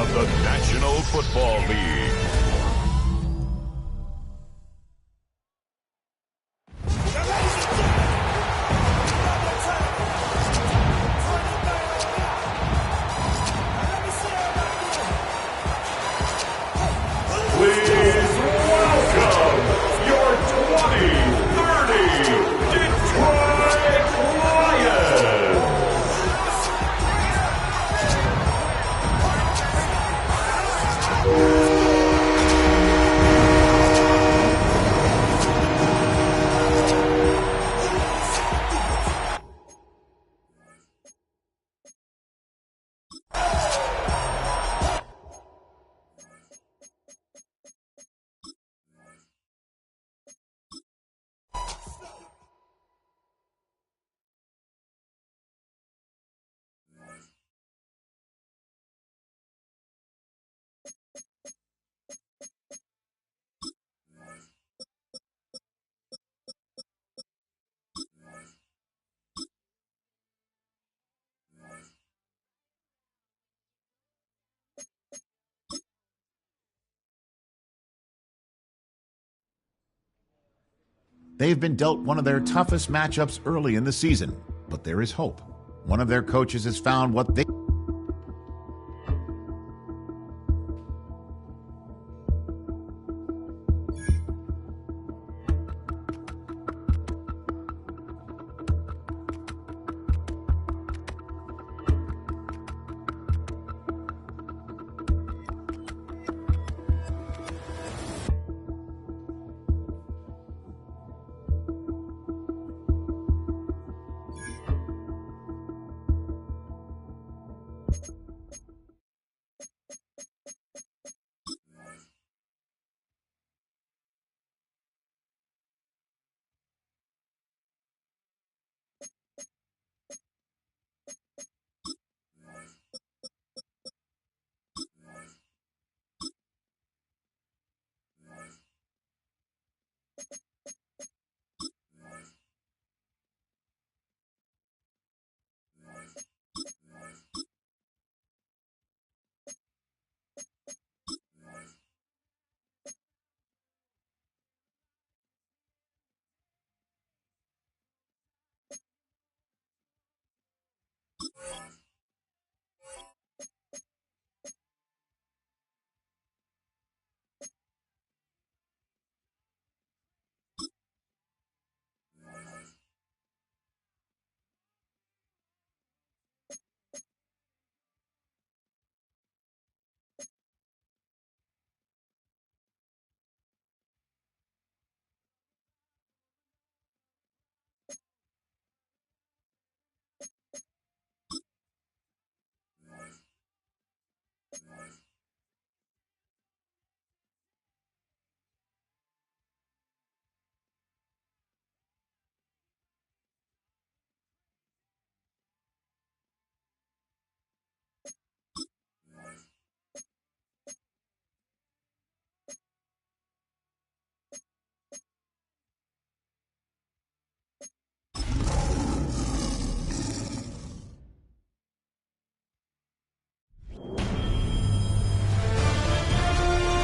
of the National Football League. Please welcome your 2030 Detroit Lions. They've been dealt one of their toughest matchups early in the season, but there is hope. One of their coaches has found what they...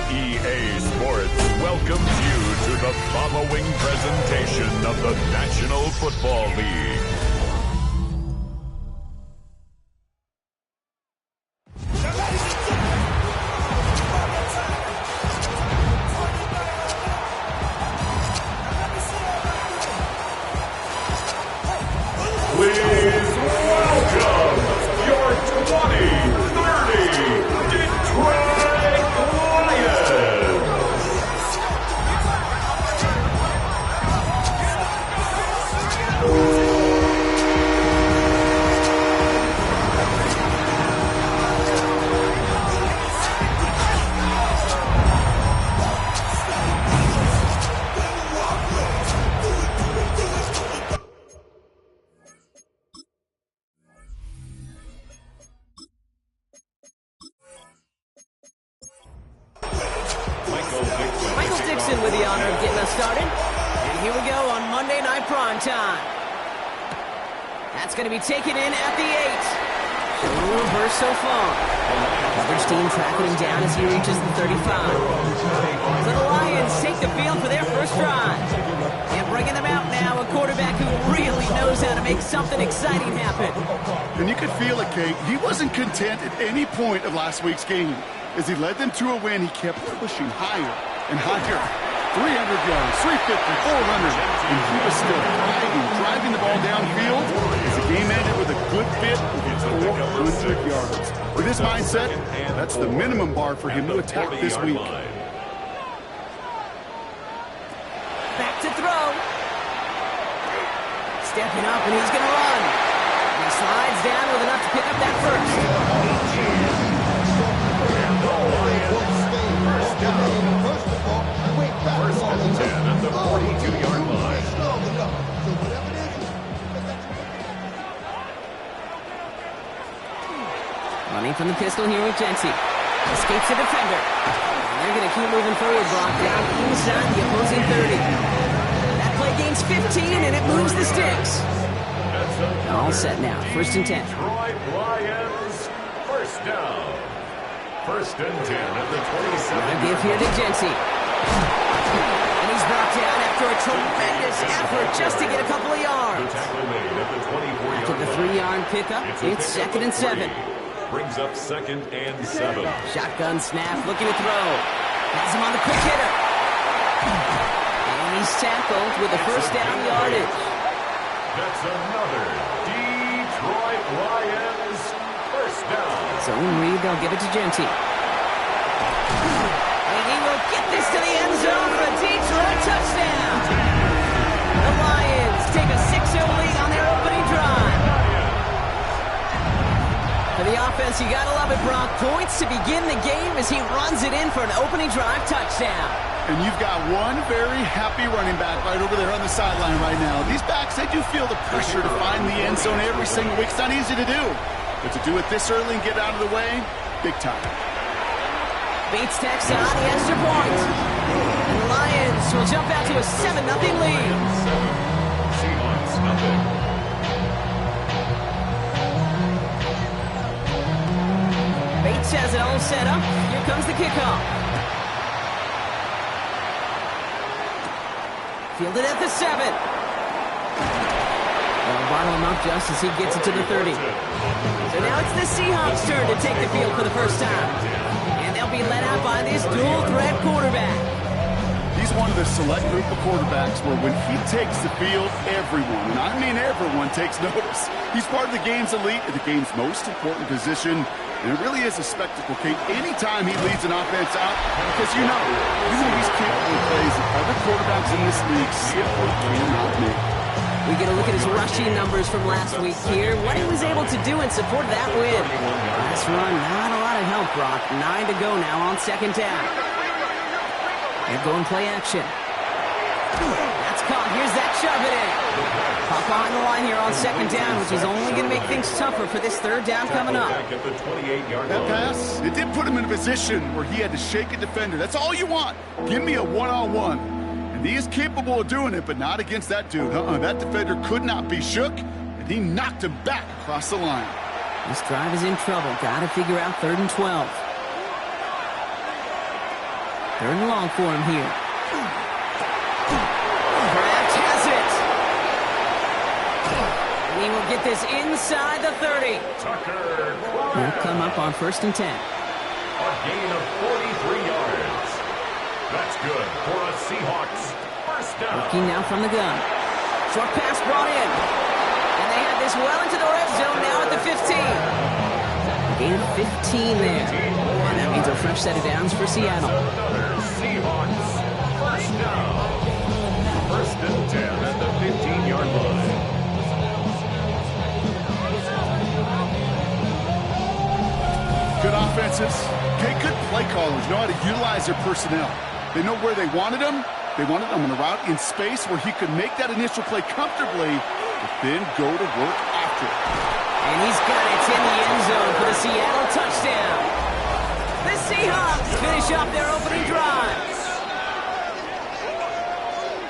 EA Sports welcomes you to the following presentation of the National Football League. Please welcome your 2030 Detroit Lions. Michael Dixon with the honor of getting us started. And here we go on Monday Night Prime Time. That's going to be taken in at the 8. So a little burst so far. Coverage team tracking him down as he reaches the 35. So the Lions take the field for their first drive. And bringing them out now, a quarterback who really knows how to make something exciting happen. And you could feel it, Kate. He wasn't content at any point of last week's game. As he led them to a win, he kept pushing higher and higher. 300 yards, 350, 400, and he was still driving the ball downfield as the game ended with a good bit of 400 yards. With his mindset, that's the minimum bar for him to attack this week. Back to throw. Stepping up, and he's going to run. And he slides down with enough to pick up that first. First and 10 at the 42-yard line. Running from the pistol here with Jency. Escapes the defender. And they're going to keep moving forward, Brock, down inside the opposing 30. That play gains 15, and it moves the sticks. All set now. First and 10. Detroit Lions, first down. First and 10 at the 27. Give here to Jency. And he's brought down after a tremendous effort just to get a couple of yards. After the 3-yard pickup, it's second and 7. Brings up second and 7. Shotgun snap, looking to throw. Has him on the quick hitter. And he's tackled with the first down yardage. That's another Detroit Lions first down. Zone read, they'll give it to Jency. And he will get this to the end zone for a Detroit touchdown. The Lions take a 6-0 lead on their opening drive. For the offense, you gotta love it, Brock. Points to begin the game as he runs it in for an opening drive touchdown. And you've got one very happy running back right over there on the sideline right now. These backs, they do feel the pressure to find the end zone every single week. It's not easy to do. But to do it this early and get out of the way, big time. Bates tacks on the extra point. And the Lions will jump out to a 7-0 lead. Seahawks nothing. Bates has it all set up. Here comes the kickoff. Fielded at the 7. They'll bottle him up just as he gets it to the 30. So now it's the Seahawks' turn to take the field for the first time. And they'll be led out by this dual-threat quarterback. He's one of the select group of quarterbacks where when he takes the field, everyone, and I mean everyone, takes notice. He's part of the game's elite at the game's most important position. And it really is a spectacle, Kate, anytime he leads an offense out, because you know he's capable of plays that other quarterbacks in this league simply cannot make. We get a look at his rushing numbers from last week here, what he was able to do in support of that win. Last run, not a lot of help, Brock. 9 to go now on second down. They're going play action. That's caught. Here's that shove it in. Pop behind the line here on second down, which is only going to make things tougher for this third down coming up. That pass, it did put him in a position where he had to shake a defender. That's all you want. Give me a one-on-one. And he is capable of doing it, but not against that dude. That defender could not be shook, and he knocked him back across the line. This drive is in trouble. Got to figure out 3rd and 12. 3rd and long for him here. He will get this inside the 30. They'll come up on 1st and 10. A gain of 43 yards. That's good for a Seahawks first down. Looking now from the gun. Short pass brought in. And they have this well into the red zone now at the 15. A gain of 15 there. And that means a fresh set of downs for Seattle. Another Seahawks first down. 1st and 10 at the 15-yard line. Good offenses. Okay, good play callers know how to utilize their personnel. They know where they wanted him. They wanted him on a route in space where he could make that initial play comfortably, but then go to work after it. And he's got it in the end zone for the Seattle touchdown. The Seahawks finish off their opening drive.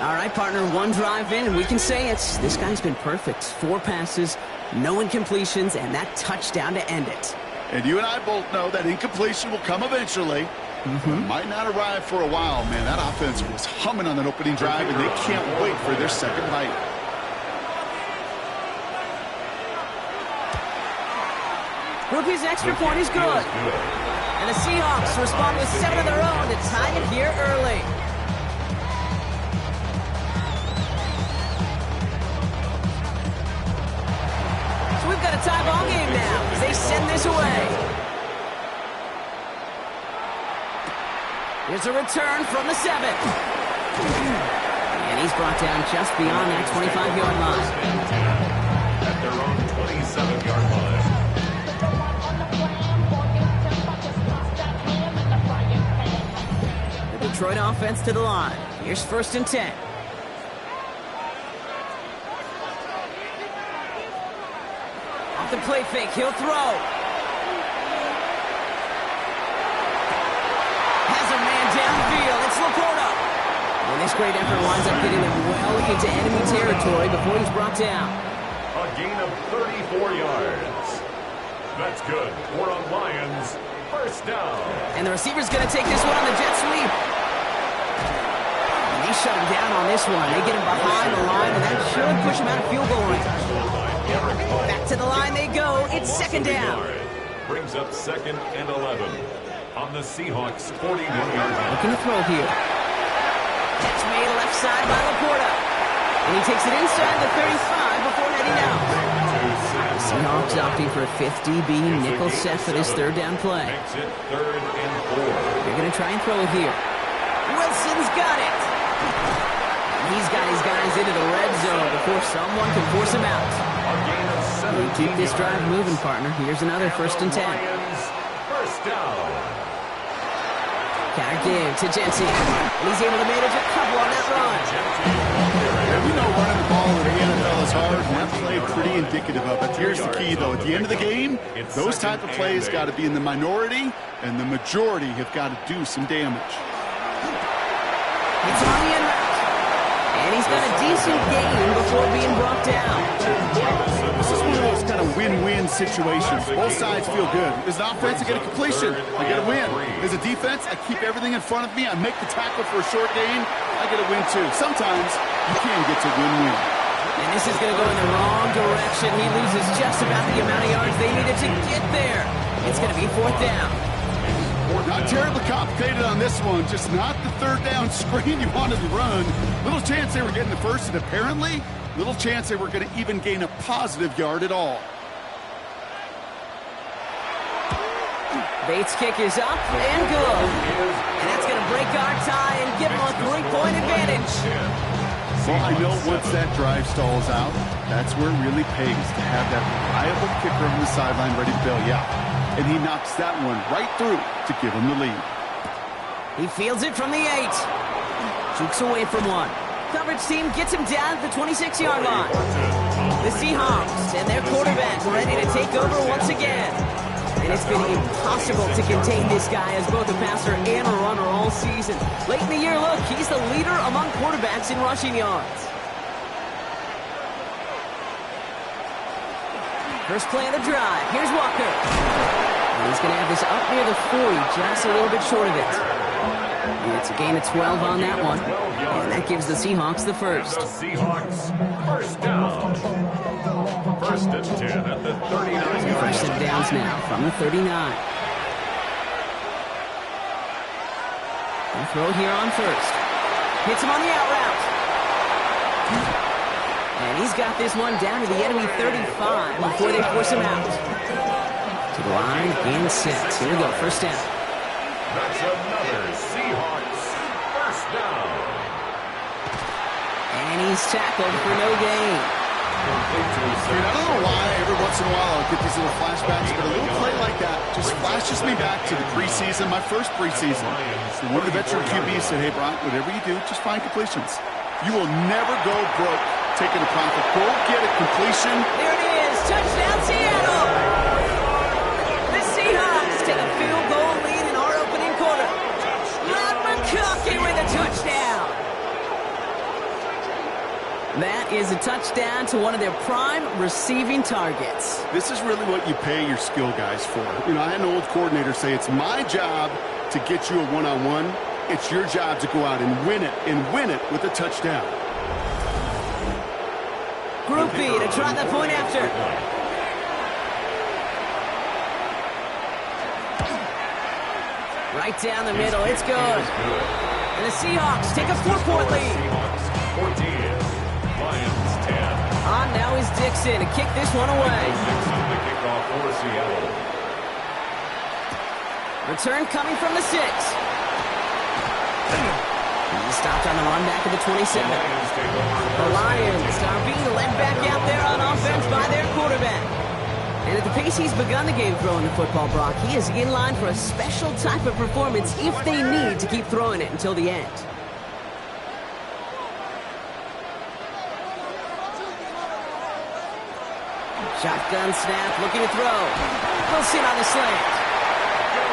All right, partner, one drive in, and we can say it's this guy's been perfect. 4 passes, no incompletions, and that touchdown to end it. And you and I both know that incompletion will come eventually. Might not arrive for a while, man. That offense was humming on that opening drive, and they can't wait for their second bite. Rookie's extra point is good. And the Seahawks respond with 7 of their own to tie it here early. So we've got a tie ball game now as they send this away. Here's a return from the 7. And he's brought down just beyond that 25-yard line. At their own 27-yard line. The Detroit offense to the line. Here's 1st and 10. Off the play fake, he'll throw. Downfield, it's Laporta. And this great effort winds up getting him well into enemy territory before he's brought down. A gain of 34 yards. That's good for a Lions first down. And the receiver's going to take this one on the jet sweep. And they shut him down on this one. They get him behind the line, and that should push him out of field goal range. Back to the line they go. It's 2nd down. Brings up 2nd and 11. On the Seahawks 41-yard line. Looking to throw here. Catch made left side by Laporta. And he takes it inside the 35 before heading out. The Seahawks opting for a 5th DB nickel set for this 3rd down play. Makes it 3rd and 4. They're going to try and throw it here. Wilson's got it. And he's got his guys into the red zone before someone can force him out. A gain of 17 keep this drive moving, partner. Here's another 1st and 10. Lions first down. Counter give to Jensen. And he's able to manage a couple on that run. Yeah, we know running the ball in the NFL is hard, and that play pretty indicative of it. Here's the key, though. At the end of the game, those type of plays got to be in the minority, and the majority have got to do some damage. It's on the end route. And he's got a decent gain before being brought down. This is one of those kind of win-win situations. Both sides feel good. As an offense, I get a completion. I get a win. As a defense, I keep everything in front of me. I make the tackle for a short gain. I get a win, too. Sometimes you can get to win-win. And this is going to go in the wrong direction. He loses just about the amount of yards they needed to get there. It's going to be 4th down. Not terribly complicated on this one. Just not the 3rd down screen you wanted to run. Little chance they were getting the first, and apparently, little chance they were going to even gain a positive yard at all. Bates' kick is up and good. And that's going to break our tie and give them a 3-point advantage. Well, I know once that drive stalls out, that's where it really pays to have that reliable kicker on the sideline ready to bail you out. And he knocks that one right through to give him the lead. He fields it from the 8. Jukes away from one. Coverage team gets him down at the 26-yard line. The Seahawks and their quarterback ready to take over once again. And it's been impossible to contain this guy as both a passer and a runner all season. Late in the year, look, he's the leader among quarterbacks in rushing yards. First play of the drive. Here's Walker. And he's going to have this up near the 40, just a little bit short of it. And it's a gain of 12 on that one. And that gives the Seahawks the first. The Seahawks first down. 1st and 10 at the 39. First and downs now from the 39. And throw here on 1st. Hits him on the out route. And he's got this one down to the enemy 35 before they force him out. To the line and set. Here we go, 1st down. That's another Seahawks first down. And he's tackled for no gain. I don't know why every once in a while I'll get these little flashbacks, but a little play like that just flashes me back to the preseason, my first preseason. So one of the veteran QBs said, hey, Brock, whatever you do, just find completions. You will never go broke taking a profit. Go get a completion. There it is. Touchdown, Seattle. The Seahawks take a field goal lead in our opening quarter. Matt McConkey with a touchdown. That that is a touchdown to one of their prime receiving targets. This is really what you pay your skill guys for. You know, I had an old coordinator say it's my job to get you a one-on-one. It's your job to go out and win it with a touchdown. Group B to try the point after. Right down the middle. It's good. And the Seahawks take a 4-point lead. Seahawks 14, Lions 10. On now is Dixon to kick this one away. Dixon the kickoff for Seattle. Return coming from the 6. He's stopped on the run back of the 27. The Lions are being led back out there on offense by their quarterback. And at the pace he's begun the game throwing the football, Brock, he is in line for a special type of performance if they need to keep throwing it until the end. Shotgun snap, looking to throw. Wilson on the slant.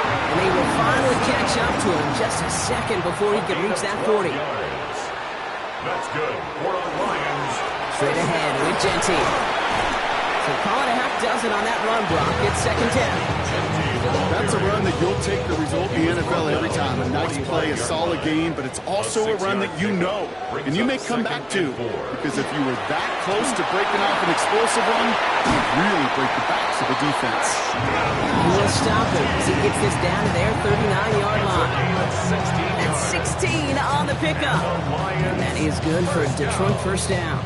And they will finally catch up to him just a second before he can reach that 40. That's good for the Lions. Straight ahead with Genty. So call it a half dozen on that run, Brock. It's second down. That's a run that you'll take the result in the NFL every time. A nice play, a solid game, but it's also a run that you know. And you may come back to, because if you were that close to breaking off an explosive run, you'd really break the backs of the defense. We'll stop him as he gets this down to their 39-yard line. That's 16 on the pickup. And that is good for a Detroit first down.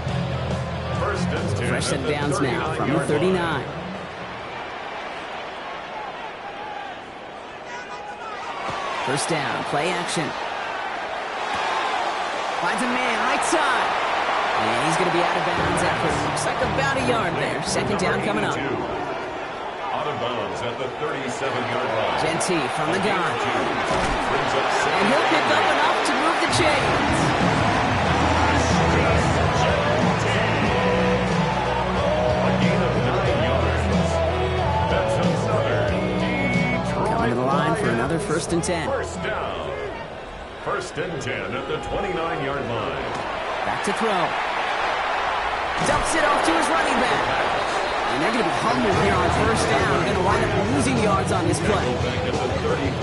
Fresh set of downs now from the 39. First down, play action. Finds a man, right side. And he's going to be out of bounds after looks like about a yard there. Second down coming up. Out of bounds at the 37-yard line. Genty from the gun. And he'll pick up enough to move the chains. Coming to the line for another first and 10. First down. First and 10 at the 29-yard line. Back to throw. Dumps it off to his running back. And they're going to be humbled here on first down. Going to wind up losing yards on this play.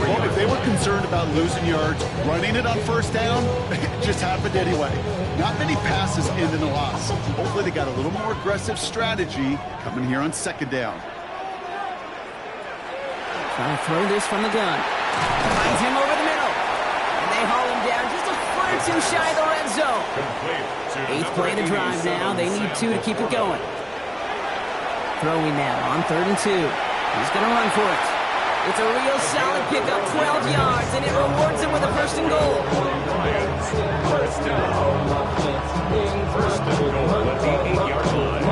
Well, if they were concerned about losing yards, running it on first down, it just happened anyway. Not many passes end in a loss. Hopefully they got a little more aggressive strategy coming here on second down. Trying to throw this from the gun. Finds him over the middle. And they haul him down just a foot or two shy of the red zone. Eighth play of the drive now. They need 2 to keep it going. Throwing now on 3rd and 2. He's going to run for it. It's a real solid pickup, 12 yards, and it rewards him with a first and goal. First down. First and goal at the 8-yard line.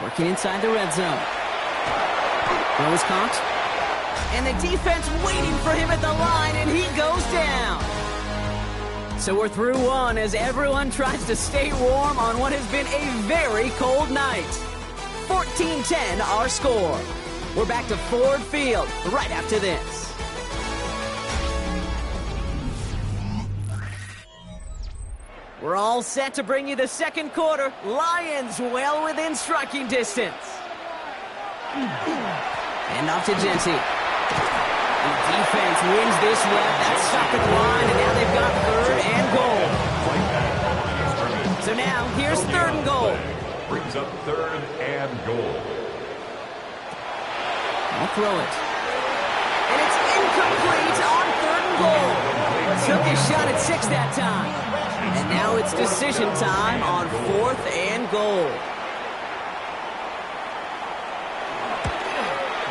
Working inside the red zone. Throw is caught. And the defense waiting for him at the line, and he goes down. So we're through one as everyone tries to stay warm on what has been a very cold night. 14-10 our score. We're back to Ford Field right after this. We're all set to bring you the second quarter. Lions well within striking distance. And off to Genty. The defense wins this rep. That's stuck at the line, and now they've got 3rd and goal. So now, here's 3rd and goal. Brings up 3rd and goal. I'll throw it. And it's incomplete on 3rd and goal. Took his shot at 6 that time. And now it's decision time on 4th and goal.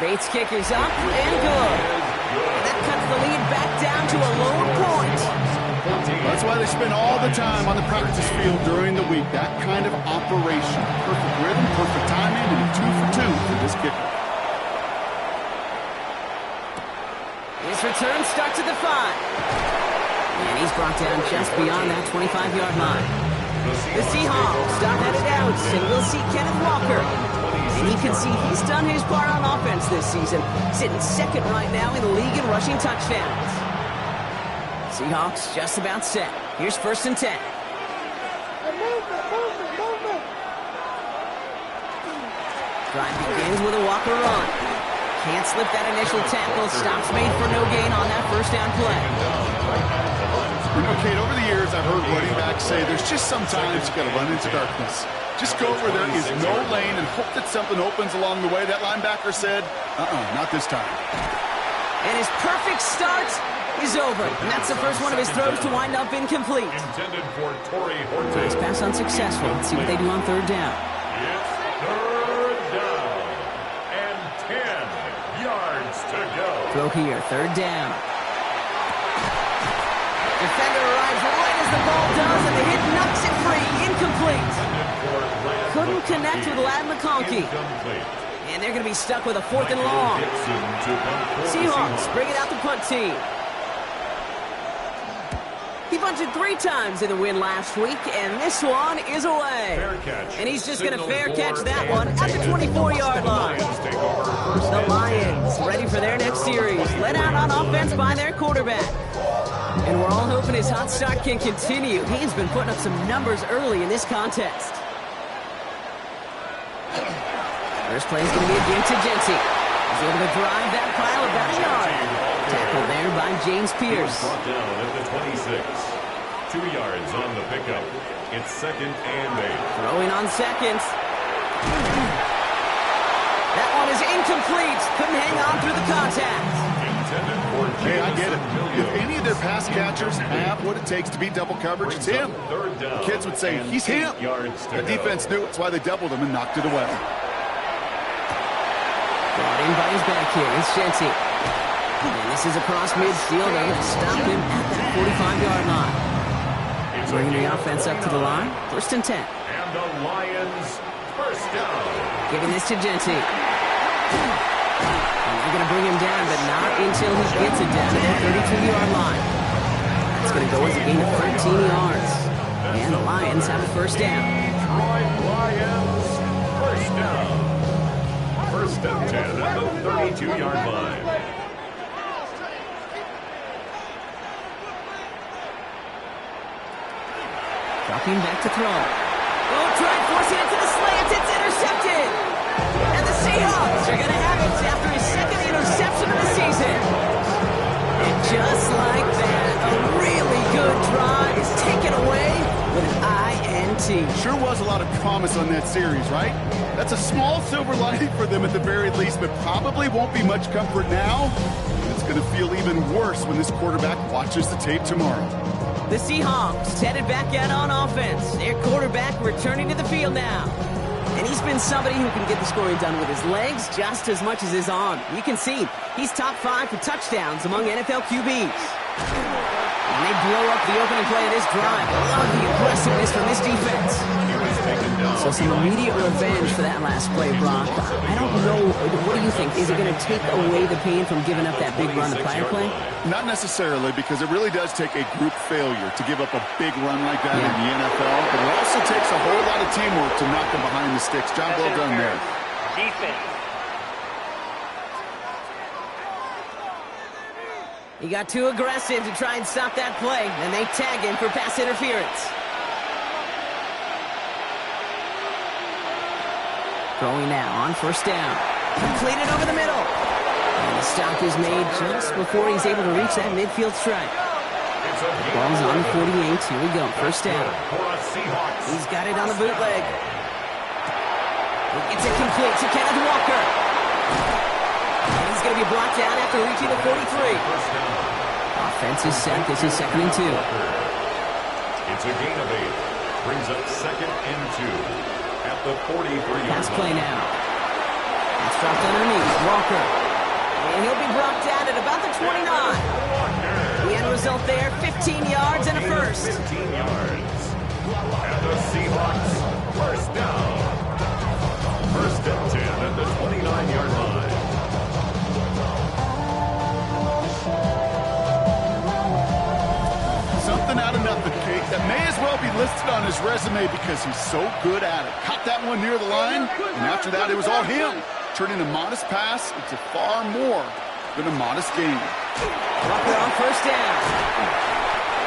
Bates' kick is up and good. And that cuts the lead back down to a lower point. That's why they spend all the time on the practice field during the week. That kind of operation. Perfect rhythm, perfect timing, and 2 for 2 for this kicker. His return starts at the 5. And he's brought down just beyond that 25-yard line. The Seahawks start headed out, and we'll see Kenneth Walker. And he can see he's done his part on offense this season, sitting second right now in the league in rushing touchdowns. Seahawks just about set. Here's 1st and 10. Drive begins with a Walker run. Can't slip that initial tackle. Stops made for no gain on that first down play. You know, Kate, over the years, I've heard running backs say there's just sometimes you got to run into darkness. Just go where there is no lane and hope that something opens along the way. That linebacker said, not this time. And his perfect start is over. And that's the first one of his throws to wind up incomplete. Intended for Torrey Horton. First pass unsuccessful. Let's see what they do on 3rd down. It's 3rd down. And 10 yards to go. Throw here, 3rd down. Defender arrives right as the ball does, and the hit knocks it free. Incomplete. Couldn't connect with Ladd McConkey. And they're going to be stuck with a 4th and long. Seahawks bring it out the punt team. He bunted 3 times in the win last week, and this one is away. And he's just going to fair catch that one at the 24-yard line. The Lions ready for their next series, led out on offense by their quarterback. And we're all hoping his hot start can continue. He's been putting up some numbers early in this contest. First play is going to be against Genty. He's able to drive that pile about a yard. Tackled there by James Pierce. Brought down at the 26. 2 yards on the pickup. It's 2nd and 8. Throwing on 2nd. That one is incomplete. Couldn't hang on through the contact. Hey, I get it. If any of their pass catchers have what it takes to beat double coverage, it's him. The kids would say, he's him. The defense knew it's why they doubled him and knocked it away. Brought in by his back here. It's Genty. And this is across midfield. They're going to stop him at that 45-yard line. Bringing the offense up to the line. 1st and 10. And the Lions first down. Giving this to Genty. And they're going to bring him down, but not until he gets it down to that 32-yard line. That's going to go as a gain of 13 yards. And the Lions have a first down. Detroit Lions first down. 1st and 10 at the 32-yard line. Dropping back to throw. Oh, try forcing it to the slants. It's intercepted. And the Seahawks are going to have it after his 2nd interception of the season. And just like that, a really good drive is taken away with an INT. Sure was a lot of promise on that series, right? That's a small silver lining for them at the very least, but probably won't be much comfort now. It's going to feel even worse when this quarterback watches the tape tomorrow. The Seahawks headed back out on offense. Their quarterback returning to the field now. And he's been somebody who can get the scoring done with his legs just as much as his arm. You can see he's top 5 for touchdowns among NFL QBs. And they blow up the opening play of this drive. Love the aggressiveness from this defense. So some immediate revenge for that last play, Brock. I don't know. What do you think? Is it going to take away the pain from giving up that big run the prior play? Not necessarily, because it really does take a group failure to give up a big run like that in the NFL. But it also takes a whole lot of teamwork to knock them behind the sticks. Job well done there. Defense. He got too aggressive to try and stop that play, and they tag him for pass interference. Throwing now on 1st down. Completed over the middle. And the stop is made just before he's able to reach that midfield strike. Ball's on the 48. Here we go. 1st down. He's got it on the bootleg. He gets it complete to Kenneth Walker. And he's going to be blocked out after reaching the 43. Offense is set. This is 2nd and 2. It's a gain of 8. Brings up 2nd and 2. At the 43-yard pass play now. It's dropped underneath. Walker. And he'll be brought down at about the 29. The end result there, 15 yards and a first. 15 yards. And the Seahawks first down. 1st and 10 at the 29-yard line. Something out of nothing, Kate. That may as well be listed on his resume because he's so good at it. Caught that one near the line, and after that, it was all him. Turning a modest pass into far more than a modest game. Walker on first down.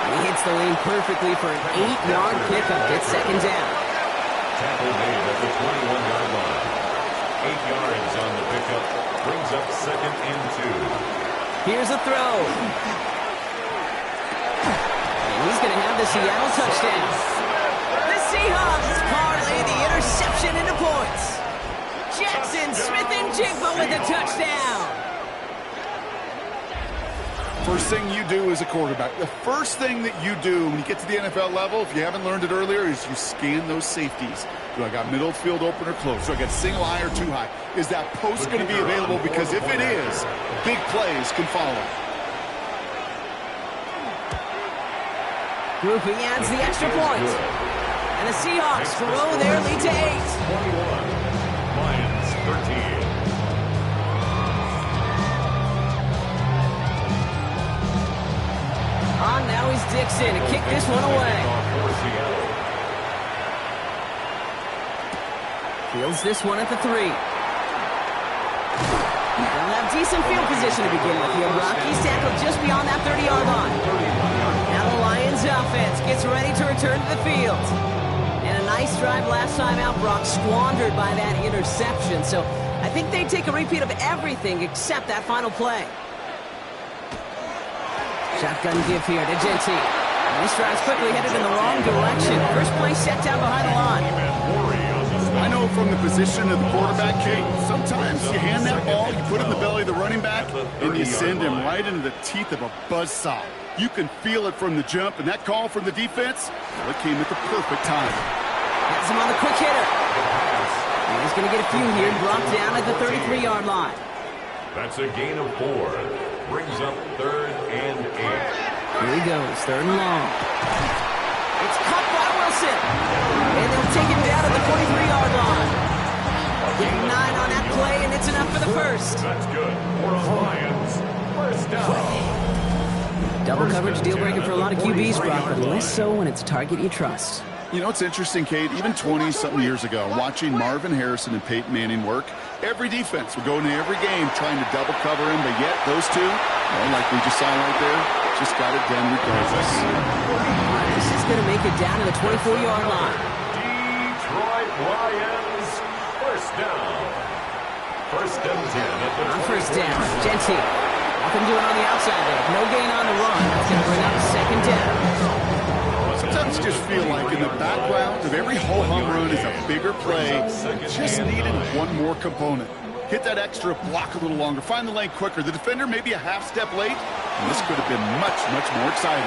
He hits the lane perfectly for an 8-yard pickup. It's second down. Tackle made at the 21-yard line. 8 yards on the pickup. Brings up second and 2. Here's a throw. And he's going to have the Seattle touchdown. The Seahawks parlay the interception into points. Jackson Smith-Njigba with a touchdown. First thing you do as a quarterback, the first thing that you do when you get to the NFL level, if you haven't learned it earlier, is you scan those safeties. Do I got middle field open or close? Do I got single high or too high? Is that post going to be available? Because if it is, big plays can follow. Grouping adds the extra point. And the Seahawks grow their lead to 8. 21. Lions 13. Now he's Dixon to kick this one away. Fields this one at the 3. They'll have decent field position to begin with here. Rocky's tackled just beyond that 30-yard line. Now the Lions offense gets ready to return to the field. And a nice drive last time out, Brock, squandered by that interception. So I think they take a repeat of everything except that final play. Shotgun give here to Genty. This drive's quickly headed in the wrong direction. First play set down behind the line. I know from the position of the quarterback, Kate, sometimes you hand that ball, you put it in the belly of the running back, and you send him right into the teeth of a buzzsaw. You can feel it from the jump, and that call from the defense, well, it came at the perfect time. Has him on the quick hitter. And he's going to get a few here, brought down at the 33-yard line. That's a gain of 4. Brings up 3rd and 8. Here he goes, 3rd and long. It's caught by Wilson. And they'll take him down at the 43-yard line. Getting 9 on that play, and it's enough for the first. That's good for the Lions. First down. Double coverage deal breaker for a lot of QBs, Brock, but less so when it's a target you trust. You know, it's interesting, Kate, even 20-something years ago, watching Marvin Harrison and Peyton Manning work, every defense would go into every game trying to double cover him, but yet those two, well, like we just saw right there, just got it done regardless. This is going to make it down to the 24-yard line. Detroit Lions, first down. First and 10. On first down, Genty. Nothing doing on the outside there. No gain on the run. That's going to bring up second down. Sometimes you just feel like in the background of every ho-hum run is a bigger play. Just needed one more component. Hit that extra block a little longer. Find the lane quicker. The defender maybe a half step late. And this could have been much, much more exciting.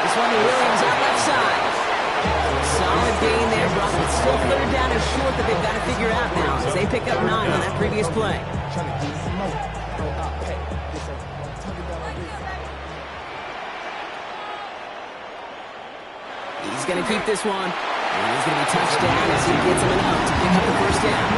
This one to Williams out left side. Solid gain there, Brock. It's still 3rd down and short that they've got to figure out now as they pick up 9 on that previous play. He's going to keep this one. And he's going to be touched down as he gets him enough to pick up the first down.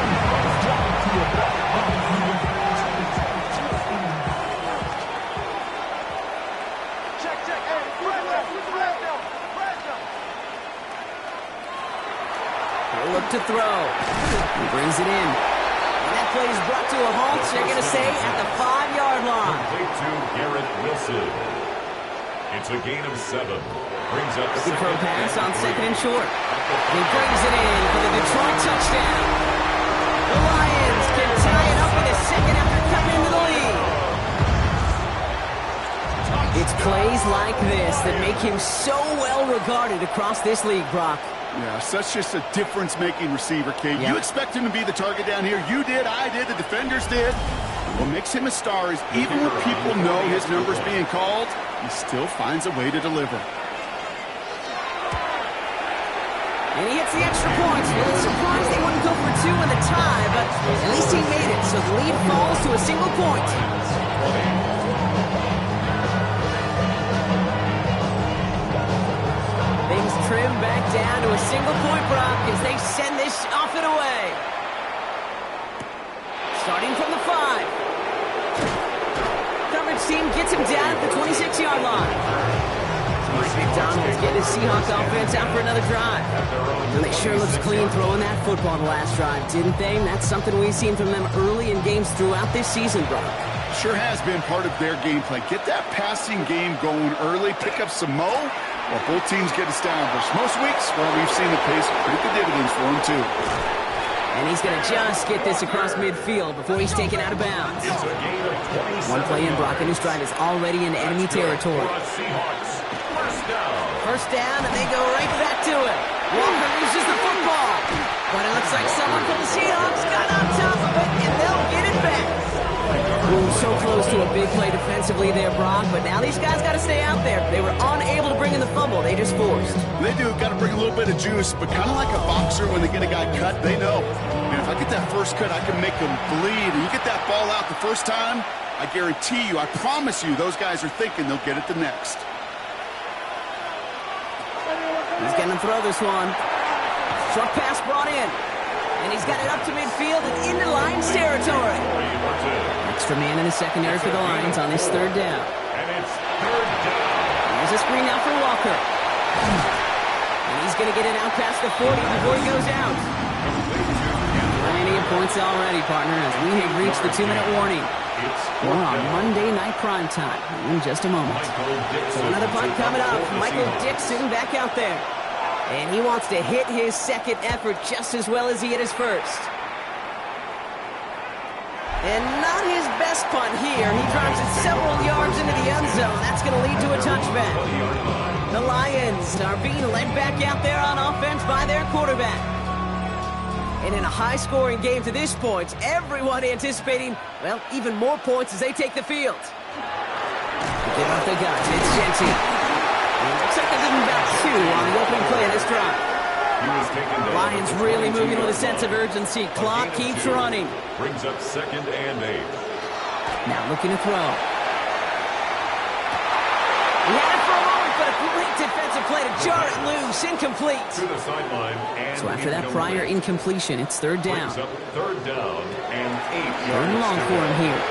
He'll look to throw. He brings it in. And that play is brought to a halt, they're going to say, at the 5-yard line. Complete to Garrett Wilson. It's a gain of 7. Brings up Looking for a pass on 2nd and short. And he brings it in for the Detroit touchdown. The Lions can tie it up in a second after coming into the lead. It's plays like this that make him so well regarded across this league, Brock. Yeah, such just a difference-making receiver, Kate. You expect him to be the target down here. You did, I did, the defenders did. What makes him a star is even when people know his number's being called, he still finds a way to deliver. And he hits the extra points. A little surprised they wouldn't go for 2 in the tie, but at least he made it, so the lead falls to a single point. Things trim back down to a single point, Brock, as they send this off and away. Starting from the 5. Coverage team gets him down at the 26-yard line. McDonald's getting his Seahawks offense out for another drive. And they sure looks clean throwing that football the last drive, didn't they? And that's something we've seen from them early in games throughout this season, Brock. Sure has been part of their game plan. Get that passing game going early, pick up some mo, while both teams get established. Most weeks, well, we've seen it pay some pretty good dividends for them, too. And he's going to just get this across midfield before he's taken out of bounds. One play in, Brock, and his drive is already in enemy territory. First down, and they go right back to it. Walker loses the football. But it looks like someone from the Seahawks got on top of it, and they'll get it back. Ooh, so close to a big play defensively there, Brock, but now these guys got to stay out there. They were unable to bring in the fumble. They just forced. They do. Got to bring a little bit of juice, but kind of like a boxer when they get a guy cut, they know. And if I get that first cut, I can make them bleed. And you get that ball out the first time, I guarantee you, I promise you, those guys are thinking they'll get it the next. He's going to throw this one. Short pass brought in. And he's got it up to midfield and into Lions territory. Extra man in the secondary for the Lions on this third down. And it's third down. There's a screen now for Walker. And he's going to get it out past the 40 before he goes out. Plenty of points already, partner, as we have reached the 2-minute warning. We're on Monday Night Prime Time in just a moment. So another punt coming up. Michael Dixon back out there. And he wants to hit his second effort just as well as he hit his first. And not his best punt here. He drives it several yards into the end zone. That's going to lead to a touchback. The Lions are being led back out there on offense by their quarterback. And in a high-scoring game to this point, everyone anticipating, well, even more points as they take the field. Give up the guns. It's Gentile. Looks like they're giving about 2 on the opening play of this drive. Lions really moving with a sense of urgency. Clock keeps running. Brings up 2nd and 8. Now looking to throw. He had it for a moment, but a great defensive play to jar it loose. Incomplete. To the sideline. And so after that prior incompletion, it's third down. Brings up third down and 8. Third and long for him here.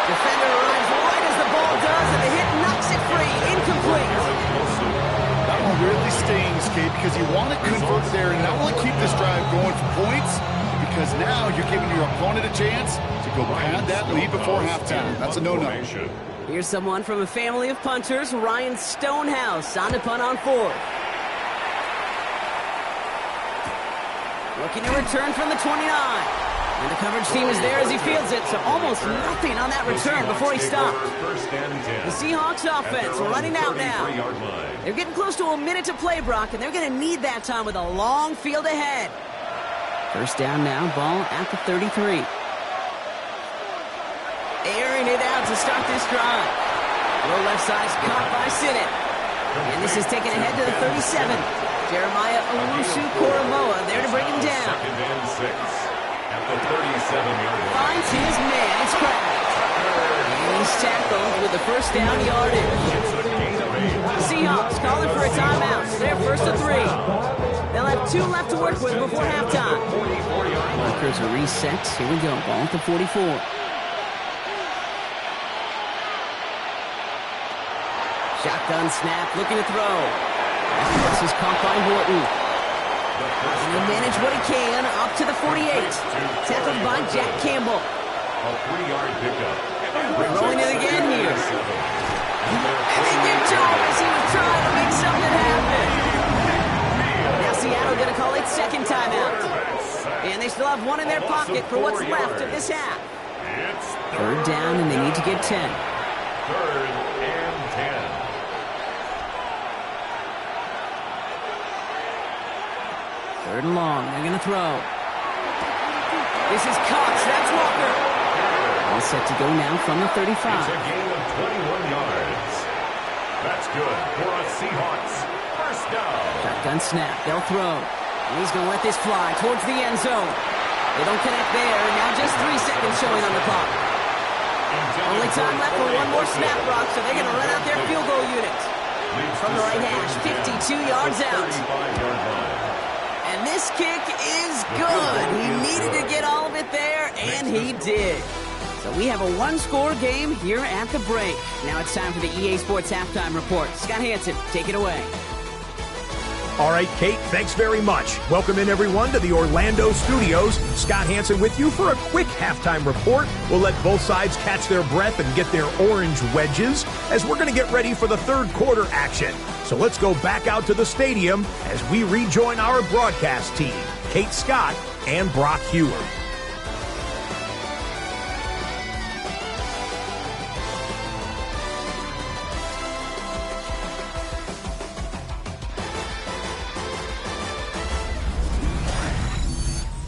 Defender arrives right as the ball does, and the hit knocks it free. Incomplete. That one really stings, Kate, because you want to convert there and not only keep this drive going for points, because now you're giving your opponent a chance to go pad that lead before halftime. That's a no-no. Here's someone from a family of punters, Ryan Stonehouse, on to punt on 4th. Looking to return from the 29. And the coverage team is there as he fields it, so almost nothing on that return before he stopped. The Seahawks offense running out now. They're getting close to a minute to play, Brock, and they're going to need that time with a long field ahead. First down now, ball at the 33. Airing it out to start this drive. Low left side's caught by Sinnott. And this is taken ahead to the 37. Jeremiah Owusu-Koramoah there to bring him down. 2nd and 6. At the 37-yard line. Finds his man. It's cracked. And he's tackled with the first down yardage. The Seahawks calling for a timeout. They're first to 3. They'll have 2 left to work with before halftime. Markers are reset. Here we go. Ball at the 44. Shotgun snap. Looking to throw. This is caught by Horton. And he'll manage what he can up to the 48. Tackled by Jack Campbell. A 3-yard pickup. Throwing it again here. And they get to him as he was trying to make something happen. Now Seattle going to call it second timeout. And they still have 1 in their pocket for what's left of this half. Third down, and they need to get 10. 3rd and 10. Third and long. They're going to throw. This is Cox. That's Walker. All set to go now from the 35. It's a gain of 21 yards. That's good for us Seahawks. First down. Shotgun snap. They'll throw. And he's going to let this fly towards the end zone. They don't connect there. And now just 3 seconds showing on the clock. Only time left for 1 more snap, Brock, so they're going to run out their field goal unit. From the right hash, 52 yards out. And this kick is good. He needed to get all of it there, and he did. So we have a one-score game here at the break. Now it's time for the EA Sports Halftime Report. Scott Hansen, take it away. All right, Kate, thanks very much. Welcome in, everyone, to the Orlando studios. Scott Hansen with you for a quick halftime report. We'll let both sides catch their breath and get their orange wedges as we're going to get ready for the third quarter action. So let's go back out to the stadium as we rejoin our broadcast team, Kate Scott and Brock Hewer.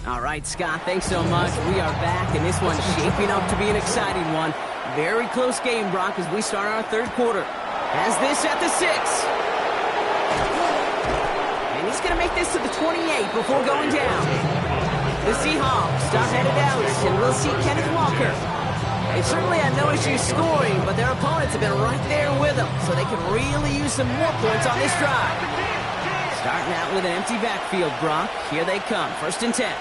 All right, Scott, thanks so much. We are back, and this one's shaping up to be an exciting one. Very close game, Brock, as we start our third quarter. Has this at the 6. And he's going to make this to the 28 before going down. The Seahawks start headed out, and we'll see Kenneth Walker. They certainly had no issue scoring, but their opponents have been right there with them, so they can really use some more points on this drive. Starting out with an empty backfield, Brock. Here they come, 1st and 10.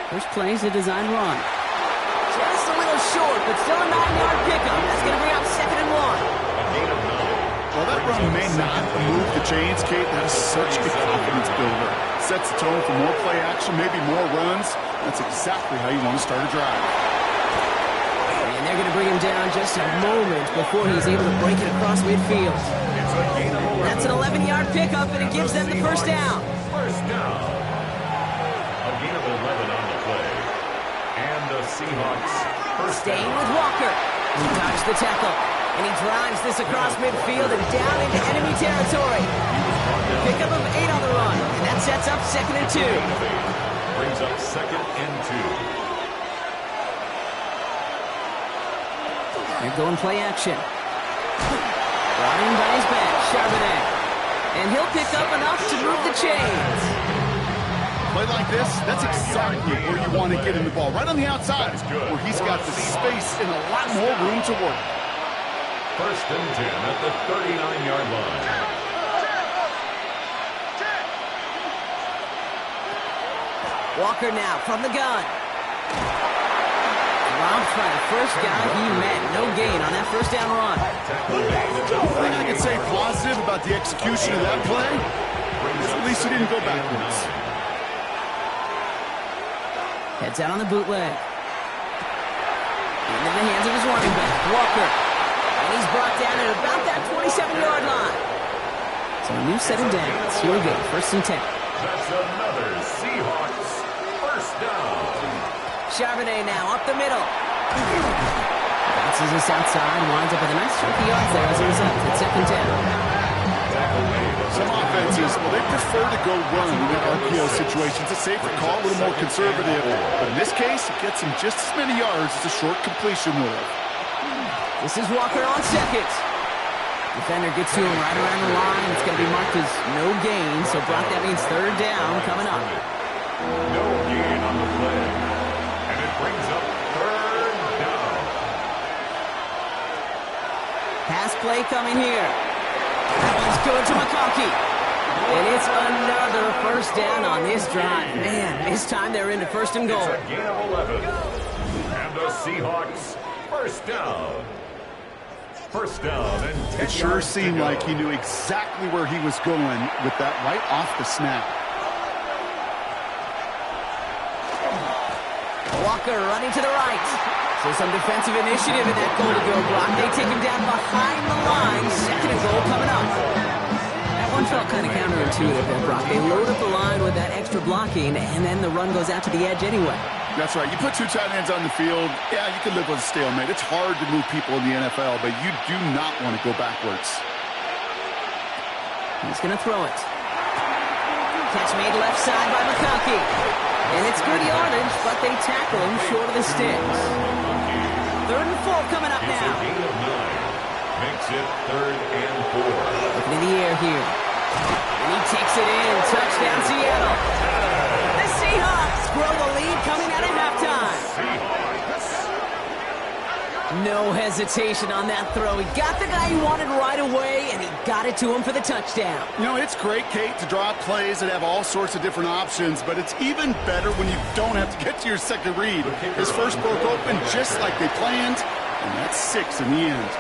First play is a design run. Just a little short, but still a 9-yard pickup. That's going to bring up 2nd and 1. Well, that run may not move the chains, Kate. That is such a confidence builder. Sets the tone for more play action, maybe more runs. That's exactly how you want to start a drive. And they're going to bring him down just a moment before he's able to break it across midfield. That's an 11-yard pickup, and it gives them the first down. First down. A gain of 11 on the play. And the Seahawks first Staying down. with Walker. He dodged the tackle, and he drives this across midfield and down into enemy territory. Pickup of 8 on the run, and that sets up 2nd and 2. Brings up 2nd and 2. They're going play action. Brought in by his back, Charbonnet. And he'll pick up enough to move the chains. Play like this, that's exactly where you want to get him the ball. Right on the outside, where he's got the space and a lot more room to work. 1st and 10 at the 39-yard line. Walker now from the gun. Robbed by the first guy he met. No gain on that first down run. The thing I can say positive about the execution of that play is at least he didn't go backwards. Heads out on the bootleg. Into the hands of his running back, Walker. And he's brought down at about that 27-yard line. So a new set of downs. Here we go, 1st and 10. That's another Seahawks first down. Charbonnet now up the middle. Bounces this outside, winds up with a nice chunk of yards there as a result. It's 2nd down. Some offenses, well, they prefer to go run in the RPO situations. It's safer call, a little more conservative. But in this case, it gets him just as many yards as a short completion will. This is Walker on 2nd. Defender gets to him right around the line. It's going to be marked as no gain. So, Brock, that means 3rd down coming up. No gain on the play. And it brings up 3rd down. Pass play coming here. That one's good to McConkey. And it's another first down on this drive. Man, this time they're into 1st and goal. It's a gain of 11. And the Seahawks first down. First down and 10 It sure yards to seemed go. like he knew exactly where he was going with that right off the snap. Walker running to the right. So some defensive initiative in that goal-to-go block. They take him down behind the line. 2nd and goal coming up. That one felt kind of counterintuitive there, Brock. They load up the line with that extra blocking, and then the run goes out to the edge anyway. That's right. You put 2 tight ends on the field, yeah, you can live with a stalemate. It's hard to move people in the NFL, but you do not want to go backwards. He's going to throw it. Catch made left side by McConkey. And it's good yardage, but they tackle him short of the sticks. 3rd and 4 coming up It's now. a gain of 9. Makes it 3rd and 4. Looking in the air here. And he takes it in. Touchdown, Seattle. The Seahawks grow the lead coming out at halftime. Seahawks. No hesitation on that throw. He got the guy he wanted right away, and he got it to him for the touchdown. You know, it's great, Kate, to draw up plays that have all sorts of different options, but it's even better when you don't have to get to your second read. His first broke open just like they planned, and that's 6 in the end.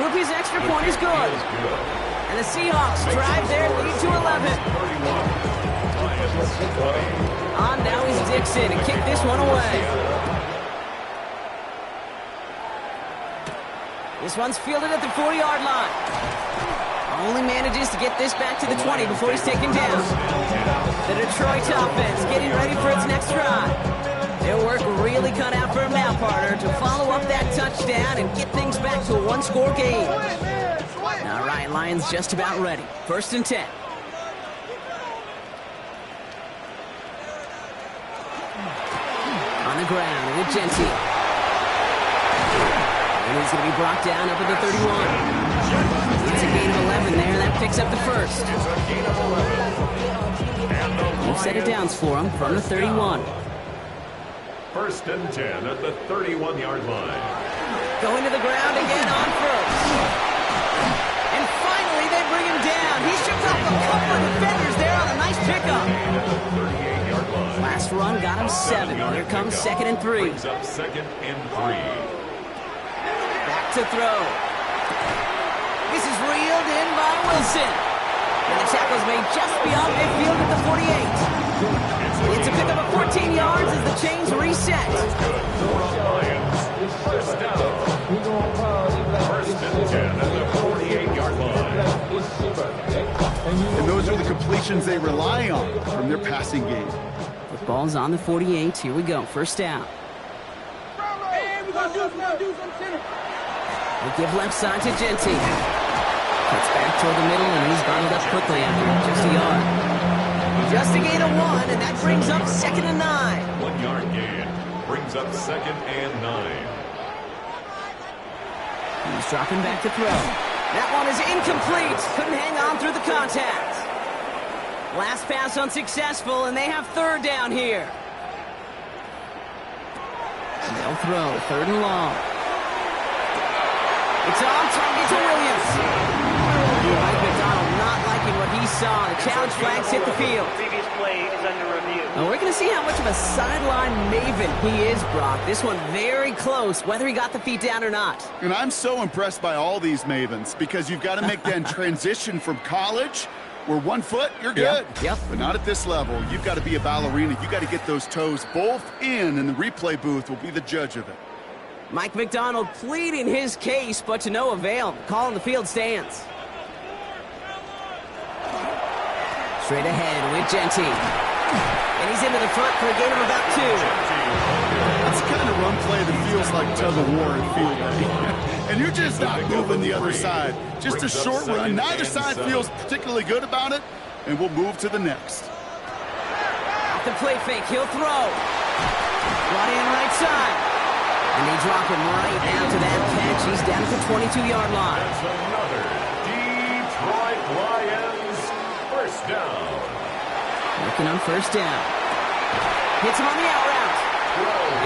Groupie's extra point is good. And the Seahawks drive their lead to 11. On now is Dixon and kick this one away. This one's fielded at the 40-yard line. Only manages to get this back to the 20 before he's taken down. The Detroit offense getting ready for its next drive. Their work really cut out for him now, partner, to follow up that touchdown and get things back to a one-score game. All right, Lions just about ready. 1st and 10. On the ground with Genty. And he's going to be brought down up at the 31. It's a gain of 11 there. That picks up the first. We've set it downs for him from the 31. 1st and 10 at the 31-yard line. Going to the ground again on first. And finally they bring him down. He shook off a couple of defenders there on a nice pickup. At the 38-yard line. Last run got him 7. Here comes 2nd and 3. Brings up 2nd and 3. Back to throw. This is reeled in by Wilson. And the tackle's made just beyond midfield at the 48. It's a pickup of 14 yards as the chains reset. Lions. 1st down. 1st and 10 at the 48-yard line. And those are the completions they rely on from their passing game. Football's on the 48. Here we go. 1st down. They give left side to Genty. Cuts back toward the middle, and he's bottled up quickly after just a yard. Just a gain of 1, and that brings up 2nd and 9. 1-yard gain. Brings up 2nd and 9. He's dropping back to throw. That one is incomplete. Couldn't hang on through the contact. Last pass unsuccessful, and they have 3rd down here. And they'll throw 3rd and long. It's on target to Williams. Mike McDonald not liking what he saw. The challenge flags hit the field. Previous play is under review. Well, we're going to see how much of a sideline maven he is, Brock. This one very close, whether he got the feet down or not. And I'm so impressed by all these mavens because you've got to make that transition from college where 1 foot, you're good. Yep. But not at this level. You've got to be a ballerina. You've got to get those toes both in, and the replay booth will be the judge of it. Mike McDonald pleading his case, but to no avail. Calling the field stands. Straight ahead with Genty. And he's into the front for a gain of about 2. That's the kind of run play that feels like tug-of-war in field day. And you're just not moving the other side. Just a short run. Neither side feels particularly good about it, and we'll move to the next. Off the play fake, he'll throw. Brought in right side. And they drop him right after that catch. He's down at the 22-yard line. That's another Detroit Lions 1st down. Looking on 1st down. Hits him on the out route.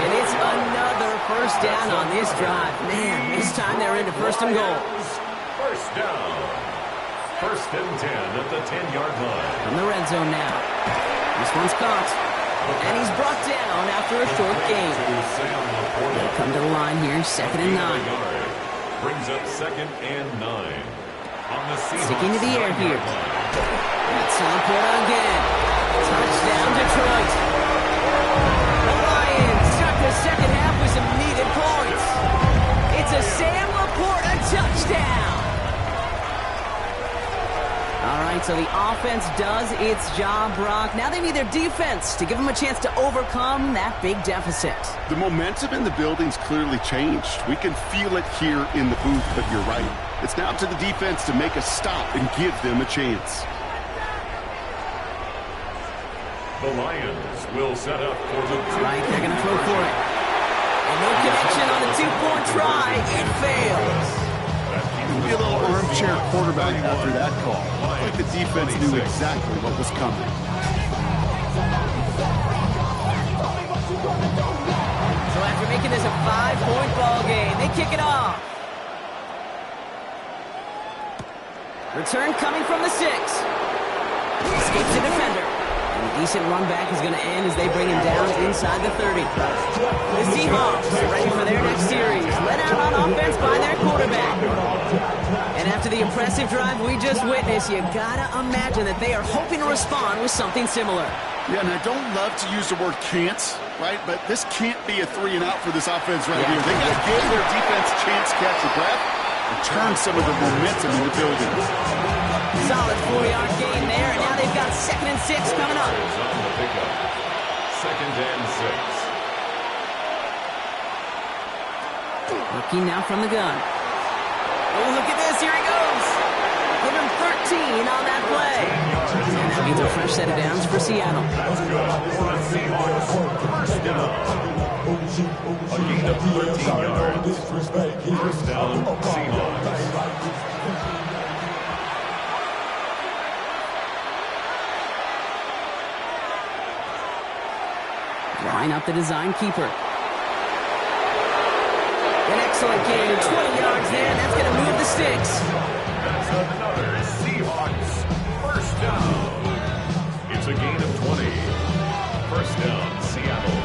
And it's another 1st down on this drive. Man, this time they're into 1st and goal. 1st down. 1st and 10 at the 10-yard line. From the red zone now. This one's caught. And he's brought down after a short gain. They'll come to the line here, 2nd and 9. Brings up 2nd and 9. On the sticking to the air here. That's Laporta again. Touchdown, Detroit. The Lions start the 2nd half with some needed points. It's a Sam Laporta touchdown. All right, so the offense does its job, Brock. Now they need their defense to give them a chance to overcome that big deficit. The momentum in the building's clearly changed. We can feel it here in the booth, but you're right. It's now up to the defense to make a stop and give them a chance. The Lions will set up for the All right, they're going to throw for it. And no connection on the 2-point try. It fails. It'll be a little armchair quarterback after that call. I think the defense knew exactly what was coming. So after making this a 5-point ball game. They kick it off. Return coming from the 6. Escapes the defender. And a decent run back is going to end as they bring him down inside the 30. The Seahawks ready for their next series. Led out on offense by their quarterback. And after the impressive drive we just witnessed, you gotta imagine that they are hoping to respond with something similar. Yeah, and I don't love to use the word can't, right? But this can't be a 3-and-out for this offense right here. They got to give their defense a chance to catch a breath and turn some of the momentum in the building. Solid 4-yard gain there, and now they've got 2nd and 6 coming up. Second and 6. Looking now from the gun. Oh, look at this. Here he goes. Give him 13 on that play. And that means a fresh set of downs for Seattle. That's good for the Seahawks. First down. A gain of 13 yards. First down, Seahawks. Line up the design keeper. An excellent gain, 20 yards there, and that's going to move the sticks. That's another Seahawks first down. It's a gain of 20. First down, Seattle.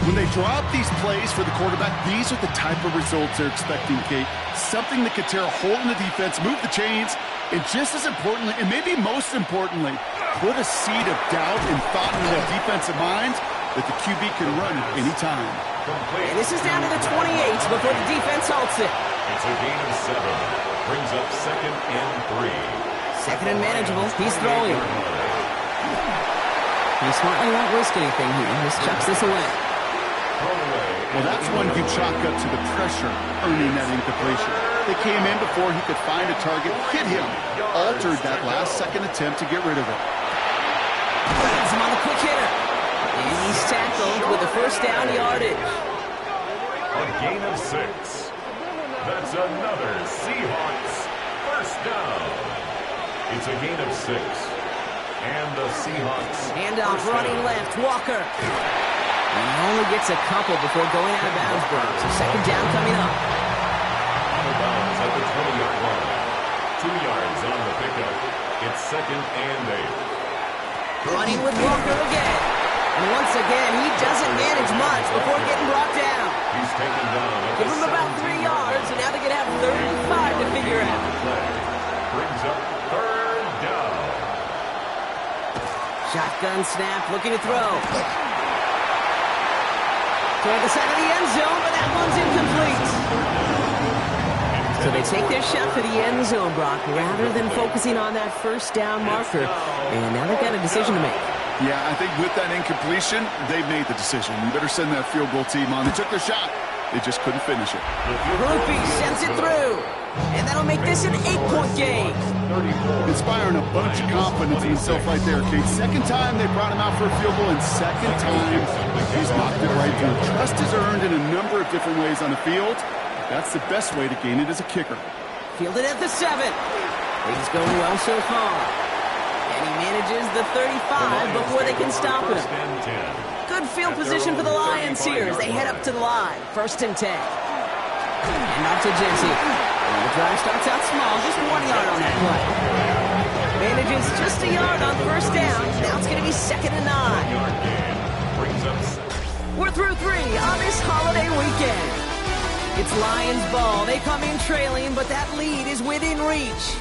When they drop these plays for the quarterback, these are the type of results they're expecting, Kate. Something that could tear a hole in the defense, move the chains, and just as importantly, and maybe most importantly, put a seed of doubt and thought into their defensive minds that the QB can run at any time. And this is down to the 28 before the defense halts it. It's a gain of 7. Brings up 2nd and 3. 2nd and manageable. He's throwing. He smartly won't risk anything here. Just chucks this away. Well, that's one you chalk up to the pressure earning that incompletion. They came in before he could find a target, hit him, altered that last-second attempt to get rid of it. Lands him on the quick hitter. And he's tackled with the first down yardage. A gain of 6. That's another Seahawks first down. It's a gain of 6. And the Seahawks. Handoff running left. Walker. And he only gets a couple before going out of bounds, bro. So 2nd down coming up. Out of bounds at the 20-yard line. 2 yards on the pickup. It's 2nd and 8. Running with Walker again. And once again, he doesn't manage much before getting brought down. He's taken down. Give him about 3 yards, and now they can have 35 to figure out. Brings up 3rd down. Shotgun snap, looking to throw. Toward the side of the end zone, but that one's incomplete. So they take their shot for the end zone, Brock, rather than focusing on that first down marker. And now they've got a decision to make. Yeah, I think with that incompletion, they've made the decision. You better send that field goal team on. They took their shot. They just couldn't finish it. Rupee sends it through. And that'll make this an 8-point game. Inspiring a bunch of confidence in himself right there, Kate. 2nd time they brought him out for a field goal, and 2nd time he's knocked it right through. Trust is earned in a number of different ways on the field. That's the best way to gain it as a kicker. Fielded at the 7. Things going well so far. And he manages the 35 before they can stop him. Good field position for the Lions here as they head up to the line. 1st and 10. And up to Jesse. The drive starts out small, just 1 yard on that play. Manages just a yard on 1st down. Now it's going to be 2nd and 9. We're through 3 on this holiday weekend. It's Lions ball. They come in trailing, but that lead is within reach.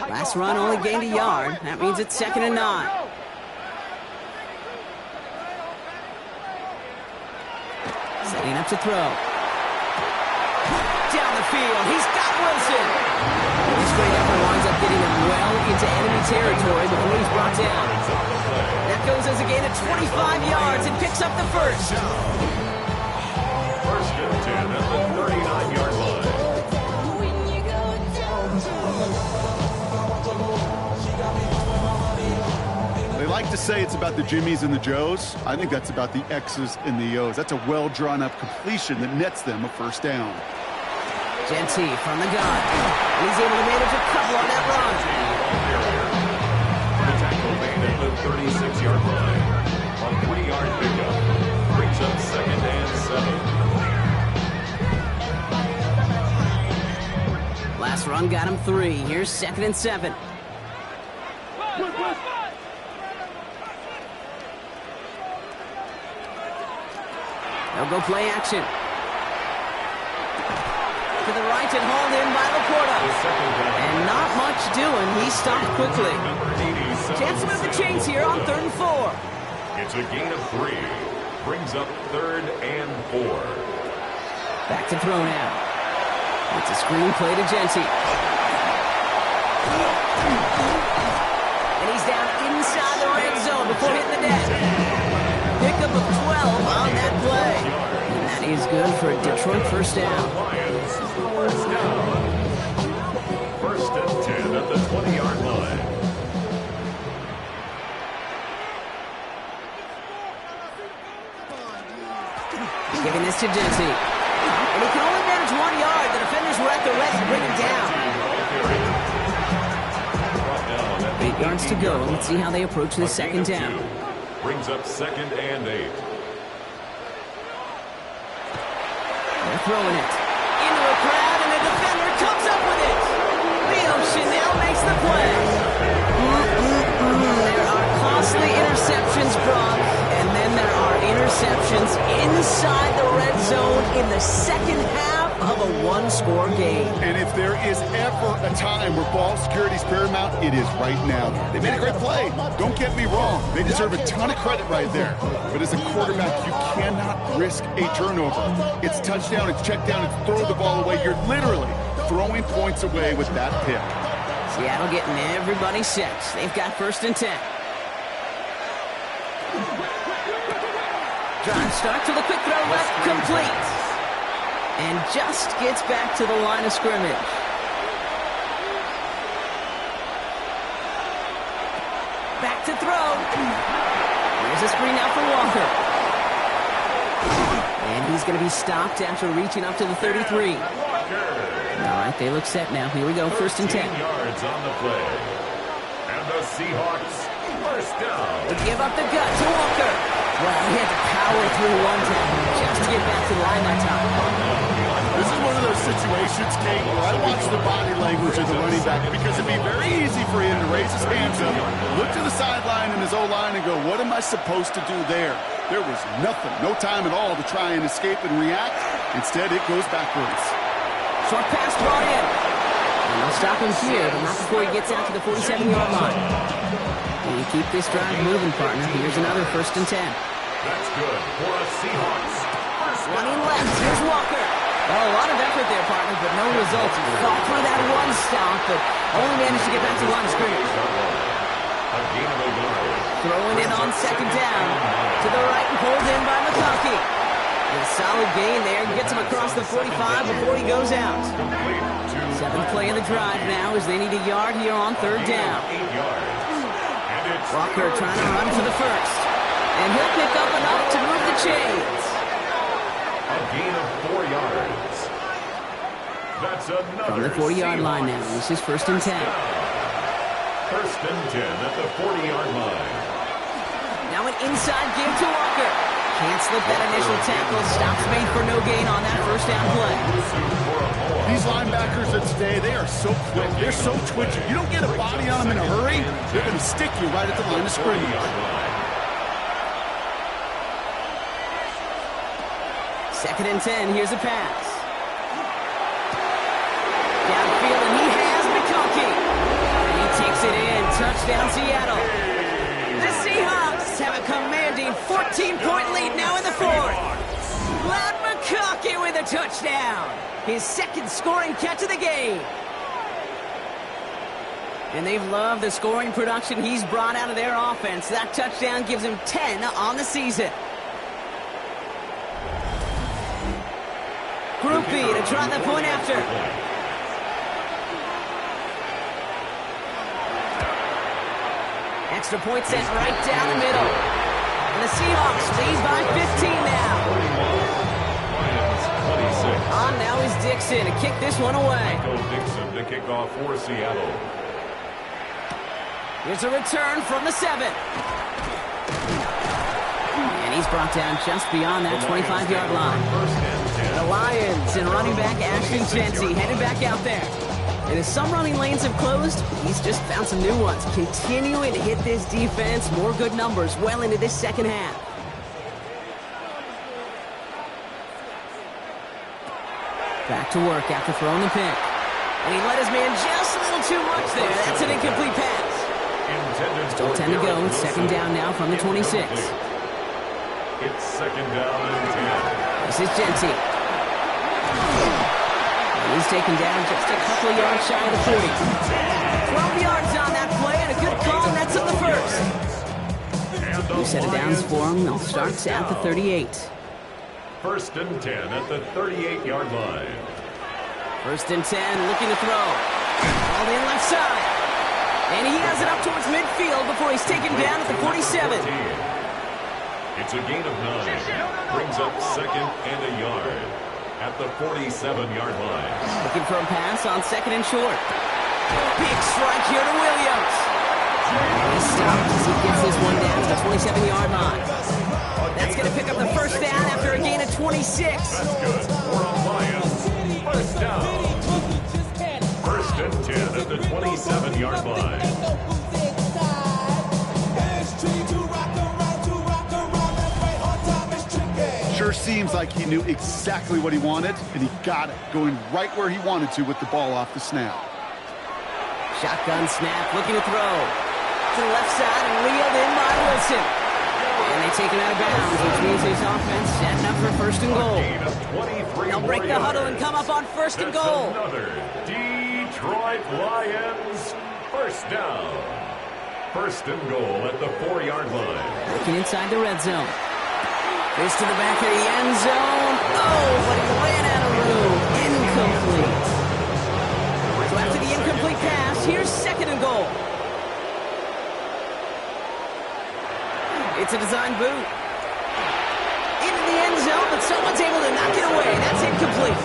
Last run only gained a yard. That means it's 2nd and 9. Setting up to throw. Down the field. He's got Wilson. This great effort winds up getting him well into enemy territory before he's brought down. That goes as a gain of 25 yards and picks up the first. 1st and 10 at the 39-yard line. like to say it's about the Jimmies and the Joes. I think that's about the X's and the O's. That's a well-drawn-up completion that nets them a first down. Genty from the gun. He's able to manage a couple on that run. The tackle made at the 36-yard line. A 3-yard pickup. Brings up 2nd and 7. Last run got him 3. Here's 2nd and 7. They'll go play action. To the right and hauled in by Laporta. And not much doing. He stopped quickly. Chance to move the chains here on 3rd and 4. It's a gain of 3. Brings up 3rd and 4. Back to throw now. It's a screen play to Genty. And he's down inside the red zone before hitting the net. Pickup of 12 on that play. And that is good for a Detroit first down. First down. 1st and 10 at the 20-yard line. Giving this to Genty. And he can only manage 1 yard. The defenders were at the red to bring him down. 8 yards to go. Let's see how they approach this 2nd down. Brings up 2nd and 8. They're throwing it into a crowd, and the defender comes up with it. Leo Chanel makes the play. There are costly interceptions, Brock, and then there are interceptions inside the red zone in the second half of a one-score game. And if there is ever a time where ball security is paramount, it is right now. They made a great play. Don't get me wrong. They deserve a ton of credit right there. But as a quarterback, you cannot risk a turnover. It's touchdown, it's check down, it's throw the ball away. You're literally throwing points away with that pick. Seattle getting everybody set. They've got 1st and 10. Drive start to the quick throw left, complete. And just gets back to the line of scrimmage. Back to throw. Here's a screen out for Walker. And he's going to be stopped after reaching up to the 33. All right, they look set now. Here we go, 1st and 10. Yards on the play. And the Seahawks, first down. To give up the gut to Walker. Well, he had to power through one tackle just to get back to the line that time. This is one of those situations, Kate, where I watch the body language of the running back because it'd be very easy for him to raise his hands up, look to the sideline and his O-line and go, what am I supposed to do there? There was nothing, no time at all to try and escape and react. Instead, it goes backwards. Short pass brought in. And they'll stop him here, but not before he gets out to the 47-yard line. And you keep this drive moving, partner. Here's another 1st and 10. That's good for a Seahawks. Running left. Here's Walker. Well, a lot of effort there, partner, but no results. He fought through that one stop, but only managed to get back to the line of scrimmage. A gain of a yard. Throwing in on 2nd down. To the right and pulled in by McConkey. A solid gain there. Gets him across the 45 before he goes out. 7th play of the drive now as they need a yard here on 3rd down. 8 yards. And it's Walker trying to run for the 1st. And he'll pick up enough to move the chains. a gain of 4 yards. That's another From the 40-yard line now. This is 1st and 10. 1st and 10 at the 40-yard line. Now an inside give to Walker. Can't slip that initial tackle. Stops made for no gain on that 1st down play. These linebackers of today, they are so quick. They're so twitchy. You don't get a body on them in a hurry, they're going to stick you right at the line of scrimmage. 2nd and 10. Here's a pass. Downfield, and he has McConkey. And he takes it in. Touchdown, Seattle. The Seahawks have a commanding 14-point lead now in the 4th. Glad McConkey with a touchdown. His 2nd scoring catch of the game. And they've loved the scoring production he's brought out of their offense. That touchdown gives him 10 on the season. Groupie to try the point after. Extra point sent right down the middle. And the Seahawks lead by 15 now. Lions 26. On now is Dixon to kick this one away. Go Dixon to kick off for Seattle. Here's a return from the 7. And he's brought down just beyond that 25-yard line. The Lions and running back Ashton Jeanty headed back out there. And as some running lanes have closed, he's just found some new ones. Continuing to hit this defense, more good numbers well into this second half. Back to work after throwing the pick. And he let his man just a little too much there. That's an incomplete pass. Still 10 to go. Second down now from the 26. It's second down and 10. This is Jeanty. He's taken down just a couple of yards shy of the 40. 12 yards on that play and a good call, and that's on the first. New set of downs for him. They'll start at the 38. First and 10 at the 38-yard line. First and 10, looking to throw. All in left side. And he has it up towards midfield before he's taken down at the 47. It's a gain of 9. Brings up second and a yard at the 47-yard line. Looking for a pass on second and short. Big strike here to Williams. He stopped as he gets this one down to the 27-yard line. That's going to pick up the first down after a gain of 26. That's good. For a Lions. First down. First and 10 at the 27-yard line. Sure seems like he knew exactly what he wanted, and he got it, going right where he wanted to with the ball off the snap. Shotgun snap, looking to throw. To the left side and reeled in by Wilson. And they take him out of bounds, which means his offense setting up for first and goal. They'll break the huddle and come up on first and goal. Another Detroit Lions first down. First and goal at the 4-yard line. Looking inside the red zone. This to the back of the end zone. Oh, but he ran out of room. Incomplete. So after the incomplete pass, here's second and goal. It's a design boot. Into the end zone, but someone's able to knock it away. That's incomplete.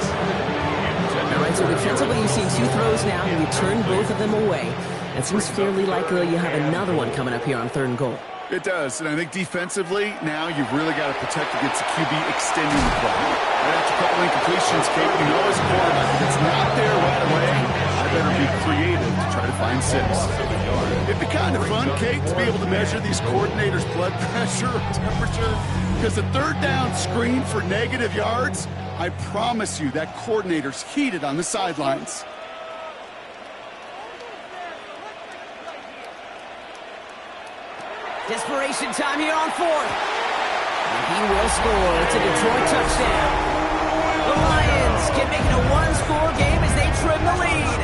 All right, so defensively, you've seen 2 throws now, and you turn both of them away. It seems fairly likely you have another one coming up here on third and goal. It does, and I think defensively, now you've really got to protect against the QB extending the play. Right after a couple incompletions, Kate, you know as a quarterback, if it's not there right away, I better be creative to try to find 6. It'd be kind of fun, Kate, to be able to measure these coordinators' blood pressure or temperature, because the third down screen for negative yards, I promise you that coordinator's heated on the sidelines. Desperation time here on fourth. And he will score. It's a Detroit touchdown. The Lions can make it a 1-score game as they trim the lead.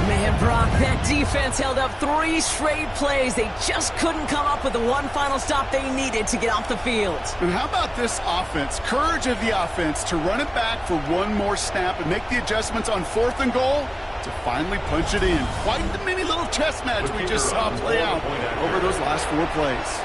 Man, Brock, that defense held up 3 straight plays. They just couldn't come up with the one final stop they needed to get off the field. And how about this offense? Courage of the offense to run it back for one more snap and make the adjustments on fourth and goal to finally punch it in. Quite the mini little chess match we just saw play out over those last 4 plays.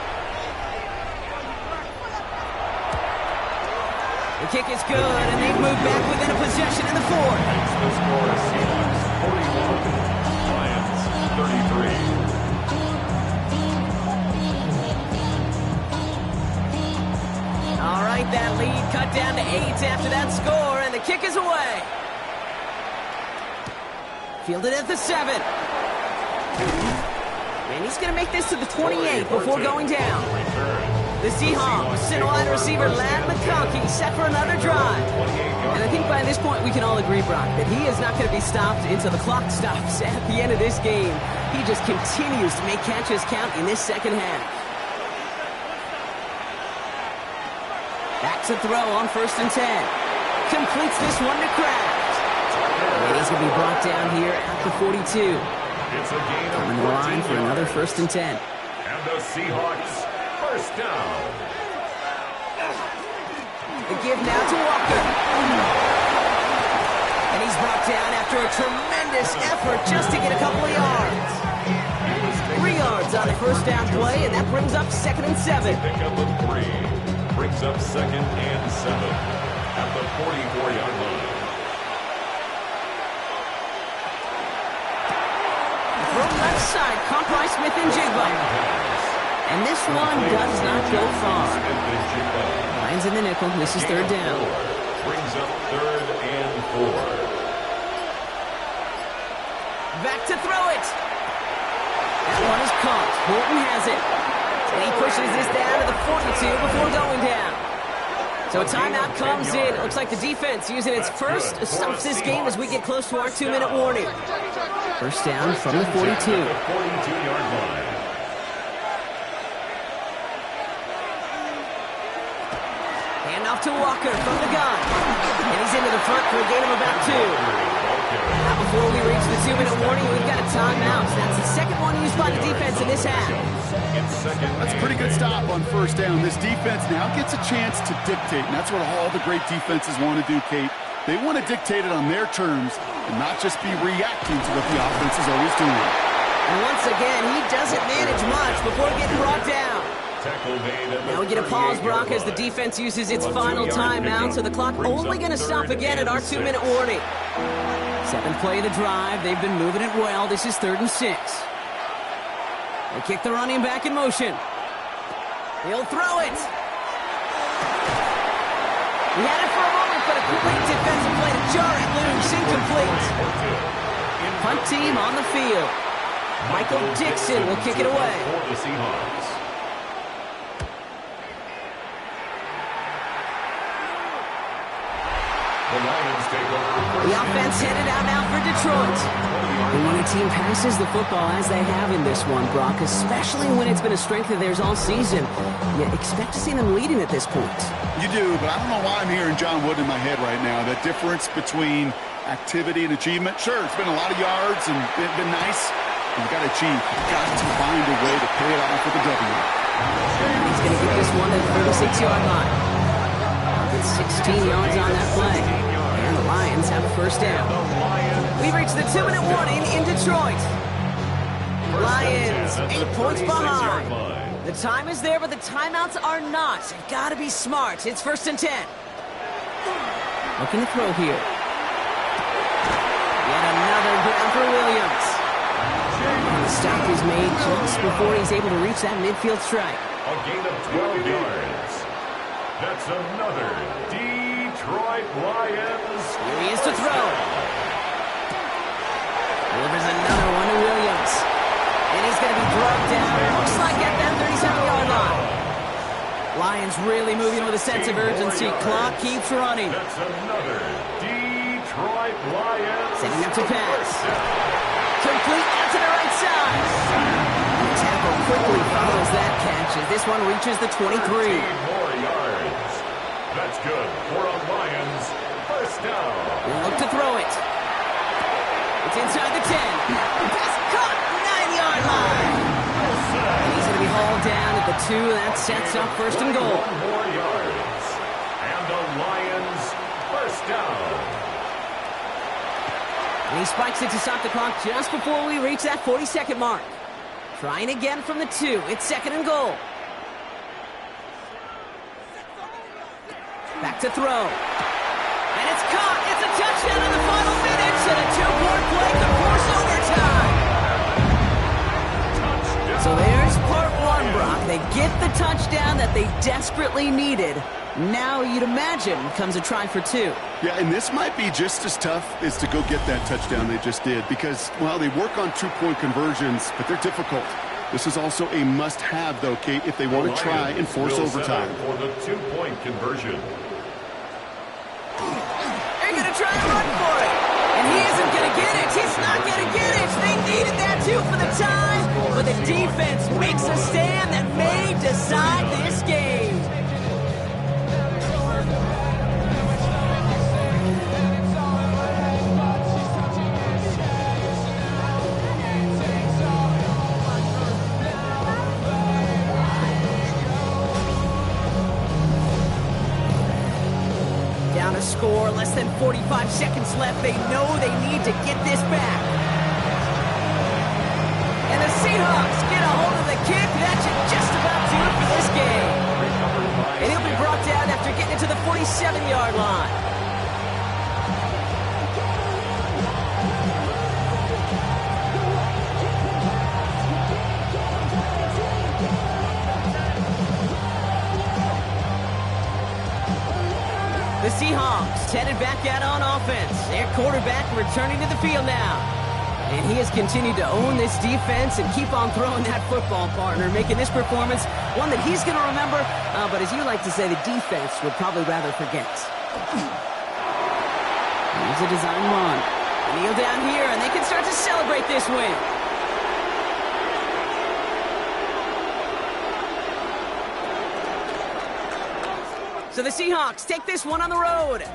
The kick is good, and they've moved back within a possession in the 4th. The score is Seahawks 41, Lions 33. All right, that lead cut down to 8 after that score, and the kick is away. Fielded at the 7. And he's going to make this to the 28 before going down. The Seahawks and wide receiver Lad McConkey set for another drive. And I think by this point we can all agree, Brock, that he is not going to be stopped until the clock stops at the end of this game. He just continues to make catches count in this second half. Back to throw on first and 10. Completes this one to Kraft. And he's going to be brought down here at the 42. It's a gain of Coming to the line for another first and 10. And the Seahawks first down. The give now to Walker. And he's brought down after a tremendous effort just to get a couple of yards. 3 yards on the first down play, and that brings up 2nd and 7. Pickup of 3. Brings up 2nd and 7 at the 44-yard line. From left side, caught by Smith and Jigba. And this one does not go far. Lions in the nickel. This is 3rd down. Brings up 3rd and 4. Back to throw it. That one is caught. Horton has it. And he pushes this down to the 42 before going down. So a timeout comes in. It looks like the defense using its first to stop this game as we get close to our 2-minute warning. First down from the 42. 42-yard line. Hand off to Walker from the gun. And he's into the front for a gain of about 2. Now before we reach the 2-minute warning, we've got a timeout. That's the second one used by the defense in this half. That's a pretty good stop on first down. This defense now gets a chance to dictate, and that's what all the great defenses want to do, Kate. They want to dictate it on their terms and not just be reacting to what the offense is always doing. And once again, he doesn't manage much before getting brought down. Now we get a pause, Brock, as the defense uses its final timeout, so the clock only going to stop again at our 2-minute warning. 7th play of the drive. They've been moving it well. This is 3rd and 6. They kick the running back in motion. He'll throw it. He had it for a moment, but a complete defensive play to jar it loose. Incomplete. Punt team on the field. Michael Dixon will kick it away. For the Seahawks. The offense headed out now for Detroit. And when a team passes the football as they have in this one, Brock, especially when it's been a strength of theirs all season, you expect to see them leading at this point. You do, but I don't know why I'm hearing John Wood in my head right now. That difference between activity and achievement. Sure, it's been a lot of yards and been nice. You've got to achieve. You've got to find a way to pay it off with a W. He's going to get this one to the 36-yard line. With 16 yards on that play. And the Lions have a first down. We've reached the 2-minute warning in Detroit. Lions 8 points behind. The time is there, but the timeouts are not. You've got to be smart. It's 1st and 10. Looking to throw here. Yet another grab for Williams. And the stop is made just before he's able to reach that midfield strike. A gain of 12 yards. That's another Detroit Lions. Here he is to throw. Delivers another one to Williams. And he's going to be drugged down. Looks like at that 37-yard line. Lions really moving with a sense of urgency. Clock keeps running. That's another Detroit Lions. Setting up to pass. Complete out to the right side. The tackle quickly follows that catch as this one reaches the 23. 13 more yards. That's good for a Lions first down. We'll look to throw it. It's inside the 10. Pass caught, 9-yard line. And he's going to be hauled down at the 2. That sets up 1st and goal. 1 more yards. And the Lions first down. And he spikes it to stop the clock just before we reach that 40-second mark. Trying again from the 2. It's 2nd and goal. Back to throw. And it's caught. It's a touchdown in the final minutes. And a 2-point play could force overtime. So there's part 1, Brock. They get the touchdown that they desperately needed. Now, you'd imagine, comes a try for 2. Yeah, and this might be just as tough as to go get that touchdown they just did because, well, they work on 2-point conversions, but they're difficult. This is also a must-have, though, Kate, if they want to try and force overtime. For the 2-point conversion. They're going to try to run for it. And he isn't going to get it. He's not going to get it. They needed that, too, for the time. But the defense makes a stand that may decide this game. Down a score, less than 45 seconds left. They know they need to get this back. And a Seahawks get a hold of the kick. That should just about do it for this game. And he'll be brought down after getting to the 47-yard line. The Seahawks headed back out on offense. Their quarterback returning to the field now. And he has continued to own this defense and keep on throwing that football, partner, making this performance one that he's going to remember, but as you like to say, the defense would probably rather forget. Here's a design run. Kneel down here, and they can start to celebrate this win. So the Seahawks take this one on the road.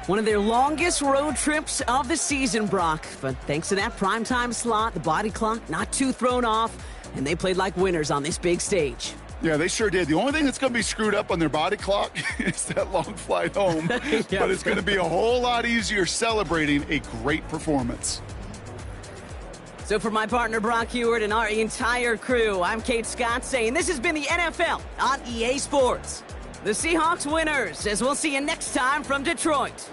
One of their longest road trips of the season, Brock. But thanks to that primetime slot, the body clock not too thrown off, and they played like winners on this big stage. Yeah, they sure did. The only thing that's going to be screwed up on their body clock is that long flight home. Yep. But it's going to be a whole lot easier celebrating a great performance. So for my partner, Brock Heward, and our entire crew, I'm Kate Scott saying this has been the NFL on EA Sports. The Seahawks winners, as we'll see you next time from Detroit.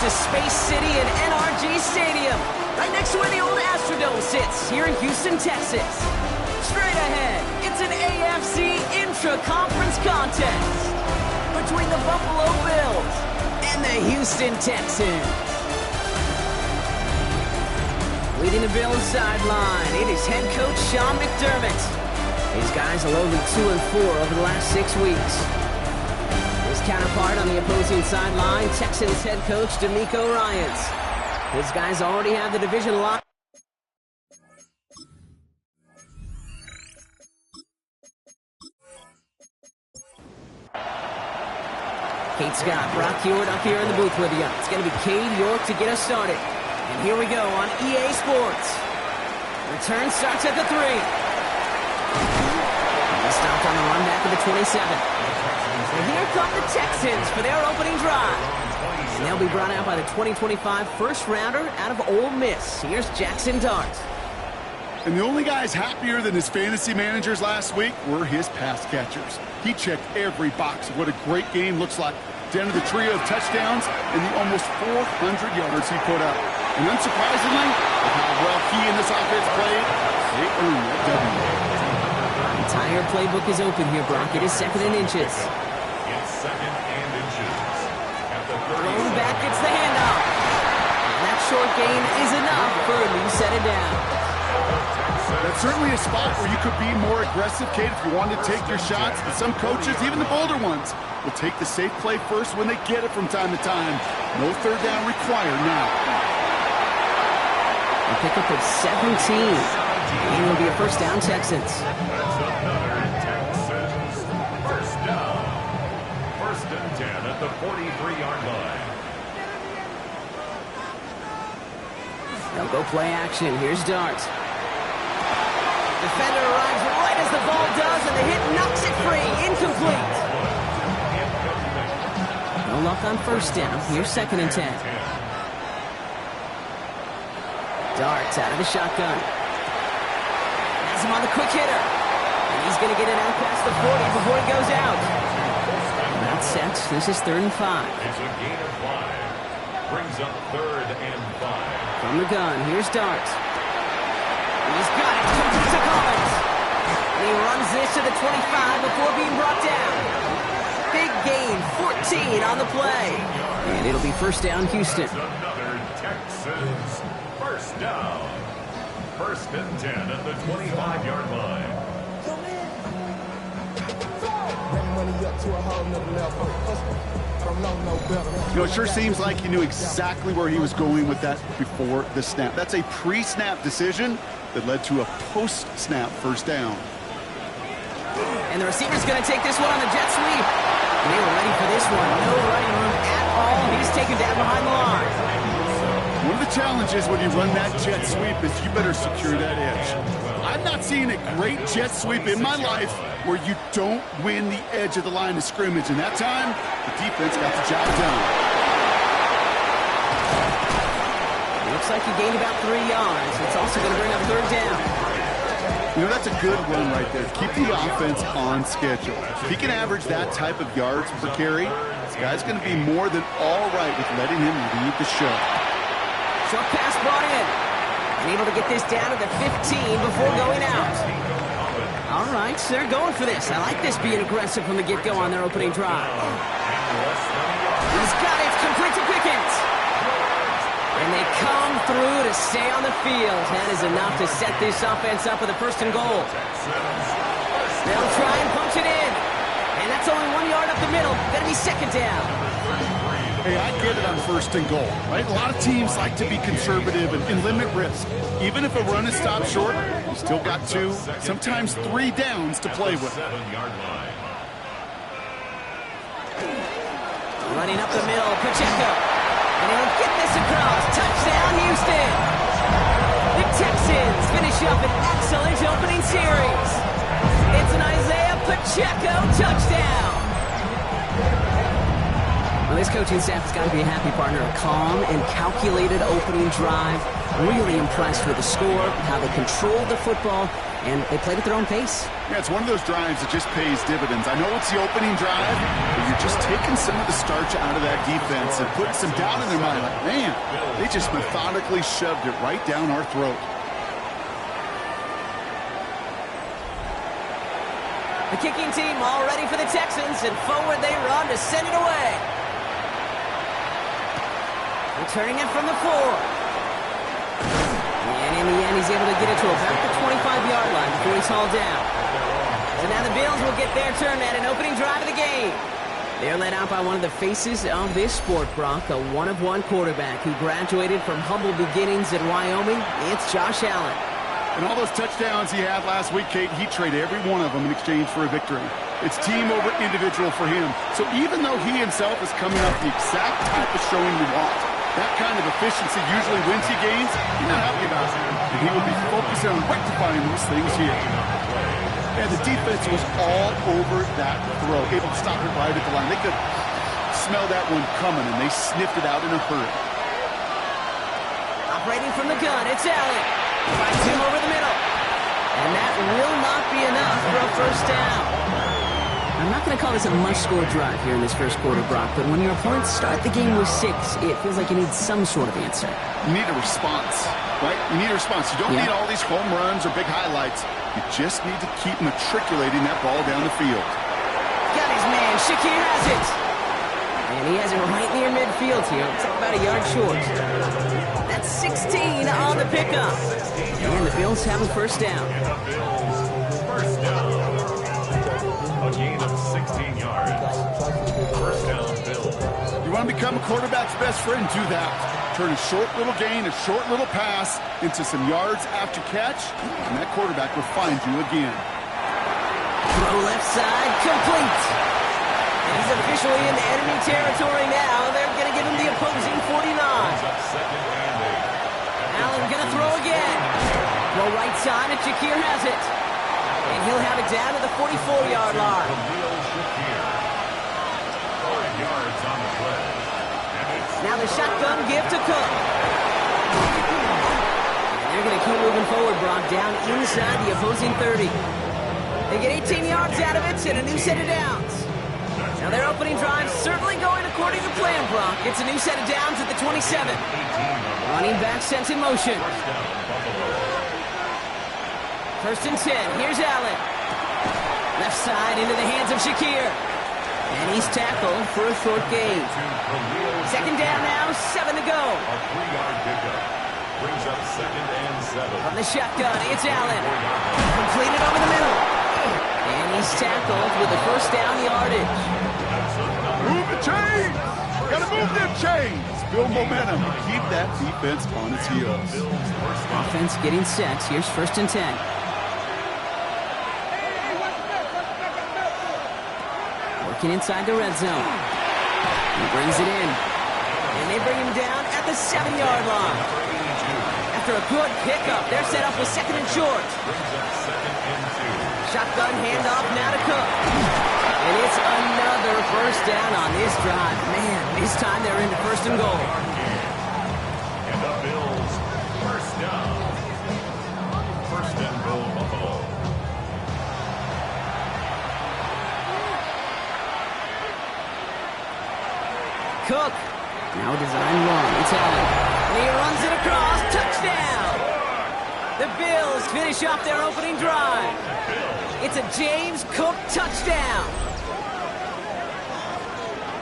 to Space City and NRG Stadium, right next to where the old Astrodome sits, here in Houston, Texas. Straight ahead, it's an AFC intra-conference contest between the Buffalo Bills and the Houston Texans. Leading the Bills sideline, it is head coach Sean McDermott. His guys are only 2-4 over the last 6 weeks. His counterpart on the opposing sideline, Texans head coach D'Amico Ryans. His guys already have the division locked. Kate Scott, Brock Hewitt up here in the booth with you. It's going to be Cade York to get us started. And here we go on EA Sports. Return starts at the 3. Stopped on the run back at the 27. And here come the Texans for their opening drive. And they'll be brought out by the 2025 first-rounder out of Ole Miss. Here's Jackson Dart. And the only guys happier than his fantasy managers last week were his pass catchers. He checked every box of what a great game looks like, down to the trio of touchdowns and the almost 400 yards he put up. And unsurprisingly, with how well he and this offense played, they earned that W. The entire playbook is open here, Brock. It is 2nd and inches. It's 2nd and inches. At the 30. Thrown back, gets the handoff. And that short gain is enough for a new set it down. That's certainly a spot where you could be more aggressive, Kate, if you wanted to take your shots. And some coaches, even the bolder ones, will take the safe play first when they get it from time to time. No third down required now. A pickup of 17. And it'll be a first down, Texans. That's another Texans. First down. 1st and 10 at the 43-yard line. They'll go play action. Here's Dart. Defender arrives right as the ball does, and the hit knocks it free. Incomplete. No luck on first down. Here's 2nd and 10. Dart's out of the shotgun. Has him on the quick hitter. And he's going to get it out past the 40 before he goes out. That's set. This is 3rd and 5. It's a gain of 5. Brings up 3rd and 5. From the gun, here's Dart. He's got it. Complete to Collins. And he runs this to the 25 before being brought down. Big gain, 14 on the play. And it'll be first down, Houston. It's another Texans. First down. 1st and 10 at the 25-yard line. You know, it sure seems like he knew exactly where he was going with that before the snap. That's a pre-snap decision that led to a post-snap first down. And the receiver's going to take this one on the jet sweep. They were ready for this one. No running room at all. He's taken down behind the line. One of the challenges when you run that jet sweep is you better secure that edge. I've not seen a great jet sweep in my life where you don't win the edge of the line of scrimmage. And that time, the defense got the job done. Looks like he gained about 3 yards. It's also going to bring up 3rd down. You know, that's a good run right there. Keep the offense on schedule. If he can average that type of yards per carry, this guy's going to be more than all right with letting him lead the show. Short pass brought in. And able to get this down to the 15 before going out. All right, so they're going for this. I like this being aggressive from the get-go on their opening drive. He's got it. It's complete to Pickens. And they come through to stay on the field. That is enough to set this offense up with a 1st and goal. They'll try and punch it in. And that's only 1 yard up the middle. Going to be 2nd down. Hey, I get it on 1st and goal, right? A lot of teams like to be conservative and limit risk. Even if a run is stopped short, you still got 2, sometimes 3 downs to play with. Running up the middle, Pacheco. And he'll get this across. Touchdown, Houston. The Texans finish up an excellent opening series. It's an Isaiah Pacheco touchdown. Well, this coaching staff has got to be a happy partner. A calm and calculated opening drive. Really impressed with the score, how they controlled the football, and they played at their own pace. Yeah, it's one of those drives that just pays dividends. I know it's the opening drive, but you're just taking some of the starch out of that defense and putting some doubt in their mind. Like, man, they just methodically shoved it right down our throat. The kicking team all ready for the Texans, and forward they run to send it away. Returning it from the 4. And in the end, he's able to get it to about the 25-yard line before he's hauled down. So now the Bills will get their turn at an opening drive of the game. They're led out by one of the faces of this sport, Brock, a one-of-one quarterback who graduated from humble beginnings in Wyoming. It's Josh Allen. And all those touchdowns he had last week, Kate, he traded every one of them in exchange for a victory. It's team over individual for him. So even though he himself is coming off the exact type of showing you want, that kind of efficiency usually wins you games. He's not happy about it. And he will be focusing on rectifying those things here. And the defense was all over that throw, able to stop it right at the line. They could smell that one coming, and they sniffed it out in a hurry. Operating from the gun, it's Allen. Finds him over the middle. And that will not be enough for a first down. I'm not going to call this a must-score drive here in this first quarter, Brock, but when your opponents start the game with 6, it feels like you need some sort of answer. You need a response, right? You need a response. You don't need all these home runs or big highlights. You just need to keep matriculating that ball down the field. Got his man. Shakir has it. And he has it right near midfield here. It's about a yard short. That's 16 on the pickup. And the Bills have a first down. First down. A gain of 16 yards. First down, Bills. You want to become a quarterback's best friend? Do that. Turn a short little gain, a short little pass into some yards after catch, and that quarterback will find you again. Throw left side, complete. And he's officially in enemy territory now. They're going to give him the opposing 49. Second and 8. Allen going to throw again. Throw right side, and Shakir has it. And he'll have it down to the 44-yard line. 4 yards on the play. Now the shotgun give to Cook. And they're going to keep moving forward, Brock, down inside the opposing 30. They get 18 yards out of it and a new set of downs. Now their opening drive certainly going according to plan, Brock. It's a new set of downs at the 27. Running back sent in motion. First and 10. Here's Allen. Left side into the hands of Shakir. And he's tackled for a short gain. Second down now, 7 to go. A 3-yard pickup brings up second and 7. From the shotgun, it's Allen. Completed over the middle. And he's tackled with the first down yardage. Move the chains! Gotta move them chains! Build momentum. Keep that defense on its heels. Offense getting set. Here's first and 10. Inside the red zone. He brings it in. And they bring him down at the 7-yard line. After a good pickup, they're set up with second and short. Shotgun handoff now to Cook. And it's another first down on this drive. Man, this time they're into first and goal. And the Bills first down. First and goal, Buffalo. Cook. Now design run. It's Allen. And he runs it across. Touchdown. The Bills finish off their opening drive. It's a James Cook touchdown.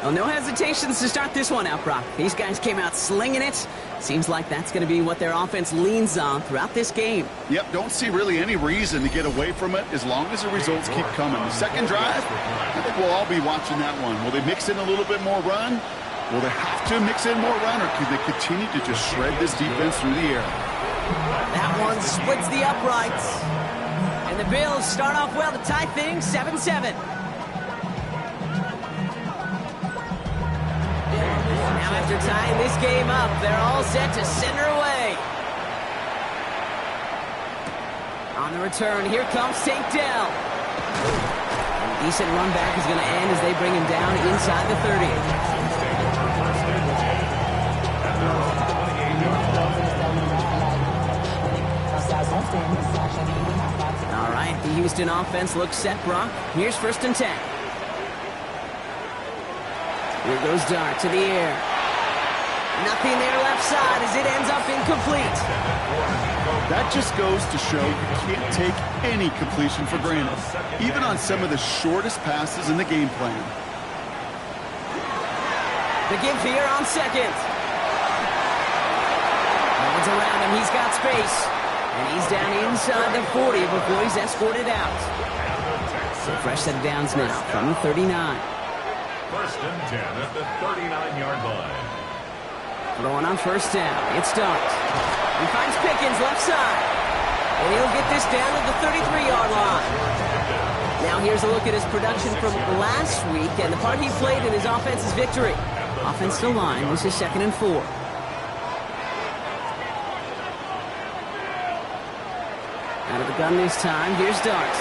Well, no hesitations to start this one out, Brock. These guys came out slinging it. Seems like that's going to be what their offense leans on throughout this game. Yep, don't see really any reason to get away from it as long as the results keep coming. The second drive, I think we'll all be watching that one. Will they mix in a little bit more run? Will they have to mix in more run, or can they continue to just shred this defense through the air? That one splits the uprights. And the Bills start off well to tie things 7-7. Now after tying this game up, they're all set to send her away. On the return, here comes St. Dell. A decent run back is going to end as they bring him down inside the 30. All right, the Houston offense looks set, Brock. Here's 1st and 10. Here goes Dart to the air. Nothing there left side as it ends up incomplete. That just goes to show you can't take any completion for granted, even on some of the shortest passes in the game plan. The give here on 2nd. No one's around him. He's got space. And he's down inside the 40 before he's escorted out. So fresh set of downs now from the 39. 1st and 10 at the 39-yard line. Throwing on 1st down. It starts. He finds Pickens left side. And he'll get this down at the 33-yard line. Now here's a look at his production from last week and the part he played in his offense's victory. Offensive line was his 2nd and 4. Out of the gun this time. Here's Dart.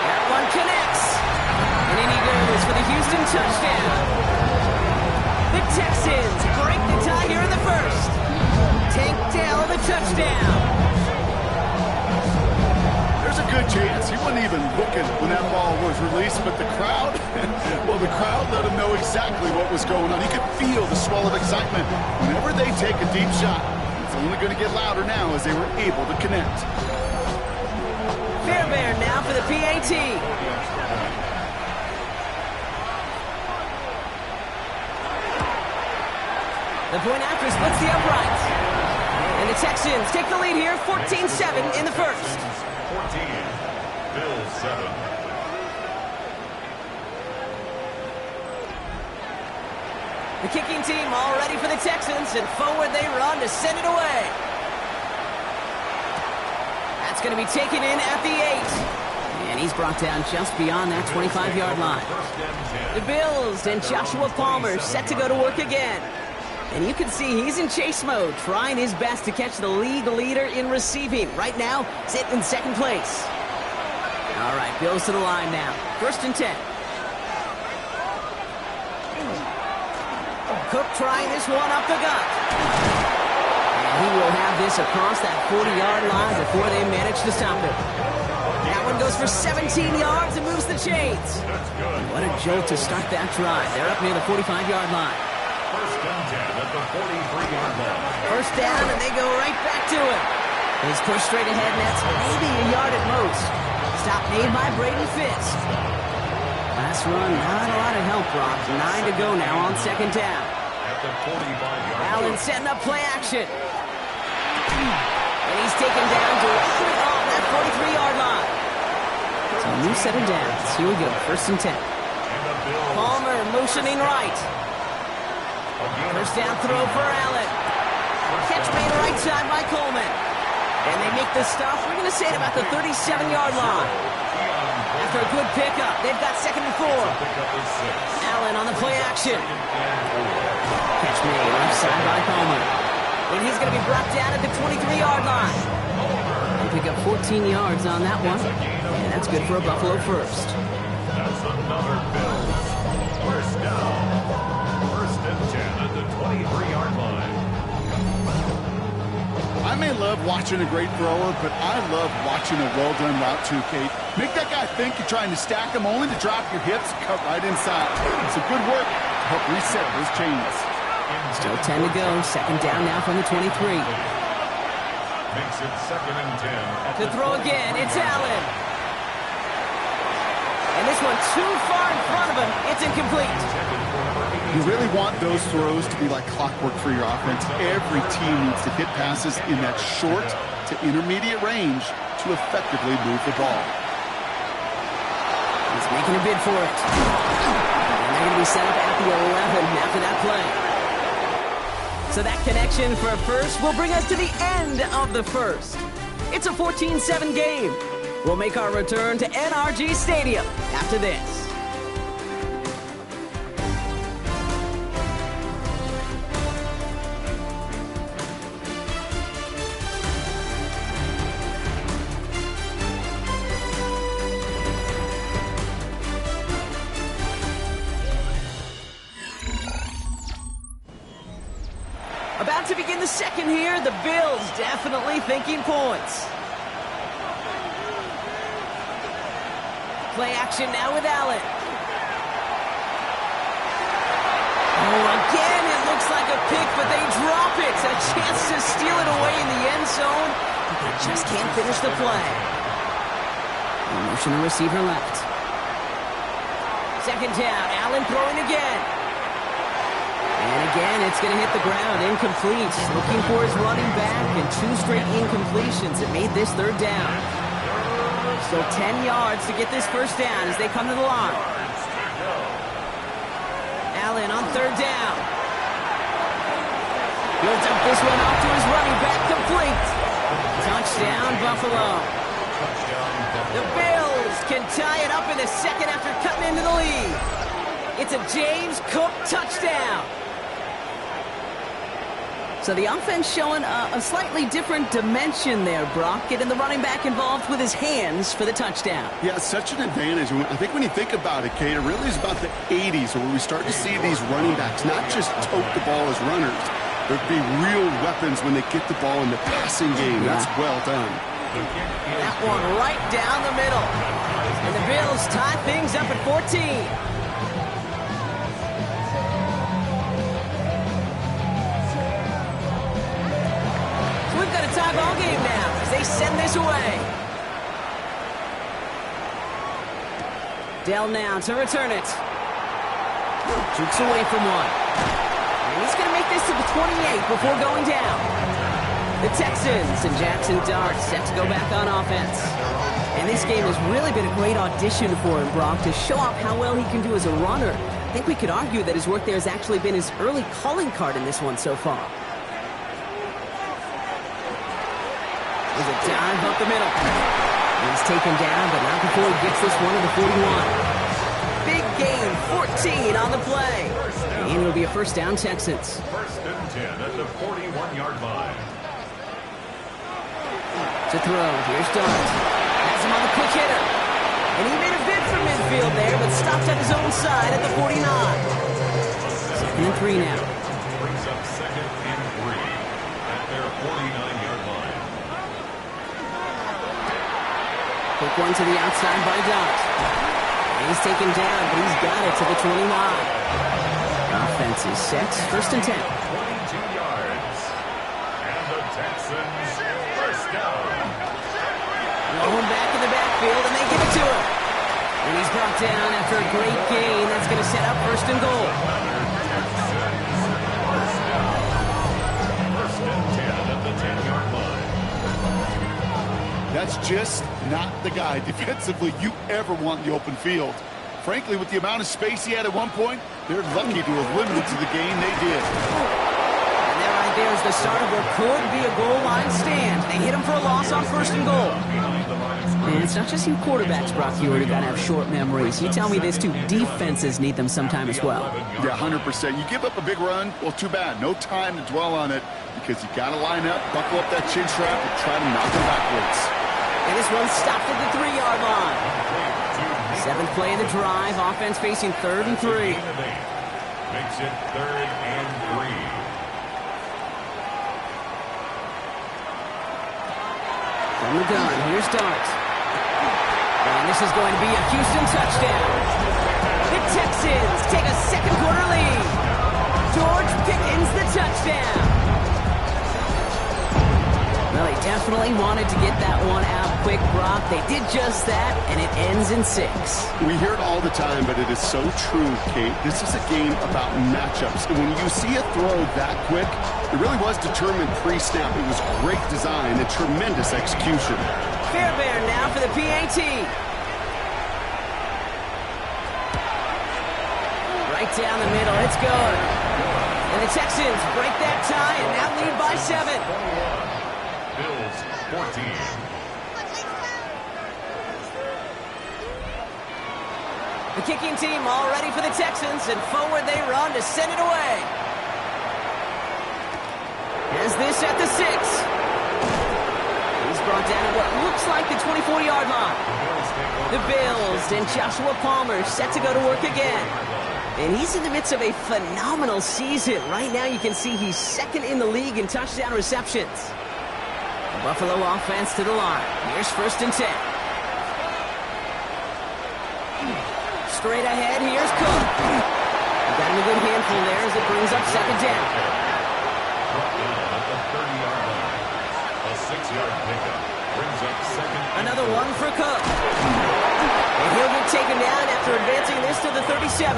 That one connects. And in he goes for the Houston touchdown. The Texans break the tie here in the 1st. Tank Dell the touchdown. There's a good chance he wasn't even looking when that ball was released, but the crowd, well, the crowd let him know exactly what was going on. He could feel the swell of excitement. Whenever they take a deep shot, it's only going to get louder now as they were able to connect. Fairbairn now for the PAT. The point after splits the upright. And the Texans take the lead here, 14-7 in the 1st. 14, Bills 7. The kicking team all ready for the Texans, and forward they run to send it away. That's going to be taken in at the 8. And he's brought down just beyond that 25-yard line. The Bills and Joshua Palmer set to go to work again. And you can see he's in chase mode, trying his best to catch the league leader in receiving. Right now, sitting in 2nd place. All right, Bills to the line now. 1st and 10. Cook trying this one up the gut. And he will have this across that 40-yard line before they manage to stop it. That one goes for 17 yards and moves the chains. What a jolt to start that drive. They're up near the 45-yard line. 1st and 10 at the 43-yard line. 1st down, and they go right back to it. His push straight ahead nets maybe a yard at most. Stop made by Braden Fisk. Last run, not a lot of help, Brock. 9 to go now on 2nd down. At the 45-yard line. Allen setting up play action. And he's taken down directly on that 43-yard line. So a new set of downs. Here we go, 1st and 10. Palmer motioning right. 1st down throw for Allen. Catch made right side by Coleman. And they make the stop, we're going to say, at about the 37-yard line. After a good pickup, they've got 2nd and 4. Allen on the play action. Catch made left side by Coleman. And he's going to be brought down at the 23-yard line. They pick up 14 yards on that one. And that's good for a Buffalo 1st. That's another Bills. 1st down. 1st and 10 at the 23-yard line. I may love watching a great thrower, but I love watching a well-done route too, Kate. Make that guy think you're trying to stack him only to drop your hips and cut right inside. Some good work to help reset those chains. Still 10 to go. 2nd down now from the 23. Makes it 2nd and 10. To throw again, it's Allen. And this one too far in front of him. It's incomplete. You really want those throws to be like clockwork for your offense. Every team needs to hit passes in that short to intermediate range to effectively move the ball. He's making a bid for it. And they're going to be set up at the 11 after that play. So that connection for a 1st will bring us to the end of the 1st. It's a 14-7 game. We'll make our return to NRG Stadium after this. about to begin the second here. The Bills definitely thinking points. Play action now with Allen. Oh, again, it looks like a pick, but they drop it. A chance to steal it away in the end zone, but they just can't finish the play. Motion to receiver left. Second down, Allen throwing again. And again, it's going to hit the ground, incomplete. Looking for his running back, and 2 straight incompletions. It made this third down. So 10 yards to get this first down as they come to the line. Allen on third down. He'll dump this one off to his running back, complete. Touchdown, Buffalo. The Bills can tie it up in the second after cutting into the lead. It's a James Cook touchdown. So the offense showing a slightly different dimension there, Brock, getting the running back involved with his hands for the touchdown. Yeah, such an advantage. I think when you think about it, Kate, it really is about the 80s where we start to see these running backs not just tote the ball as runners, but be real weapons when they get the ball in the passing game. Yeah. That's well done. That one right down the middle. And the Bills tie things up at 14. Tie ball game now as they send this away. Dell now to return it. Jukes away from one. And he's going to make this to the 28 before going down. The Texans and Jackson Dart set to go back on offense. And this game has really been a great audition for him, Brock, to show off how well he can do as a runner. I think we could argue that his work there has actually been his early calling card in this one so far. There's a dive up the middle. He's taken down, but not before he gets this one to the 41. Big gain, 14 on the play. And it'll be a first down, Texans. First and 10 at the 41-yard line. To throw, here's Dart. Has him on the quick hitter. And he made a bid for midfield there, but stops at his own side at the 49. Second and 3 now. Brings up second and 3 at their 49-yard line. Quick one to the outside by Dot. He's taken down, but he's got it to the 29. Offense is set. First and 10. 22 yards. And the Texans first down. Going back in the backfield, and they give it to him. And he's brought down after a great gain. That's going to set up first and goal. First and 10 at the 10-yard line. That's just not the guy defensively you ever want in the open field. Frankly, with the amount of space he had at one point, they're lucky to have limited to the game they did. And there right there is the start of what could be a goal line stand. They hit him for a loss on first and goal. And it's not just you quarterbacks, Brock Hewitt, who got to have short memories. You tell me this too, defenses need them sometime as well. Yeah, 100%. You give up a big run, well, too bad. No time to dwell on it because you got to line up, buckle up that chin strap, and try to knock him backwards. And this one stopped at the 3-yard line. 7th play of the drive. Offense facing 3rd and 3. Makes it 3rd and 3. From the gun, here's Dart. And this is going to be a Houston touchdown. The Texans take a second quarter lead. George Pickens the touchdown. Well, they definitely wanted to get that one out quick, Brock. They did just that, and it ends in 6. We hear it all the time, but it is so true, Kate. This is a game about matchups. And when you see a throw that quick, it really was determined pre-snap. It was great design and tremendous execution. Fairbairn now for the PAT. Right down the middle. It's good. And the Texans break that tie and now lead by 7. Bills 14. The kicking team all ready for the Texans, and forward they run to send it away. Has this at the 6. He's brought down at what looks like the 24-yard line. The Bills and Joshua Palmer set to go to work again. And he's in the midst of a phenomenal season. Right now you can see he's second in the league in touchdown receptions. The Buffalo offense to the line. Here's 1st and 10. Straight ahead, here's Cook. Got him a good handful there as it brings up 2nd down. At the 30-yard line. A 6-yard pickup brings up 2nd. Another one for Cook. And he'll get taken down after advancing this to the 37.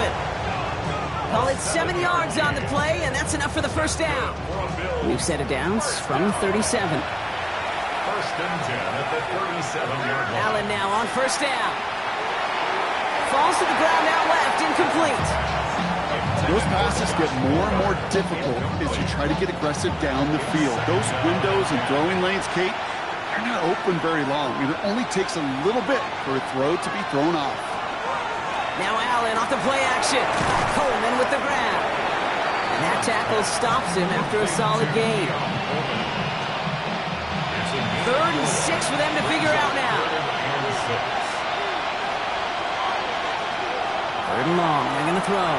Call it 7 yards on the play, and that's enough for the 1st down. New set of downs from 37. 1st and 10 at the 37-yard line. Allen now on 1st down. Falls to the ground out left, incomplete. Those passes get more and more difficult as you try to get aggressive down the field. Those windows and throwing lanes, Kate, they're not open very long. It only takes a little bit for a throw to be thrown off. Now Allen off the play action. Coleman with the grab. And that tackle stops him after a solid gain. 3rd and 6 for them to figure out now. 3rd and long. They're going to throw.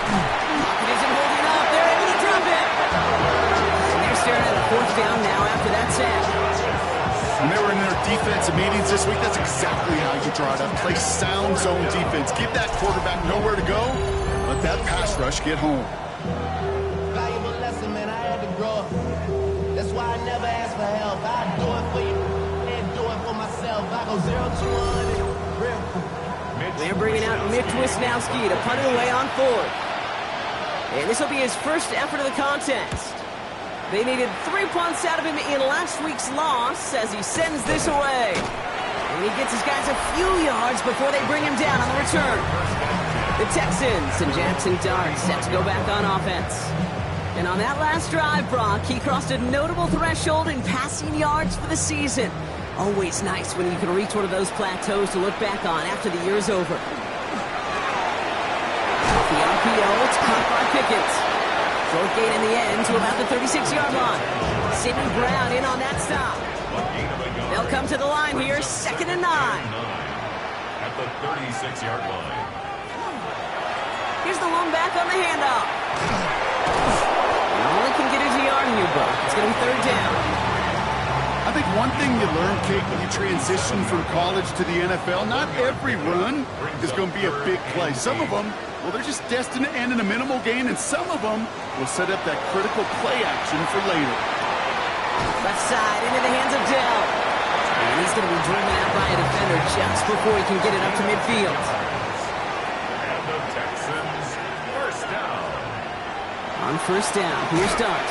Pocket isn't holding up. They're able to drop it. And they're staring at a 4th down now after that sack. When they were in their defensive meetings this week, that's exactly how you draw it up. Play sound zone defense. Give that quarterback nowhere to go. Let that pass rush get home. Valuable lesson, man. I had to grow up. That's why I never ask for help. I do it for you and do it for myself. I go 0 to 100. Real. They're bringing out Mitch Wisnowski to punt it away on 4th. And this will be his first effort of the contest. They needed 3 punts out of him in last week's loss as he sends this away. And he gets his guys a few yards before they bring him down on the return. The Texans and Jackson Dart set to go back on offense. And on that last drive, Brock, he crossed a notable threshold in passing yards for the season. Always nice when you can reach one of those plateaus to look back on after the year is over. The RPO, it's caught by Pickens. Short gain in the end to about the 36-yard line. Sidney Brown in on that stop. They'll come to the line here, 2nd and 9. At the 36-yard line. Here's the lone back on the handoff. All he can get is a yard here, Buck. It's going to be 3rd down. I think one thing you learn, Kate, when you transition from college to the NFL, not every run is going to be a big play. Some of them, well, they're just destined to end in a minimal gain, and some of them will set up that critical play action for later. Left side into the hands of Dell. And he's going to be driven out by a defender just before he can get it up to midfield. And the Texans, 1st down. On 1st down, here's Dart.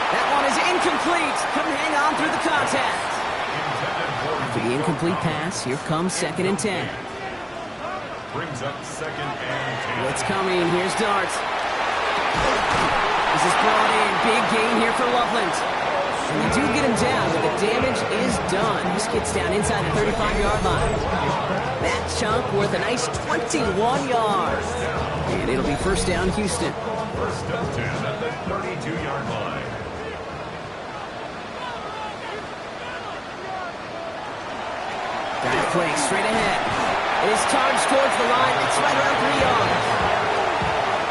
That one is incomplete. Couldn't hang on through the contact. For the incomplete pass, here comes 2nd and 10. Brings up 2nd and 10. What's coming? Here's Dart. This is brought in. Big gain here for Loveland. And they do get him down, but the damage is done. This gets down inside the 35-yard line. That chunk worth a nice 21 yards. And it'll be 1st down, Houston. 1st and 10 at the 32-yard line. Got play straight ahead. It is charged towards the line. It's right around 3 yards.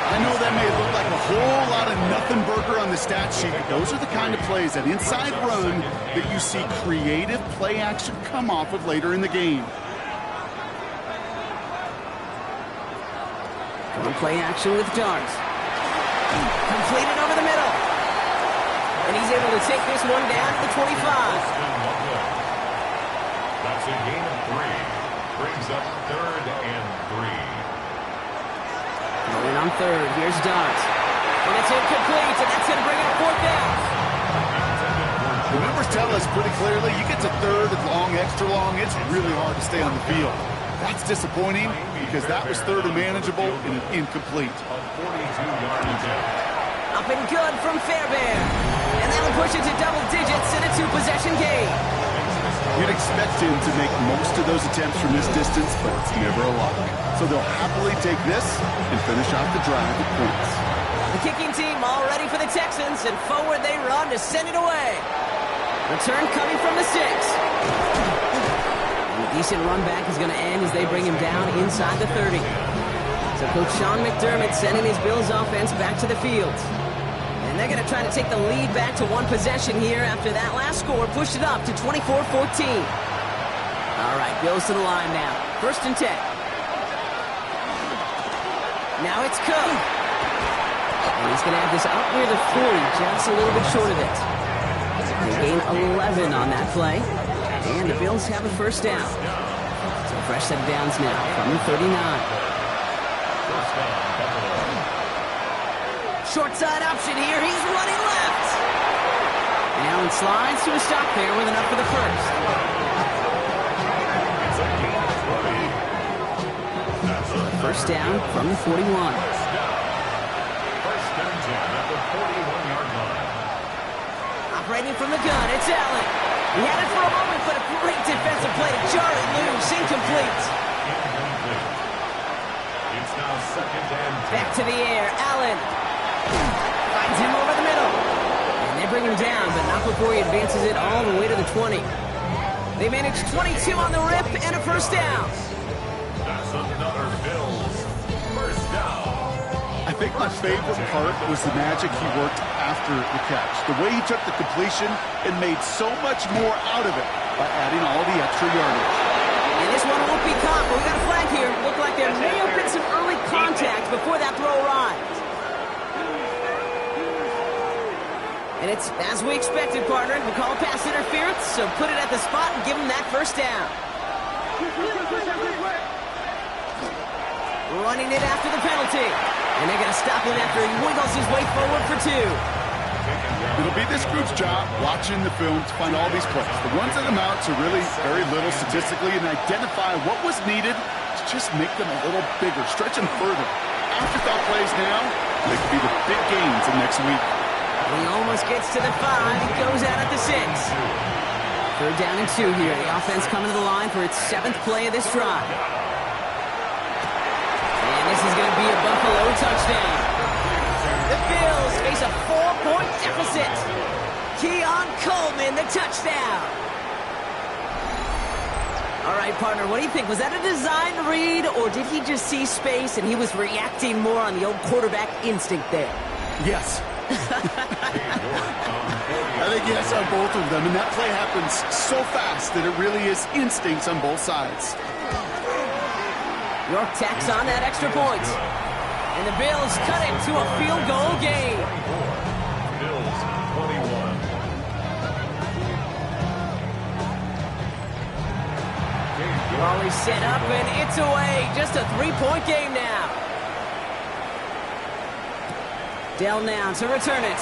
I know that may look like a whole lot of nothing burger on the stat sheet, but those are the kind of plays, that inside run, that you see creative play action come off of later in the game. Going play action with Dart. Completed over the middle. And he's able to take this one down to the 25. That's a gain of 3. Brings up 3rd and 3. Going on 3rd. Here's Dart. And it's incomplete, and that's going to bring up 4th down. The numbers tell us pretty clearly, you get to 3rd and long, extra long, it's really hard to stay on the field. That's disappointing because that was 3rd and manageable and an incomplete. A 42-yard attempt. Up and good from Fairbairn. And that'll push it to double digits in a 2-possession game. You'd expect him to make most of those attempts from this distance, but it's never a lock. So they'll happily take this and finish off the drive with points. The kicking team all ready for the Texans, and forward they run to send it away. Return coming from the 6. And a decent run back is going to end as they bring him down inside the 30. So So Coach Sean McDermott sending his Bills offense back to the field. And they're going to try to take the lead back to one possession here after that last score pushed it up to 24-14. All right, Bills to the line now. 1st and 10. Now it's Cook. And he's going to have this up near the 40, just a little bit short of it. They gain 11 on that play. And the Bills have a 1st down. So fresh set of downs now from the 39. Short side option here. He's running left. And Allen slides to a stop there with enough for the 1st. First down from the 41. First and 10 at the 41-yard line. Operating from the gun, it's Allen. He had it for a moment, but a great defensive play to jar it loose. Incomplete. It's now 2nd and 10. Back to the air, Allen. Finds him over the middle. And they bring him down, but not before he advances it all the way to the 20. They manage 22 on the rip and a 1st down. That's another Bills 1st down. I think my favorite part was the magic he worked after the catch. The way he took the completion and made so much more out of it by adding all the extra yardage. And this one won't be caught, but we got a flag here. Looked like there may have been some early contact before that throw arrived. And it's as we expected, partner. We call pass interference, so put it at the spot and give him that 1st down. Running it after the penalty. And they're going to stop him after he wiggles his way forward for 2. It'll be this group's job watching the film to find all these plays. The ones that amount to really very little statistically and identify what was needed to just make them a little bigger, stretch them further. Afterthought plays now, they could be the big gains in next week. He almost gets to the 5. He goes out at the 6. 3rd down and 2 here. The offense coming to the line for its 7th play of this drive. And this is going to be a Buffalo touchdown. The Bills face a 4-point deficit. Keon Coleman, the touchdown. All right, partner, what do you think? Was that a design read, or did he just see space and he was reacting more on the old quarterback instinct there? Yes. I think yes on both of them, and that play happens so fast that it really is instincts on both sides. York tacks on that extra point. And the Bills cut it to a field goal game. Bills 21. Raleigh set up, and it's away. Just a 3-point game now. Dell now to return it.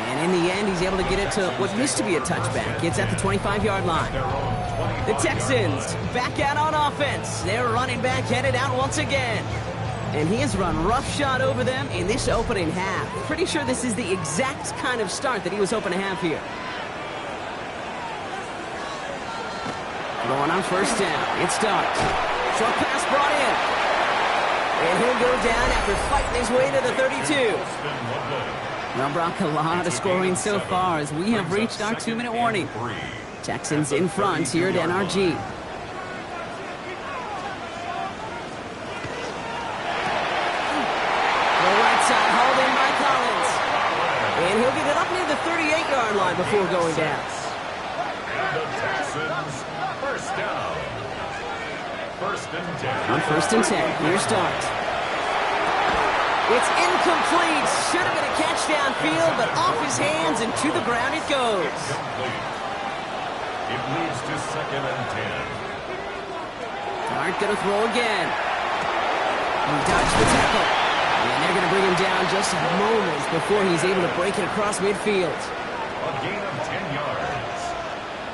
And in the end, he's able to get it to what used to be a touchback. It's at the 25-yard line. The Texans back out on offense. Their running back headed out once again. And he has run roughshod over them in this opening half. Pretty sure this is the exact kind of start that he was hoping to have here. Going on 1st down. It's Dart. Short pass brought in. And he'll go down after fighting his way to the 32. Now, Brock, a lot of scoring so far as we have reached our 2-minute warning. Texans in front here at NRG. The right side hauled in by Collins. And he'll get it up near the 38-yard line before going down. And the Texans 1st down. 1st and 10. On 1st and 10, here's Dart. It's incomplete. Should have been a catch downfield, but off his hands and to the ground it goes. It leads to 2nd and 10. Dart going to throw again. He dodged the tackle. And they're going to bring him down just moments before he's able to break it across midfield. A gain of 10 yards.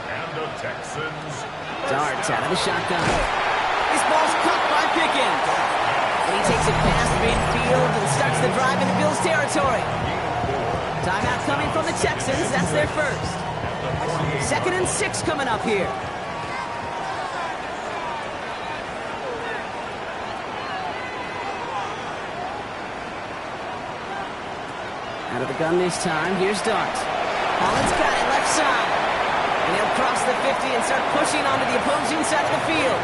And the Texans. Dart out of the shotgun. This ball's caught by Pickens. And he takes it past midfield and starts the drive into Bills territory. Timeout coming from the Texans. That's their 1st. 2nd and 6 coming up here. Out of the gun this time. Here's Dart. Collins got it left side. And he'll cross the 50 and start pushing onto the opposing side of the field.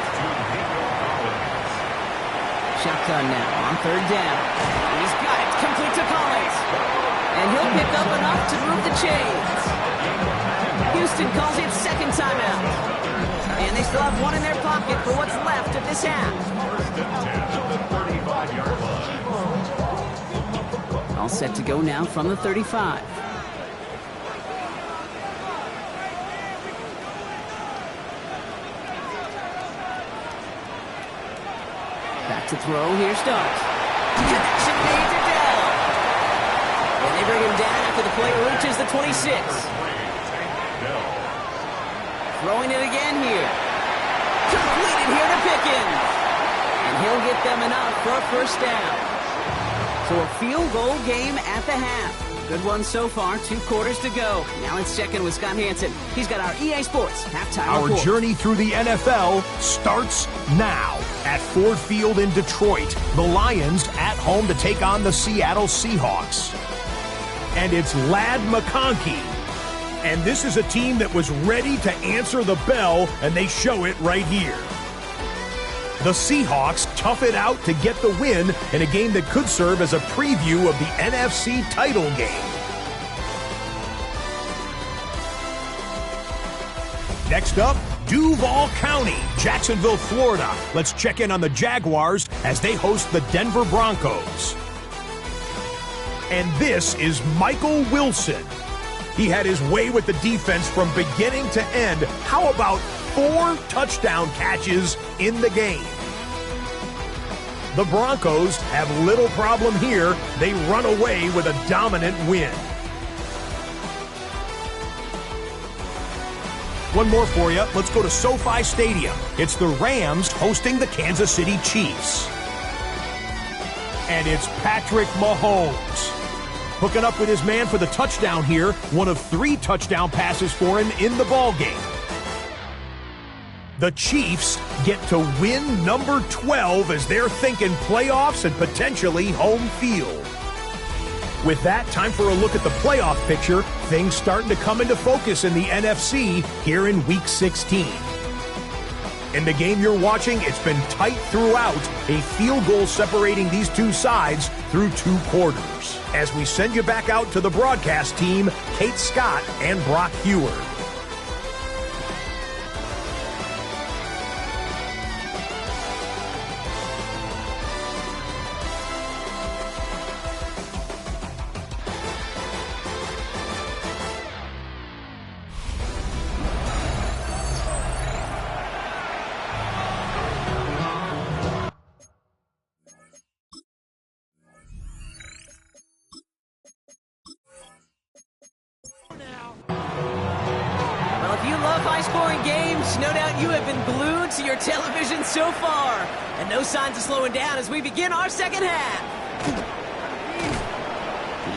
Shotgun now on third down. He's got it complete to Collins. And he'll pick up enough to move the chains. Houston calls it second timeout. And they still have one in their pocket for what's left of this half. First and 10 at the 35-yard line. All set to go now from the 35. Back to throw. Here starts. Connection made to Dell. And they bring him down after the play reaches the 26. Throwing it again here. Completed here to Pickens. And he'll get them enough for a first down. So a field goal game at the half. Good one so far. 2 quarters to go. Now let's check in with Scott Hansen. He's got our EA Sports halftime report. Our journey through the NFL starts now. At Ford Field in Detroit, the Lions at home to take on the Seattle Seahawks. And it's Ladd McConkey. And this is a team that was ready to answer the bell, and they show it right here. The Seahawks tough it out to get the win in a game that could serve as a preview of the NFC title game. Next up, Duval County, Jacksonville, Florida. Let's check in on the Jaguars as they host the Denver Broncos. And this is Michael Wilson. He had his way with the defense from beginning to end. How about 4 touchdown catches in the game? The Broncos have little problem here. They run away with a dominant win. One more for you. Let's go to SoFi Stadium. It's the Rams hosting the Kansas City Chiefs. And it's Patrick Mahomes hooking up with his man for the touchdown here. One of 3 touchdown passes for him in the ballgame. The Chiefs get to win number 12 as they're thinking playoffs and potentially home field. With that, time for a look at the playoff picture. Things starting to come into focus in the NFC here in Week 16. In the game you're watching, it's been tight throughout, a field goal separating these two sides through 2 quarters. As we send you back out to the broadcast team, Kate Scott and Brock Heward. Television so far, and no signs of slowing down as we begin our second half.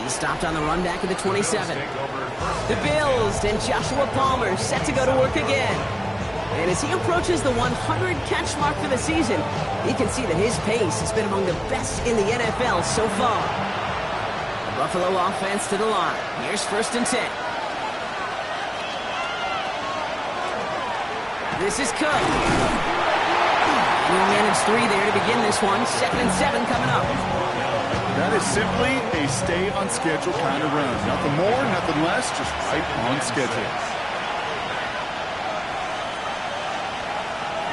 He stopped on the run back at the 27. The Bills and Joshua Palmer set to go to work again. And as he approaches the 100 catch mark for the season, you can see that his pace has been among the best in the NFL so far. The Buffalo offense to the line. Here's 1st and 10. This is Cook. We'll manage 3 there to begin this one. 2nd and 7 coming up. That is simply a stay-on-schedule kind of run. Nothing more, nothing less, just right on schedule.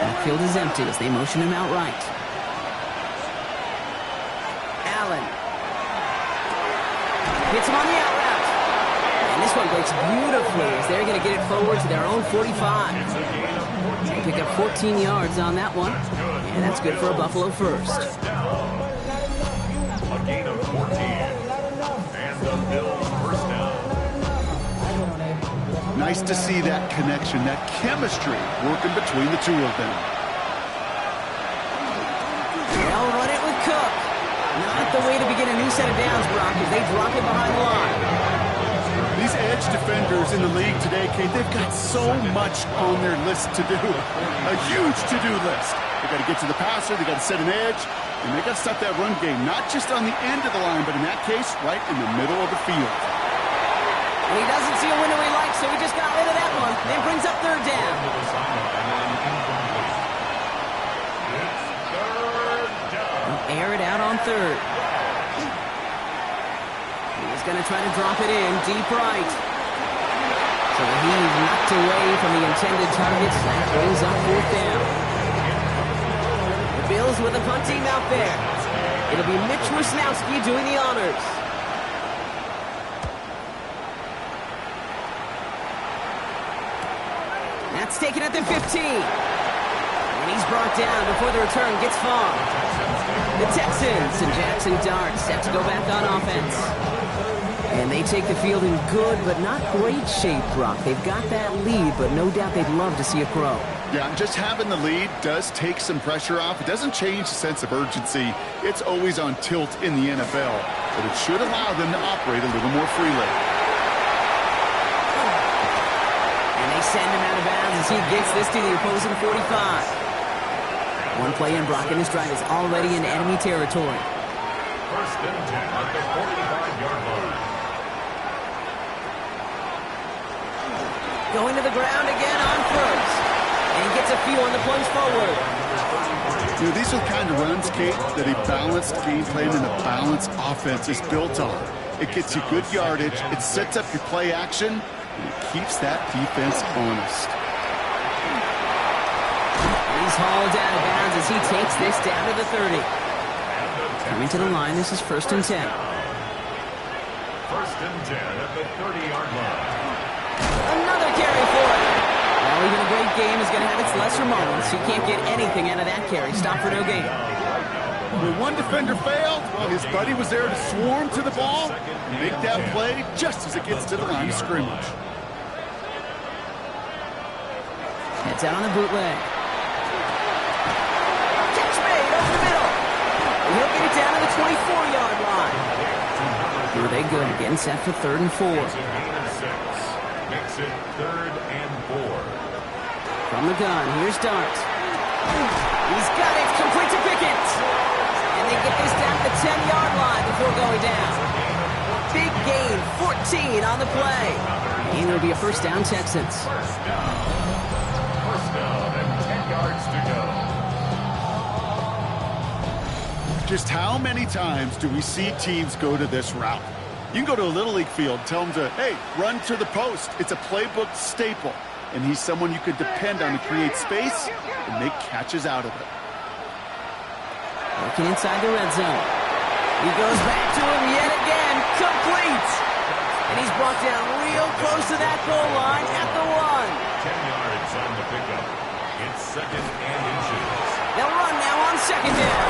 Backfield is empty as they motion him out right. Allen. Hits him on the out route. And this one breaks beautifully as they're going to get it forward to their own 45. They pick up 14 yards on that one. And that's good for a Buffalo first. A gain of 14. And the Bills first down. Nice to see that connection, that chemistry working between the 2 of them. They'll run it with Cook. Not the way to begin a new set of downs, Brock, as they drop it behind the line. These edge defenders in the league today, Kate, they've got so much on their list to do. A huge to-do list. They got to get to the passer, they got to set an edge, and they got to stop that run game, not just on the end of the line, but in that case, right in the middle of the field. And he doesn't see a window he likes, so he just got rid of that one. Then brings up 3rd down. third. He's going to try to drop it in deep right. So he's knocked away from the intended targets. That brings up fourth down. The Bills with the punt team out there. It'll be Mitch Wisnowski doing the honors. That's taken at the 15. And he's brought down before the return gets far. The Texans and Jackson Dart set to go back on offense. And they take the field in good but not great shape, Brock. They've got that lead, but no doubt they'd love to see it grow. Yeah, just having the lead does take some pressure off. It doesn't change the sense of urgency. It's always on tilt in the NFL, but it should allow them to operate a little more freely. And they send him out of bounds as he gets this to the opposing 45. One play in, Brock, and this drive is already in enemy territory. First and 10 at the 45-yard line. Going to the ground again on first. And he gets a few on the plunge forward. You know, these are the kind of runs, Kate, that a balanced game plan and a balanced offense is built on. It gets you good yardage, it sets up your play action, and it keeps that defense honest. He's hauled out of bounds as he takes this down to the 30. Coming to the line, this is first and 10. First and 10 at the 30-yard line. Another carry for it. Well, even a great game is going to have its lesser moments. You can't get anything out of that carry. Stop for no gain. When one defender failed, well, his buddy was there to swarm to the ball and make that play just as it gets to the line of scrimmage. Heads out on the bootleg. Catch made over the middle. And he'll get it down to the 24-yard line. Here they go, getting set for third and 4. Makes it third and 4. From the gun, here's Dart. He's got it, complete to Pickett. And they get this down to the 10-yard line before going down. Big gain, 14 on the play. And it'll be a first down, Texans. First down and 10 yards to go. Just how many times do we see teams go to this route? You can go to a Little League field, tell them to, hey, run to the post. It's a playbook staple. And he's someone you could depend on to create space and make catches out of it. Working inside the red zone. He goes back to him yet again. Complete. And he's brought down real close to that goal line at the 1. 10 yards on the pickup. It's second and inches. They'll run now on second down.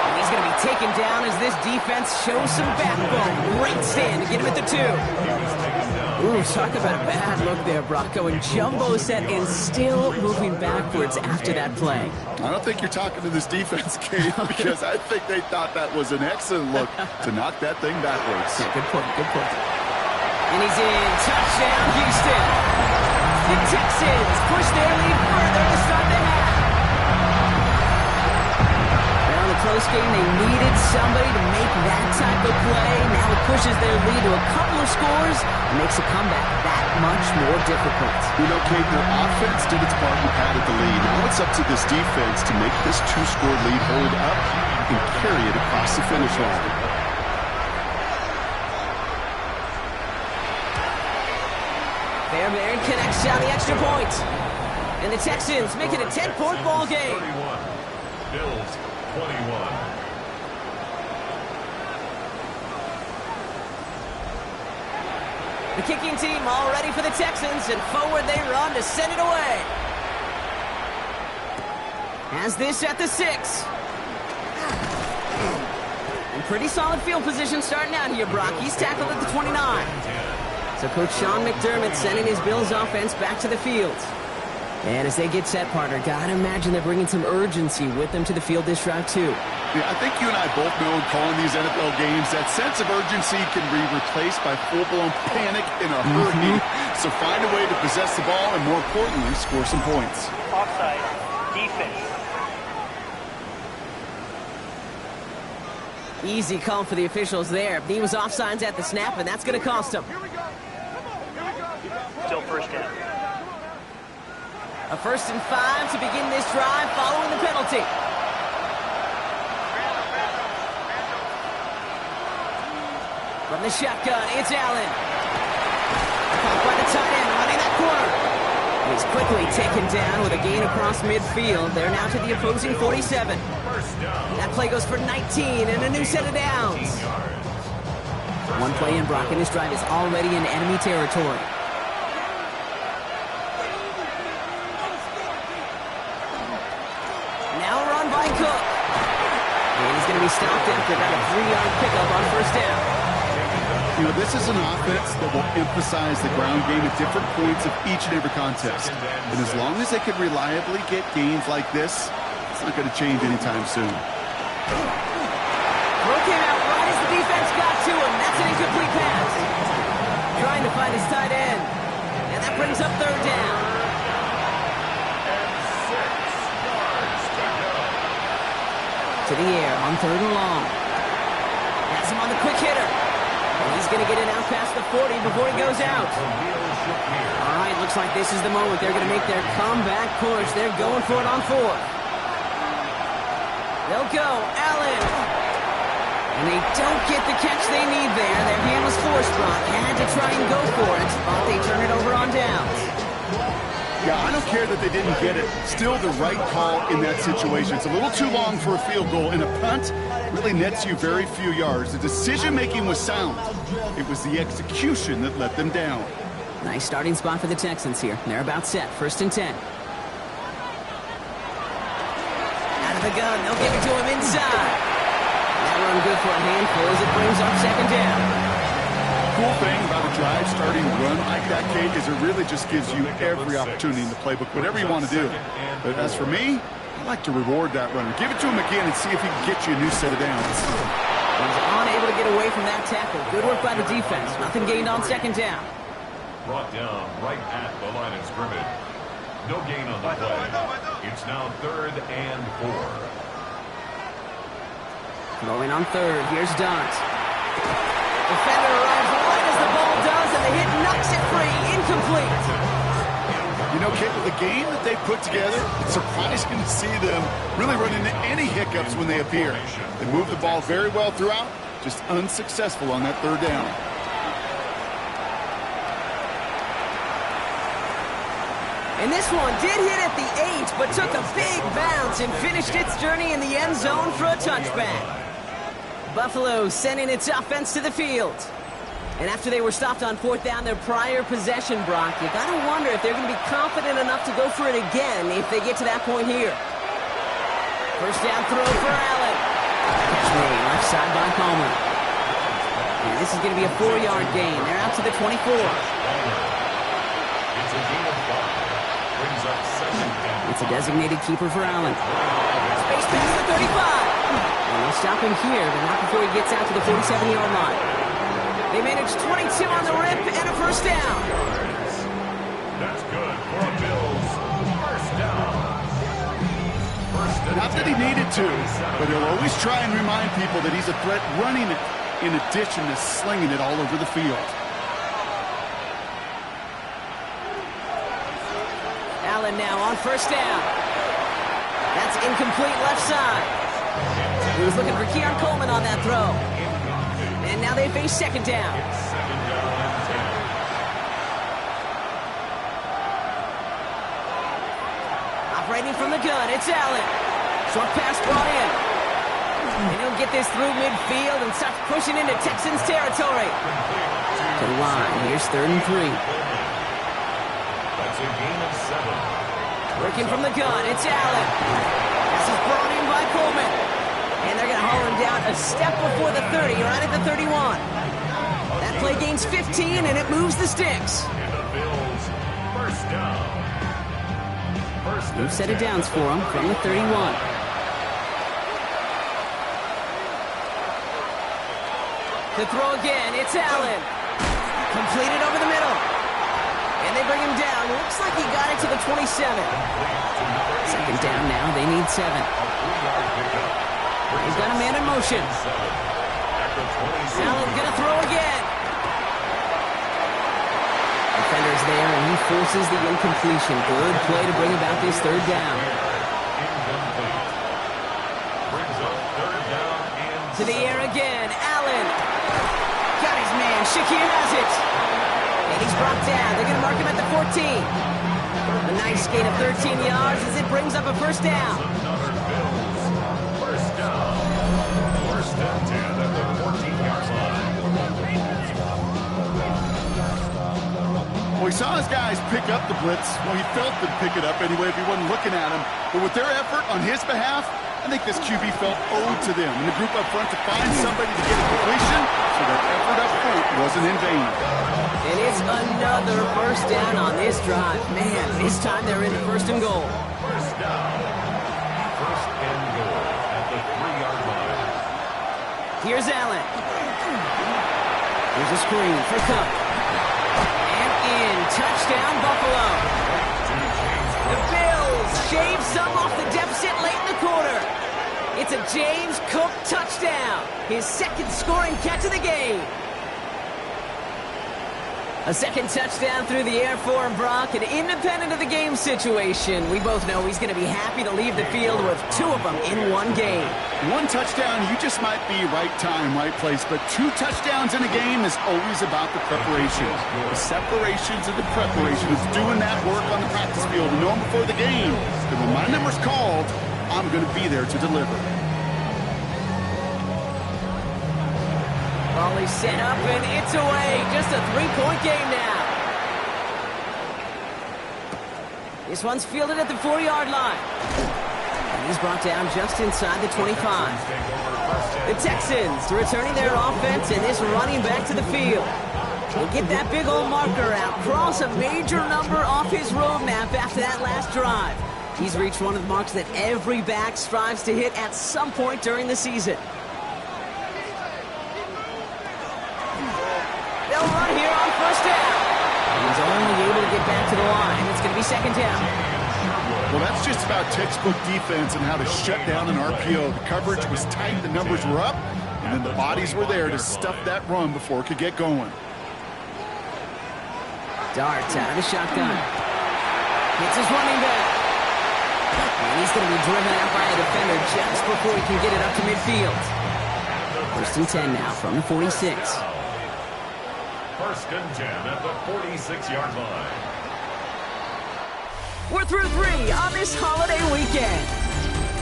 And he's going to be taken down as this defense shows some backbone. Great stand to get him at the 2. Ooh, talk about a bad look there, Brock. Going jumbo set and still moving backwards after that play. I don't think you're talking to this defense, Kate, because I think they thought that was an excellent look to knock that thing backwards. Yeah, good point, good point. And he's in. Touchdown, Houston. The Texans push their lead further to start the half. Well, in the close game, they needed somebody to make that type of play. Now it pushes their lead to a couple of scores and makes a comeback that much more difficult. You know, Kate, their offense did its part and padded the lead. Now it's up to this defense to make this 2-score lead hold up and carry it across the finish line. Fairbairn connects on the extra point. And the Texans make it a 10-point ball game. 31. Bills 21. The kicking team all ready for the Texans, and forward they run to send it away. Has this at the 6. And pretty solid field position starting out here, Brock. He's tackled at the 29. So Coach Sean McDermott sending his Bills offense back to the field. And as they get set, partner, gotta imagine they're bringing some urgency with them to the field this drive, too. Yeah, I think you and I both know in calling these NFL games that sense of urgency can be replaced by full-blown panic in a hurry. So find a way to possess the ball and, more importantly, score some points. Offside. Defense. Easy call for the officials there. He was offsides at the snap, and that's going to cost him. Still first down. A 1st and 5 to begin this drive following the penalty. From the shotgun, it's Allen. Caught by the tight end, running that corner. He's quickly taken down with a gain across midfield. They're now to the opposing 47. That play goes for 19 and a new set of downs. One play in, Brock, and this drive is already in enemy territory. Now run by Cook. And he's going to be stopped after about a 3-yard pickup on first down. You know, this is an offense that will emphasize the ground game at different points of each and every contest. And as long as they can reliably get gains like this, it's not going to change anytime soon. Throw came out right as the defense got to him. That's an incomplete pass. Trying to find his tight end. And that brings up third down. To the air on third and long. Has him on the quick hitter. And he's going to get it out past the 40 before he goes out. All right, looks like this is the moment. They're going to make their comeback push. They're going for it on fourth. They'll go. Allen. And they don't get the catch they need there. Their hand was forced, Brock. Had to try and go for it, but they turn it over on downs. Yeah, I don't care that they didn't get it. Still the right call in that situation. It's a little too long for a field goal, and a punt really nets you very few yards. The decision-making was sound. It was the execution that let them down. Nice starting spot for the Texans here. They're about set. First and 10. Out of the gun. They'll give it to him inside. That run good for a handful as it brings up second down. Cool thing about a drive starting run like that, Kate, is it really just gives you every opportunity in the playbook, whatever you want to do. But as for me, I like to reward that runner. Give it to him again and see if he can get you a new set of downs. He's unable to get away from that tackle. Good work by the defense. Nothing gained on second down. Brought down right at the line of scrimmage. No gain on the play. It's now third and 4. Throwing on third. Here's Dunt. Defender arrives right as the ball does, and the hit knocks it free. Incomplete. You know, Kate, with the game that they put together, it's surprising to see them really run into any hiccups when they appear. They move the ball very well throughout, just unsuccessful on that third down. And this one did hit at the 8, but took a big bounce and finished its journey in the end zone for a touchback. Buffalo sending its offense to the field. And after they were stopped on fourth down, their prior possession, Brock, you got to wonder if they're going to be confident enough to go for it again if they get to that point here. First down throw for Allen. Catch made left side by Palmer. And this is going to be a 4-yard gain. They're out to the 24. It's a gain of 5. Brings up second down. It's a designated keeper for Allen. Space pass to 35. And they'll stop him here, but not before he gets out to the 47-yard line. They managed 22 on the rip and a first down. That's good for a Bills first down. Not that he needed to, but he'll always try and remind people that he's a threat running it in addition to slinging it all over the field. Allen now on first down. That's incomplete left side. He was looking for Keon Coleman on that throw. And now they face second down. Operating from the gun, it's Allen. Short pass brought in. And he'll get this through midfield and start pushing into Texans territory. To the line, here's third and 3. That's a gain of 7. Working from the gun, it's Allen. This is brought in by Coleman. And they're going to haul him down a step before the 30, right at the 31. That play gains 15, and it moves the sticks. And the Bills first down. New set of downs for him from the 31. To throw again, it's Allen. Completed over the middle. And they bring him down. Looks like he got it to the 27. Second down now. They need 7. He's got a man in motion. Allen gonna throw again. Defender's there, and he forces the incompletion. Good play to bring about this third down. To the air again. Allen got his Shakir has it. And he's brought down. They're going to mark him at the 14. A nice gain of 13 yards as it brings up a first down. Another Bills. First down. First and 10 at the 14-yard line. Well, he saw his guys pick up the blitz. Well, he felt them pick it up anyway if he wasn't looking at him. But with their effort on his behalf, I think this QB felt owed to them and the group up front to find somebody to get a completion so that effort up front wasn't in vain. And it's another first down on this drive. Man, this time they're in the first and goal. First down. First and goal at the 3-yard line. Here's Allen. Here's a screen for Cup. And in. Touchdown, Buffalo. The Bills shave some off the deficit late in the quarter. It's a James Cook touchdown. His second scoring catch of the game. A second touchdown through the air for him, Brock, and independent of the game situation, we both know he's going to be happy to leave the field with 2 of them in one game. 1 touchdown, you just might be right time, right place, but 2 touchdowns in a game is always about the preparation. The separations and the preparation is doing that work on the practice field and knowing before the game that when my number's called, I'm going to be there to deliver. Volley set up, and it's away. Just a 3-point game now. This one's fielded at the 4-yard line. And he's brought down just inside the 25. The Texans returning their offense, and this running back to the field. He'll get that big old marker out, cross a major number off his roadmap after that last drive. He's reached one of the marks that every back strives to hit at some point during the season. They'll run here on first down. He's only able to get back to the line. It's going to be second down. Well, that's just about textbook defense and how to shut down an RPO. The coverage was tight, the numbers were up, and then the bodies were there to stuff that run before it could get going. Darts out of the shotgun. Hits his running back. And he's going to be driven out by a defender just before he can get it up to midfield. First and 10 now from the 46. First and 10 at the 46-yard line. We're through 3 on this holiday weekend.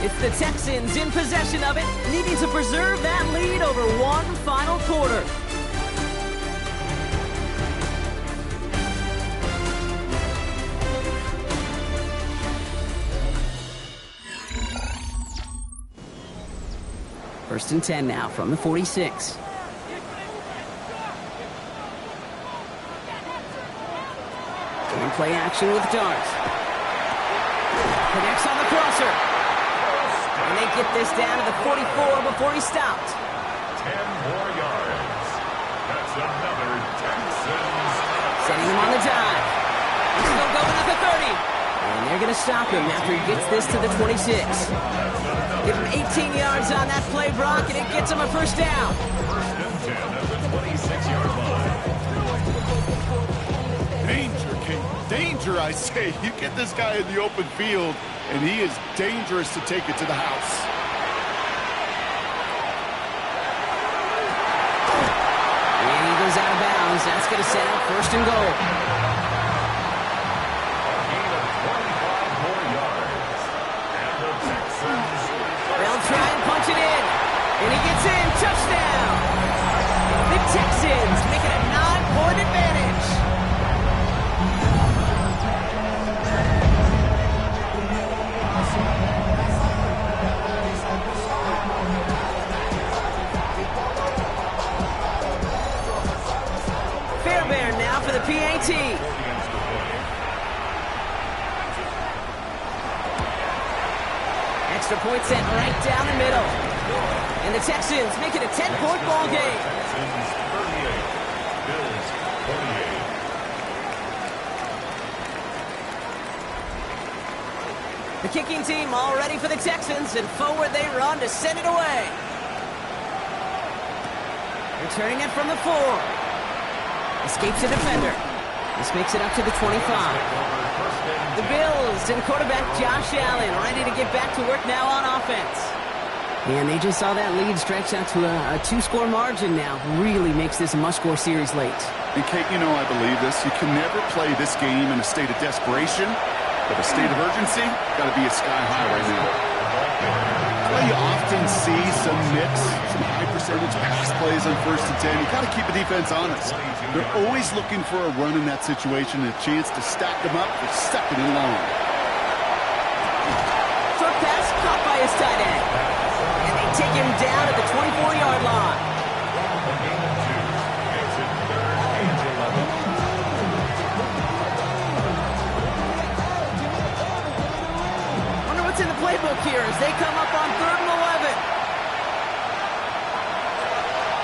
It's the Texans in possession of it, needing to preserve that lead over one final quarter. First and 10 now from the 46. And play action with Darts. Connects on the crosser. And they get this down to the 44 before he stopped. 10 more yards. That's another Texans. Setting him on the dive. He's still going at the 30. And they're going to stop him after he gets this to the 26. Give him 18 yards on that play, Brock, and it gets him a first down. First and 10 at the 26-yard line. Danger, King. Danger, I say. You get this guy in the open field, and he is dangerous to take it to the house. And he goes out of bounds. That's going to set up first and goal. Try and punch it in. And he gets in. Touchdown. The Texans make it a 9-point advantage. Fairbairn now for the PAT. Extra point set right down the middle. And the Texans make it a 10-point ball game. Texans 38, Bills 48. The kicking team all ready for the Texans, and forward they run to send it away. Returning it from the 4. Escapes a defender. This makes it up to the 25. The Bills and quarterback Josh Allen ready to get back to work now on offense. And they just saw that lead stretch out to a two-score margin now. Really makes this a must-score series late. And Kate, you know I believe this. You can never play this game in a state of desperation, but a state of urgency got to be a sky high right now. Well, you often see some mix, some high-percentage pass plays on 1st and 10. You got to keep the defense honest. They're always looking for a run in that situation and a chance to stack them up for 2nd and long. Short pass caught by his tight end. And they take him down at the 24-yard line. Wonder what's in the playbook here as they come up on 3rd and 11.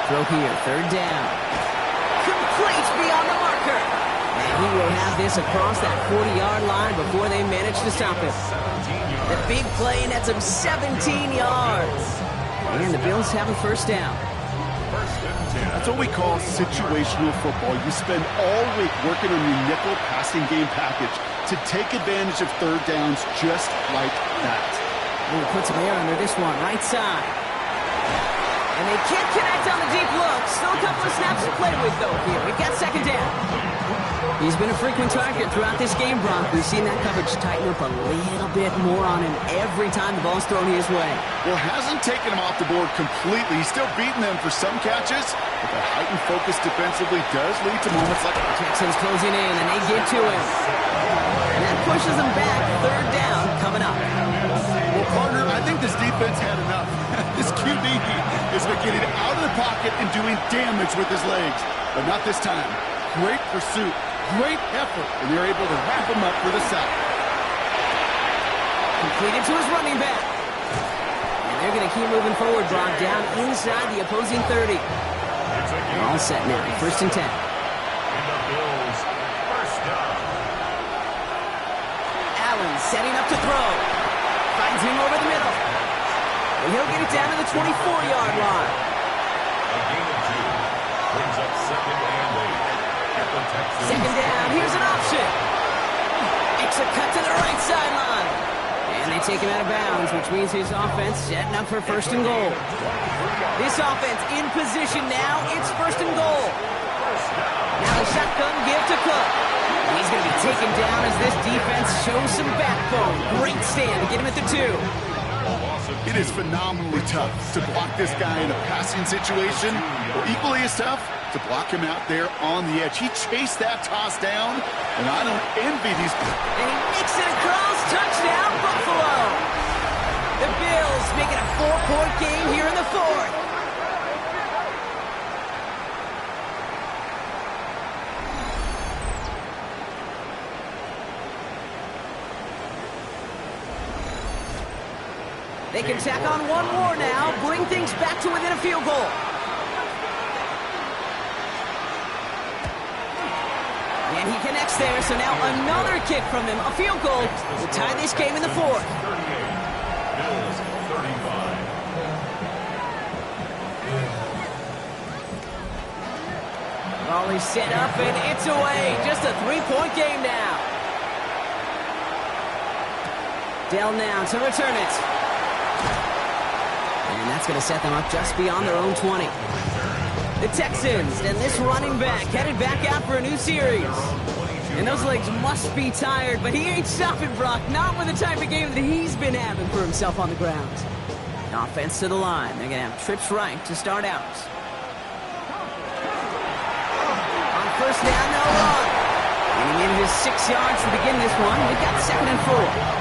Throw here, 3rd down. Complete beyond the marker. And he will have this across that 40-yard line before they manage to stop him. The big play nets him 17 yards. And the Bills have a 1st down. That's what we call situational football. You spend all week working on your nickel passing game package to take advantage of 3rd downs just like that. Ooh, put some air under this one, right side. And they can't connect on the deep look. Still a couple of snaps to play with, though, here. We've got 2nd down. He's been a frequent target throughout this game, Brock. We've seen that coverage tighten up a little bit more on him every time the ball's thrown his way. Well, hasn't taken him off the board completely. He's still beating them for some catches, but that heightened focus defensively does lead to moments like that. Jackson's closing in, and they get to him. And that pushes them back. 3rd down coming up. Well, partner, I think this defense had enough. This QB has been getting out of the pocket and doing damage with his legs, but not this time. Great pursuit, great effort, and they're able to wrap him up for the sack. Completed to his running back. And they're going to keep moving forward, Brock, down inside the opposing 30. They're all set now, 1st and 10. And the Bills, 1st down. Allen setting up to throw. Finds him over the middle. And he'll get it down to the 24-yard line. A gain of 2. Brings up 2nd and 8. At the Texans. 2nd down, here's an option. Makes a cut to the right sideline. And they take him out of bounds, which means his offense setting up for 1st and goal. This offense in position now. It's 1st and goal. Now the shotgun give to Cook. And he's going to be taken down as this defense shows some backbone. Great stand to get him at the 2. It is phenomenally tough to block this guy in a passing situation, or equally as tough to block him out there on the edge. He chased that toss down, and I don't envy these. And he makes it across. Touchdown, Buffalo. The Bills make it a 4-point game here in the 4th. They can tack on one more now, bring things back to within a field goal. And he connects there, so now another kick from him, a field goal to tie this game in the 4th. 38, Bills 35. Raleigh set up, and it's away. Just a 3-point game now. Dell now to return it. And that's going to set them up just beyond their own 20. The Texans and this running back headed back out for a new series. And those legs must be tired, but he ain't stopping, Brock. Not with the type of game that he's been having for himself on the ground. Offense to the line. They're going to have trips right to start out. On 1st down, no run. And he needed his 6 yards to begin this one. We've got 2nd and 4.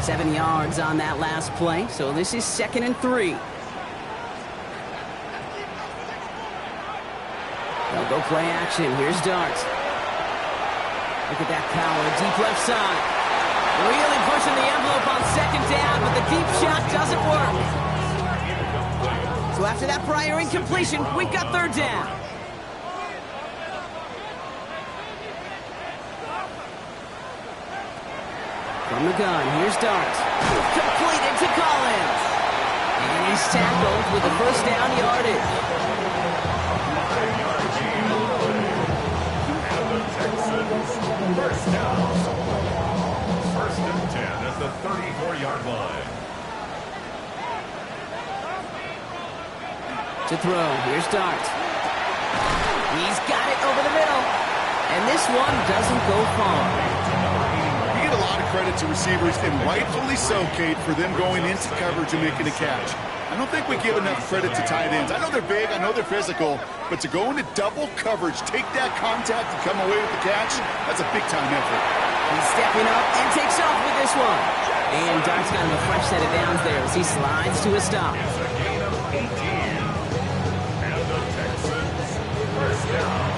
7 yards on that last play, so this is 2nd and 3. They'll go play action. Here's Dart. Look at that power, deep left side. Really pushing the envelope on 2nd down, but the deep shot doesn't work. So after that prior incompletion, we've got 3rd down. From the gun, here's Dart. Completed to Collins. And he's tackled with the 1st down yardage. To throw. Here's Dart. He's got it over the middle. And this one doesn't go far. You get a lot of credit to receivers, and rightfully so, Kate, for them going into coverage and making a catch. I don't think we give enough credit to tight ends. I know they're big, I know they're physical, but to go into double coverage, take that contact and come away with the catch, that's a big-time effort. He's stepping up and takes off with this one. And Dart's got him a fresh set of downs there as he slides to a stop. It's a gain of 18. And the Texans first down.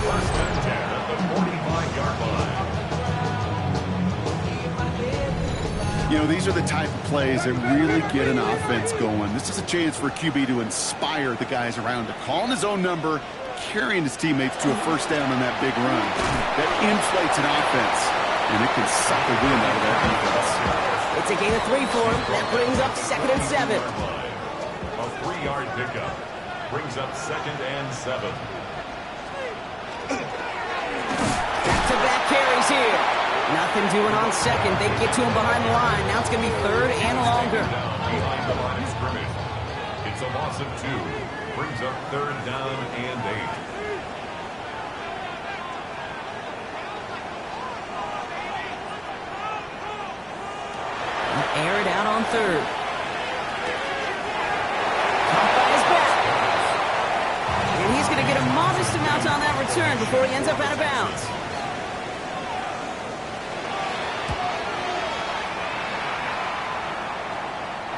First and 10 at the 45-yard line. You know, these are the type of plays that really get an offense going. This is a chance for QB to inspire the guys around him. Calling his own number, carrying his teammates to a first down on that big run. That inflates an offense, and it can suck the wind out of that defense. It's a gain of 3 for him. That brings up 2nd and 7. A 3-yard pickup brings up 2nd and 7. Back-to-back carries here. Nothing doing on 2nd. They get to him behind the line. Now it's going to be 3rd and longer. Behind the line of scrimmage. It's a loss of 2. Brings up 3rd down and 8. Air it out on 3rd. Caught by his back. And he's going to get a modest amount on that return before he ends up out of bounds.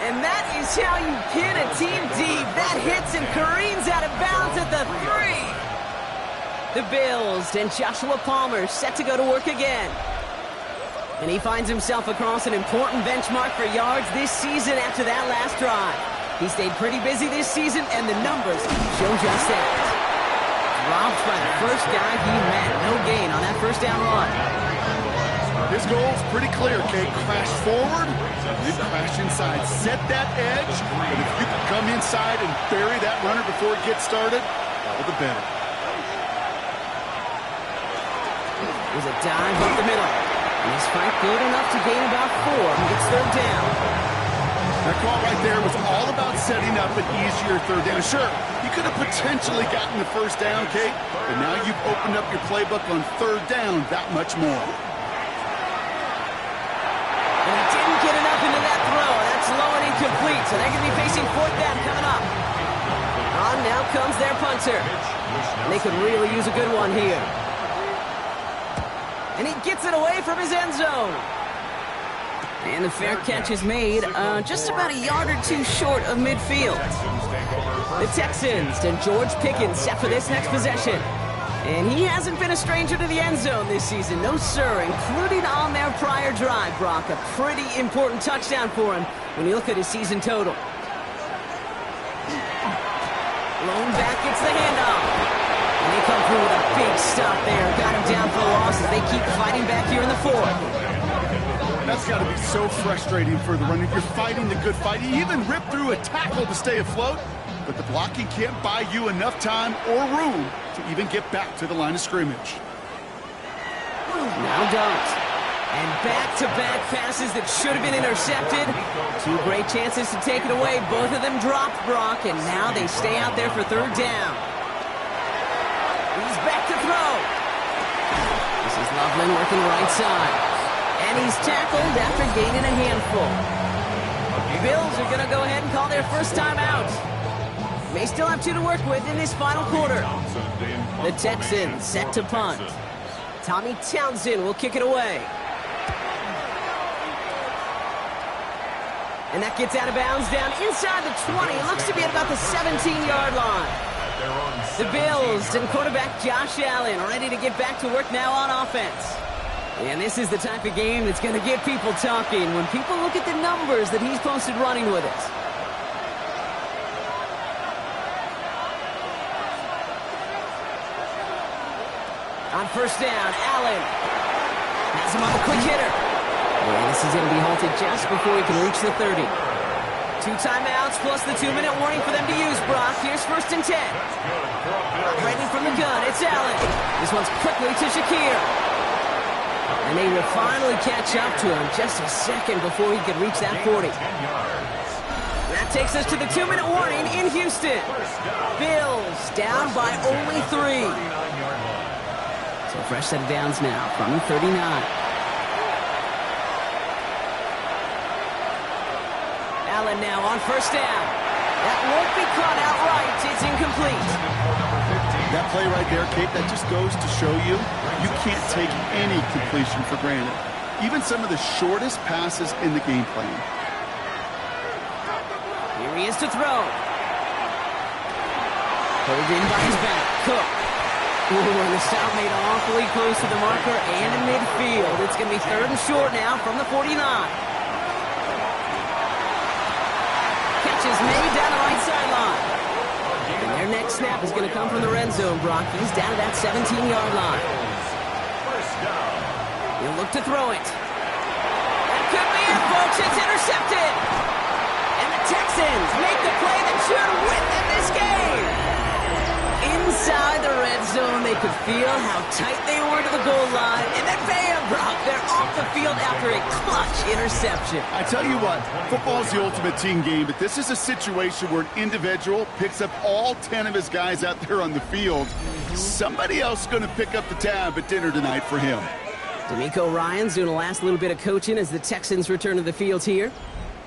And that is how you pin a team deep. That hits and careens out of bounds at the 3. The Bills and Joshua Palmer set to go to work again. And he finds himself across an important benchmark for yards this season after that last drive. He stayed pretty busy this season, and the numbers show just that. Dropped by the first guy he met. No gain on that first down run. His goal's pretty clear, Kate. Crash forward, then crash inside. Set that edge, but if you can come inside and bury that runner before it gets started, all the better. There's a dive up the middle. And he's Frank good enough to gain about 4 and gets 3rd down. That call right there was all about setting up an easier 3rd down. Sure, you could have potentially gotten the first down, Kate, but now you've opened up your playbook on 3rd down that much more. And he didn't get enough into that throw. That's low and incomplete, so they're going to be facing 4th down coming up. On now comes their punter. And they could really use a good one here. And he gets it away from his end zone. And the fair catch is made just about a yard or 2 short of midfield. The Texans and George Pickens set for this next possession. And he hasn't been a stranger to the end zone this season. No, sir, including on their prior drive, Brock. A pretty important touchdown for him when you look at his season total. Lone back gets the handoff. And they come through with a big stop there. Got him down for the loss as they keep fighting back here in the 4th. That's got to be so frustrating for the runner. You're fighting the good fight. You even rip through a tackle to stay afloat, but the blocking can't buy you enough time or room to even get back to the line of scrimmage. Now Dart. And back-to-back passes that should have been intercepted. 2 great chances to take it away. Both of them dropped, Brock, and now they stay out there for 3rd down. He's back to throw. This is Loveland working the right side. And he's tackled after gaining a handful. The Bills are going to go ahead and call their first time out. May still have 2 to work with in this final quarter. The Texans set to punt. Tommy Townsend will kick it away. And that gets out of bounds down inside the 20. Looks to be at about the 17-yard line. The Bills and quarterback Josh Allen ready to get back to work now on offense. And this is the type of game that's going to get people talking when people look at the numbers that he's posted running with it. On first down, Allen has him on the quick hitter. And this is going to be halted just before he can reach the 30. 2 timeouts plus the 2-minute warning for them to use, Brock. Here's 1st and 10. Ready from the gun, it's Allen. This one's quickly to Shakir. And they will finally catch up to him just a second before he could reach that 40. That takes us to the 2-minute warning in Houston. Bills down by only 3. So a fresh set of downs now from the 39. Allen now on first down. That won't be caught outright. It's incomplete. That play right there, Kate, that just goes to show you can't take any completion for granted. Even some of the shortest passes in the game plan. Here he is to throw. Pulled in by his back. Cook. Ooh, and the stop made awfully close to the marker and in midfield. It's going to be 3rd and short now from the 49. Catch is made down the right sideline. And their next snap is going to come from the red zone, Brock. He's down to that 17-yard line. He'll look to throw it. That could be it, folks. It's intercepted. And the Texans make the play that should win them this game. Inside the red zone, they could feel how tight they were to the goal line. And then bam, Brock, they're off the field after a clutch interception. I tell you what, football is the ultimate team game, but this is a situation where an individual picks up all 10 of his guys out there on the field. Somebody else is going to pick up the tab at dinner tonight for him. D'Amico Ryans doing the last little bit of coaching as the Texans return to the field here.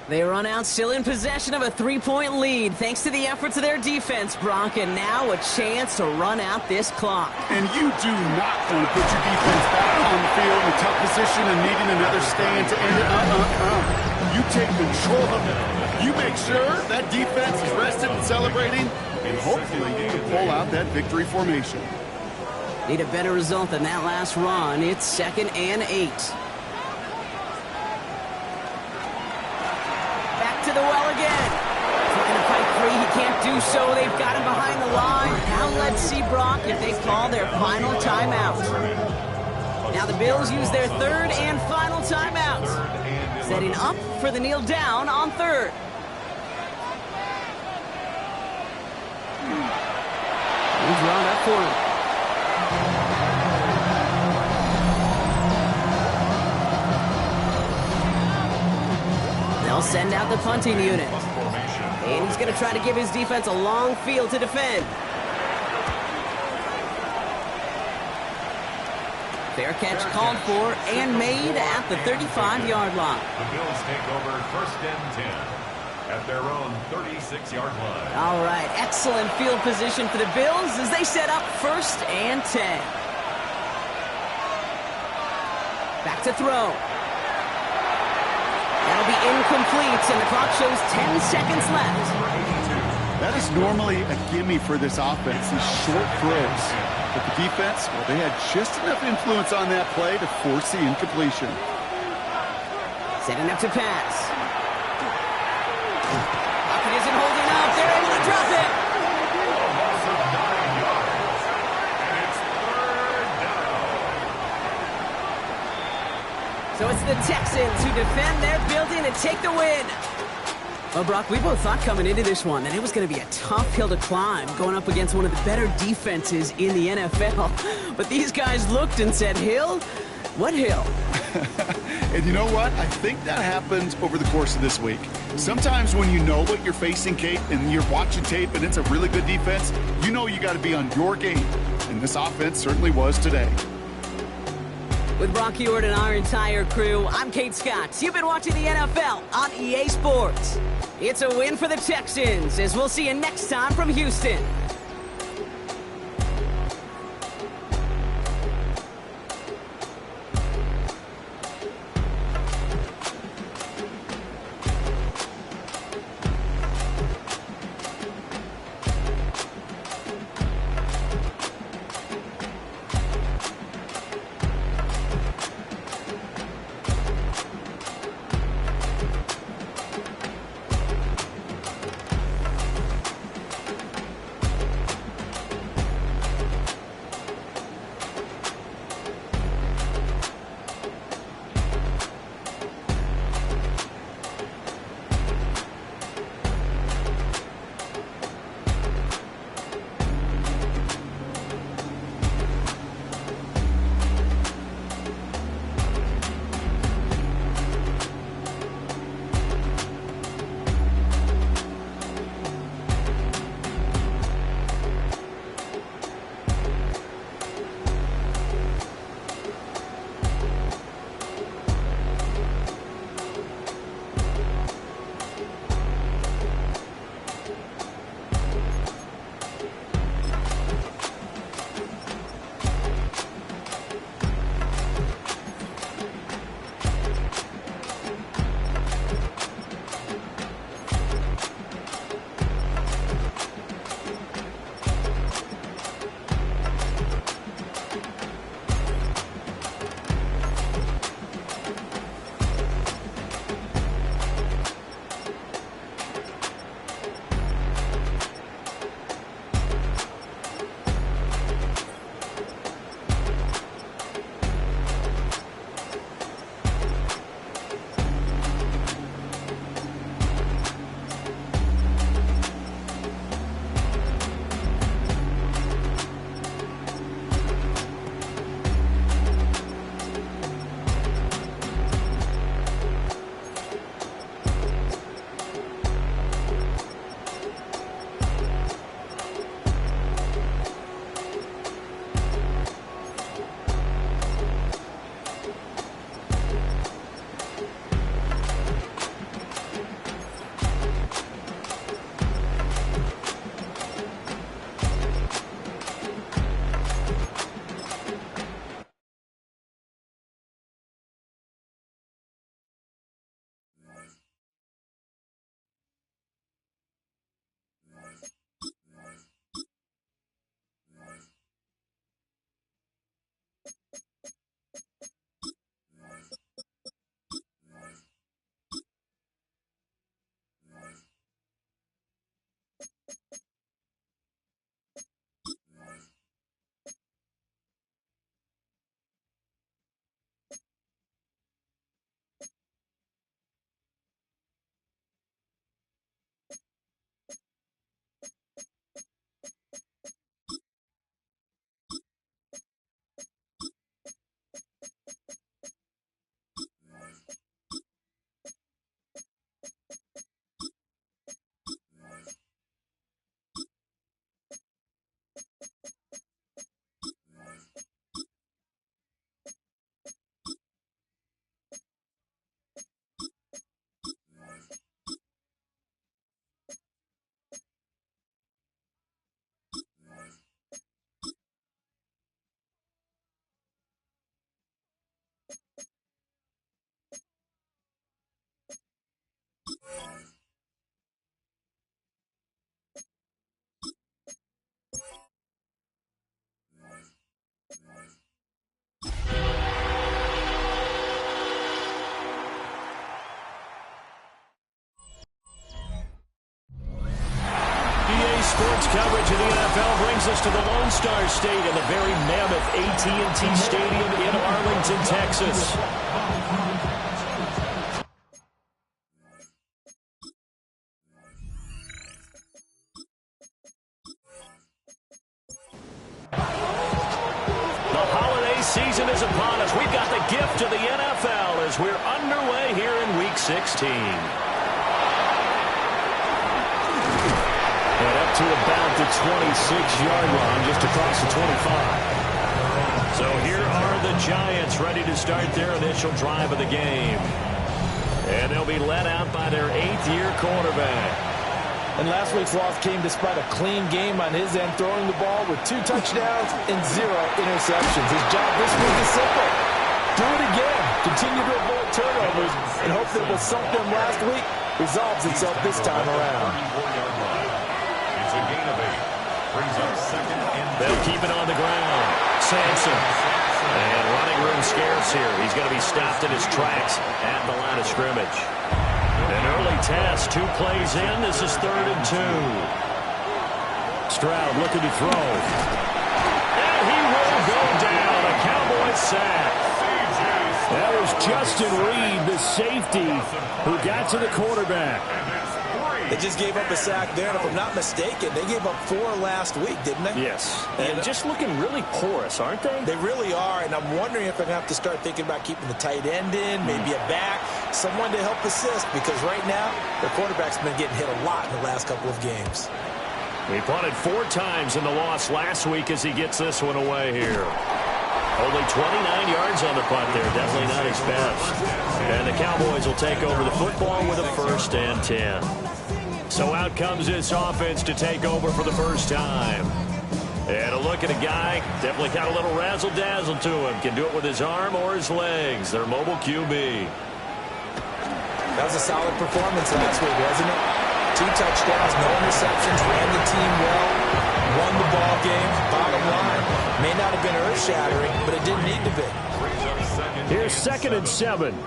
They run out still in possession of a 3-point lead thanks to the efforts of their defense, Brock, and now a chance to run out this clock. And you do not want to put your defense back on the field in a tough position and needing another stand to end it. You take control of it. You make sure that defense is rested and celebrating, and hopefully you can pull out that victory formation. Need a better result than that last run. It's 2nd and 8. Back to the well again. Trying to fight free. He can't do so. They've got him behind the line. Now let's see, Brock, if they call their final timeout. Now the Bills use their 3rd and final timeout. Setting up for the kneel down on 3rd. He's drawn up for him. They'll send out the punting unit. And he's going to try to give his defense a long field to defend. Fair catch called for and made at the 35-yard line. The Bills take over 1st and 10 at their own 36-yard line. All right, excellent field position for the Bills as they set up 1st and 10. Back to throw. That'll be incomplete, and the clock shows 10 seconds left. That is normally a gimme for this offense, these short throws. But the defense, well, they had just enough influence on that play to force the incompletion. Setting up to pass. Pocket isn't holding up. They're able to drop it. Loss of 9 yards. And it's 3rd down. So it's the Texans who defend their building and take the win. Well, Brock, we both thought coming into this one that it was going to be a tough hill to climb going up against one of the better defenses in the NFL. But these guys looked and said, Hill? What hill? And you know what? I think that happened over the course of this week. Sometimes when you know what you're facing, Kate, and you're watching tape and it's a really good defense, you know you got to be on your game. And this offense certainly was today. With Brock Heward and our entire crew, I'm Kate Scott. You've been watching the NFL on EA Sports. It's a win for the Texans, as we'll see you next time from Houston. brings us to the Lone Star State in the very mammoth AT&T Stadium in Arlington, Texas. The holiday season is upon us. We've got the gift of the NFL as we're underway here in Week 16. And up to about the 26-yard line, just across the 25. So here are the Giants ready to start their initial drive of the game. And they'll be led out by their 8th-year quarterback. And last week's loss came despite a clean game on his end, throwing the ball with 2 touchdowns and 0 interceptions. His job this week is simple. Do it again. Continue to avoid turnovers and hope that what sunk them last week resolves itself this time around. It's a gain of 8. Brings up second and 2. They'll keep it on the ground. Sampson. And running room scarce here. He's going to be stopped in his tracks at the line of scrimmage. An early test, 2 plays in. This is 3rd and 2. Stroud looking to throw. And he will go down. A Cowboy sack. That was Justin Reed, the safety, who got to the quarterback. They just gave up a sack there, and if I'm not mistaken, they gave up 4 last week, didn't they? Yes, and just looking really porous, aren't they? They really are, and I'm wondering if they're going to have to start thinking about keeping the tight end in, maybe a back, someone to help assist, because right now, their quarterback's been getting hit a lot in the last couple of games. He punted 4 times in the loss last week as he gets this one away here. Only 29 yards on the punt there, definitely not his best. And the Cowboys will take over the football with a 1st and 10. So out comes this offense to take over for the first time. And a look at a guy, definitely got a little razzle-dazzle to him. Can do it with his arm or his legs. Their mobile QB. That was a solid performance last week, wasn't it? 2 touchdowns, no interceptions, ran the team well, won the ball game. Bottom line, may not have been earth-shattering, but it didn't need to be. Here's 2nd and 7.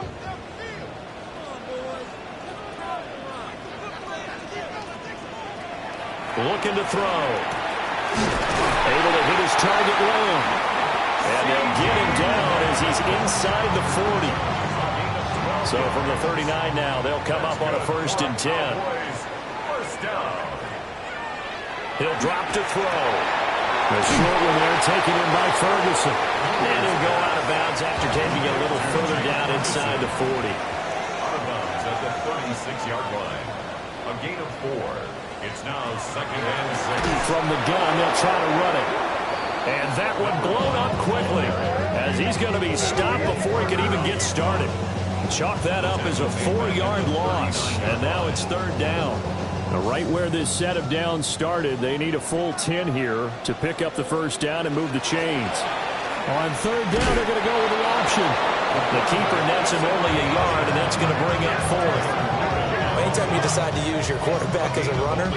Looking to throw. Able to hit his target low. And they'll get him down as he's inside the 40. So from the 39 now, they'll come up on a 1st and 10. He'll drop to throw. The short one there taken in by Ferguson. And he'll go out of bounds after taking it a little further down inside the 40. Out of bounds at the 36-yard line. A gain of 4. It's now 2nd and 6. From the gun, they'll try to run it. And that one blown up quickly as he's going to be stopped before he can even get started. Chalk that up as a 4-yard loss. And now it's 3rd down. Now, right where this set of downs started, they need a full 10 here to pick up the 1st down and move the chains. On 3rd down, they're going to go with the option. The keeper nets him only a yard, and that's going to bring up 4th. Anytime you decide to use your quarterback as a runner,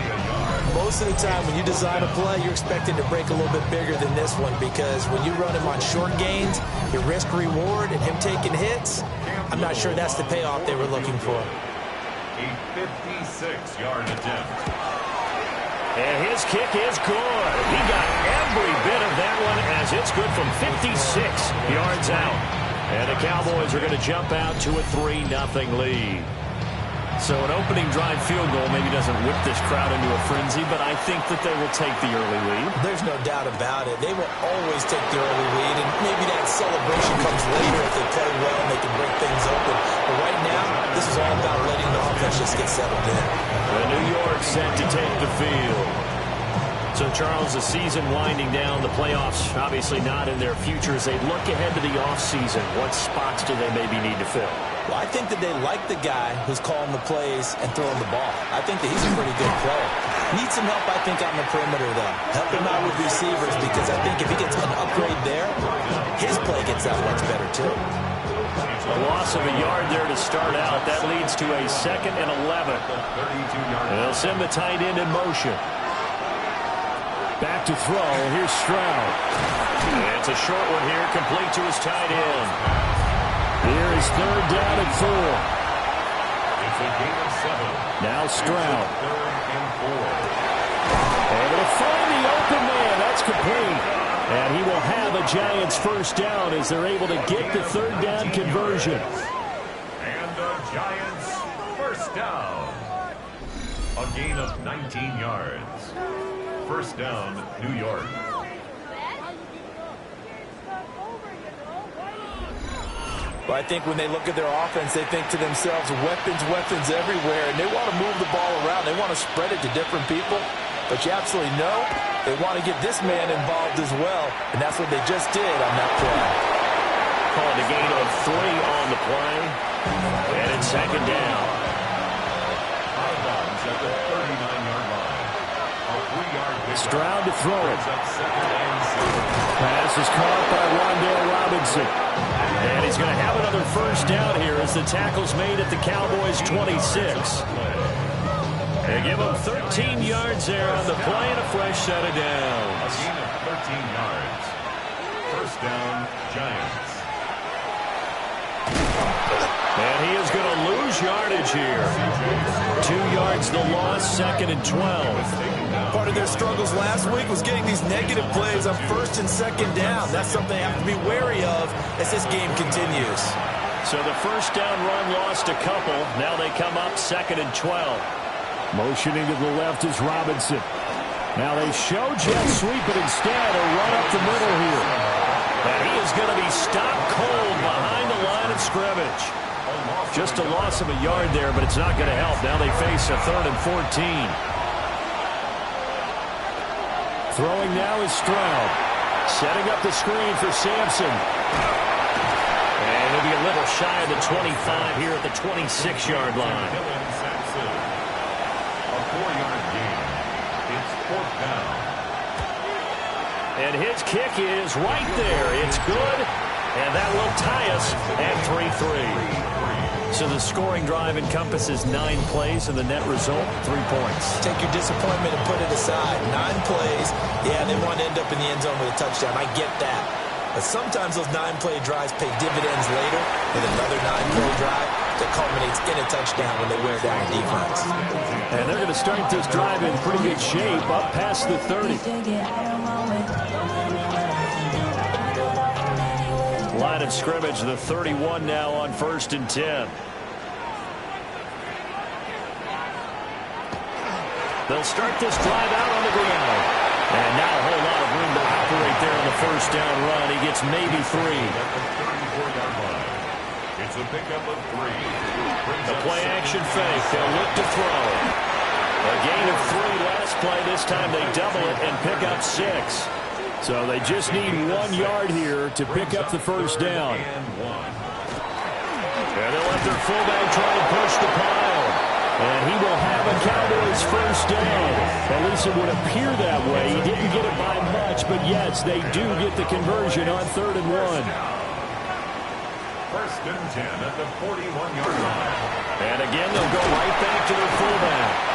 most of the time when you design a play, you're expecting to break a little bit bigger than this one, because when you run him on short gains, your risk-reward and him taking hits, I'm not sure that's the payoff they were looking for. A 56-yard attempt. And his kick is good. He got every bit of that one as it's good from 56 yards out. And the Cowboys are going to jump out to a 3-0 lead. So an opening drive field goal maybe doesn't whip this crowd into a frenzy, but I think that they will take the early lead. There's no doubt about it. They will always take the early lead, and maybe that celebration comes later if they play well and they can break things open. But right now, this is all about letting the offense just get settled in. The New York set to take the field. So, Charles, the season winding down, the playoffs obviously not in their future. As they look ahead to the offseason, what spots do they maybe need to fill? Well, I think that they like the guy who's calling the plays and throwing the ball. I think that he's a pretty good player. Needs some help, I think, on the perimeter, though. Help him out with receivers, because I think if he gets an upgrade there, his play gets that much better, too. A loss of a yard there to start out. That leads to a 2nd and 11. And they'll send the tight end in motion. Back to throw. Here's Stroud. And it's a short one here, complete to his tight end. Here is 3rd down and 4. It's a gain of 7. Now Stroud. 3rd and 4. Able to find the open man. That Giants first down as they're able to get the third down conversion. And the Giants first down. A gain of 19 yards. First down, New York. But I think when they look at their offense, they think to themselves, weapons, weapons everywhere, and they want to move the ball around. They want to spread it to different people. But you absolutely know they want to get this man involved as well, and that's what they just did on that play. Calling a gain of 3 on the play, and it's second down. Out of bounds at the 39-yard line. A 3-yard pickup. Stroud to throw it. Brings up second and 7. Pass is caught by Wan'Dale Robinson. And he's going to have another first down here as the tackle's made at the Cowboys' 26. They give him 13 yards there on the play and a fresh set of downs. A gain of 13 yards. First down, Giants. And he is going to lose yardage here. 2 yards the loss, second and 12. Part of their struggles last week was getting these negative plays on first and second down. That's something they have to be wary of as this game continues. So the first down run lost a couple. Now they come up second and 12. Motioning to the left is Robinson. Now they show jet sweep, but instead a run up the middle here. And he is going to be stopped cold behind the line of scrimmage. Just a loss of a yard there, but it's not going to help. Now they face a 3rd and 14. Throwing now is Stroud. Setting up the screen for Sampson. And he'll be a little shy of the 25 here at the 26-yard line. A 4-yard gain. It's 4th down. And his kick is right there. It's good. And that will tie us at 3-3. So the scoring drive encompasses 9 plays, and the net result, 3 points. Take your disappointment and put it aside. 9 plays. Yeah, they want to end up in the end zone with a touchdown. I get that. But sometimes those 9-play drives pay dividends later with another 9-play drive that culminates in a touchdown when they wear down the defense. And they're going to start this drive in pretty good shape, up past the 30. Line of scrimmage, the 31 now on 1st and 10. They'll start this drive out on the ground. And not a whole lot of room to operate there on the first down run. He gets maybe 3. At the 34-yard line. It's a pickup of 3. The play-action fake. They'll look to throw. A gain of 3 last play. This time they double it and pick up 6. So they just need 1 yard here to pick up the first down. And they'll let their fullback try to push the pile. And he will have a Cowboys first down. At least it would appear that way. He didn't get it by much, but yes, they do get the conversion on 3rd and 1. First and 10 at the 41-yard line. And again, they'll go right back to their fullback.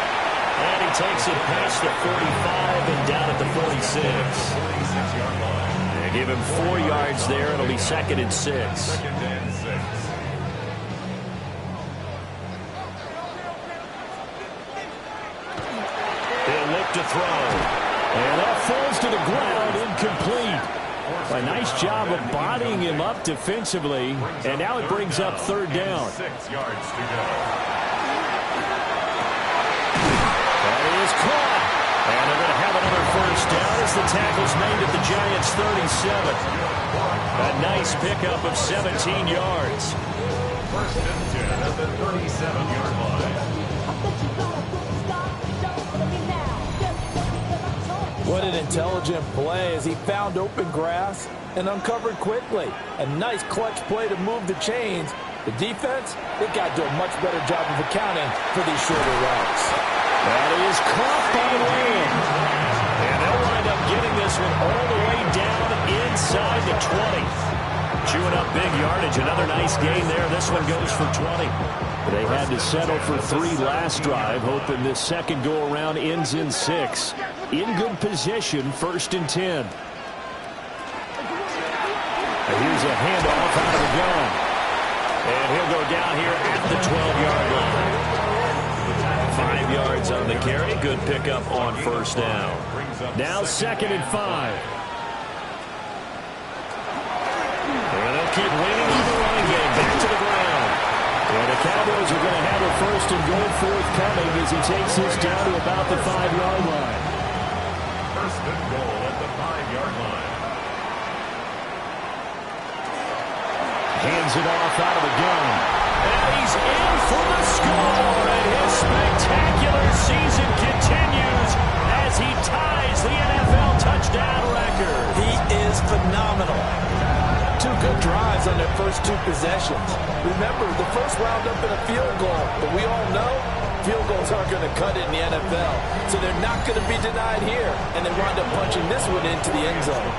And he takes it past the 45 and down at the 46. 46-yard line. They give him 4 yards there. It'll be 2nd and 6. 2nd and 6. They'll look to throw. And that falls to the ground, incomplete. A nice job of bodying him up defensively. And now it brings up 3rd down. 6 yards to go. That is caught. And they're going to have another first down as the tackle's made at the Giants' 37. A nice pickup of 17 yards. First and 10 at the 37-yard line. What an intelligent play as he found open grass and uncovered quickly. A nice clutch play to move the chains. The defense, they got to do a much better job of accounting for these shorter routes. That is caught by Lamb. And they'll wind up getting this one all the way down inside the 20. Chewing up big yardage. Another nice gain there. This one goes for 20. They had to settle for 3 last drive, hoping this second go-around ends in 6. In good position, 1st and 10. And here's a handoff out of the gun. And he'll go down here at the 12-yard line. 5 yards on the carry. Good pickup on 1st down. Now 2nd and 5. They'll keep leaning on the running game. Back to the ground. And the Cowboys are going to have a first and goal forthcoming as he takes this down to about the 5-yard line. First and goal at the 5-yard line. Hands it off out of the gun. And he's in for the score. And his spectacular season continues as he ties the NFL touchdown record. He is phenomenal. 2 good drives on their first 2 possessions. Remember, the first wound up in a field goal, but we all know field goals aren't going to cut it in the NFL. So they're not going to be denied here, and they wind up punching this one into the end zone.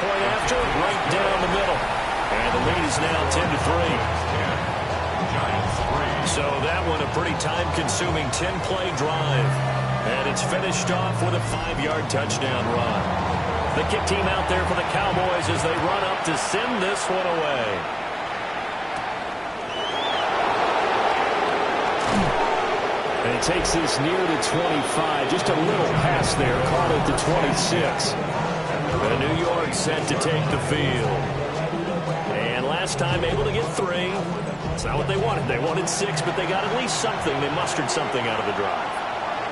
Point after, right down the middle. And the lead is now 10-3. So that one a pretty time-consuming 10-play drive. And it's finished off with a 5-yard touchdown run. The kick team out there for the Cowboys as they run up to send this one away. And it takes this near to 25. Just a little pass there. Caught at the 26. And New York set to take the field. And last time able to get 3. It's not what they wanted. They wanted 6, but they got at least something. They mustered something out of the drive.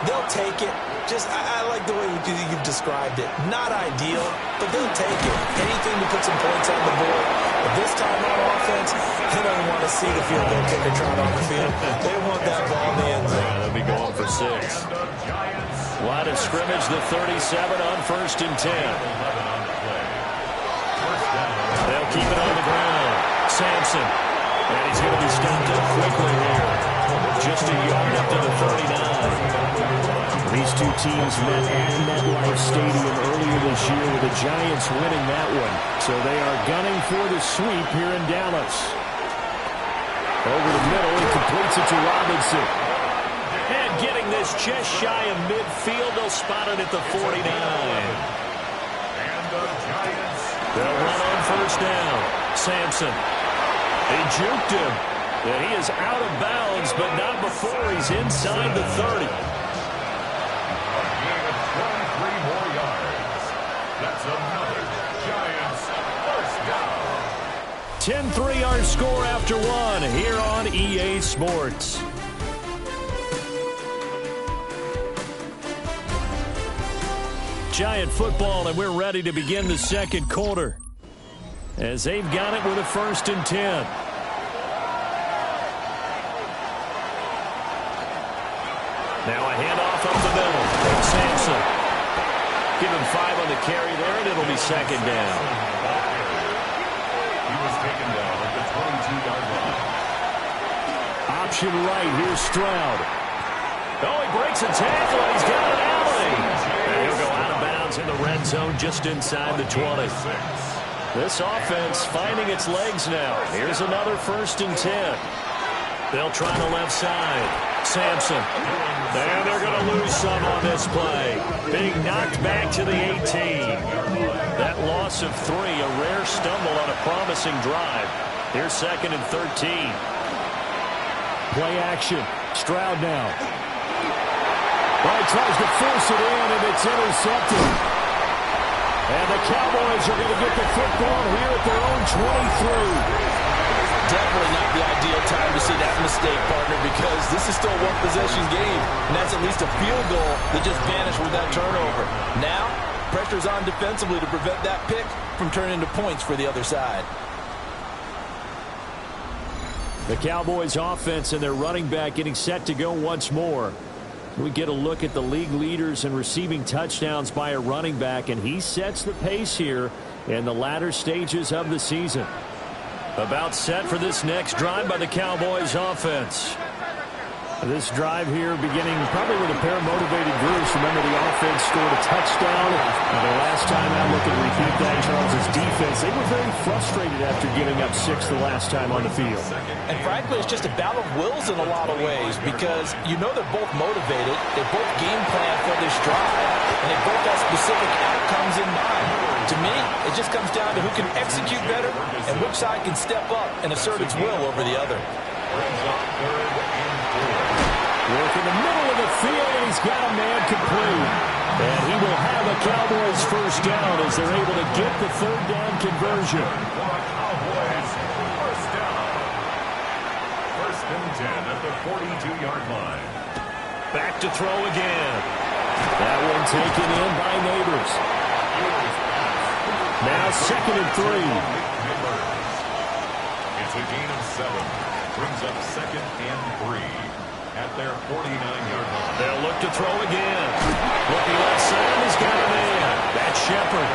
They'll take it. I like the way you've described it. Not ideal, but they'll take it. Anything to put some points on the board. But this time on offense, they don't want to see the field goal kicker trot on the field. They want that ball in the end zone. Yeah, they'll be going for 6. Line of scrimmage, the 37 on 1st and 10. They'll keep it on the ground. Sampson. And he's going to be stopped up quickly here. Just a yard up to the 39. These 2 teams met at MetLife Stadium earlier this year with the Giants winning that one. So they are gunning for the sweep here in Dallas. Over the middle, he completes it to Robinson. And getting this just shy of midfield, they'll spot it at the 49. And the Giants. They'll run on 1st down. Sampson. They juked him. And he is out of bounds, but not before he's inside the 30. A gain of 23 more yards. That's another Giants first down. 10-3 our score after 1 here on EA Sports. Giant football, and we're ready to begin the second quarter. As they've got it with a 1st and 10. Now a handoff up the middle. Sampson. Give him 5 on the carry there, and it'll be 2nd down. He was taken down at the 22-yard line. Option right, here's Stroud. Oh, he breaks a tackle, and he's got an alley. And he'll go out of bounds in the red zone just inside the 20. This offense finding its legs now. Here's another 1st and 10. They'll try the left side. Sampson. And they're going to lose some on this play. Being knocked back to the 18. That loss of 3, a rare stumble on a promising drive. Here's 2nd and 13. Play action. Stroud now. Well, he tries to force it in, and it's intercepted. And the Cowboys are going to get the football here at their own 23. Definitely not the ideal time to see that mistake, partner, because this is still a one-possession game, and that's at least a field goal that just vanished with that turnover. Now, pressure's on defensively to prevent that pick from turning into points for the other side. The Cowboys offense and their running back getting set to go once more. We get a look at the league leaders in receiving touchdowns by a running back, and he sets the pace here in the latter stages of the season. About set for this next drive by the Cowboys offense. This drive here beginning probably with a pair of motivated groups. Remember, the offense scored a touchdown. And the last time I look at repeat that, Charles' defense, they were very frustrated after giving up 6 the last time on the field. And frankly, it's just a battle of wills in a lot of ways because you know they're both motivated. They both game plan for this drive. And they both have specific outcomes in mind. To me, it just comes down to who can execute better and which side can step up and assert its will over the other. Work in the middle of the field, and he's got a man complete. And he will have a Cowboys first down as they're able to get the third down conversion. Cowboys first down. First and 10 at the 42-yard line. Back to throw again. That one taken in by Neighbors. Now second and 3. It's a gain of 7. Brings up second and 3 at their 49-yard line. They'll look to throw again. Looking left side, he's got a man. That's Shepard.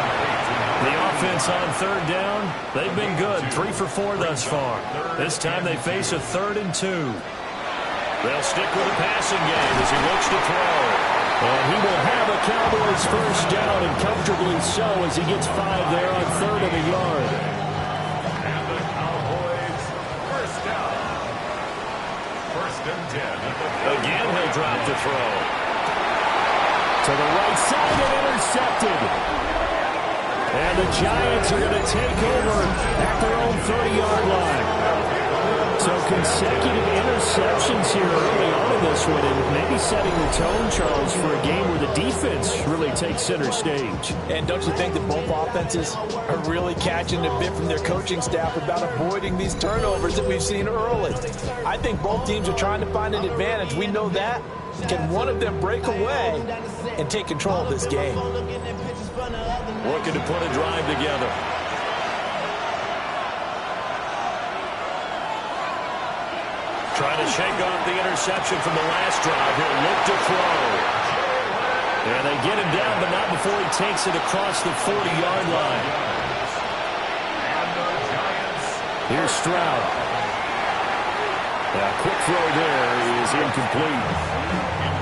The offense on third down, they've been good. 3 for 4 thus far. This time they face a 3rd and 2. They'll stick with the passing game as he looks to throw. And he will have a Cowboys first down, and comfortably so as he gets 5 there on 3rd and a yard. And the Cowboys first down. First and 10. Again, he'll drop to throw. To the right side and intercepted. And the Giants are going to take over at their own 30-yard line. So consecutive interceptions here early on in this one, and maybe setting the tone, Charles, for a game where the defense really takes center stage. And don't you think that both offenses are really catching a bit from their coaching staff about avoiding these turnovers that we've seen early? I think both teams are trying to find an advantage. We know that. Can one of them break away and take control of this game? Looking to put a drive together. Trying to shake off the interception from the last drive. He'll look to throw. And they get him down, but not before he takes it across the 40-yard line. Here's Stroud. A quick throw there is incomplete.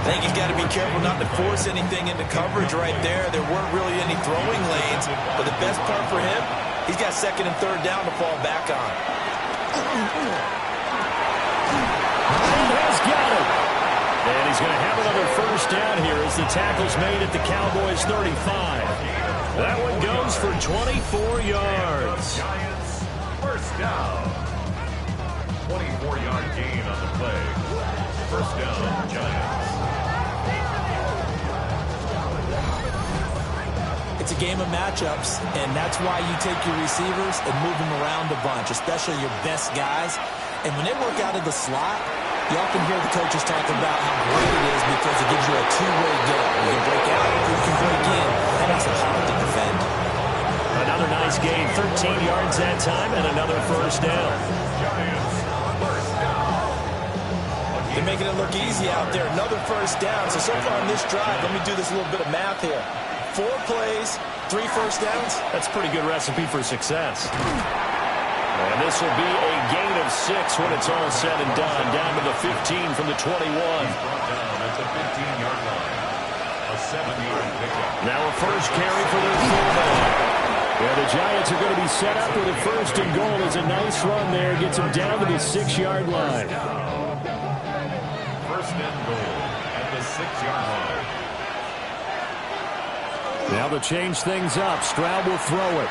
I think he's got to be careful not to force anything into coverage right there. There weren't really any throwing lanes, but the best part for him, he's got second and third down to fall back on. He has got it. And he's going to have another first down here as the tackle's made at the Cowboys 35. That one goes for 24 yards. Giants first down. 24-yard gain on the play. First down, Giants. It's a game of matchups, and that's why you take your receivers and move them around a bunch, especially your best guys. And when they work out of the slot, you often hear the coaches talk about how great it is because it gives you a two-way go. You can break out, you can break in. That makes it hard to defend. Another nice gain, 13 yards that time, and another first down. Giants first down. They're making it look easy out there. Another first down. So far on this drive, let me do this little bit of math here. 4 plays, 3 first downs. That's a pretty good recipe for success. And this will be a gain of 6 when it's all said and done. Down to the 15 from the 21. Brought down at the 15-yard line. A 7-yard pickup. Now a first carry for their fullback. Yeah, the Giants are going to be set up with a first and goal. There's a nice run there. Gets them down to the 6-yard line. First and goal at the 6-yard line. Now to change things up, Stroud will throw it.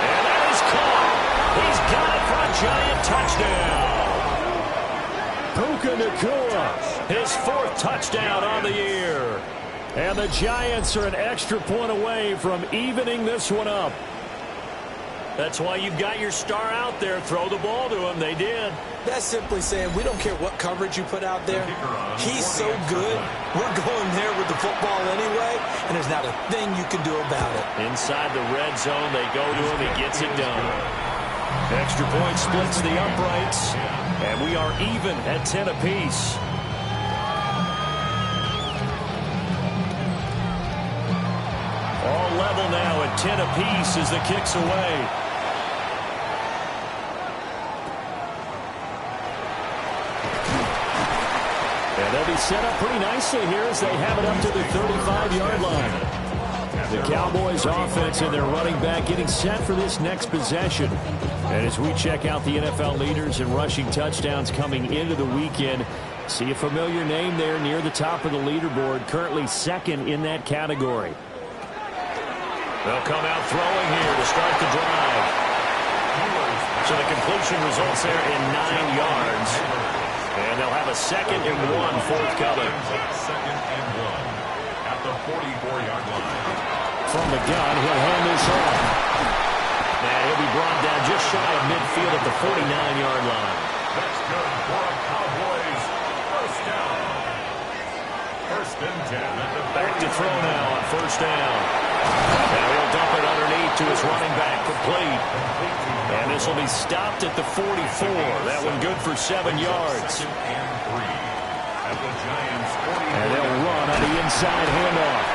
And that is caught. He's got it for a Giant touchdown. Puka Nacua, his 4th touchdown on the year. And the Giants are an extra point away from evening this one up. That's why you've got your star out there. Throw the ball to him. They did. That's simply saying we don't care what coverage you put out there. He's so good. We're going there with the football anyway, and there's not a thing you can do about it. Inside the red zone, they go to him. He gets it done. Extra point splits the uprights, and we are even at 10 apiece. All level now at 10 apiece as the kick's away. And they'll be set up pretty nicely here as they have it up to the 35-yard line. The Cowboys offense and their running back getting set for this next possession. And as we check out the NFL leaders in rushing touchdowns coming into the weekend, see a familiar name there near the top of the leaderboard, currently 2nd in that category. They'll come out throwing here to start the drive. So the completion results there in 9 yards. And they'll They'll have a 2nd and 1 forthcoming. Second and 1 at the 44-yard line. From the gun, he'll hand this off. And he'll be brought down just shy of midfield at the 49-yard line. That's good for a Cowboys first down. First and 10 at the Back to throw now on first down. Now he'll dump it underneath to his running back, complete. And this will be stopped at the 44. That one good for 7 yards. Second and 3 at the Giants 40. And they'll run on the inside handoff.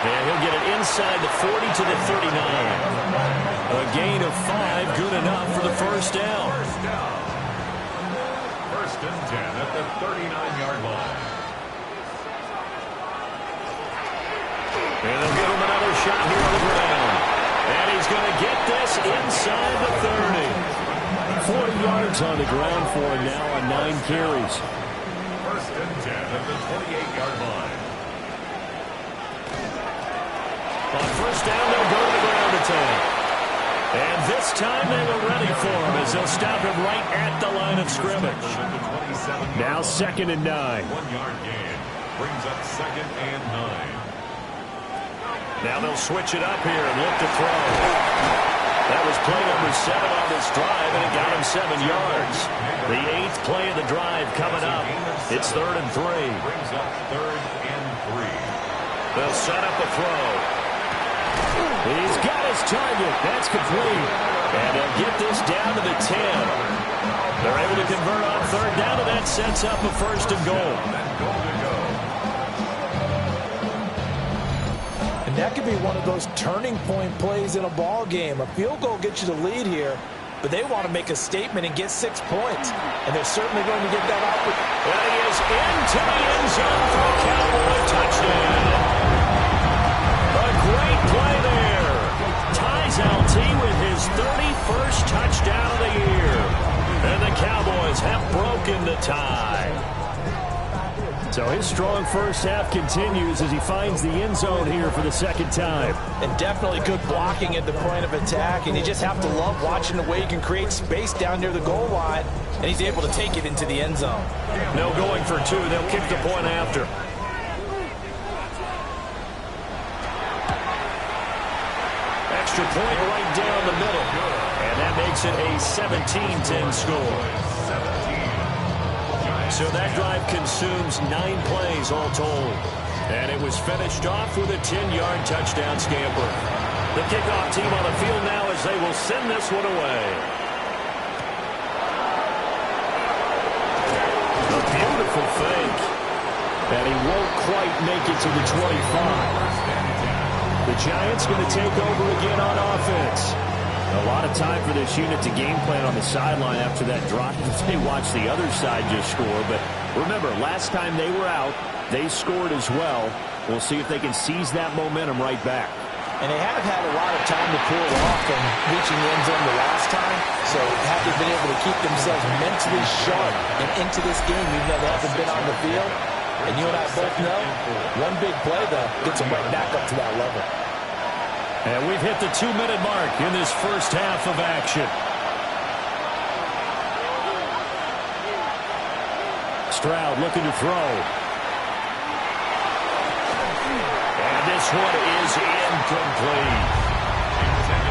And he'll get it inside the 40 to the 39. A gain of 5, good enough for the first down. First and 10 at the 39-yard line. And they'll give him another shot here on the ground. And he's going to get this inside the 30. 40 yards on the ground for him now on 9 carries. First and 10 at the 28-yard line. On first down, they'll go to the ground attack. And this time they were ready for him as they'll stop him right at the line of scrimmage. Now 2nd and 9. 1-yard gain brings up 2nd and 9. Now they'll switch it up here and look to throw. That was play number 7 on this drive, and it got him 7 yards. The 8th play of the drive coming up. It's 3rd and 3. Brings up 3rd and 3. They'll set up a throw. He's got his target. That's complete. And they'll get this down to the 10. They're able to convert on 3rd down, and that sets up a 1st and goal. And that could be one of those turning point plays in a ball game. A field goal gets you the lead here, but they want to make a statement and get 6 points. And they're certainly going to get that out. And he is into the end zone for a Cowboy touchdown. A great play there. Ties LT with his 31st touchdown of the year. And the Cowboys have broken the tie. So his strong first half continues as he finds the end zone here for the 2nd time. And definitely good blocking at the point of attack. And you just have to love watching the way he can create space down near the goal line. And he's able to take it into the end zone. No going for 2. They'll kick the point after. Extra point right down the middle. And that makes it a 17-10 score. So that drive consumes 9 plays all told. And it was finished off with a 10-yard touchdown scamper. The kickoff team on the field now as they will send this one away. A beautiful fake. And he won't quite make it to the 25. The Giants going to take over again on offense. A lot of time for this unit to game plan on the sideline after that drop. They watch the other side just score. But remember, last time they were out, they scored as well. We'll see if they can seize that momentum right back. And they haven't had a lot of time to pull it off from reaching the end zone the last time. So have they been able to keep themselves mentally sharp and into this game, even though they haven't been on the field? And you and I both know, one big play, though, gets them right back up to that level. And we've hit the 2-minute mark in this first half of action. Stroud looking to throw. And this one is incomplete.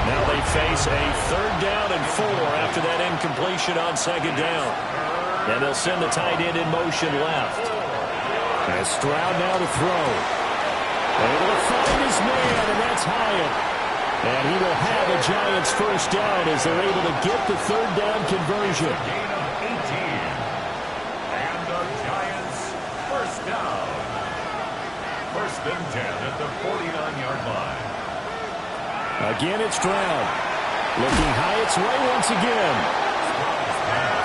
Now they face a 3rd down and 4 after that incompletion on 2nd down. And they'll send the tight end in motion left. And Stroud now to throw. Able to find his man, and that's Hyatt. And he will have a Giants first down as they're able to get the 3rd down conversion. Gain of 18. And the Giants first down. First and 10 at the 49-yard line. Again, it's Stroud. Looking Hyatt's way once again.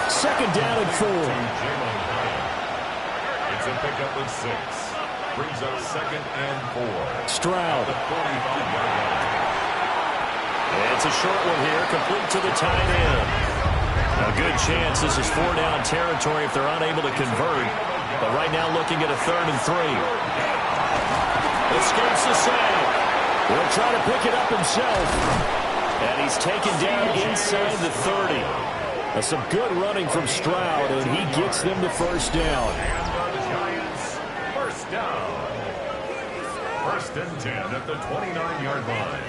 2nd down and 4. It's a pickup of 6. Brings up 2nd and 4. Stroud. The 45-yard line. It's a short one here, complete to the tight end. A good chance this is 4-down territory if they're unable to convert. But right now looking at a 3rd and 3. Escapes the sack. He'll try to pick it up himself. And he's taken down inside the 30. Some good running from Stroud, and he gets them the first down. And the Giants, first down. 1st and 10 at the 29-yard line.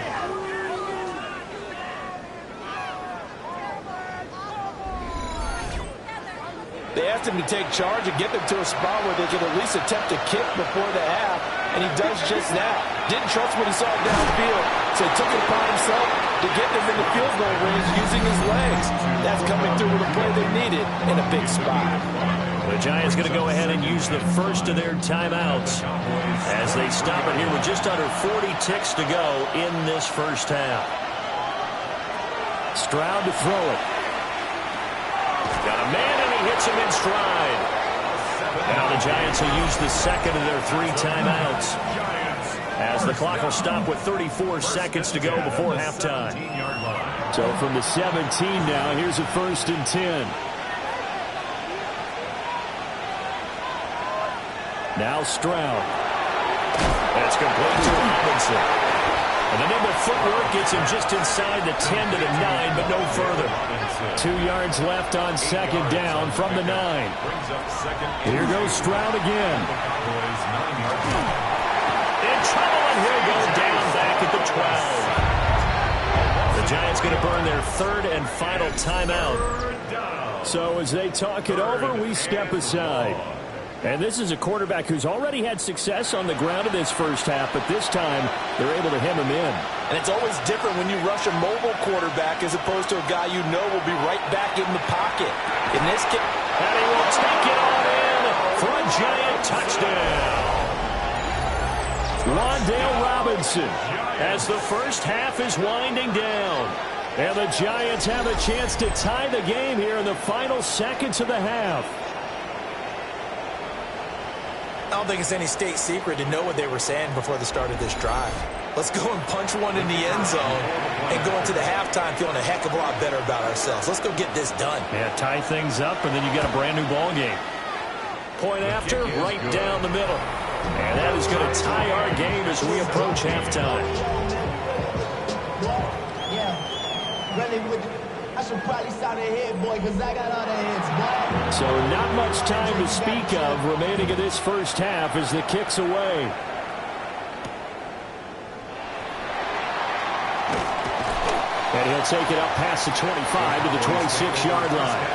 They asked him to take charge and get them to a spot where they could at least attempt a kick before the half, and he does just that. Didn't trust what he saw downfield, so he took it upon himself to get them in the field goal range using his legs. That's coming through with a play they needed in a big spot. The Giants going to go ahead and use the first of their timeouts as they stop it here with just under 40 ticks to go in this first half. Stroud to throw it. Got a man, and he hits him in stride. Now the Giants will use the second of their 3 timeouts as the clock will stop with 34 seconds to go before halftime. So from the 17 now, here's a 1st and 10. Now Stroud. That's complete to Robinson. And the nimble footwork gets him just inside the 10 to the 9, but no further. 2 yards left on 2nd down from the 9. Here goes Stroud again. In trouble, and he'll go down back at the 12. The Giants going to burn their 3rd and final timeout. So as they talk it over, we step aside. And this is a quarterback who's already had success on the ground in this first half, but this time they're able to hem him in. And it's always different when you rush a mobile quarterback as opposed to a guy you know will be right back in the pocket. In this case, and he will take it on in for a Giant touchdown. Wan'Dale Robinson as the first half is winding down. And the Giants have a chance to tie the game here in the final seconds of the half. I don't think it's any state secret to know what they were saying before the start of this drive. Let's go and punch one in the end zone and go into the halftime feeling a heck of a lot better about ourselves. Let's go get this done. Yeah, tie things up, and then you get a brand new ball game. Point after, right down the middle. And that is going to tie our game as we approach halftime. Yeah, really would. I should probably start a hit, boy, because I got all the hits, boy. So not much time to speak of remaining in this first half as the kick's away. And he'll take it up past the 25 to the 26-yard line.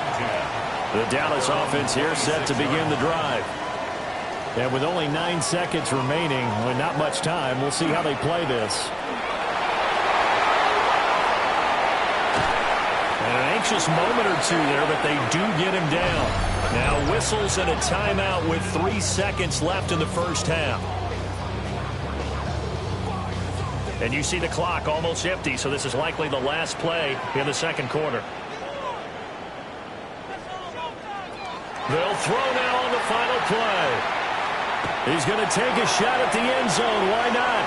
The Dallas offense here set to begin the drive. And with only 9 seconds remaining, with not much time, we'll see how they play this. An anxious moment or two there, but they do get him down. Now whistles and a timeout with 3 seconds left in the first half. And you see the clock almost empty, so this is likely the last play in the second quarter. They'll throw now on the final play. He's going to take a shot at the end zone. Why not?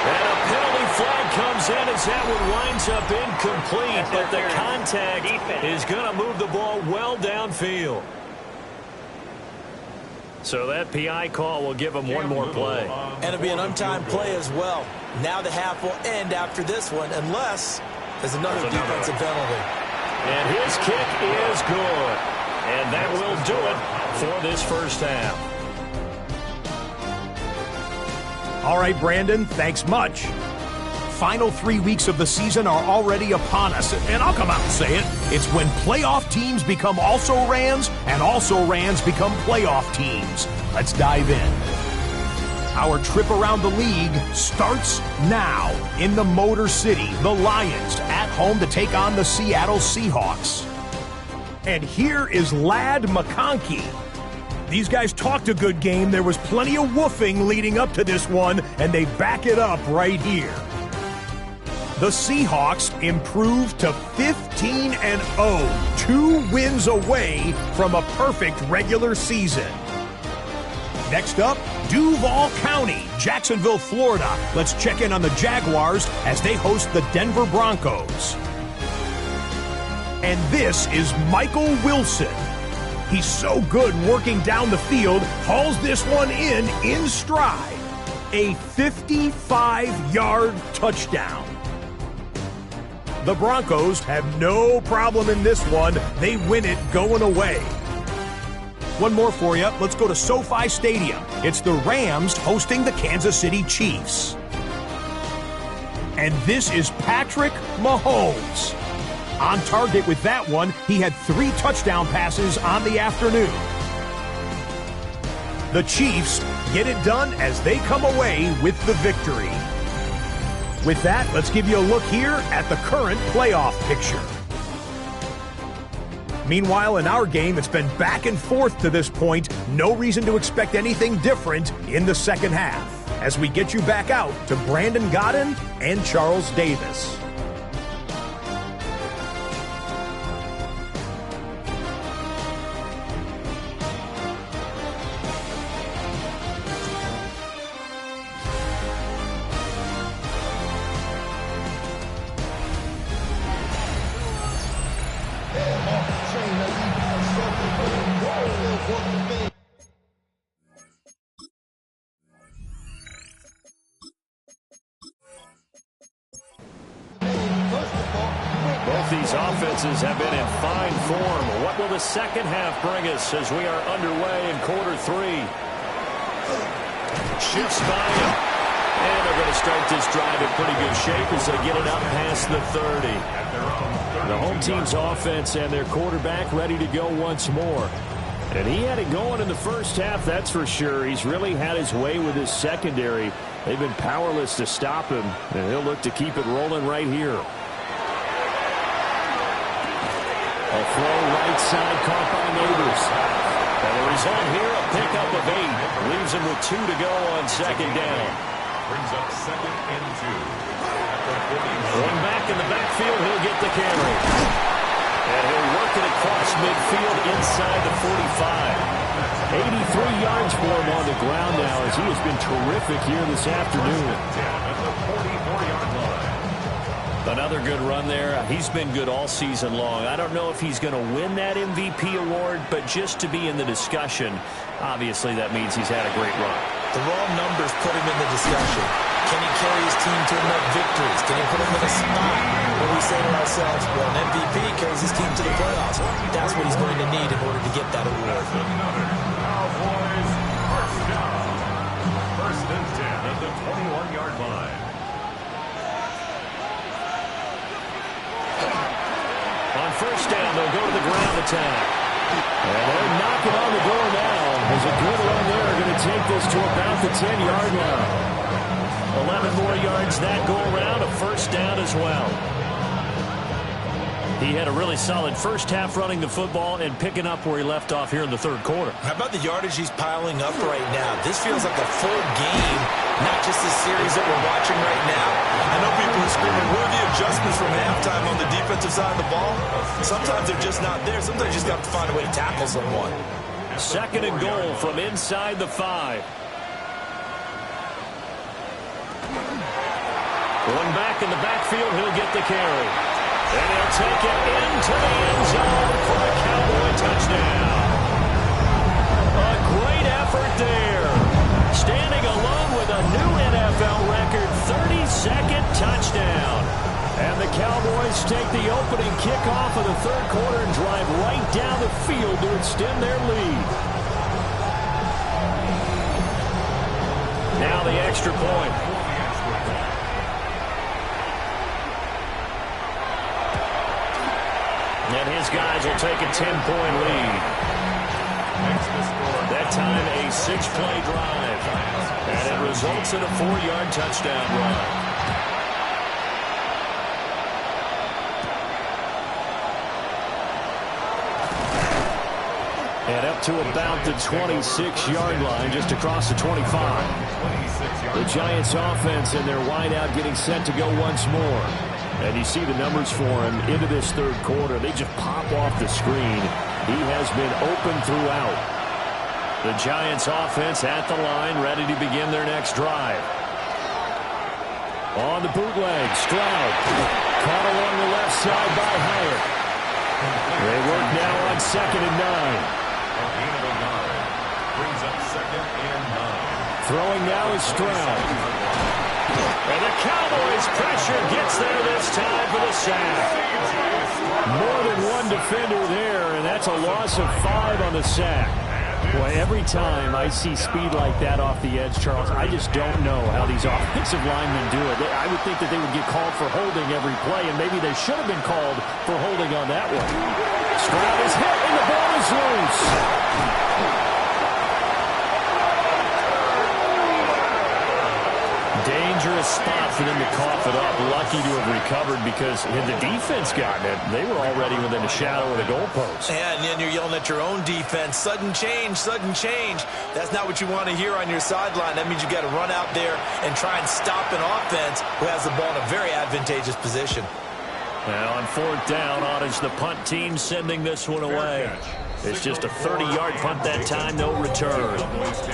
And a penalty flag comes in as that one winds up incomplete, but the contact is going to move the ball well downfield. So that PI call will give him one more play. And it'll be an untimed play as well. Now the half will end after this one, unless there's another defensive penalty. And his kick is good. And that will do it for this first half. All right, Brandon, thanks much. Final 3 weeks of the season are already upon us, and I'll come out and say it. It's when playoff teams become also-rans, and also-rans become playoff teams. Let's dive in. Our trip around the league starts now in the Motor City. The Lions at home to take on the Seattle Seahawks. And here is Ladd McConkey. These guys talked a good game. There was plenty of woofing leading up to this one, and they back it up right here. The Seahawks improved to 15-0, 2 wins away from a perfect regular season. Next up, Duval County, Jacksonville, Florida. Let's check in on the Jaguars as they host the Denver Broncos. And this is Michael Wilson. He's so good working down the field, hauls this one in stride. A 55-yard touchdown. The Broncos have no problem in this one. They win it going away. One more for you. Let's go to SoFi Stadium. It's the Rams hosting the Kansas City Chiefs. And this is Patrick Mahomes. On target with that one, he had 3 touchdown passes on the afternoon. The Chiefs get it done as they come away with the victory. With that, let's give you a look here at the current playoff picture. Meanwhile, in our game, it's been back and forth to this point. No reason to expect anything different in the second half, as we get you back out to Brandon Godden and Charles Davis. Both these offenses have been in fine form. What will the second half bring us as we are underway in quarter 3? Shifts by him. And they're going to start this drive in pretty good shape as they get it up past the 30. The home team's offense and their quarterback ready to go once more. And he had it going in the first half, that's for sure. He's really had his way with his secondary. They've been powerless to stop him, and he'll look to keep it rolling right here. A throw right side caught by Neighbors. And the result here, a pickup of 8. Leaves him with 2 to go on second down. Brings up 2nd and 2. Going back in the backfield, he'll get the carry. And he'll work it across midfield inside the 45. 83 yards for him on the ground now as he has been terrific here this afternoon. At the 44-yard line. Another good run there. He's been good all season long. I don't know if he's going to win that MVP award, but just to be in the discussion, obviously that means he's had a great run. The raw numbers put him in the discussion. Can he carry his team to enough victories? Can he put him in a spot where we say to ourselves, well, an MVP carries his team to the playoffs. That's what he's going to need in order to get that award. Cowboys first down. 1st and 10 at the 21-yard line. On first down, they'll go to the ground attack. And they're knocking on the door now. There's a good run there. Going to take this to about the 10-yard line. 11 more yards that go around. A first down as well. He had a really solid first half running the football and picking up where he left off here in the third quarter. How about the yardage he's piling up right now? This feels like a full game, not just the series that we're watching right now. I know people are screaming, where are the adjustments from halftime on the defensive side of the ball? Sometimes they're just not there. Sometimes you just got to find a way to tackle someone. 2nd and goal from inside the 5. Going back in the backfield, he'll get the carry. And he'll take it into the end zone for a Cowboy touchdown. A great effort there. Standing alone with a new NFL record, 32nd touchdown. And the Cowboys take the opening kickoff of the third quarter and drive right down the field to extend their lead. Now the extra point. And his guys will take a 10-point lead. That time a 6-play drive. And it results in a 4-yard touchdown run. And up to about the 26-yard line, just across the 25. The Giants offense and their wideout getting set to go once more. And you see the numbers for him into this third quarter. They just pop off the screen. He has been open throughout. The Giants offense at the line, ready to begin their next drive. On the bootleg, Stroud. Caught along the left side by Hyatt. They work now on 2nd and 9. Brings up 2nd and 9. Throwing now is Stroud. And the Cowboys' pressure gets there this time for the sack. More than one defender there, and that's a loss of 5 on the sack. Boy, every time I see speed like that off the edge, Charles, I just don't know how these offensive linemen do it. I would think that they would get called for holding every play, and maybe they should have been called for holding on that one. Stroud is hit, and the ball is loose. Dangerous spot for them to cough it up. Lucky to have recovered because had the defense gotten it, they were already within a shadow of the goalpost. Yeah, and then you're yelling at your own defense. Sudden change, sudden change. That's not what you want to hear on your sideline. That means you got to run out there and try and stop an offense who has the ball in a very advantageous position. Now on 4th down, on is the punt team sending this one away. It's just a 30-yard punt that time, no return.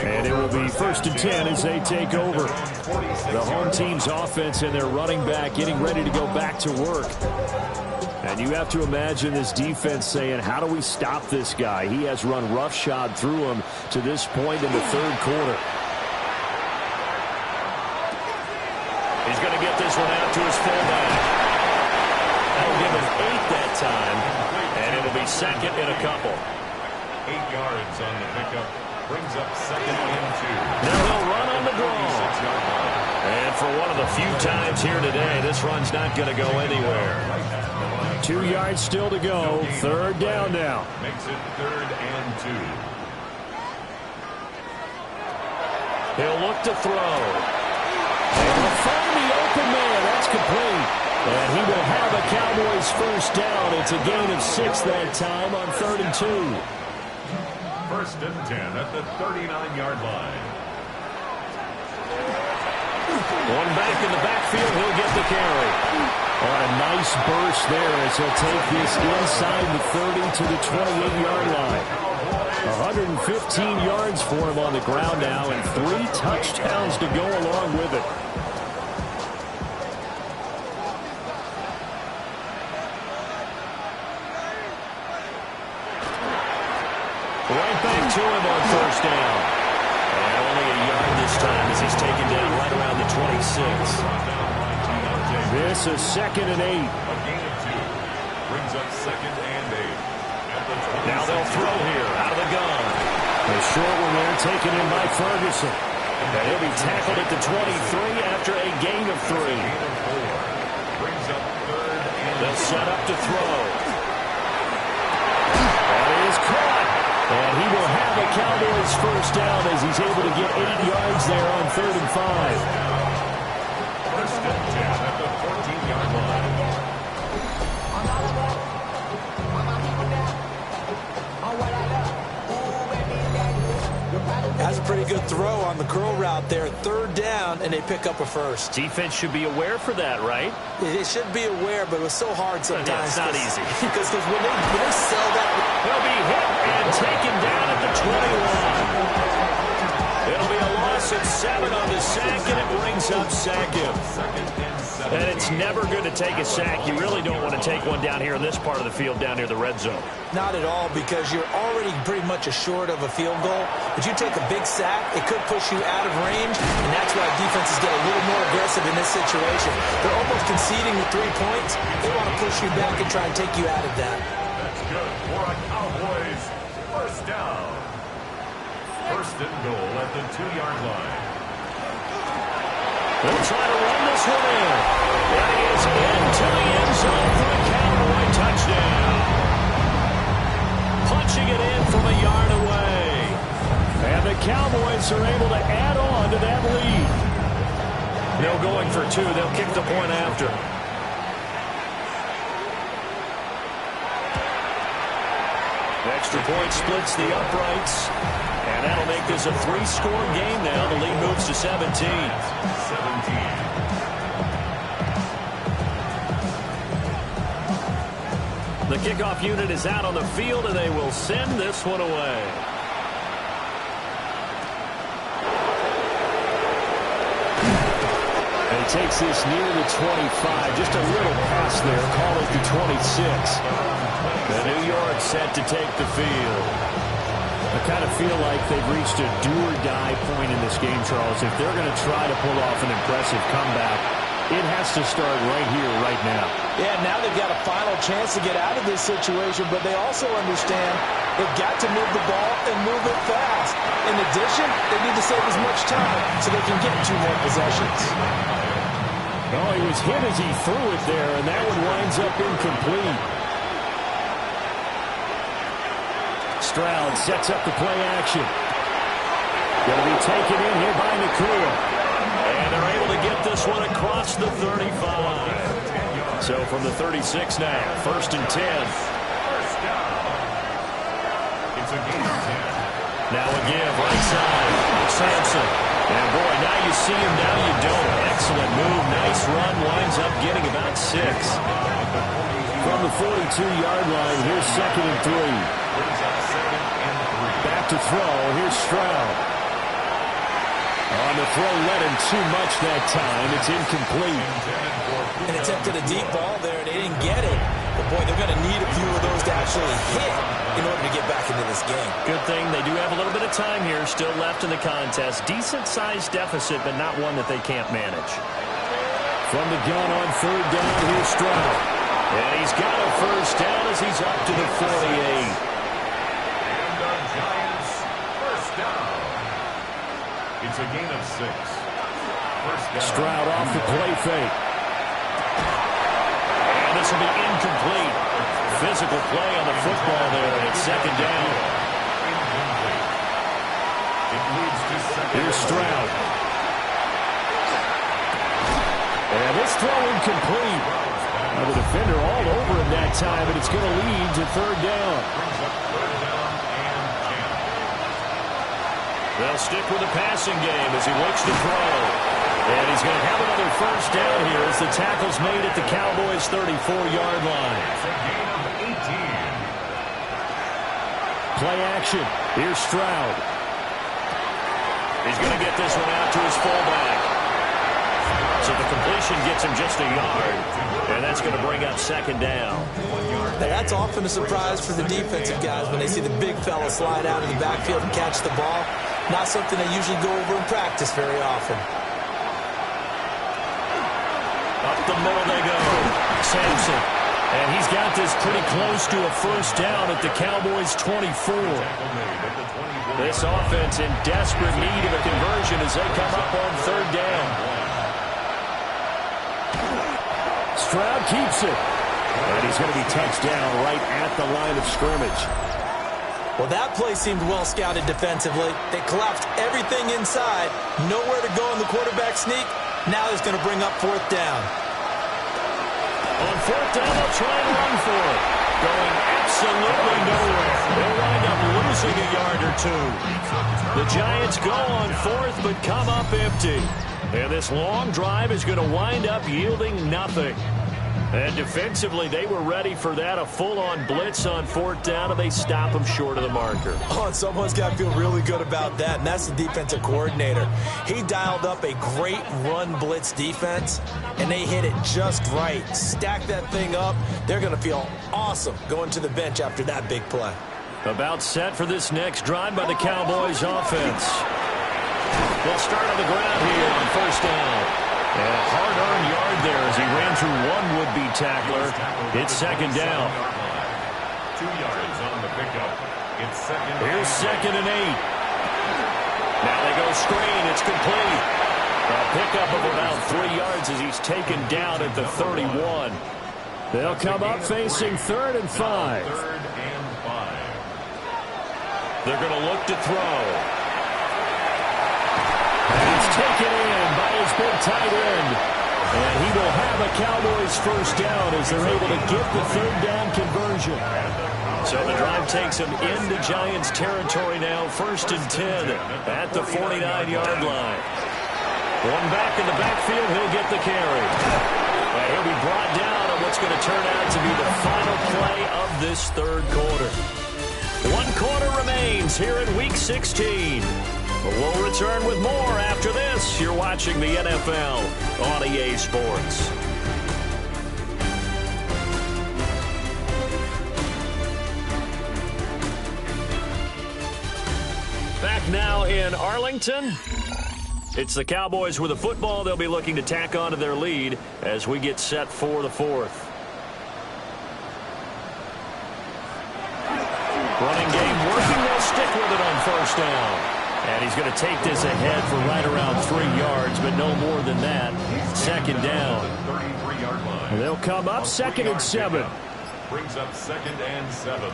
And it will be 1st and 10 as they take over. The home team's offense and their running back getting ready to go back to work. And you have to imagine this defense saying, how do we stop this guy? He has run roughshod through him to this point in the 3rd quarter. He's going to get this one out to his fullback. That'll give him 8 that time, and it'll be 2nd and a couple. 8 yards on the pickup. Brings up 2nd and 2. Now he'll run on the draw. And for one of the few times here today, this run's not going to go anywhere. 2 yards still to go. 3rd down now. Makes it 3rd and 2. He'll look to throw. And he'll find the open man. That's complete. And he will have a Cowboys 1st down. It's a gain of 6 that time on 3rd and 2. 1st and 10 at the 39-yard line. One back in the backfield, he'll get the carry. On a nice burst there as he'll take this inside the 30 to the 28-yard line. 115 yards for him on the ground now and 3 touchdowns to go along with it. Right back to him on 1st down. And only a yard this time as he's taken down right around the 26. This is 2nd and 8. A gain of 2. Brings up 2nd and 8. Now they'll throw here out of the gun. The short one there taken in by Ferguson. And he'll be tackled at the 23 after a gain of 3. Brings up 3rd and They'll set up to throw. That is caught. And he will have a Cowboys 1st down as he's able to get 8 yards there on 3rd and 5. 1st and 10 at the 14-yard line. That's a pretty good throw on the curl route there. 3rd down, and they pick up a 1st. Defense should be aware for that, right? They should be aware, but it was so hard sometimes. Yeah, it's not easy. Because when they sell that... He'll be hit and taken down at the 21. It'll be a loss of 7 on the sack, and it brings up 2nd. And it's never good to take a sack. You really don't want to take one down here in this part of the field, down near the red zone. Not at all, because you're already pretty much assured of a field goal. But you take a big sack, it could push you out of range, and that's why defenses get a little more aggressive in this situation. They're almost conceding the 3 points. They want to push you back and try and take you out of that. That's good for a Cowboys 1st down. 1st and goal at the 2-yard line. They'll try to run this one in. That is into the end zone for a Cowboy touchdown. Punching it in from a yard away. And the Cowboys are able to add on to that lead. They're going for 2. They'll kick the point after. Extra point splits the uprights. And that'll make this a 3-score game now. The lead moves to 17. 17. The kickoff unit is out on the field, and they will send this one away. And he takes this near the 25. Just a little pass there. Call it the 26. The New York set to take the field. A kind of feel like they've reached a do-or-die point in this game, Charles. If they're going to try to pull off an impressive comeback, it has to start right here, right now. Yeah, now they've got a final chance to get out of this situation, but they also understand they've got to move the ball and move it fast. In addition, they need to save as much time so they can get 2 more possessions. Oh, he was hit as he threw it there, and that one winds up incomplete. Stroud sets up the play action. Going to be taken in here by Nakia. And they're able to get this one across the 35. So from the 36 now, 1st and 10. It's a gain of 10. Now a give, right side. Sampson. And boy, now you see him, now you don't. Excellent move, nice run, winds up getting about 6. From the 42-yard line, here's 2nd and 3. Back to throw, here's Stroud. On the throw, led him too much that time. It's incomplete. And attempted a deep ball there, and they didn't get it. But, boy, they're going to need a few of those to actually hit in order to get back into this game. Good thing they do have a little bit of time here still left in the contest. Decent-sized deficit, but not one that they can't manage. From the gun on 3rd down, here's Stroud. And he's got a 1st down as he's up to the 48. It's a gain of 6. Stroud off the play fake. And this will be incomplete. Physical play on the football there, and it's 2nd down. Here's Stroud. And this throw incomplete. Now the defender all over him that time, but it's going to lead to 3rd down. They'll stick with the passing game as he looks to throw. And he's going to have another 1st down here as the tackle's made at the Cowboys' 34-yard line. Play action. Here's Stroud. He's going to get this one out to his fullback. So the completion gets him just a yard. And that's going to bring up 2nd down. That's often a surprise for the defensive guys when they see the big fella slide out of the backfield and catch the ball. Not something they usually go over in practice very often. Up the middle they go. Sampson. And he's got this pretty close to a 1st down at the Cowboys' 24. This offense in desperate need of a conversion as they come up on 3rd down. Stroud keeps it. And he's going to be touched down right at the line of scrimmage. Well, that play seemed well scouted defensively. They collapsed everything inside. Nowhere to go in the quarterback sneak. Now he's going to bring up 4th down. On 4th down, they'll try and run for it. Going absolutely nowhere. They'll wind up losing a yard or 2. The Giants go on 4th, but come up empty. And this long drive is going to wind up yielding nothing. And defensively, they were ready for that, a full-on blitz on 4th down, and they stop them short of the marker. Oh, and someone's got to feel really good about that, and that's the defensive coordinator. He dialed up a great run blitz defense, and they hit it just right. Stack that thing up. They're going to feel awesome going to the bench after that big play. About set for this next drive by the Cowboys offense. They'll start on the ground here on 1st down. And a hard-earned yard there as he ran through one would-be tackler. It's 2nd down. 2 yards on the pickup. It's 2nd. Here's 2nd and 8. Now they go screen. It's complete. A pickup of about 3 yards as he's taken down at the 31. They'll come up facing 3rd and 5. 3rd and 5. They're going to look to throw. And it's taken in by his big tight end. And he will have a Cowboys 1st down as they're able to get the 3rd down conversion. So the drive takes them into Giants territory now. 1st and 10 at the 49-yard line. One back in the backfield. He'll get the carry. And he'll be brought down on what's going to turn out to be the final play of this 3rd quarter. 1 quarter remains here in Week 16. We'll return with more after this. You're watching the NFL on EA Sports. Back now in Arlington. It's the Cowboys with the football. They'll be looking to tack on to their lead as we get set for the fourth. Running game working. They'll stick with it on first down. And he's going to take this ahead for right around 3 yards, but no more than that. Second down. And they'll come up 2nd and 7. Brings up 2nd and 7.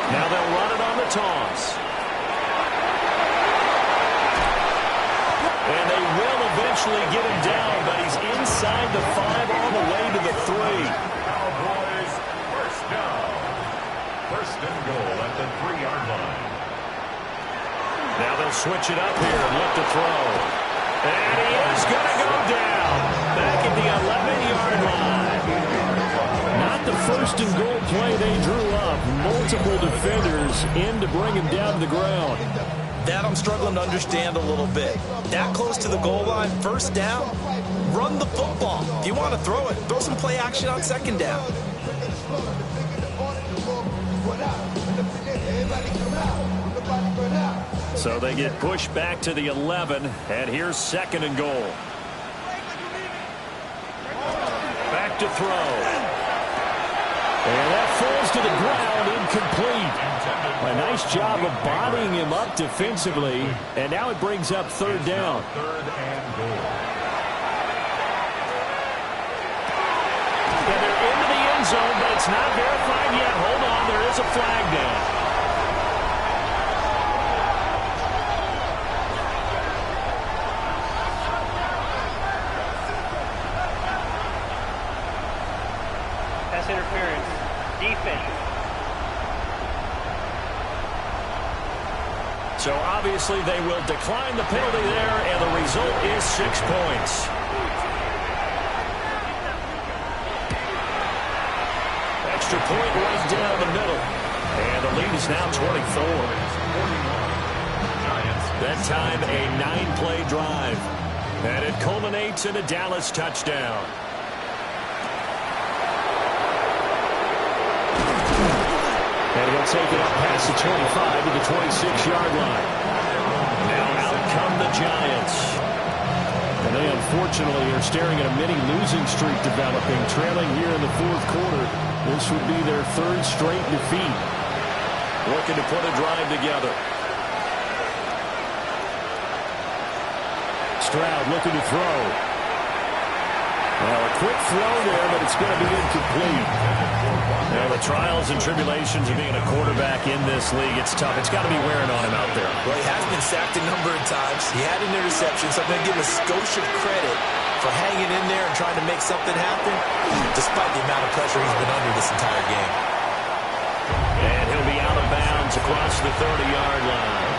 Now they'll run it on the toss. And they will eventually get him down, but he's inside the 5 all the way to the 3. Cowboys first down. First and goal at the 3-yard line. Now they'll switch it up here and look to throw. And he is going to go down back at the 11-yard line. Not the first and goal play they drew up. Multiple defenders in to bring him down to the ground. That I'm struggling to understand a little bit. That close to the goal line, first down, run the football. If you want to throw it, throw some play action on second down. So they get pushed back to the 11, and here's 2nd and goal. Back to throw. And that falls to the ground, incomplete. A nice job of bodying him up defensively, and now it brings up 3rd down. 3rd and goal. And they're into the end zone, but it's not verified yet. Hold on, there is a flag down. Interference. Defense. So obviously they will decline the penalty there, and the result is 6 points. Extra point right down the middle. And the lead is now 24. That time a 9-play drive. And it culminates in a Dallas touchdown. And he'll take it up past the 25 to the 26-yard line. Now out come the Giants. And they unfortunately are staring at a mini losing streak developing, trailing here in the 4th quarter. This would be their 3rd straight defeat. Looking to put a drive together. Stroud looking to throw. Well, a quick throw there, but it's going to be incomplete. Now, the trials and tribulations of being a quarterback in this league, it's tough. It's got to be wearing on him out there. Well, he has been sacked a number of times. He had an interception, so I'm going to give him a skosh of credit for hanging in there and trying to make something happen, despite the amount of pressure he's been under this entire game. And he'll be out of bounds across the 30-yard line.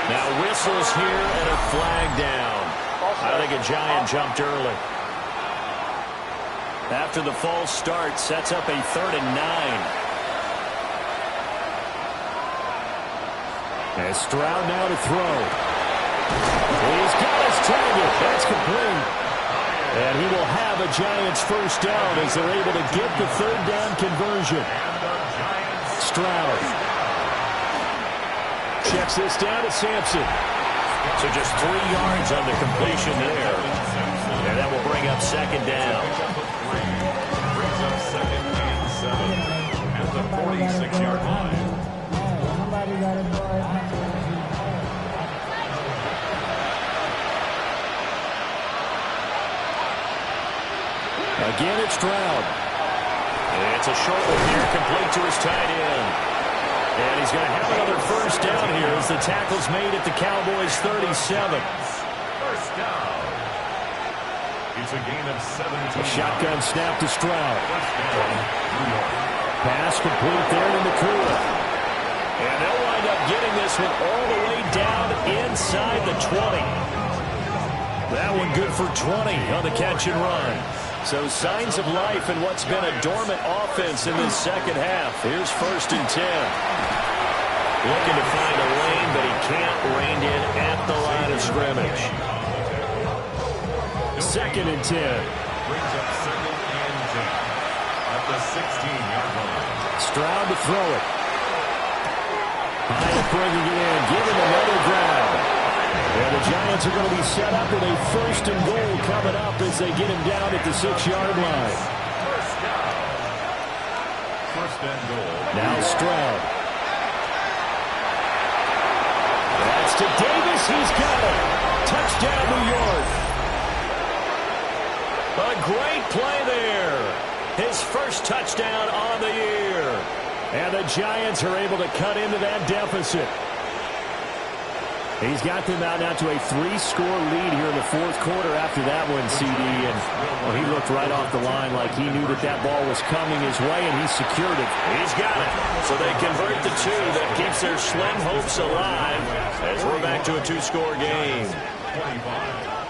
Now whistles here and a flag down. I think a Giant jumped early. After the false start, sets up a 3rd and 9. And Stroud now to throw. He's got his target. That's complete. And he will have a Giants first down as they're able to get the 3rd down conversion. Stroud checks this down to Sampson. So just 3 yards on the completion there. And that will bring up 2nd down. Brings up 2nd and 7 at the 46-yard line. Again, it's Stroud. It's a short one here, complete to his tight end. And he's going to have another first down here as the tackle's made at the Cowboys' 37. First down. It's a gain of 17. A shotgun snap to Stroud. First down, New York. Pass complete there to Nakua. And they'll wind up getting this one all the way down inside the 20. That one good for 20 on the catch and run. So signs of life in what's been a dormant offense in this second half. Here's 1st and 10. Looking to find a lane, but he can't rein in at the line of scrimmage. 2nd and 10. Brings up 2nd and 10 at the 16-yard line. Stroud to throw it. Hyatt bringing it in, giving another grab. And the Giants are going to be set up with a 1st and goal coming up as they get him down at the 6-yard line. First and goal. Now Stroud. That's to Davis. He's got it. Touchdown, New York. A great play there. His first touchdown on the year. And the Giants are able to cut into that deficit. He's got them out now to a 3-score lead here in the 4th quarter after that one, CD. And well, he looked right off the line like he knew that that ball was coming his way, and he secured it. He's got it. So they convert the 2. That keeps their slim hopes alive as we're back to a 2-score game. 25.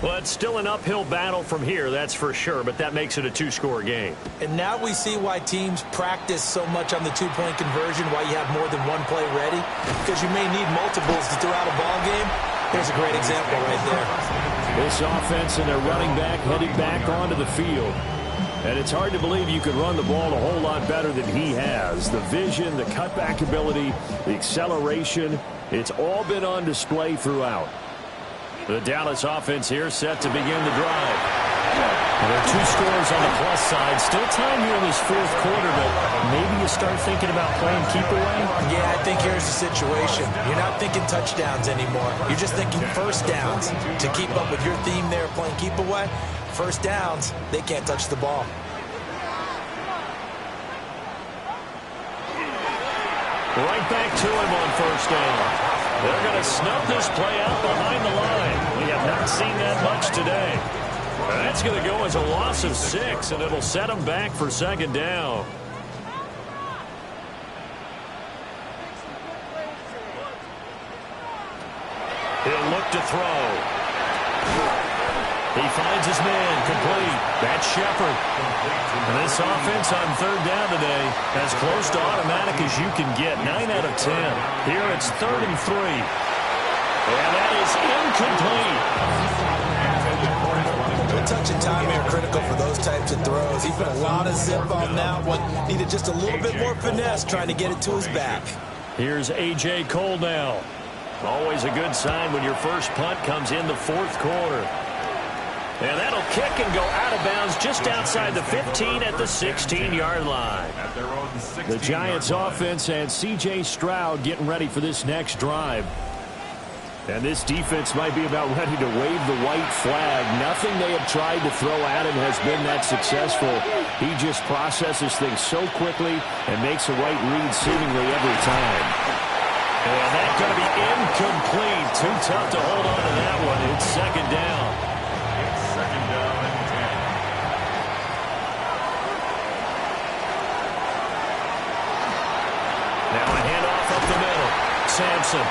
Well, it's still an uphill battle from here, that's for sure, but that makes it a 2-score game. And now we see why teams practice so much on the 2-point conversion, why you have more than one play ready, because you may need multiples to throw out a ball game. Here's a great example right there. This offense and their running back headed back onto the field. And it's hard to believe you could run the ball a whole lot better than he has. The vision, the cutback ability, the acceleration, it's all been on display throughout. The Dallas offense here set to begin the drive. Well, there are 2 scores on the plus side. Still time here in this 4th quarter, but maybe you start thinking about playing keep away? Yeah, I think here's the situation. You're not thinking touchdowns anymore. You're just thinking first downs. To keep up with your theme there, playing keep away, first downs, they can't touch the ball. Right back to him on first down. They're going to snub this play out behind the line. We have not seen that much today. That's going to go as a loss of 6, and it'll set them back for 2nd down. He'll look to throw. He finds his man complete. That's Shepard. And this offense on 3rd down today, as close to automatic as you can get. 9 out of 10. Here it's 3rd and 3. And that is incomplete. Good touch and time here critical for those types of throws. He put a lot of zip on that one. Needed just a little bit more finesse trying to get it to his back. Here's A.J. Cole now. Always a good sign when your first punt comes in the 4th quarter. And that'll kick and go out of bounds just outside the 15 at the 16-yard line. The Giants offense and C.J. Stroud getting ready for this next drive. And this defense might be about ready to wave the white flag. Nothing they have tried to throw at him has been that successful. He just processes things so quickly and makes a right read seemingly every time. And that's going to be incomplete. Too tough to hold on to that one. It's 2nd down. Now a handoff up the middle. Sampson.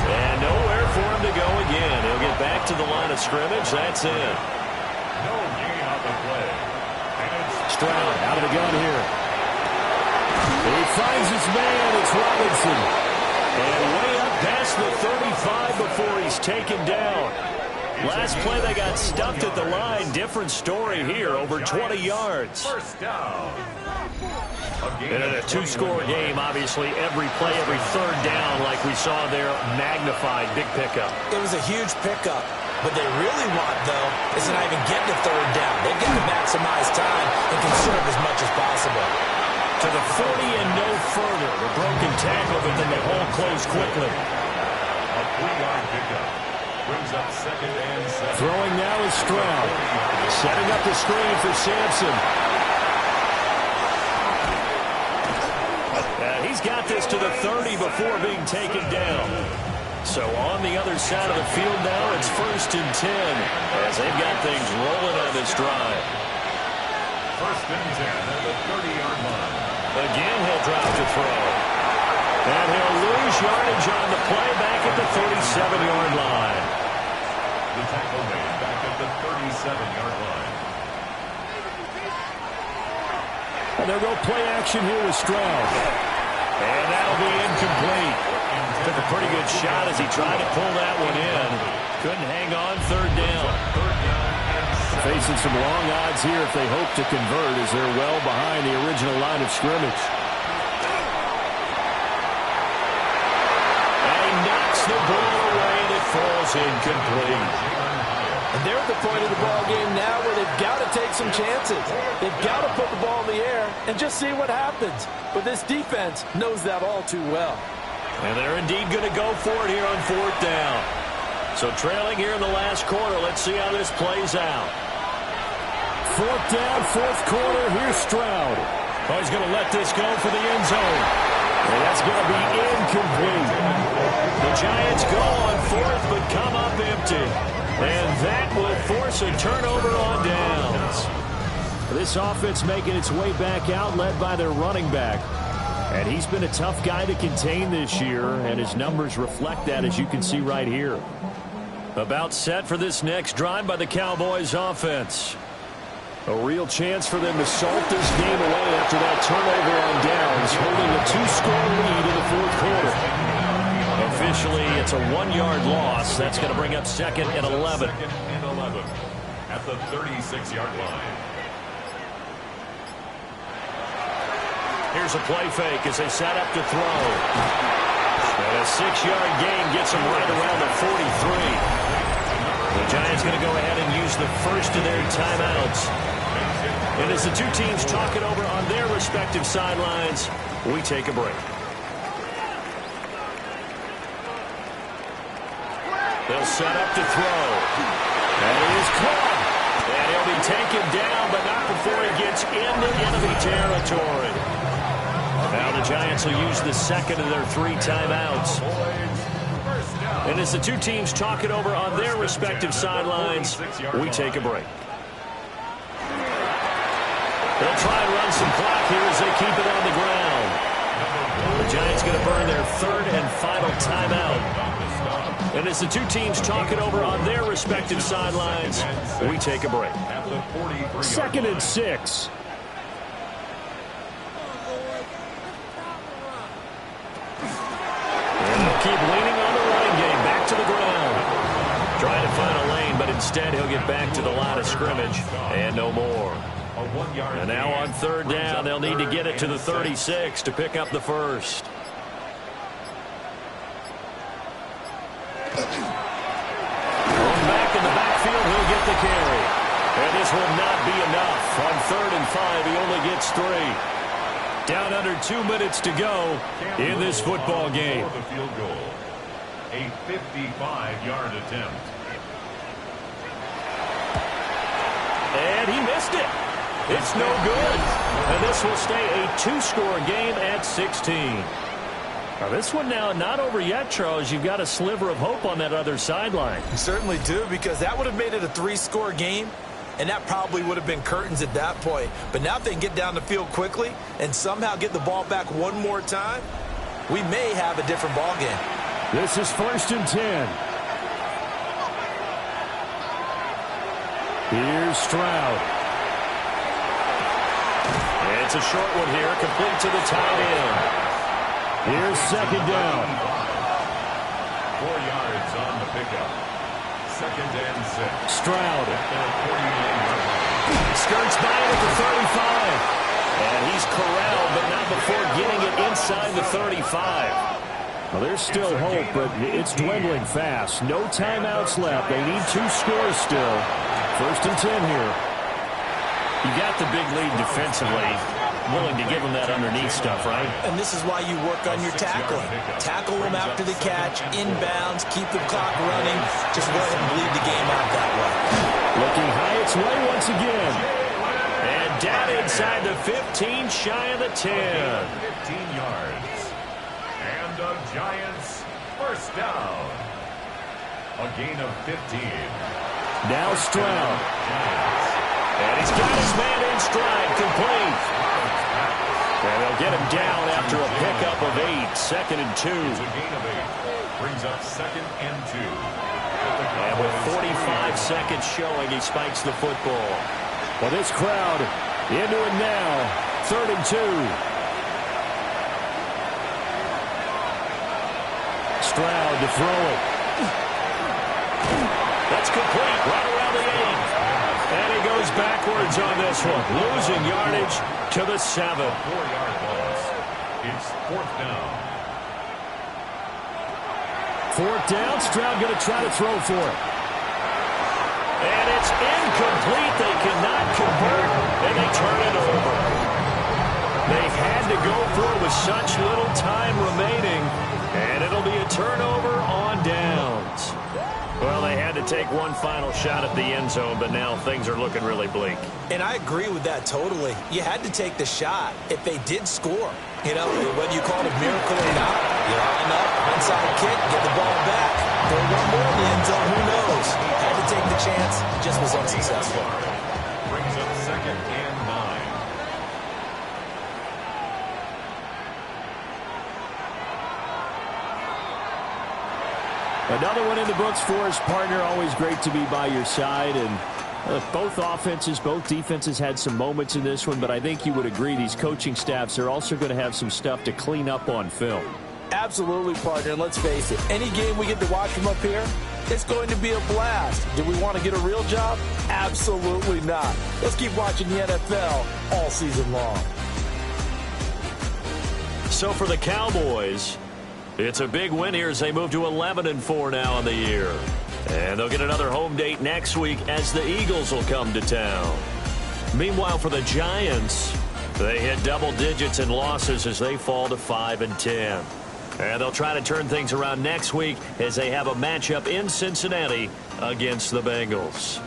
And nowhere for him to go again. He'll get back to the line of scrimmage. That's it. No gain on the play. Stroud out of the gun here. He finds his man. It's Robinson. And way up past the 35 before he's taken down. Last play they got stuffed at the line. Different story here. Over 20 yards. First down. In a 2-score game, obviously, every play, every 3rd down, like we saw there, magnified. Big pickup. It was a huge pickup. What they really want, though, is to not even get to 3rd down. They've got to maximize time and conserve as much as possible. To the 40 and no further. The broken tackle, but then the hole closed quickly. A 3-yard pickup. Brings up 2nd and 7. Throwing now is Stroud. Setting up the screen for Sampson. He's got this to the 30 before being taken down. So on the other side of the field now, it's 1st and 10 as they've got things rolling on this drive. First and 10 at the 30-yard line. Again, he'll drop to throw. And he'll lose yardage on the play back at the 37-yard line. The tackle made back at the 37-yard line. And they'll go play action here with Stroud. And that'll be incomplete. Took a pretty good shot as he tried to pull that one in. Couldn't hang on third down. Facing some long odds here if they hope to convert as they're well behind the original line of scrimmage. And he knocks the ball away and it falls incomplete. And they're at the point of the ball game now where they've got to take some chances. They've got to put the ball in the air and just see what happens. But this defense knows that all too well. And they're indeed going to go for it here on fourth down. So trailing here in the last quarter, let's see how this plays out. Fourth down, fourth quarter. Here's Stroud. Oh, he's going to let this go for the end zone. And that's going to be incomplete. The Giants go on fourth, but come up empty. And that will force a turnover on downs. This offense making its way back out, led by their running back. And he's been a tough guy to contain this year, and his numbers reflect that, as you can see right here. About set for this next drive by the Cowboys offense. A real chance for them to salt this game away after that turnover on downs, holding a 2-score lead in the fourth quarter. Officially, it's a 1-yard loss. That's going to bring up second and 11. Second and 11 at the 36-yard line. Here's a play fake as they set up to throw. And a 6-yard gain gets them right around the 43. The Giants going to go ahead and use the first of their timeouts. And as the two teams talk it over on their respective sidelines, we take a break. They'll set up to throw. And he is caught. And he'll be taken down, but not before he gets into enemy territory. Now the Giants will use the second of their 3 timeouts. And as the two teams talk it over on their respective sidelines, we take a break. They'll try and run some clock here as they keep it on the ground. The Giants going to burn their 3rd and final timeout. And as the two teams talk it over on their respective sidelines, we take a break. 2nd and 6. And they'll keep leaning on the running game, back to the ground. Trying to find a lane, but instead he'll get back to the line of scrimmage and no more. And now on 3rd down, they'll need to get it to the 36 to pick up the first. Going back in the backfield, he'll get the carry. And this will not be enough. On 3rd and 5, he only gets 3. Down under 2 minutes to go in this football game. The field goal. A 55-yard attempt. And he missed it. It's no good. And this will stay a 2-score game at 16. Now this one now not over yet, Charles. You've got a sliver of hope on that other sideline. You certainly do, because that would have made it a 3-score game, and that probably would have been curtains at that point. But now if they can get down the field quickly and somehow get the ball back one more time, we may have a different ball game. This is 1st and 10. Here's Stroud. It's a short one here, complete to the tight end. Here's 2nd down. 4 yards on the pickup. 2nd and 6. Stroud. Skirts by it at the 35. And he's corralled, but not before getting it inside the 35. Well, there's still hope, but it's dwindling fast. No timeouts left. They need 2 scores still. 1st and 10 here. You got the big lead defensively. Willing to give them that underneath stuff, right? And this is why you work on your tackling. Tackle them after the catch, inbounds, keep the clock running. Just go ahead and bleed the game out that way. Looking high its way once again. And down inside the 15, shy of the 10. 15 yards. And the Giants first down. A gain of 15. Now Stroud. And he's got his man in stride. complete. And they'll get him down after a pickup of 8. 2nd and 2. It's a gain of 8. Brings up 2nd and 2. And with 45 seconds showing, he spikes the football. Well, this crowd into it now. 3rd and 2. Stroud to throw it. That's complete right around the 8. And he goes backwards on this one, losing yardage to the 7. 4-yard loss. It's 4th down. 4th down. Stroud going to try to throw for it. And it's incomplete. They cannot convert, and they turn it over. They had to go for it with such little time remaining, and it'll be a turnover on downs. Well, they had to take one final shot at the end zone, but now things are looking really bleak. And I agree with that totally. You had to take the shot if they did score. You know, whether you call it a miracle or not, you line up, onside kick, get the ball back, throw one more in the end zone, who knows? Had to take the chance, just was unsuccessful. Brings up 2nd and 9. Another one in the books for his partner. Always great to be by your side. And both offenses, both defenses had some moments in this one, but I think you would agree these coaching staffs are also going to have some stuff to clean up on film. Absolutely, partner. And let's face it, any game we get to watch from up here, it's going to be a blast. Do we want to get a real job? Absolutely not. Let's keep watching the NFL all season long. So for the Cowboys, it's a big win here as they move to 11-4 now in the year. And they'll get another home date next week as the Eagles will come to town. Meanwhile, for the Giants, they hit double digits in losses as they fall to 5-10. And they'll try to turn things around next week as they have a matchup in Cincinnati against the Bengals.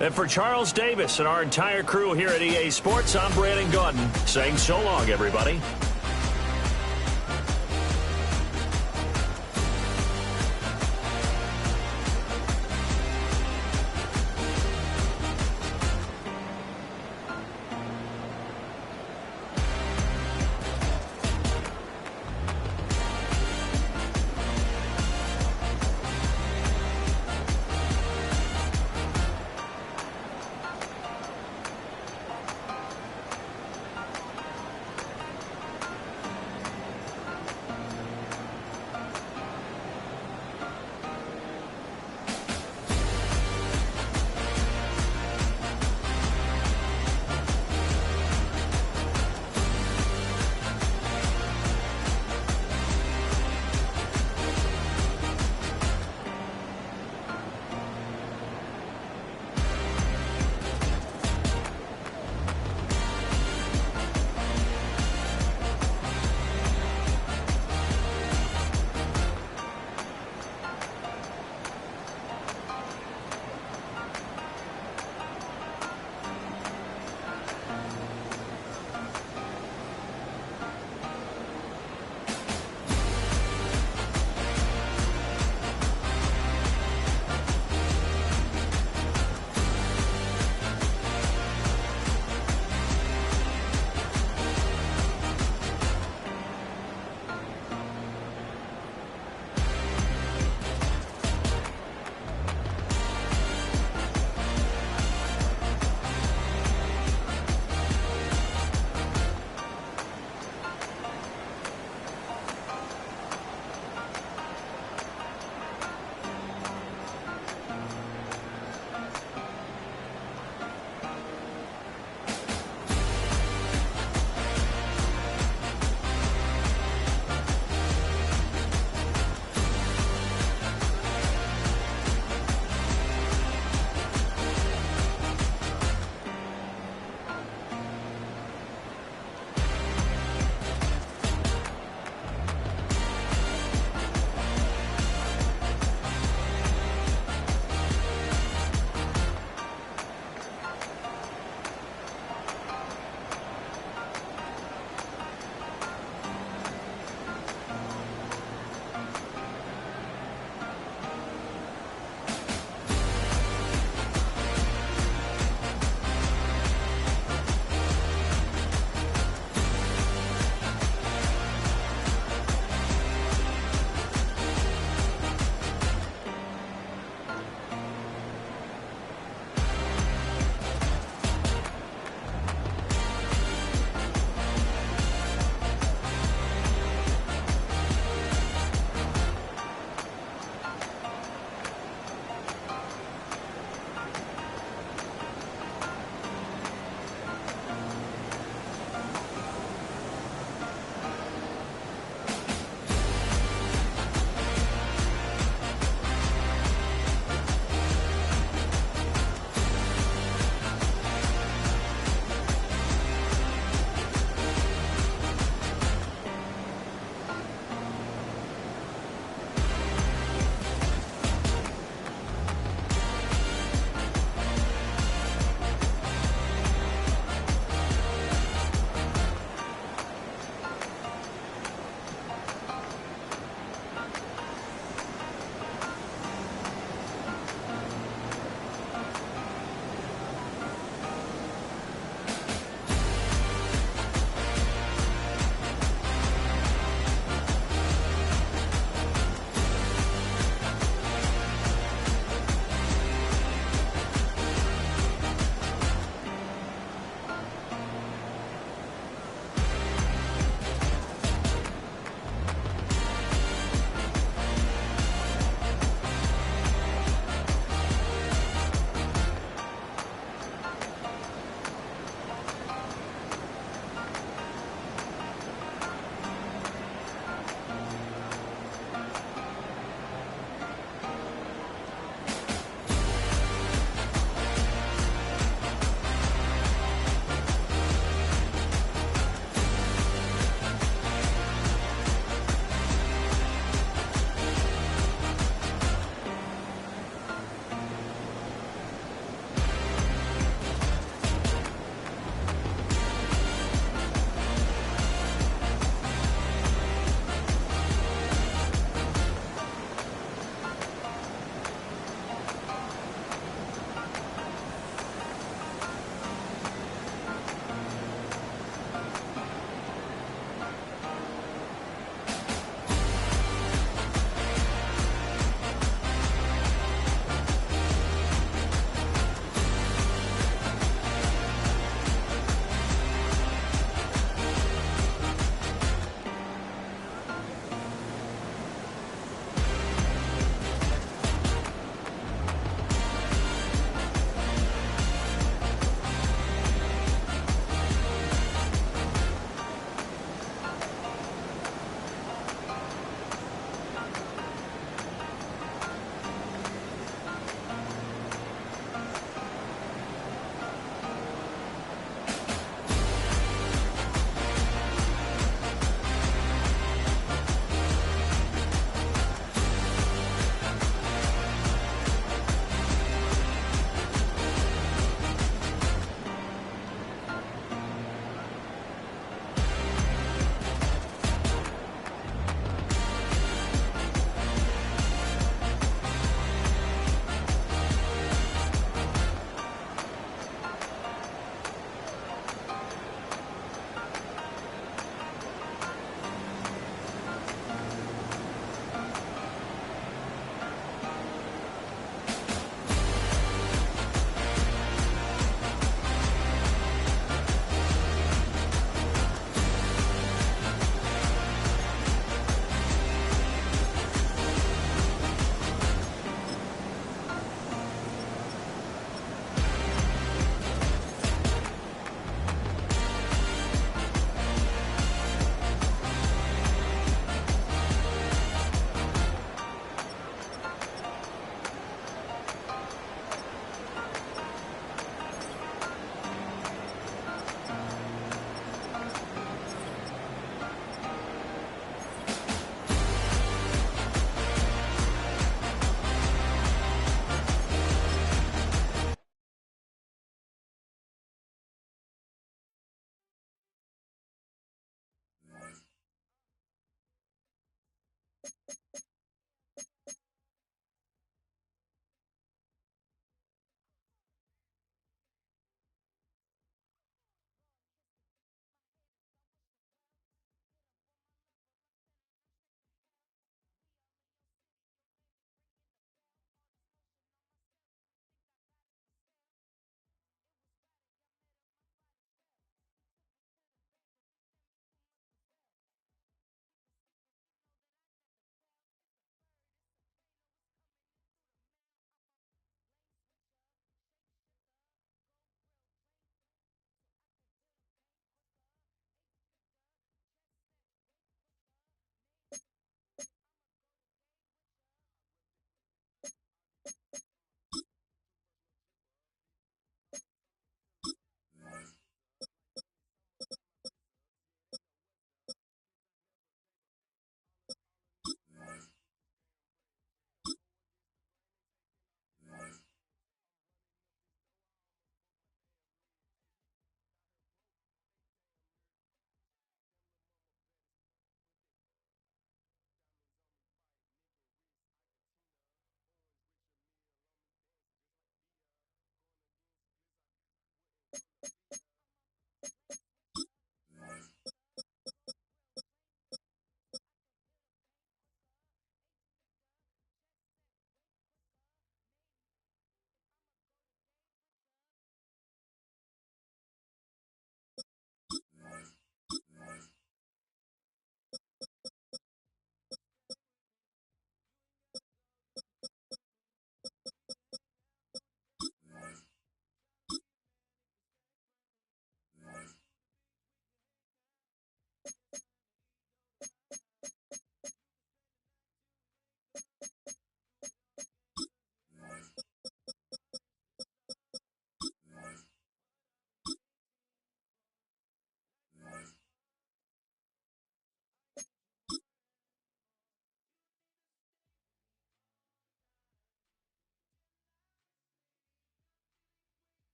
And for Charles Davis and our entire crew here at EA Sports, I'm Brandon Gaudin saying so long, everybody.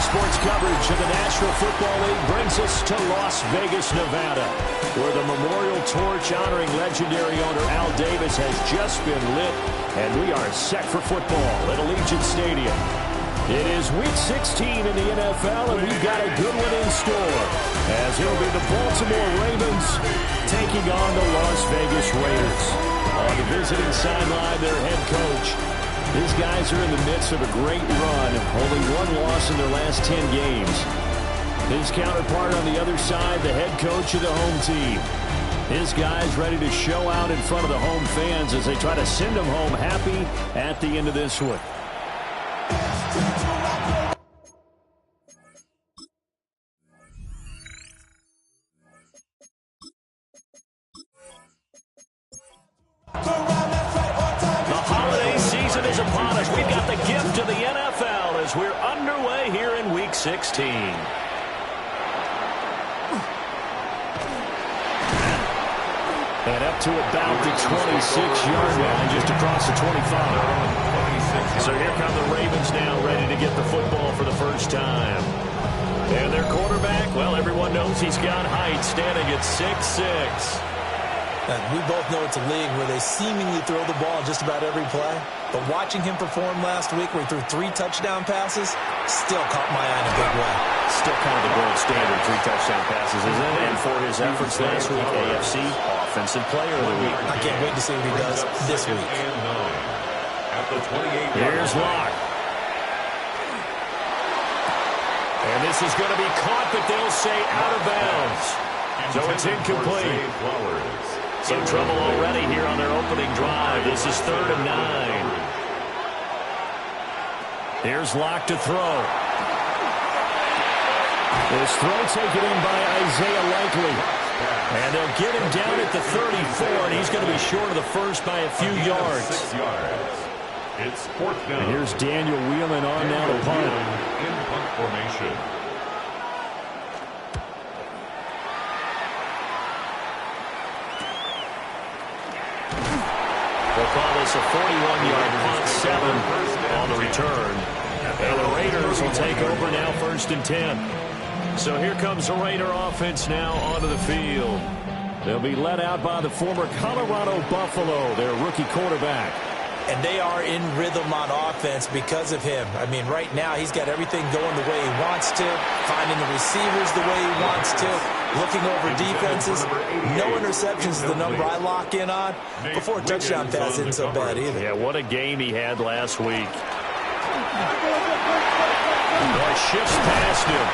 Sports coverage of the National Football League brings us to Las Vegas, Nevada, where the memorial torch honoring legendary owner Al Davis has just been lit, and we are set for football at Allegiant Stadium. It is Week 16 in the NFL, and we've got a good one in store, as it'll be the Baltimore Ravens taking on the Las Vegas Raiders. On the visiting sideline, their head coach. These guys are in the midst of a great run, only one loss in their last 10 games. His counterpart on the other side, the head coach of the home team. His guys ready to show out in front of the home fans as they try to send them home happy at the end of this one. We've got the gift of the NFL as we're underway here in Week 16. And up to about the 26-yard line, just across the 25. So here come the Ravens now, ready to get the football for the first time. And their quarterback, well, everyone knows he's got height, standing at 6'6". And we both know it's a league where they seemingly throw the ball just about every play. But watching him perform last week where he threw 3 touchdown passes still caught my eye in a big way. Still kind of the gold standard, 3 touchdown passes, isn't it? And for his efforts last week, AFC Offensive Player of the Week. I can't wait to see what he does this week. Here's Locke. And this is going to be caught, but they'll say out of bounds. So it's incomplete. So trouble already here on their opening drive. This is 3rd and 9. Here's Locke to throw. This throw taken in by Isaiah Likely. And they'll get him down at the 34, and he's going to be short of the first by a few yards. It's fourth down. And here's Daniel Whelan on now to punt. In punt formation. They'll call this a 41-yard punt, 7 on the return. And the Raiders will take over now, 1st and 10. So here comes the Raider offense now onto the field. They'll be led out by the former Colorado Buffalo, their rookie quarterback. And they are in rhythm on offense because of him. I mean, right now he's got everything going the way he wants to, finding the receivers the way he wants to, looking over defenses. No interceptions is the number I lock in on. Before a touchdown pass isn't so bad either. Yeah, what a game he had last week. Boy, shifts past him.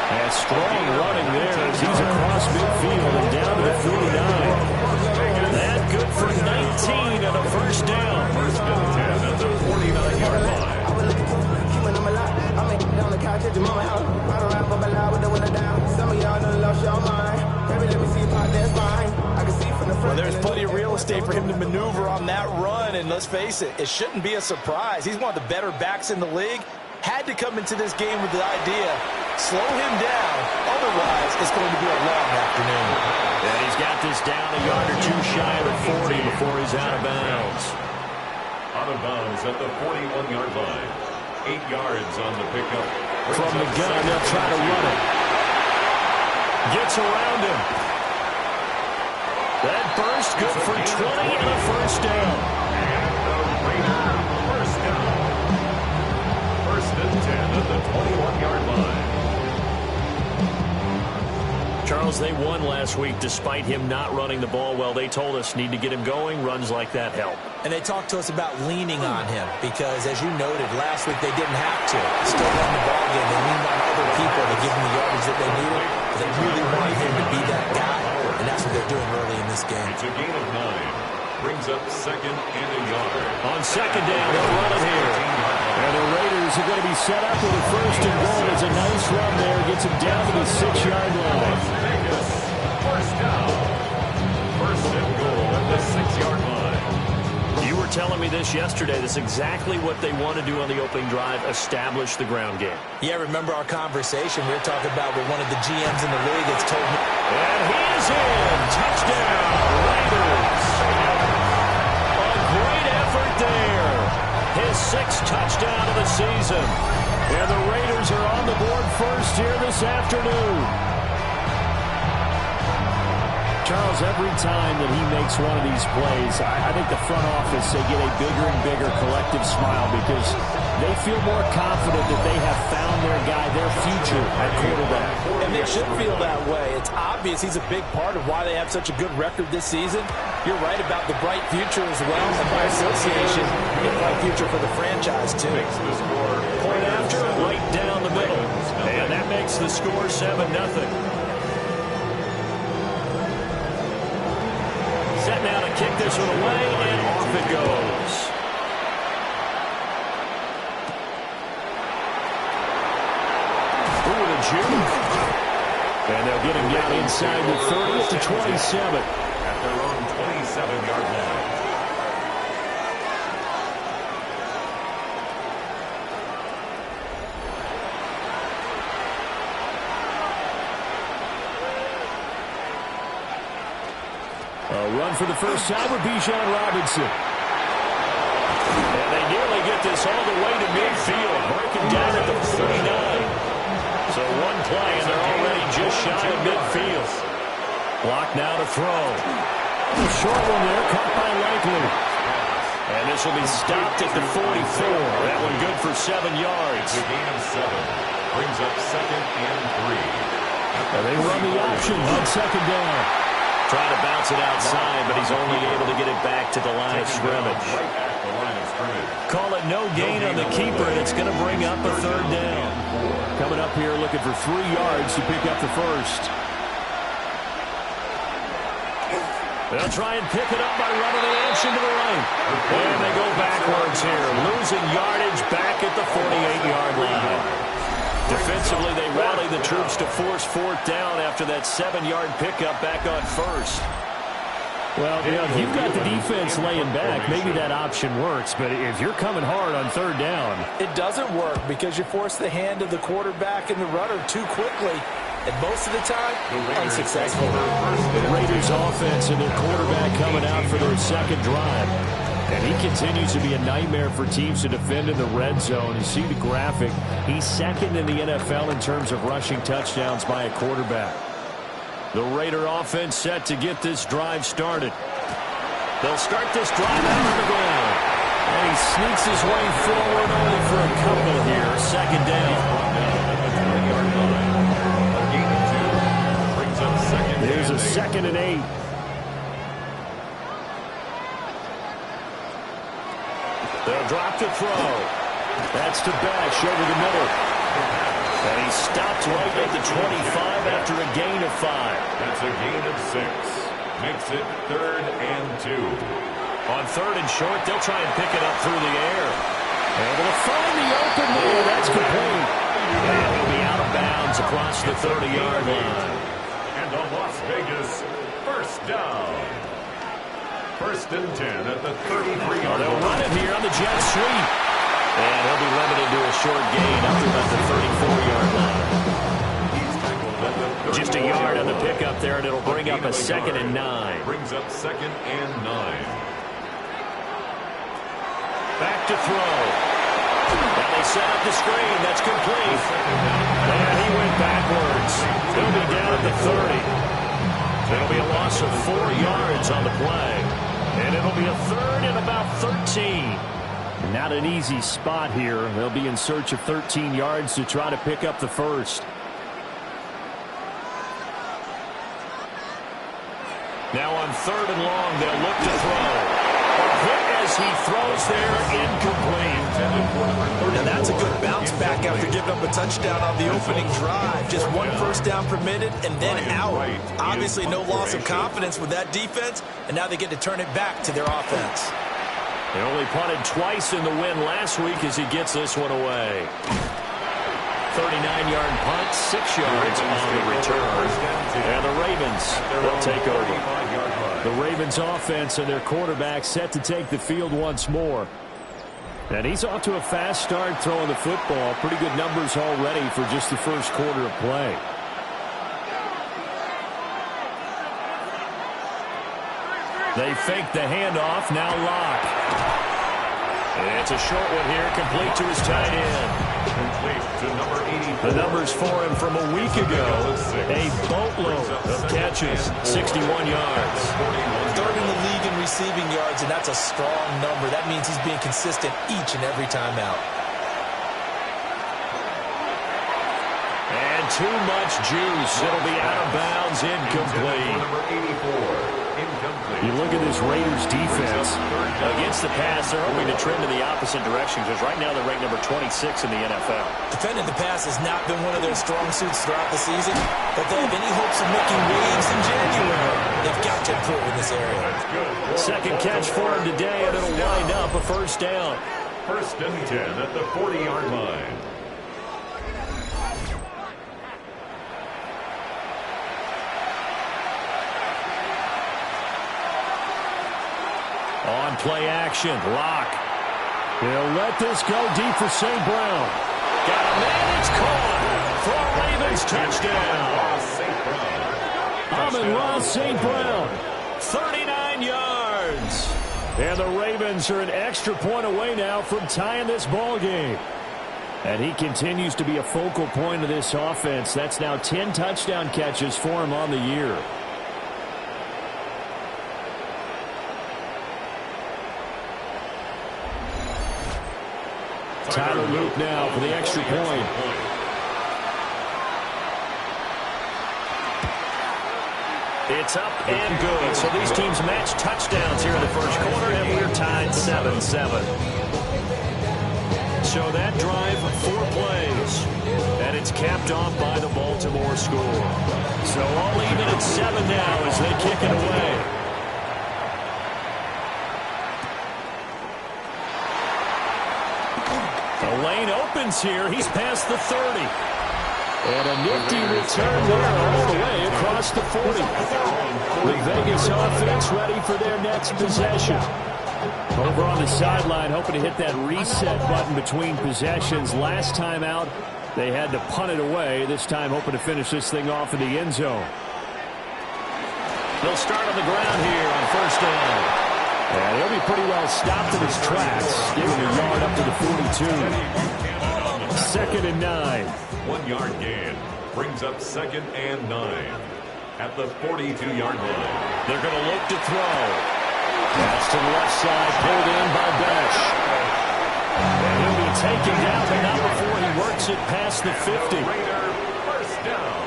And strong running there as he's across midfield and down to the 49. That good for 19 and a first down. First and 10 at the 49-yard line. Well, there's plenty of real estate for him to maneuver on that run, and let's face it, it shouldn't be a surprise. He's one of the better backs in the league. Had to come into this game with the idea, slow him down, otherwise it's going to be a long afternoon. And he's got this down a yard or two shy of the 40 before he's out of bounds. Out of bounds at the 41-yard line. 8 yards on the pickup. From the gun, they'll try to run it. Gets around him. That burst good for 20 and a first down. And the Raider first down. First and 10 at the 21-yard line. Charles, they won last week despite him not running the ball well. They told us need to get him going. Runs like that help. And they talked to us about leaning on him because, as you noted, last week they didn't have to. Still run the ball game. They leaned on other people to give them the yardage that they needed. But they really wanted him to be that guy, and that's what they're doing early in this game. It's a gain of 9. Brings up 2nd and a yard. On 2nd down, they'll run it here. And the Raiders are going to be set up with a 1st and goal. It's a nice run there. Gets him down to the 6-yard line. Vegas, first down. First and goal at the 6-yard line. You were telling me this yesterday. That's exactly what they want to do on the opening drive, establish the ground game. Yeah, remember our conversation? We were talking about with one of the GMs in the league that's told me. And he is in. Touchdown, Raiders. A great effort there. His 6th touchdown of the season. And the Raiders are on the board first here this afternoon. Charles, every time that he makes one of these plays, I think the front office, they get a bigger and bigger collective smile because they feel more confident that they have found their guy, their future at quarterback. And they should feel that way. It's obvious he's a big part of why they have such a good record this season. You're right about the bright future as well, and by association, a bright future for the franchise, too. Point after, right down the middle. And that makes the score 7-0. Set now to kick this one away, and off it goes. Ooh, the juke. And they'll get him down inside the 30 to 27. At their own 27-yard line. A run for the first time with Bijan Robinson. And they nearly get this all the way to midfield, breaking down at the 49. So one play, and they're already just shy of midfield. Block now to throw. A short one there, caught by Likely. And this will be stopped at the 44. That one good for 7 yards. It's a gain of 7. Brings up 2nd and 3. And they run the option on 2nd down. Trying to bounce it outside, but he's only able to get it back to the line of scrimmage. Call it no gain on the keeper, and it's going to bring up a 3rd down. Coming up here looking for 3 yards to pick up the first. They'll try and pick it up by running the option to the right. And they go backwards here, losing yardage back at the 48-yard line. Defensively, they rally the troops to force 4th down after that 7-yard pickup back on 1st. Well, if you've got the defense laying back, maybe that option works. But if you're coming hard on third down, it doesn't work because you force the hand of the quarterback and the runner too quickly. And most of the time, unsuccessful. The Raiders offense and their quarterback coming out for their second drive. And he continues to be a nightmare for teams to defend in the red zone. You see the graphic. He's second in the NFL in terms of rushing touchdowns by a quarterback. The Raider offense set to get this drive started. They'll start this drive out on the ground. And he sneaks his way forward only for a couple here. Second down. There's a 2nd and 8. They'll drop to throw. That's to Bash over the middle. And he stopped right at the 25 after a gain of 5. That's a gain of 6. Makes it 3rd and 2. On 3rd and short, they'll try and pick it up through the air. Able to find the open there. That's complete. And he'll be out of bounds across the 30-yard line. And the Las Vegas first down. 1st and 10 at the 33-yard line. They'll run it here on the jet sweep. And he'll be limited to a short gain up to about the 34-yard line. Just a yard on the pickup there, and it'll bring up a 2nd and 9. Brings up 2nd and 9. Back to throw. And they set up the screen. That's complete. And he went backwards. He'll be down at the 30. It'll be a loss of 4 yards on the play. And it'll be a 3rd and about 13. Not an easy spot here. They'll be in search of 13 yards to try to pick up the first. Now on 3rd and long, they'll look to throw. A hit as he throws there, incomplete. Now that's a good bounce back after giving up a touchdown on the opening drive. Just 1 first down per minute and then out. Obviously no loss of confidence with that defense, and now they get to turn it back to their offense. They only punted twice in the win last week as he gets this one away. 39-yard punt, 6 yards on the return. And the Ravens will take over. The Ravens offense and their quarterback set to take the field once more. And he's off to a fast start throwing the football. Pretty good numbers already for just the first quarter of play. They fake the handoff, now Locke. And it's a short one here, complete to his tight end. Complete to number 84. The numbers for him from a week ago, a boatload of catches, 61 yards. 3rd in the league in receiving yards, and that's a strong number. That means he's being consistent each and every time out. And too much juice. It'll be out of bounds, incomplete. Number 84. You look at this Raiders defense. Against the pass, they're hoping to trend in the opposite direction because right now they're ranked number 26 in the NFL. Defending the pass has not been one of their strong suits throughout the season, but they have any hopes of making waves in January. They've got to improve in this area. Second catch for him today, and it'll wind up a first down. 1st and 10 at the 40-yard line. On play action, Locke. He'll let this go deep for St. Brown. Got a man, it's caught for a Ravens touchdown. Amon-Ra St. Brown, 39 yards. And the Ravens are an extra point away now from tying this ball game. And he continues to be a focal point of this offense. That's now 10 touchdown catches for him on the year. Tyler Luke now for the extra point. It's up and good. So these teams match touchdowns here in the first quarter, and we're tied 7-7. So that drive, 4 plays. And it's capped off by the Baltimore score. So all even at 7 now as they kick it away. The lane opens here. He's past the 30. And a nifty return there all the way across the 40. The Vegas offense ready for their next possession. Over on the sideline, hoping to hit that reset button between possessions. Last time out, they had to punt it away. This time, hoping to finish this thing off in the end zone. They'll start on the ground here on first down. And he'll be pretty well stopped in his tracks. Giving a yard up to the 42. Second and 9. 1 yard gain. Brings up second and 9. At the 42-yard line. They're going to look to throw. Pass to the left side, pulled in by Besh. And he'll be taken down, but not before he works it past the 50. First down.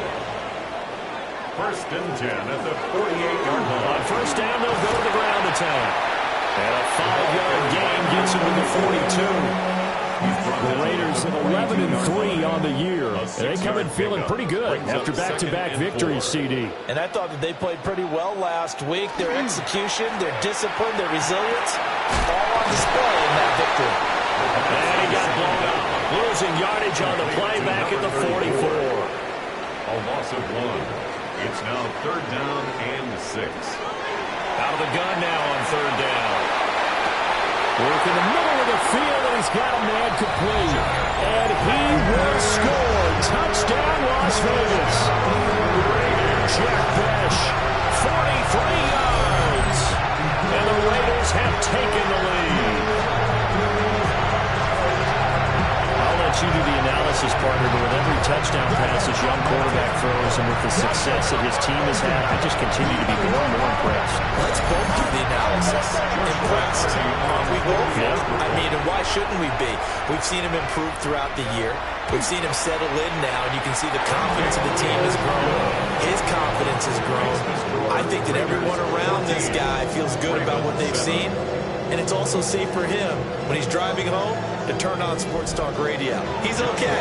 First and 10 at the 48-yard line. On first down, they'll go to the ground attack. And a 5-yard gain gets him to the 42. The Raiders at 11-3 on the year. And they come in feeling pretty good after back-to-back victories, CD. And I thought that they played pretty well last week. Their execution, their discipline, their resilience, all on display in that victory. And he got blown up. Losing yardage on the play back at the 44. A loss of 1. It's now third down and 6. Out of the gun now on third down. Work in the middle of the field, and he's got a man complete. And he will score. Touchdown, Las Vegas. Jack Besh, 43 yards. And the Raiders have taken the lead. I'll let you do the analysis, partner, but with every touchdown pass this young quarterback throws and with the success that his team has had, I just continue to be more and more impressed. Let's both do the analysis. Impressed. We both. Yeah. I mean, and why shouldn't we be? We've seen him improve throughout the year. We've seen him settle in now, and you can see the confidence of the team has grown. His confidence has grown. I think that everyone around this guy feels good about what they've seen, and it's also safe for him when he's driving home to turn on Sports Talk Radio. He's okay.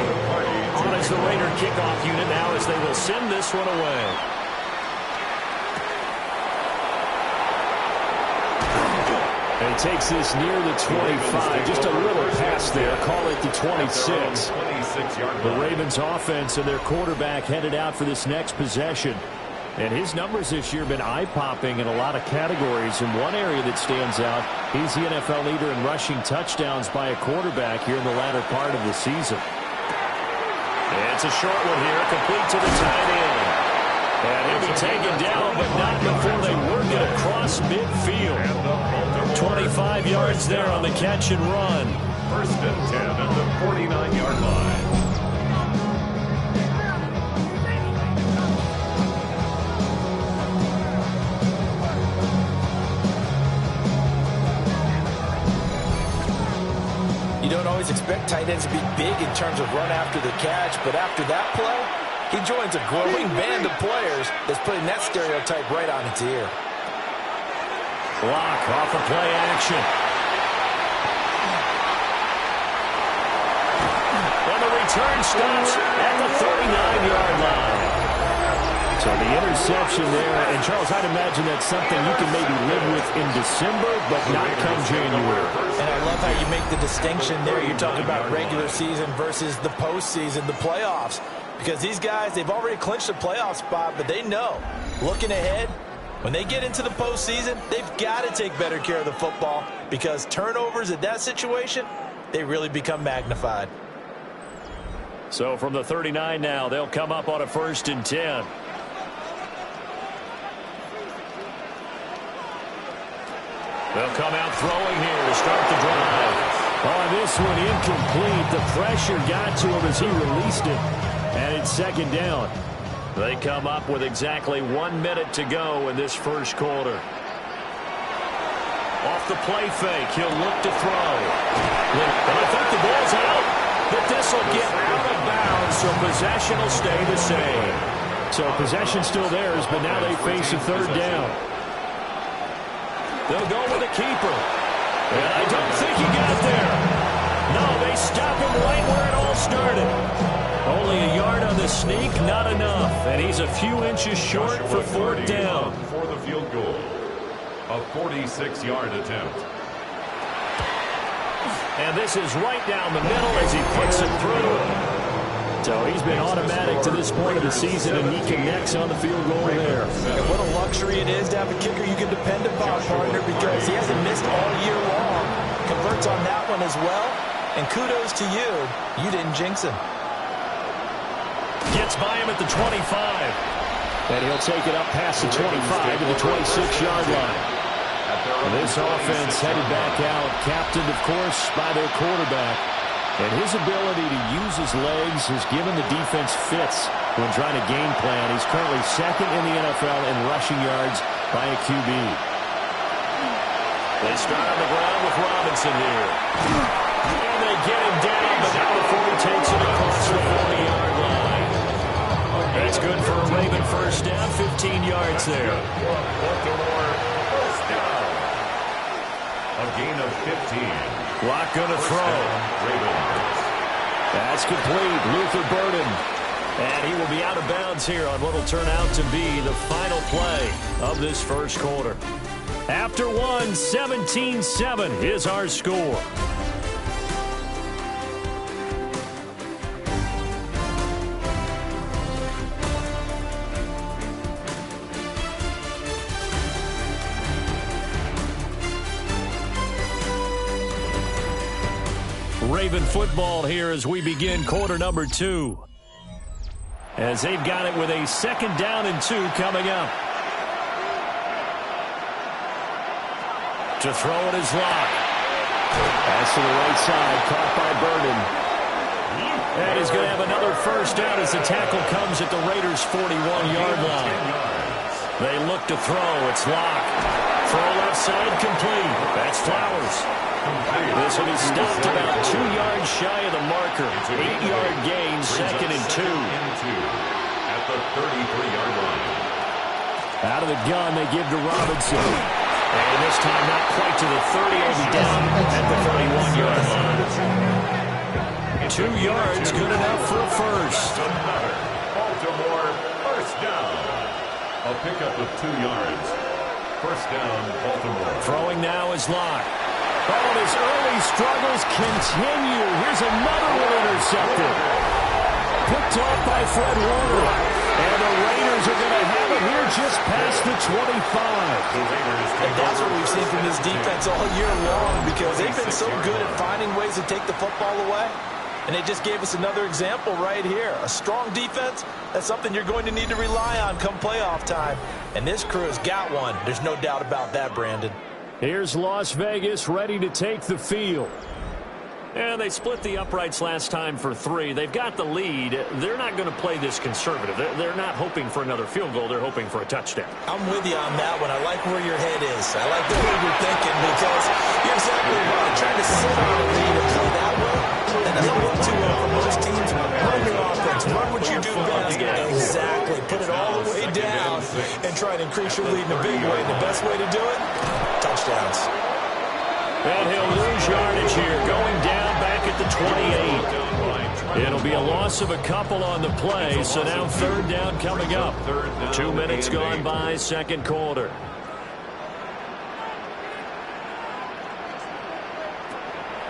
On as the Raider kickoff unit now as they will send this one away. And he takes this near the 25. Just a little pass there. Call it the 26. The Ravens offense and their quarterback headed out for this next possession. And his numbers this year have been eye-popping in a lot of categories. In one area that stands out, he's the NFL leader in rushing touchdowns by a quarterback here in the latter part of the season. And it's a short one here, complete to the tight end. And he'll be taken down, but not before they work it across midfield. 25 yards there on the catch and run. First and 10 at the 49-yard line. You don't always expect tight ends to be big in terms of run after the catch, but after that play, he joins a growing band of players that's putting that stereotype right on its ear. Block off of play action. And the return stops at the 39-yard line. So the interception there, and Charles, I'd imagine that's something you can maybe live with in December, but not come January. And I love how you make the distinction there. You're talking about regular season versus the postseason, the playoffs. Because these guys, they've already clinched a playoff spot, but they know, looking ahead, when they get into the postseason, they've got to take better care of the football because turnovers in that situation, they really become magnified. So from the 39 now, they'll come up on a first and 10. They'll come out throwing here to start the drive. On this one, incomplete. The pressure got to him as he released it. And it's second down. They come up with exactly 1 minute to go in this first quarter. Off the play fake, he'll look to throw. And I think the ball's out. But this will get out of bounds, so possession will stay the same. So possession still theirs, but now they face a third down. They'll go with a keeper. And I don't think he got there. No, they stop him right where it all started. Only a yard on the sneak, not enough. And he's a few inches short for fourth down. For the field goal. A 46-yard attempt. And this is right down the middle as he puts it through. So he's been automatic to this point of the season, and he connects on the field goal there. And what a luxury it is to have a kicker you can depend upon, partner, because he hasn't missed all year long. Converts on that one as well. And kudos to you. You didn't jinx him. Gets by him at the 25. And he'll take it up past the 25 to the 26-yard line. This offense headed back out, captained, of course, by their quarterback. And his ability to use his legs has given the defense fits when trying to game plan. He's currently second in the NFL in rushing yards by a QB. They start on the ground with Robinson here. And they get him down, but not before he takes it across the 40-yard line. That's good for a Raven first down, 15 yards there. First down. A gain of 15. Clock going to throw. That's complete. Luther Burden. And he will be out of bounds here on what will turn out to be the final play of this first quarter. After one, 17-7 is our score. Raven football here as we begin quarter number 2. As they've got it with a 2nd down and 2 coming up. To throw it is Locke. Pass to the right side, caught by Burden. And he's going to have another first down as the tackle comes at the Raiders' 41-yard line. They look to throw. It's Locke. Throw left side complete. That's Flowers. This will be stopped about 2 yards shy of the marker. 8-yard gain, 2nd and 2. At the 33-yard line. Out of the gun, they give to Robinson. And this time not quite to the 30. He'll be down at the 31-yard line. 2 yards, good enough for a first. Another Baltimore first down. A pickup of 2 yards. First down, Baltimore. Throwing now is Locke. Oh, his early struggles continue. Here's another one intercepted. Picked off by Fred Warner. And the Raiders are going to have it here just past the 25. And that's what we've seen from this defense all year long, because they've been so good at finding ways to take the football away. And they just gave us another example right here. A strong defense, that's something you're going to need to rely on come playoff time. And this crew has got one. There's no doubt about that, Brandon. Here's Las Vegas ready to take the field. And they split the uprights last time for 3. They've got the lead. They're not going to play this conservative. They're not hoping for another field goal. They're hoping for a touchdown. I'm with you on that one. I like where your head is. I like the way you're thinking, because you're exactly right. Trying to sit on a lead and play that way, that doesn't work too well for most teams. Run your offense. Run what you do best. Exactly. Put it all the way down and try to increase your lead in a big way. The best way to do it? Touchdowns. And he'll lose yardage here, going down back at the 28. It'll be a loss of a couple on the play, so now 3rd down coming up. 2 minutes gone by, 2nd quarter.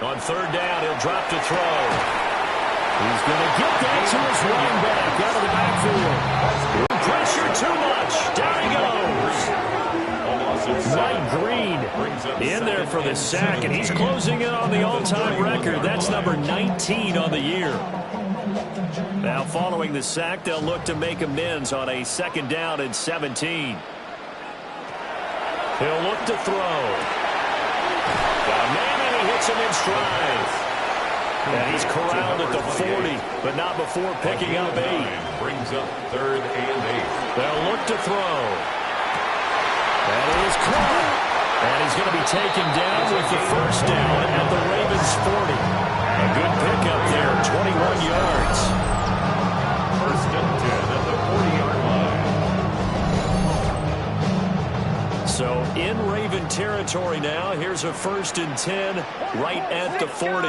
On 3rd down, he'll drop to throw. He's going to get that to his running back out of the backfield. Pressure too much. Down he goes. Mike Green in there for the sack, and he's closing in on the all-time record. That's number 19 on the year. Now, following the sack, they'll look to make amends on a 2nd down and 17. He'll look to throw. Got a man, and he hits him in stride. And he's corralled at the 40, but not before picking up 8. Brings up 3rd and 8. They'll look to throw. That is caught. And he's going to be taken down with the first down at the Ravens 40. A good pickup there, 21 yards. First and 10 at the 40-yard line. So in Raven territory now, here's a 1st and 10 right at the 40.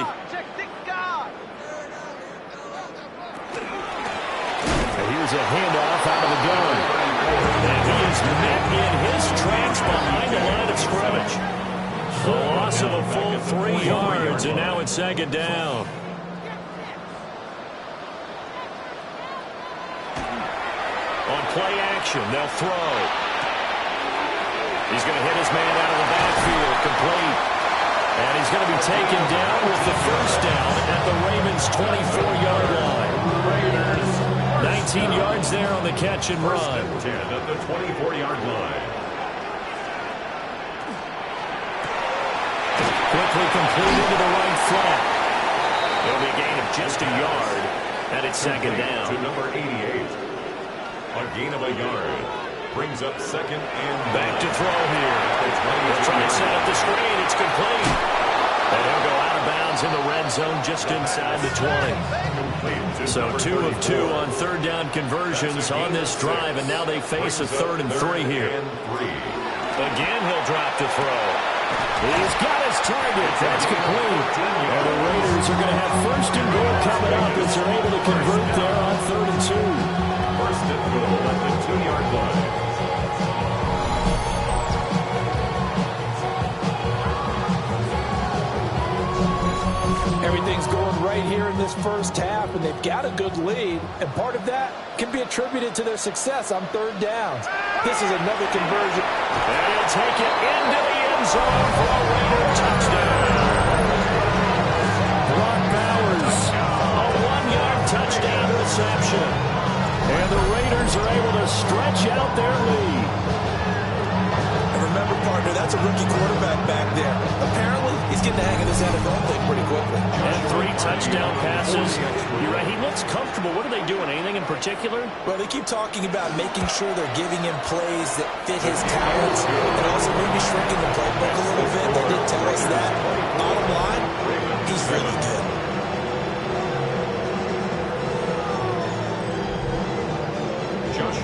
And here's a handoff out of the gun. And he is met in his tracks behind the line of scrimmage. A loss of a full 3 yards, and now it's 2nd down. action. They'll throw. He's going to hit his man out of the backfield. Complete. And he's going to be taken down with the first down at the Ravens' 24-yard line. 19 yards there on the catch and run. 10 at the 24-yard line. Quickly completed to the right flat. It'll be a gain of just a yard, and it's second down. To number 88. A gain of a yard. Brings up second and back to throw here. They'll try to set up the screen. It's complete. And he'll go out of bounds in the red zone just inside the 20. So 2 of 2 on third down conversions on this drive, and now they face a 3rd and 3 here. Again, he'll drop to throw. He's got his target. That's complete. And the Raiders are going to have first and goal coming up as they're able to convert there on 3rd and 2. First and goal at the 2-yard line. Everything's going right here in this first half, and they've got a good lead, and part of that can be attributed to their success on third downs. This is another conversion. And he'll take it into the end zone for a Raider touchdown. Brock Bowers, a 1-yard touchdown reception. And the Raiders are able to stretch out their lead. And remember, partner, that's a rookie quarterback back there. Apparently, he's getting the hang of this NFL thing pretty quickly. And 3 touchdown passes. You're right, he looks comfortable. What are they doing? Anything in particular? Well, they keep talking about making sure they're giving him plays that fit his talents and also maybe shrinking the playbook a little bit. They did tell us that. Bottom line, he's really good.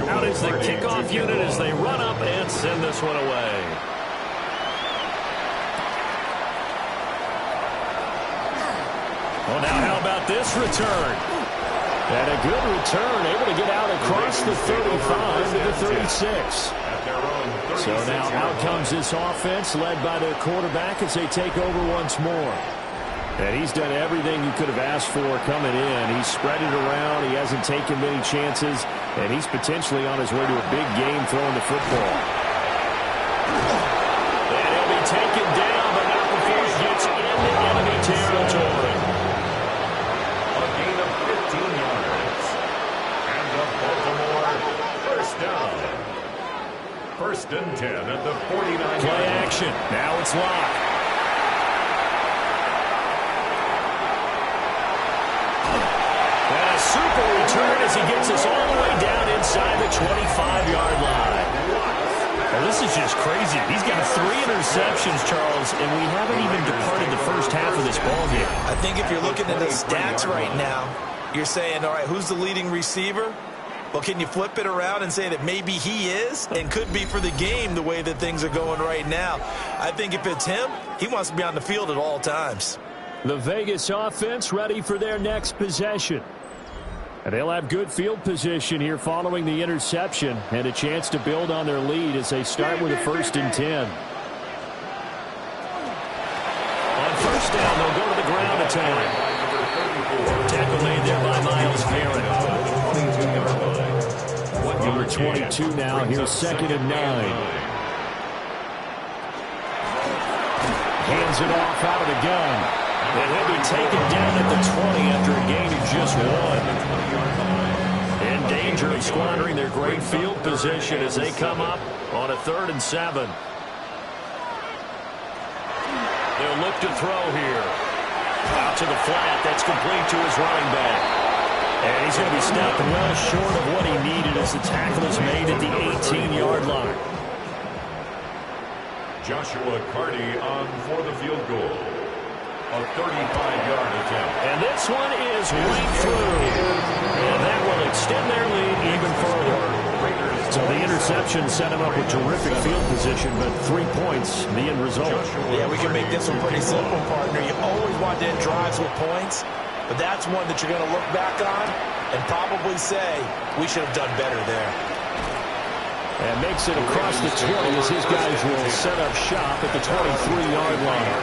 Out is the kickoff unit as they run up and send this one away. Well, now how about this return? And a good return, able to get out across the 35 to the 36. So now out comes this offense led by their quarterback as they take over once more. And he's done everything you could have asked for coming in. He's spread it around. He hasn't taken many chances. And he's potentially on his way to a big game throwing the football. And he'll be taken down, but not before he gets into enemy territory. A gain of 15 yards. And the Baltimore first down. First and 10 at the 49-yard line. Play action. Now it's locked. Super return as he gets us all the way down inside the 25-yard line. Well, this is just crazy. He's got 3 interceptions, Charles, and we haven't even departed the first half of this ballgame. I think if you're looking at the stats right now, you're saying, all right, who's the leading receiver? Well, can you flip it around and say that maybe he is and could be for the game the way that things are going right now? I think if it's him, he wants to be on the field at all times. The Vegas offense ready for their next possession. And they'll have good field position here following the interception and a chance to build on their lead as they start with a 1st and 10. On first down, they'll go to the ground attack. Tackle made there by Myles Garrett. Number 22 now. Here's 2nd and 9. Hands it off out of the gun. And he'll be taken down at the 20 after a gain of just 1. In danger of squandering their great field position as they come up on a 3rd and 7. They'll look to throw here. Out to the flat. That's complete to his running back. And he's going to be stopped well short of what he needed as the tackle is made at the 18-yard line. Joshua Carty on for the field goal. A 35-yard attempt. And this one is right through. And that will extend their lead even further. So the interception set him up with terrific field position, but 3 points, the end result. Yeah, we can make this one pretty simple, partner. You always want to end drives with points, but that's one that you're going to look back on and probably say, we should have done better there. And makes it across the 20 as his guys will set up shop at the 23-yard line.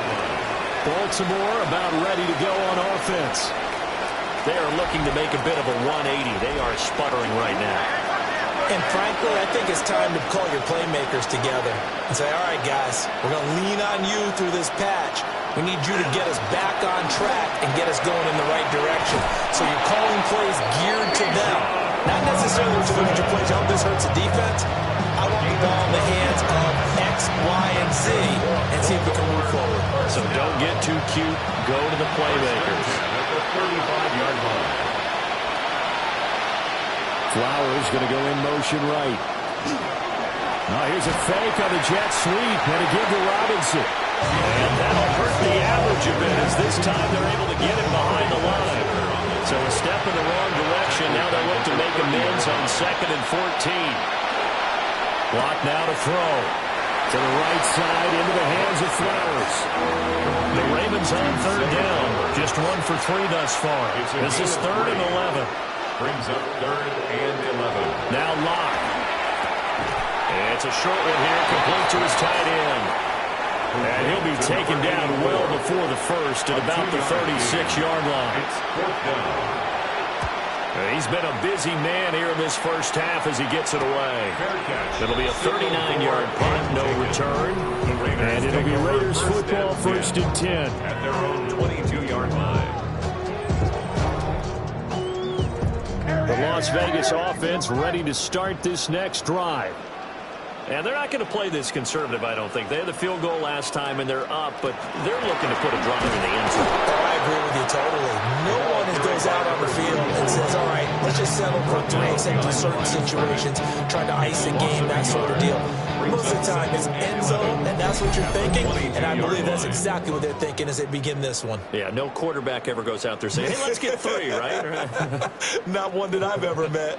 Baltimore about ready to go on offense. They are looking to make a bit of a 180. They are sputtering right now. And frankly, I think it's time to call your playmakers together and say, all right, guys, we're going to lean on you through this patch. We need you to get us back on track and get us going in the right direction. So you're calling plays geared to them. Not necessarily to look at your plays, how this hurts the defense. I want the ball in the hands of X, Y, and Z and see if we can move forward. So don't get too cute. Go to the playmakers. At the 35-yard line. Flowers going to go in motion right. Now here's a fake on the jet sweep and a give to Robinson. And that'll hurt the average a bit as this time they're able to get him behind the line. So a step in the wrong direction. Now they look to make amends on 2nd and 14. Block now to throw. To the right side into the hands of Flowers. The Ravens on 3rd down. Just 1 for 3 thus far. This is 3rd and 11. Brings up 3rd and 11. Now Locke. It's a short one here, complete to his tight end. And he'll be taken down well before the first at about the 36-yard line. He's been a busy man here in this first half as he gets it away. It'll be a 39-yard punt, no return. And it'll be Raiders football, 1st and 10. At their own 22-yard line. The Las Vegas offense ready to start this next drive. And they're not going to play this conservative, I don't think. They had the field goal last time, and they're up, but they're looking to put a drive in the end zone. Oh, I agree with you totally. No one goes out on the field and says, all right, let's just settle for 3 except in certain situations, trying to ice a game, that sort of deal. Most of the time, it's end zone, and that's what you're thinking, and I believe that's exactly what they're thinking as they begin this one. Yeah, no quarterback ever goes out there saying, hey, let's get 3, right? Not one that I've ever met.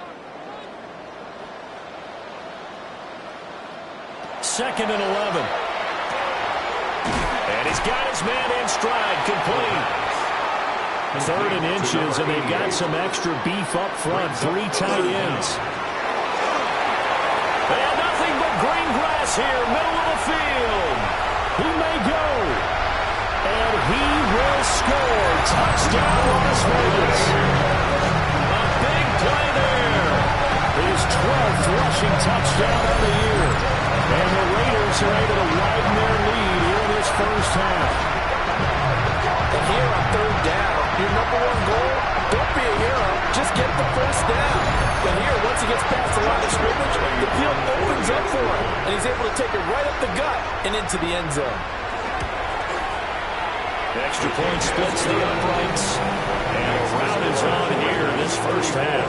2nd and 11. And he's got his man in stride, complete. 3rd and inches, and they've got some extra beef up front. 3 tight ends. They have nothing but green grass here, middle of the field. He may go. And he will score. Touchdown, Las Vegas. A big play there. His 12th rushing touchdown of the year. And the Raiders are able to widen their lead here in this first half. And here on 3rd down, your number 1 goal, don't be a hero, just get the first down. But here, once he gets past the line of scrimmage, the field opens up for him, and he's able to take it right up the gut and into the end zone. The extra point splits the uprights, and a rout is on here in this first half.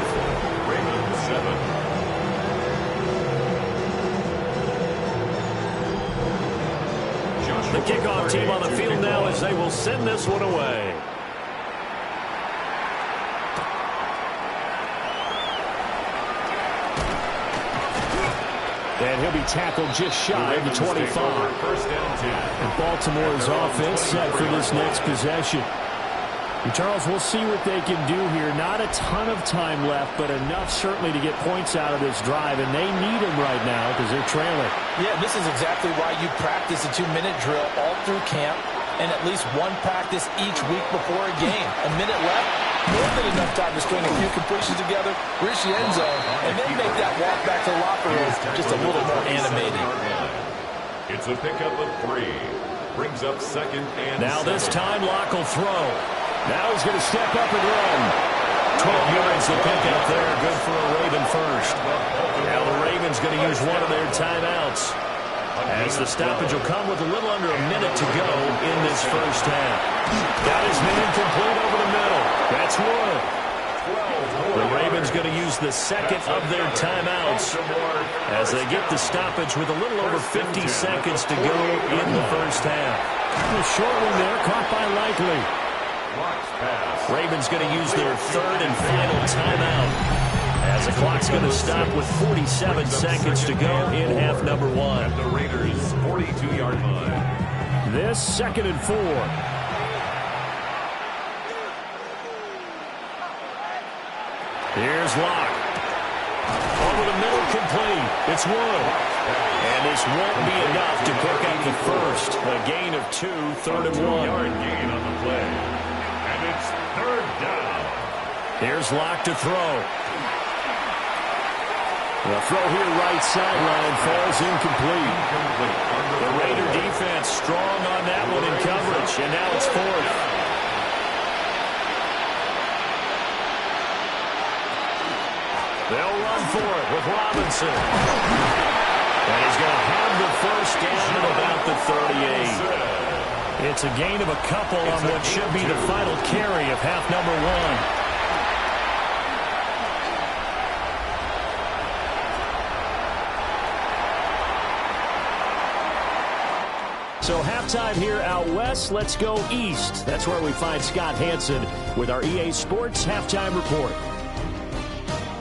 Ravens 7. The kickoff team on the field now as they will send this one away. And he'll be tackled just shy of the 25. First down 10. And Baltimore's offense set for this next possession. And Charles, we'll see what they can do here. Not a ton of time left, but enough certainly to get points out of this drive, and they need them right now because they're trailing. Yeah, this is exactly why you practice a 2-minute drill all through camp and at least one practice each week before a game. A minute left, more than enough time to string a few completions together, reach the end zone, and then make that walk back to the locker room just a little more animated. It's a pickup of 3. Brings up 2nd and Now 7. this time, Locke will throw. Now he's going to step up and run. 12 yards to pick up there. Good for a Raven first. Now the Ravens going to use one of their timeouts, as the stoppage will come with a little under a minute to go in this first half. Got his man complete over the middle. That's one. The Ravens going to use the second of their timeouts as they get the stoppage with a little over 50 seconds to go in the first half. A short one there, caught by Likely. Ravens going to use their 3rd and final timeout as the clock's going to stop with 47 seconds to go in half number 1. At the Raiders' 42-yard line. This 2nd and 4. Here's Locke. Over the middle, complete. It's Wood. And this won't be enough to pick up the first. A gain of 2, 3rd and 1. 2-yard gain on the play. And it's 3rd down. Here's Locke to throw. The throw here right sideline falls incomplete. The Raider defense strong on that one in coverage, and now it's fourth. They'll run for it with Robinson. And he's going to have the first down at about the 38. It's a gain of a couple on what should be the final carry of half number one. So halftime here out west. Let's go east. That's where we find Scott Hansen with our EA Sports Halftime Report.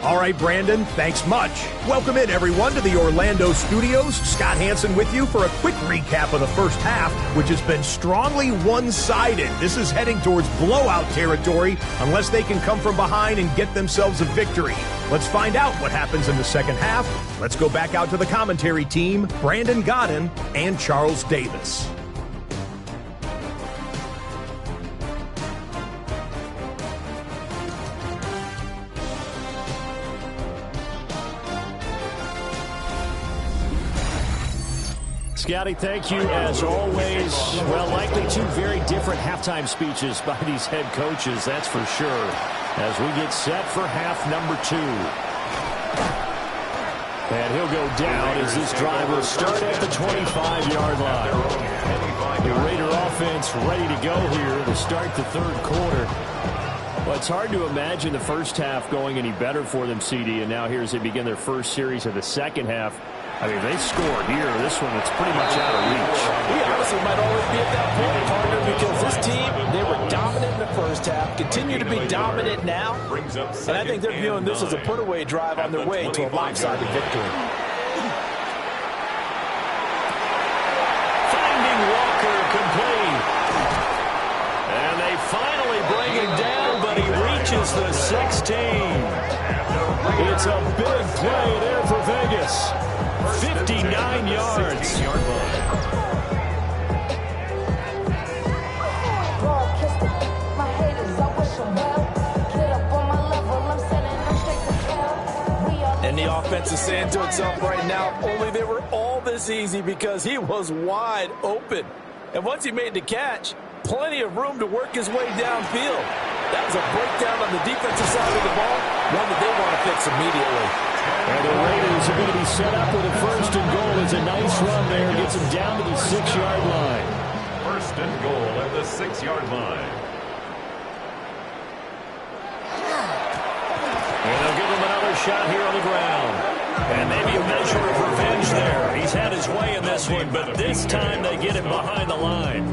All right, Brandon, thanks much. Welcome in, everyone, to the Orlando studios. Scott Hansen with you for a quick recap of the first half, which has been strongly one-sided. This is heading towards blowout territory unless they can come from behind and get themselves a victory. Let's find out what happens in the second half. Let's go back out to the commentary team, Brandon Godden and Charles Davis. Scotty, thank you as always. Well, likely two very different halftime speeches by these head coaches, that's for sure, as we get set for half number two. And he'll go down as this drive will start at the 25-yard line. The Raider offense ready to go here to start the third quarter. Well, it's hard to imagine the first half going any better for them, CD, and now here as they begin their first series of the second half. I mean, if they score here, this one, it's pretty much out of reach. We honestly might always be at that point, partner, because this team, they were dominant in the first half, continue to be dominant now, and I think they're viewing this as a put-away drive on their way to a lopsided victory. Finding Walker complete. And they finally bring him down, but he reaches the 16. It's a big play there for Vegas. 59 yards. And the offense is saying to itself right now, only they were all this easy because he was wide open. And once he made the catch, plenty of room to work his way downfield. That was a breakdown on the defensive side of the ball, one that they want to fix immediately. And the Raiders are going to be set up with a first and goal. It's a nice run there. Gets them down to the 6-yard line. First and goal at the 6-yard line. And they'll give him another shot here on the ground. And maybe a measure of revenge there. He's had his way in this one, but this time they get him behind the line.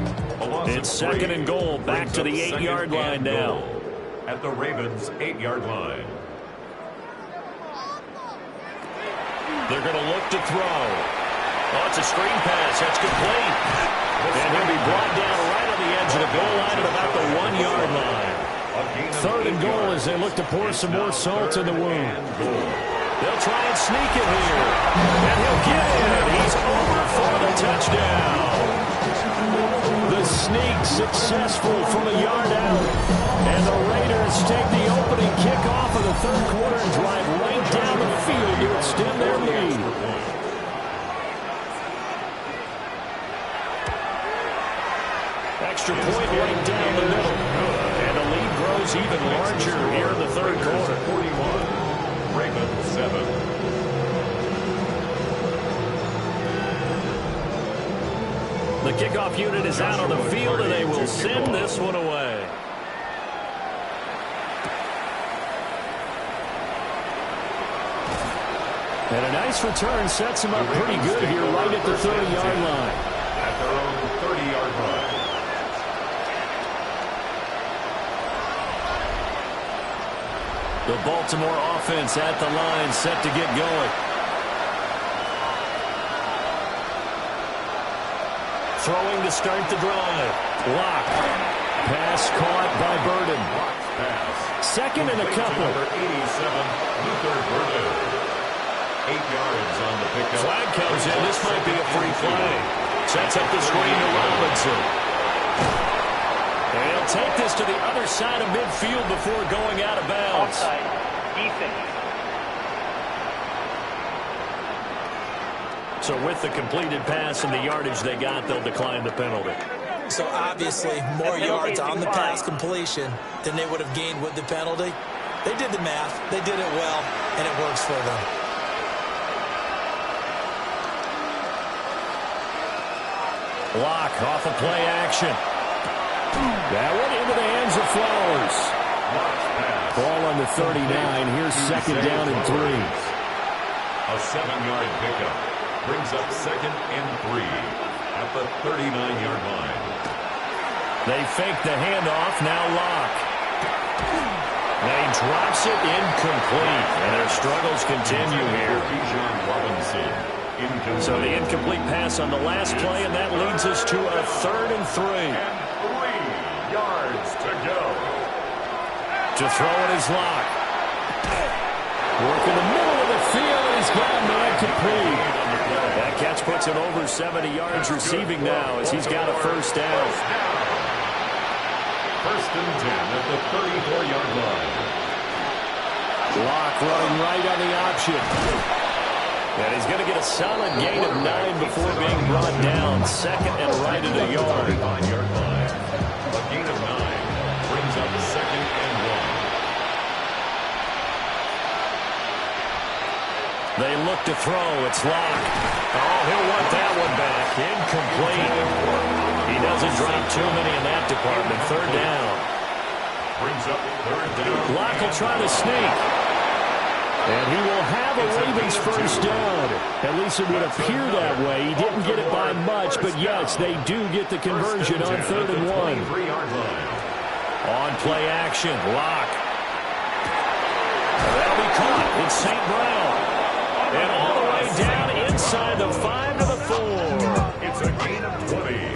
It's second and goal. Back to the 8-yard line now. At the Ravens' 8-yard line. They're going to look to throw. Oh, it's a screen pass. That's complete. And he'll be brought down right on the edge of the goal line at about the 1-yard line. Third and goal as they look to pour some more salt in the wound. They'll try and sneak it here. And he'll get it. He's over for the touchdown. The sneak successful from a yard out. And the Raiders take the opening kickoff of the third quarter and drive right down the field to extend their lead. Extra point right down the middle. And the lead grows even larger here in the third quarter. 41. Ravens 7. The kickoff unit is out on the field, and they will send this one away. And a nice return sets him up pretty good here right at the 30-yard line. At their own 30-yard line. The Baltimore offense at the line, set to get going. Throwing to start the drive. Block. Pass caught by Burden. Second and a couple. Number 87, Luther Burden. 8 yards on the pickup. Flag comes in. This might be a free play. Sets up the screen to Robinson. And he'll take this to the other side of midfield before going out of bounds. Offside. Defense. So with the completed pass and the yardage they got, they'll decline the penalty. So obviously more yards on the pass completion than they would have gained with the penalty. They did the math. They did it well, and it works for them. Block off of play action. That went into the hands of Flowers. Ball on the 39. Here's second down and 3. A 7-yard pickup brings up second and 3 at the 39-yard line. They fake the handoff. Now Locke. They drops it incomplete. And their struggles continue here. So the incomplete pass on the last play, and that leads us to a 3rd and 3. And 3 yards to go. To throw it is Locke. Work in the middle of the field, and he's got a man complete. That catch puts him over 70 yards receiving now as he's got a first down. First and 10 at the 34-yard line. Locke running right on the option. And he's going to get a solid gain of 9 before being brought down. Second and right at a yard. 9-yard line. A gain of 9 brings up second and 1. They look to throw. It's Locke. Oh, he'll want that one back. Incomplete. He doesn't drop too many in that department. 3rd down. Brings up 3rd down. Locke will try to sneak. And he will have a Ravens first down. At least it would appear that way. He didn't get it by much, but yes, they do get the conversion on 3rd and 1. On play action, Locke. That'll be caught. It's St. Brown. And all the way down inside the 5 to the 4. It's a gain of 20.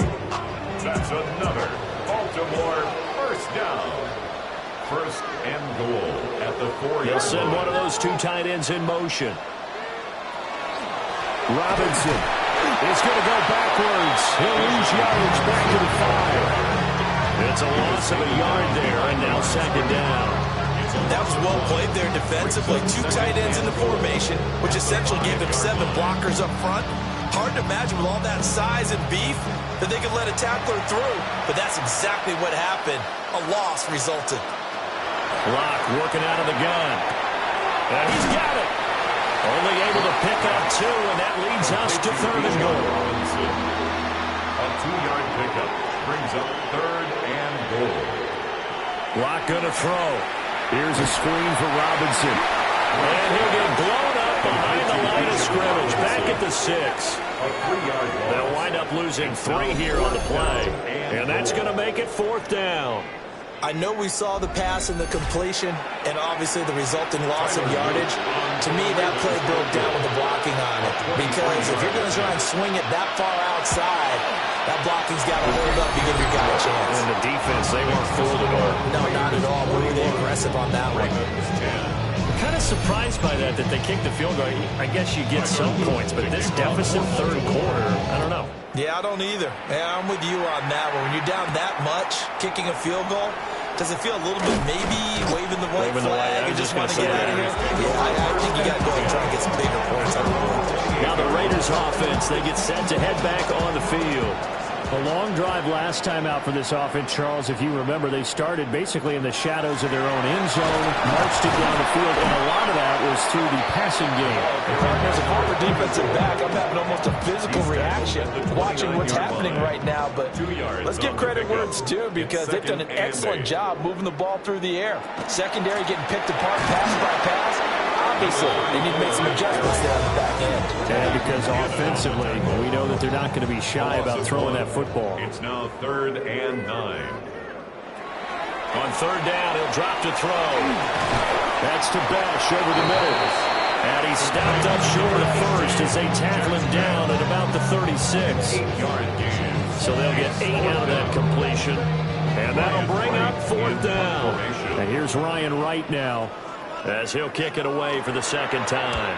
That's another Baltimore first down. First and goal at the 4-yard line. He'll send one of those 2 tight ends in motion. Robinson is going to go backwards. He'll lose yardage back to the 5. It's a loss of a yard there, and now second down. That was well played there defensively. 2 tight ends in the formation, which essentially gave them 7 blockers up front. Hard to imagine with all that size and beef that they could let a tackler through. But that's exactly what happened. A loss resulted. Locke working out of the gun. And he's got it. Only able to pick up 2, and that leads us to 3rd and goal. A 2-yard pickup brings up 3rd and goal. Locke going to throw. Here's a screen for Robinson. And he'll get blown up behind the line of scrimmage. Back at the 6. They'll wind up losing 3 here on the play. And that's going to make it 4th down. I know we saw the pass and the completion and obviously the resulting loss of yardage. To me, that play broke down with the blocking on it. Because if you're going to try and swing it that far outside, that blocking's got to hold up to give your guy a chance. And the defense, they weren't fooled at all. No, not at all. Really aggressive on that one. Kind of surprised by that they kicked the field goal. I guess you get some points, but this deficit 3rd quarter, I don't know. Yeah, I don't either. Yeah, I'm with you on that one. When you're down that much, kicking a field goal, does it feel a little bit maybe waving the white flag and just want to get out of here? Yeah, I think you got to go and try and get some bigger points on the board. Now the Raiders offense, they get set to head back on the field. A long drive last time out for this offense, Charles. If you remember, they started basically in the shadows of their own end zone, marched it down the field, and a lot of that was through the passing game. As a former defensive back, I'm having almost a physical reaction watching what's happening right now. But let's give credit where it's due because they've done an excellent job moving the ball through the air. Secondary getting picked apart pass by pass. Obviously, they need to make some adjustments there on the back end. And because offensively, we know that they're not going to be shy about throwing that football. It's now 3rd and 9. On 3rd down, he'll drop to throw. That's to Besh over the middle. And he's stopped up short of first as they tackle him down at about the 36. 8-yard gain. So they'll get 8 out of that completion. And that'll bring up 4th down. And here's Ryan Wright now, as he'll kick it away for the 2nd time.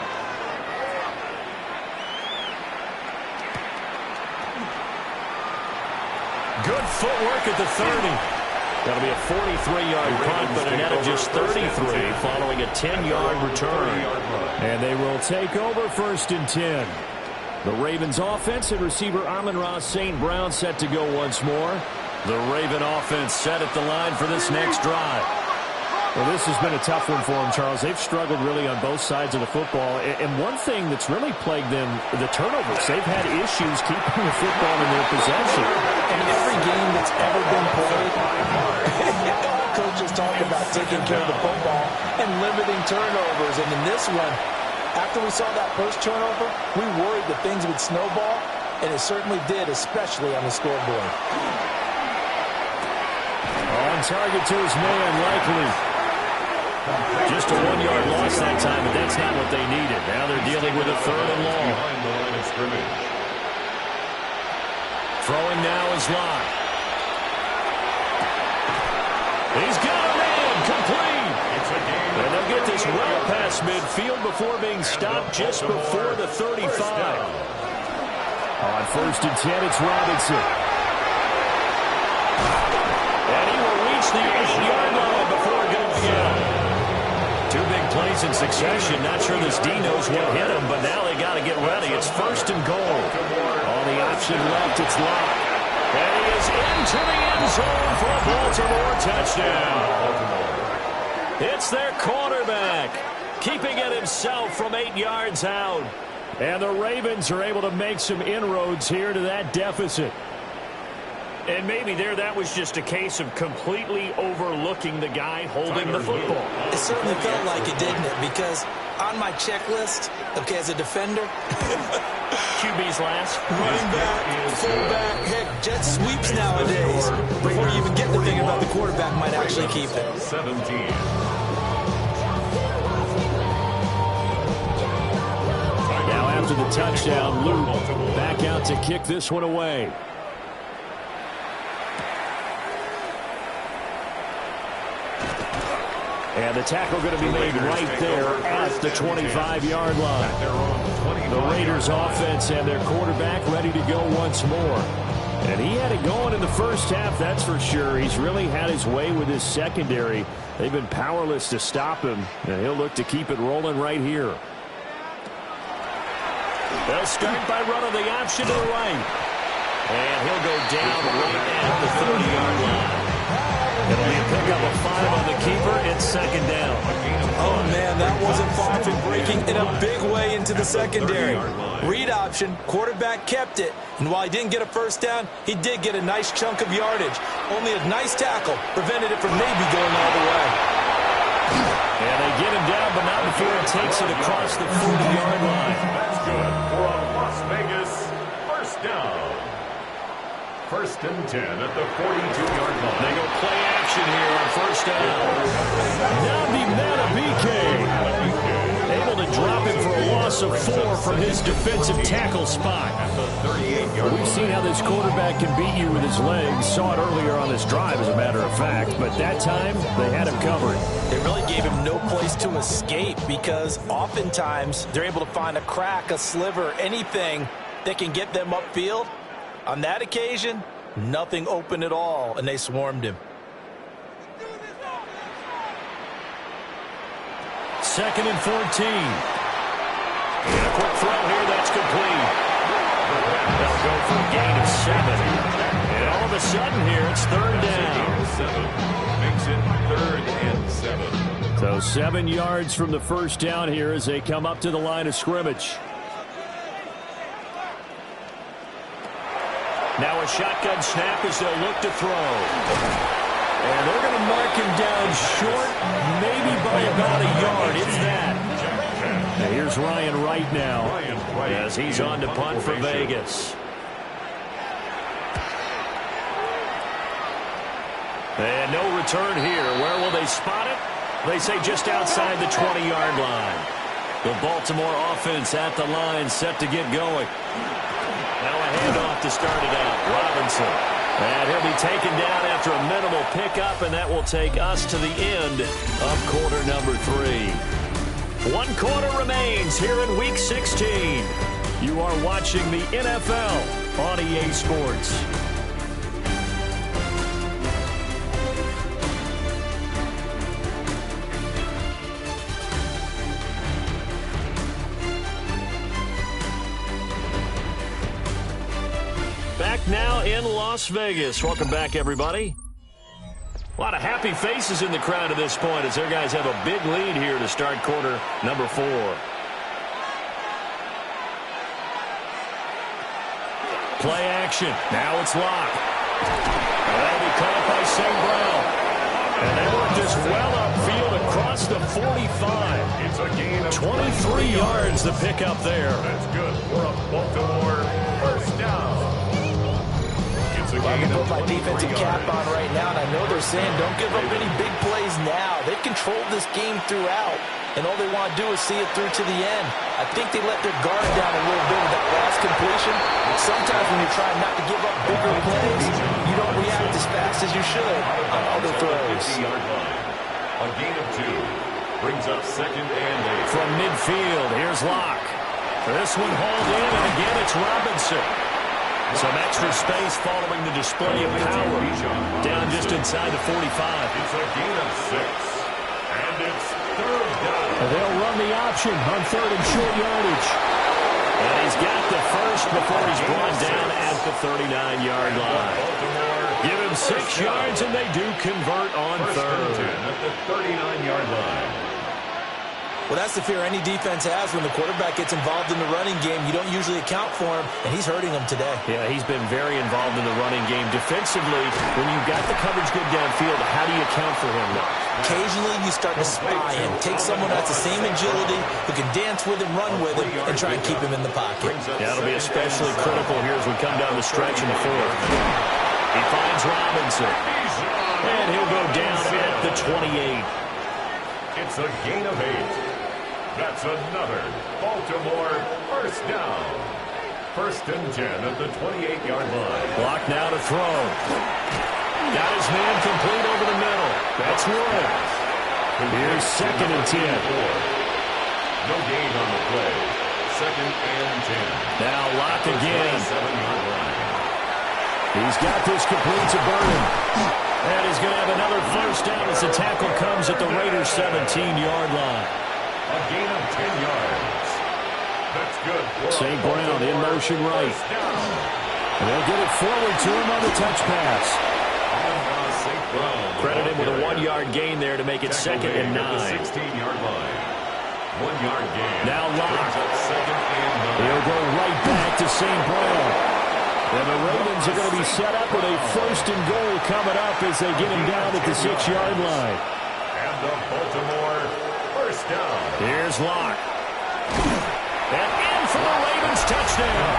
Good footwork at the 30. That'll be a 43-yard punt, but a net of just 33 following a 10-yard return. And they will take over 1st and 10. The Ravens offense and receiver Amon-Ra St. Brown set to go once more. The Raven offense set at the line for this next drive. Well, this has been a tough one for them, Charles. They've struggled really on both sides of the football. And one thing that's really plagued them, the turnovers. They've had issues keeping the football in their possession. In every game that's ever been played, coaches talk about taking care of the football and limiting turnovers. And in this one, after we saw that first turnover, we worried that things would snowball, and it certainly did, especially on the scoreboard. On target to his man, likely. Just a 1-yard loss that time, but that's not what they needed. Now they're dealing with a 3rd and long. Throwing now is Locke. He's got a man, complete. And they'll get this well past midfield before being stopped just before the 35. On 1st and 10, it's Robinson. And he will reach the 8-yard line before going out. 2 big plays in succession. Not sure this D knows what hit him, but now they got to get ready. It's 1st and goal. On the option left, it's Locke. And he is into the end zone for a Baltimore touchdown. It's their quarterback, keeping it himself from 8 yards out. And the Ravens are able to make some inroads here to that deficit. And maybe that was just a case of completely overlooking the guy holding the football. It certainly felt like it, didn't it? Because on my checklist, okay, as a defender, QB's last. running back, fullback, heck, jet sweeps nowadays. Before you even get to thinking about the quarterback might actually keep it. 17. Now after the touchdown, Luke back out to kick this one away. And the tackle going to be made right there at the 25-yard line. The Raiders offense and their quarterback ready to go once more. And he had it going in the first half, that's for sure. He's really had his way with his secondary. They've been powerless to stop him, and he'll look to keep it rolling right here. They'll start by running the option to the right. And he'll go down right at the 30-yard line. It'll be a pickup of 5 on the keeper. It's 2nd down. Oh, man, that wasn't far from breaking in a big way into the secondary. Read option, quarterback kept it. And while he didn't get a first down, he did get a nice chunk of yardage. Only a nice tackle prevented it from maybe going all the way. And they get him down, but not before he takes it across the 40-yard line. That's good for a Las Vegas first down. 1st and 10 at the 42-yard line. They go play action here on 1st down. Now Madden able to drop him for a loss of 4 from his defensive tackle spot. We've seen how this quarterback can beat you with his legs. Saw it earlier on this drive, as a matter of fact. But that time, they had him covered. It really gave him no place to escape because oftentimes they're able to find a crack, a sliver, anything that can get them upfield. On that occasion, nothing open at all, and they swarmed him. 2nd and 14. And a quick throw here, that's complete. They'll go for a gain of 7. And all of a sudden here, it's 3rd down. 7 makes it 3rd and 7. So 7 yards from the first down here as they come up to the line of scrimmage. Now a shotgun snap as they'll look to throw. And they're going to mark him down short, maybe by about a yard, if that. Now here's Ryan Wright now as he's on to punt for Vegas. And no return here. Where will they spot it? They say just outside the 20-yard line. The Baltimore offense at the line, set to get going. Now a handoff to start it out. Robinson. And he'll be taken down after a minimal pickup, and that will take us to the end of quarter number 3. 1 quarter remains here in Week 16. You are watching the NFL on EA Sports. in Las Vegas. Welcome back, everybody. A lot of happy faces in the crowd at this point as their guys have a big lead here to start quarter number 4. Play action. Now it's locked. That'll be caught by St. Brown. And they work this well upfield across the 45. It's a gain of 23 yards the pickup there. That's good for a Baltimore first down. It's a I gain can of put my 23 defensive cap yards. on right now, and I know they're saying don't give up any big plays now. They've controlled this game throughout, and all they want to do is see it through to the end. I think they let their guard down a little bit with that last completion. Sometimes when you're trying not to give up bigger plays, you don't react as fast as you should on other throws. 50-yard line. A gain of 2 brings up 2nd and 8. From midfield, here's Locke. This one hauled in, and again it's Robinson. Some extra space following the display of power. Down just inside the 45. It's a gain of 6. And it's 3rd down. They'll run the option on 3rd and short yardage. And he's got the first before he's brought down at the 39-yard line. Give him 6 yards, and they do convert on 3rd. At the 39-yard line. Well, that's the fear any defense has when the quarterback gets involved in the running game. You don't usually account for him, and he's hurting them today. Yeah, he's been very involved in the running game. Defensively, when you've got the coverage good downfield, how do you account for him now? Occasionally, you start to spy him. Take someone that's the same agility, who can dance with him, run with him, and try and keep him in the pocket. Yeah, that'll be especially critical here as we come down the stretch in the 4th. He finds Robinson. And he'll go down at the 28. It's a gain of 8. That's another Baltimore first down. 1st and 10 at the 28-yard line. Block now to throw. Got his man complete over the middle. That's Wood. Here's 2nd and 10. No gain on the play. 2nd and 10. Now Locke again. 7-yard line. He's got this complete to Burton. And he's going to have another first down as the tackle comes at the Raiders' 17-yard line. A gain of 10 yards. That's good. St. Brown in motion right. And they'll get it forward to him on the touch pass. Credit him with a 1-yard gain there to make it 2nd and 9. 16-yard line. 1-yard gain. Now Locke. 2nd and 9. He'll go right back to St. Brown. And the Ravens are going to be set up with a 1st and goal coming up as they get him down at the 6-yard line. And the Baltimore first down. Here's Locke. And in for the Ravens touchdown.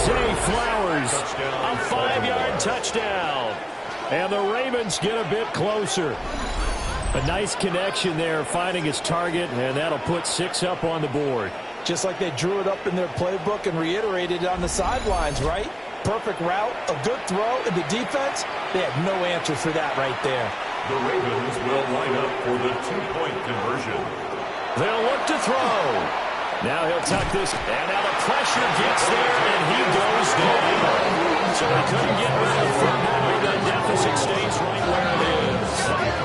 Zay Flowers, a 5-yard touchdown. And the Ravens get a bit closer. A nice connection there, finding his target, and that'll put 6 up on the board. Just like they drew it up in their playbook and reiterated it on the sidelines, right? Perfect route, a good throw, and the defense, they had no answer for that right there. The Ravens will line up for the 2-point conversion. They'll look to throw. Now he'll tuck this, and now the pressure gets there, and he goes down. So he couldn't get rid of it. That deficit stays right where it is.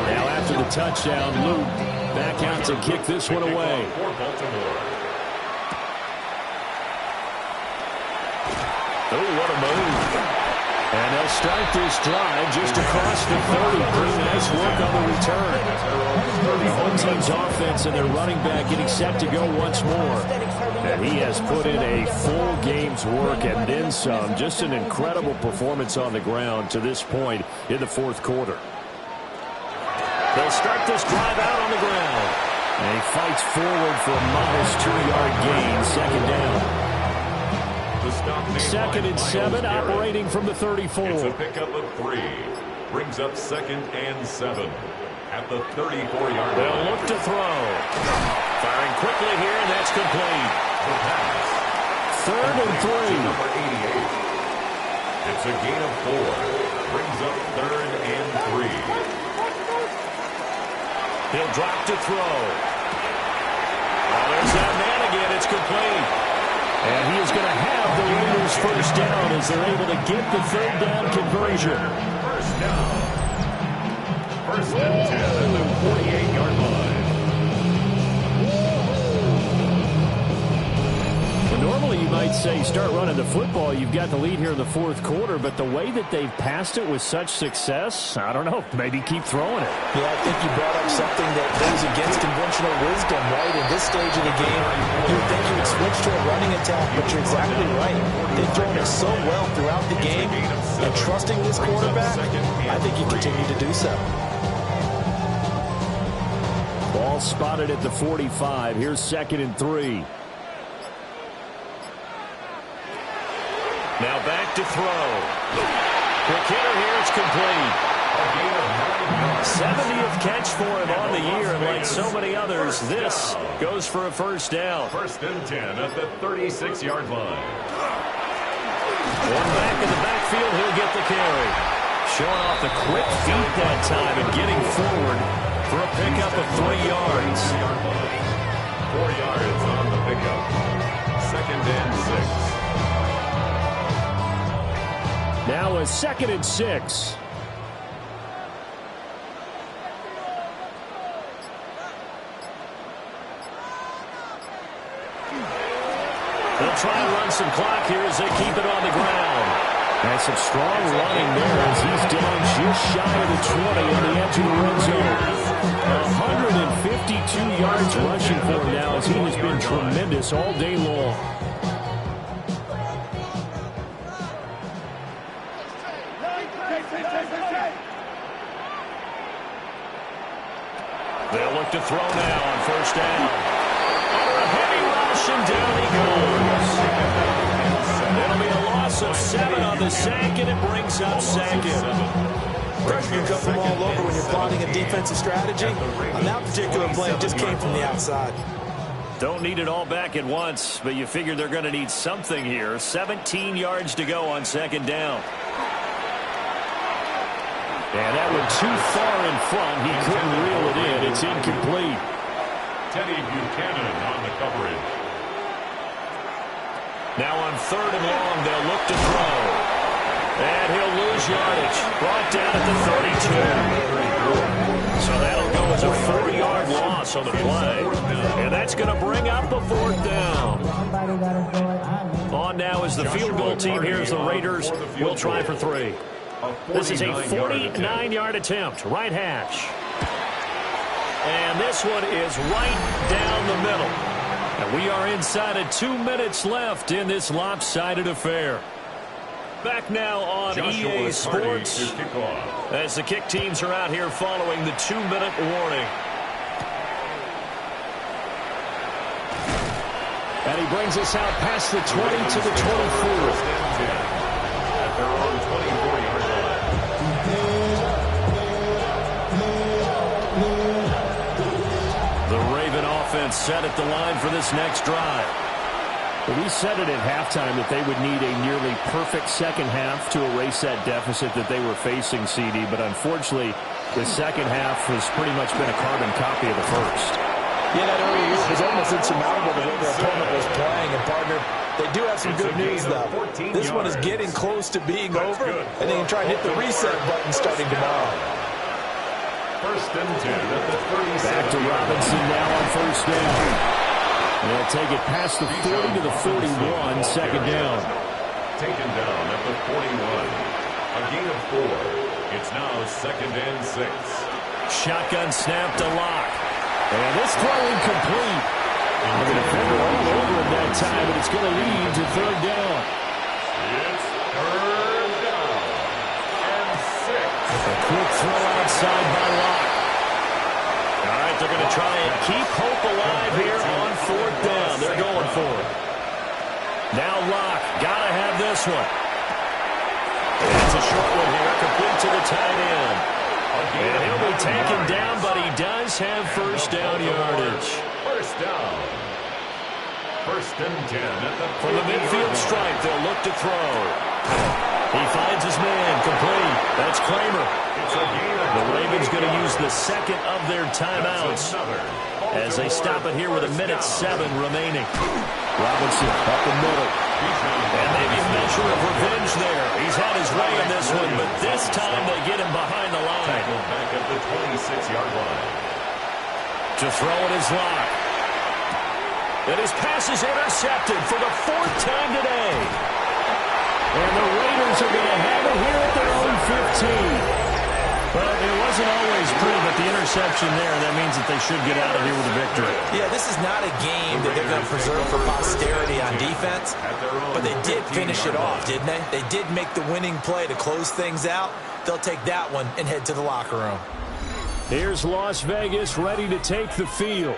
Now after the touchdown, Luke back out to kick this one away. For Baltimore. Oh, what a move. And they'll start this drive just across the 30. Pretty nice work on the return. The home team's offense and their running back getting set to go once more. And he has put in a full game's work and then some. Just an incredible performance on the ground to this point in the 4th quarter. They'll start this drive out on the ground. And he fights forward for a modest 2-yard gain, 2nd down. 2nd and 7, operating from the 34. It's a pickup of 3. Brings up 2nd and 7 at the 34-yard line. They'll look to throw. Firing quickly here, and that's complete. The pass. 3rd and 3. Number 88. It's a gain of 4. Brings up 3rd and 3. He'll drop to throw. Oh, there's that man again. It's complete. And he is going to have the Raiders first down as they're able to get the 3rd down conversion. First down. 1st and 10 at the 48-yard line. Well, normally you might say start running the football. You've got the lead here in the fourth quarter, but the way that they've passed it with such success, I don't know, maybe keep throwing it. Yeah, I think you brought up something that goes against conventional wisdom, right? In this stage of the game, you would think you would switch to a running attack, but you're exactly right. They've thrown it so well throughout the game, and trusting this quarterback, I think you continue to do so. Ball spotted at the 45. Here's 2nd and 3. Now back to throw. Quick hitter here, it's complete. 70th catch for him on the year, and like so many others, this goes for a first down. 1st and 10 at the 36-yard line. One back in the backfield, he'll get the carry. Showing off the quick feet that time and getting forward for a pickup of 3 yards. 4 yards on the pickup. 2nd and 6. Now a 2nd and 6. They'll try and run some clock here as they keep it on the ground. And some strong running there as he's down just shy of the 20 on the edge of the red zone. 152 yards rushing for him now as he has been tremendous all day long. They'll look to throw now on first down. Under a heavy rush, and down he goes. It'll be a loss of 7 on the sack, and it brings up 2nd. Pressure can come from all over when you're plotting a defensive strategy. On that particular play, it just came from the outside. Don't need it all back at once, but you figure they're going to need something here. 17 yards to go on 2nd down. And that one too far in front. He couldn't reel it in. It's incomplete. Teddy Buchanan on the coverage. Now on 3rd and long, they'll look to throw. And he'll lose yardage. Brought down at the 32. So that'll go as a 4-yard loss on the play. And that's going to bring up a 4th down. On now is the field goal team. Here's the Raiders. We'll try for 3. This is a 49-yard attempt, right hash. And this one is right down the middle. And we are inside of 2 minutes left in this lopsided affair. Back now on EA Sports as the kick teams are out here following the 2-minute warning. And he brings us out past the 20 to the 24. At their own 24-yard line. The Raven offense set at the line for this next drive. We said it at halftime that they would need a nearly perfect second half to erase that deficit that they were facing, CD. But unfortunately, the second half has pretty much been a carbon copy of the first. Yeah, that early lead was almost insurmountable the way their opponent was playing. And, partner, they do have some good news, though. This one is getting close to being over, and they can try and hit the reset button starting tomorrow. 1st and 10 at the 37. Back to Robinson now on first down. And they'll take it past the 40 to the 41, 2nd down. Taken down at the 41. A gain of 4. It's now 2nd and 6. Shotgun snap to Lock. And this throw incomplete. And the defender all over him that time, but it's going to lead to 3rd down. It's 3rd down and 6. A quick throw outside by Lock. All right, they're going to try and keep hope alive here on 4th down. They're going for it. Now Lock, got to have this one. And it's a short one here, complete to the tight end. And he'll be taken down, but he does have first down yardage. First down. 1st and 10 at the From the midfield stripe, they'll look to throw. He finds his man, complete. That's Kramer. The Ravens going to use the 2nd of their timeouts as they stop it here with 1:07 remaining. Robinson up the middle. And maybe a measure of revenge there. He's had his way in this one, but this time they get him behind the line. Back at the 26-yard line. To throw it is Lock. And his pass is intercepted for the 4th time today. And the Raiders are going to have it here at their own 15. Well, it wasn't always pretty, but the interception there, that means that they should get out of here with a victory. Yeah, this is not a game that they're going to preserve for posterity on defense, but they did finish it off, didn't they? They did make the winning play to close things out. They'll take that one and head to the locker room. Here's Las Vegas ready to take the field.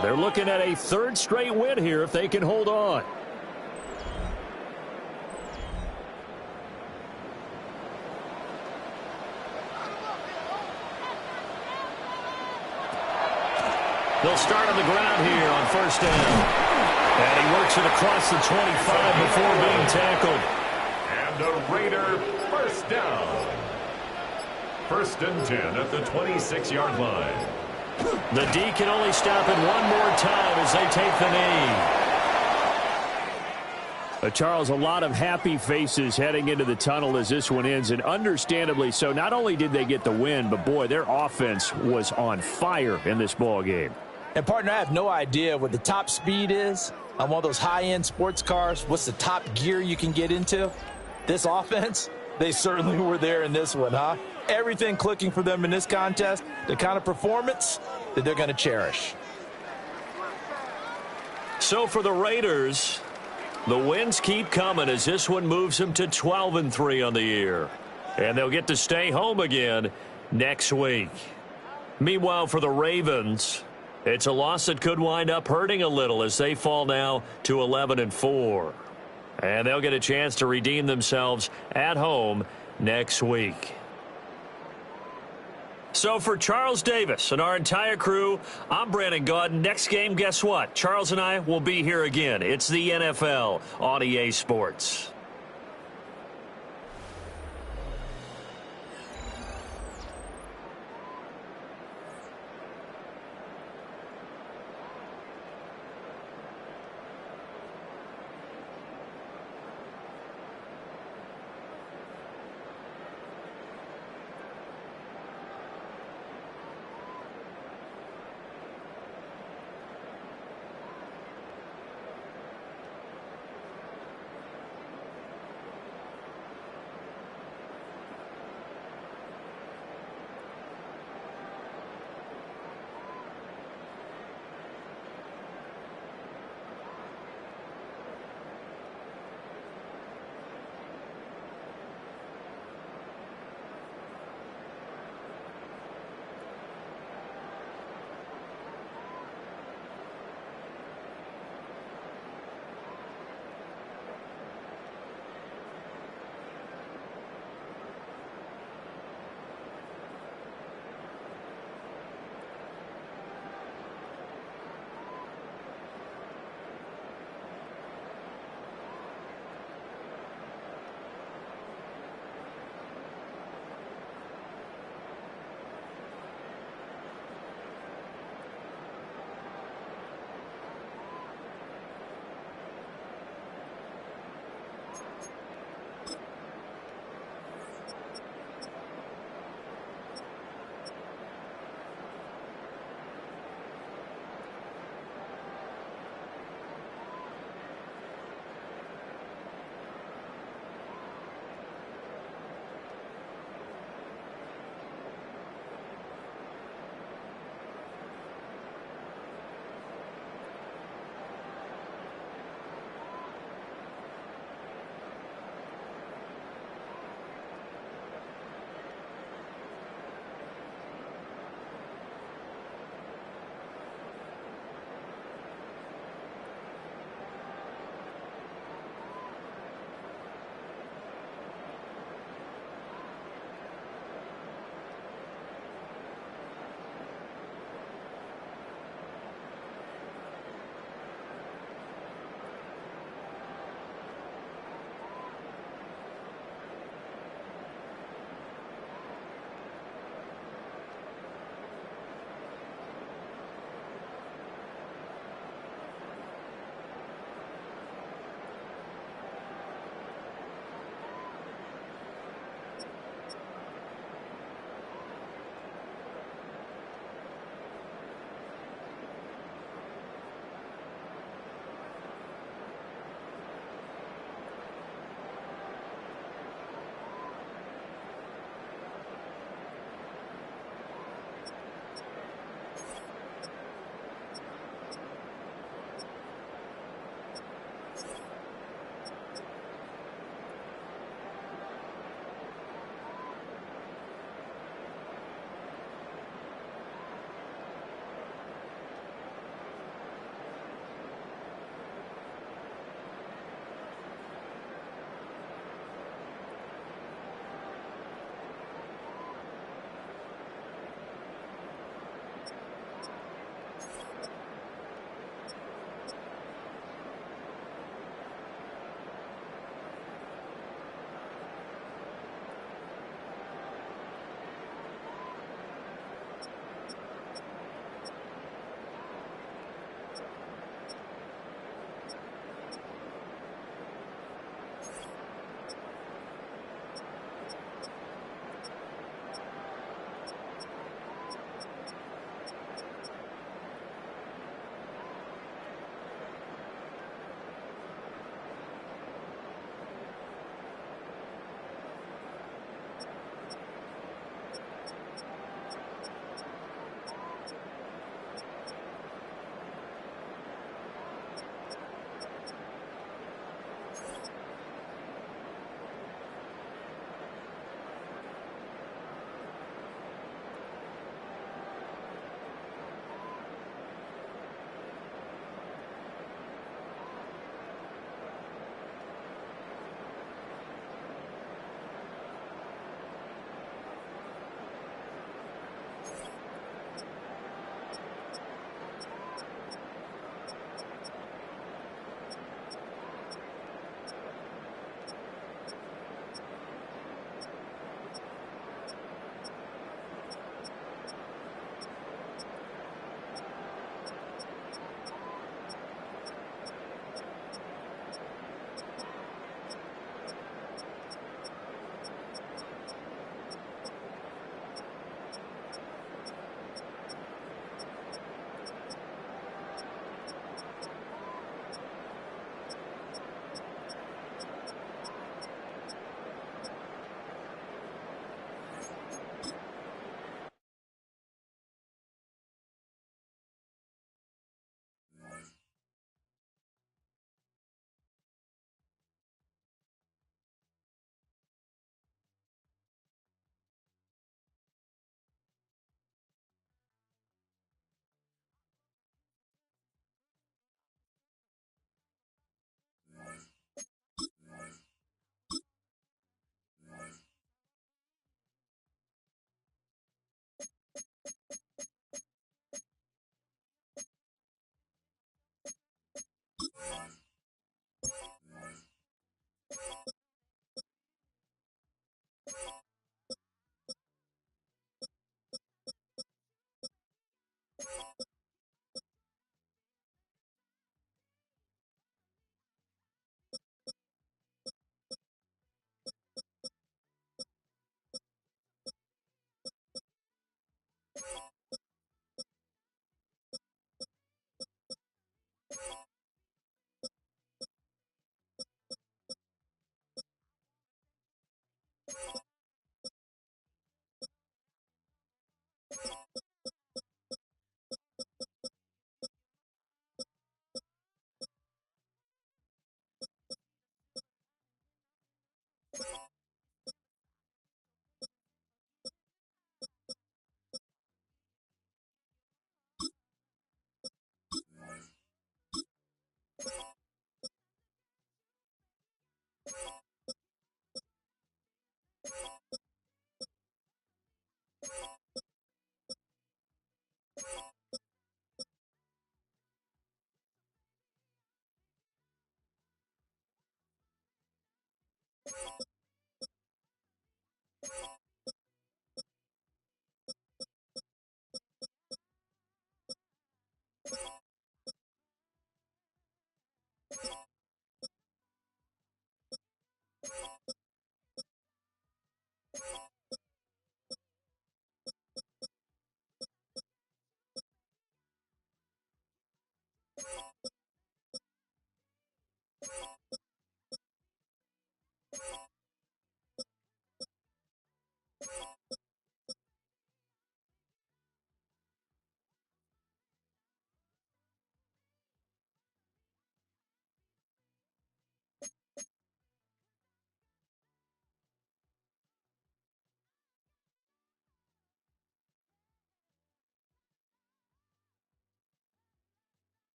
They're looking at a 3rd straight win here if they can hold on. They'll start on the ground here on 1st down. And he works it across the 25 before being tackled. And a Raider 1st down. 1st and 10 at the 26-yard line. The D can only stop it one more time as they take the knee. Charles, a lot of happy faces heading into the tunnel as this one ends, and understandably so. Not only did they get the win, but, boy, their offense was on fire in this ball game. And, partner, I have no idea what the top speed is on one of those high-end sports cars. What's the top gear you can get into? This offense, they certainly were there in this one, huh? Everything clicking for them in this contest, the kind of performance that they're going to cherish. So for the Raiders, the wins keep coming as this one moves them to 12-3 on the year. And they'll get to stay home again next week. Meanwhile, for the Ravens, it's a loss that could wind up hurting a little as they fall now to 11-4. And they'll get a chance to redeem themselves at home next week. So for Charles Davis and our entire crew, I'm Brandon Gaudin. Next game, guess what? Charles and I will be here again. It's the NFL on EA Sports.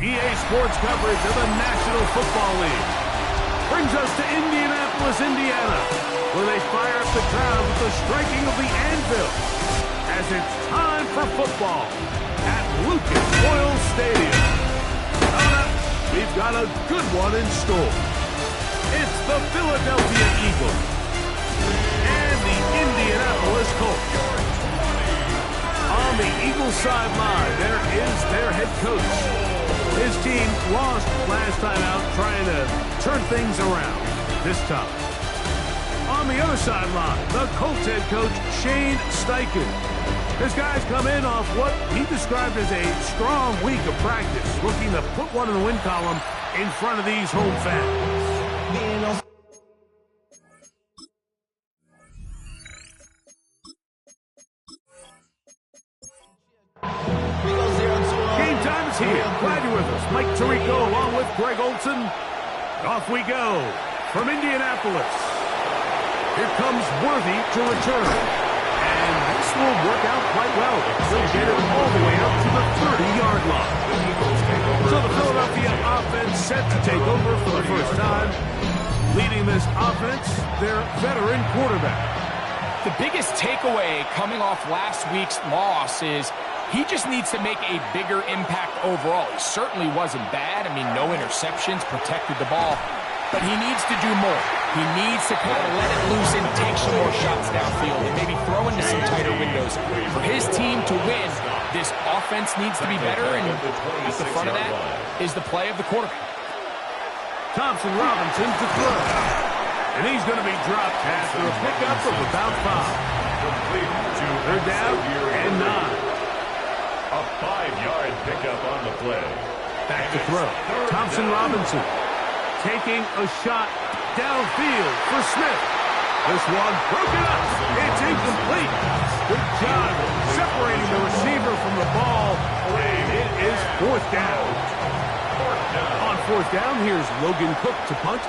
EA Sports coverage of the National Football League brings us to Indianapolis, Indiana, where they fire up the crowd with the striking of the anvil as it's time for football at Lucas Oil Stadium. Coming up, we've got a good one in store. It's the Philadelphia Eagles and the Indianapolis Colts. On the Eagles sideline, there is their head coach. His team lost last time out trying to turn things around this time. On the other sideline, the Colts head coach, Shane Steichen. His guys come in off what he described as a strong week of practice, looking to put one in the win column in front of these home fans. Game time is here. Glad you're with us. Mike Tirico along with Greg Olson. Off we go from Indianapolis. Here comes Worthy to return. And this will work out quite well. He'll get it all the way out to the 30-yard line. So the Philadelphia offense set to take over for the first time. Leading this offense, their veteran quarterback. The biggest takeaway coming off last week's loss is he just needs to make a bigger impact overall. He certainly wasn't bad. I mean, no interceptions, protected the ball. But he needs to do more. He needs to kind of let it loose and take some more shots downfield and maybe throw into some tighter windows. For his team to win, this offense needs to be better, and at the front of that is the play of the quarterback. Thompson Robinson to throw. And he's going to be dropped after a pickup of about 5. Third down and 9. A 5-yard pickup on the play. Back to throw. Thompson Robinson taking a shot downfield for Smith. This one broken up. It's incomplete. Good job separating the receiver from the ball. And it is fourth down. On fourth down, here's Logan Cook to punt.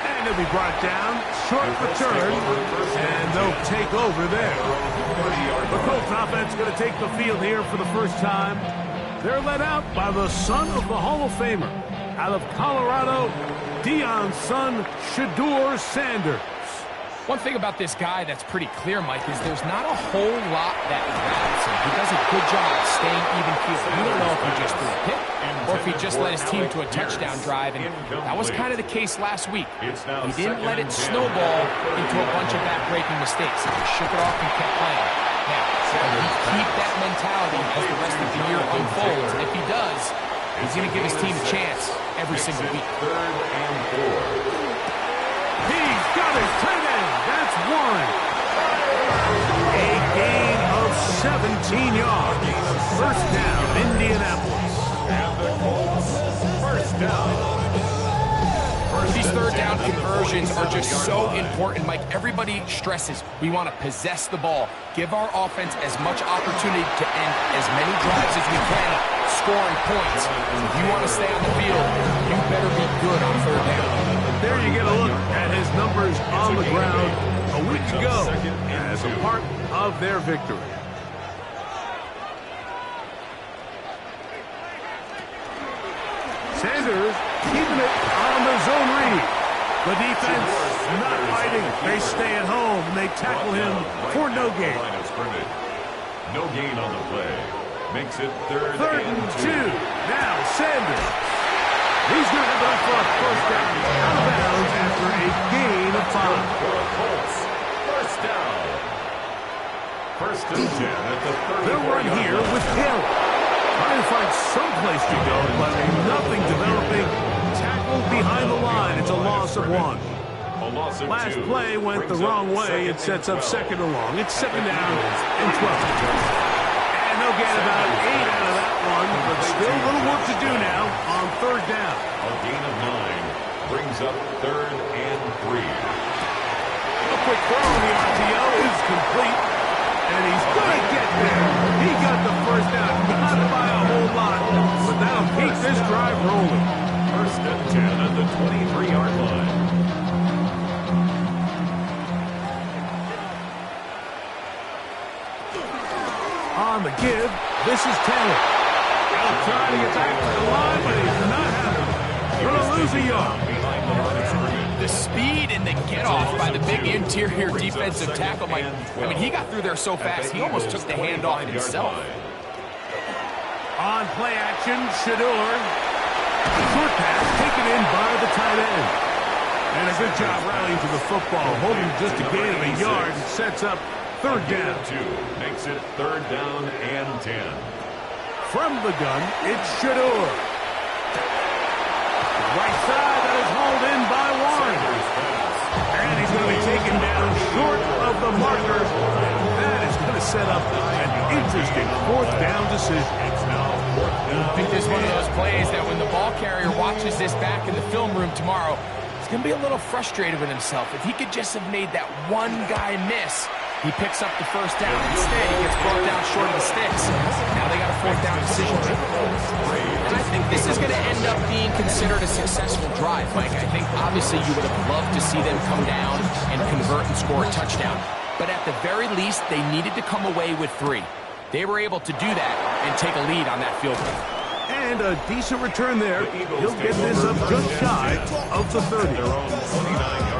And he'll be brought down. Short return. And they'll take over there. The Colts offense going to take the field here for the first time. They're led out by the son of the Hall of Famer. Out of Colorado, Deion's son, Shedeur Sanders. One thing about this guy that's pretty clear, Mike, is there's not a whole lot that grabs him. He does a good job staying even keel. You don't know if he just threw a pick or if he just led his team to a touchdown drive, and that was kind of the case last week. He didn't let it snowball into a bunch of back-breaking mistakes. He shook it off and kept playing. Now, he keep that mentality as the rest of the year unfolds, and if he does, he's going to give his team a chance every single week. Third and 4. He's got his tight end. That's one. A gain of 17 yards. First down, Indianapolis. And the Colts, first down. These third down conversions are just so important, Mike. Everybody stresses we want to possess the ball, give our offense as much opportunity to end as many drives as we can, scoring points. If you want to stay on the field, you better be good on third down. There you get a look at his numbers on the ground a week ago as a part of their victory. Sanders keeping it on the zone read. The defense not fighting. They stay at home and they tackle him for no gain. No gain on the play. Makes it third and 2. 2. Now Sanders. He's going to have it for a first down out of bounds after a gain of 5. For the Colts, first down. First and 10 at the 30. They'll run here with Hill. Trying to find some place to go, but nothing developing. Tackled behind the line. It's a loss of 1. A loss of 2. Last play went the wrong way. It sets up second and long. It's second down and 12. And they'll get about 8 out of that one, but still a little work to do now on third down. A gain of 9 brings up third and 3. A quick throw in the RTO is complete. And he's going to get there. He got the first down, not by a whole lot, but that'll keep this drive rolling. First and 10 at the 23-yard line. On the give, this is Taylor. He'll try to get back to the line, but he's not having it. Going to lose a yard. The speed and the get-off by the big interior defensive tackle, Mike. I mean, he got through there so fast, he almost took the handoff himself. On play action, Shedeur. Short pass taken in by the tight end. And a good job rallying to the football, holding just a gain of a yard and sets up third down. 2 makes it third down and 10. From the gun, it's Shedeur. Right side, that is hauled in by Warren. And he's going to be taken down short of the marker. That is going to set up an interesting fourth down decision. I think this is one of those plays that when the ball carrier watches this back in the film room tomorrow, he's going to be a little frustrated with himself. If he could just have made that one guy miss, he picks up the first down. Instead, he gets brought down short of the sticks. Now they got a fourth down decision. And I think this is going to end up being considered a successful drive, Mike. I think obviously you would have loved to see them come down and convert and score a touchdown. But at the very least, they needed to come away with 3. They were able to do that and take a lead on that field goal. And a decent return there. He'll get this up just shy of the 30.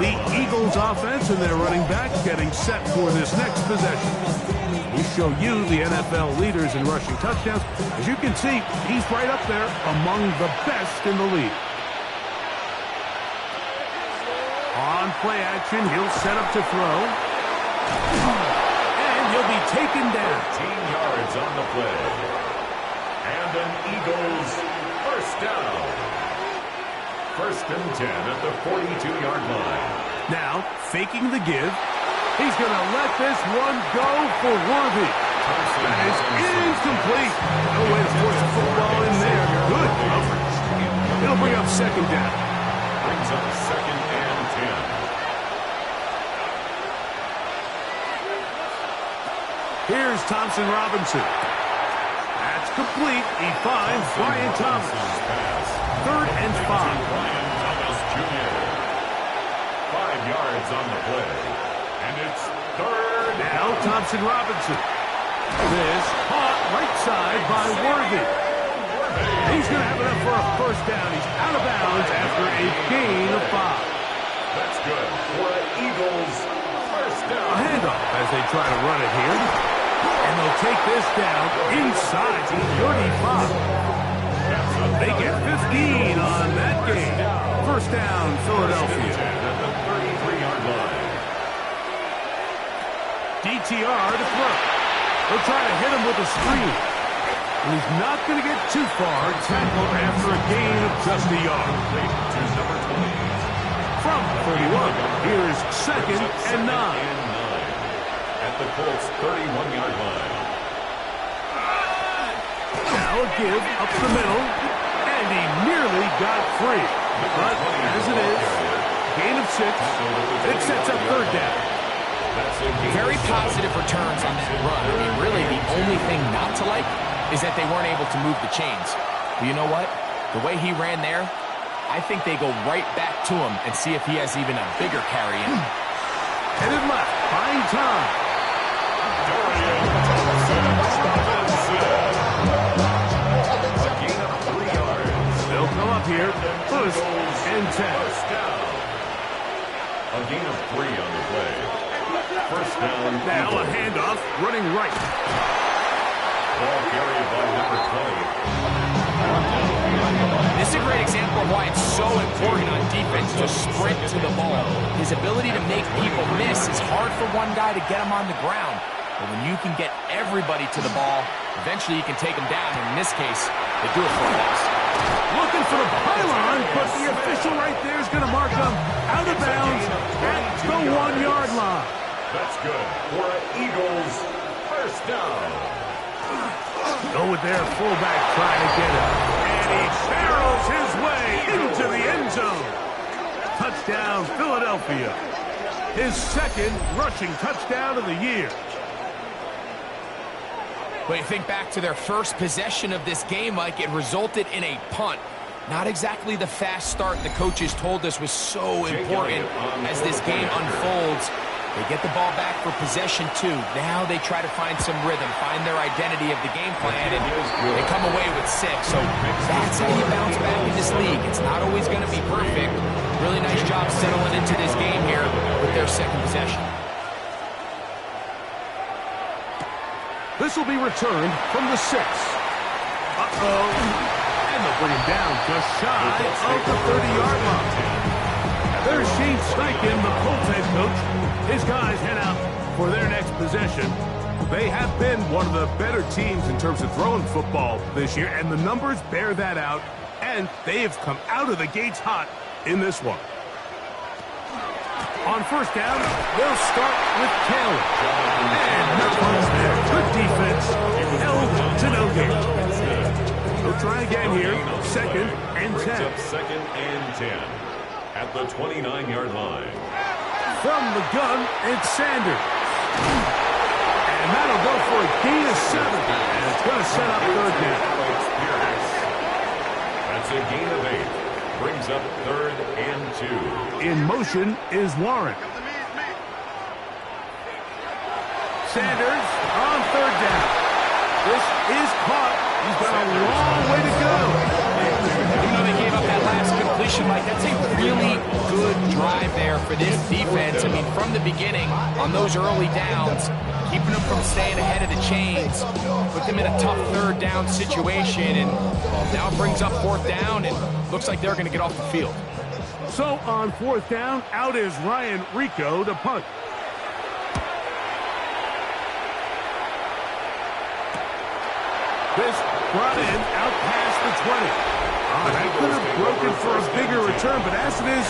The Eagles offense and their running back getting set for this next possession. We show you the NFL leaders in rushing touchdowns. As you can see, he's right up there among the best in the league. On play action, he'll set up to throw. And he'll be taken down. 15 yards on the play. And an Eagles first down. First and 10 at the 42-yard line. Now, faking the give. He's going to let this one go for Worthy. That is incomplete. No way to force the football in there. Good coverage. It'll bring up second down. Brings up second and 10. Here's Thompson Robinson. That's complete. He finds Brian Thomas. Third and 5. Brian Thomas Jr. 5 yards on the play. And it's third. Now Thompson Robinson. This caught right side by Worthy. He's going to have enough for a first down. He's out of bounds after a gain of 5. That's good for an Eagles first down. A handoff as they try to run it here. And they'll take this down inside the 35. They get 15 on that game. First down, Philadelphia. At the 33-yard line. DTR to throw. They'll try to hit him with a screen. And he's not going to get too far. Tackled after a gain of just a yard. To number 20. From 31, here's second and 9. At the Colts' 31-yard line. Now a give up the middle. And he nearly got free. But as it is, gain of 6. It sets up third down. Very positive returns on that run. I mean, really, the only thing not to like is that they weren't able to move the chains. But you know what? The way he ran there, I think they go right back to him and see if he has even a bigger carry in him. Headed left, buying time. They'll come up here, first and 10. A gain of 3 on the play. First down. Now a handoff, running right. Ball carried by number 20. This is a great example of why it's so important on defense to sprint to the ball. His ability to make people miss is hard for one guy to get him on the ground. But when you can get everybody to the ball, eventually you can take them down. And in this case, they do it for a loss. Looking for the pylon, but the official right there is going to mark them out of bounds at the 1-yard line. That's good for an Eagles first down. Go with their fullback trying to get it. And he barrels his way into the end zone. Touchdown, Philadelphia. His second rushing touchdown of the year. But you think back to their first possession of this game, Mike, it resulted in a punt. Not exactly the fast start the coaches told us was so important as this game unfolds. They get the ball back for possession 2. Now they try to find some rhythm, find their identity of the game plan, and they come away with 6. So that's how you bounce back in this league. It's not always going to be perfect. Really nice job settling into this game here with their second possession. This will be returned from the 6. Uh-oh. And they'll bring him down just shy of the 30-yard line. There's Shane Steichen, the Colts head coach. His guys head out for their next possession. They have been one of the better teams in terms of throwing football this year, and the numbers bear that out, and they have come out of the gates hot in this one. On first down, they'll start with Taylor. And no punch there. Good defense. Held to no gain. They'll try again here. Second and 10. Second and 10 at the 29-yard line. From the gun, it's Sanders. And that'll go for a gain of 7. And it's going to set up third down. That's a gain of 8. Brings up third and 2. In motion is Warren. Sanders on third down. This is caught. He's got a long way to go. You know, they gave up that last completion, Mike. That's a really good drive there for this defense. I mean, from the beginning, on those early downs, keeping them from staying ahead of the chains, put them in a tough third down situation, and now it brings up fourth down, and looks like they're going to get off the field. So on fourth down, out is Ryan Rico to punt. This brought in out past the 20. That could have broken for a bigger return, but as it is,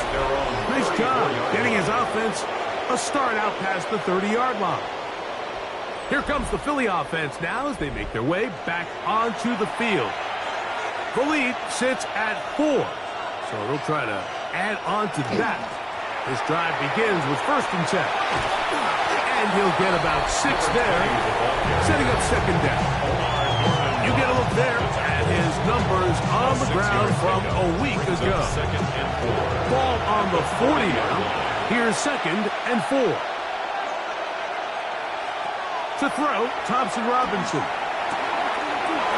nice job getting his offense a start out past the 30-yard line. Here comes the Philly offense now as they make their way back onto the field. The lead sits at 4, so they'll try to add on to that. This drive begins with 1st and 10. And he'll get about 6 there, setting up 2nd down. You get a look there at his numbers on the ground from a week ago. Ball on the 40 now. Here's 2nd and 4. To throw, Thompson Robinson.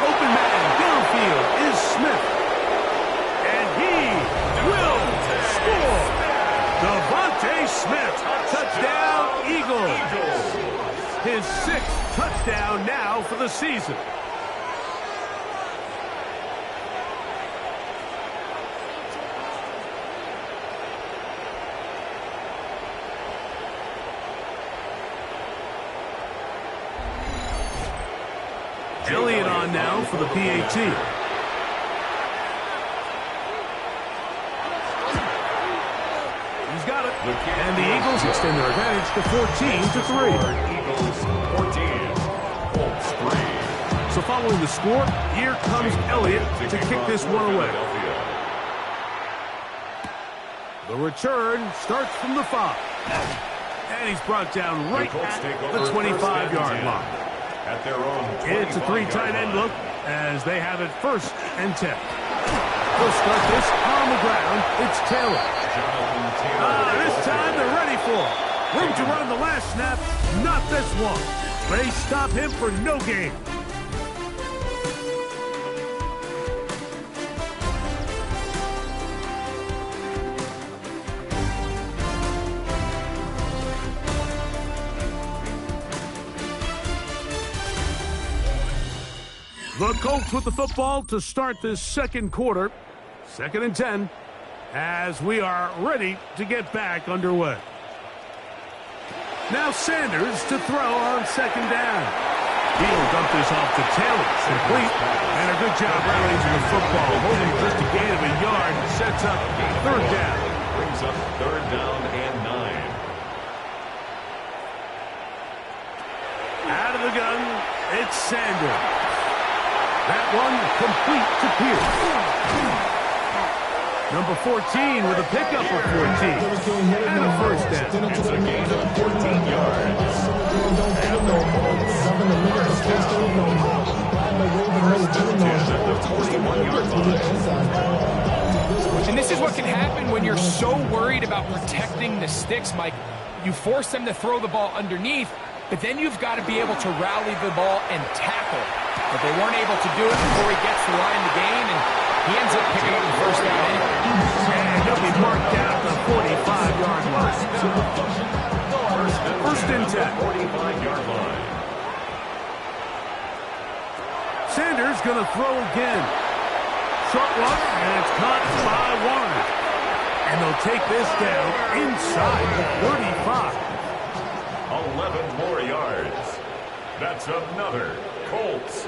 Open man downfield is Smith. And he will score. Devontae Smith, touchdown Eagles. His 6th touchdown now for the season. Elliott on now for the PAT. He's got it. And the Eagles extend their advantage to 14-3. Eagles 14, Colts 3. So following the score, here comes Elliott to kick this one away. The return starts from the 5. And he's brought down right at the 25-yard line. At their own it's a 3 tight end look as they have it 1st and 10. They'll start this on the ground. It's Taylor. This time they're ready for it. Room to run the last snap, not this one. They stop him for no gain. The Colts with the football to start this 2nd quarter. 2nd and 10 as we are ready to get back underway. Now Sanders to throw on 2nd down. He'll dump this off to Taylor. Complete. And a good job releasing the football. Holding just a gain of a yard. Sets up 3rd down. Brings up 3rd down and 9. Out of the gun, it's Sanders. That one complete to Pierce. Number 14 with a pickup of 14. And a 1st down. It's a gain of 14 yards. And the Colts at the 41-yard line. And this is what can happen when you're so worried about protecting the sticks, Mike. You force them to throw the ball underneath, but then you've got to be able to rally the ball and tackle. But they weren't able to do it before he gets the line to gain, and he ends up picking up the 1st down anyway. And he'll be marked down at the 45-yard line. 1st and 10. 45-yard line. Sanders going to throw again. Short one, and it's caught by Warner. And they'll take this down inside the 35. 11 more yards. That's another Colts.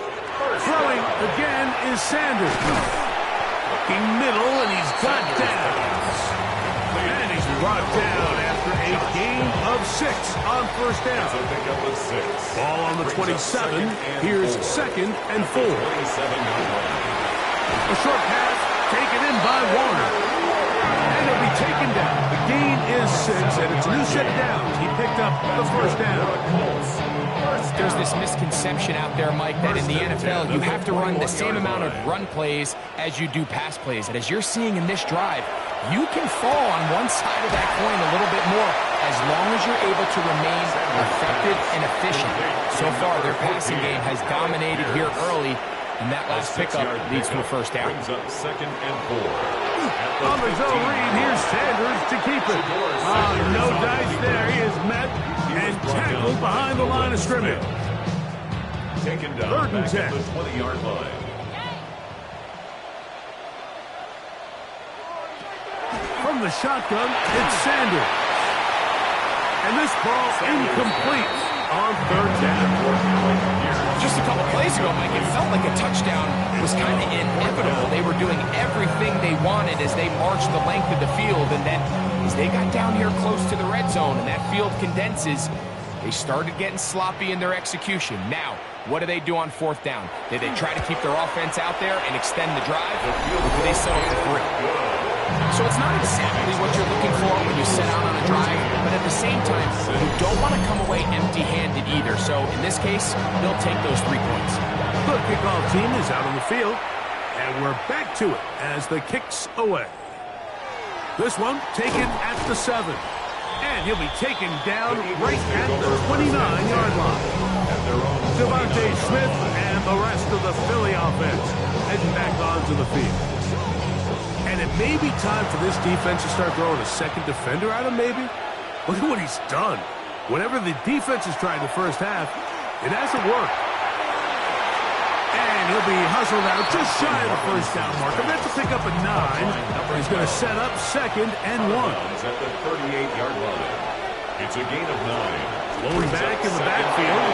Throwing again is Sanders. Looking middle, and he's got down. And he's brought down after a gain of 6 on 1st down. So pick up a 6. Ball on the 27. Here's 2nd and 4. A short pass taken in by Warner. And he'll be taken down. The gain is 6, and it's a new set of downs. He picked up the 1st down. There's this misconception out there, Mike, that in the NFL you have to run the same amount of run plays as you do pass plays. And as you're seeing in this drive, you can fall on one side of that coin a little bit more as long as you're able to remain effective and efficient. So far, their passing game has dominated here early, and that last pickup leads to a 1st down. Brings up 2nd and 4. On the zone read, here's Sanders to keep it. No dice there. He is met and tackled behind the line of scrimmage. Taken down 3rd and 10. at the 20-yard line. From the shotgun, it's Sanders. And this ball incomplete on 3rd down. Just a couple plays ago, Mike, it felt like a touchdown was kind of inevitable. They were doing everything they wanted as they marched the length of the field, and then as they got down here close to the red zone and that field condenses, they started getting sloppy in their execution. Now, what do they do on fourth down? Did they try to keep their offense out there and extend the drive, or do they settle for 3? So it's not exactly what you're looking for when you set out on a drive, but at the same time, you don't want to come away empty-handed either. So in this case, they'll take those 3 points. The kickoff team is out on the field, and we're back to it as the kick's away. This one taken at the 7. And he'll be taken down right at the 29-yard line. Devontae Smith and the rest of the Philly offense heading back onto the field. And it may be time for this defense to start throwing a second defender at him, maybe. Look at what he's done. Whatever the defense has tried the first half, it hasn't worked. And he'll be hustled out just shy of the first down marker. That's to pick up a 9. He's going to set up 2nd and 1. At the 38-yard line. It's a gain of 9. Flowing back in the backfield.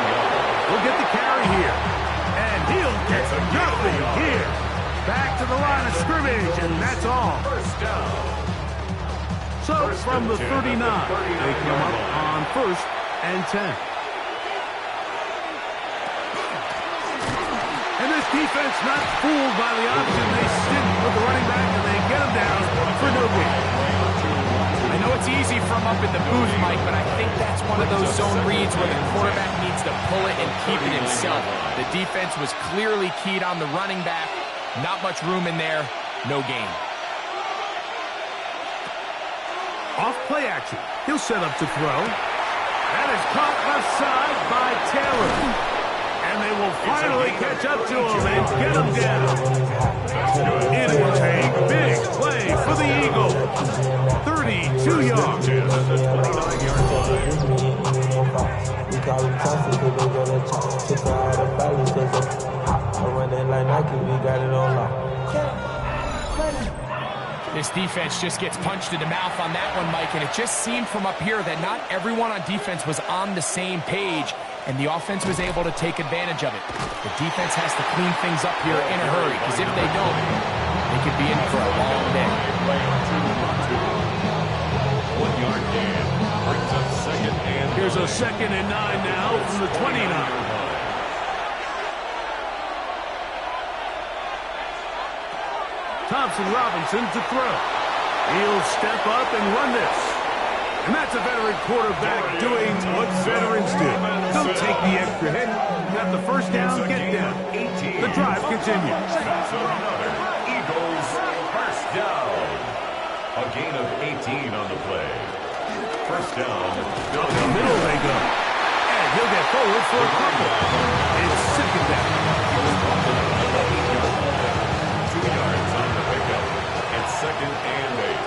We'll get the carry here. And he'll get nothing here. Back to the line of scrimmage, and that's all. First down. So from the 39, they come up on 1st and 10. And this defense not fooled by the option. They stick with the running back, and they get him down for no gain. I know it's easy from up in the booth, Mike, but I think that's one of those zone reads where the quarterback needs to pull it and keep it himself. The defense was clearly keyed on the running back. Not much room in there. No gain. Off play action. He'll set up to throw. That is caught left side by Taylor. And they will finally catch up to him and get him down. It was a big play for the Eagles. 32 yards. At the 29-yard line. We call them tough because they got a chance to fly out of balance because I run that like Nike, we got it on lock. This defense just gets punched in the mouth on that one, Mike, and it just seemed from up here that not everyone on defense was on the same page, and the offense was able to take advantage of it. The defense has to clean things up here in a hurry, because if they don't, they could be in for a long day. 1 yard gain. Brings up 2nd and 9. Here's a 2nd and 9 now from the 29. Thompson Robinson to throw. He'll step up and run this. And that's a veteran quarterback doing what veterans do. Don't take the extra hit. Got the first down, get down. The drive continues. That's another Eagles first down. A gain of 18 on the play. First down. Down the middle they go. And he'll get forward for a couple. It's 2nd down. 2 yards on the pickup. It's 2nd and 8.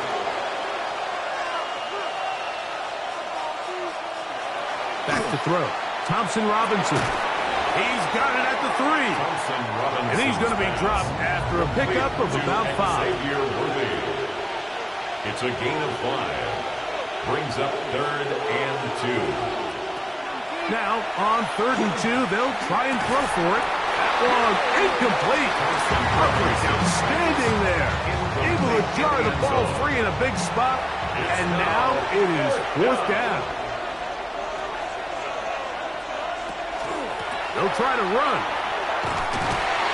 Back to throw. Thompson Robinson. He's got it at the 3. Thompson Robinson. And he's going to be dropped after a pickup of about 5. It's a gain of 5. Brings up 3rd and 2. Now, on 3rd and 2, they'll try and throw for it. That one incomplete. Coverage outstanding there. Able to jar the ball free in a big spot. And now it is 4th down. They'll try to run.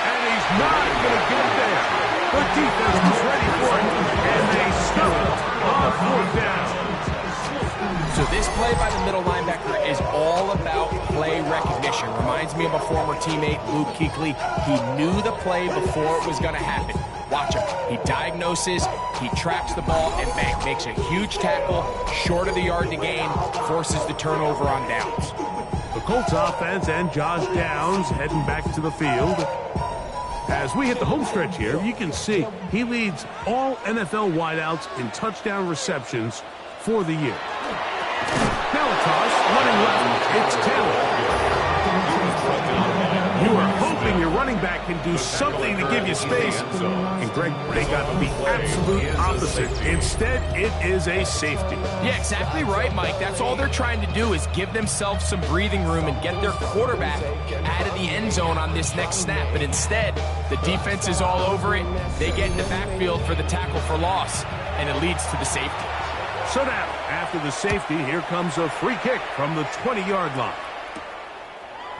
And he's not going to get there. The defense was ready for it. And they stuff it on 4th down. So this play by the middle linebacker is all about play recognition. Reminds me of a former teammate, Luke Kuechly. He knew the play before it was going to happen. Watch him. He diagnoses, he tracks the ball, and bang, makes a huge tackle, short of the yard to gain, forces the turnover on downs. The Colts offense and Josh Downs heading back to the field. As we hit the home stretch here, you can see he leads all NFL wideouts in touchdown receptions for the year. Now a toss, running left, it's Taylor. You are hoping your running running back can do something to give you space. And, Greg, they got the absolute opposite. Instead, it is a safety. Yeah, exactly right, Mike. That's all they're trying to do is give themselves some breathing room and get their quarterback out of the end zone on this next snap. But instead, the defense is all over it. They get in the backfield for the tackle for loss, and it leads to the safety. So now, after the safety, here comes a free kick from the 20-yard line.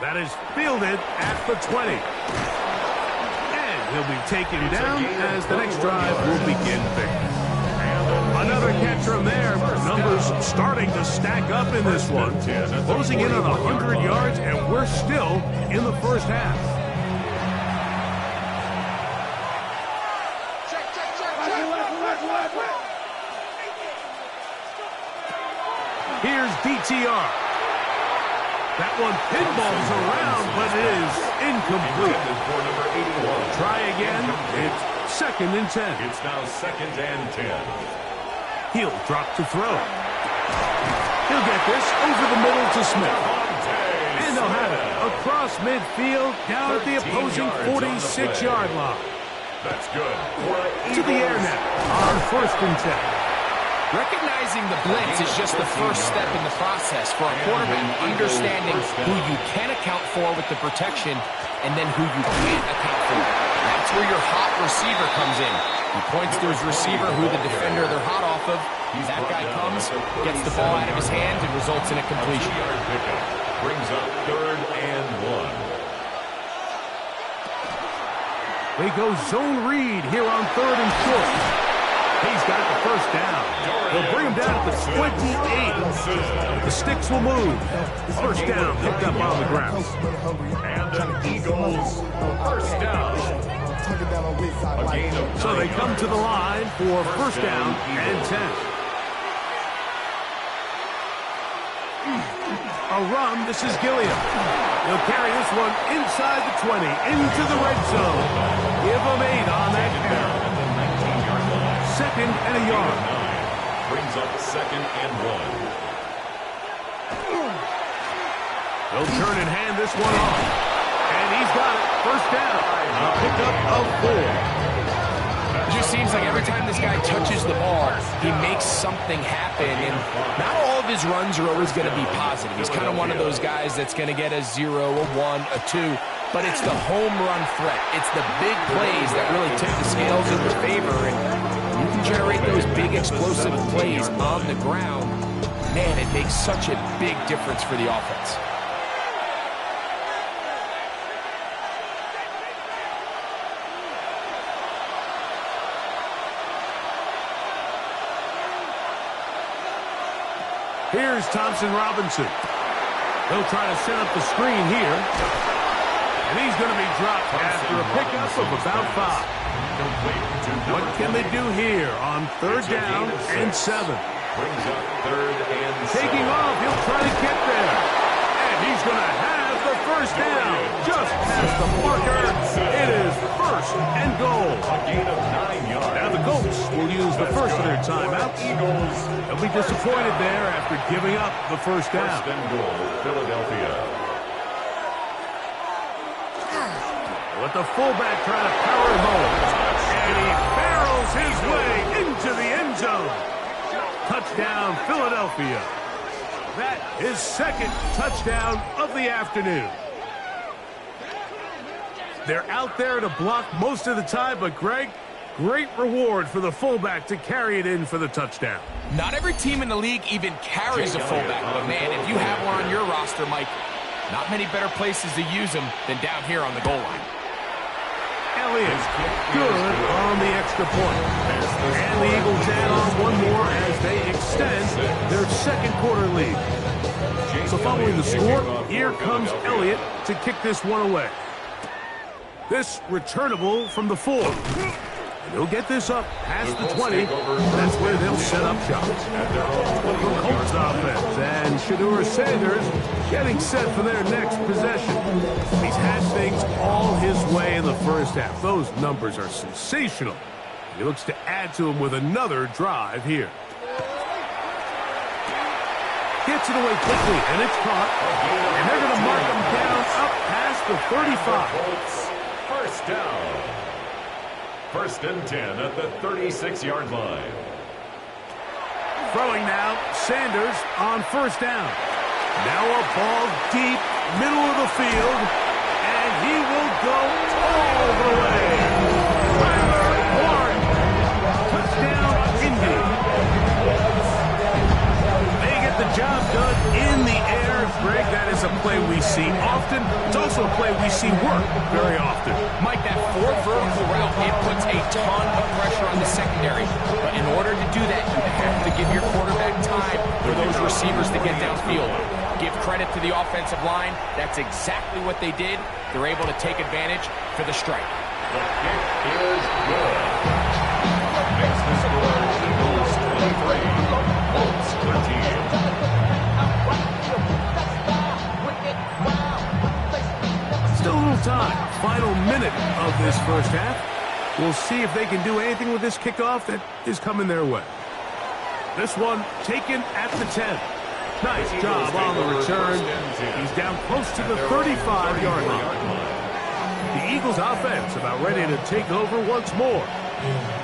That is fielded at the 20. And he'll be taken down as the next drive will begin there. Another catch from there. Numbers starting to stack up in this one. Closing in on 100 yards, and we're still in the first half. Here's DTR. That one pinballs around, but it is incomplete. Try again. It's 2nd and 10. It's now 2nd and 10. He'll drop to throw. He'll get this over the middle to Smith. And they'll have it across midfield down at the opposing 46-yard line. That's good. To the air now on 1st and 10. Recognizing the blitz is just the first step in the process for a quarterback, understanding who you can account for with the protection and then who you can't account for. That's where your hot receiver comes in. He points to his receiver, who the defender they're hot off of. That guy comes, gets the ball out of his hands, and results in a completion. Brings up 3rd and 1. They go zone read here on 3rd and short. He's got the first down. They'll bring him down to the 28. The sticks will move. First down picked up on the ground. And an Eagles first down. So they come to the line for first down and 10. A run. This is Gilliam. He'll carry this one inside the 20 into the red zone. Give him 8 on that carry. 2nd and a yard. Brings up 2nd and 1. They'll turn and hand this one off. And he's got it. First down. A pickup of 4. It just seems like every time this guy touches the ball, he makes something happen. And not all of his runs are always going to be positive. He's kind of one of those guys that's going to get a 0, a 1, a 2. But it's the home run threat. It's the big plays that really tip the scales in your favor. And you can generate those big explosive plays on the ground. Man, it makes such a big difference for the offense. Here's Thompson Robinson. They'll try to set up the screen here. And he's going to be dropped after a pickup of about 5. What can they do here on 3rd down and 7? Brings up 3rd and 7. Taking off, he'll try to get there. And he's going to have the first down. Just past the marker. It is 1st and goal. A gain of 9 yards. Now the Colts will use the first of their timeouts. They'll be disappointed there after giving up the first down. 1st and goal, Philadelphia. With the fullback trying to power it home. And he barrels his way into the end zone. Touchdown, Philadelphia. That is 2nd touchdown of the afternoon. They're out there to block most of the time, but Greg, great reward for the fullback to carry it in for the touchdown. Not every team in the league even carries a fullback, but man, if you have one on your roster, Mike, not many better places to use them than down here on the goal line. Elliott, good on the extra point. And the Eagles add on one more as they extend their 2nd quarter lead. So following the score, here comes Elliott to kick this one away. This returnable from the 4. And he'll get this up past the 20. That's where they'll set up shop. The Colts offense and Shedeur Sanders getting set for their next possession. He's had things all his way in the first half. Those numbers are sensational. He looks to add to them with another drive here. Gets it away quickly, and it's caught. And they're going to mark him down up past the 35. First down. 1st and 10 at the 36-yard line. Throwing now, Sanders on 1st down. Now a ball deep, middle of the field, and he will go all the way. Touchdown, Indy. They get the job done in the air. Greg, that is a play we see often. It's also a play we see work very often. Mike, that 4 vertical route, it puts a ton of pressure on the secondary. But in order to do that, you have to give your quarterback time for those receivers to get downfield. Give credit to the offensive line. That's exactly what they did. They're able to take advantage for the strike. The kick is good. Makes the score Eagles 23, Colts 13. Still a little time. Final minute of this first half. We'll see if they can do anything with this kickoff that is coming their way. This one taken at the 10. Nice job on the return. He's down close to the 35-yard line. The Eagles offense about ready to take over once more.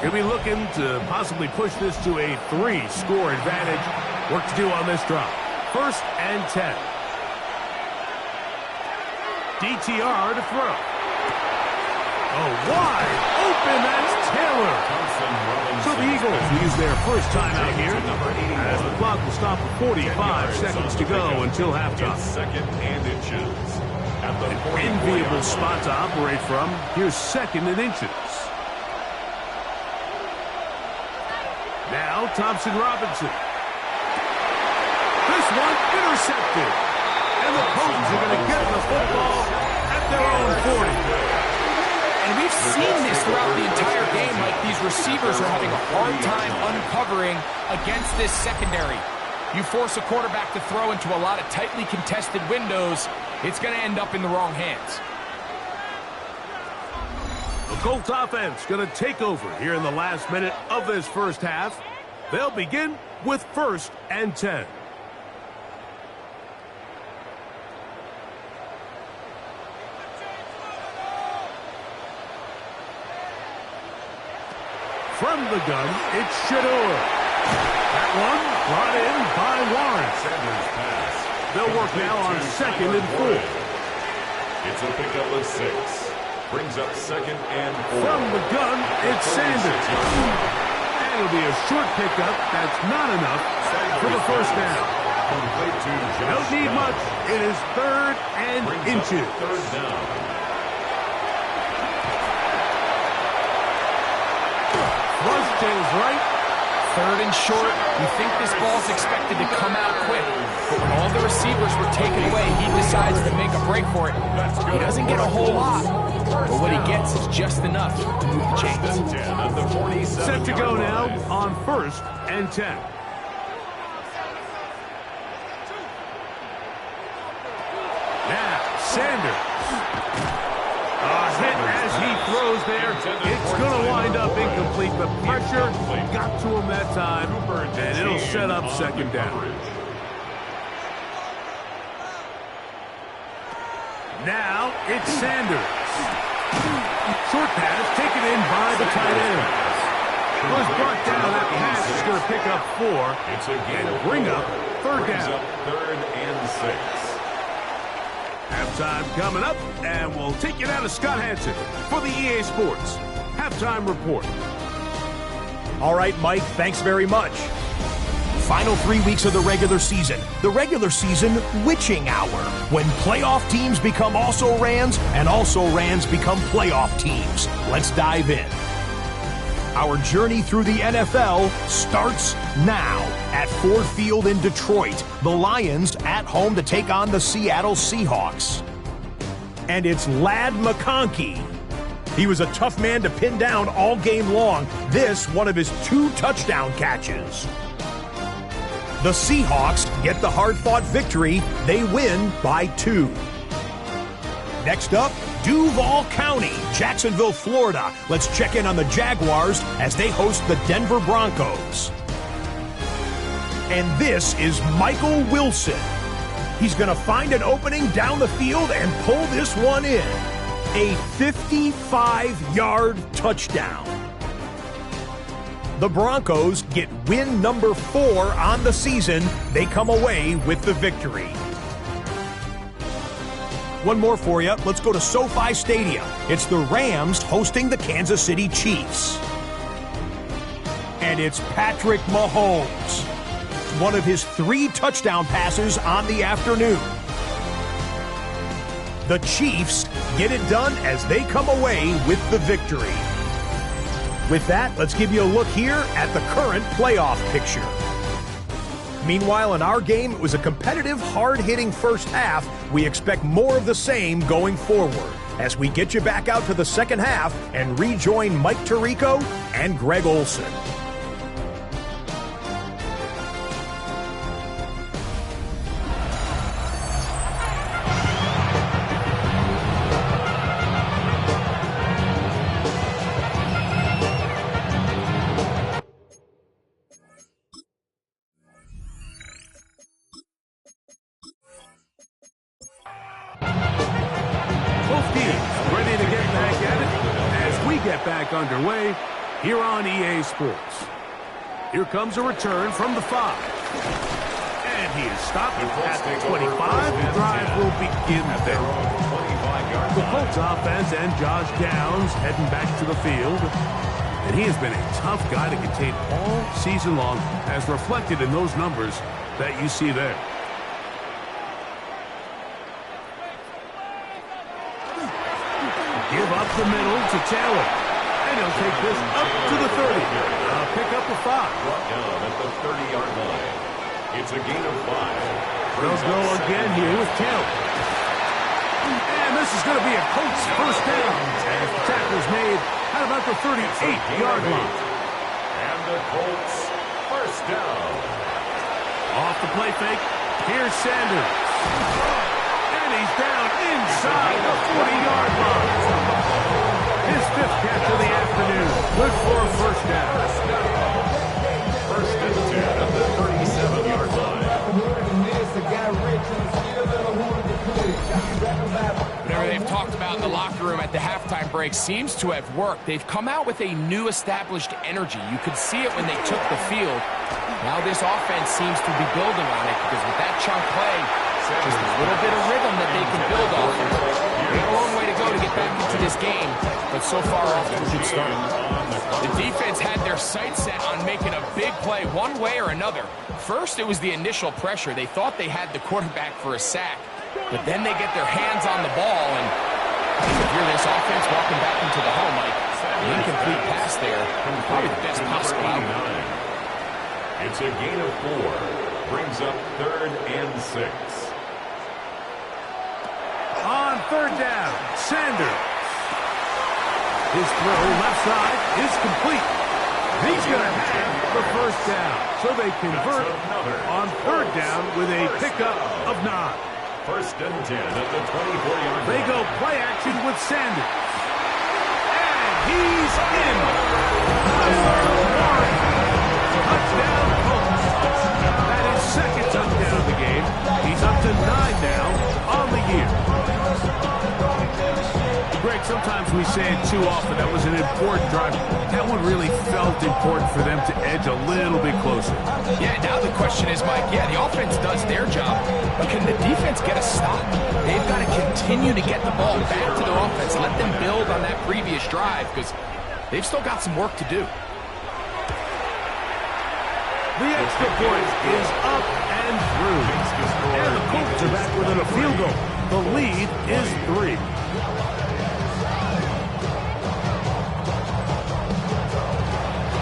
He'll be looking to possibly push this to a 3-score advantage. Work to do on this drop. 1st and 10. DTR to throw. Oh, wide open, that's Taylor. So the Eagles use their first timeout here, as the clock will stop at 45 seconds to go until halftime. 2nd and inches. An enviable spot to operate from. Here's 2nd and inches. Now Thompson Robinson. This one intercepted. And the Colts are going to get the football at their own 40. And we've seen this throughout the entire game. Like, these receivers are having a hard time uncovering against this secondary. You force a quarterback to throw into a lot of tightly contested windows, it's going to end up in the wrong hands. The Colts offense going to take over here in the last minute of this first half. They'll begin with 1st and 10. From the gun, it's Shador. That one brought in by Warren. They'll work now on 2nd and 4. It's a pickup of 6. Brings up 2nd and 4. From the gun, it's Sanders. And it'll be a short pickup. That's not enough for the 1st down. Don't need much. It is 3rd and inches. 3rd down. Flush to his right. 3rd and short. You think this ball's expected to come out quick. But when all the receivers were taken away, he decides to make a break for it. He doesn't get a whole lot. But what he gets is just enough to move the chains. Set to go now on 1st and 10. Now, Sanders. A hit as he throws there. It's going to wind up incomplete. The pressure got to him that time, and it'll set up 2nd down. Now it's Sanders. Short pass taken in by the tight end. Was brought down. That pass is going to pick up 4 and bring up 3rd down. 3rd and 6. Halftime coming up, and we'll take you now to Scott Hansen for the EA Sports Halftime Report. All right, Mike, thanks very much. Final 3 weeks of the regular season. The regular season witching hour, when playoff teams become also-rans and also-rans become playoff teams. Let's dive in. Our journey through the NFL starts now at Ford Field in Detroit. The Lions at home to take on the Seattle Seahawks. And it's Ladd McConkey. He was a tough man to pin down all game long. This, one of his 2 touchdown catches. The Seahawks get the hard-fought victory. They win by 2. Next up, Duval County, Jacksonville, Florida. Let's check in on the Jaguars as they host the Denver Broncos. And this is Michael Wilson. He's going to find an opening down the field and pull this one in. A 55-yard touchdown. The Broncos get win number 4 on the season. They come away with the victory. One more for you. Let's go to SoFi Stadium. It's the Rams hosting the Kansas City Chiefs. And it's Patrick Mahomes. One of his 3 touchdown passes on the afternoon. The Chiefs get it done as they come away with the victory. With that, let's give you a look here at the current playoff picture. Meanwhile, in our game, it was a competitive, hard-hitting first half. We expect more of the same going forward as we get you back out to the second half and rejoin Mike Tirico and Greg Olson. Underway here on EA Sports. Here comes a return from the 5. And he is stopped at the 25. The drive will begin there. The Colts offense and Josh Downs heading back to the field. And he has been a tough guy to contain all season long, as reflected in those numbers that you see there. Give up the middle to Taylor. And he'll take this up to the 30. Pick up a 5. Brought down at the 30-yard line. It's a gain of 5. They'll go again here with Taylor. And this is going to be a Colts first down. As the tackle's made at about the 38-yard line. And the Colts first down. Off the play fake. Here's Sanders. And he's down inside the 40-yard line. His 5th catch of the afternoon. Good for a first down. First and 10 at the 37-yard line. Whatever they've talked about in the locker room at the halftime break seems to have worked. They've come out with a new established energy. You could see it when they took the field. Now this offense seems to be building on it because with that chunk play, just a little bit of rhythm that they can build off of. We have a long way to go to get back into this game, but so far off to a good start. The defense had their sights set on making a big play one way or another. First, it was the initial pressure. They thought they had the quarterback for a sack, but then they get their hands on the ball, and you hear this offense walking back into the huddle, Mike. The incomplete pass there, probably the best possible outcome. It's a gain of 4. Brings up 3rd and 6. On 3rd down, Sanders. His throw left side is complete. He's going to have the first down. So they convert on 3rd down with a pickup of 9. First and 10 at the 24-yard line. They go play action with Sanders. And he's in. Touchdown, Colts. That is 2nd touchdown of the game. He's up to 9 now on the year. Greg, sometimes we say it too often. That was an important drive. That one really felt important for them to edge a little bit closer. Yeah, now the question is, Mike, yeah, the offense does their job, but can the defense get a stop? They've got to continue to get the ball back to their offense, let them build on that previous drive, because they've still got some work to do. The extra point is up and through. And the Colts are back within a field goal. The lead is 3.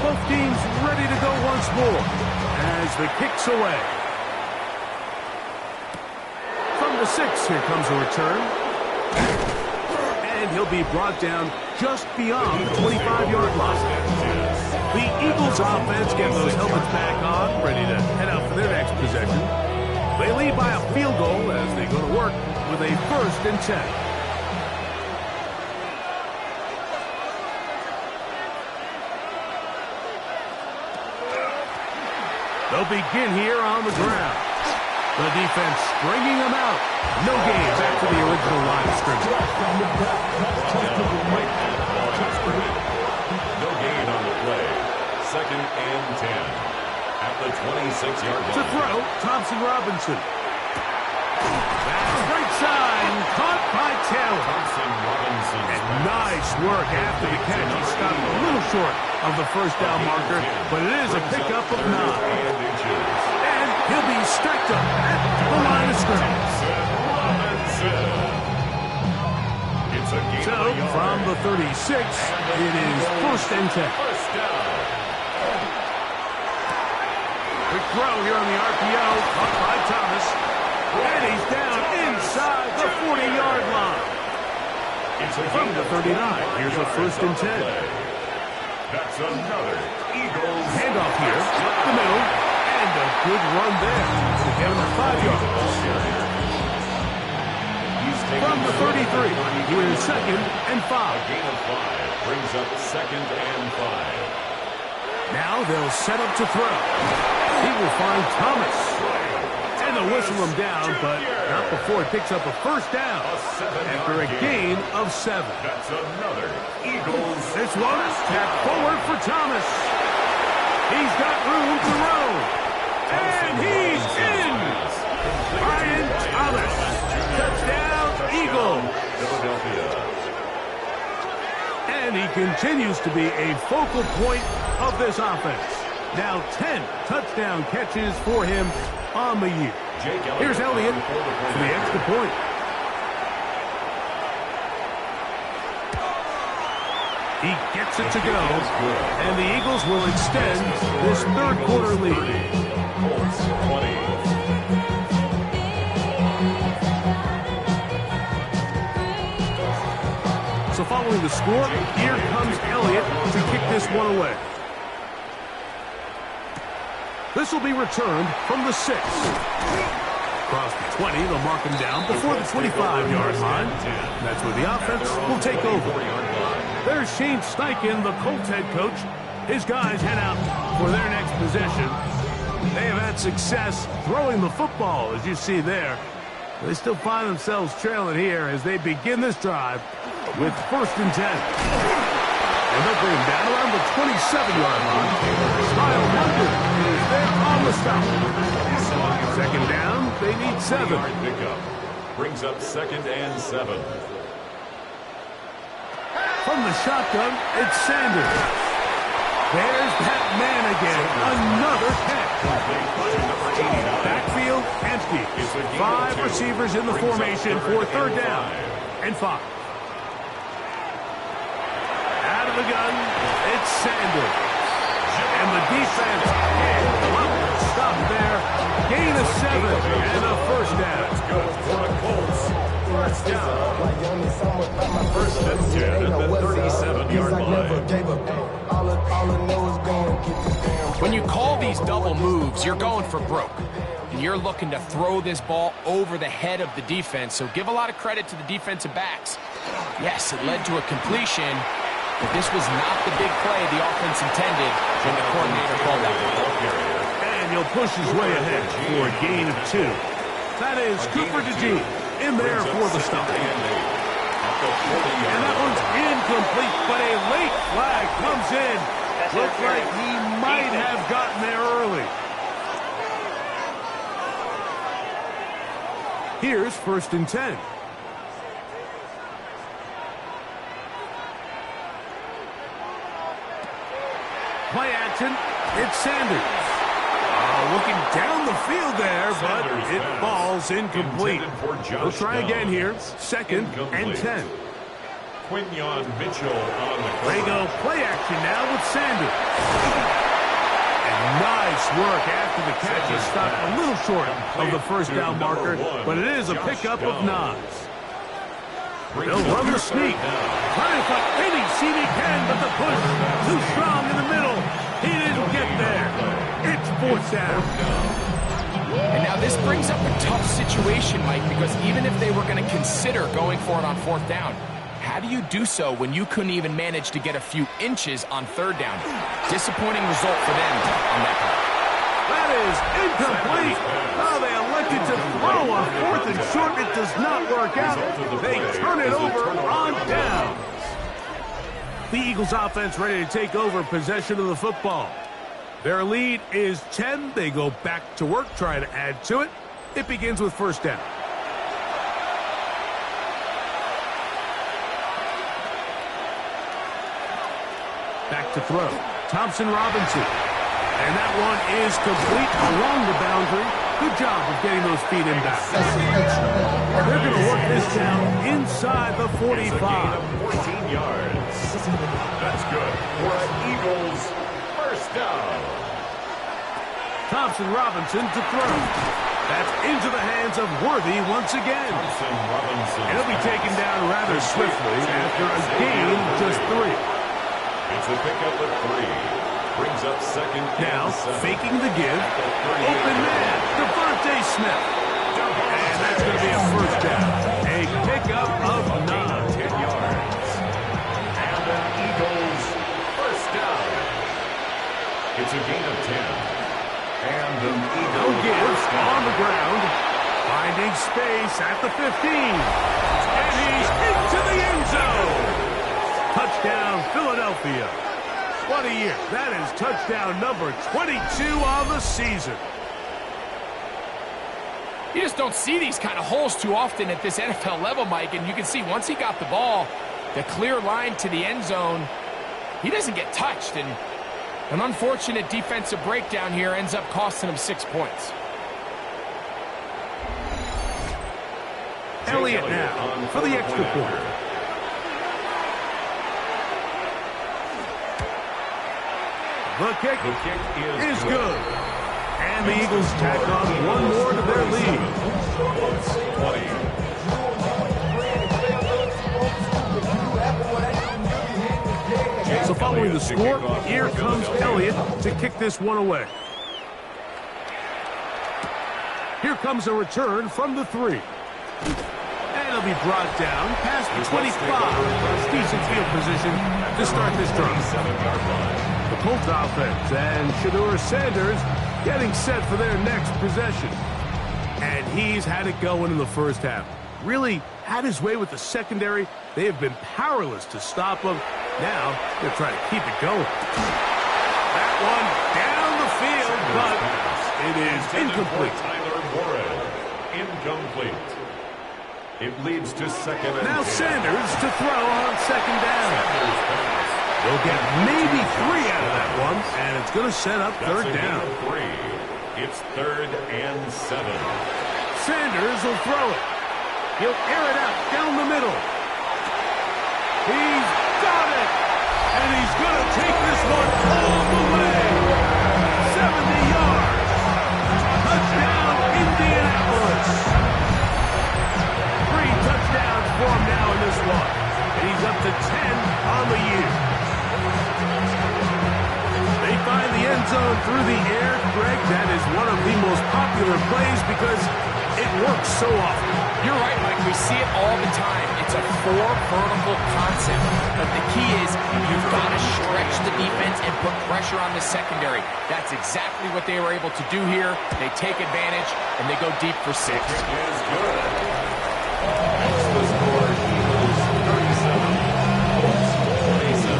Both teams ready to go once more as the kick's away. From the 6, here comes a return. And he'll be brought down just beyond the 25-yard line. The Eagles offense getting those helmets back on, ready to head out for their next possession. They lead by a field goal as they go to work with a 1st and 10. They'll begin here on the ground. The defense stringing them out. No gain back to the original line of scrimmage. Robinson. That's right side, caught by Taylor. And nice work after the catch. He stopped a little short of the first down marker, but it is a pickup of 9. And he'll be stacked up at the line of scrimmage. So, from the 36, it is 1st and 10. Quick throw here on the RPO, caught by Thomas. And he's down inside the 40-yard line. From the 39, here's a 1st and 10. That's another Eagles. Handoff here, up the middle, and a good run there to get him a 5 yards. From the 33, here's 2nd and 5. A gain of 5 brings up 2nd and 5. Now they'll set up to throw. He will find Thomas. And they'll whistle him down, but not before he picks up a 1st down after a gain of 7. That's another Eagles. This one tapped forward for Thomas. He's got room to roll. And he's in. Brian Thomas. Touchdown, Eagles. And he continues to be a focal point of this offense. Now 10 touchdown catches for him on the year. Here's Elliott for the extra point. He gets it to go, and the Eagles will extend this 3rd quarter lead. So following the score, here comes Elliott to kick this one away. This will be returned from the 6. Across the 20, they'll mark him down before the 25-yard line. That's where the offense will take over. There's Shane Steichen, the Colts head coach. His guys head out for their next possession. They have had success throwing the football, as you see there. They still find themselves trailing here as they begin this drive with 1st and 10. And they'll bring him down around the 27-yard line. Smile Wonder is there on the stop. 2nd down, they need 7. Pickup brings up 2nd and 7. From the shotgun, it's Sanders. There's that man again. Another catch. Backfield empty. 5 receivers in the formation for 3rd down and 5. Out of the gun, it's Sanders. And the defense can't stop there. Gain of 7 and a 1st down. That's good for the Colts. 1st down. 1st and 10 at the 37-yard line. When you call these double moves, you're going for broke. And you're looking to throw this ball over the head of the defense, so give a lot of credit to the defensive backs. Yes, it led to a completion, but this was not the big play the offense intended when the coordinator called that play. And he'll push his way ahead for a gain of 2. That is Cooper DeJean in there for the stop. And that one's incomplete, but a late flag comes in. Looks like he might have gotten there early. Here's 1st and 10. Play action, it's Sanders. Looking down the field there, but it falls incomplete. We'll try again here. 2nd and 10. Quinyon Mitchell on the cover. They go play action now with Sanders. And nice work after the catch. He stopped a little short of the 1st down marker, but it is a pickup of 9. They'll run the sneak. Trying to find any seam he can, but the push too strong in the middle. He didn't get there. It's 4th down. And now this brings up a tough situation, Mike, because even if they were going to consider going for it on 4th down, how do you do so when you couldn't even manage to get a few inches on 3rd down? Disappointing result for them on that part. That is incomplete. Oh, they elected to throw on 4th and short. It does not work out. They turn it over on down. The Eagles offense ready to take over possession of the football. Their lead is 10. They go back to work, try to add to it. It begins with first down. Back to throw. Thompson Robinson. And that one is complete along the boundary. Good job of getting those feet in back. They're going to work this down inside the 45. 14 yards. That's good for an Eagles first down. Thompson Robinson to throw. That's into the hands of Worthy once again. Thompson Robinson. And he'll be taken down rather swiftly after a gain of just 3. It's a pickup of 3. Brings up second now, and 7. Faking the give. Open man, Devontae Smith. And that's going to be a first down. A pickup of 9. 10 yards. And an Eagles first down. It's a gain of 10. And an Eagles give on the ground. Finding space at the 15. And he's into the end zone. Touchdown, Philadelphia. What a year. That is touchdown number 22 on the season. You just don't see these kind of holes too often at this NFL level, Mike. And you can see once he got the ball, the clear line to the end zone, he doesn't get touched. And an unfortunate defensive breakdown here ends up costing him 6 points. Elliott now for the extra point. The kick is good. And the Eagles tack on one more to their lead. So following the score, here comes Elliott to kick this one away. Here comes a return from the 3. And it'll be brought down past the 25. Decent field position to start this drive. The Colts offense and Shedeur Sanders getting set for their next possession. And he's had it going in the first half. Really had his way with the secondary. They have been powerless to stop him. Now they're trying to keep it going. That one down the field, but it is incomplete. Tyler Warren, incomplete. It leads to second and now 10. Sanders to throw on second down. They'll get maybe 3 out of that one, and it's going to set up third down. 3. It's third and 7. Sanders will throw it. He'll air it out down the middle. He's got it, and he's going to take this one all the way. 70 yards. Touchdown, Indianapolis. 3 touchdowns for him now in this one, and he's up to 10 on the year. They find the end zone through the air. Greg, that is one of the most popular plays because it works so often. You're right, Mike. We see it all the time. It's a 4 vertical concept. But the key is you've got to stretch the defense and put pressure on the secondary. That's exactly what they were able to do here. They take advantage, and they go deep for 6. It is good. What's the score? Eagles 37. Colts 27.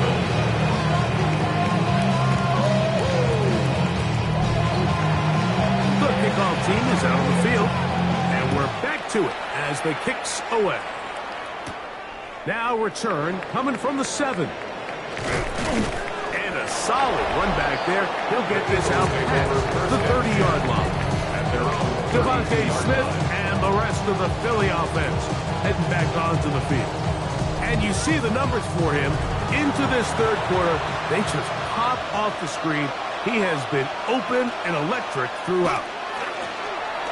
The kickoff team is out on the field, and we're back to it as the kicks away. Now return coming from the 7. And a solid run back there. He'll get this out past the 30-yard line. Devontae Smith and the rest of the Philly offense heading back onto the field. And you see the numbers for him into this third quarter. They just pop off the screen. He has been open and electric throughout.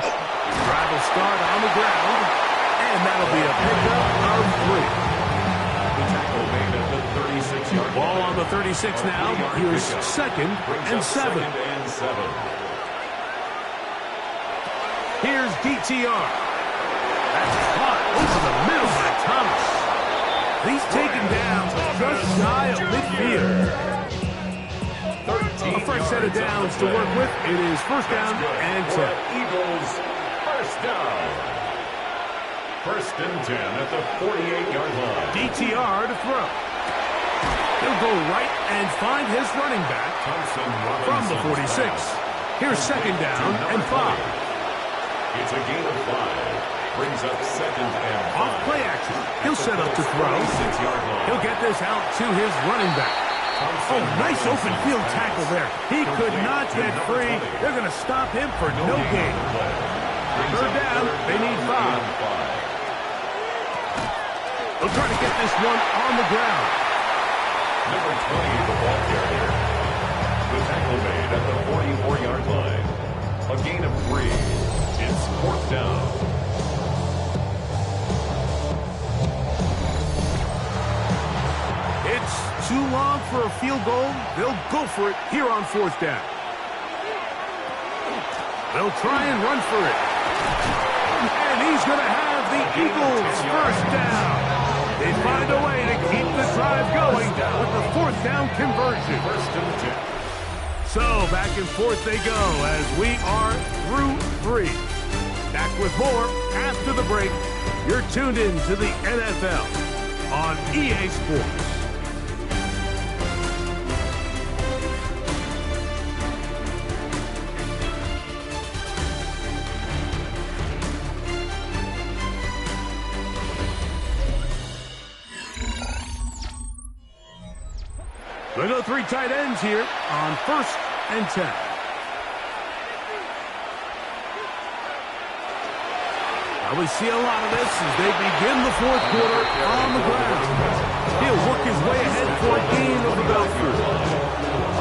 Drive will start on the ground, and that'll be a pickup of 3. Ball on the 36 now. Here's second and 7. Here's DTR. That's caught over the middle by Thomas. He's taken down just shy of midfield. A fresh set of downs to work with. It is first down and 10. Eagles first down. First and 10 at the 48-yard line. DTR to throw. He'll go right and find his running back from the 46. Here's second down and 5. It's a gain of 5. Brings up 2nd and 5. Off play action. He'll set up to throw. He'll get this out to his running back. Oh, nice open field tackle there. He could not get free. They're going to stop him for no gain. Third down. They need 5. They'll try to get this one on the ground. Number 20, the ball carrier. The tackle made at the 44-yard line. A gain of 3. It's 4th down. It's too long for a field goal. They'll go for it here on 4th down. They'll try and run for it. And he's going to have the Eagles first down. They find a way to keep the drive going with the 4th down conversion. So back and forth they go as we are through 3. Back with more after the break. You're tuned in to the NFL on EA Sports. They go 3 tight ends here on 1st and 10. Now we see a lot of this as they begin the 4th quarter on the ground. He'll work his way ahead for a gain of about 4.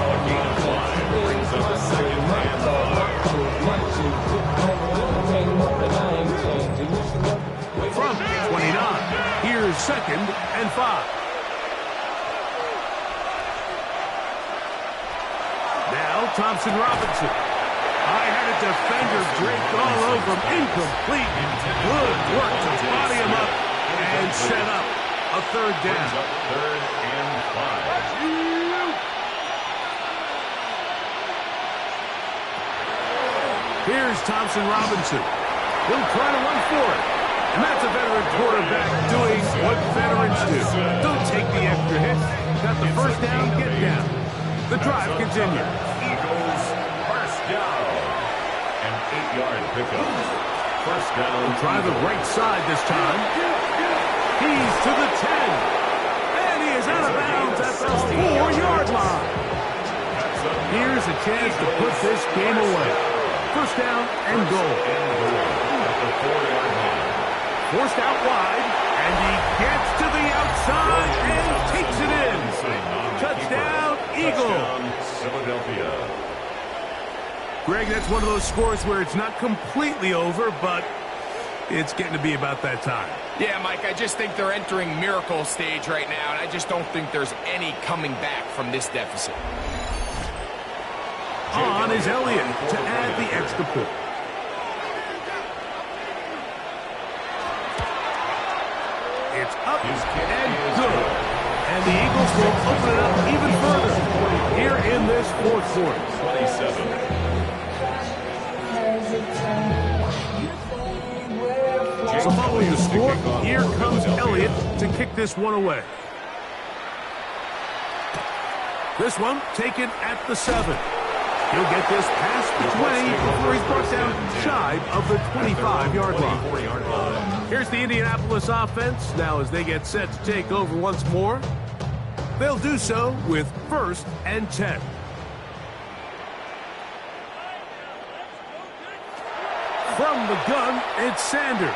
A gain of 5 brings up 2nd and 5. From 29, here's 2nd and 5. Thompson Robinson. I had a defender draped all over him. Incomplete. Good work to body him up and set up a 3rd down. 3rd and 5. Here's Thompson Robinson. He'll try to run for it. And that's a veteran quarterback doing what veterans do. Don't take the extra hit. Got the first down, get down. The drive continues. Down. An 8-yard pickup. First down. We'll try the right side this time. He's to the 10. And he is out of bounds at the 4-yard line. Here's a chance to put this game away. First down and goal. At the 4-yard line. Forced out wide. And he gets to the outside and takes it in. Touchdown, Eagles. Philadelphia. Greg, that's one of those scores where it's not completely over, but it's getting to be about that time. Yeah, Mike, I just think they're entering miracle stage right now, and I just don't think there's any coming back from this deficit. On is Elliott to add the extra point. It's up and good. And the Eagles will open it up even further here in this 4th quarter. 27. So following the score, here comes Elliott to kick this one away. This one taken at the 7. He'll get this past the 20 before he's brought down shy of the 25-yard line. Here's the Indianapolis offense now as they get set to take over once more. They'll do so with 1st and 10. From the gun, it's Sanders.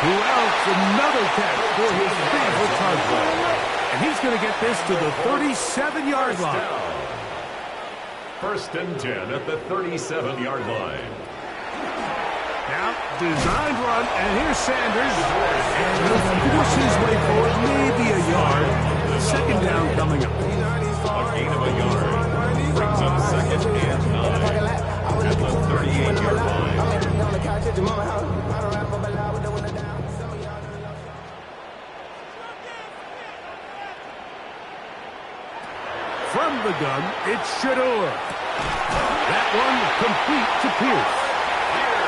Who else? Another catch for his favorite target. And he's going to get this to the 37-yard line. 1st and 10 at the 37-yard line. Now, designed run, and here's Sanders. And he'll force his way forward, maybe a yard. 2nd down coming up. A gain of a yard. Brings up 2nd and 9 at the 38-yard line. From the gun, it's Shador. That one complete to Pierce.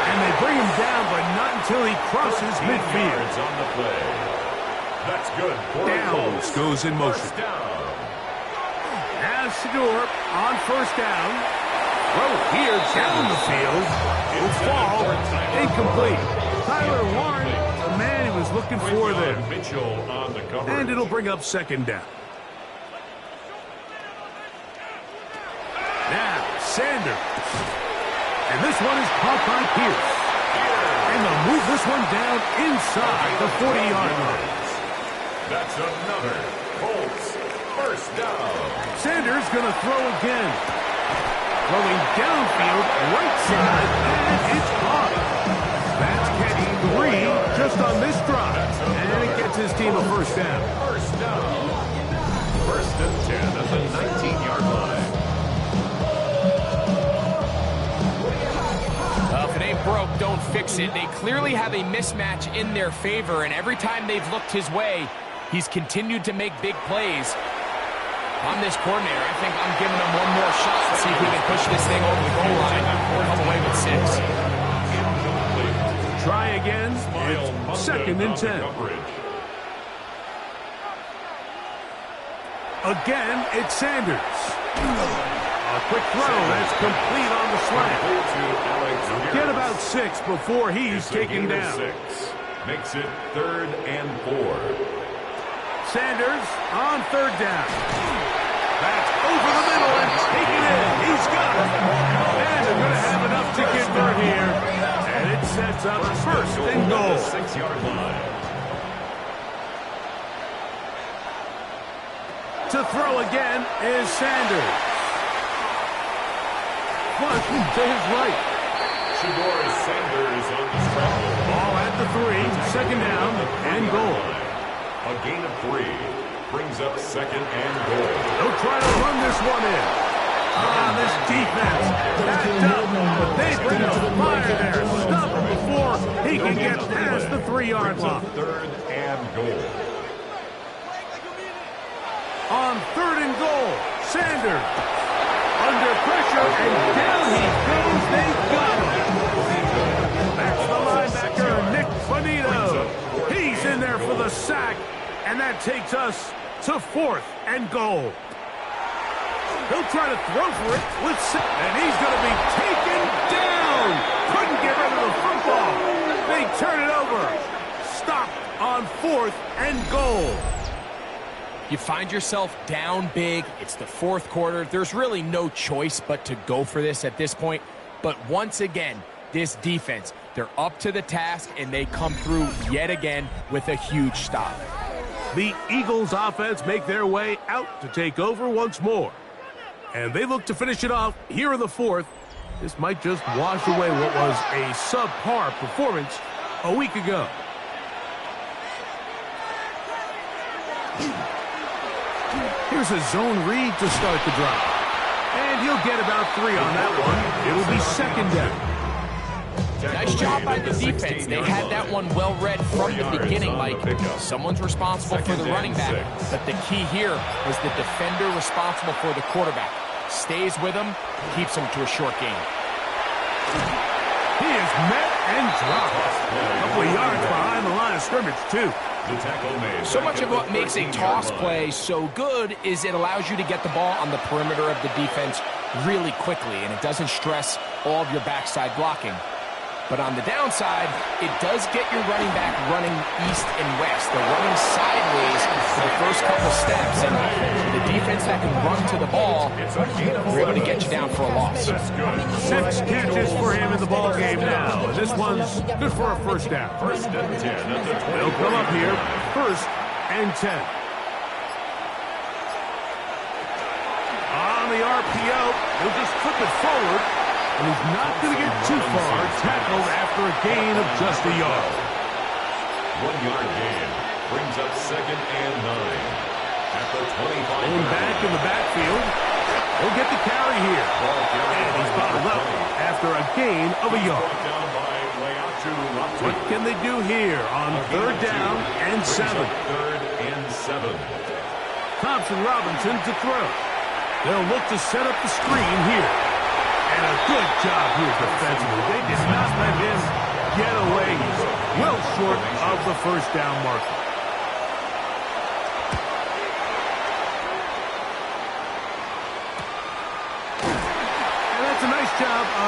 And they bring him down, but not until he crosses midfield. On the play. That's good. Downs goes in motion. First down. As Shador on 1st down. Throw here down the field. It'll fall. Incomplete. Tyler Warren, the man he was looking for there. And it'll bring up second down. Now, Sanders. And this one is caught by Pierce. And they'll move this one down inside the 40-yard line. That's another Colts first down. Sanders going to throw again. Throwing downfield, right side, and it's caught. That's getting 3 just on this drive. And it gets his team a first down. First down. First and 10 at the 19-yard line. If it ain't broke, don't fix it. They clearly have a mismatch in their favor, and every time they've looked his way, he's continued to make big plays. I'm this coordinator. I think I'm giving him one more shot to see if we can push this thing over the goal line or come away with 6. Try again. It's second and 10. Again, it's Sanders. A quick throw that's complete on the slant. Get about 6 before he's taken down. Makes it 3rd and 4. Sanders on 3rd down. That's over the middle and taken in. He's got it. And they're going to have enough to convert here. And it sets up first and goal. 6-yard line. To throw again is Sanders. Flush to his right. Shador Sanders on the scramble. Ball at the 3. Second down and goal. A gain of 3 brings up second and goal. They'll try to run this one in. This defense backed up, but they bring up fire there. Stop him before he can get past the 3-yard line. 3rd and goal. On 3rd and goal, Sanders under pressure, and down he goes. They got him. That's the linebacker, Nick Bonito. He's in there for the sack, and that takes us to 4th and goal. He'll try to throw for it with 6, and he's going to be taken down. Couldn't get rid of the football. They turn it over. Stop on 4th and goal. You find yourself down big. It's the 4th quarter. There's really no choice but to go for this at this point. But once again, this defense, they're up to the task, and they come through yet again with a huge stop. The Eagles offense make their way out to take over once more. And they look to finish it off here in the 4th. This might just wash away what was a subpar performance a week ago. Here's a zone read to start the drive. And he'll get about 3 on that one. It'll be second down. Nice job by the defense. They had that one well read from the beginning, Mike. Someone's responsible for the running back, but the key here is the defender responsible for the quarterback. Stays with him, keeps him to a short gain. He is met and dropped. A couple of yards behind the line of scrimmage, too. So much of what makes a toss play so good is it allows you to get the ball on the perimeter of the defense really quickly, and it doesn't stress all of your backside blocking. But on the downside, it does get your running back running east and west. They're running sideways for the first couple steps, and the defense that can run to the ball, we're able to get you down for a loss. 6 catches for him in the ball game now. And this one's good for a first down. First and 10 at the 20. They'll come up here, 1st and 10. On the RPO, he'll just flip it forward. And he's not going to get too far, tackled after a gain of just a yard. 1-yard gain brings up second and 9 at the 25. Going back in the backfield. He'll get the carry here. And he's bottled up after a gain of a yard. What can they do here on 3rd down and 7? 3rd and 7. Thompson Robinson to throw. They'll look to set up the screen here. And a good job here defensively. They did not let him get away. He's well short of the first down marker. And that's a nice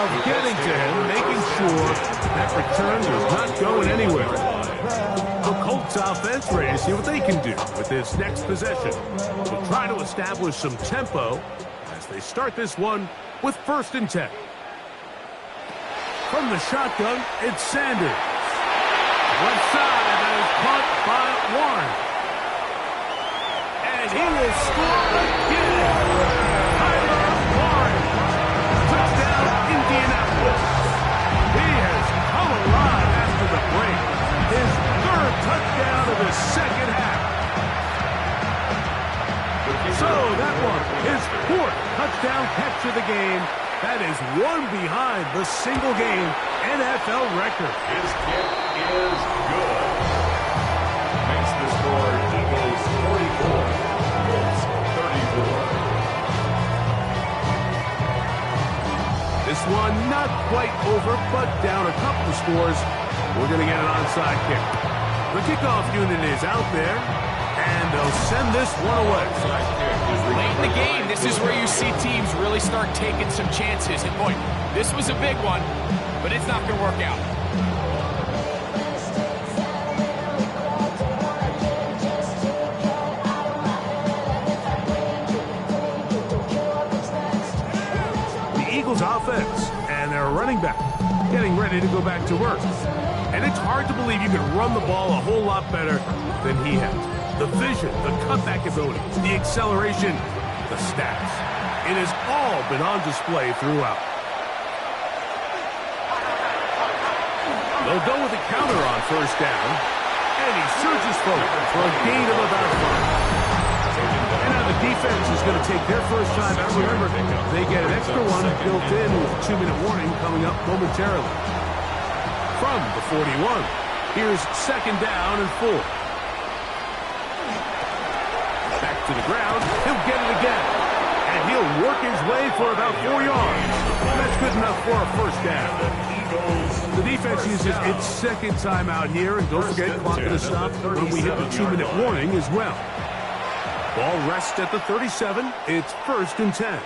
of getting to him, making sure that return was not going anywhere. The Colts offense ready to see what they can do with this next possession. They'll try to establish some tempo as they start this one with 1st and 10. From the shotgun, it's Sanders. Left side, that is caught by Warren. And he will score again. Tyler Warren. Touchdown, Indianapolis. He has come alive after the break. His 3rd touchdown of the second half. So that one, his 4th touchdown catch of the game. That is one behind the single-game NFL record. His kick is good. Makes the score Eagles 44, Colts 34. This one not quite over, but down a couple of scores. We're going to get an onside kick. The kickoff unit is out there, and they'll send this one away. Late in the game, this is where you see teams really start taking some chances. And boy, this was a big one, but it's not going to work out. The Eagles offense and their running back getting ready to go back to work. And it's hard to believe you can run the ball a whole lot better than he has. The vision, the cutback ability, the acceleration, the stats. It has all been on display throughout. They'll go with a counter on 1st down. And he surges forward for a gain of about 5. And now the defense is going to take their first time out. Remember, they get an extra one built in with a 2-minute warning coming up momentarily. From the 41, here's 2nd down and 4. Back to the ground, he'll get it again. And he'll work his way for about 4 yards. That's good enough for a 1st down. The defense uses its 2nd timeout here, and don't forget, clock to stop when we hit the 2-minute warning as well. Ball rests at the 37. It's 1st and 10.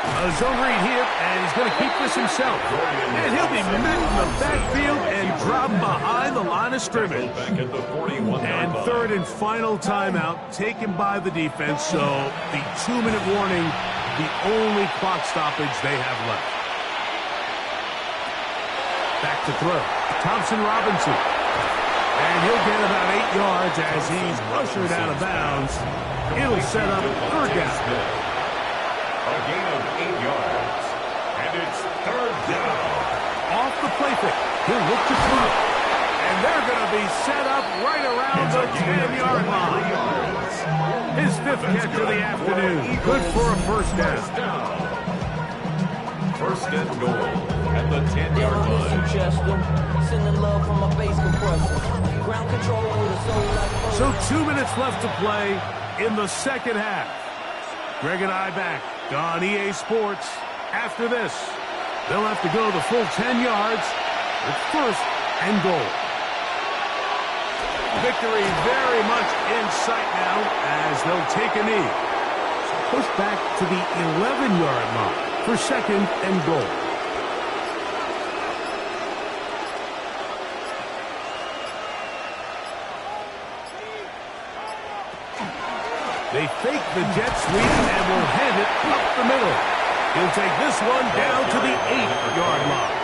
A zone read here, and he's going to keep this himself. And he'll be met in the backfield and drop behind the line of scrimmage. And 3rd and final timeout taken by the defense, so the 2-minute warning, the only clock stoppage they have left. Back to throw. Thompson Robinson. And he'll get about 8 yards as he's ushered out of bounds. It'll set up 3rd down. A gain of 8 yards. And it's 3rd down. Off the play fake. He'll look to throw. And they're going to be set up right around the 10-yard line. His 5th catch of the afternoon. Good for a 1st down. 1st and goal at the 10-yard line. So 2 minutes left to play in the 2nd half. Greg and I back on EA Sports. After this, they'll have to go the full 10 yards with 1st and goal. Victory very much in sight now as they'll take a knee. Push back to the 11-yard line for 2nd and goal. They fake the jet sweep and will hand it up the middle. He'll take this one down to the 8-yard line.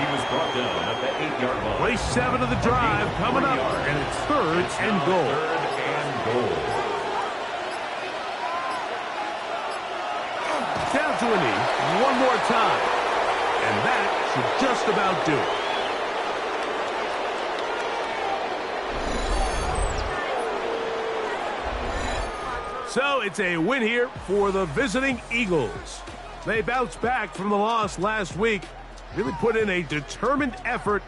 He was brought down at the 8-yard line. Play 7 of the drive coming up, and it's 3rd and goal. 3rd and goal. Down to a knee one more time. And that should just about do it. So it's a win here for the visiting Eagles. They bounced back from the loss last week, really put in a determined effort,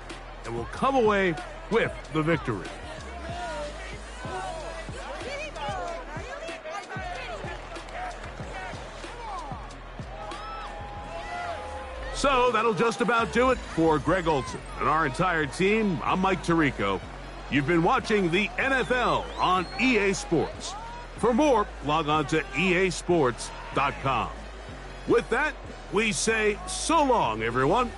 and will come away with the victory. So that'll just about do it for Greg Olson and our entire team. I'm Mike Tirico. You've been watching the NFL on EA Sports. For more, log on to easports.com. With that, we say so long, everyone.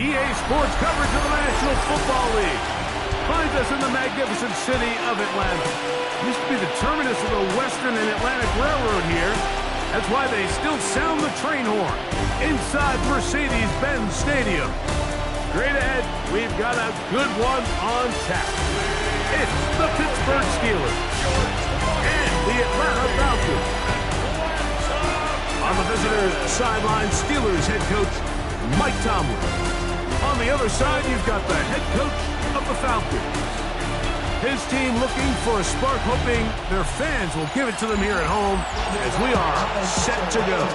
EA Sports coverage of the National Football League finds us in the magnificent city of Atlanta. Used to be the terminus of the Western and Atlantic Railroad here. That's why they still sound the train horn inside Mercedes-Benz Stadium. Straight ahead, we've got a good one on tap. It's the Pittsburgh Steelers and the Atlanta Falcons. On the visitors' sideline, Steelers head coach Mike Tomlin. On the other side, you've got the head coach of the Falcons. His team looking for a spark, hoping their fans will give it to them here at home as we are set to go.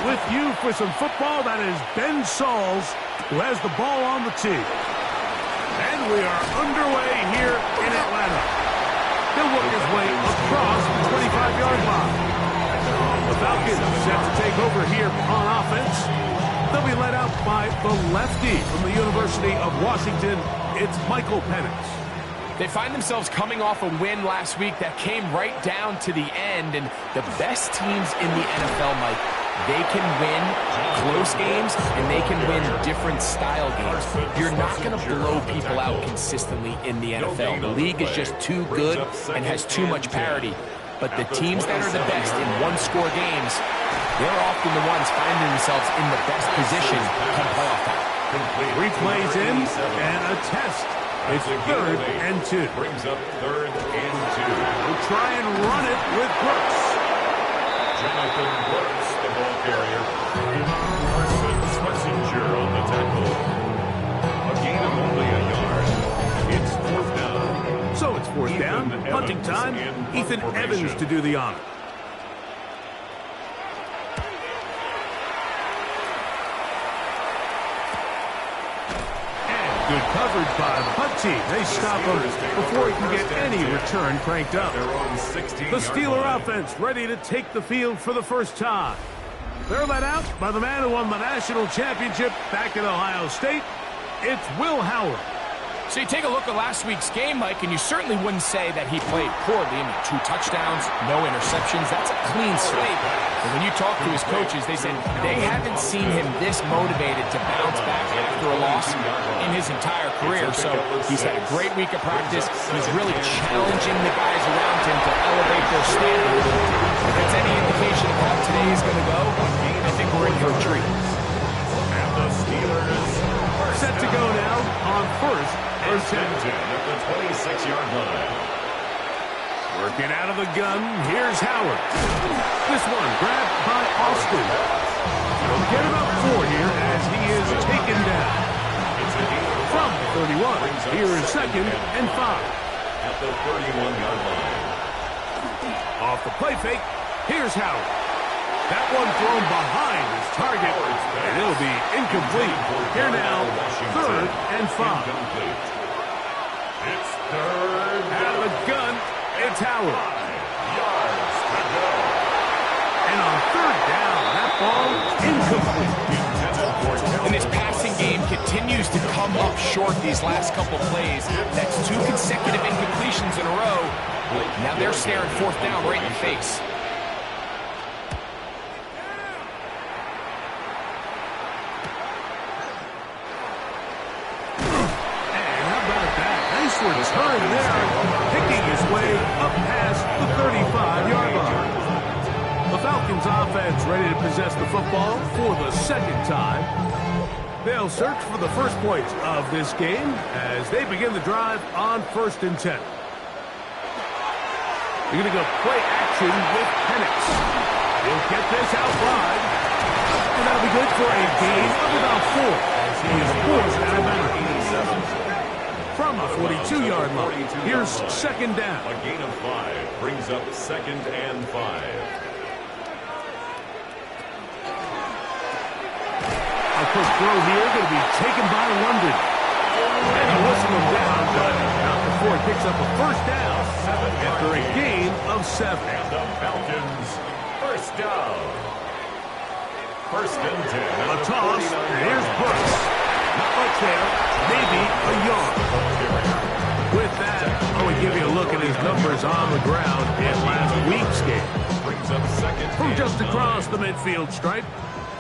With you for some football. That is Ben Sauls, who has the ball on the tee. And we are underway here in Atlanta. He'll work his way across the 25-yard line. The Falcons set to take over here on offense. They'll be led out by the lefty from the University of Washington. It's Michael Penix. They find themselves coming off a win last week that came right down to the end. And the best teams in the NFL, Mike, they can win close games, and they can win different style games. You're not going to blow people out consistently in the NFL. The league is just too good and has too much parity. But the teams that are the best in one-score games, they're often the ones finding themselves in the best position come playoff time. Replays in, and a test. It's 3rd and 2. Brings up 3rd and 2. We'll try and run it with Brooks. Jonathan Brooks, the ball carrier. Carson Swessinger on the tackle. A gain of only a yard. It's 4th down. So it's 4th down. Punting time. Ethan Evans to do the honor. Good coverage by the punt team. They stop him before he can get any return cranked up. The Steeler offense ready to take the field for the first time. They're led out by the man who won the national championship back at Ohio State. It's Will Howard. So you take a look at last week's game, Mike, and you certainly wouldn't say that he played poorly. I mean, 2 touchdowns, no interceptions. That's a clean slate. And when you talk to his coaches, they said they haven't seen him this motivated to bounce back after a loss in his entire career. So he's had a great week of practice. He's really challenging the guys around him to elevate their standards. If that's any indication of how today is going to go, I think we're in for a treat. And the Steelers set to go now on first and 10 at the 26-yard line. Working out of the gun, here's Howard. This one grabbed by Austin. He'll get about 4 here as he is taken down. From the 31, here is 2nd and 5. At the 31-yard line. Off the play fake, here's Howard. That one thrown behind his target, and it'll be incomplete. Here now, 3rd and 5. It's 3rd. Out of the gun, it's Howard. 5 yards to go. And on 3rd down, that ball incomplete. And this passing game continues to come up short these last couple plays. That's 2 consecutive incompletions in a row. Now they're staring 4th down right in the face. Return there, picking his way up past the 35-yard line. The Falcons offense ready to possess the football for the 2nd time. They'll search for the first points of this game as they begin the drive on 1st and 10. You're going to go play action with Penix. He'll get this out wide, and that'll be good for a gain of about 4 as he is forced out of bounds. From the 42-yard line, here's 2nd down. A gain of 5 brings up 2nd and 5. A quick throw here going to be taken by London. And he whistled him down, but not before he picks up a 1st down after a gain of 7. And the Falcons, 1st down. First and 10. A toss, and here's Brooks. Not much there, maybe a yard. With that, I would give you a look at his numbers on the ground in last week's game. Brings up second. From just across the midfield stripe,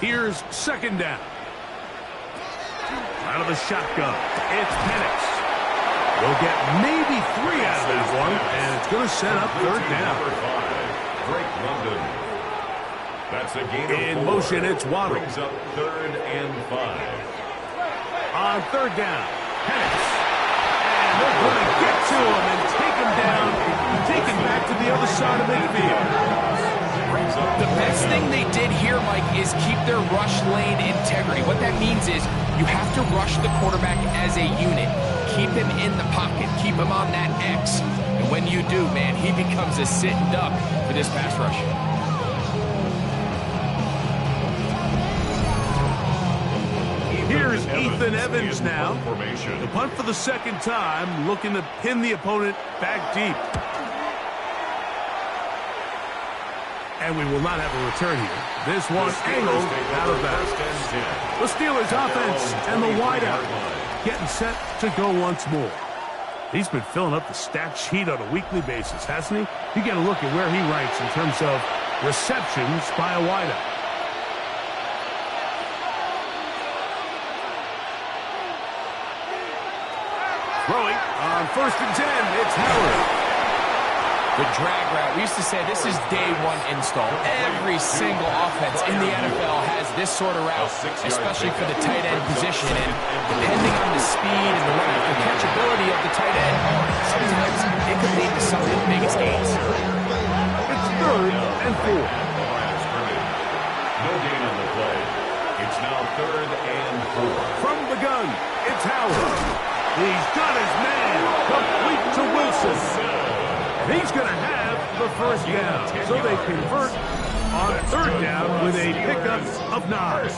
here's second down. Out of the shotgun, it's Penix. We'll get maybe 3 out of that one, and it's going to set up third down. Drake London. That's a gain of 4. In motion, it's Waddle. Brings up third and 5. On third down, Penix. And they're going to get to him and take him down, take him back to the other side of midfield. The best thing they did here, Mike, is keep their rush lane integrity. What that means is you have to rush the quarterback as a unit. Keep him in the pocket. Keep him on that X. And when you do, man, he becomes a sitting duck for this pass rush. Here's Ethan Evans now. The punt for the second time, looking to pin the opponent back deep. And we will not have a return here. This one angled out of bounds. The Steelers offense and the wideout getting set to go once more. He's been filling up the stat sheet on a weekly basis, hasn't he? You get a look at where he ranks in terms of receptions by a wideout. Throwing on first and 10, it's Howard. The drag route, we used to say this is day one install. Every single offense in the NFL has this sort of route, especially for the tight end position. And depending on the speed and the run after catchability of the tight end, sometimes it could lead to some of the biggest gains. It's third and 4. No gain on the play. It's now third and 4. From the gun, it's Howard. He's got his man complete to Wilson. He's going to have the first down, so they convert on third down with a pickup of 9.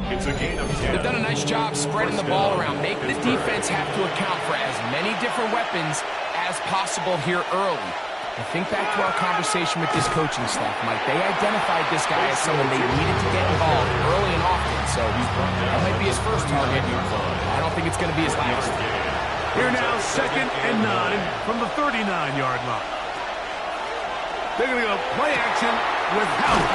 It's a gain of 10. They've done a nice job spreading the ball around. Make the defense have to account for as many different weapons as possible here early. And think back to our conversation with this coaching staff, Mike. They identified this guy as someone they needed to get involved early and often, so that might be his first target. I don't think it's going to be his last. Here now, second and 9 from the 39-yard line. They're going to go play action with Howard.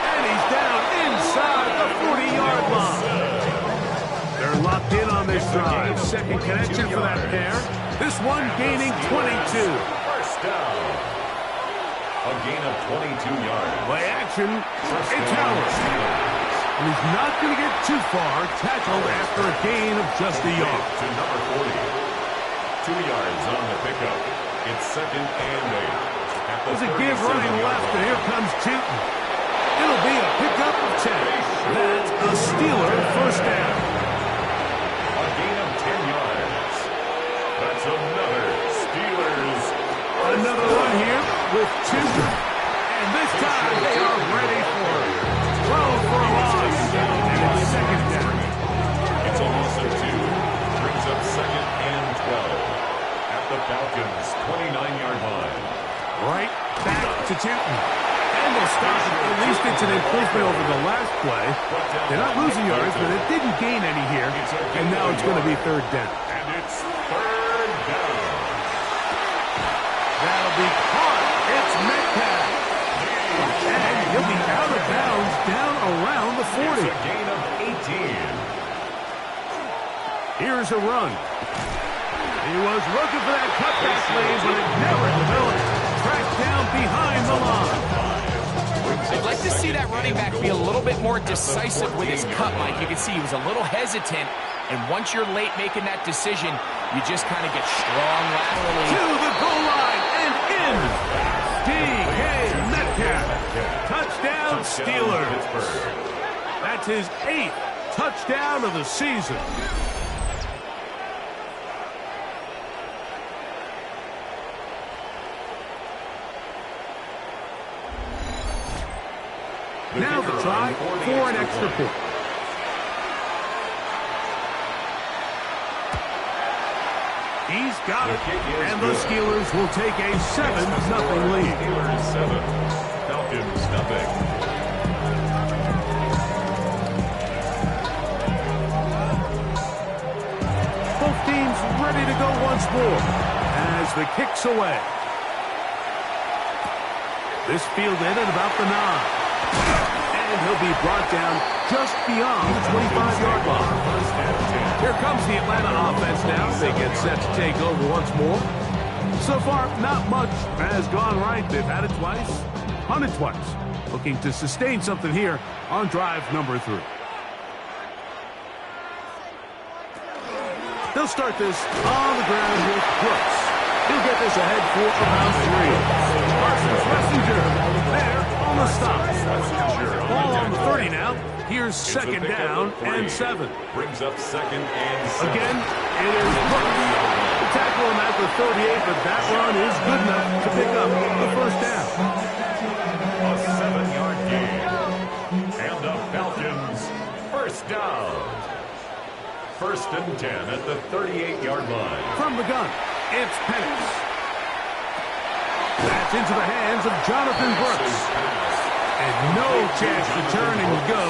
And he's down inside the 40-yard line. They're locked in on this drive. Second connection for that pair. This one gaining 22. First down. A gain of 22 yards. Play action, it's Howard. And he's not going to get too far, tackled after a gain of just a yard. To number 40. 2 yards on the pickup. It's second and 8. There's a give running left, and here comes Chilton. It'll be a pickup of 10. That's a Steeler first down. A gain of 10 yards. That's another Steelers. Another one here with Chilton. And this time they are ready for it. 12 for a loss. And it's second down. It's a loss of 2. Brings up second and 12. At the Falcons' 29-yard line. Right back to Chilton. And they'll stop it. At least it's an improvement over the last play. They're not losing yards, but it didn't gain any here. And now it's going to be third down. And it's third down. That'll be caught. It's Metcalf. And he'll be out of bounds down around the 40. It's a gain of 18. Here's a run. He was looking for that cutback lane, but it never developed. Tracked down behind the line. I'd like to see that running back be a little bit more decisive with his cut, Mike. You can see he was a little hesitant, and once you're late making that decision, you just kind of get strong laterally. To the goal line and in. DK Metcalf. Touchdown, Steelers. That's his 8th touchdown of the season. Now the try for an extra point. He's got it, and the Steelers will take a 7-0 lead. Steelers 7, Falcons nothing. once more as the kick's away. This fielded at about the 9. And he'll be brought down just beyond the 25-yard line. Here comes the Atlanta offense now. They get set to take over once more. So far, not much has gone right. They've had it twice, punted twice. Looking to sustain something here on drive number 3. They'll start this on the ground with Brooks. He'll get this ahead for about 3. Parsons Messenger there on the stop. Ball on the 30 now. Here's second down and 7. Brings up second and 7. Again, it is Brooks. The tackle him at the 38, but that run is good enough to pick up the first down. A 7-yard gain. And the Falcons first down. First and 10 at the 38-yard line. From the gun, it's Penix. That's into the hands of Jonathan Brooks. And no chance to turn and go.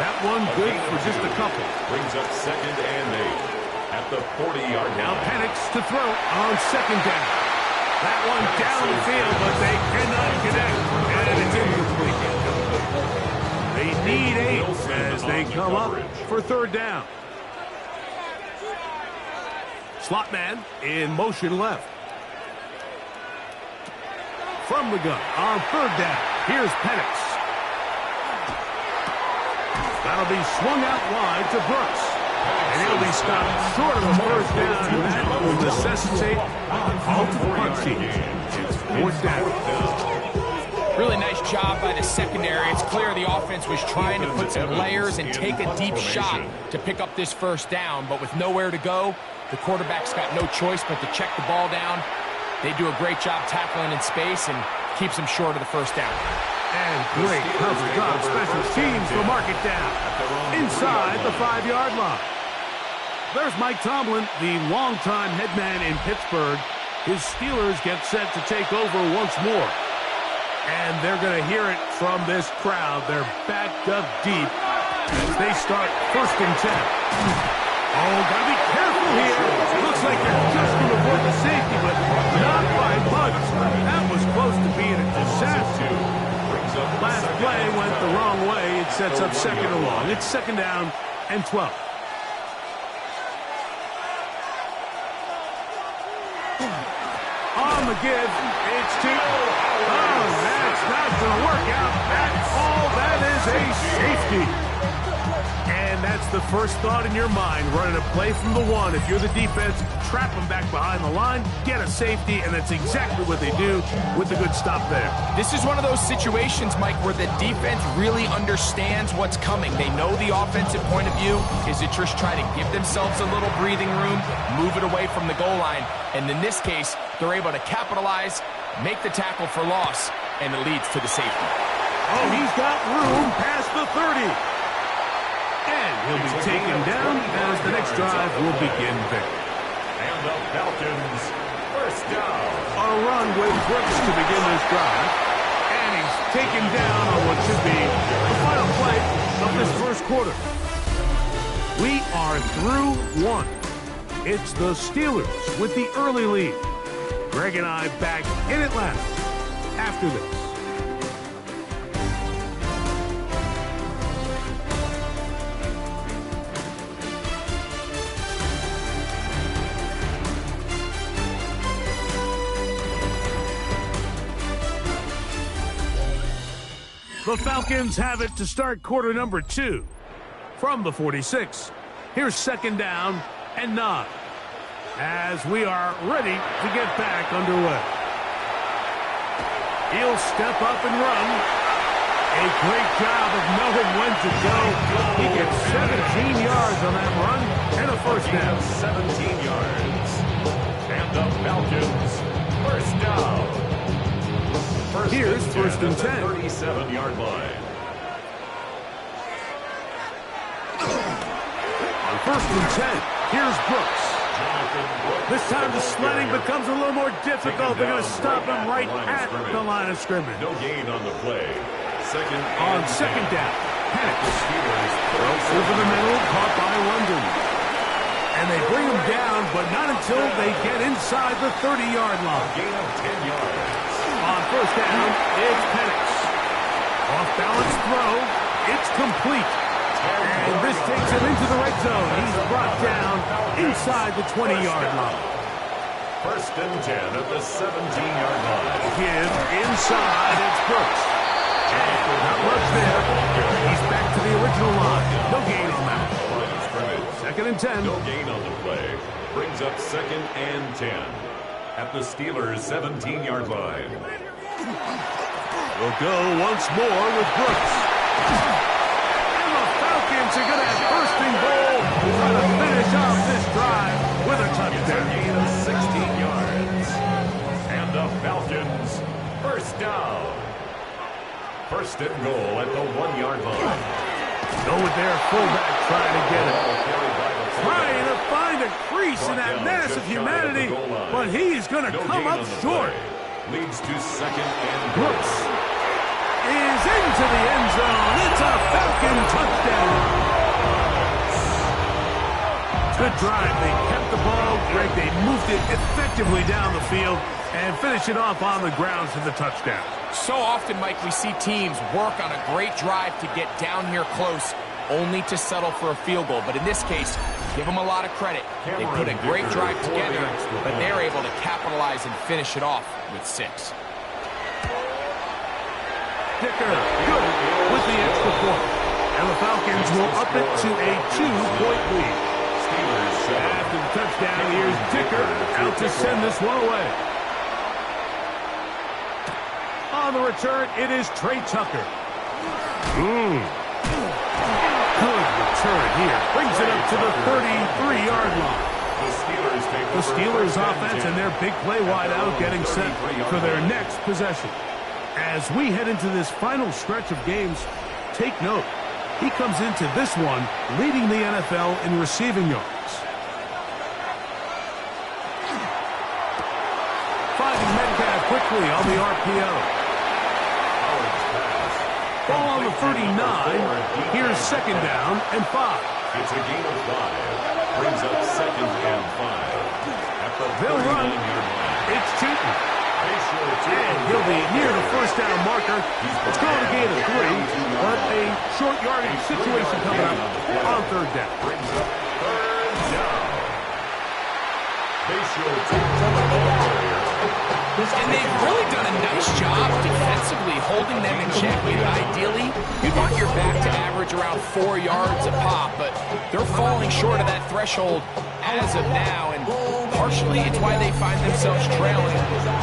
That one good for just a couple. Brings up second and 8 at the 40-yard line. Now Penix to throw on second down. That one downfield, but they cannot connect. And it's incomplete. They need 8 as they come up for third down. Slot man in motion left. From the gun on third down. Here's Penix. That'll be swung out wide to Brooks. And he'll be stopped short of the first down. And that will necessitate multiple punt teams. It's fourth down. Really nice job by the secondary. It's clear the offense was trying to put some layers and take a deep shot to pick up this first down. But with nowhere to go, the quarterback's got no choice but to check the ball down. They do a great job tackling in space and keeps them short of the first down. And great coverage on special teams to mark it down inside the 5-yard line. There's Mike Tomlin, the longtime head man in Pittsburgh. His Steelers get set to take over once more. And they're going to hear it from this crowd. They're backed up deep as they start first and 10. Oh, got to be careful here. Looks like they're just going to avoid the safety, but not by much. That was close to being a disaster. Last play went the wrong way. It sets up second and long. It's second down and 12. On the give, it's two. Oh, that's not going to work out. That's all. That is a safety. And that's the first thought in your mind, running a play from the 1. If you're the defense, trap them back behind the line, get a safety, and that's exactly what they do with the good stop there. This is one of those situations, Mike, where the defense really understands what's coming. They know the offensive point of view is to just try to give themselves a little breathing room, move it away from the goal line, and in this case, they're able to capitalize, make the tackle for loss, and it leads to the safety. Oh, he's got room past the 30. And he'll be taken down as the next drive will begin there. And the Falcons first down. A run with Brooks to begin this drive. And he's taken down on what should be the final play of this first quarter. We are through 1. It's the Steelers with the early lead. Greg and I back in Atlanta after this. The Falcons have it to start quarter number 2. From the 46, here's second down and 9. As we are ready to get back underway. He'll step up and run. A great job of knowing when to go. He gets 17 yards on that run and a first down. 17 yards. And the Falcons first down. Here's first and 10. 37-yard line. On first and 10, here's Brooks. This time the sledding becomes a little more difficult. They're going to stop him right at the line of scrimmage. No gain on the play. On second down, Penix. Throws over the middle, caught by London. And they bring him down, but not until they get inside the 30-yard line. Gain of 10 yards. On first down, it's Penix. Off-balance throw. It's complete. And this takes him into the red zone. He's brought down inside the 20-yard line. First and 10 at the 17-yard line. Give inside. It's Brooks. And not much there. He's back to the original line. No gain on that. Second and 10. No gain on the play. Brings up second and 10 at the Steelers' 17-yard line. We'll go once more with Brooks. And the Falcons are going to have first and goal. Trying to finish off this drive with a touchdown. Gain of 16 yards. And the Falcons first down. First and goal at the 1-yard line. Go with their fullback trying to get it. Trying to find a crease in that mass of humanity, but he's going to come up short. Leads to second and Brooks is into the end zone. It's a Falcon touchdown. Good drive. They kept the ball. Greg, they moved it effectively down the field and finish it off on the ground for the touchdown. So often, Mike, we see teams work on a great drive to get down here close, only to settle for a field goal. But in this case, give them a lot of credit. They put a great drive together, but they're able to capitalize and finish it off with 6. Dicker, good with the extra point. And the Falcons will up it to a 2-point lead. After the touchdown, here's Dicker out to send this one away. On the return, it is Trey Tucker. Good return here. Brings it up to the 33-yard line. The Steelers offense and their big play wideout getting set for their next possession. As we head into this final stretch of games, take note. He comes into this one leading the NFL in receiving yards. Finding Metcalf quickly on the RPO. Ball on the 39. Here's second down and 5. It's a gain of 5. Brings up second and 5. They'll run. It's Cheaton. And he'll be near the first down marker. It's called a gain of 3, but a short yardage situation coming up on third down. Brings up third down. Facial takes on the ball carrier. And they've really done a nice job defensively holding them in check. Ideally, you'd want your back to average around 4 yards a pop, but they're falling short of that threshold as of now, and partially it's why they find themselves trailing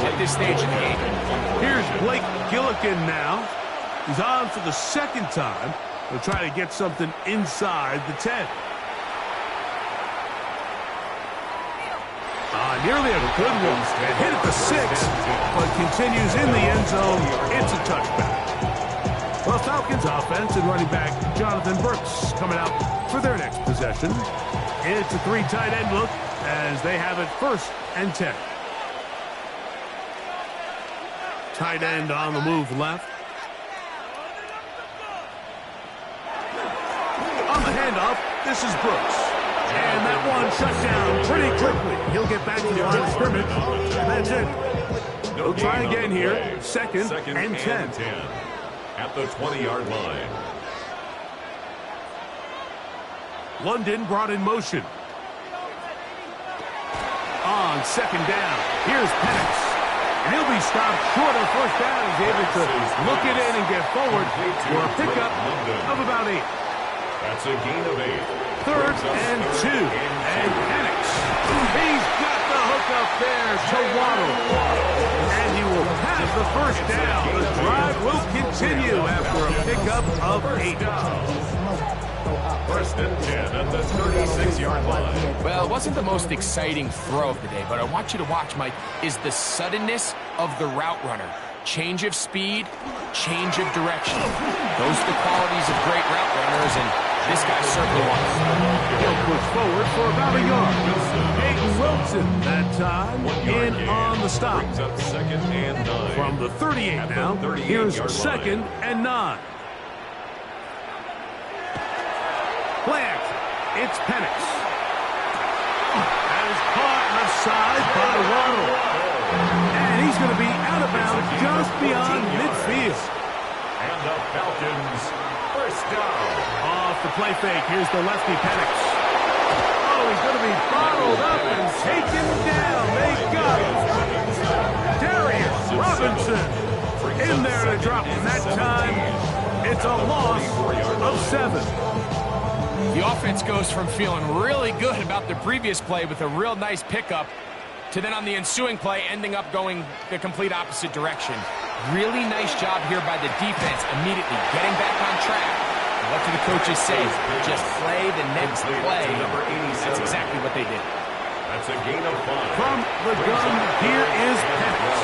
at this stage of the game. Here's Blake Gillikin now. He's on for the second time. They'll try to get something inside the 10. Nearly a good one. And hit at the 6, but continues in the end zone. It's a touchback. Well, Falcons offense and running back Jonathan Brooks coming out for their next possession. It's a 3 tight end look as they have it first and 10. Tight end on the move left. On the handoff, this is Brooks. And that one shut down pretty quickly. He'll get back to the line of scrimmage. That's it. We'll try again here. Second and 10. At the 20-yard line. London brought in motion. On second down, here's Penix. And he'll be stopped short of first down. He's able to look it in and get forward for a pickup of about 8. That's a gain of 8. Third and 2. And Penix. He's got the hook up there to Waddle. And he will have the first down. The drive will continue after a pickup of 8. First and 10 at the 36-yard line. Well, it wasn't the most exciting throw of the day, but I want you to watch, Mike, is the suddenness of the route runner. Change of speed, change of direction. Those are the qualities of great route runners, and this guy certainly wants. He'll push forward for about a yard. Peyton Wilson that time in on the stop. Brings up second and 9. From the 38 now, here's second and 9. Play action. It's Penix. side by Waddle. And he's going to be out of bounds just beyond midfield. And the Falcons, first down. Off the play fake, here's the lefty Penix. Oh, he's going to be bottled up and taken down. They got him. Darius Robinson in there to drop him. That time, it's a loss of 7. The offense goes from feeling really good about the previous play with a real nice pickup to then on the ensuing play ending up going the complete opposite direction. Really nice job here by the defense immediately getting back on track. And what do the coaches say? Just play the next play. That's exactly what they did. That's a gain of 5. From the gun, here is Penix.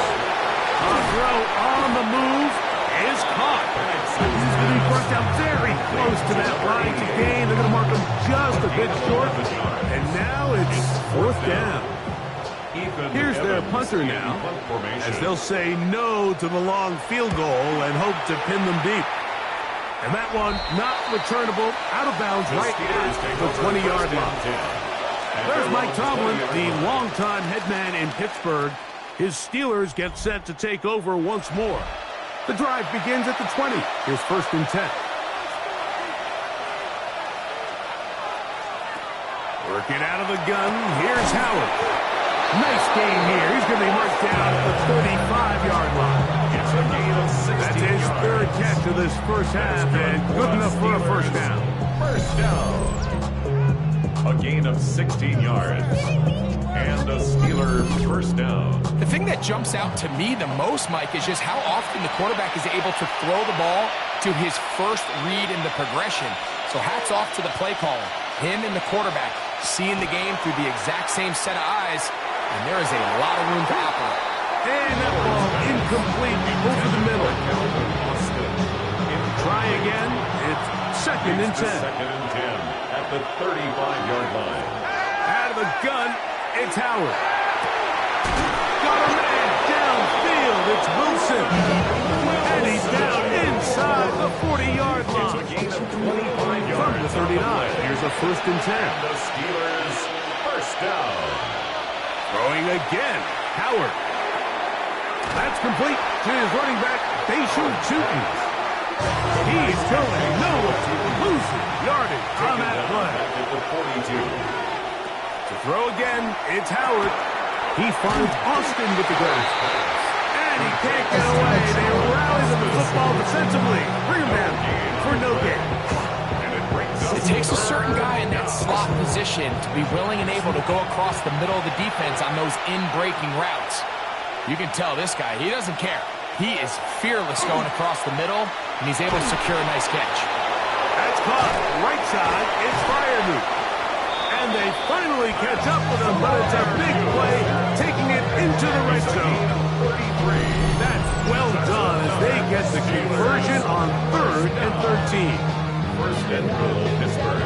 A throw on the move is caught. He's going to be brought down very close to that line to gain. They're going to mark him just a bit short. And now it's 4th down. Here's their punter now, as they'll say no to the long field goal and hope to pin them deep. And that one not returnable, out of bounds right at the 20-yard line. There's Mike Tomlin, the longtime headman in Pittsburgh. His Steelers get set to take over once more. The drive begins at the 20. Here's 1st and 10. Working out of the gun, here's Howard. Nice game here. He's going to be marked down at the 35-yard line. It's a gain of 16 That's his yards. 3rd catch of this first half, and good enough for a first down. First down. A gain of 16 yards. And a Steeler first down. The thing that jumps out to me the most, Mike, is just how often the quarterback is able to throw the ball to his first read in the progression. So hats off to the play caller. Him and the quarterback seeing the game through the exact same set of eyes. And there is a lot of room to operate. And that ball incomplete over the middle. Try again. It's 2nd and 10. 2nd and 10 at the 35-yard line. Out of the gun, it's Howard. Got a man downfield. It's Wilson. And he's down inside the 40-yard line. It's a gain of 25 yards. From the 39. Here's a 1st and 10. The Steelers first down. Throwing again, Howard. That's complete to his running back, Bashan Tootin. He's going nowhere, losing yardage on that play. At the 42. To throw again, it's Howard. He finds Austin with the grasp. And he can't get away. They rally to the football defensively. Bring him down for no gain. It takes a certain guy in that slot position to be willing and able to go across the middle of the defense on those in-breaking routes. You can tell this guy, he doesn't care. He is fearless going across the middle, and he's able to secure a nice catch. That's caught. Right side, it's Freiermuth. And they finally catch up with him, but it's a big play, taking it into the red zone. That's well done as they get the conversion on 3rd and 13. First and goal, Pittsburgh.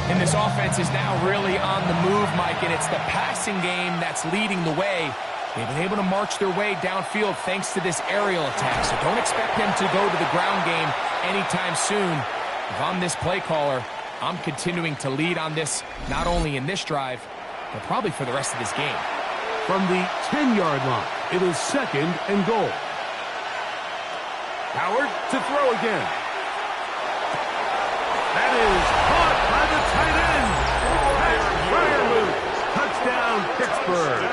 And this offense is now really on the move, Mike, and it's the passing game that's leading the way. They've been able to march their way downfield thanks to this aerial attack, so don't expect them to go to the ground game anytime soon. If I'm this play caller, I'm continuing to lead on this, not only in this drive, but probably for the rest of this game. From the 10-yard line, it is 2nd and goal. Howard to throw again. That is caught by the tight end. That's Freiermuth. Touchdown, Pittsburgh.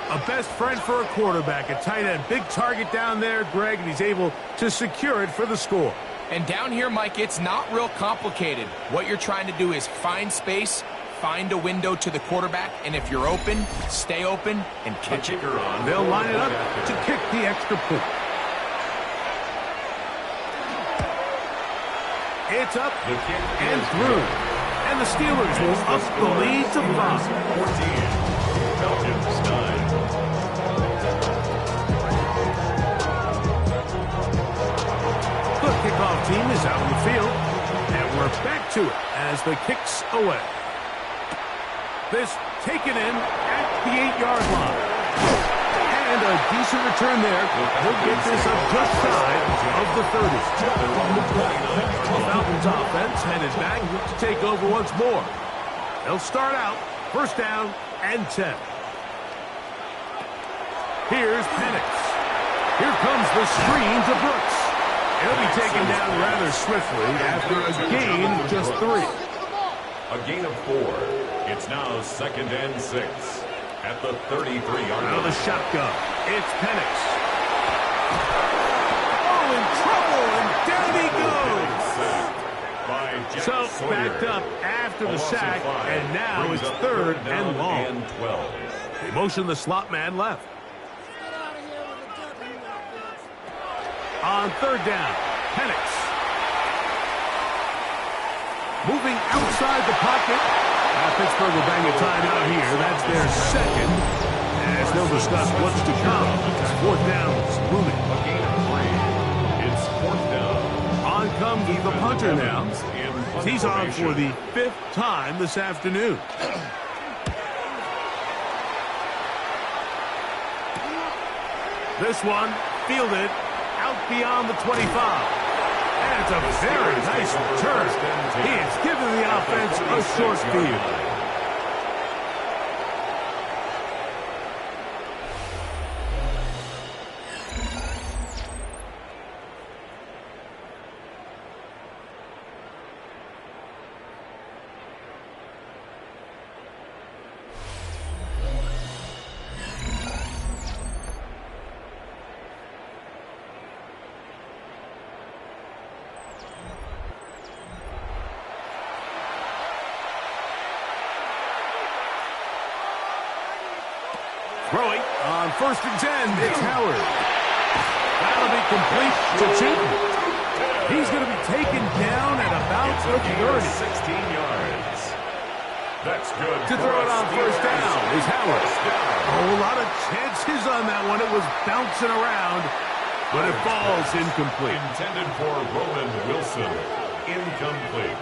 A best friend for a quarterback, a tight end. Big target down there, Greg, and he's able to secure it for the score. And down here, Mike, it's not real complicated. What you're trying to do is find space, find a window to the quarterback, and if you're open, stay open and catch it. They'll line it up to kick the extra point. It's up and through. And the Steelers will up the lead to 5. 14. Falcons 9. The kickoff team is out on the field. And we're back to it as the kick's away. This taken in at the 8-yard line. And And a decent return there. He'll get this up just shy of the 30. The Falcons offense headed back to take over once more. They'll start out first down and 10. Here's Penix. Here comes the screen to Brooks. He'll be taken down rather swiftly after a gain of just 3. A gain of 4. It's now 2nd and 6 at the 33-yard line. Now the shotgun. It's Penix. Oh, in trouble, and down he goes. So backed up after the sack, and now it's 3rd and long. They motion the slot man left. On 3rd down, Penix. Moving outside the pocket. Pittsburgh will bang a timeout here. That's their 2nd. As they'll discuss what's to come. 4th down is looming. A gain of 3. It's 4th down. On comes the punter now. He's on for the 5th time this afternoon. This one fielded out beyond the 25. And it's a very nice return. He has given the offense a short field. Throwing on 1st and 10, it's Howard. That'll be complete to Chilton. He's going to be taken down at about the 30. 16 yards. That's good. To throw it on 1st down is Howard. Oh, a lot of chances on that one. It was bouncing around, but it falls incomplete. Intended for Roman Wilson. Incomplete.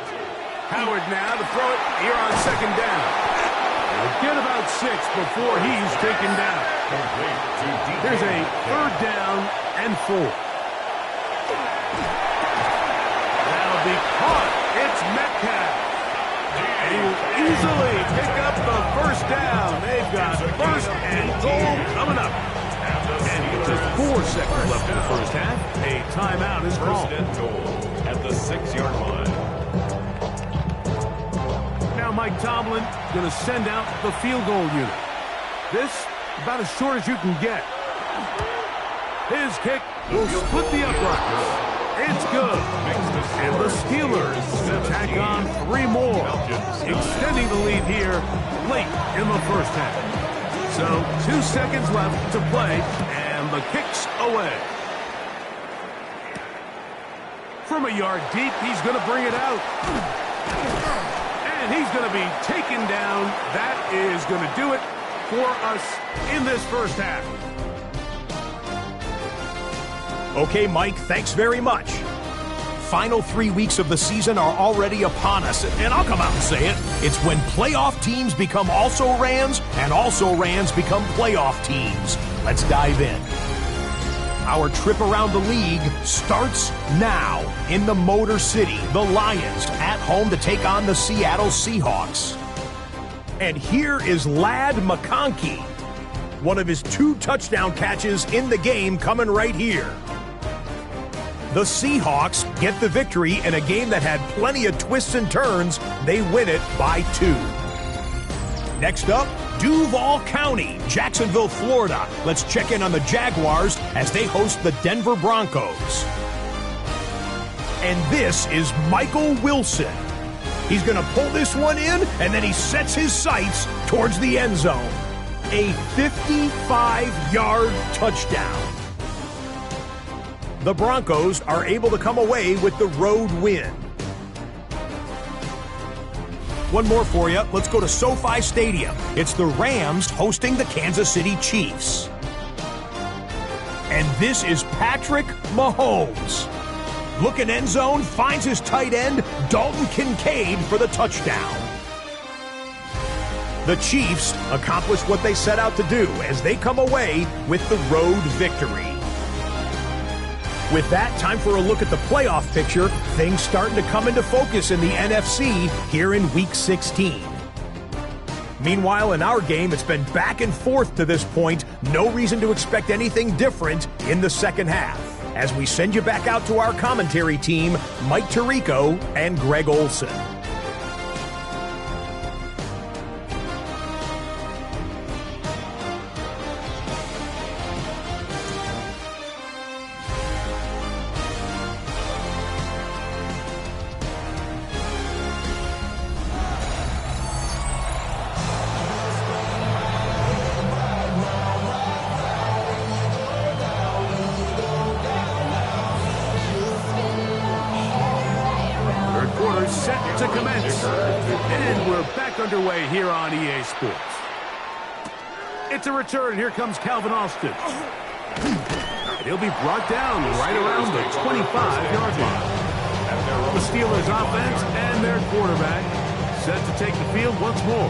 Howard now to throw it here on 2nd down. Get about 6 before he's taken down. Here's a 3rd down and 4. That'll be caught. It's Metcalf. And he will easily pick up the 1st down. They've got 1st and goal coming up. And with just 4 seconds left in the first half, a timeout is called. 1st and goal at the 6-yard line. Now Mike Tomlin going to send out the field goal unit. This about as short as you can get. His kick will split the uprights. It's good. And the Steelers tack on 3 more, extending the lead here late in the first half. So 2 seconds left to play, and the kick's away. From a yard deep, he's going to bring it out. And he's going to be taken down. That is going to do it for us in this first half. Okay, Mike, thanks very much. Final 3 weeks of the season are already upon us, and I'll come out and say it. It's when playoff teams become also-rans, and also-rans become playoff teams. Let's dive in. Our trip around the league starts now in the Motor City. The Lions at home to take on the Seattle Seahawks. And here is Ladd McConkey. One of his 2 touchdown catches in the game coming right here. The Seahawks get the victory in a game that had plenty of twists and turns. They win it by 2. Next up, Duval County, Jacksonville, Florida. Let's check in on the Jaguars as they host the Denver Broncos. And this is Michael Wilson. He's going to pull this one in, and then he sets his sights towards the end zone. A 55-yard touchdown. The Broncos are able to come away with the road win. One more for you. Let's go to SoFi Stadium. It's the Rams hosting the Kansas City Chiefs. And this is Patrick Mahomes. Looking end zone, finds his tight end, Dalton Kincaid, for the touchdown. The Chiefs accomplished what they set out to do as they come away with the road victory. With that, time for a look at the playoff picture. Things starting to come into focus in the NFC here in Week 16. Meanwhile, in our game, it's been back and forth to this point. No reason to expect anything different in the second half. As we send you back out to our commentary team, Mike Tirico and Greg Olson. Set to commence. And we're back underway here on EA Sports. It's a return. Here comes Calvin Austin. And he'll be brought down right around the 25-yard line. The Steelers offense and their quarterback set to take the field once more.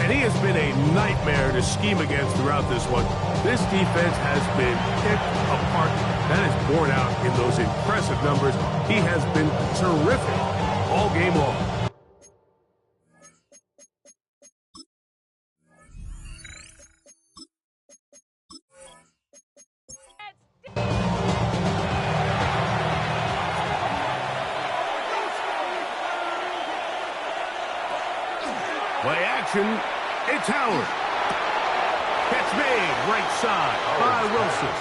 And he has been a nightmare to scheme against throughout this one. This defense has been picked apart. That is borne out in those impressive numbers. He has been terrific all game long. Play action. It's Howard. Catch made right side by Wilson.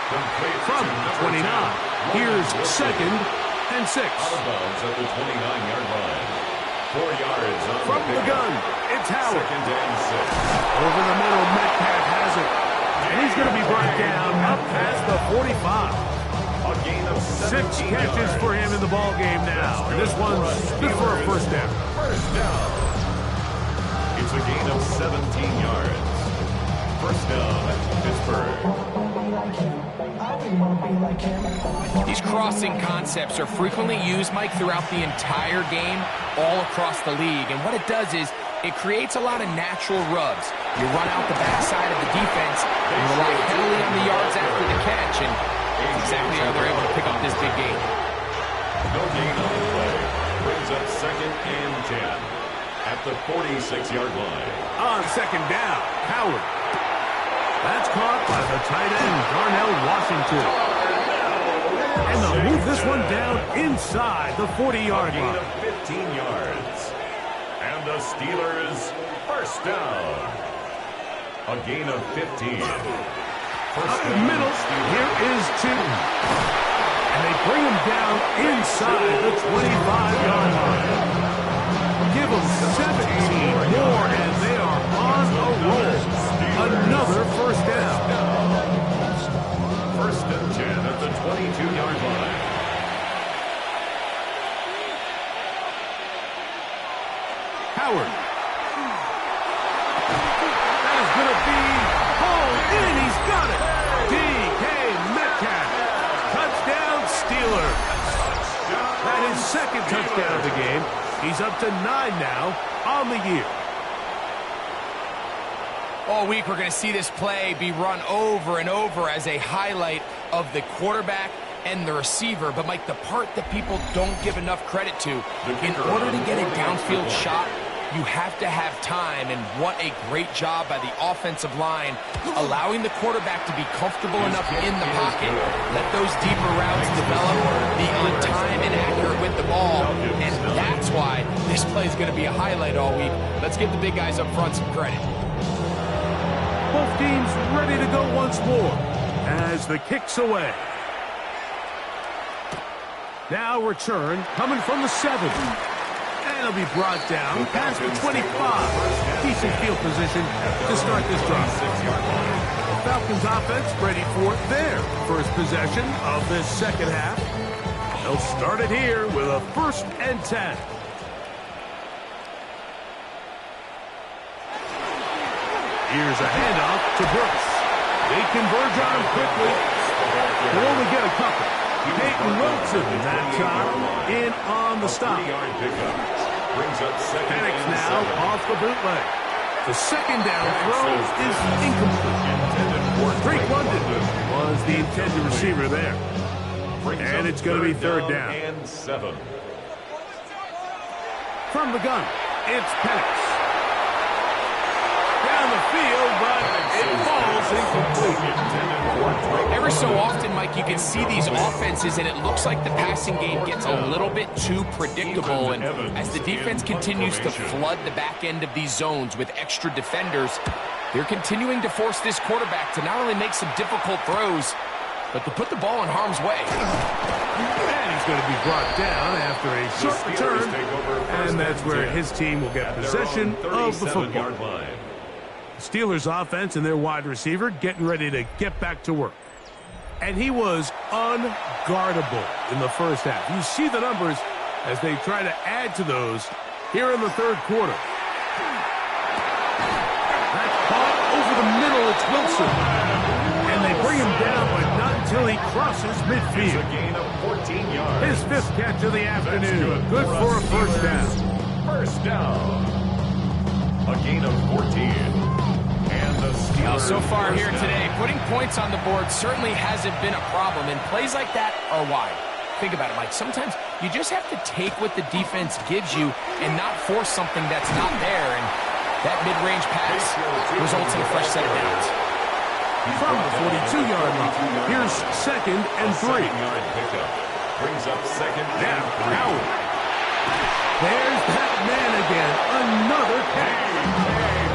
From the 29. Here's 2nd and 6. Out of bounds at the 29-yard line. 4 yards on from the gun. It's Howard. 2nd and 6. Over the middle, Metcalf has it. And he's going to be brought down up past the 45. A gain of 6 catches for him in the ball game now. And this one's good for a first down. First down. It's a gain of 17 yards. First down, Pittsburgh. These crossing concepts are frequently used, Mike, throughout the entire game, all across the league. And what it does is it creates a lot of natural rubs. You run out the backside of the defense and rely heavily on the yards after the catch. And that's exactly how they're able to pick up this big gain. No gain on the play. Brings up 2nd and 10 at the 46-yard line. On 2nd down, Howard. That's caught by the tight end, Darnell Washington. And they'll move this one down inside the 40-yard line. A gain of 15 yards. And the Steelers first down. A gain of 15. Up the middle, here is 2. And they bring him down inside the 25-yard line. Give them 17 more, and they are on a roll. Another first down. 1st and 10 at the 22-yard line. Howard. That is going to be hauled in. He's got it. DK Metcalf. Touchdown, Steelers. That is 2nd touchdown of the game. He's up to 9 now on the year. All week, we're going to see this play be run over and over as a highlight of the quarterback and the receiver. But, Mike, the part that people don't give enough credit to, in order to get a downfield shot, you have to have time. And what a great job by the offensive line, allowing the quarterback to be comfortable enough in the pocket. Let those deeper routes develop, be on time and accurate with the ball. And that's why this play is going to be a highlight all week. Let's give the big guys up front some credit. Both teams ready to go once more as the kick's away. Now return coming from the 7. And he'll be brought down past the 25. Decent field position to start this drive. The Falcons offense ready for their first possession of this second half. They'll start it here with a 1st and 10. Here's a handoff to Brooks. They converge on him quickly. They'll only get a couple. Peyton Wilson that time in on the stop. Brings up 2nd Penix and now 7. off the bootleg. The second down throw is incomplete. Drake London was the intended receiver there. And it's going to be third down. And 7. From the gun, it's Penix. Down the field, but it falls incomplete. Every so often, Mike, you can see these offenses, and it looks like the passing game gets a little bit too predictable. And as the defense continues to flood the back end of these zones with extra defenders, they're continuing to force this quarterback to not only make some difficult throws, but to put the ball in harm's way. And he's going to be brought down after a short return, and that's where his team will get possession of the football. Steelers offense and their wide receiver getting ready to get back to work. And he was unguardable in the first half. You see the numbers as they try to add to those here in the third quarter. That's caught over the middle. It's Wilson. And they bring him down, but not until he crosses midfield. A gain of 14 yards. His fifth catch of the afternoon. Good for a first down. First down. A gain of 14. Now, so far here today, putting points on the board certainly hasn't been a problem, and plays like that are wide. Think about it, Mike. Sometimes you just have to take what the defense gives you and not force something that's not there, and that mid-range pass results in a fresh set of downs. From the 42-yard line, here's 2nd and 3. Brings up 2nd down. Howard. There's that man again. Another catch.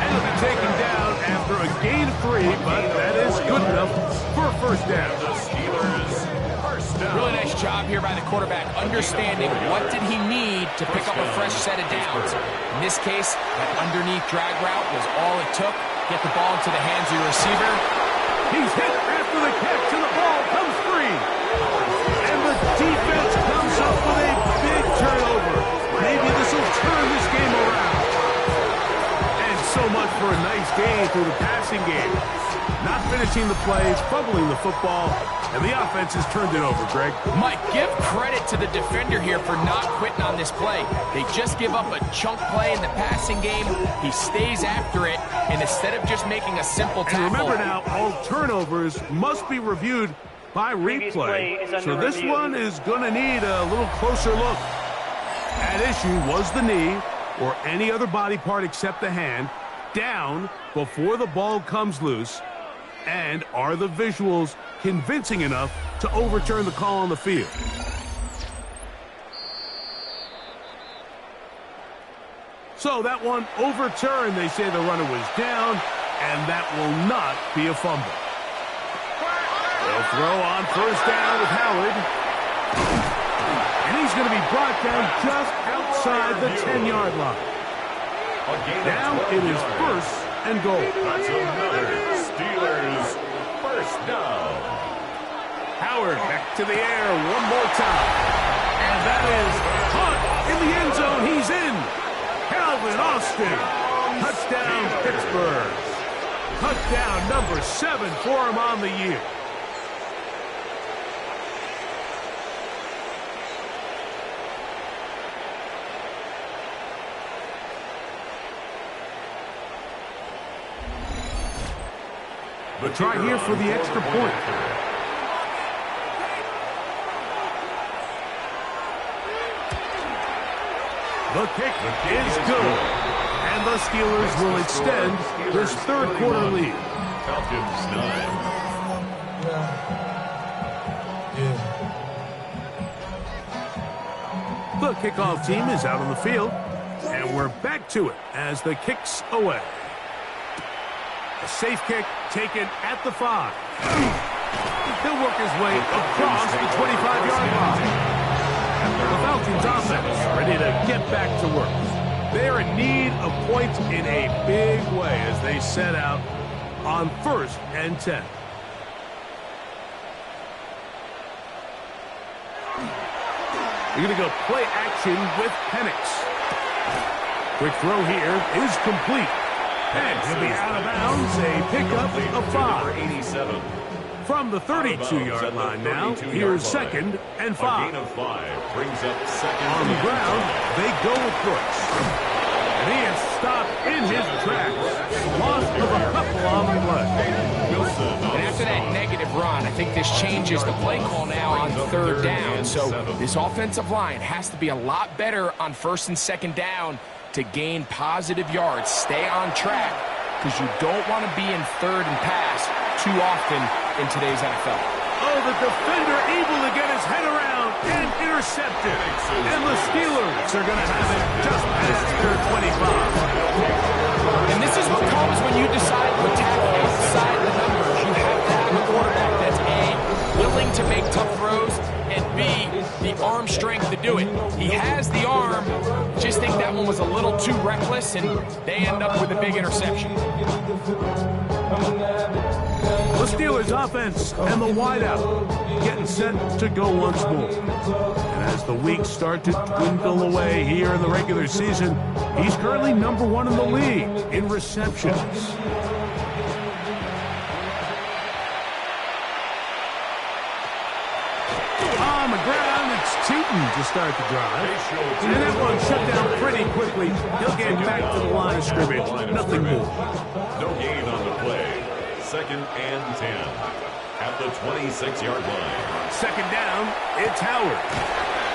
And he'll be taken down after a gain of 3, but that is good enough for a first down. The Steelers first down. Really nice job here by the quarterback, understanding what did he need to pick up a fresh set of downs. In this case, that underneath drag route was all it took. Get the ball into the hands of your receiver. He's hit after the catch, and the ball comes free. And the defense comes up with a big turnover. Maybe this will turn this game around. And so much for a nice game through the passing game. Not finishing the plays, fumbling the football, and the offense has turned it over, Greg. Mike, give credit to the defender here for not quitting on this play. They just give up a chunk play in the passing game. He stays after it, and instead of just making a simple tackle. And remember now, all turnovers must be reviewed by replay. So this one is going to need a little closer look. At issue was the knee, or any other body part except the hand, down before the ball comes loose. And are the visuals convincing enough to overturn the call on the field? So that one overturned. They say the runner was down, and that will not be a fumble. They'll throw on first down with Howard. And he's going to be brought down just outside the 10-yard line. Now it is 1st and goal. That's another Steelers first down. Howard back to the air one more time. And that is caught in the end zone. He's in. Calvin Austin. Touchdown, Pittsburgh. Touchdown number 7 for him on the year. The try here for the extra point. The kick is good. And the Steelers will extend this third quarter lead. Falcons 9. The kickoff team is out on the field. And we're back to it as the kick's away. A safe kick taken at the 5. He'll work his way across the 25-yard line. The Falcons offense ready to get back to work. They're in need of points in a big way as they set out on 1st and 10. You're going to go play action with Penix. Quick throw here is complete. And he'll be out of bounds, a pickup of 5. 87. From the 32-yard line now, here's 2nd and 5. A gain of 5 brings up 2nd. On the ground, they go with Brooks. And he is stop in his tracks. Loss of a couple on the play. And after that negative run, I think this changes the play call now on third down. So this offensive line has to be a lot better on first and second down to gain positive yards. Stay on track, because you don't want to be in third and pass too often in today's NFL. Oh, the defender able to get his head around and intercepted. And the Steelers are going to have it just past their 25. And this is what comes when you decide to attack outside the numbers. You have to have a quarterback that's A, willing to make tough throws, and B, the arm strength to do it. He has the arm, just think that one was a little too reckless, and they end up with a big interception. The Steelers offense and the wideout getting set to go once more. And as the weeks start to dwindle away here in the regular season, he's currently number 1 in the league in receptions. On the ground, it's Cheaton to start the drive. And that one shut down pretty quickly. He'll get back to the line of scrimmage. Nothing more. No gain on the play. Second and 10 at the 26-yard line. Second down, it's Howard.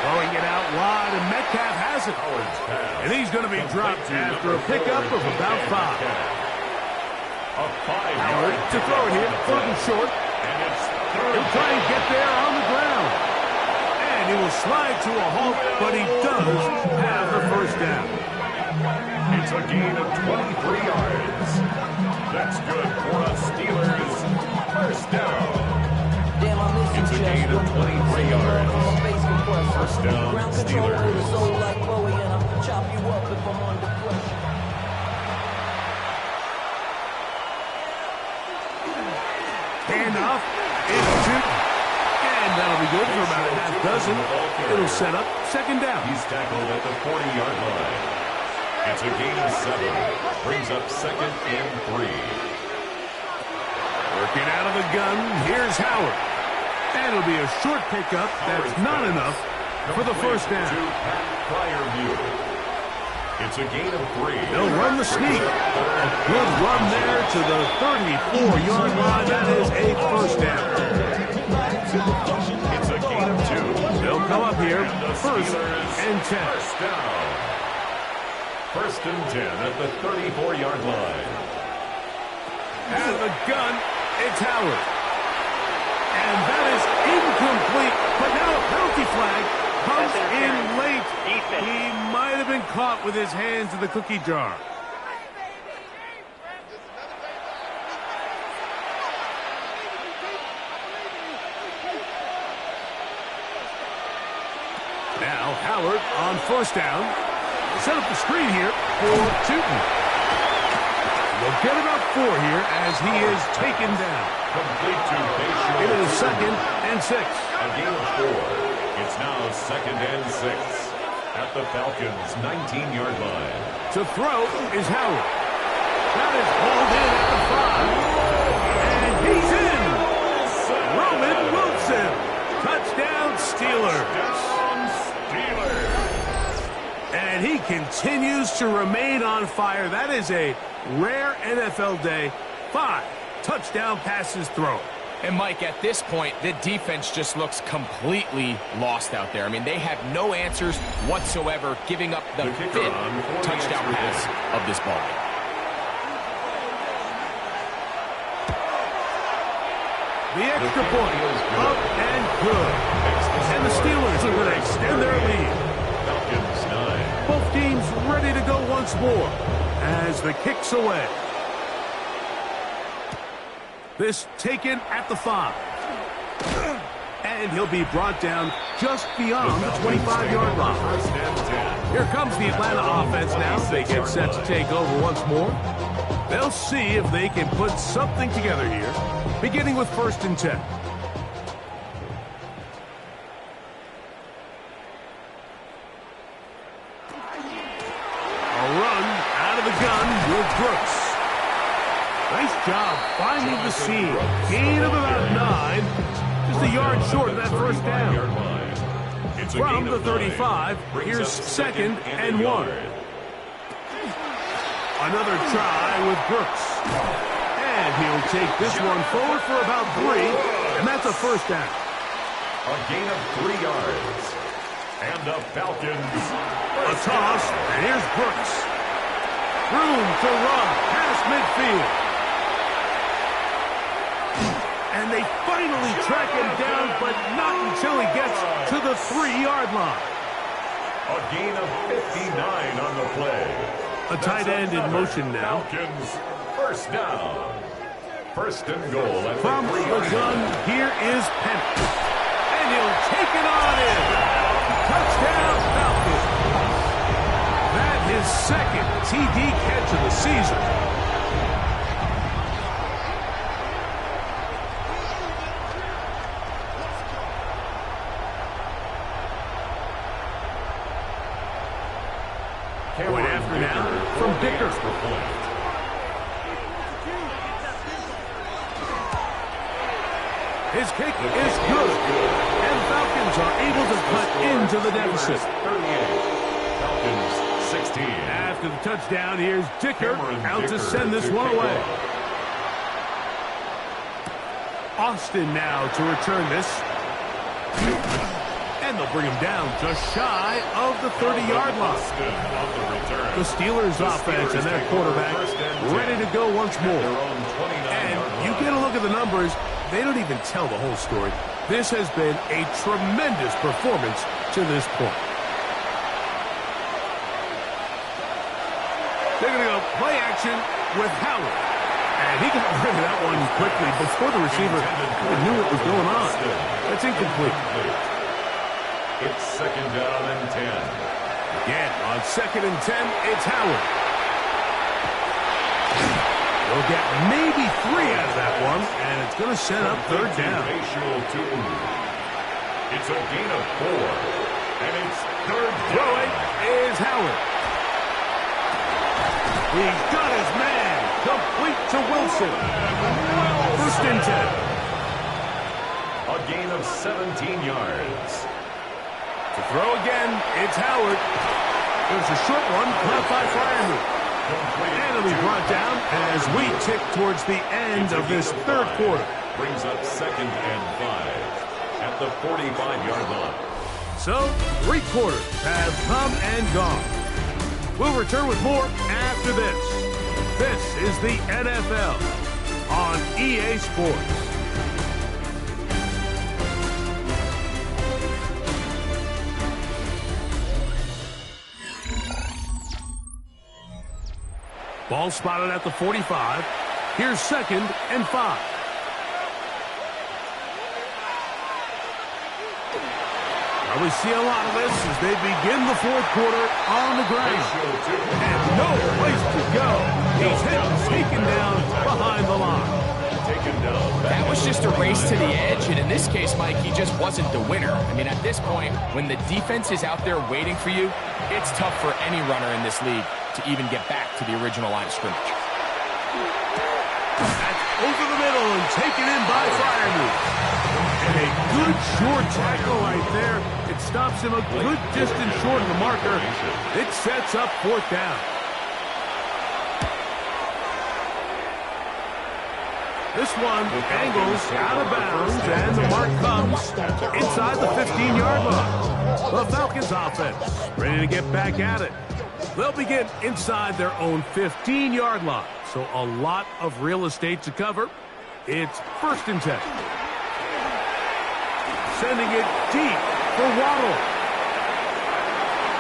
Throwing it out wide, and Metcalf has it. And he's going to be dropped after a pickup of about 5. Howard to throw it here, third and short. He'll try and get there on the ground. And he will slide to a halt, but he does have the first down. It's a gain of 23 yards. That's good for a Steelers first down. It's a gain of 23 yards. First down, Steelers. Handoff. It's Newton. And that'll be good for about a half dozen. It'll set up second down. He's tackled at the 40-yard line. It's a gain of 7. Brings up second and 3. Working out of the gun, here's Howard. And it'll be a short pickup. That's not enough for the first down. It's a gain of 3. They'll run the sneak. A good run there to the 34-yard line. That is a first down. It's a gain of 2. They'll come up here, first and 10. First down. First and 10 at the 34-yard line. Out of the gun, it's Howard. And that is incomplete. But now a penalty flag comes in late. He might have been caught with his hands in the cookie jar. Now Howard on first down. Set up the screen here for Tootin. They'll get about 4 here as he is taken down. Complete to Bayshore. It is second and 6. A gain of 4. It's now second and 6 at the Falcons' 19-yard line. To throw is Howard. That is hauled in at the 5. And he's in. Roman Wilson. Touchdown Steelers. And he continues to remain on fire. That is a rare NFL day. 5 touchdown passes thrown. And, Mike, at this point, the defense just looks completely lost out there. I mean, they have no answers whatsoever, giving up the 5th touchdown pass of this ball game. The extra point, up and good. And the Steelers are going to extend their lead. Falcons 9. Both teams ready to go once more as the kick's away. This taken at the 5. And he'll be brought down just beyond the 25-yard line. Here comes the Atlanta offense now. They get set to take over once more. They'll see if they can put something together here, beginning with first and 10. A run out of the gun with Brooks. Nice job finding the seam. Gain of about 9. Just a yard short of that first down. From the 35, here's second and 1. Another try with Brooks. And he'll take this one forward for about 3, and that's a first down. A gain of 3 yards. And the Falcons. A toss, and here's Brooks. Room to run past midfield. And they finally track him down, but not until he gets to the 3-yard line. A gain of 59 on the play. A tight end in motion now. Falcons, first down. First and goal at from the the gun, here is Penix. And he'll take it on in. Touchdown, Falcons. That his second TD catch of the season. Point after now from Dicker. His kick is good. And Falcons are able to cut into the deficit. 38. Falcons 16. After the touchdown, here's Dicker out to send this one away. Austin now to return this. And they'll bring him down just shy of the 30-yard line. The Steelers' offense and their quarterback ready to go once more. And you get a look at the numbers, they don't even tell the whole story. This has been a tremendous performance to this point. They're going to go play action with Howard. And he got rid of that one quickly before the receiver knew what was going on. That's incomplete. It's second down and 10. Again, on second and 10, it's Howard. They'll get maybe 3 out of that one, and it's going to set up third down. It's a gain of 4, and it's third down. Throwing is Howard. He's got his man. Complete to Wilson. First and 10. A gain of 17 yards. To throw again, it's Howard. There's a short one, caught by Freiermuth. And it'll be brought down as we tick towards the end of this third quarter. Brings up second and 5 at the 45-yard line. So, 3 quarters have come and gone. We'll return with more after this. This is the NFL on EA Sports. Ball spotted at the 45. Here's second and 5. We see a lot of this as they begin the fourth quarter on the ground. And no place to go. He's hit, taken down behind the line. That was just a race to the edge, and in this case, Mike, he just wasn't the winner. I mean, at this point, when the defense is out there waiting for you, it's tough for any runner in this league to even get back to the original line of scrimmage. That's over the middle and taken in by Freiermuth. And a good short tackle right there. It stops him a good distance short of the marker. It sets up fourth down. This one angles out of bounds, and the mark comes inside the 15-yard line. The Falcons offense ready to get back at it. They'll begin inside their own 15-yard line, so a lot of real estate to cover. It's first and 10. Sending it deep for Waddle.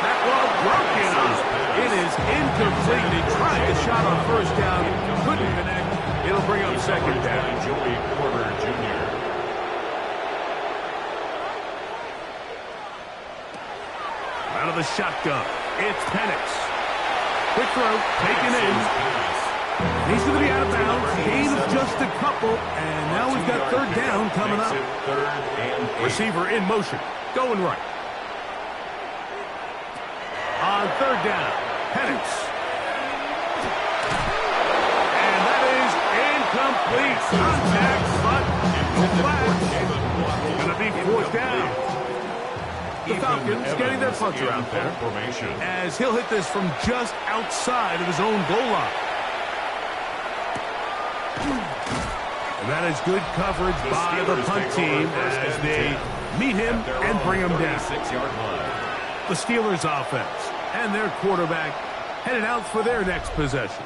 That one broken up. It is incomplete. He tried the shot on first down, couldn't connect. It'll bring up second down. Joey Porter Jr. Out of the shotgun, it's Penix. Quick throw, taken in. He's going to be out of bounds. Gain of just a couple, and now we've got third down coming up. Receiver in motion, going right. On third down, Penix. And that is incomplete. Contact, but flat. Going to be fourth down. The Falcons getting their puncher out there as he'll hit this from just outside of his own goal line. And that is good coverage by the punt team as they meet him and bring him down. The Steelers offense and their quarterback headed out for their next possession.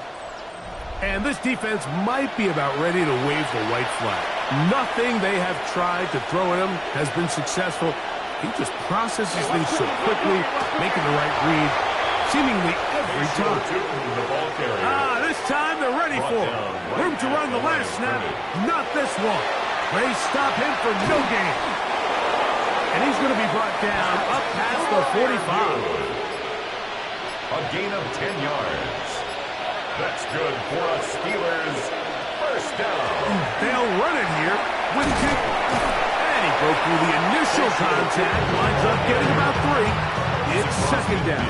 And this defense might be about ready to wave the white flag. Nothing they have tried to throw at him has been successful. He just processes things so quickly, making the right read, seemingly every time. This time they're ready for it. Room to run the last snap, not this one. They stop him for no gain. And he's going to be brought down up past the 45. A gain of 10 yards. That's good for a Steelers first down. They'll run it here with 2. And he broke through the initial contact, winds up getting about 3. It's second down.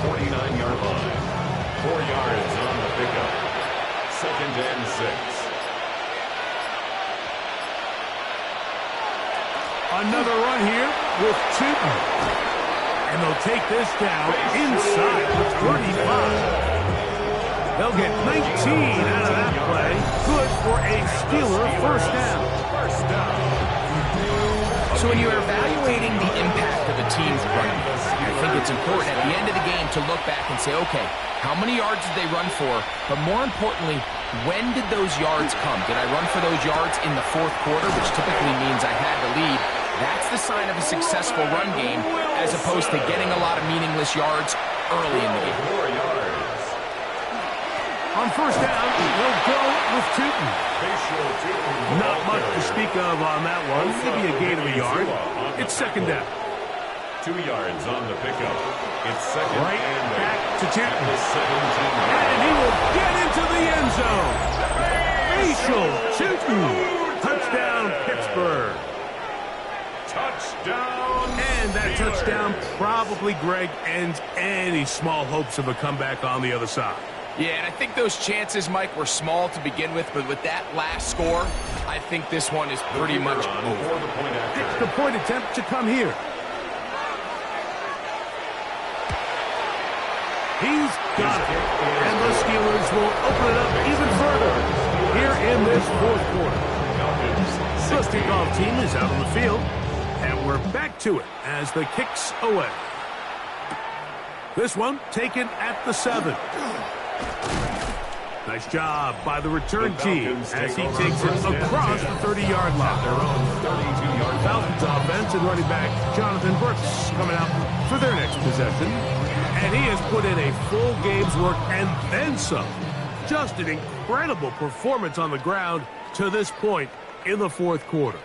49-yard line. 4 yards on the pickup. Second and 6. Another run here with 2. And they'll take this down inside the 35. They'll get 19 out of that play. Good for a Steeler first down. So when you're evaluating the impact of a team's running, I think it's important at the end of the game to look back and say, okay, how many yards did they run for? But more importantly, when did those yards come? Did I run for those yards in the fourth quarter, which typically means I had the lead? That's the sign of a successful run game, as opposed to getting a lot of meaningless yards early in the game. On first down, they'll go with Tootin. Not much to speak of on that one. Maybe a gain of a yard. It's second down. 2 yards on the pickup. It's second right and back to Tootin. And he will get into the end zone. Facial Tootin. Touchdown, Pittsburgh. Touchdown. And that touchdown probably, Greg, ends any small hopes of a comeback on the other side. Yeah, and I think those chances, Mike, were small to begin with, but with that last score, I think this one is pretty much over. The point attempt to come here. He's got it. And the Steelers will open it up even further here in this fourth quarter. The kickoff team is out on the field, and we're back to it as the kick's away. This one taken at the 7. Nice job by the return team as he takes it across the 30-yard line. Falcons offense and running back Jonathan Brooks coming out for their next possession. And he has put in a full game's work and then some. Just an incredible performance on the ground to this point in the fourth quarter.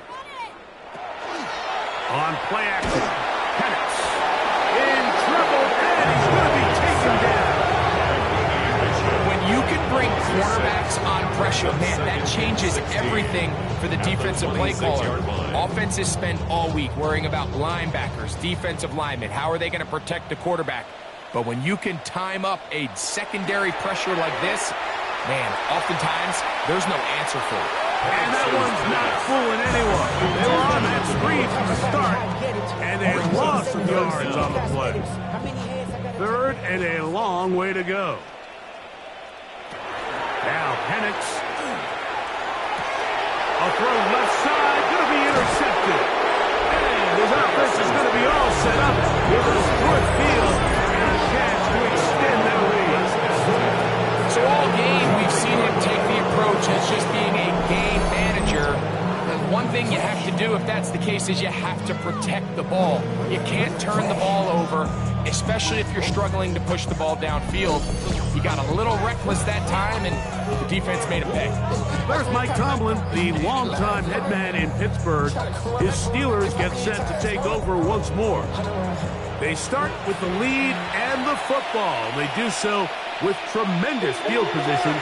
On play action, Penix in trouble, and he's going to be taken down. When you can bring quarterbacks on pressure, man, that changes everything for the defensive play caller. Offenses spend all week worrying about linebackers, defensive linemen. How are they going to protect the quarterback? But when you can time up a secondary pressure like this, man, oftentimes there's no answer for it. And that one's not fooling anyone. They were on that screen from the start, and they lost some yards on the play. Third and a long way to go. Now Penix. A throw left side, going to be intercepted. And his offense is going to be all set up with a split field and a chance to extend their lead. So all game, we've seen him take the approach as just being a game manager. And one thing you have to do if that's the case is you have to protect the ball. You can't turn the ball over, especially if you're struggling to push the ball downfield. He got a little reckless that time, and the defense made him pay. There's Mike Tomlin, the longtime head man in Pittsburgh. His Steelers get set to take over once more. They start with the lead and the football. They do so with tremendous field position.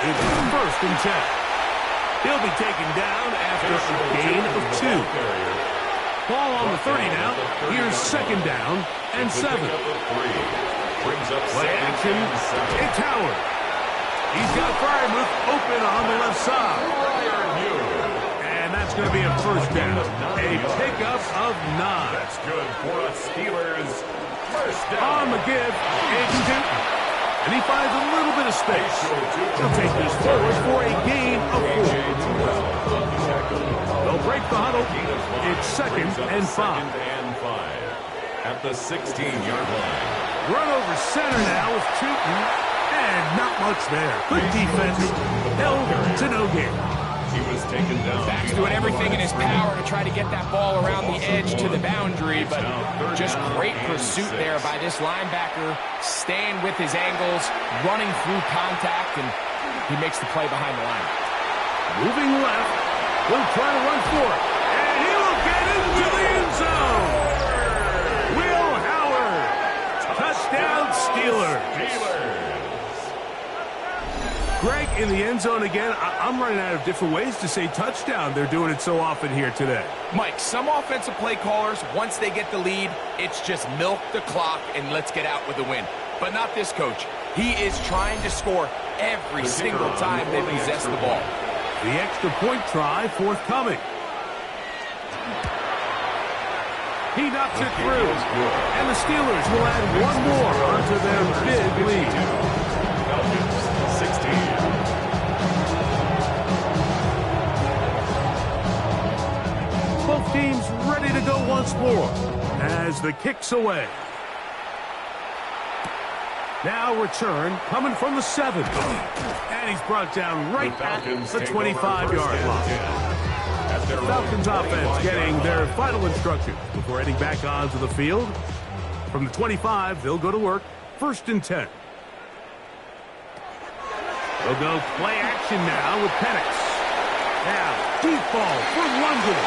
It's first and 10. He'll be taken down after a gain of 2. Ball on the 30 now. Here's second down and 7. Play action. It's Howard. He's got Fryermuth open on the left side. And that's It's going to be a first down. A pickup of 9. That's good for us Steelers. First down. On the give, Aiden Newton. And he finds a little bit of space. He'll take this forward for a gain of 4. They'll break the huddle. It's 2nd and 5. At the 16-yard line. Run over center now with Newton. And not much there. Good defense. Held to no gain. He was taken down. Back's doing everything in his power to try to get that ball around the edge to the boundary, but just great pursuit there by this linebacker, staying with his angles, running through contact, and he makes the play behind the line. Moving left, he'll try to run for it, and he'll get into the end zone. Will Howard, touchdown Steelers. Greg, in the end zone again. I'm running out of different ways to say touchdown. They're doing it so often here today. Mike, some offensive play callers, once they get the lead, it's just milk the clock and let's get out with a win. But not this coach. He is trying to score every single time they possess the ball. The extra point try forthcoming. He knocks it through. And the Steelers will add one more onto their big lead. 16. Both teams ready to go once more as the kick's away. Now return coming from the 7. And he's brought down right at the 25-yard line. The Falcons offense getting their final instructions before heading back onto the field. From the 25, they'll go to work. 1st and 10. They'll go play action now with Penix. Now, deep ball for London.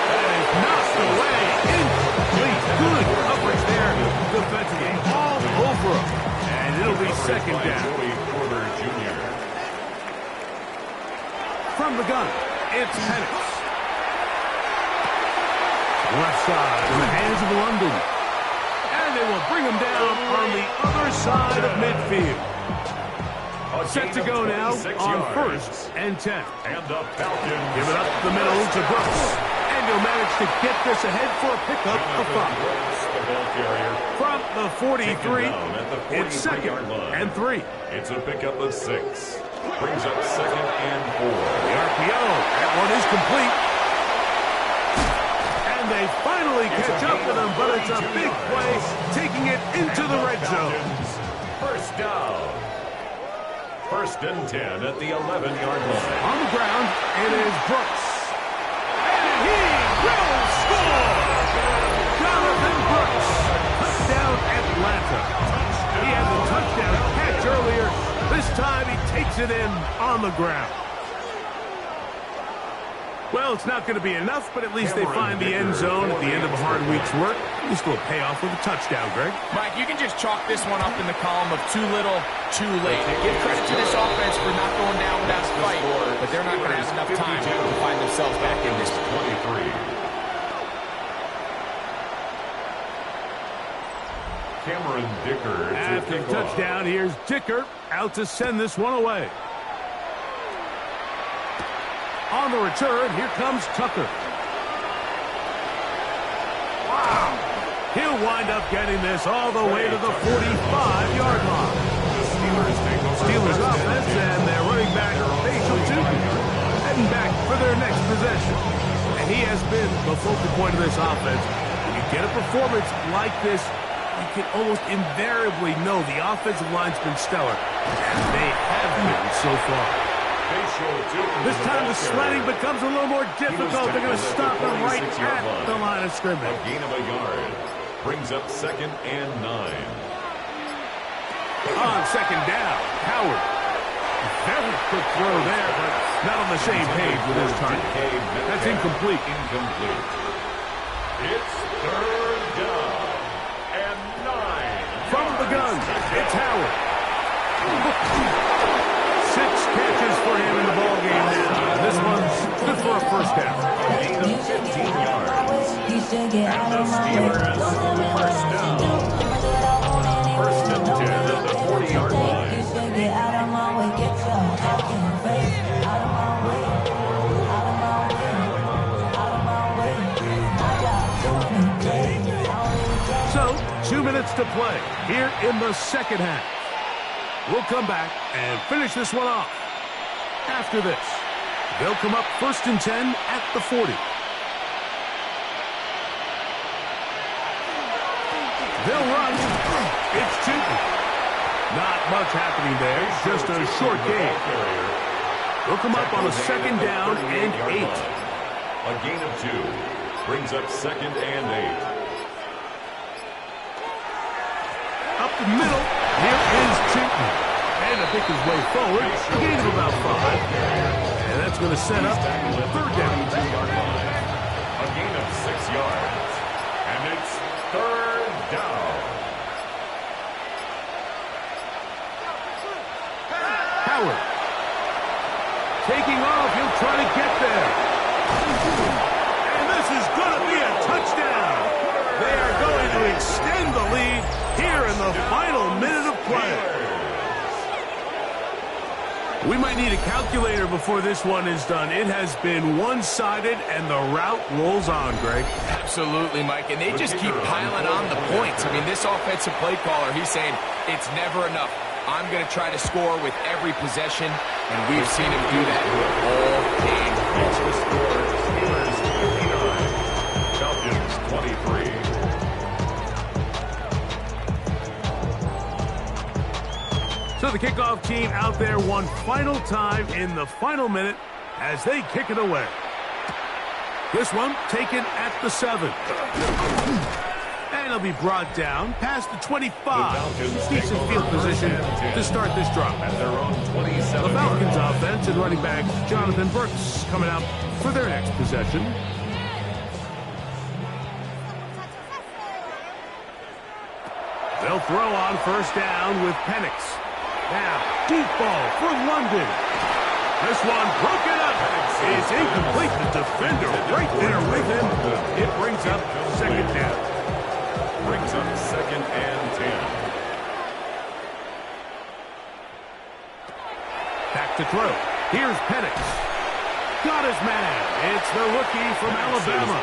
That is knocked away. Incomplete. Good coverage there. Defensively all over him. And it'll be 2nd down. From the gun, it's Penix. Left side in the hands of London. And they will bring him down on the other side of midfield. Set to go now on 1st and 10. And the Falcons give it up the middle to Brooks. And he'll manage to get this ahead for a pickup of 5. From the 43, it's 2nd and 3. It's a pickup of 6. Brings up 2nd and 4. The RPO, that one is complete. And they finally catch up with him, but it's a big play, taking it into the red zone. First down. 1st and 10 at the 11-yard line. On the ground, it is Brooks. And he will score! Jonathan Brooks, touchdown Atlanta. He had the touchdown catch earlier. This time he takes it in on the ground. Well, it's not going to be enough, but at least they find the end zone at the end of a hard week's work. At least they'll pay off with a touchdown, Greg. Mike, you can just chalk this one up in the column of too little, too late. Give credit to this offense for not going down without a fight, but they're not going to have enough time to find themselves back in this. 23. Cameron Dicker. After the touchdown, here's Dicker out to send this one away. On the return, here comes Tucker. Wow. He'll wind up getting this all the way to the 45-yard line. Steelers offense and their running back, Facial Tootin, heading back for their next possession. And he has been the focal point of this offense. When you get a performance like this, you can almost invariably know the offensive line's been stellar. And they have been so far. This time the sledding becomes a little more difficult. They're going to stop them right at the line of scrimmage. A gain of a yard. Brings up 2nd and 9. On 2nd down, Howard. Very quick throw there, but not on the same page with his target. That's incomplete. It's 3rd down and 9. From the gun, it's Howard. 6 catches for him in the ballgame now. This one's good for a first down. Gain of 15 yards. And the Steelers, first down. 1st and 10 at the 40-yard line. 2 minutes to play here in the second half. We'll come back and finish this one off. After this, they'll come up 1st and 10 at the 40. They'll run. It's Tootin. Not much happening there. Just a short gain. They'll come up on a 2nd down and 8. A gain of 2 brings up 2nd and 8. Up the middle, here is Tootin. And to pick his way forward, a gain of about 5. And that's going to set up 3rd down. A gain of 6 yards. And it's 3rd down. Howard. Taking off, he'll try to get there. And this is going to be a touchdown. They are going to extend the lead here in the final minute of play. We might need a calculator before this one is done. It has been one-sided, and the route rolls on, Greg. Absolutely, Mike, and they just keep piling on the points. I mean, this offensive play caller, he's saying it's never enough. I'm going to try to score with every possession, and we've seen him do that all game. Falcons 23. So the kickoff team out there one final time in the final minute as they kick it away. This one taken at the 7. And it'll be brought down past the 25. Decent field position to start this drive. The Falcons offense and running back Jonathan Brooks coming out for their next possession. They'll throw on 1st down with Penix. Now, deep ball for London. This one broken up. It's incomplete. The defender right there with him. It brings up 2nd down. Brings up 2nd and 10. Back to throw. Here's Penix. Got his man. It's the rookie from Alabama.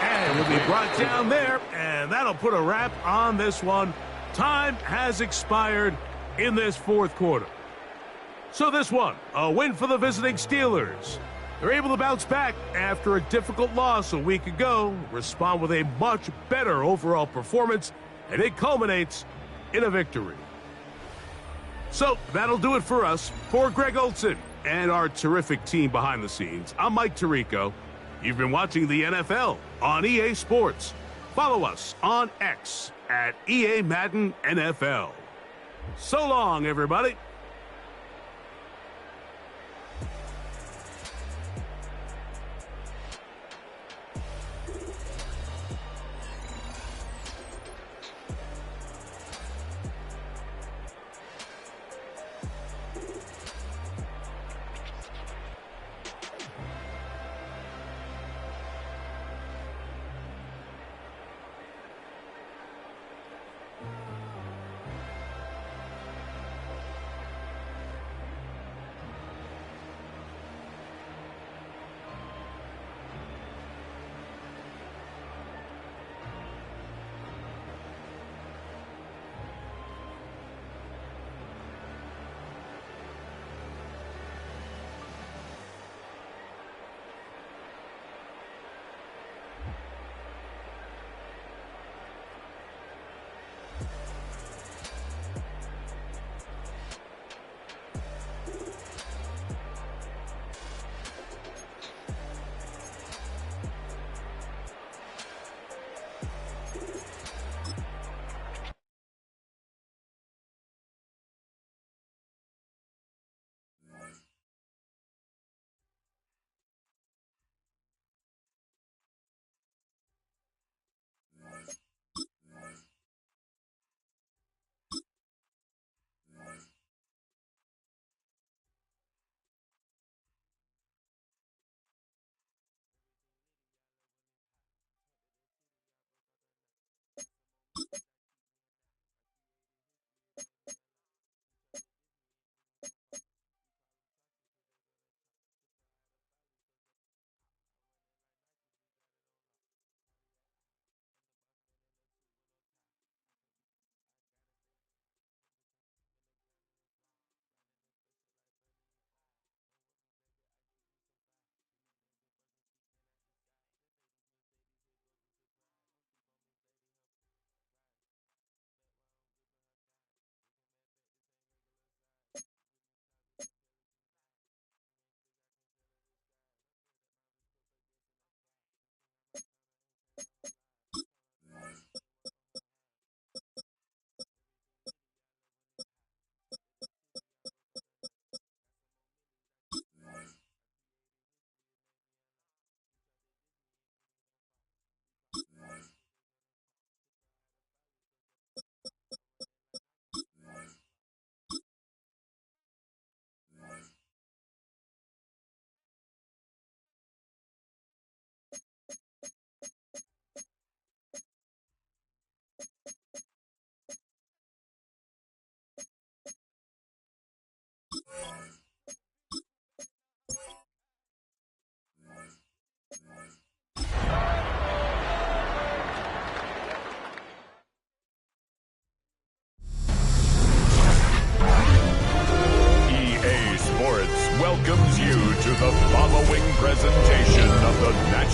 And will be brought down there. And that'll put a wrap on this one. Time has expired in this 4th quarter. So this one, a win for the visiting Steelers. They're able to bounce back after a difficult loss a week ago, respond with a much better overall performance, and it culminates in a victory. So that'll do it for us. For Greg Olson and our terrific team behind the scenes, I'm Mike Tirico. You've been watching the NFL on EA Sports. Follow us on X at EA Madden NFL. So long, everybody.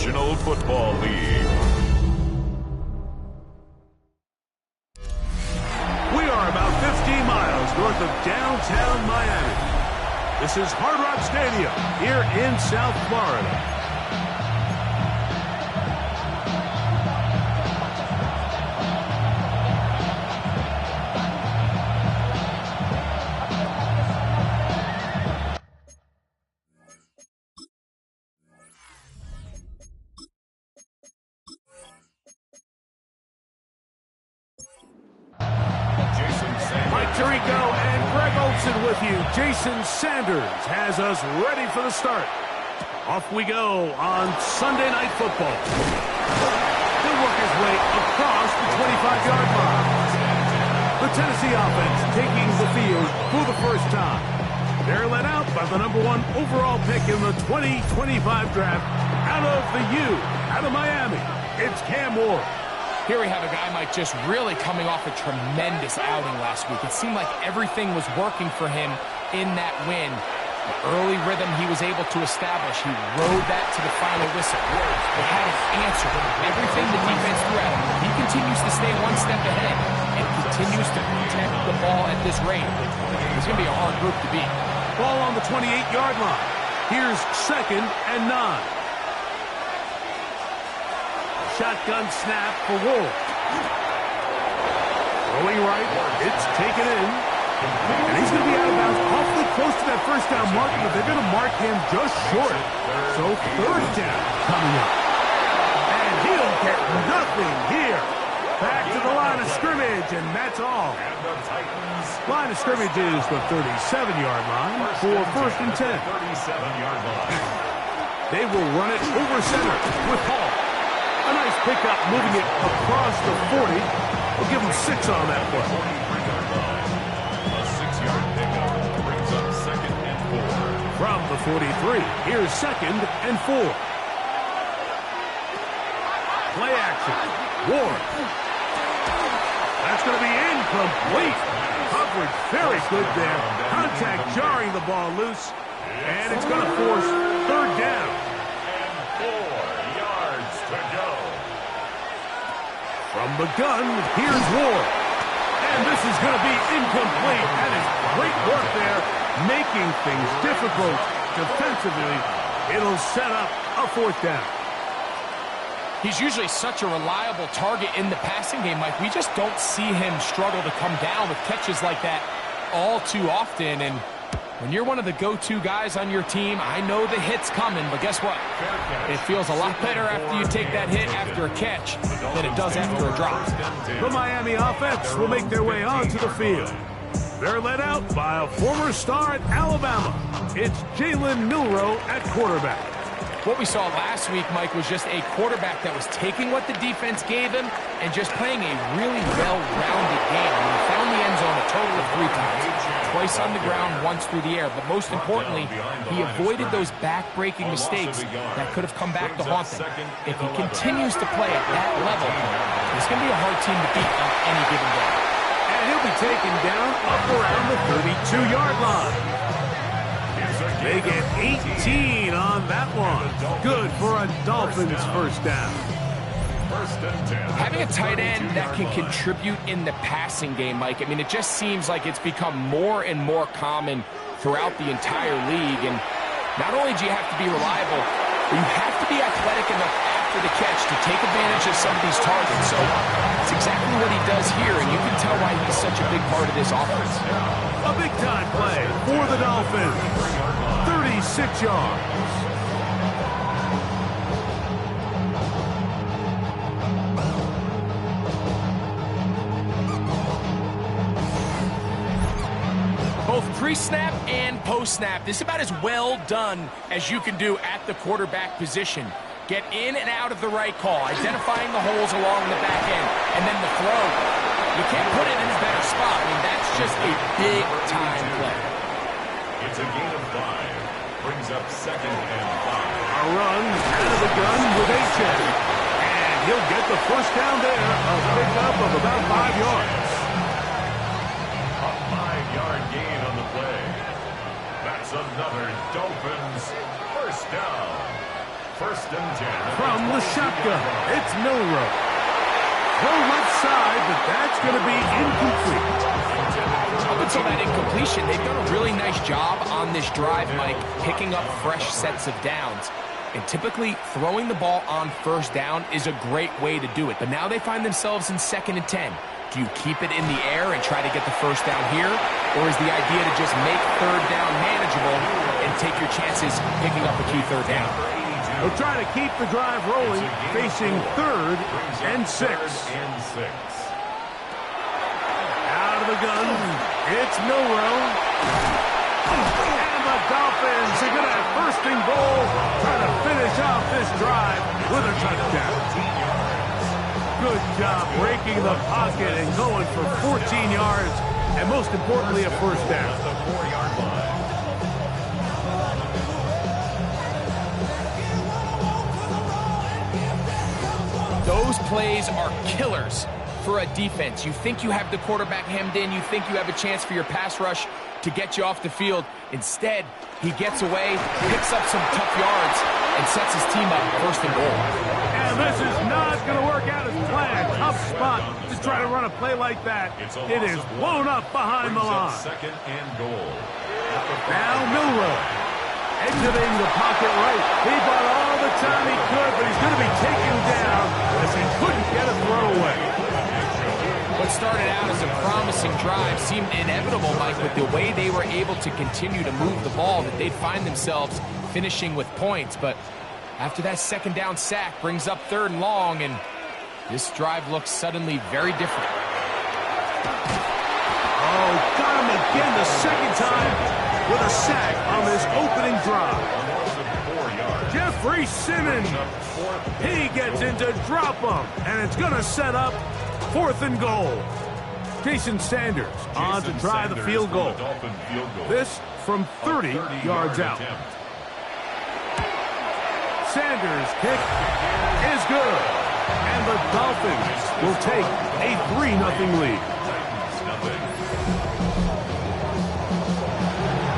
National Football League. We are about 15 miles north of downtown Miami. This is Hard Rock Stadium here in South Florida. With you, Jason Sanders has us ready for the start. Off we go on Sunday Night Football. He'll work his way across the 25-yard line. The Tennessee offense taking the field for the first time. They're led out by the #1 overall pick in the 2025 draft out of the U, out of Miami. It's Cam Ward. Here we have a guy, Mike, just really coming off a tremendous outing last week. It seemed like everything was working for him in that win. The early rhythm he was able to establish, he rode that to the final whistle. They had an answer to everything the defense threw at him. He continues to stay one step ahead and continues to protect the ball at this rate. It's going to be a hard group to beat. Ball on the 28-yard line. Here's 2nd and 9. Shotgun snap for Wolf. Throwing right, it's taken in. And he's going to be out of bounds awfully close to that first down mark, but they're going to mark him just short. So 3rd down coming up. And he'll get nothing here. Back to the line of scrimmage, and that's all. Line of scrimmage is the 37-yard line for 1st and 10. They will run it over center with Hall. A nice pickup, moving it across the 40. We'll give him 6 on that play. A 6-yard pickup brings up 2nd and 4. From the 43, here's 2nd and 4. Play action. Ward. That's going to be incomplete. Coverage very good there. Contact jarring the ball loose. And it's going to force 3rd down. From the gun, here's Ward. And this is going to be incomplete. That is great work there, making things difficult defensively. It'll set up a 4th down. He's usually such a reliable target in the passing game, Mike. We just don't see him struggle to come down with catches like that all too often. And when you're one of the go-to guys on your team, I know the hit's coming, but guess what? It feels a lot better after you take that hit after a catch than it does after a drop. The Miami offense will make their way onto the field. They're led out by a former star at Alabama. It's Jalen Milroe at quarterback. What we saw last week, Mike, was just a quarterback that was taking what the defense gave him and just playing a really well-rounded game. I mean, he found the end zone a total of 3 times. Twice on the ground, once through the air. But most importantly, he avoided those back-breaking mistakes that could have come back to haunt him. If he continues to play at that level, it's going to be a hard team to beat on any given day. And he'll be taken down up around the 32-yard line. They get 18 on that one. Good for a Dolphins 1st down. Having a tight end that can contribute in the passing game, Mike, I mean, it just seems like it's become more and more common throughout the entire league. And not only do you have to be reliable, but you have to be athletic enough after the catch to take advantage of some of these targets. So that's exactly what he does here, and you can tell why he's such a big part of this offense. A big-time play for the Dolphins. 36 yards. Both pre-snap and post-snap, this is about as well done as you can do at the quarterback position. Get in and out of the right call, identifying the holes along the back end, and then the throw. You can't put it in a better spot. I mean, that's just a big-time play. It's a gain of 5. Brings up 2nd and 5. A run out of the gun with H.N. And he'll get the 1st down there. A pickup of about 5 yards. A 5-yard gain on the play. That's another Dolphins 1st down. First and 10. From the shotgun, it's Milroe. Throw left side, but that's going to be incomplete. Up until that incompletion, they've done a really nice job on this drive, Mike, picking up fresh sets of downs. And typically, throwing the ball on first down is a great way to do it. But now they find themselves in 2nd and 10. Do you keep it in the air and try to get the first down here? Or is the idea to just make 3rd down manageable and take your chances picking up a key 3rd down? They'll try to keep the drive rolling, facing 3rd and 6. Out of the gun, it's Milroe. And the Dolphins are going to have 1st and goal, trying to finish off this drive with a touchdown. Good job breaking the pocket and going for 14 yards, and most importantly, a 1st down. Those plays are killers for a defense. You think you have the quarterback hemmed in. You think you have a chance for your pass rush to get you off the field. Instead, he gets away, picks up some tough yards, and sets his team up 1st and goal. And this is not going to work out as planned. Tough spot to try to run a play like that. It is blown up behind the line. 2nd and goal. Now Milroe exiting the pocket right. He bought all the time he could, but he's going to be taken down as he couldn't get a throw away. What started out as a promising drive seemed inevitable, Mike, with the way they were able to continue to move the ball, that they'd find themselves finishing with points. But after that 2nd down sack brings up 3rd and long, and this drive looks suddenly very different. Oh, got him again the 2nd time with a sack on this opening drive. Jeffrey Simmons, he gets into drop him, and it's going to set up 4th and goal. Jason Sanders on to try the field goal. This from 30 yards out. Sanders' kick is good, and the Dolphins will take a 3-0 lead.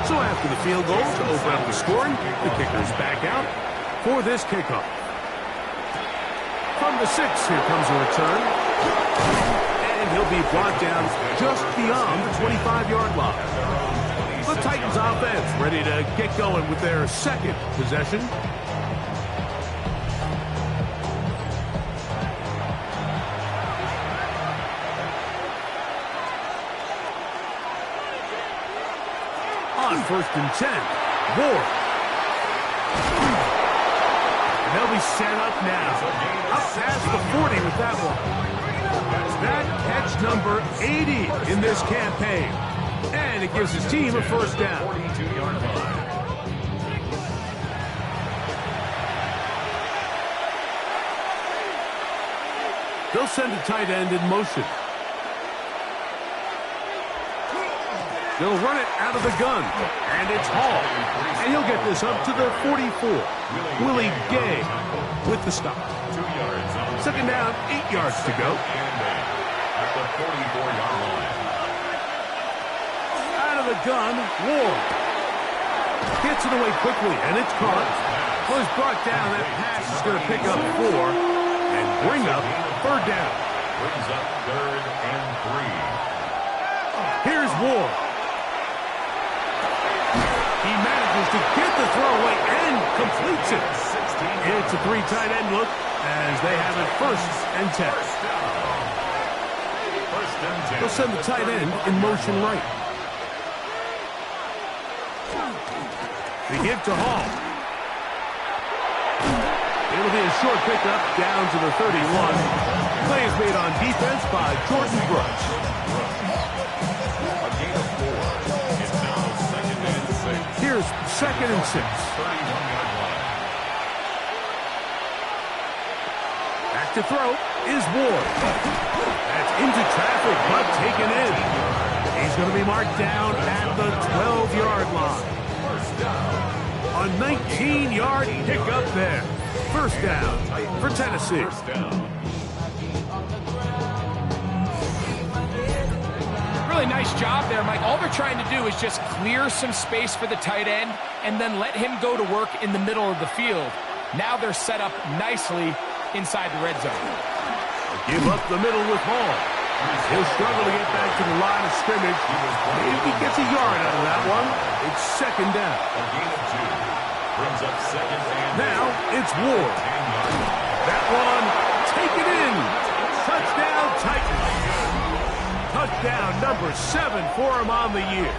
So after the field goal to open up the scoring, the kicker's back out for this kickoff. From the 6, here comes a return. And he'll be brought down just beyond the 25-yard line. The Titans offense ready to get going with their 2nd possession. On 1st and 10, Ward. And they'll be set up now. Up past the 40 with that one. That catch number 80 in this campaign. And it gives his team a 1st down. 42-yard line. They'll send a tight end in motion. They'll run it out of the gun, and it's Hall. And he'll get this up to the 44. Willie Gay with the stop. 2nd down, 8 yards to go. At the 44-yard line. Out of the gun, Ward. Gets it away quickly, and it's caught. Was brought down. That pass is going to pick up 4 and bring up 3rd down. Brings up 3rd and 3. Here's Ward. He manages to get the throw away and completes it. It's a 3 tight end look as they have it 1st and 10. They'll send the tight end in motion right. They give to Hall. It'll be a short pickup down to the 31. Play is made on defense by Jordan Brooks. A gain of 4. It's now 2nd and 6. Here's 2nd and 6. 31-yard line. Back to throw is Ward. That's into traffic, but taken in. He's going to be marked down at the 12-yard line. A 19-yard pickup there. 1st down for Tennessee. Really nice job there, Mike. All they're trying to do is just clear some space for the tight end and then let him go to work in the middle of the field. Now they're set up nicely inside the red zone. Give up the middle with Hall. He'll struggle to get back to the line of scrimmage. Maybe he gets a yard out of that one. It's second down. A gain of 2. Brings up second and now it's Ward. That one, take it in. Touchdown, Titans. Touchdown number 7 for him on the year.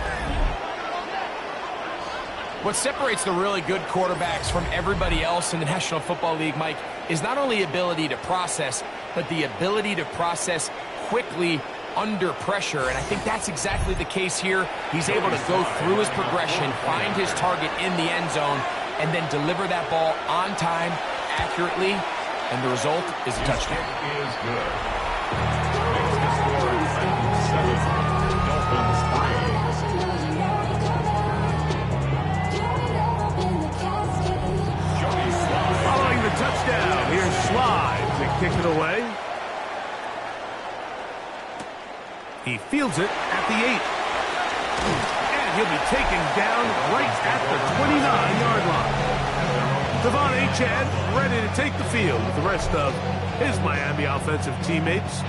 What separates the really good quarterbacks from everybody else in the National Football League, Mike, is not only ability to process, but the ability to process quickly under pressure. And I think that's exactly the case here. He's able to go through his progression, find his target in the end zone, and then deliver that ball on time, accurately, and the result is a touchdown. is good. Makes the score Titans 7, Dolphins 3. Following the touchdown, here's Slide to kick it away. He fields it at the 8. And he'll be taken down right at the 29-yard line. Devon Achane ready to take the field with the rest of his Miami offensive teammates.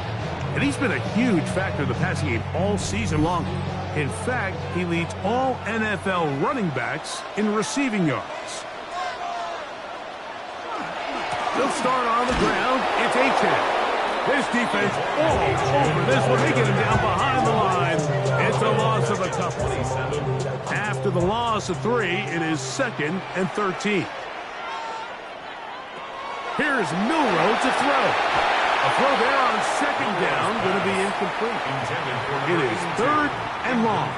And he's been a huge factor in the passing game all season long. In fact, he leads all NFL running backs in receiving yards. They'll start on the ground. It's Achane. This defense all over this one. They get him down behind the line. It's a loss of a couple. After the loss of 3, it is 2nd and 13. Here's Milroe to throw. A throw there on 2nd down, going to be incomplete. It is 3rd and long.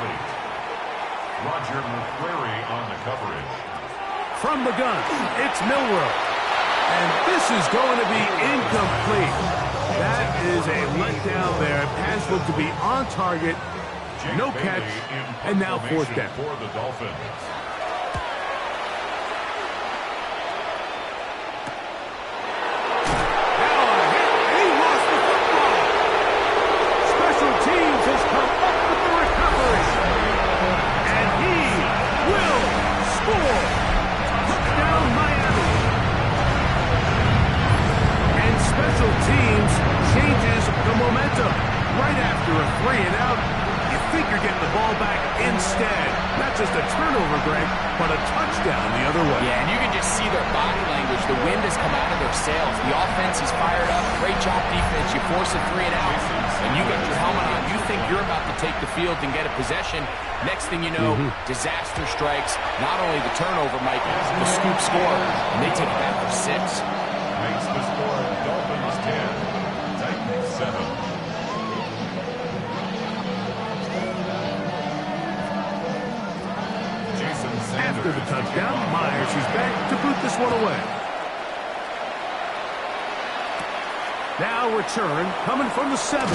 Roger McCreary on the coverage. From the gun, it's Milroe. And this is going to be incomplete. That is a letdown there. Pass looked to be on target. No catch. And now 4th down. For the Dolphins. Right after a 3 and out, you think you're getting the ball back instead. Not just a turnover, Greg, but a touchdown the other way. Yeah, and you can just see their body language. The wind has come out of their sails. The offense is fired up. Great job defense. You force a 3 and out, and you get your helmet on. You think you're about to take the field and get a possession. Next thing you know, disaster strikes. Not only the turnover, Mike, the scoop score, and they take it back for 6. Makes the score Dolphins 10, Titans 7. After the touchdown, Myers is back to boot this one away. Now return coming from the 7.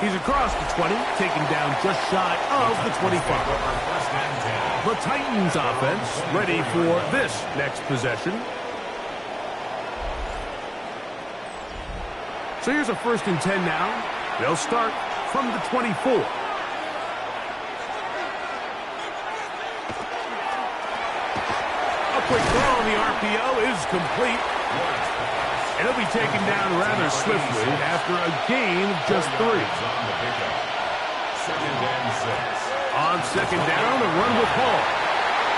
He's across the 20, taken down just shy of the 25. The Titans offense ready for this next possession. So here's a 1st and 10 now. They'll start from the 24. Quick throw on the RPO is complete. And he'll be taken down rather swiftly after a gain of just 3. On 2nd down, a run with Hall.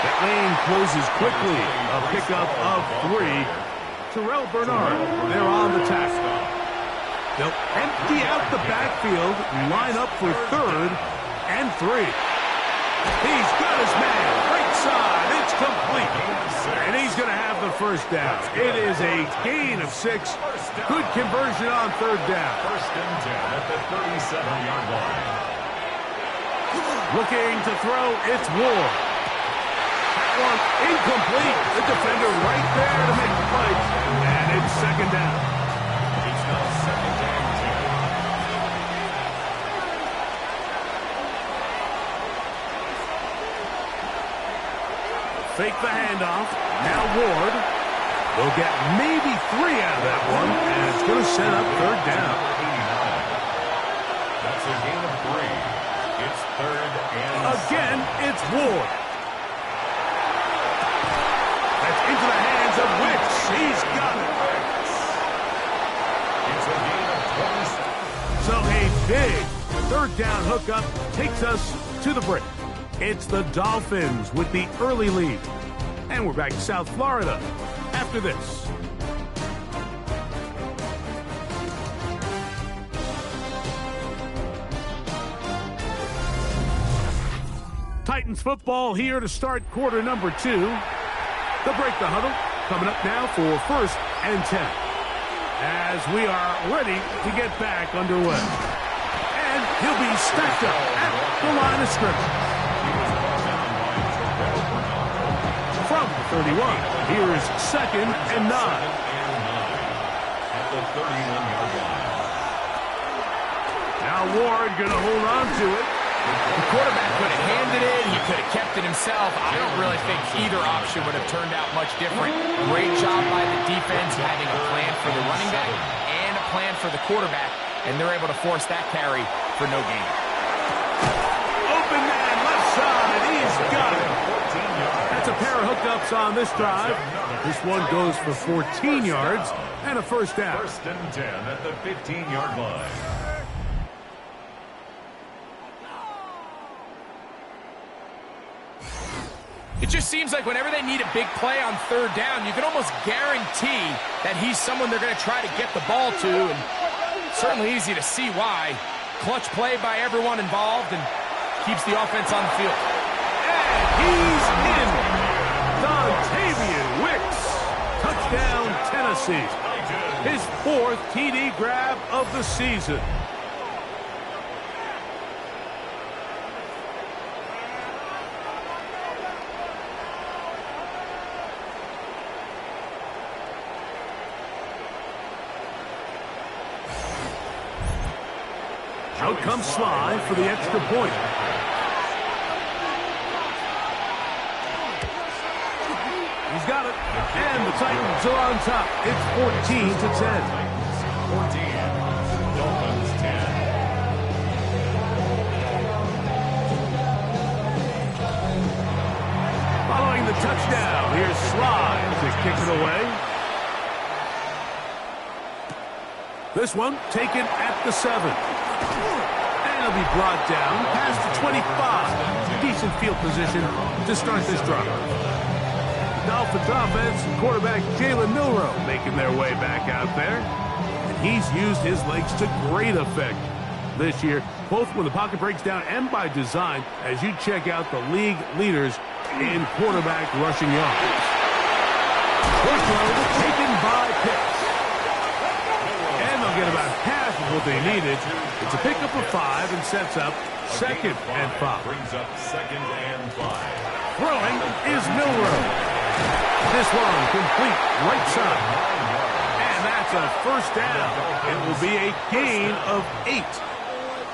That lane closes quickly. A pickup of 3. Terrell Bernard, they're on the tackle. They'll empty out the backfield and line up for 3rd and 3. He's got his man. Right side. It's complete. And he's going to have the 1st down. It is a gain of 6. Good conversion on 3rd down. 1st and 10 at the 37-yard line. Looking to throw. It's Ward. That one incomplete. The defender right there to make the play. And it's 2nd down. It's now 2nd and 10. Fake the handoff. Now Ward. They'll get maybe 3 out of that one, and it's going to set up 3rd down. That's a gain of 3. It's 3rd and again, it's Ward. That's into the hands of Wicks. He third down hookup takes us to the break. It's the Dolphins with the early lead. And we're back to South Florida after this. Titans football here to start quarter number 2. They'll break the huddle. Coming up now for 1st and 10. As we are ready to get back underway. And he'll be stacked up at the line of scrimmage. From the 31, here's 2nd and 9. At the 31-yard line. Now Ward going to hold on to it. The quarterback could have handed it. He could have kept it himself. I don't really think either option would have turned out much different. Great job by the defense having a plan for the running back and a plan for the quarterback, and they're able to force that carry for no gain. Open man, left side. He's got it. That's a pair of hookups on this drive. This one goes for 14 yards and a first down. 1st and 10 at the 15-yard line. It just seems like whenever they need a big play on third down, you can almost guarantee that he's someone they're going to try to get the ball to, and certainly easy to see why. Clutch play by everyone involved and keeps the offense on the field. And he's in. Dontavian Wicks. Touchdown, Tennessee. His 4th TD grab of the season. Out comes Sly for the extra point. He's got it. And the Titans are on top. It's 14-10. 14. Dolphins 10. Following the touchdown, here's Sly to kick it away. This one taken at the 7. And it'll be brought down past the 25. Decent field position to start this drive. Dolphins offense, quarterback Jalen Milroe making their way back out there. And he's used his legs to great effect this year, both when the pocket breaks down and by design, as you check out the league leaders in quarterback rushing yards. Workload taken by Pitts. And they'll get about half of what they needed. It's a pickup of 5 and sets up 2nd and 5. Brings up 2nd and 5. Throwing is Milroe. This one complete right side. And that's a first down. It will be a gain of 8.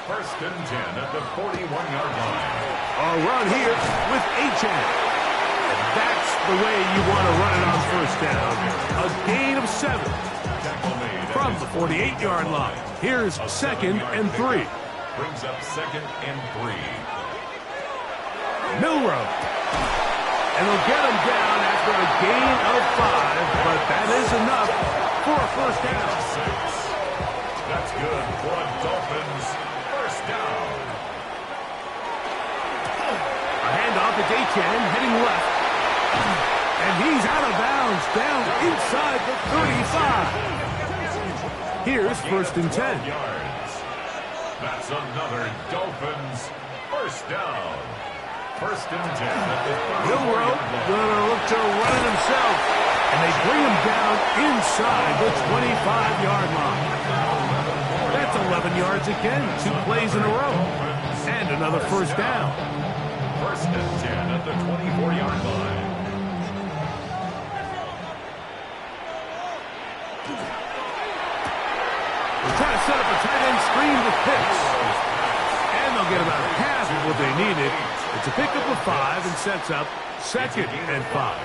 1st and 10 at the 41-yard line. A run here with Achane. That's the way you want to run it on first down. A gain of 7. From the 48-yard line. Here's 2nd and 3. Brings up 2nd and 3. Milroe. And they'll get him down after a gain of 5, but that is enough for a first down. 6. That's good for a Dolphins first down. A handoff to Achane heading left. And he's out of bounds down inside the 35. Here's 1st and 10. Yards. That's another Dolphins first down. 1st and 10 at the 30. Milroe gonna look to run it himself. And they bring him down inside the 25-yard line. That's 11 yards again. 2 plays in a row. And another first down. 1st and 10 at the 24-yard line. They're trying to set up a tight end screen with Pitts. And they'll get about half of what they needed. It's a pickup of 5 and sets up 2nd and 5.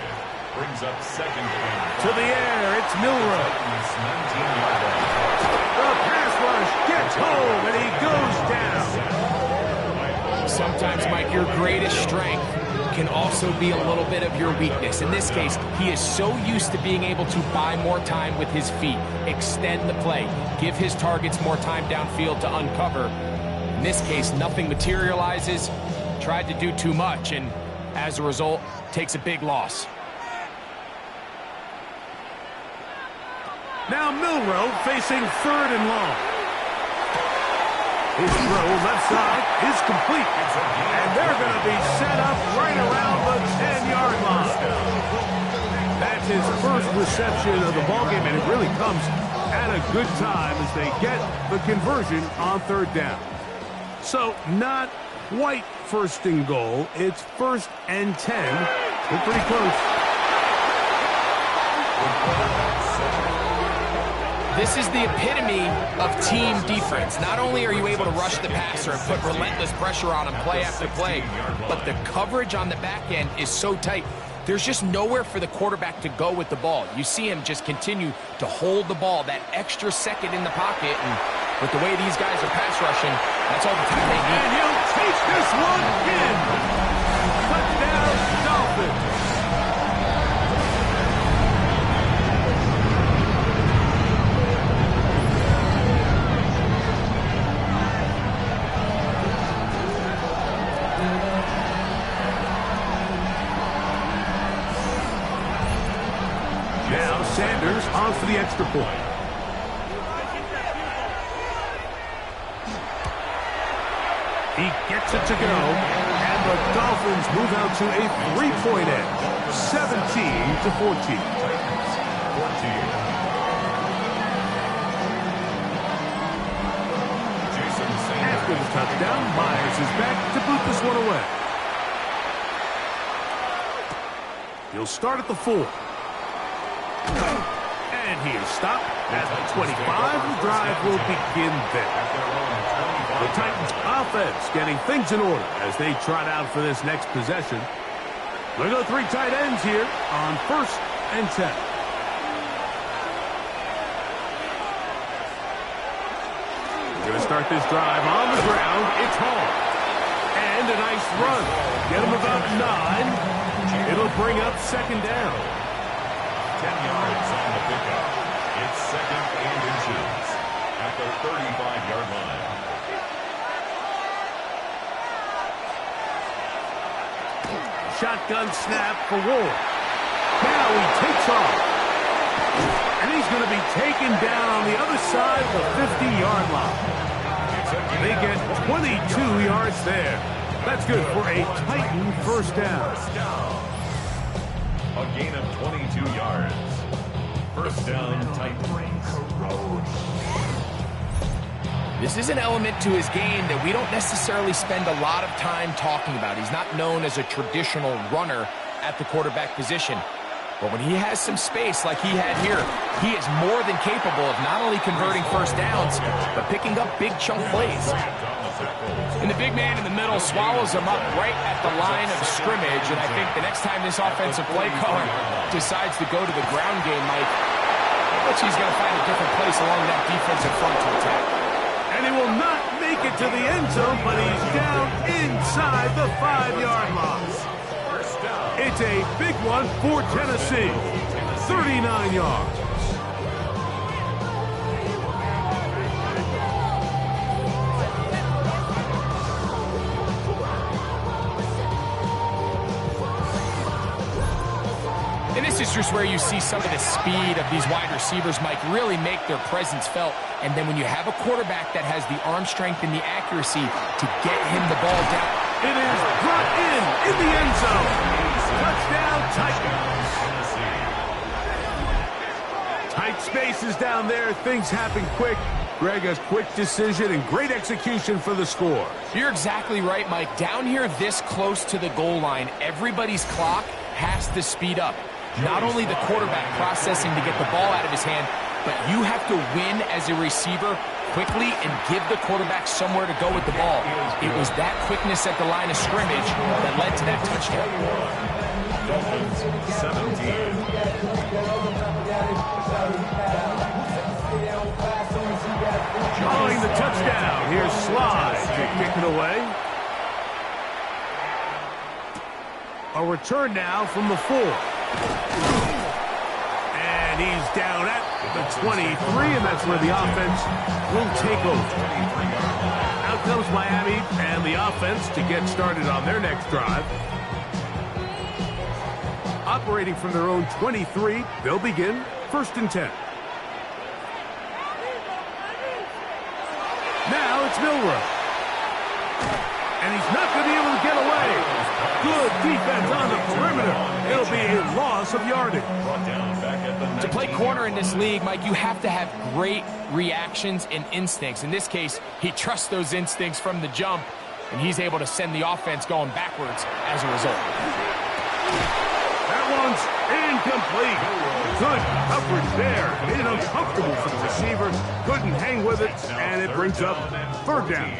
Brings up 2nd and 5. To the air, it's Milroe. The pass rush gets home, and he goes down. Sometimes, Mike, your greatest strength can also be a little bit of your weakness. In this case, he is so used to being able to buy more time with his feet, extend the play, give his targets more time downfield to uncover. this case, nothing materializes. Tried to do too much, and as a result, takes a big loss. Now Milroe facing 3rd and long. His throw left side is complete. And they're going to be set up right around the 10-yard line. That's his first reception of the ballgame, and it really comes at a good time as they get the conversion on 3rd down. So not quite 1st and goal. It's 1st and 10. They're pretty close. This is the epitome of team defense. Not only are you able to rush the passer and put relentless pressure on him play after play, but the coverage on the back end is so tight. There's just nowhere for the quarterback to go with the ball. You see him just continue to hold the ball, that extra second in the pocket, and with the way these guys are pass rushing, that's all the time they need. And he'll take this one in. Touchdown, Dolphins. Now Sanders on for the extra point. He gets it to go, and the Dolphins move out to a 3-point edge, 17-14. After the touchdown, Myers is back to boot this one away. He'll start at the 4. And he is stopped at the 25. The drive will begin there. The Titans offense getting things in order as they trot out for this next possession. They go 3 tight ends here on 1st and 10. We're going to start this drive on the ground. It's Hall. And a nice run. Get him about 9. It'll bring up 2nd down. 10 yards on the pickup. It's 2nd and inches at the 35-yard line. Shotgun snap for Ward. Now he takes off. And he's going to be taken down on the other side of the 50-yard line. They get 22 yards there. That's good for a Titan 1st down. A gain of 22 yards. 1st down, Titans. This is an element to his game that we don't necessarily spend a lot of time talking about. He's not known as a traditional runner at the quarterback position. But when he has some space like he had here, he is more than capable of not only converting 1st downs, but picking up big chunk plays. And the big man in the middle swallows him up right at the line of scrimmage. And I think the next time this offensive play caller decides to go to the ground game, Mike, I bet he's going to find a different place along that defensive front to attack. And he will not make it to the end zone, but he's down inside the 5-yard line. It's a big one for Tennessee. 39 yards. And this is just where you see some of the speed of these wide receivers, Mike, really make their presence felt. And then when you have a quarterback that has the arm strength and the accuracy to get him the ball down. It is brought in the end zone. Touchdown, Titans. Tight spaces down there. Things happen quick. Greg, a quick decision and great execution for the score. You're exactly right, Mike. Down here this close to the goal line, everybody's clock has to speed up. Not only the quarterback processing to get the ball out of his hand, but you have to win as a receiver quickly and give the quarterback somewhere to go with the ball. It was that quickness at the line of scrimmage that led to that touchdown. Dolphins 17. Drawing the touchdown. Here's Slide to kick it away. A return now from the 4. And And he's down at the 23, and that's where the offense will take over. Out comes Miami and the offense to get started on their next drive. Operating from their own 23, they'll begin 1st and 10. Now it's Milroe. And he's not going to be able to get away. Good defense on the perimeter. It'll be a loss of yardage. To play corner in this league, Mike, you have to have great reactions and instincts. In this case, he trusts those instincts from the jump, and he's able to send the offense going backwards as a result. That one's incomplete. Good coverage there. Made it uncomfortable for the receiver. Couldn't hang with it, and it brings up 3rd down.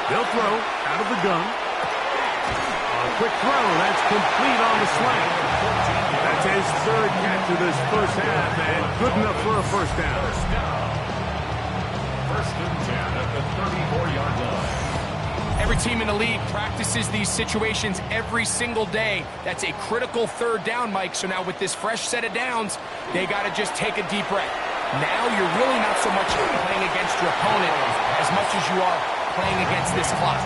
They'll throw out of the gun. A quick throw. That's complete on the slant. That's his 3rd catch of this first half, and good enough for a 1st down. 1st and 10 at the 34-yard line. Every team in the league practices these situations every single day. That's a critical 3rd down, Mike. So now with this fresh set of downs, they got to just take a deep breath. Now you're really not so much playing against your opponent as much as you are playing against this clock.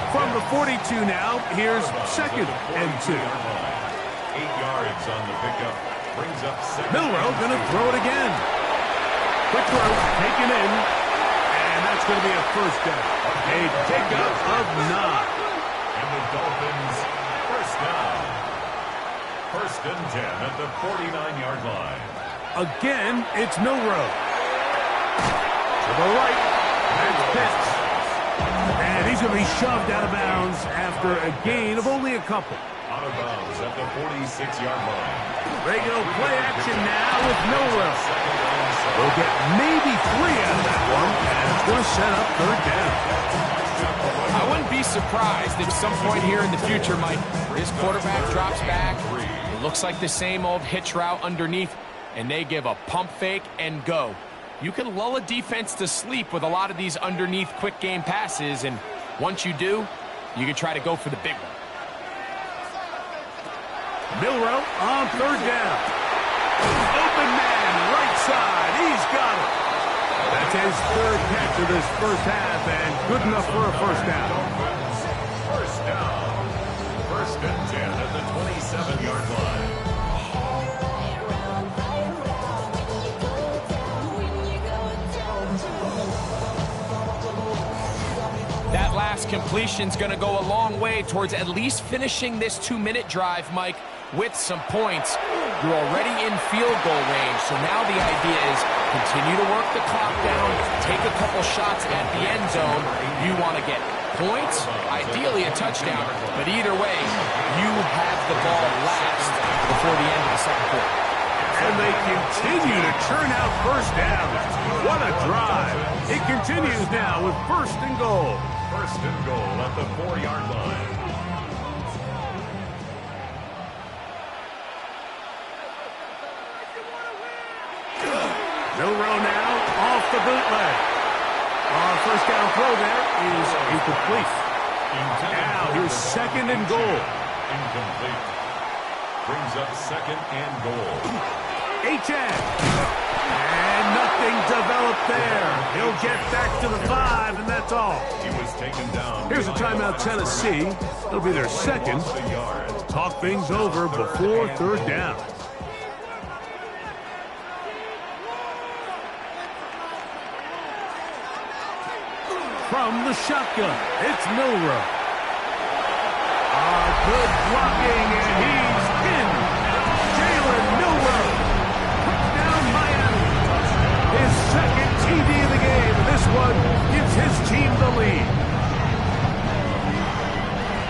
From the 42 now, here's 2nd and 2. 8 yards on the pickup. Brings up 2nd. Milroe going to throw it again. Quick throw, taken in. And that's going to be a 1st down. A pickup of 9. And the Dolphins, 1st down. 1st and 10 at the 49-yard line. Again, it's Milroe. To the right. That's Pitts. And he's going to be shoved out of bounds after a gain of only a couple. Out of bounds at the 46-yard line. Regular play action now with Milroe. We'll get maybe 3 out of that one, and it's going to set up 3rd down. I wouldn't be surprised if some point here in the future, Mike, this quarterback drops back. It looks like the same old hitch route underneath, and they give a pump fake and go. You can lull a defense to sleep with a lot of these underneath quick game passes, and once you do, you can try to go for the big one. Milroe on 3rd down. Open man, right side. He's got it. That's his 3rd catch of this first half, and good enough for a 1st down. 1st down. 1st and 10 at the 27-yard line. That last completion's going to go a long way towards at least finishing this 2-minute drive, Mike, with some points. You're already in field goal range, so now the idea is continue to work the clock down, take a couple shots at the end zone. You want to get points, ideally a touchdown, but either way, you have the ball last before the end of the 2nd quarter. And they continue to churn out 1st downs. What a drive. It continues now with 1st and goal. 1st and goal at the 4-yard line. Milroe now off the bootleg. Our 1st down throw there is incomplete. Now here's 2nd and goal. Incomplete. Brings up 2nd and goal. H.N. And nothing developed there. He'll get back to the 5, and that's all. He was taken down. Here's a timeout, Tennessee. It'll be their 2nd. Talk things over before 3rd down. From the shotgun, it's Milroe. Good blocking, and he's in. Jalen Milroe. Touchdown, Miami. His 2nd TD of the game. This one gives his team the lead.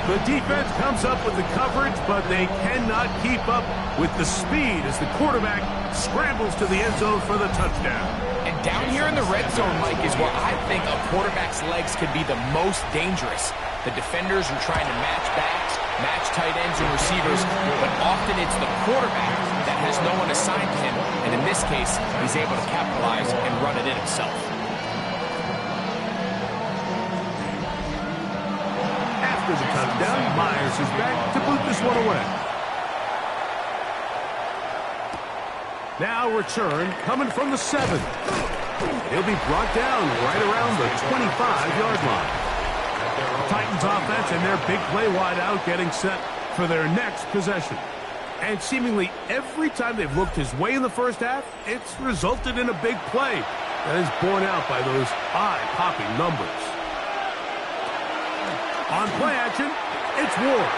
The defense comes up with the coverage, but they cannot keep up with the speed as the quarterback scrambles to the end zone for the touchdown. And down here in the red zone, Mike, is where I think a quarterback's legs can be the most dangerous. The defenders are trying to match backs, match tight ends and receivers, but often it's the quarterback that has no one assigned to him, and in this case, he's able to capitalize and run it in himself. After the touchdown, Myers is back away. Now return coming from the 7. He'll be brought down right around the 25-yard line. Titans offense and their big play wide out getting set for their next possession. And seemingly every time they've looked his way in the first half, it's resulted in a big play that is borne out by those eye-popping numbers. On play action, it's Ward.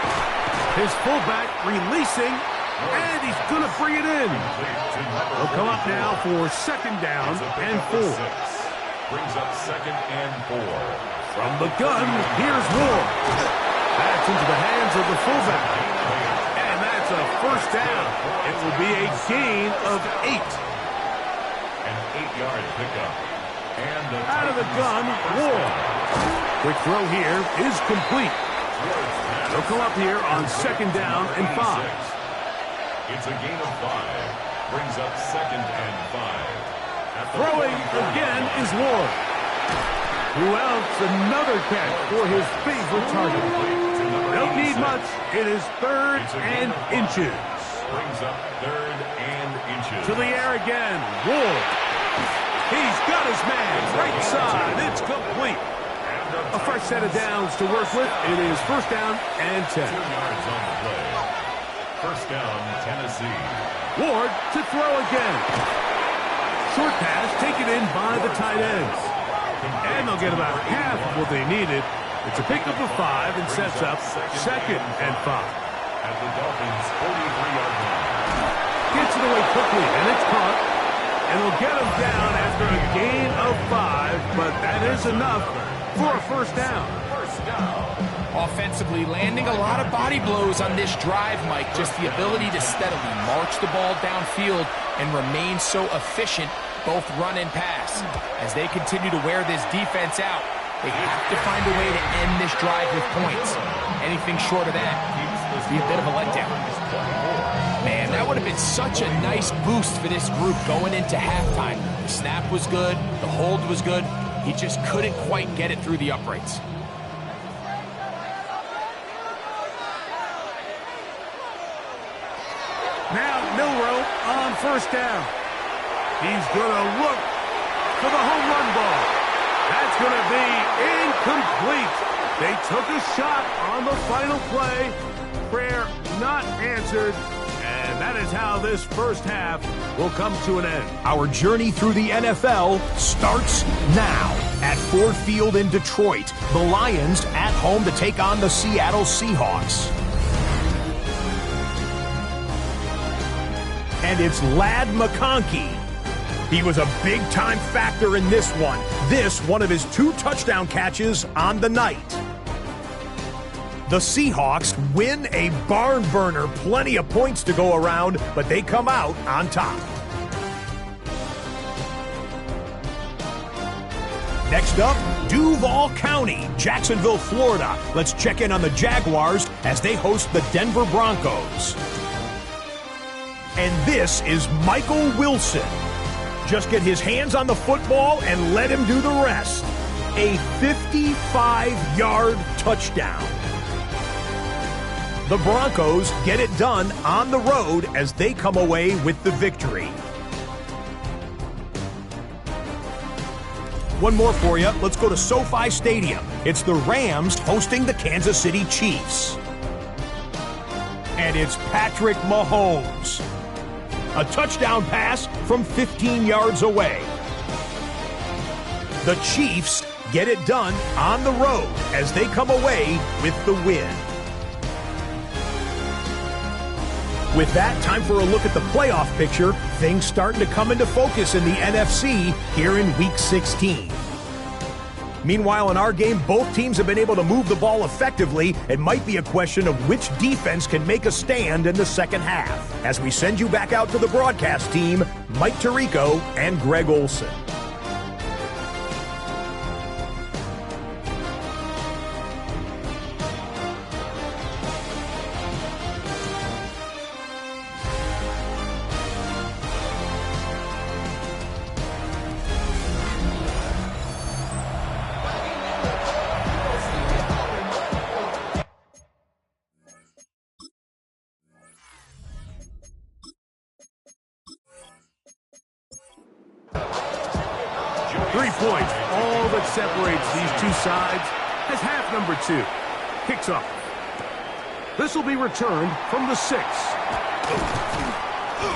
His fullback releasing, and he's going to bring it in. He'll come up now for 2nd down and 4. Brings up 2nd and 4. From the gun, here's Ward. That's into the hands of the fullback. And that's a 1st down. It will be a gain of 8. An 8-yard pickup. And out of the gun, Ward. Quick throw here is complete. They'll come up here on 2nd down and 5. It's a gain of 5. Brings up 2nd and 5. Throwing again is Ward. Who else? Another catch for his favorite target. Don't need much. It is 3rd and inches. Brings up 3rd and inches. To the air again. Ward. He's got his man. Right side. It's complete. A fresh set of downs to work with. It is 1st down and 10. 2 yards on the play. 1st down, Tennessee. Ward to throw again. Short pass taken in by the tight ends. And they'll get about half of what they needed. It's a pickup of 5 and sets up 2nd and 5. At the Dolphins' 43-yard line. Gets it away quickly, and it's caught. And they'll get him down after a gain of 5, but that is enough for a 1st down. Offensively, landing a lot of body blows on this drive, Mike. Just the ability to steadily march the ball downfield and remain so efficient, both run and pass. As they continue to wear this defense out, they have to find a way to end this drive with points. Anything short of that would be a bit of a letdown. Man, that would have been such a nice boost for this group going into halftime. The snap was good, the hold was good. He just couldn't quite get it through the uprights. Now Milroe on 1st down. He's going to look for the home run ball. That's going to be incomplete. They took a shot on the final play. Prayer not answered. And that is how this 1st half will come to an end. Our journey through the NFL starts now. At Ford Field in Detroit, the Lions at home to take on the Seattle Seahawks. And it's Ladd McConkey. He was a big-time factor in this one. This, one of his 2 touchdown catches on the night. The Seahawks win a barn burner. Plenty of points to go around, but they come out on top. Next up, Duval County, Jacksonville, Florida. Let's check in on the Jaguars as they host the Denver Broncos. And this is Michael Wilson. Just get his hands on the football and let him do the rest. A 55-yard touchdown. The Broncos get it done on the road as they come away with the victory. One more for you. Let's go to SoFi Stadium. It's the Rams hosting the Kansas City Chiefs. And it's Patrick Mahomes. A touchdown pass from 15 yards away. The Chiefs get it done on the road as they come away with the win. With that, time for a look at the playoff picture. Things starting to come into focus in the NFC here in Week 16. Meanwhile, in our game, both teams have been able to move the ball effectively. It might be a question of which defense can make a stand in the second half. As we send you back out to the broadcast team, Mike Tirico and Greg Olson. points, all that separates these two sides, as half number 2 kicks off. This will be returned from the 6.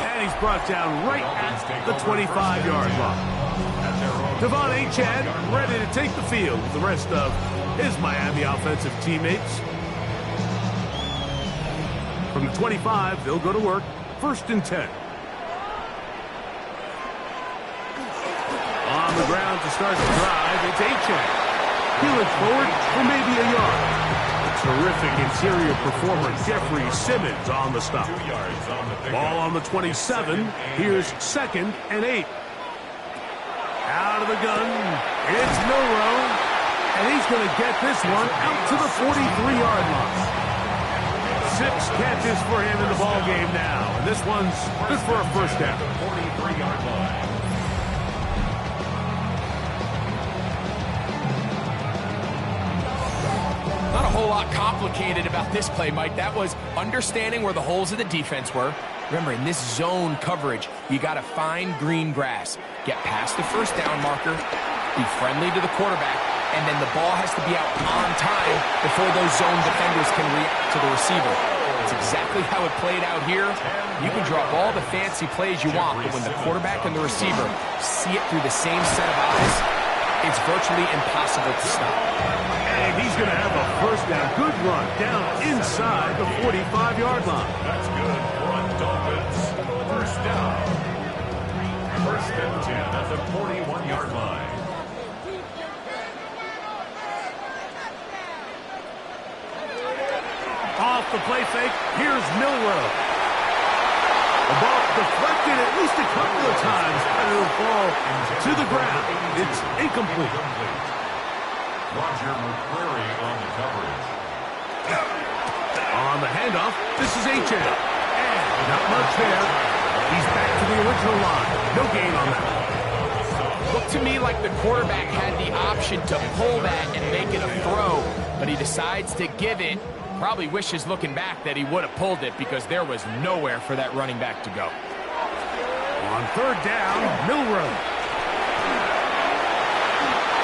And he's brought down right at the 25-yard line. Devon Achane ready to take the field with the rest of his Miami offensive teammates. From the 25, they'll go to work. 1st and 10. On the ground to start the drive, it's Achane. Peeling forward for maybe a yard. Terrific interior performer, Jeffrey Simmons on the stop. Ball on the 27. Here's 2nd and 8. Out of the gun, it's Milroe. And he's going to get this one out to the 43-yard line. 6 catches for him in the ball game now. And this one's good for a first down. 43-yard line. Not a whole lot complicated about this play, Mike. That was understanding where the holes of the defense were. Remember, in this zone coverage, you got to find green grass. Get past the first down marker, be friendly to the quarterback, and then the ball has to be out on time before those zone defenders can react to the receiver. That's exactly how it played out here. You can draw up all the fancy plays you want, but when the quarterback and the receiver see it through the same set of eyes, it's virtually impossible to stop. And he's going to have a first down. Good run down inside the 45-yard line. That's good for Dolphins. First down. 1st and 10 at the 41-yard line. Off the play fake, here's Milroe. The ball deflected at least a couple of times, and it'll fall to the ground. It's incomplete. Roger McCreary on the coverage. On the handoff, this is Achane. And not much there. He's back to the original line. No gain on that. Looked to me like the quarterback had the option to pull that and make it a throw, but he decides to give it. Probably wishes looking back that he would have pulled it because there was nowhere for that running back to go. On 3rd down, Milroe.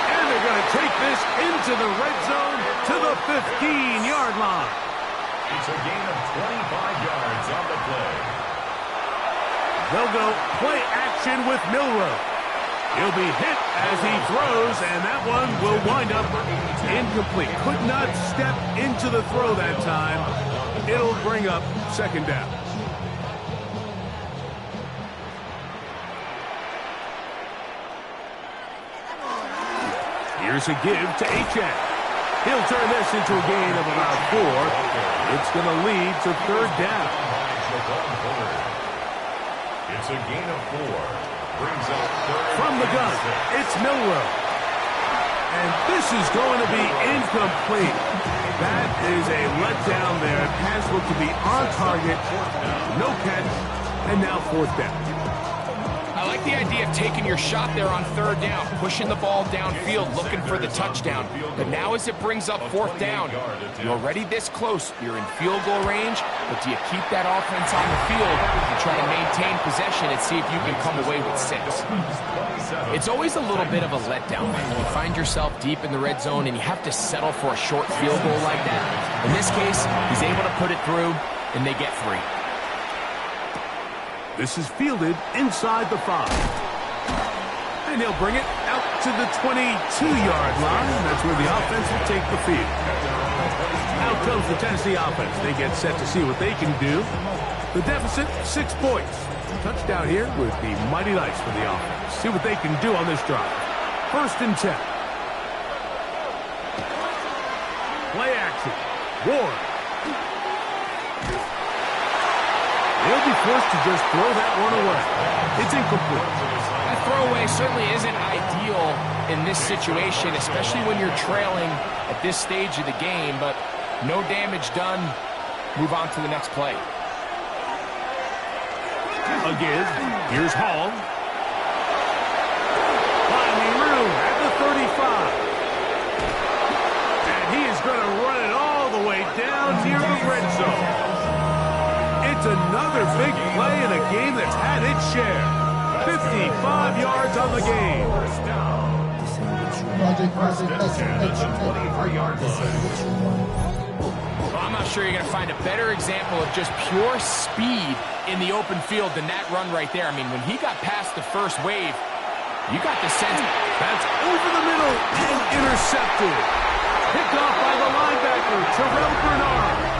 And they're going to take this into the red zone to the 15-yard line. It's a gain of 25 yards on the play. They'll go play action with Milroe. He'll be hit as he throws, and that one will wind up incomplete. Could not step into the throw that time. It'll bring up 2nd down. Here's a give to Achane. He'll turn this into a gain of about 4. It's going to lead to 3rd down. It's a gain of 4. Brings up 3rd. From the gun, it's Milroe. And this is going to be incomplete. That is a letdown there. Pass looked to be on target. No catch. And now 4th down. I like the idea of taking your shot there on 3rd down, pushing the ball downfield, looking for the touchdown. But now as it brings up 4th down, you're already this close. You're in field goal range, but do you keep that offense on the field and try to maintain possession and see if you can come away with 6? It's always a little bit of a letdown. You find yourself deep in the red zone and you have to settle for a short field goal like that. In this case, he's able to put it through, and they get 3. This is fielded inside the 5. And he'll bring it out to the 22-yard line. That's where the offense will take the field. Out comes the Tennessee offense. They get set to see what they can do. The deficit, 6 points. Touchdown here would be mighty nice for the offense. See what they can do on this drive. 1st and 10. Play action. Ward. They'll be forced to just throw that one away. It's incomplete. That throwaway certainly isn't ideal in this situation, especially when you're trailing at this stage of the game, but no damage done. Move on to the next play. Again, here's Hall. Finding room at the 35. And he is going to run it all the way down near the red zone. It's another big play in a game that's had its share. 55 yards on the game. First and 10 at the 23-yard line. Well, I'm not sure you're going to find a better example of just pure speed in the open field than that run right there. I mean, when he got past the first wave, you got the sense. That's over the middle and intercepted. Picked off by the linebacker, Terrell Bernard.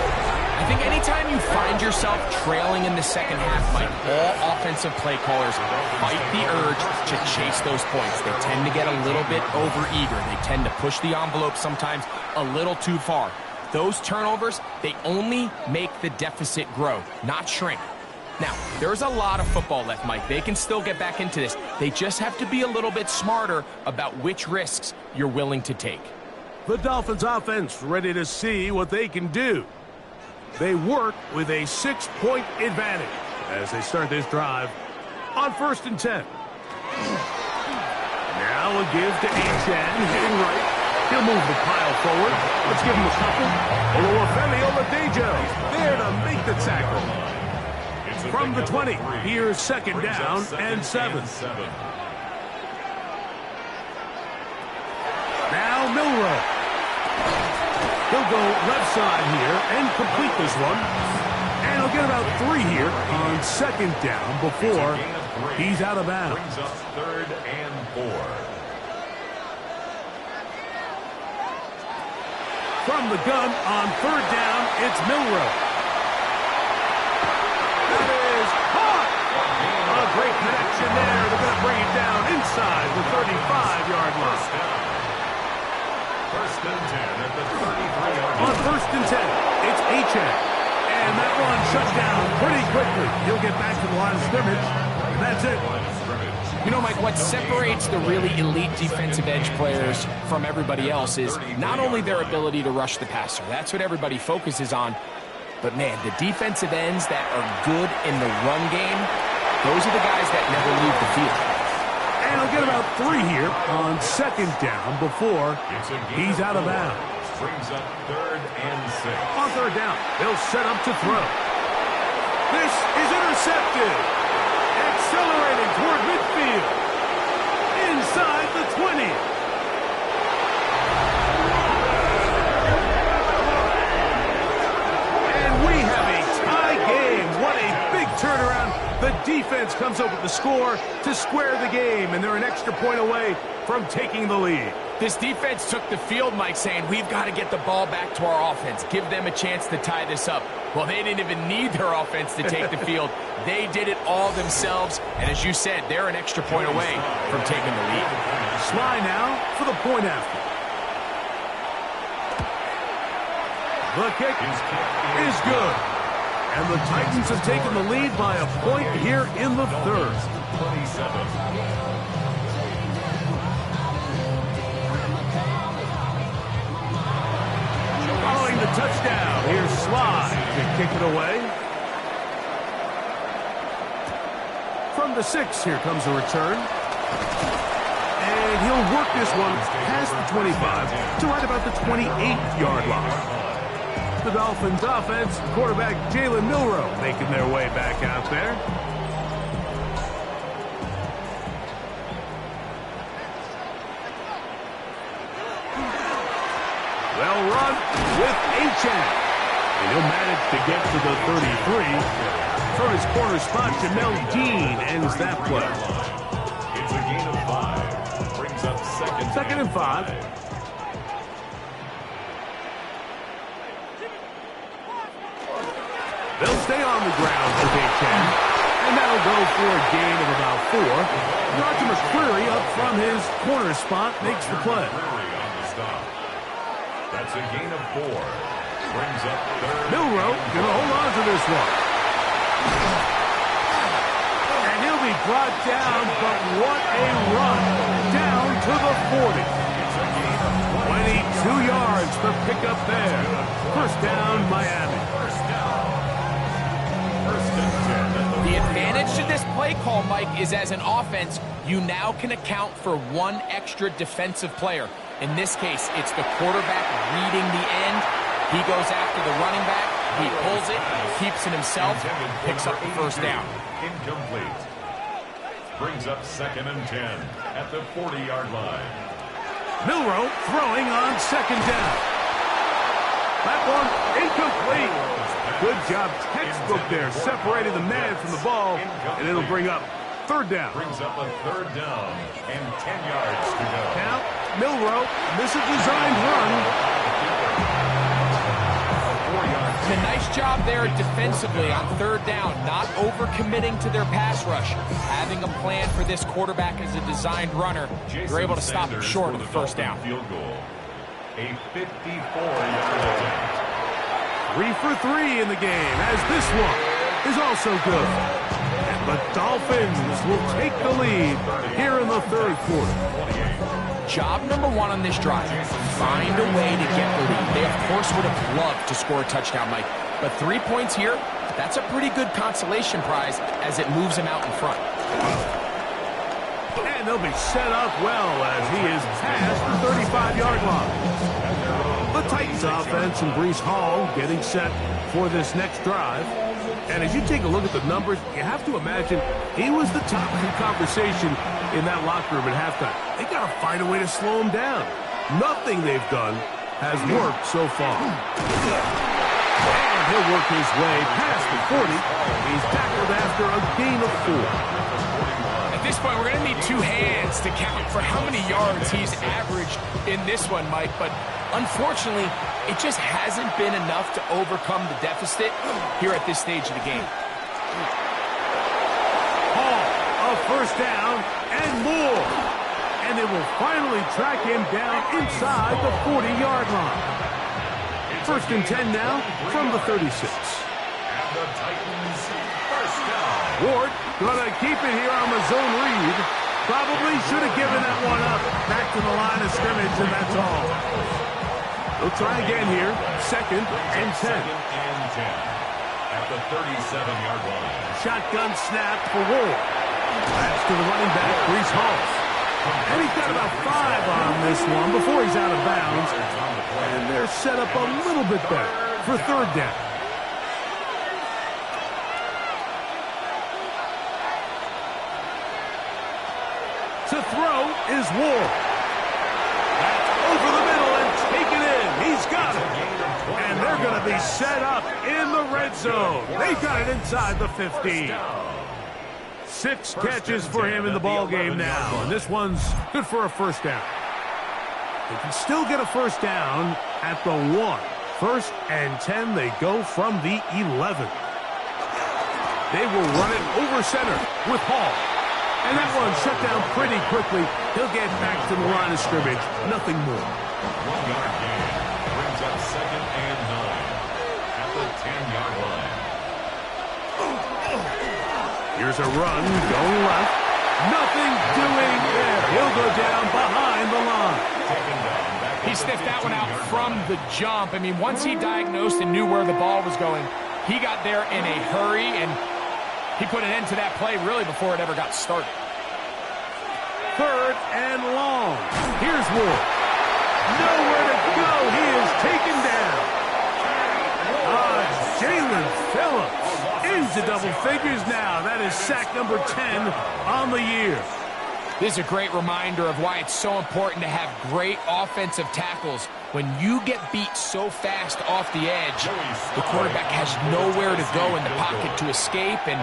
I think anytime you find yourself trailing in the second half, Mike, all offensive play callers fight the urge to chase those points. They tend to get a little bit overeager. They tend to push the envelope sometimes a little too far. Those turnovers, they only make the deficit grow, not shrink. Now, there's a lot of football left, Mike. They can still get back into this. They just have to be a little bit smarter about which risks you're willing to take. The Dolphins offense ready to see what they can do. They work with a 6-point advantage as they start this drive on 1st and 10. Now a give to Achan, hitting right. He'll move the pile forward. Let's give him a couple. Olufemi Oladejo there to make the tackle. From the 20, here's 2nd down and 7. Now Milroe. He'll go left side here and complete this one. And he'll get about 3 here on 2nd down before he's out of bounds. Brings up 3rd and 4. From the gun on 3rd down, it's Milroe. That is caught! A great connection there. They're going to bring it down inside the 35-yard line. 1st and 10 at the 33-yard line. On 1st and 10, it's Achan. And that one shut down pretty quickly. He'll get back to the line of scrimmage, and that's it. You know, Mike, what separates the really elite defensive edge players from everybody else is not only their ability to rush the passer. That's what everybody focuses on. But, man, the defensive ends that are good in the run game, those are the guys that never leave the field. And he'll get about 3 here on 2nd down before he's out of bounds. Brings up 3rd and 6. On 3rd down, they'll set up to throw. This is intercepted. Accelerating toward midfield. Inside the 20. And we have a tie game. What a big turnaround. The defense comes up with the score to square the game, and they're an extra point away from taking the lead. This defense took the field, Mike, saying, we've got to get the ball back to our offense. Give them a chance to tie this up. Well, they didn't even need their offense to take the field. They did it all themselves, and as you said, they're an extra point away from taking the lead. Sly now for the point after. The kick is good. And the Titans have taken the lead by a point here in the 3rd. 27. Following the touchdown, here's Sly to kick it away. From the 6, here comes a return. And he'll work this one past the 25 to right about the 28-yard line. The Dolphins offense, quarterback Jalen Milroe making their way back out there. Well run with Achan. And he'll manage to get to the 33. From his corner spot, Jamel Dean ends that play. It's a gain of 5. Brings up 2nd and 5. They'll stay on the ground with Achan. And that'll go for a gain of about 4. Roger McCreary up from his corner spot makes the play. That's a gain of 4. Brings up 3rd. Milroe gonna hold on to this one. And he'll be brought down, but what a run. Down to the 40. 22 yards for pickup there. 1st down, Miami. The advantage to this play call, Mike, is as an offense, you now can account for 1 extra defensive player. In this case, it's the quarterback reading the end. He goes after the running back. He pulls it, keeps it himself, picks up the 1st down. Incomplete. Brings up 2nd and 10 at the 40-yard line. Milroe throwing on second down. That one incomplete. Good job, textbook there, separating the man from the ball, and it'll bring up third down. Brings up a third down and 10 yards to go. Now, Milroe, this is designed run. A nice job there defensively on third down, not overcommitting to their pass rush. Having a plan for this quarterback as a designed runner, they're able to stop him short of the first down. Field goal. A 54-yard attempt. 3 for 3 in the game, as this one is also good. And the Dolphins will take the lead here in the third quarter. Job number one on this drive, find a way to get the lead. They, of course, would have loved to score a touchdown, Mike. But 3 points here, that's a pretty good consolation prize as it moves him out in front. And they'll be set up well as he is past the 35-yard line. The Titans offense and Breece Hall getting set for this next drive. And as you take a look at the numbers, you have to imagine he was the top of the conversation in that locker room at halftime. They got to find a way to slow him down. Nothing they've done has worked so far. And he'll work his way past the 40. He's tackled after a gain of 4. At this point, we're going to need 2 hands to count for how many yards he's averaged in this one, Mike. But unfortunately, it just hasn't been enough to overcome the deficit here at this stage of the game. Hall, a first down and more. And they will finally track him down inside the 40-yard line. First and 10 now from the 36. And the Titans first down. Ward gonna keep it here on the zone read. Probably should have given that one up. Back to the line of scrimmage, and that's all. They'll try again here. Second and 10. At the 37-yard line. Shotgun snap for Ward. Pass to the running back, Breece Hall. And he's got about 5 on this one before he's out of bounds. And they're set up a little bit better for third down. To throw is Ward. Over the middle and taken in. He's got it. And they're going to be set up in the red zone. They've got it inside the 15. 6 catches for him in the ball game now. And this one's good for a first down. They can still get a first down at the 1. First and 10, they go from the 11. They will run it over center with Hall. And that one shut down pretty quickly. He'll get back to the line of scrimmage. Nothing more. 1-yard gain brings up second and 9 at the 10-yard line. Here's a run going left. Nothing doing there. He'll go down behind the line. He sniffed that one out from the jump. I mean, once he diagnosed and knew where the ball was going, he got there in a hurry, and he put an end to that play really before it ever got started. Third and long. Here's Ward. Nowhere to go. He is taken down. Jalen Phillips into double figures now. That is sack number 10 on the year. This is a great reminder of why it's so important to have great offensive tackles. When you get beat so fast off the edge, the quarterback has nowhere to go in the pocket to escape, and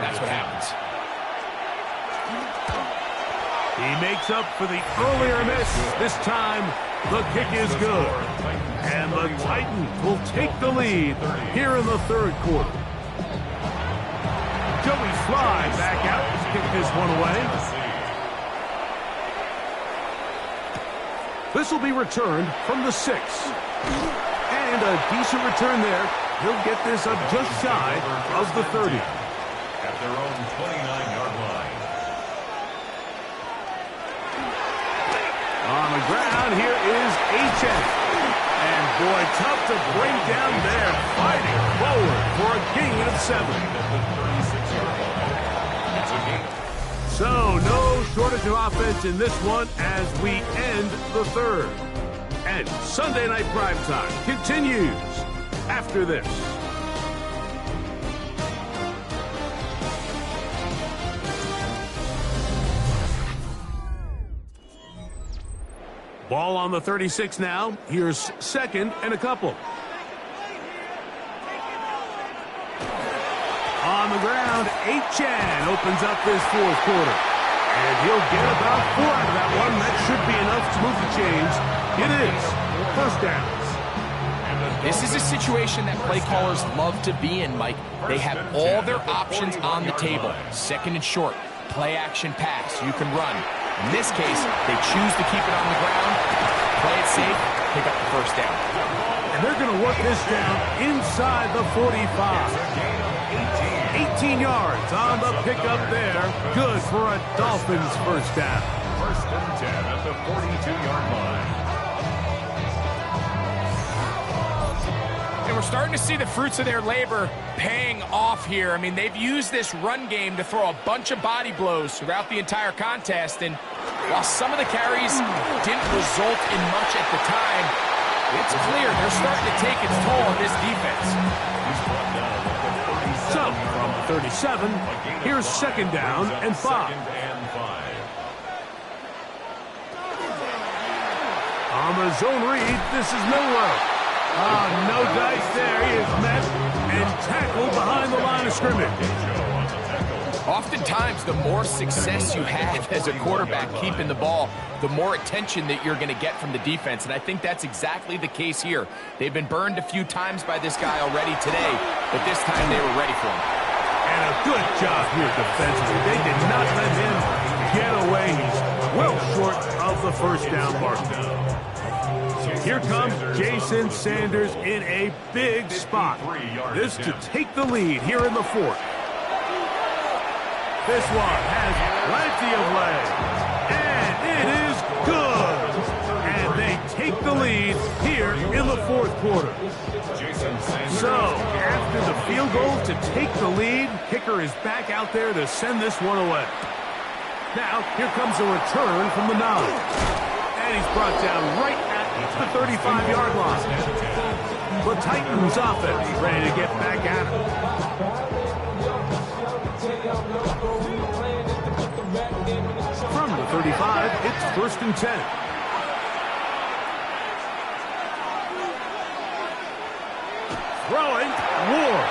that's what happens. He makes up for the earlier miss. This time, the kick is good. And the Titans will take the lead here in the third quarter. Joey Fly back out to kick this one away. This will be returned from the 6. And a decent return there. He'll get this up just shy of the 30. At their own 29-yard line. On the ground, here is H.N. And boy, tough to bring down there. Fighting forward for a gain of 7. So, no shortage of offense in this one as we end the third. And Sunday Night Primetime continues after this. Ball on the 36 now. Here's 2nd and a couple. On the ground, Chan opens up this 4th quarter. And he'll get about 4 out of that one. That should be enough to move the chains. It is 1st down. This is a situation that play callers love to be in, Mike. They have all their options on the table. 2nd and short, play action pass. You can run. In this case, they choose to keep it on the ground, play it safe, pick up the 1st down. And they're going to work this down inside the 45. 18 yards on the pickup there. Good for a Dolphins 1st down. 1st and 10 at the 42-yard line. And we're starting to see the fruits of their labor paying off here. I mean, they've used this run game to throw a bunch of body blows throughout the entire contest. And while some of the carries didn't result in much at the time, it's clear they're starting to take its toll on this defense. So, from 37, here's 2nd down and 5. On the zone read, this is Milrow. No dice there. He is met and tackled behind the line of scrimmage. Oftentimes, the more success you have as a quarterback keeping the ball, the more attention that you're going to get from the defense, and I think that's exactly the case here. They've been burned a few times by this guy already today, but this time they were ready for him. And a good job here defensively. They did not let him get away. He's well short of the 1st down mark. Here comes Jason Sanders in a big spot. This to take the lead here in the 4th. This one has plenty of legs. And it is good. And they take the lead here in the 4th quarter. So, after the field goal to take the lead, kicker is back out there to send this one away. Now, here comes a return from the 9. And he's brought down right at the 35-yard line. The Titans offense ready to get back at him. From the 35, it's 1st and 10. Throwing, Ward.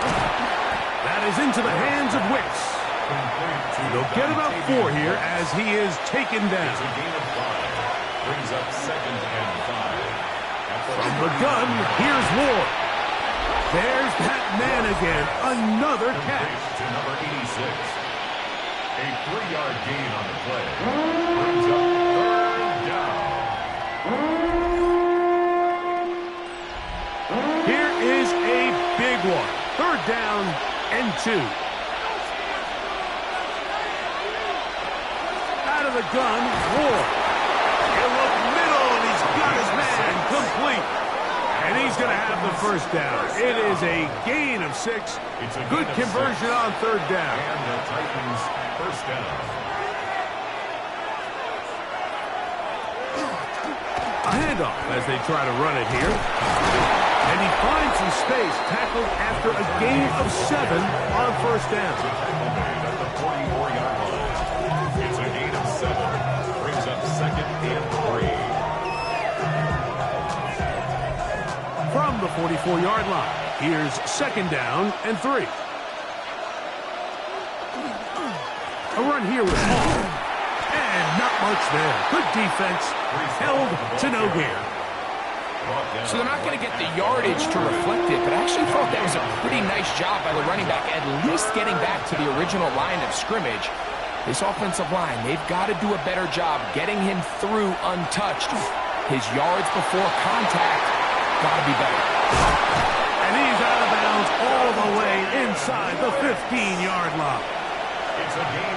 That is into the hands of Wicks. They'll get about 4 here as he is taken down. Brings up 2nd and 5. From the gun, here's Ward. There's that man again. Another catch. To number 86. A 3-yard gain on the play. Brings up 3rd down. Here is a big one. 3rd down and 2. Out of the gun, Ward. He'll look middle, and he's got his man complete. And he's going to have the 1st down. It is a gain of 6. It's a good conversion on 3rd down. And the Titans 1st down. A handoff as they try to run it here. And he finds some space, tackled after a gain of 7 on 1st down. At the 44-yard line. It's a gain of 7. Brings up 2nd and 3. From the 44-yard line, here's 2nd down and 3. A run here with Hall. And not much there. Good defense. Held to no gain. So they're not going to get the yardage to reflect it, but I actually thought that was a pretty nice job by the running back, at least getting back to the original line of scrimmage. This offensive line, they've got to do a better job getting him through untouched. His yards before contact got to be better. And he's out of bounds all the way inside the 15-yard line.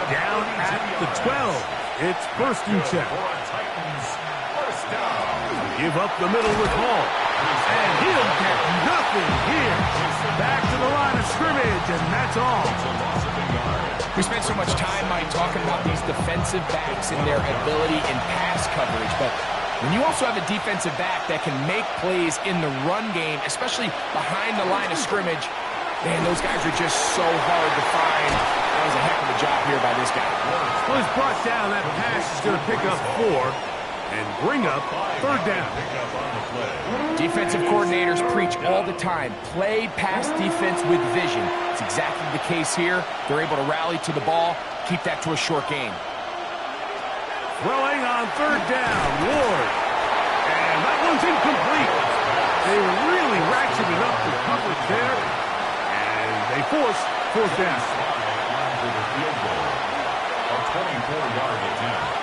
Down at the 12. It's 1st and 10. Give up the middle with Hall. And he'll get nothing here. Back to the line of scrimmage, and that's all. We spent so much time, Mike, talking about these defensive backs and their ability in pass coverage, but when you also have a defensive back that can make plays in the run game, especially behind the line of scrimmage, man, those guys are just so hard to find. That was a heck of a job here by this guy. Well, he's brought down. That pass is going to pick up 4. and bring up third down. Defensive coordinators preach all the time, play pass defense with vision. It's exactly the case here. They're able to rally to the ball, keep that to a short gain. Throwing on third down, Ward. And that one's incomplete. They really ratcheted up the coverage there, and they force fourth down. A 24-yard attempt.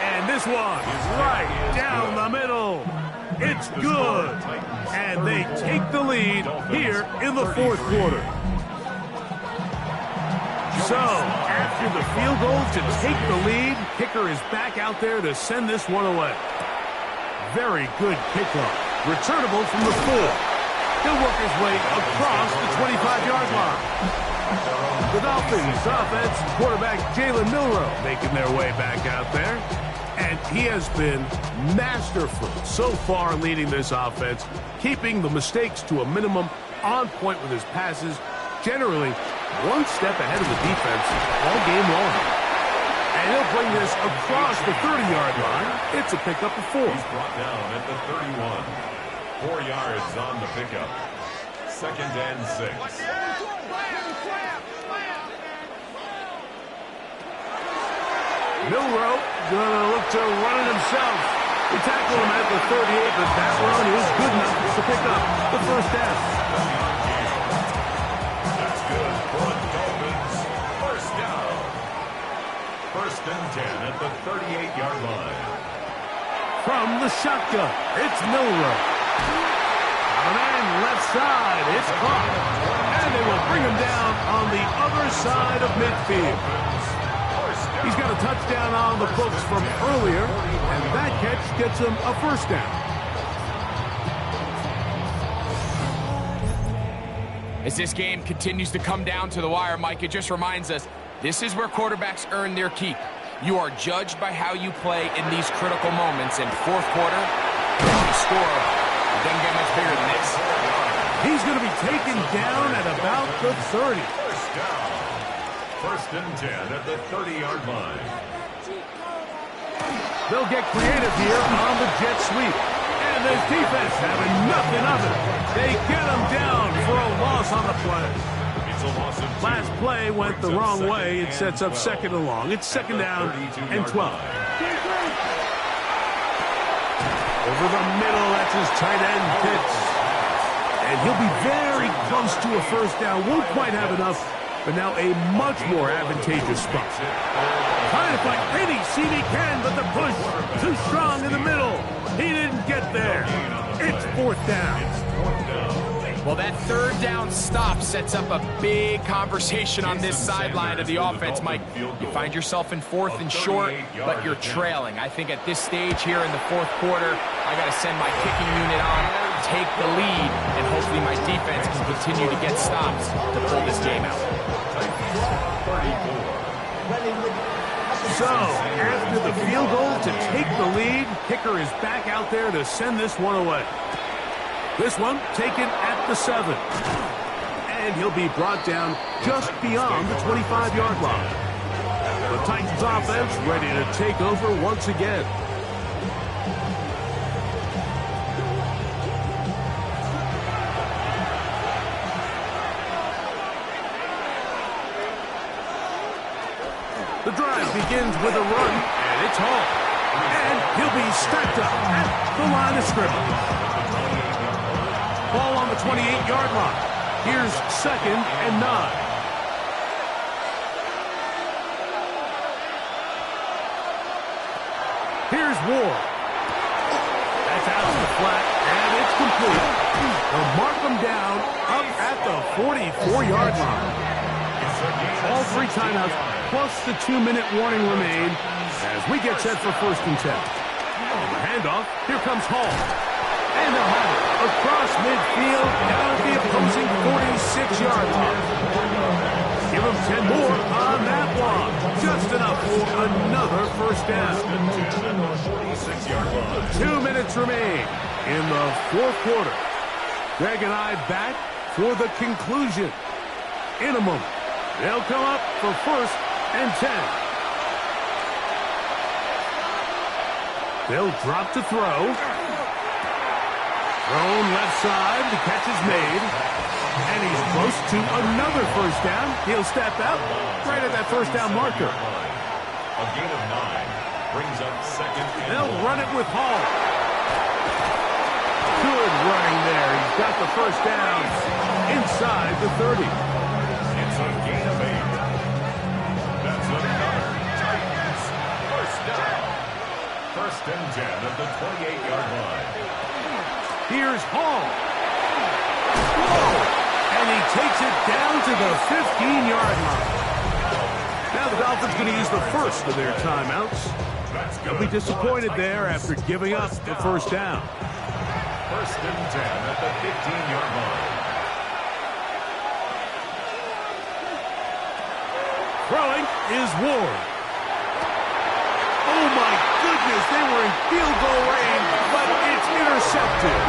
And this one is right down the middle. It's good. And they take the lead here in the fourth quarter. So, after the field goal to take the lead, kicker is back out there to send this one away. Very good kickoff. Returnable from the 4. He'll work his way across the 25-yard line. The Dolphins offense, quarterback Jalen Milroe making their way back out there. And he has been masterful so far leading this offense, keeping the mistakes to a minimum, on point with his passes, generally one step ahead of the defense all game long. And he'll bring this across the 30-yard line. It's a pickup of 4. He's brought down at the 31. 4 yards on the pickup. 2nd and 6. Milroe gonna look to run it himself. He tackled him at the 38, but that run is good enough to pick up the first down. That's good for the Dolphins. First down. 1st and 10 at the 38-yard line. From the shotgun, it's Milroe. On end, left side, it's caught. And they will bring him down on the other side of midfield. He's got a touchdown on the books from earlier, and that catch gets him a first down. As this game continues to come down to the wire, Mike, it just reminds us, this is where quarterbacks earn their keep. You are judged by how you play in these critical moments. In fourth quarter, the score doesn't get much bigger than this. He's going to be taken down at about the 30. 1st and 10 at the 30-yard line. They'll get creative here on the jet sweep. And this defense having nothing of it. They get him down for a loss on the play. It's a loss of 2. Last play went the wrong way. It sets up 2nd and long. It's 2nd down and 12. Over the middle, that's his tight end, Pitts. And he'll be very close to a first down. Won't quite have enough, but now a much more advantageous spot. Trying to find any seam he can, but the push too strong in the middle. He didn't get there. It's 4th down. Well, that 3rd down stop sets up a big conversation on this sideline of the offense, Mike. You find yourself in 4th and short, but you're trailing. I think at this stage here in the 4th quarter, I got to send my kicking unit on, take the lead, and hopefully my defense can continue to get stops to pull this game out. So, after the field goal to take the lead, kicker is back out there to send this one away. This one taken at the 7. And he'll be brought down just beyond the 25-yard line. The Titans offense ready to take over once again. The drive begins with a run, and it's Hall. And he'll be stacked up at the line of scrimmage. Ball on the 28-yard line. Here's 2nd and 9. Here's Ward. That's out of the flat, and it's complete. They'll mark them down up at the 44-yard line. All 3 timeouts plus the 2-minute warning remain as we get set for 1st and 10. On the handoff, here comes Hall. And they'll have it across midfield down at the opposing 46-yard line. Give them 10 more on that one. Just enough for another first down. 2 minutes remain in the 4th quarter. Greg and I back for the conclusion. In a moment, they'll come up for 1st and 10. They'll drop to throw. Thrown left side. The catch is made. And he's close to another first down. He'll step out right at that first down marker. A gain of 9 brings up second and They'll run it with Hall. Good running there. He's got the first down inside the 30. It's a gain of 8. That's another Titans first down. First and 10 at the 28-yard line. Here's Hall. Whoa! And he takes it down to the 15-yard line. Now the Dolphins going to use the first of their timeouts. They'll be disappointed there after giving up the first down. First and 10 at the 15-yard line. Throwing is Ward. Oh, my goodness. They were in field goal range, but it's intercepted.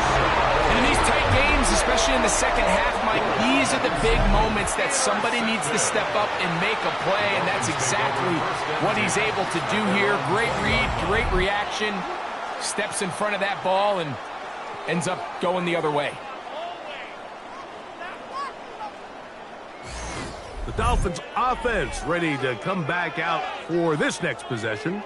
And in these tight games, especially in the second half, Mike, these are the big moments that somebody needs to step up and make a play, and that's exactly what he's able to do here. Great read, great reaction, steps in front of that ball and ends up going the other way. The Dolphins offense ready to come back out for this next possession.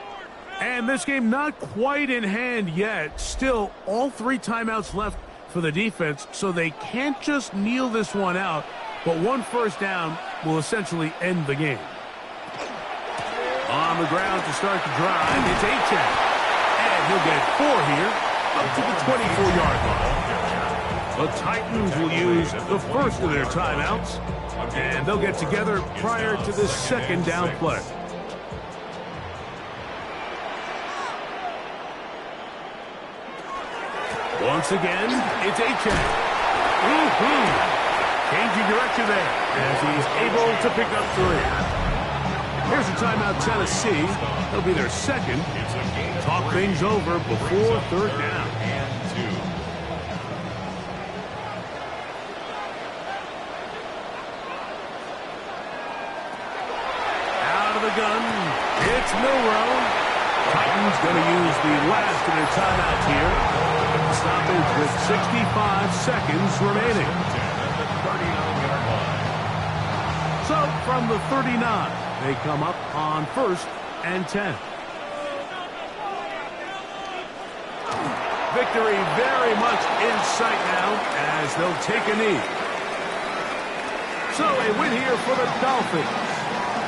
And this game not quite in hand yet. Still, all 3 timeouts left for the defense, so they can't just kneel this one out, but one first down will essentially end the game. On the ground to start the drive, it's Achane. And he'll get 4 here, up to the 24-yard line. The Titans will use the first of their timeouts, and they'll get together prior to this second down play. Once again, it's Achane. Changing direction there as he's able to pick up 3. Here's a timeout, Tennessee. It'll be their second. Talk things over before third down. Out of the gun, it's Milroe. Titans going to use the last of their timeouts here. Stoppage with 65 seconds remaining. So from the 39, they come up on 1st and 10. Victory very much in sight now as they'll take a knee. So a win here for the Dolphins.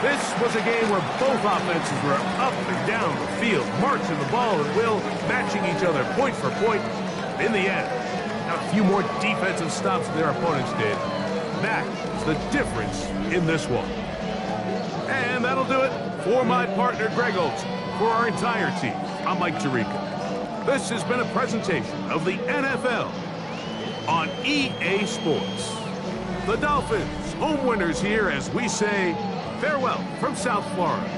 This was a game where both offenses were up and down the field, marching the ball at will, matching each other point for point. In the end, a few more defensive stops than their opponents did. That is the difference in this one. And that'll do it for my partner, Greg Olson. For our entire team, I'm Mike Tirico. This has been a presentation of the NFL on EA Sports. The Dolphins, home winners here as we say farewell from South Florida.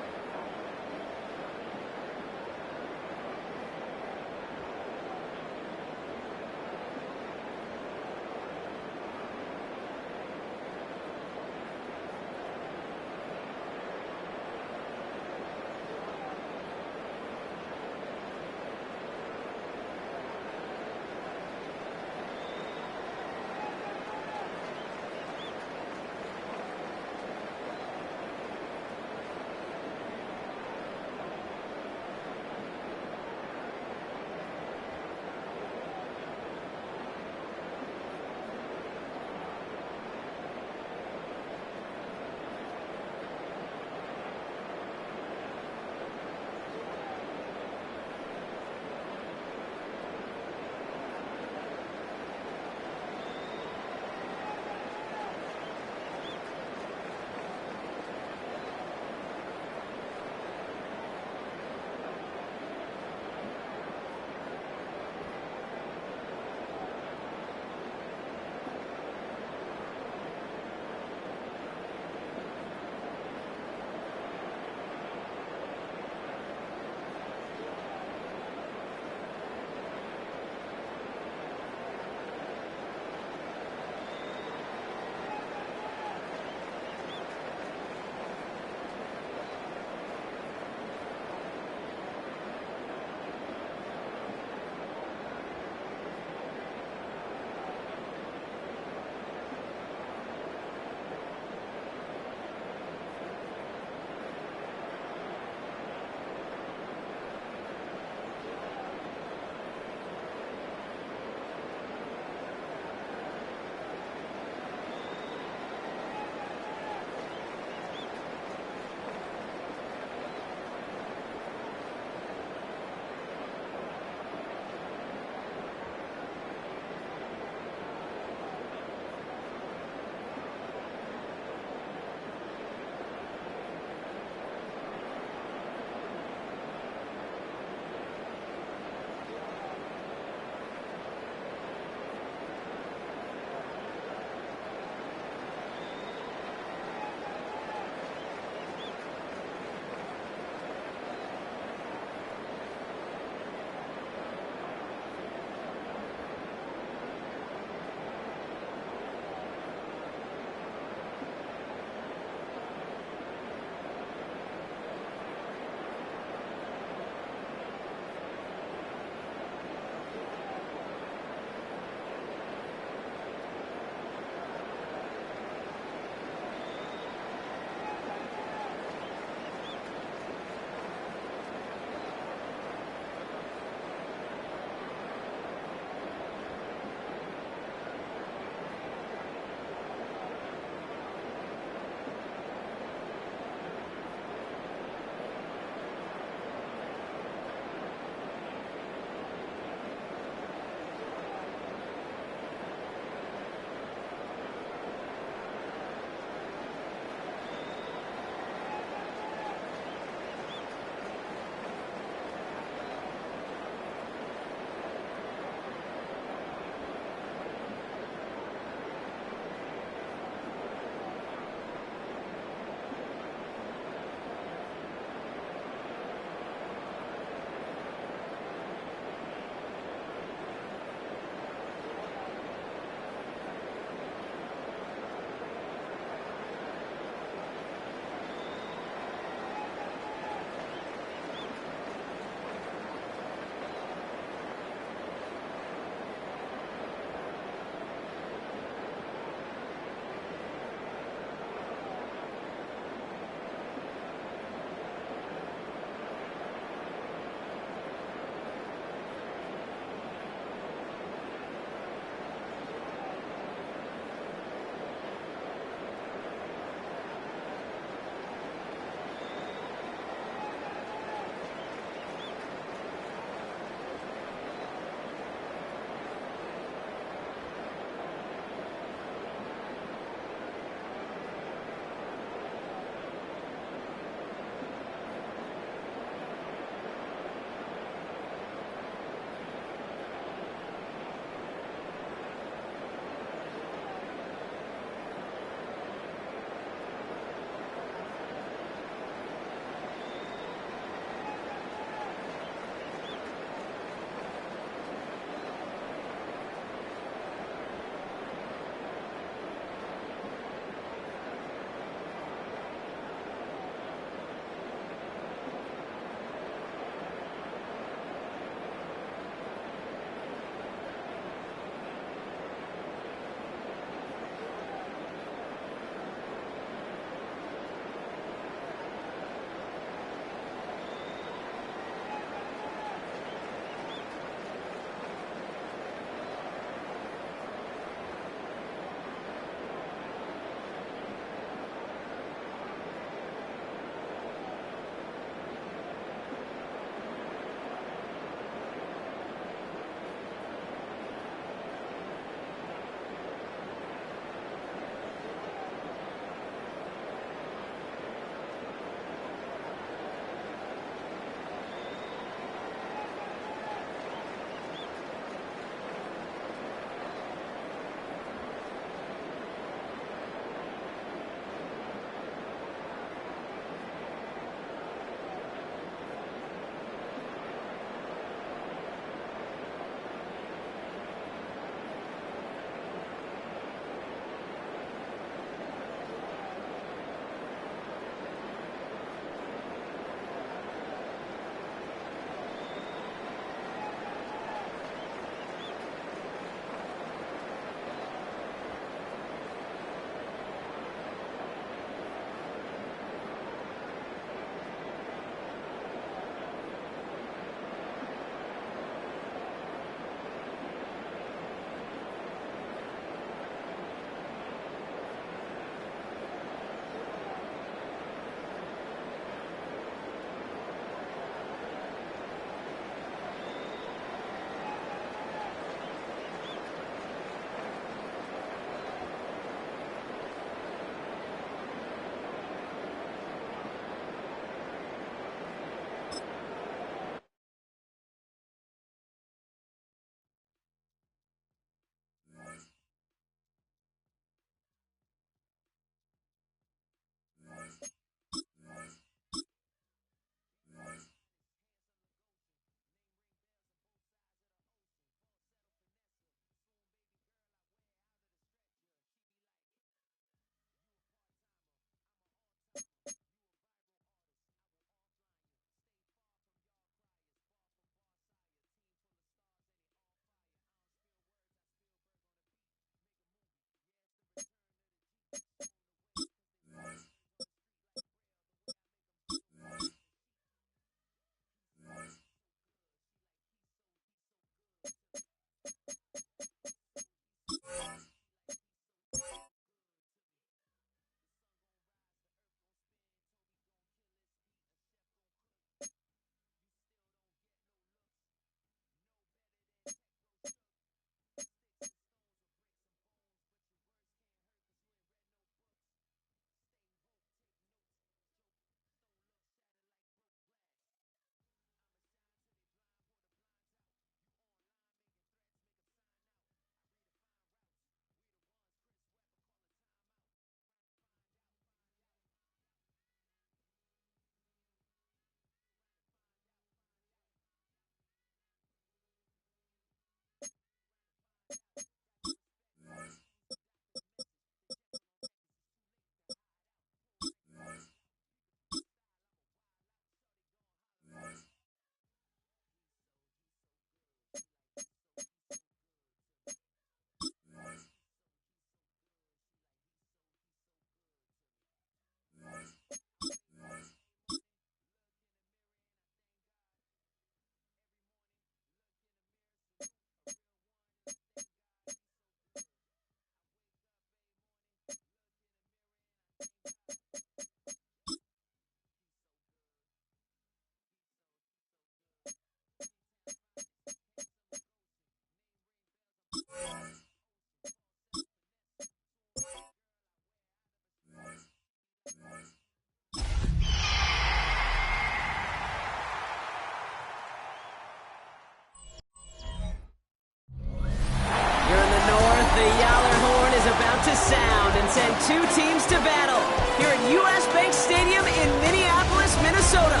The Yowler horn is about to sound and send two teams to battle here at U.S. Bank Stadium in Minneapolis, Minnesota.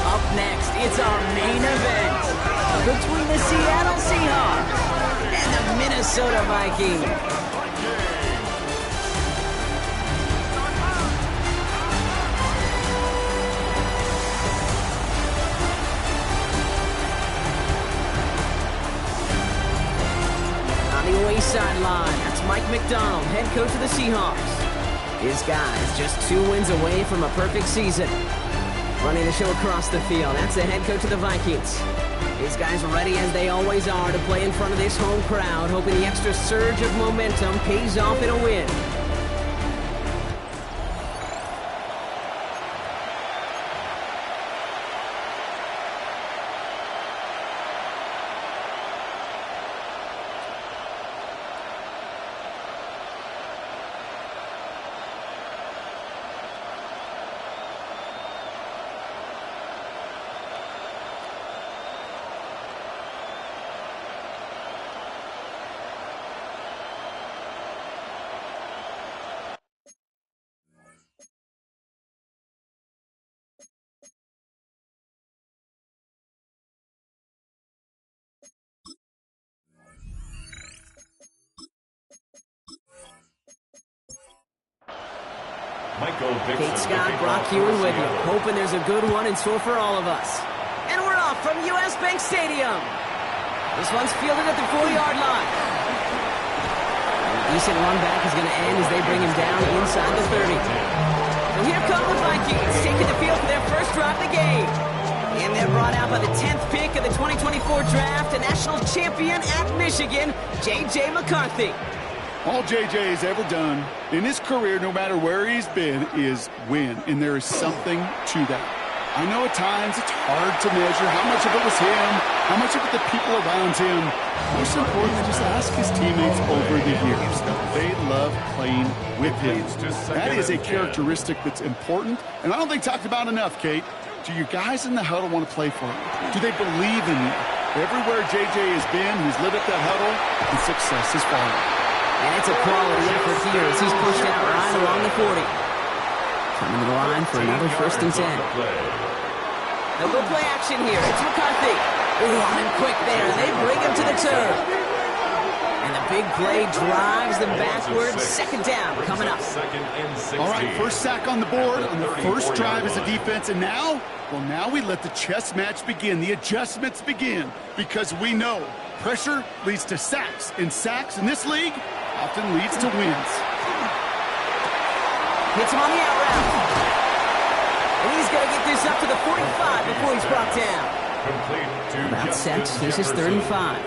Up next, it's our main event between the Seattle Seahawks and the Minnesota Vikings. Away sideline. That's Mike McDonald, head coach of the Seahawks. His guys just 2 wins away from a perfect season. Running the show across the field, that's the head coach of the Vikings. His guys ready as they always are to play in front of this home crowd, hoping the extra surge of momentum pays off in a win. Kate Scott, Brock Ewan with you, hoping there's a good one in store for all of us. And we're off from U.S. Bank Stadium. This one's fielded at the 4-yard line. A decent run back is going to end as they bring him down inside the 30. So here come the Vikings, taking the field for their first drive of the game. And they're brought out by the 10th pick of the 2024 draft, a national champion at Michigan, J.J. McCarthy. All JJ's ever done in his career, no matter where he's been, is win. And there is something to that. I know at times it's hard to measure how much of it was him, how much of it the people around him. Most importantly, just ask his teammates over the years. They love playing with him. That is a characteristic that's important, and I don't think talked about enough, Kate. Do you guys in the huddle want to play for him? Do they believe in you? Everywhere JJ has been, he's lit up that huddle, and success has followed. And it's a quality effort here as he's pushed out right along the 40. Coming to the line for another 1st and 10. They'll go play action here. It's McCarthy. Ooh, on him quick there. They bring him to the turf. And the big play drives them backwards. 2nd down coming up. All right, first sack on the board on the first drive as a defense. And now, well, now we let the chess match begin. The adjustments begin because we know pressure leads to sacks. And sacks in this league often leads to wins. Hits him on the out route. And he's going to get this up to the 45 before he's brought down. About set. This is 3rd and 5.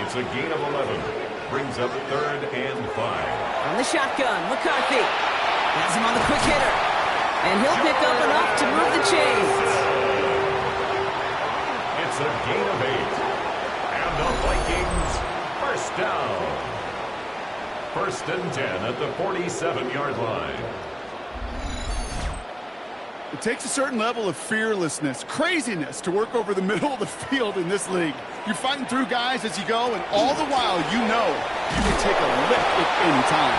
It's a gain of 11. Brings up 3rd and 5. On the shotgun, McCarthy has him on the quick hitter. And he'll pick up enough to move the chains. It's a gain of 8. And the Vikings, 1st down. 1st and 10 at the 47-yard line. It takes a certain level of fearlessness, craziness to work over the middle of the field in this league. You're fighting through guys as you go, and all the while you know you can take a lick at any time.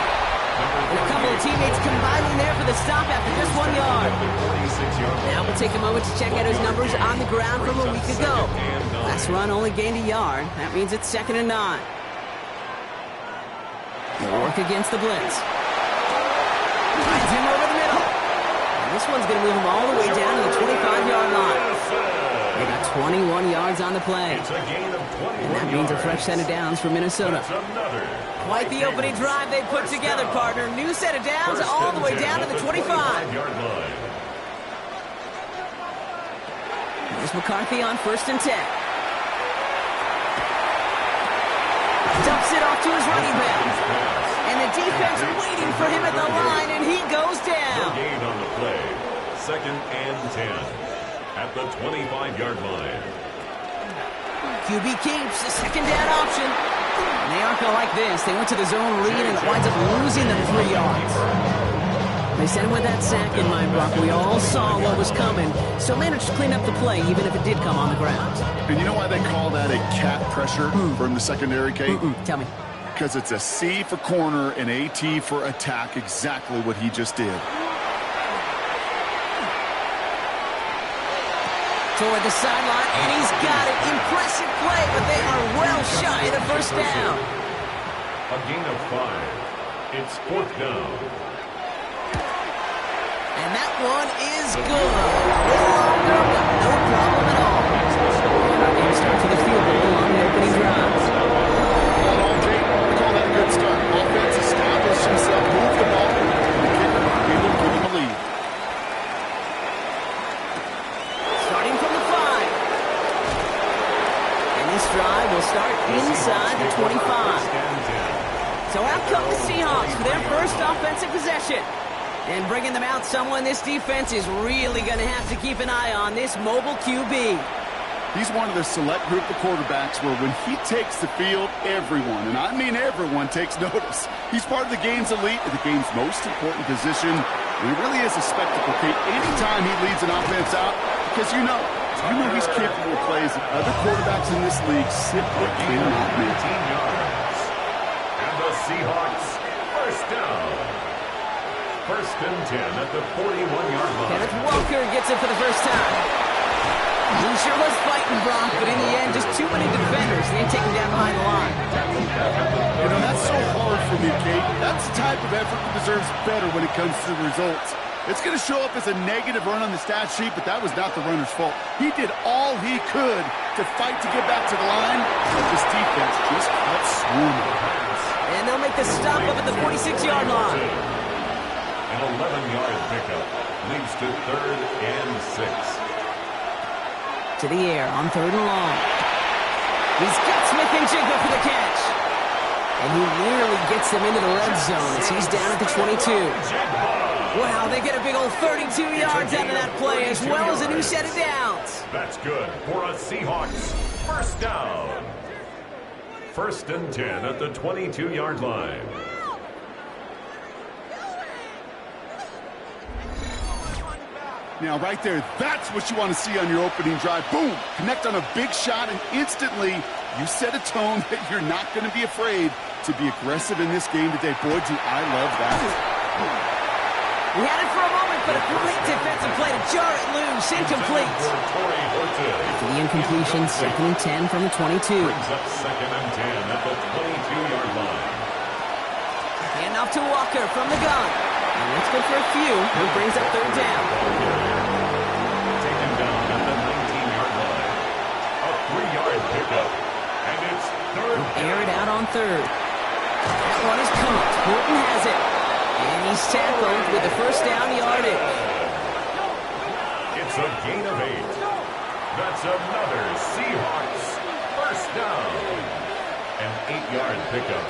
And a couple of teammates combining there for the stop after just 1 yard. Now we'll take a moment to check out his numbers on the ground from a week ago. Last run only gained a yard. That means it's 2nd and 9. They'll work against the blitz. Finds him over the middle. And this one's going to move him all the way down to the 25-yard line. They got 21 yards on the play. And that means a fresh set of downs for Minnesota. Quite the opening drive they put together, partner. New set of downs all the way down to the 25. There's McCarthy on 1st and 10. Dumps it off to his running back. And the defense waiting for him at the line, and he goes down. Gain on the play. 2nd and 10 at the 25-yard line. QB keeps the 2nd down option. And they aren't going to like this. They went to the zone read and it winds up losing them 3 yards. They sent him with that sack in mind, Brock. We all saw what was coming, so managed to clean up the play, even if it did come on the ground. And you know why they call that a cat pressure from the secondary, Kate? Tell me. because it's a C for corner and a T for attack, exactly what he just did. Toward the sideline, and he's got it. Impressive play, but they are well shy of the first down. A gain of 5. It's 4th down. And that one is good. A little longer, but no problem at all. And our game starts with a field goal on the opening drive. We call that a good start. Offense established himself, moved the ball, and the kicker able to give him the lead. Starting from the 5. And this drive will start inside the 25. So out come the Seahawks for their first offensive possession. And bringing them out someone this defense is really going to have to keep an eye on, this mobile QB. He's one of the select group of quarterbacks where when he takes the field, everyone, and I mean everyone, takes notice. He's part of the game's elite and the game's most important position. And he really is a spectacle, Kate, anytime he leads an offense out, because you know he's capable of plays that other quarterbacks in this league simply cannot make. 18 yards. And the Seahawks, first down. 1st and 10 at the 41-yard line. Kenneth Walker gets it for the first time. He sure was fighting, Brock, but in the end, just too many defenders. They take him down behind the line. You know, that's so hard for me, Kate. That's the type of effort that deserves better when it comes to the results. It's going to show up as a negative run on the stat sheet, but that was not the runner's fault. He did all he could to fight to get back to the line, but this defense just kept swarming. And they'll make the stop up at the 46-yard line. An 11-yard pickup leads to 3rd and 6. To the air on 3rd and long. He's got Smith and Jigba for the catch. And he nearly gets them into the red zone as he's down at the 22. Wow, they get a big old 32 yards out of that play as well as a new set of downs. That's good for a Seahawks first down. 1st and 10 at the 22-yard line. Now, right there, that's what you want to see on your opening drive. Boom! Connect on a big shot, and instantly you set a tone that you're not going to be afraid to be aggressive in this game today. Boy, do I love that. We had it for a moment, but a great defensive play to jar it loose. Incomplete. After the incompletion, 2nd and 10 from the 22. Brings up 2nd and 10 at the 22-yard line. Hand off to Walker from the gun. And that's good for a few. Who brings up 3rd down. Taken down at the 19-yard line. A 3-yard pickup. And it's 3rd. Air it out on 3rd. That one is caught. Horton has it. And he's tackled with the first down yardage. It's a gain of 8. That's another Seahawks first down. An 8-yard pickup.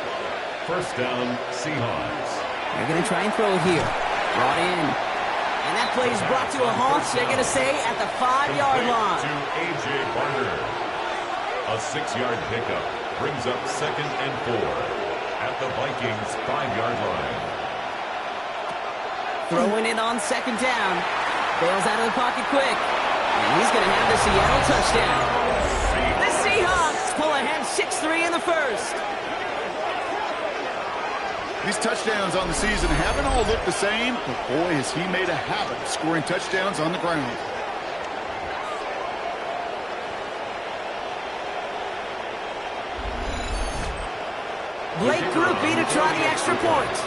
First down, Seahawks. They're going to try and throw it here. Brought in. And that play is brought to a halt, they're going to say, at the 5-yard line. To A.J. Barner. A 6-yard pickup brings up 2nd and 4 at the Vikings' 5-yard line. Throwing it on 2nd down. Bails out of the pocket quick. And he's going to have the Seattle touchdown. The Seahawks pull ahead 6-3 in the first. These touchdowns on the season haven't all looked the same, but boy, has he made a habit of scoring touchdowns on the ground. Blake Grupe to try the extra point.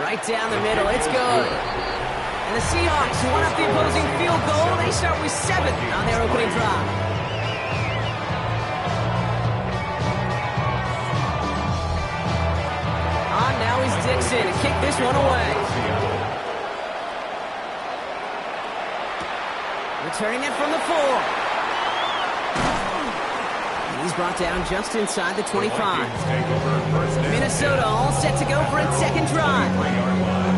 Right down the middle, it's good. And the Seahawks won up the opposing field goal. They start with 7 on their opening drive. Now is Dixon to kick this one away. Returning it from the 4. And he's brought down just inside the 25. Minnesota all set to go for its 2nd drive.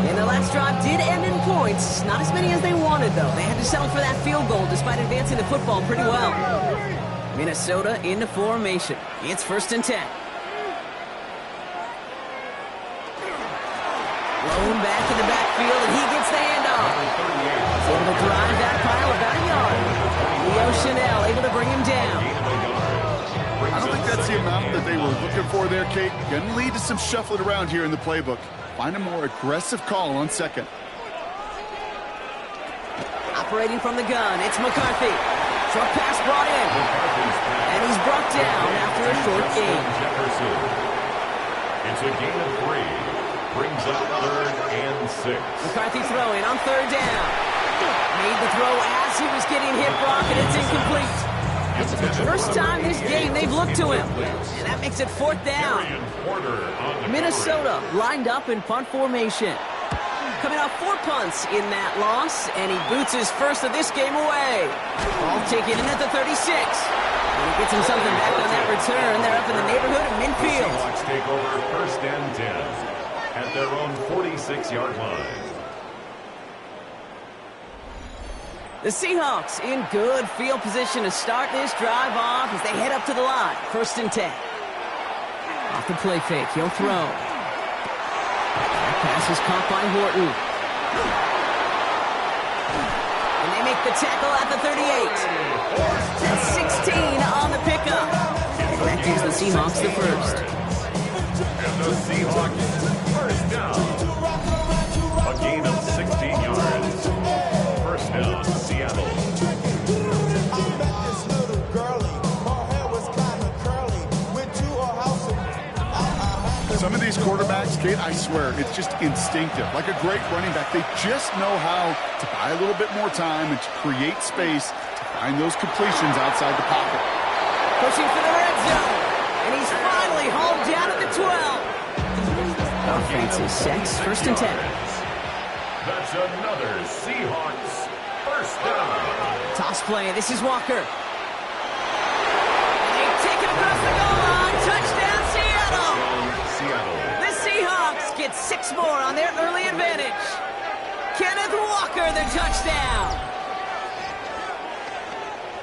And the last drive did end in points. Not as many as they wanted, though. They had to settle for that field goal despite advancing the football pretty well. Minnesota into formation. It's 1st and 10. Blown back in the backfield, and he gets the handoff. He's able to drive that pile about a yard. Leo Chanel able to bring him down. I don't think that's the amount that they were looking for there, Kate. Going to lead to some shuffling around here in the playbook. Find a more aggressive call on second. Operating from the gun, it's McCarthy. Short pass brought in. And he's brought down after a short gain. It's a gain of 3. Brings up 3rd and 6. McCarthy throwing on 3rd down. Made the throw as he was getting hit, Brock, and it's incomplete. First time this game they've looked to him. And that makes it 4th down. Minnesota lined up in punt formation. Coming off 4 punts in that loss, and he boots his first of this game away. Ball taken in at the 36. And he gets him something back on that return. They're up in the neighborhood of midfield. The Seahawks take over 1st and 10 at their own 46-yard line. The Seahawks in good field position to start this drive off as they head up to the line. 1st and 10. Off the play fake, he'll throw. Pass is caught by Horton. And they make the tackle at the 38. That's 16 on the pickup. That gives the Seahawks the first. And the Seahawks first down. A gain of 16 yards. First down, Seattle. Some of these quarterbacks, Kate, I swear, it's just instinctive. Like a great running back, they just know how to buy a little bit more time and to create space to find those completions outside the pocket. Pushing for the red zone, and he's finally hauled down at the 12. Offense is set, 1st and 10. That's another Seahawks first down. Toss play, this is Walker. And they take it across the goal line, touchdown Seattle! The Seahawks get 6 more on their early advantage. Kenneth Walker, the touchdown.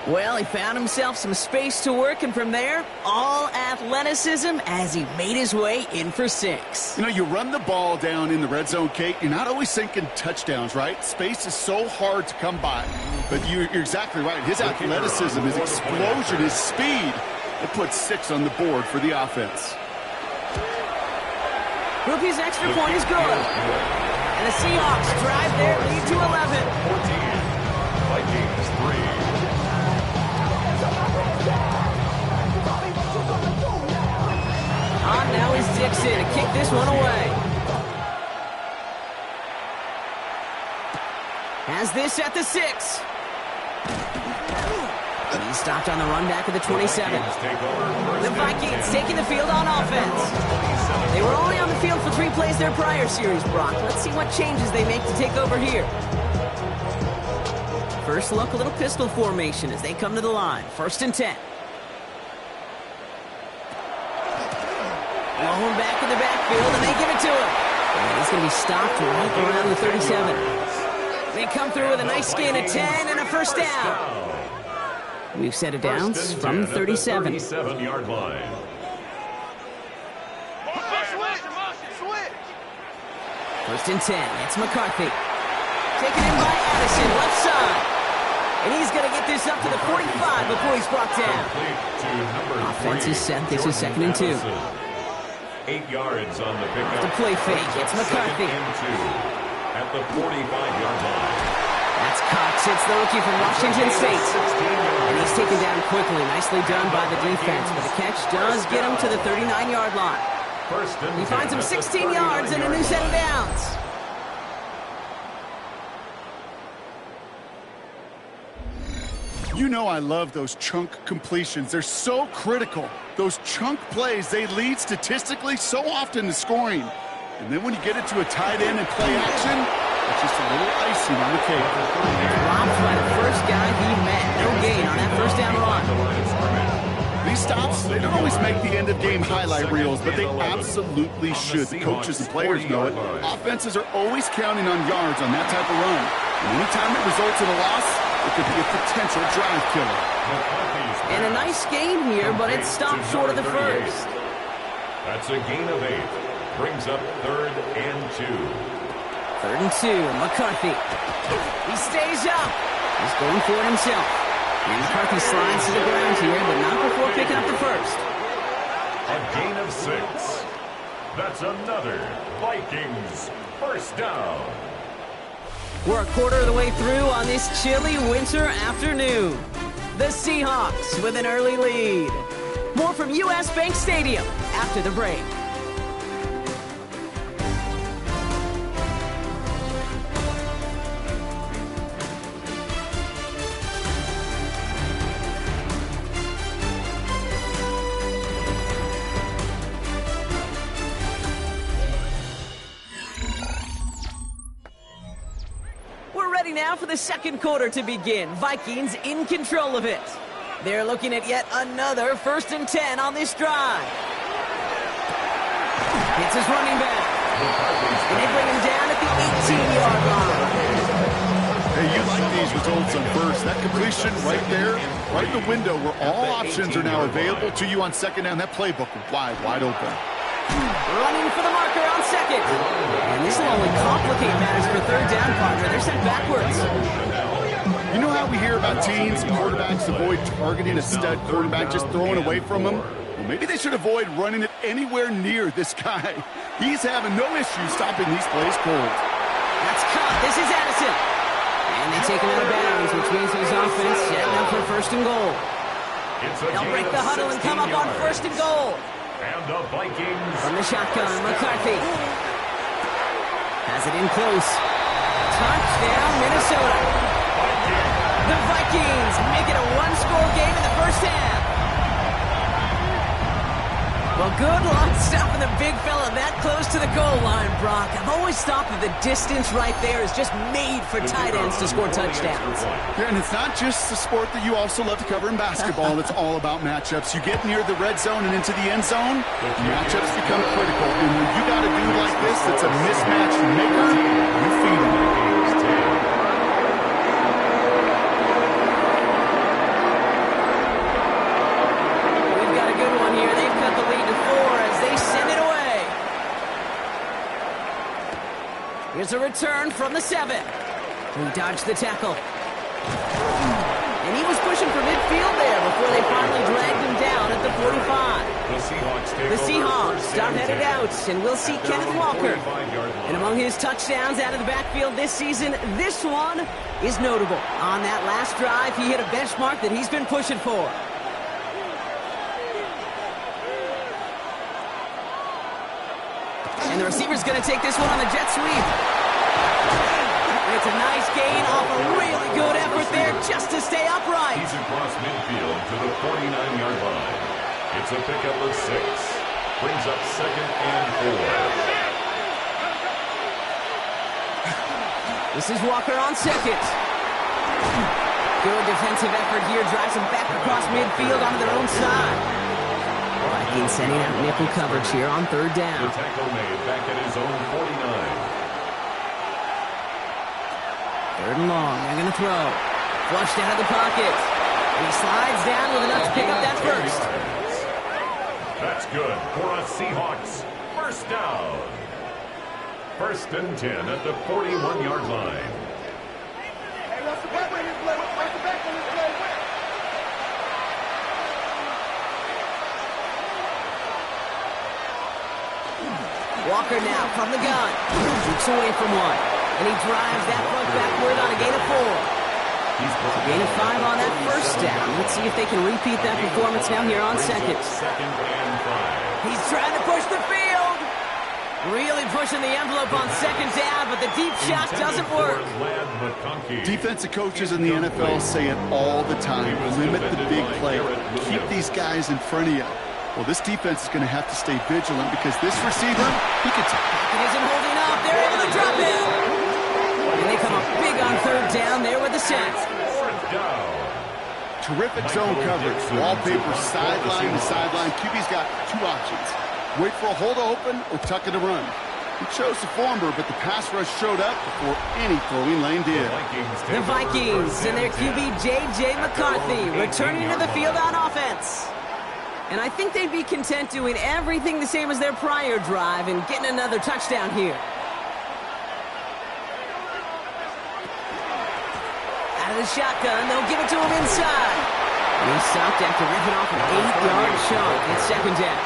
Well, he found himself some space to work, and from there, all athleticism as he made his way in for 6. You know, you run the ball down in the red zone, Kate, you're not always thinking touchdowns, right? Space is so hard to come by. But you're exactly right. His athleticism, his explosion, his speed, it puts 6 on the board for the offense. Rupee's extra point is good. And the Seahawks drive their lead to 11. 14. Vikings 3. On now is Dixon to kick this one away. Has this at the 6. And he's stopped on the run back at the 27. The Vikings taking the field on offense. They were only on the field for 3 plays their prior series, Brock. Let's see what changes they make to take over here. First look, a little pistol formation as they come to the line. 1st and 10. Going back in the backfield, and they give it to him. And he's going to be stopped right around the 37. They come through with a nice gain of 10 and a first down. We've set it down from 37. 37-yard line. First and 10. It's McCarthy. Taken in by Addison, left side. And he's going to get this up to the 45 before he's brought down. Offense is set. This is 2nd and 2. 8 yards on the pickup. The play fake. It's McCarthy. 2nd and 2 at the 45-yard line. That's Cox. It's the rookie from Washington State. And he's taken down quickly. Nicely done by the defense. But the catch does get him to the 39-yard line. He finds him 16 yards and a new set of downs. You know I love those chunk completions. They're so critical. Those chunk plays, they lead statistically so often to scoring. And then when you get it to a tight end and play action, it's just a little icing on the cake. Dropped by the first guy he met. No gain on that first down run. These stops, they don't always make the end-of-game highlight reels, but they absolutely should. The coaches and players know it. Offenses are always counting on yards on that type of run. And anytime it results in a loss, it could be a potential drive killer. And a nice game here, but it stopped short of the first. That's a gain of 8. Brings up 3rd and 2. 3rd and 2, McCarthy. He stays up. He's going for it himself. And McCarthy slides to the ground here, but not before picking up the first. A gain of 6. That's another Vikings first down. We're a quarter of the way through on this chilly winter afternoon. The Seahawks with an early lead. More from U.S. Bank Stadium after the break. Now for the second quarter to begin. Vikings in control of it. They're looking at yet another 1st and 10 on this drive. It's his running back. And they bring him down at the 18-yard line. Hey, you like these results on first. That completion right there, right in the window where all options are now available to you on second down. That playbook wide open. Running for the marker on second. And this will only complicate matters for third down, partner. They're sent backwards. You know how we hear about teams and quarterbacks avoid targeting a stud quarterback, just throwing away from him? Well, maybe they should avoid running it anywhere near this guy. He's having no issue stopping these plays cold. That's caught. This is Addison. And they take him out of bounds, which means his offense setting up for 1st and goal. They'll break the huddle and come up on 1st and goal. And the Vikings from the shotgun, McCarthy has it in close. Touchdown, Minnesota. The Vikings make it a one-score game in the first half. Well, good luck stopping the big fella that close to the goal line, Brock. I've always thought that the distance right there is just made for tight ends to score touchdowns. Yeah, and it's not just the sport that you also love to cover in basketball. It's all about matchups. You get near the red zone and into the end zone, matchups become critical. And when you got a dude like this that's a mismatch maker, you feed him. Here's a return from the 7. He dodged the tackle. And he was pushing for midfield there before they finally dragged him down at the 45. The Seahawks start headed out, and we'll see Kenneth Walker. And among his touchdowns out of the backfield this season, this one is notable. On that last drive, he hit a benchmark that he's been pushing for. And the receiver's going to take this one on the jet sweep. It's a nice gain off a really good effort there just to stay upright. He's across midfield to the 49-yard line. It's a pickup of 6. Brings up 2nd and 4. This is Walker on 2nd. Good defensive effort here. Drives him back across midfield onto their own side. Vikings sending out nickel coverage here on 3rd down. The tackle made back at his own 49. 3rd and long. They're going to throw. Flushed out of the pocket. And he slides down with enough to pick up that first. That's good for a Seahawks first down. 1st and 10 at the 41-yard line. Walker now from the gun. Shoots away from one. And he drives that front backward on a gain of 4. A gain of 5 on that first down. Let's see if they can repeat that performance now here on 2nd. He's trying to push the field. Really pushing the envelope on 2nd down, but the deep shot doesn't work. Defensive coaches in the NFL say it all the time. Limit the big play. Keep these guys in front of you. Well, this defense is going to have to stay vigilant because this receiver, he could take. It isn't holding up. They're able to drop him. And they come up big on 3rd down there with the sack. Terrific zone coverage. Wallpaper sideline to sideline. QB's got 2 options. Wait for a hole to open or tuck it to run. He chose the former, but the pass rush showed up before any throwing lane did. The Vikings and their QB J.J. McCarthy returning to the field on offense. And I think they'd be content doing everything the same as their prior drive and getting another touchdown here. Out of the shotgun, they'll give it to him inside. And he's stopped after ripping off an 8-yard chunk. It's second down.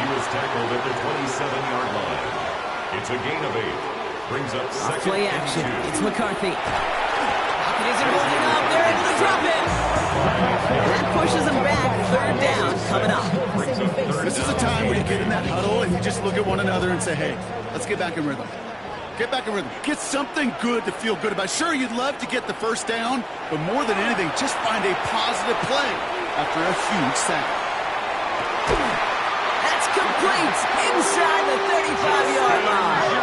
He was tackled at the 27-yard line. It's a gain of 8. Brings up second play action. It's McCarthy. Pocket isn't holding up. They're able to drop it. That pushes them back. Third down coming up. This is a time where you get in that huddle and you just look at one another and say, hey, let's get back in rhythm. Get back in rhythm. Get something good to feel good about. Sure, you'd love to get the first down, but more than anything, just find a positive play after a huge sack. That's complete inside the 35-yard line.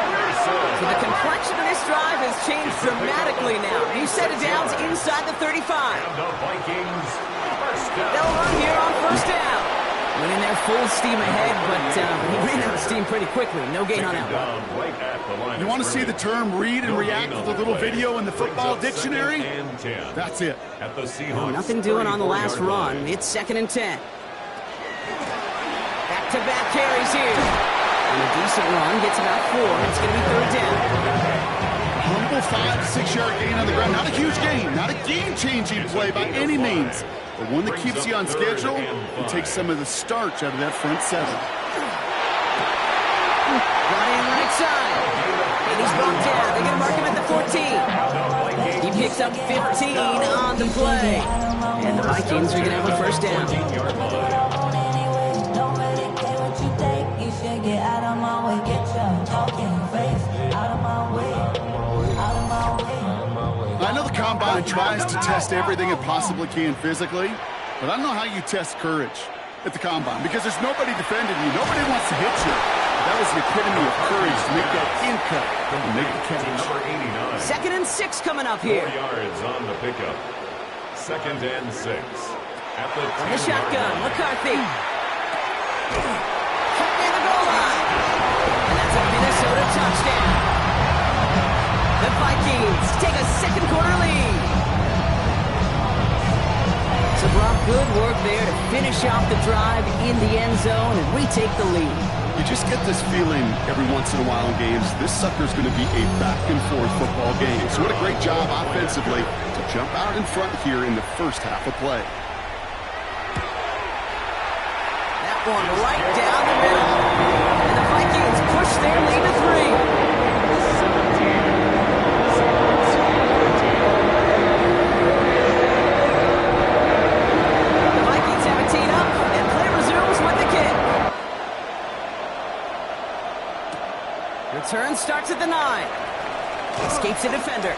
So the complexion of this drive has changed dramatically now. New set of downs inside the 35. They'll run here on first down. Went in there full steam ahead, but he ran out of steam pretty quickly. No gain on that one. You want to see the term read and react with a little video in the football dictionary? That's it. Nothing doing on the last run. It's 2nd and 10. Back-to-back carries here. And a decent run gets about 4. It's going to be third down. Humble 5 to 6 yard gain on the ground. Not a huge gain. Not a game-changing play by any means. But one that keeps you on schedule and takes some of the starch out of that front 7. Running right side. And he's brought down. They're going to mark him at the 14. He picks up 15 on the play. And the Vikings are going to have a first down. Get out of my way, get your talking face out of my way, out of my way. I know the Combine tries to test everything it possibly can physically, but I don't know how you test courage at the Combine because there's nobody defending you. Nobody wants to hit you. That was the epitome of courage to make that in cut and make the catch. 2nd and 6 coming up here. 4 yards on the pickup. 2nd and 6. At the on the shotgun, McCarthy. Minnesota touchdown. The Vikings take a second quarter lead. So Brock, good work there to finish off the drive in the end zone and retake the lead. You just get this feeling every once in a while in games, this sucker's going to be a back-and-forth football game. So what a great job offensively to jump out in front here in the first half of play. That one right down the middle. And the Vikings push their lead to 3. The Vikings have it teed up, and play resumes with the kick. Return starts at the 9. Escapes a defender.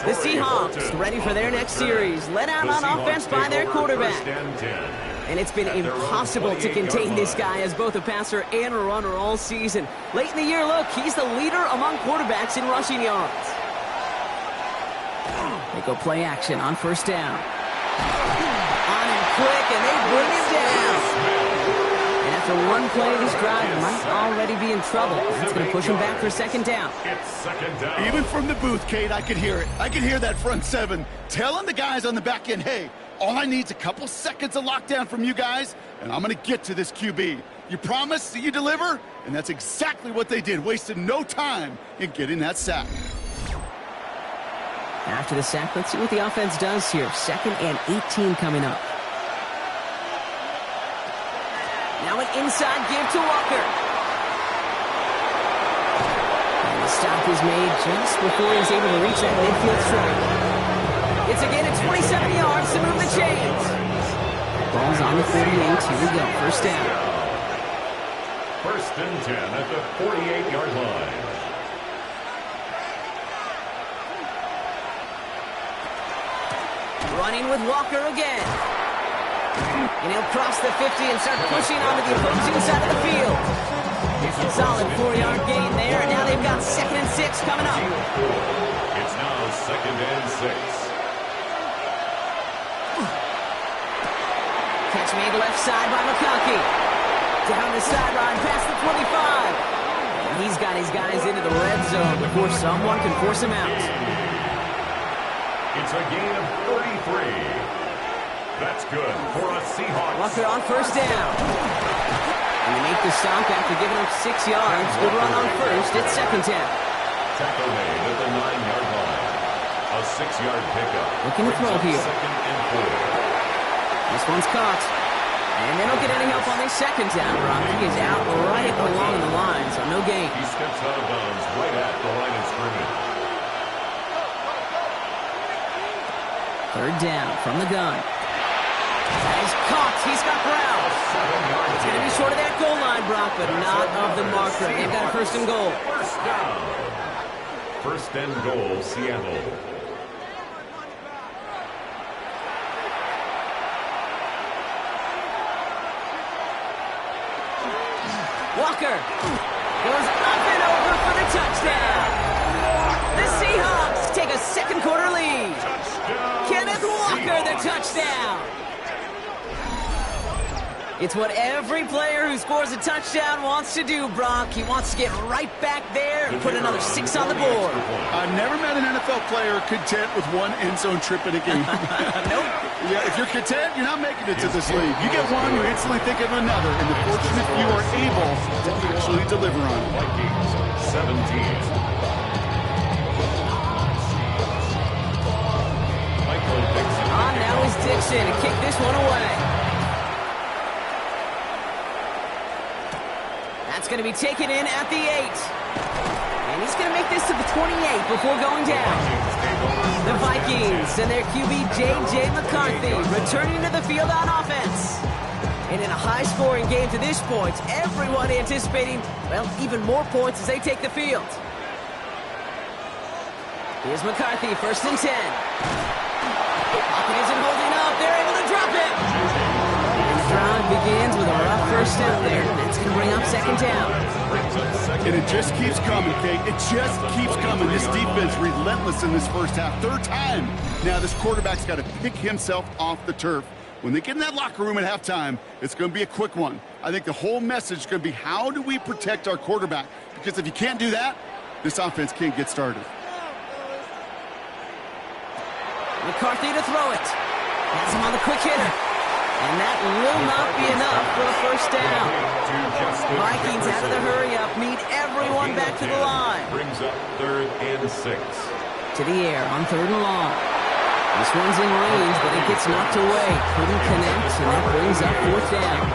The Seahawks ready for their next series. Let out on offense by their quarterback. And it's been impossible to contain this guy as both a passer and a runner all season. Late in the year, look, he's the leader among quarterbacks in rushing yards. They go play action on first down. On and quick, and they bring him down. And after one play of this drive, might already be in trouble. That's going to push him back for second down. Even from the booth, Kate, I could hear it. I could hear that front 7 telling the guys on the back end, hey, all I need is a couple seconds of lockdown from you guys, and I'm going to get to this QB. You promise that you deliver? And that's exactly what they did, wasted no time in getting that sack. After the sack, let's see what the offense does here. 2nd and 18 coming up. Now an inside give to Walker. And the stop is made just before he's able to reach that midfield strike. It's a gain of 27 yards to move the chains. Ball's on the 38. Here we go. First down. 1st and 10 at the 48-yard line. Running with Walker again. And he'll cross the 50 and start pushing onto the opposing side of the field. Solid 4-yard gain there. And now they've got 2nd and 6 coming up. It's now 2nd and 6. Catch made left side by McConkey. Down the sideline past the 25. And he's got his guys into the red zone before someone can force him out. It's a gain of 33. That's good for a Seahawks. Walker on first down. And they make the stop after giving him 6 yards. Good run on first. It's second down. Tackle made at the 9-yard line. A 6-yard pickup. Looking to throw here. Second and 4. This one's caught. And they don't get any help on their second down, Brock. He is out right along the line, so no gain. He steps out of bounds right at the line of scrimmage. Third down from the gun. He's caught. He's got ground. It's going to be short of that goal line, Brock, but not of the marker. They've got a first and goal. First down. First and goal, Seattle. Walker goes up and over for the touchdown. The Seahawks take a second quarter lead. Kenneth Walker, the touchdown. It's what every player who scores a touchdown wants to do, Brock. He wants to get right back there and put another 6 on the board. I've never met an NFL player content with one end zone trip in a game. Nope. Yeah, if you're content, you're not making it to this league. You get one, you instantly think of another, and the fortunate few are able to actually deliver on it. Vikings 17. Michael Dixon. Now is Dixon to kick this one away. That's going to be taken in at the 8. And he's going to make this to the 28 before going down. The Vikings and their QB J.J. McCarthy returning to the field on offense. And in a high-scoring game to this point, everyone anticipating, well, even more points as they take the field. Here's McCarthy, first and 10. Pocket isn't holding up. They're able to drop it. And the drive begins with a rough first down there. That's going to bring up second down. And it just keeps coming, Kate. It just keeps coming. This defense relentless in this first half. Third time. Now this quarterback's got to pick himself off the turf. When they get in that locker room at halftime, it's going to be a quick one. I think the whole message is going to be, how do we protect our quarterback? Because if you can't do that, this offense can't get started. McCarthy to throw it. Has him on the quick hitter. And that will not be enough for a first down. Vikings out of the hurry-up, meet everyone back to the line. Brings up 3rd and 6. To the air on 3rd and long. This one's in range, but it gets knocked away. Couldn't connect, and that brings up 4th down.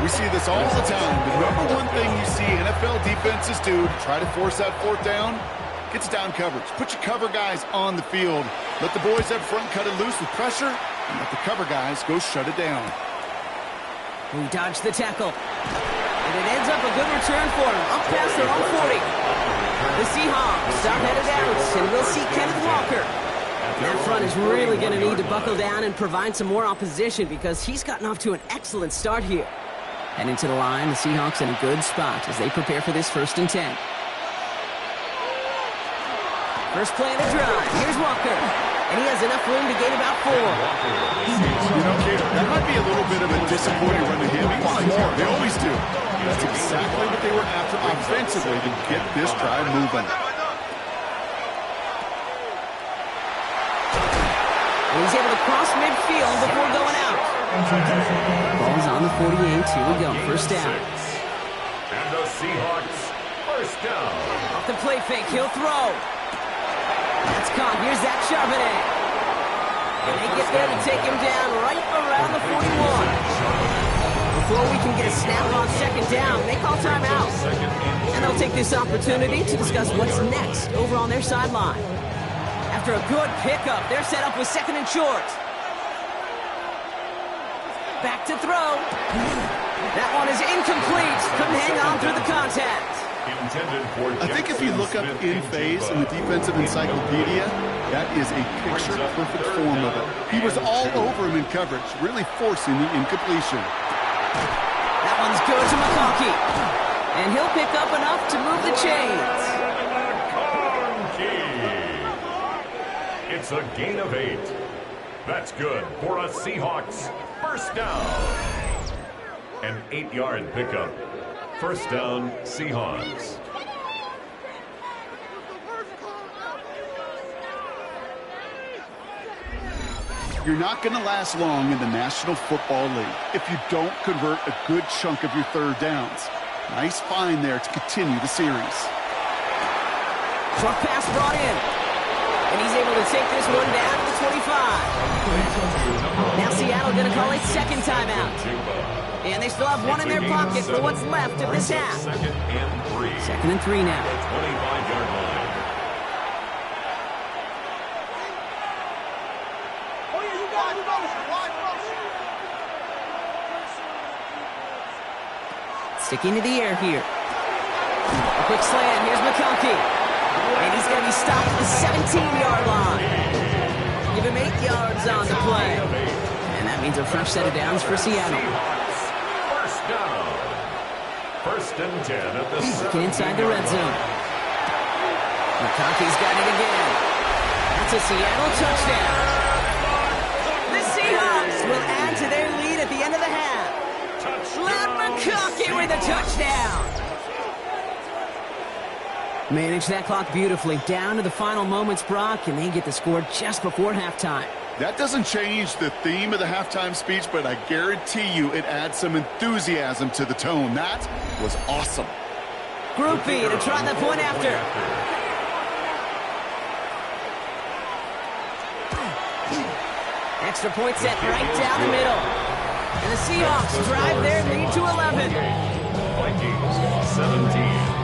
We see this all the time. The number one thing you see NFL defenses do to try to force that 4th down, gets down coverage. Put your cover guys on the field. Let the boys up front cut it loose with pressure, and let the cover guys go shut it down. He dodged the tackle. And it ends up a good return for him. Up past their own 40. The Seahawks stop headed out, and we'll see Kenneth Walker. That front is really going to need to buckle down and provide some more opposition because he's gotten off to an excellent start here. Heading to the line, the Seahawks in a good spot as they prepare for this 1st and 10. First play of the drive. Here's Walker. And he has enough room to gain about 4. You know, Kate, that might be a little bit of a disappointing run to him. He wants more. They always do. That's exactly what they were after offensively to get this drive moving. And he's able to cross midfield before going out. Ball's on the 48. Here we go. First down. And the Seahawks, first down. Off the play fake. He'll throw. That's caught. Here's Zach Charbonnet. And they get there to take him down right around the 41. Before we can get a snap on second down, they call timeout. And they'll take this opportunity to discuss what's next over on their sideline. After a good pickup, they're set up with 2nd and short. Back to throw. That one is incomplete. Couldn't hang on through the contact. I think if you look up in phase in the defensive encyclopedia, that is a picture-perfect form of it. He was all over him in coverage, really forcing the incompletion. That one's good to McConkey. And he'll pick up enough to move the chains. It's a gain of 8. That's good for a Seahawks first down. An 8-yard pickup. First down, Seahawks. You're not going to last long in the National Football League if you don't convert a good chunk of your 3rd downs. Nice find there to continue the series. Short pass brought in. And he's able to take this one down to the 25. Now Seattle going to call a second timeout. And they still have one in their pocket for what's left of this half. Second and 3 now. 25-yard line. Sticking to the air here. A quick slant. Here's McConkey. And he's going to be stopped at the 17-yard line. Give him 8 yards on the play. And that means a fresh set of downs for Seattle. First down. First and 10 at the Looking inside the red zone. McConkey's got it again. That's a Seattle touchdown. The Seahawks will add to their lead at the end of the half. McConkey with a touchdown. Managed that clock beautifully. Down to the final moments, Brock, and they get the score just before halftime. That doesn't change the theme of the halftime speech, but I guarantee you it adds some enthusiasm to the tone. That was awesome. Groupie to try the point after. Extra point set right down the middle. And the Seahawks drive their lead to 11. Vikings 17.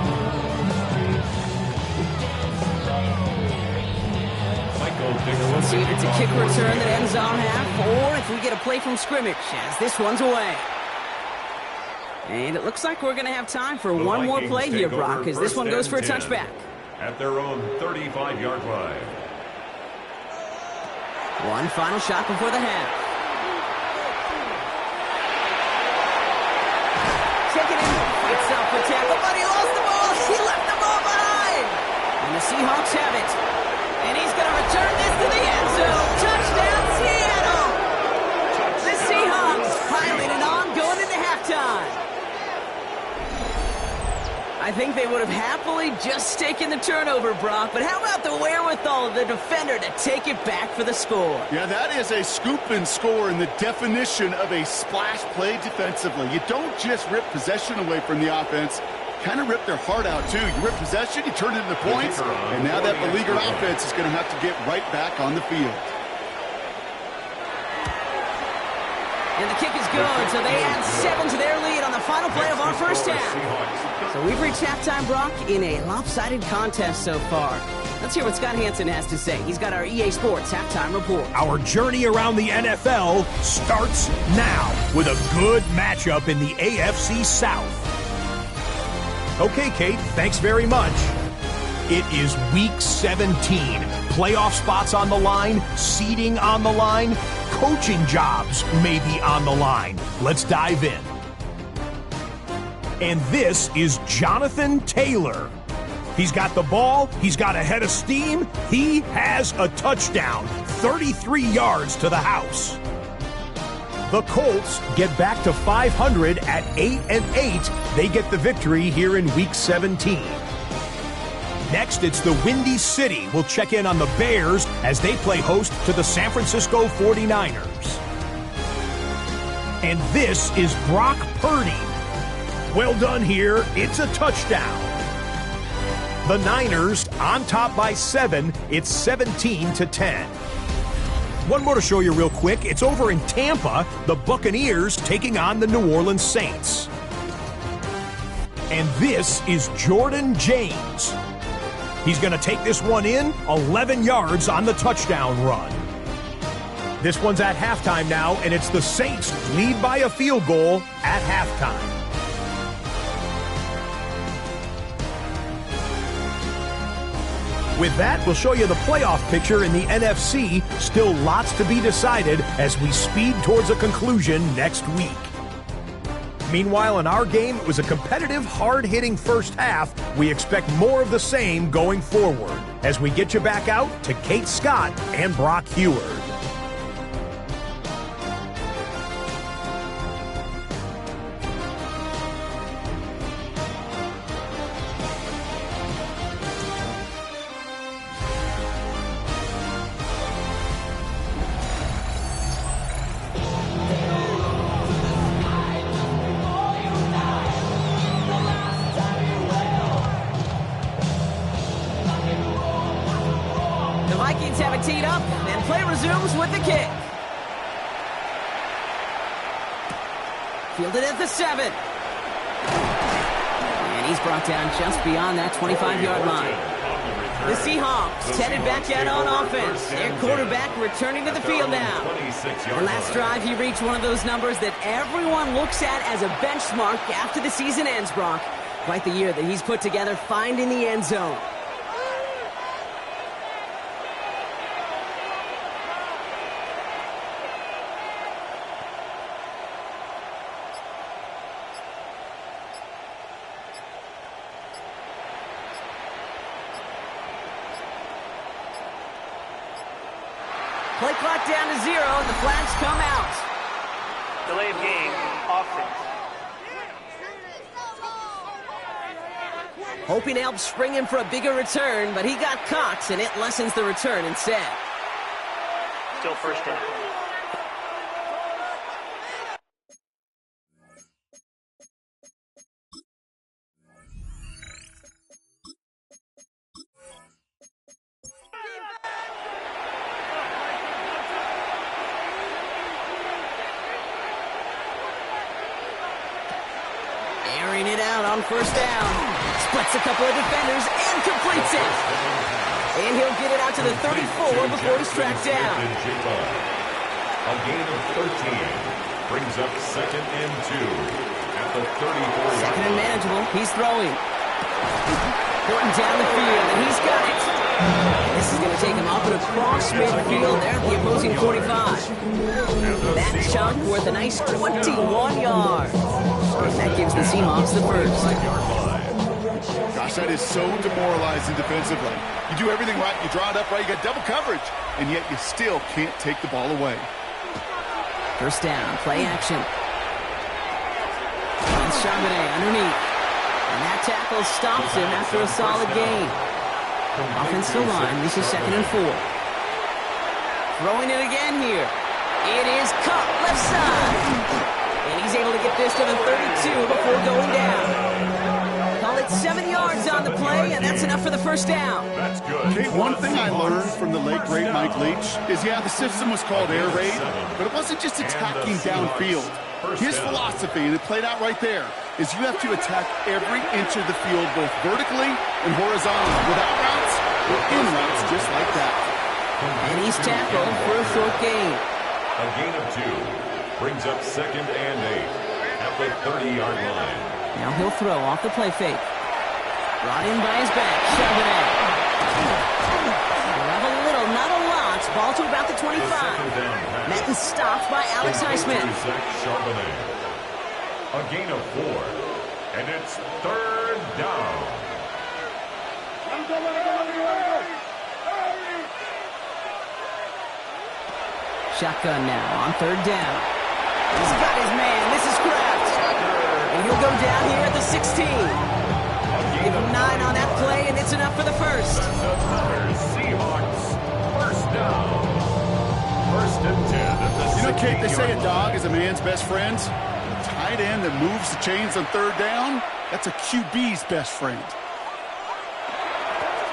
We'll see if it's a kick return that ends on half, or if we get a play from scrimmage, as this one's away. And it looks like we're going to have time for one more play here, Brock, as this one goes for a touchback. At their own 35-yard line. One final shot before the half. Taking it, fights out for tackle, but he lost the ball. He left the ball behind. And the Seahawks have it. And he's going to return this to the end zone. Touchdown, Seattle. The Seahawks piling it on going into halftime. I think they would have happily just taken the turnover, Brock, but how about the wherewithal of the defender to take it back for the score? Yeah, that is a scoop and score in the definition of a splash play defensively. You don't just rip possession away from the offense, kind of rip their heart out too. You rip possession, you turn it into points, and now that beleaguered offense is going to have to get right back on the field. And the kick is good, so they add 7 to their lead on the final play of our first half. So we've reached halftime, Brock, in a lopsided contest so far. Let's hear what Scott Hansen has to say. He's got our EA Sports halftime report. Our journey around the NFL starts now with a good matchup in the AFC South. Okay, Kate, thanks very much. It is Week 17. Playoff spots on the line, seeding on the line, coaching jobs may be on the line. Let's dive in. And this is Jonathan Taylor. He's got the ball. He's got a head of steam. He has a touchdown. 33 yards to the house. The Colts get back to 500 at 8-8. They get the victory here in Week 17. Next, it's the Windy City. We'll check in on the Bears as they play host to the San Francisco 49ers. And this is Brock Purdy. Well done here. It's a touchdown. The Niners on top by 7. It's 17-10. One more to show you real quick. It's over in Tampa. The Buccaneers taking on the New Orleans Saints. And this is Jordan James. He's going to take this one in, 11 yards on the touchdown run. This one's at halftime now, and it's the Saints lead by a field goal at halftime. With that, we'll show you the playoff picture in the NFC. Still lots to be decided as we speed towards a conclusion next week. Meanwhile, in our game, it was a competitive, hard-hitting first half. We expect more of the same going forward as we get you back out to Kate Scott and Brock Heward. Vikings have it teed up, and play resumes with the kick. Fielded at the 7. And he's brought down just beyond that 25-yard line. The Seahawks headed back out on offense. Their quarterback returning to the field now. The last drive, he reached one of those numbers that everyone looks at as a benchmark after the season ends, Brock. Quite the year that he's put together, finding the end zone. Play clock down to 0, and the flags come out. Delay of game, offense. Hoping to help spring him for a bigger return, but he got caught, and it lessens the return instead. Still first down. Airing it out on first down. Splits a couple of defenders and completes it. And he'll get it out to the 34 before he's tracked down. A gain of 13 brings up 2nd and 2 at the 34. Second and manageable. He's throwing. Porting down the field, and he's got it. This is going to take him up and across midfield there at the opposing 45. That chunk worth a nice 21 yards. That gives the Seahawks the first. Gosh, that is so demoralizing defensively. You do everything right, you draw it up right, you got double coverage, and yet you still can't take the ball away. First down, play action. And Charbonnet underneath. And that tackle stops him after a solid gain. Offensive line, this is 2nd and 4. Throwing it again here. It is caught left side. And he's able to get this to the 32 before going down. Call it 7 yards on the play, and that's enough for the first down. That's good. Okay, one thing I learned from the late, great Mike Leach is, yeah, the system was called air raid, but it wasn't just attacking downfield. His philosophy, and it played out right there, is you have to attack every inch of the field, both vertically and horizontally, without routes or in routes, just like that. And he's tackled for a short gain. A gain of 2 brings up 2nd and 8 at the 30-yard line. Now he'll throw off the play fake. Brought in by his back, Charbonnet. We'll have a little, not a lot. Ball to about the 25. Met and stopped by Alex Highsmith. A gain of 4, and it's 3rd down. Shotgun now on 3rd down. He's got his man. This is Kraft. And he'll go down here at the 16. Give him 9 on that play, and it's enough for the first. Seahawks, first down. 1st and 10 at the 16. You know, Kate, they say a dog is a man's best friend. A tight end that moves the chains on 3rd down, that's a QB's best friend.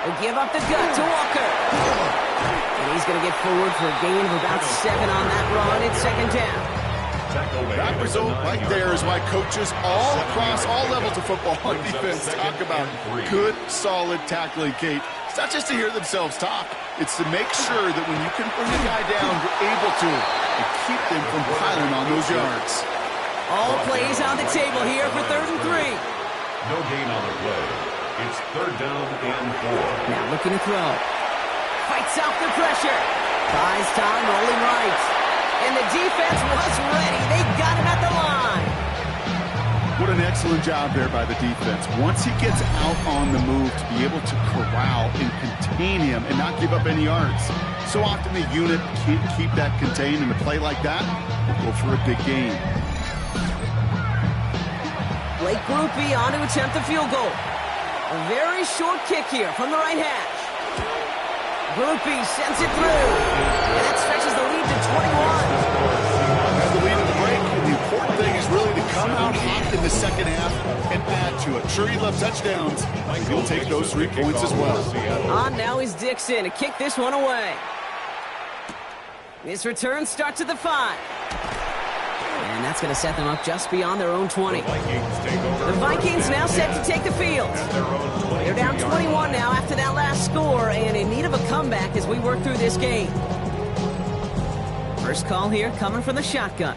They give up the gut to Walker. And he's going to get forward for a gain of about 7 on that run. It's 2nd down. That result right there is why coaches all across all levels of football on defense talk about good, solid tackling, Kate. It's not just to hear themselves talk. It's to make sure that when you can bring a guy down, you're able to and keep them from piling on those yards. All plays on the table here for 3rd and 3. No gain on the play. It's 3rd down and 4. Now looking to throw. Fights off the pressure. Buys time, rolling right. And the defense was ready. They got him at the line. What an excellent job there by the defense. Once he gets out on the move, to be able to corral and contain him and not give up any yards. So often the unit can't keep that contained, and a play like that will go for a big gain. Blake Grupe on to attempt the field goal. A very short kick here from the right hash. Grupe sends it through. And that stretches the lead to 21. Has the lead in the break, and the important thing is really to come out hot in the the second half and add to it. Sure, he loves touchdowns. He'll take those 3 points as well. On now is Dixon to kick this one away. This return starts at the 5. And that's going to set them up just beyond their own 20. The Vikings now set to take the field. They're down 21 now after that last score and in need of a comeback as we work through this game. First call here coming from the shotgun.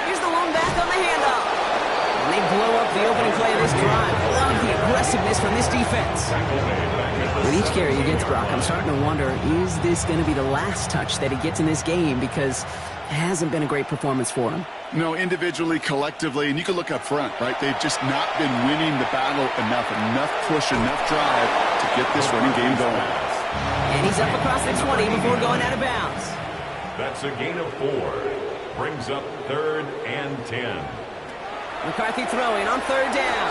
Here's the lone back on the handoff. And they blow up the opening play of this drive. Love the aggressiveness from this defense. With each carry he gets, Brock, I'm starting to wonder, is this going to be the last touch that he gets in this game? Because it hasn't been a great performance for him. No, individually, collectively, and you can look up front, right? They've just not been winning the battle enough push, enough drive to get this running game going. And he's up across the 20 before going out of bounds. That's a gain of 4. Brings up 3rd and 10. McCarthy throwing on 3rd down.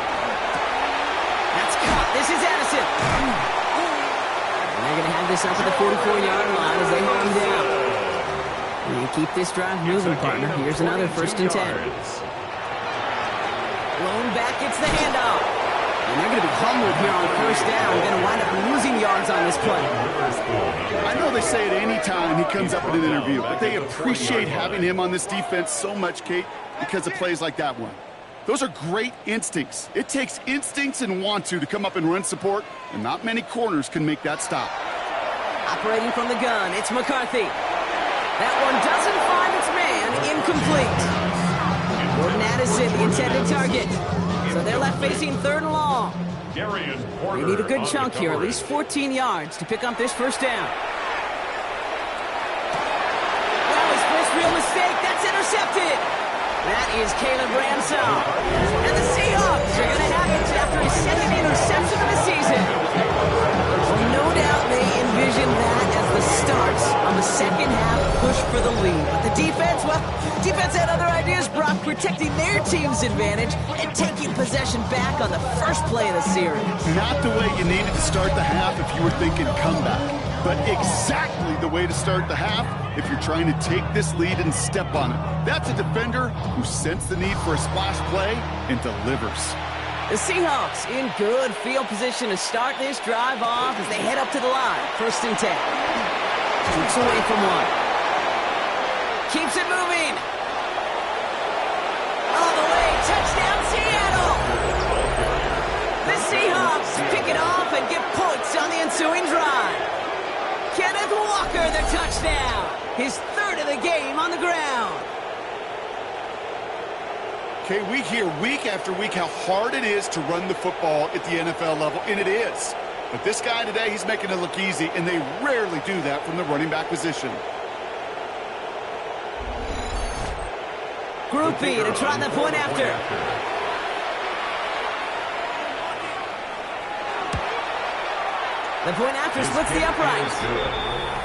That's caught. This is Addison. And they're going to have this up at the 44-yard line as they hold him down. And you keep this drive moving, partner. Here's another 1st and 10. Lone back gets the handoff. And they're going to be humbled here on 1st down. Going to wind up losing yards on this play. I know they say it any time he comes up in an interview, but they appreciate having him on this defense so much, Kate, because of plays like that one. Those are great instincts. It takes instincts and want to come up and run support, and not many corners can make that stop. Operating from the gun, it's McCarthy. That one doesn't find its man. Incomplete. Jordan Addison, the intended target. So they're left facing 3rd and long. They need a good chunk here, at least 14 yards to pick up this 1st down. Well, his first real mistake. That's intercepted. That is Caleb Ransom. And the Seahawks are going to have it after his 2nd interception of the season. Well, no doubt they envision that as the start on the 2nd half push for the lead. But the defense, well, defense had other ideas, Brock, protecting their team's advantage and taking possession back on the first play of the series. Not the way you needed to start the half if you were thinking comeback, but exactly the way to start the half if you're trying to take this lead and step on it. That's a defender who sensed the need for a splash play and delivers. The Seahawks in good field position to start this drive off as they head up to the line. 1st and 10. Keeps away from one. Keeps it moving. All the way. Touchdown, Seattle. The Seahawks pick it off and get points on the ensuing drive. Kenneth Walker, the touchdown. His 3rd of the game on the ground. Okay, we hear week after week how hard it is to run the football at the NFL level, and it is. But this guy today, he's making it look easy, and they rarely do that from the running back position. Group B to try the point after. The point after splits the uprights.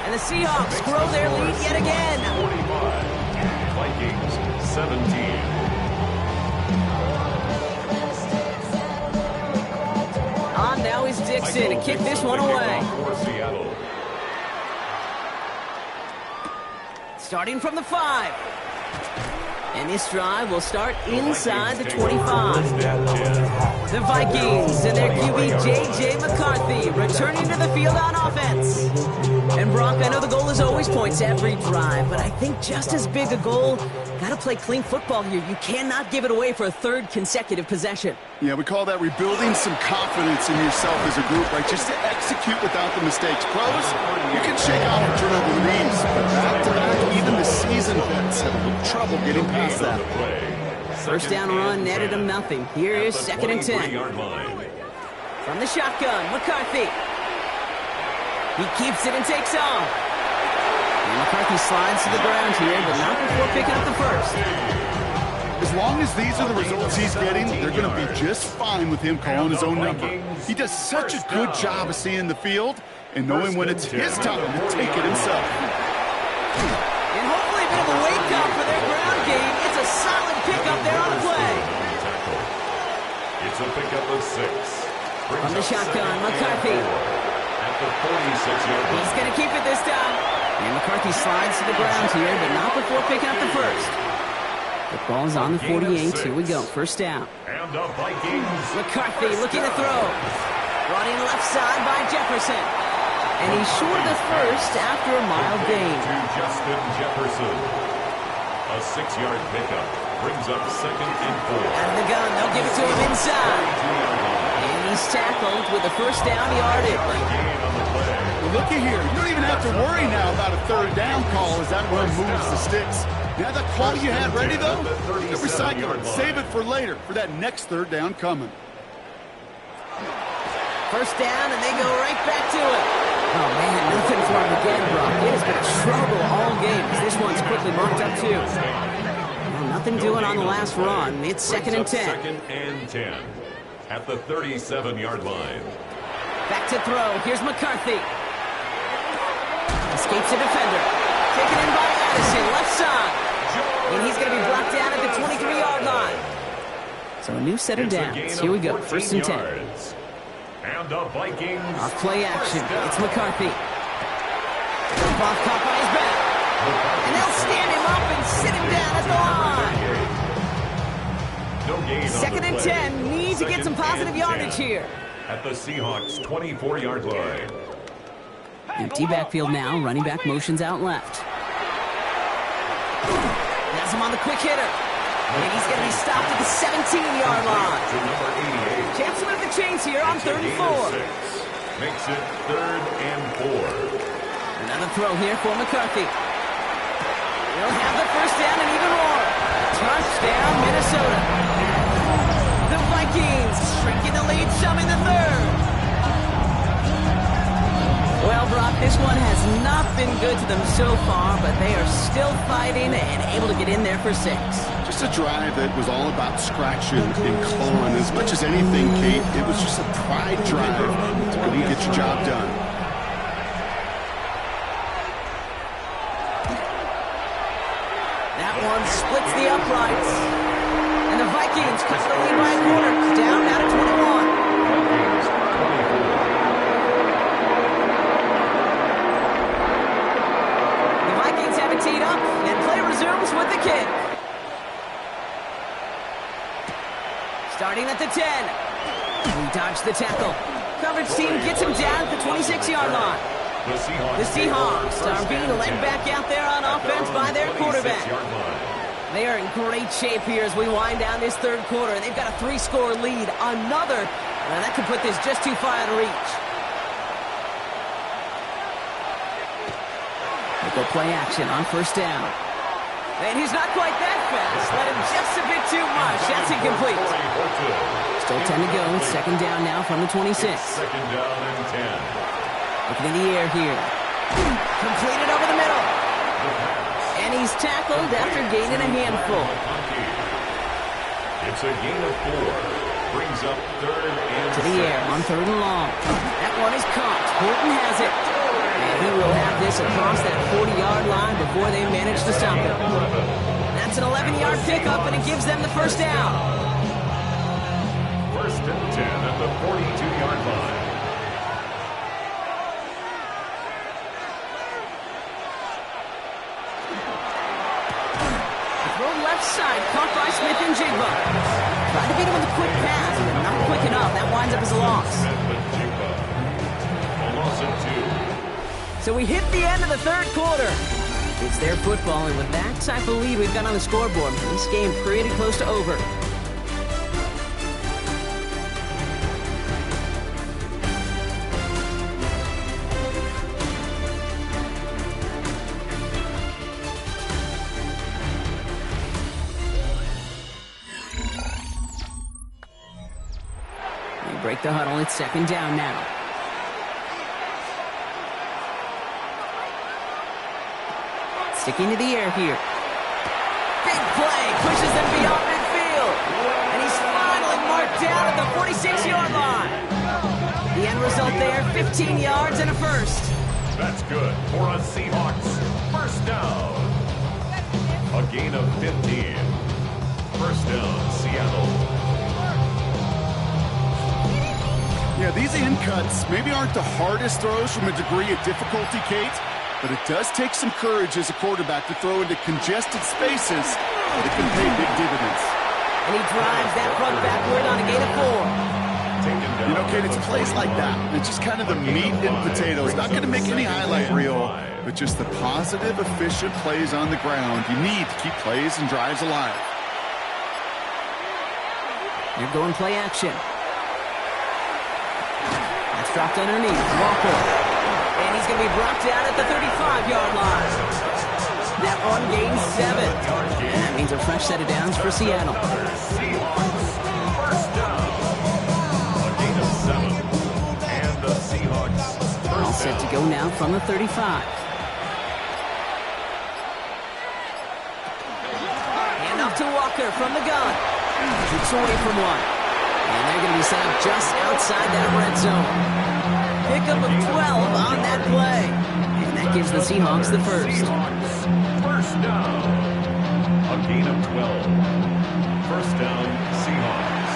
And the Seahawks grow their lead yet again. 45. Vikings 17. On now is Dixon to kick this one away. Starting from the 5. And this drive will start inside the 25. The Vikings and their QB J.J. McCarthy returning to the field on offense. And Brock, I know the goal is always points every drive, but I think just as big a goal, got to play clean football here. You cannot give it away for a 3rd consecutive possession. Yeah, we call that rebuilding some confidence in yourself as a group, right? Just to execute without the mistakes. Pros, you can shake off a turnover with ease, but back-to-back, even the seasoned vets have trouble getting past that. 1st down run netted him nothing. Here is 2nd and 10. From the shotgun, McCarthy. He keeps it and takes off. And McCarthy slides to the ground here, but not before picking up the 1st. As long as these are the results he's getting, they're going to be just fine with him calling his own number. He does such a good job of seeing the field and knowing when it's his time to take it himself. And hopefully a bit of a wake-up for their ground game. It's a solid pickup there on the play. It's a pickup of 6. From the shotgun, McCarthy. At the 46-yard line. He's going to keep it this time. And McCarthy slides to the ground here, but not before picking up the first. The ball's on the 48. Here we go. First down. And the Vikings. McCarthy looking to throw. Brought in left side by Jefferson. And he's short of the first after a mild gain. To Justin Jefferson. A 6-yard pickup brings up 2nd and 4. Out of the gun. They'll give it to him inside. And he's tackled with a first down yardage. Well, looky here. You don't even have to worry now about a third down call as that one moves the sticks. Now that call you had ready, though, recycle it. Save it for later for that next third down coming. First down, and they go right back to it. Oh, man, nothing for him again, Brock. It has been a struggle all game as this one's quickly marked up, too. Well, nothing doing on the last run. It's 2nd and 10. 2nd and 10 at the 37-yard line. Back to throw. Here's McCarthy. Escapes a defender. Taken in by Addison, left side. And he's going to be blocked down at the 23-yard line. So a new set of downs. Here we go. 1st and 10. And the Vikings. Off play action. It's McCarthy. Ball caught by his back. And they'll stand him up and sit him down at the line. No gain. 2nd and 10. Need to get some positive yardage here. At the Seahawks' 24-yard line. Empty backfield now. Running back motions out left. Has him on the quick hitter. And he's going to be stopped at the 17-yard line. Chance to move the chains here on 3rd and 4. Makes it 3rd and 4. Another throw here for McCarthy. He'll have the first down and even more. Touchdown, Minnesota. The Vikings shrinking the lead, some in the 3rd. Well, Brock, this one has not been good to them so far, but they are still fighting and able to get in there for 6. Just a drive that was all about scratching and clawing. As much as anything, Kate, it was just a pride drive to go and get your job done. That one splits the uprights. And the Vikings cut the lead by a quarter. Down out of 21. Teed up, and play resumes with the kick. Starting at the 10. He dodged the tackle. Coverage team gets him down at the 26-yard line. The Seahawks are being led back out there on offense by their quarterback. They are in great shape here as we wind down this 3rd quarter. They've got a 3-score lead. Another, that could put this just too far out of reach. Go play action on first down. And he's not quite that fast. Let him just a bit too much. That's incomplete. Still 10 to go. 2nd down now from the 26. 2nd down and 10. Looking in the air here. Completed over the middle. And he's tackled after gaining a handful. It's a gain of 4. Brings up 3rd and to the air on 3rd and long. That one is caught. Horton has it. And he will have this across that 40-yard line before they manage to stop him. That's an 11-yard pickup, and it gives them the first down. 1st and 10 at the 42-yard line. Throw left side, caught by Smith and Jigba. Tried to beat him with a quick pass, but not quick enough. That winds up as a loss. So we hit the end of the 3rd quarter. It's their football, and with that type of lead we've got on the scoreboard, this game pretty close to over. They break the huddle. It's 2nd down now. Sticking to the air here. Big play. Pushes them beyond midfield. And he's finally marked down at the 46-yard line. The end result there, 15 yards and a first. That's good for a Seahawks first down. A gain of 15. First down, Seattle. Yeah, these in cuts maybe aren't the hardest throws from a degree of difficulty, Kate. but it does take some courage as a quarterback to throw into congested spaces. It can pay big dividends. And he drives that front backward on a gain of 4. You know, Kate, it's plays like that. It's just kind of the meat and potatoes. Not going to make any highlight reel, but just the positive, efficient plays on the ground. You need to keep plays and drives alive. They're going play action. That's dropped underneath. Walker. And he's going to be brought down at the 35-yard line. That one gains 7. And that means a fresh set of downs for Seattle. All set to go now from the 35. Hand off to Walker from the gun. Keeps away from one. And they're going to be set up just outside that red zone. Pickup of 12 on that play. And that gives the Seahawks the first. First down. A gain of 12. First down, Seahawks.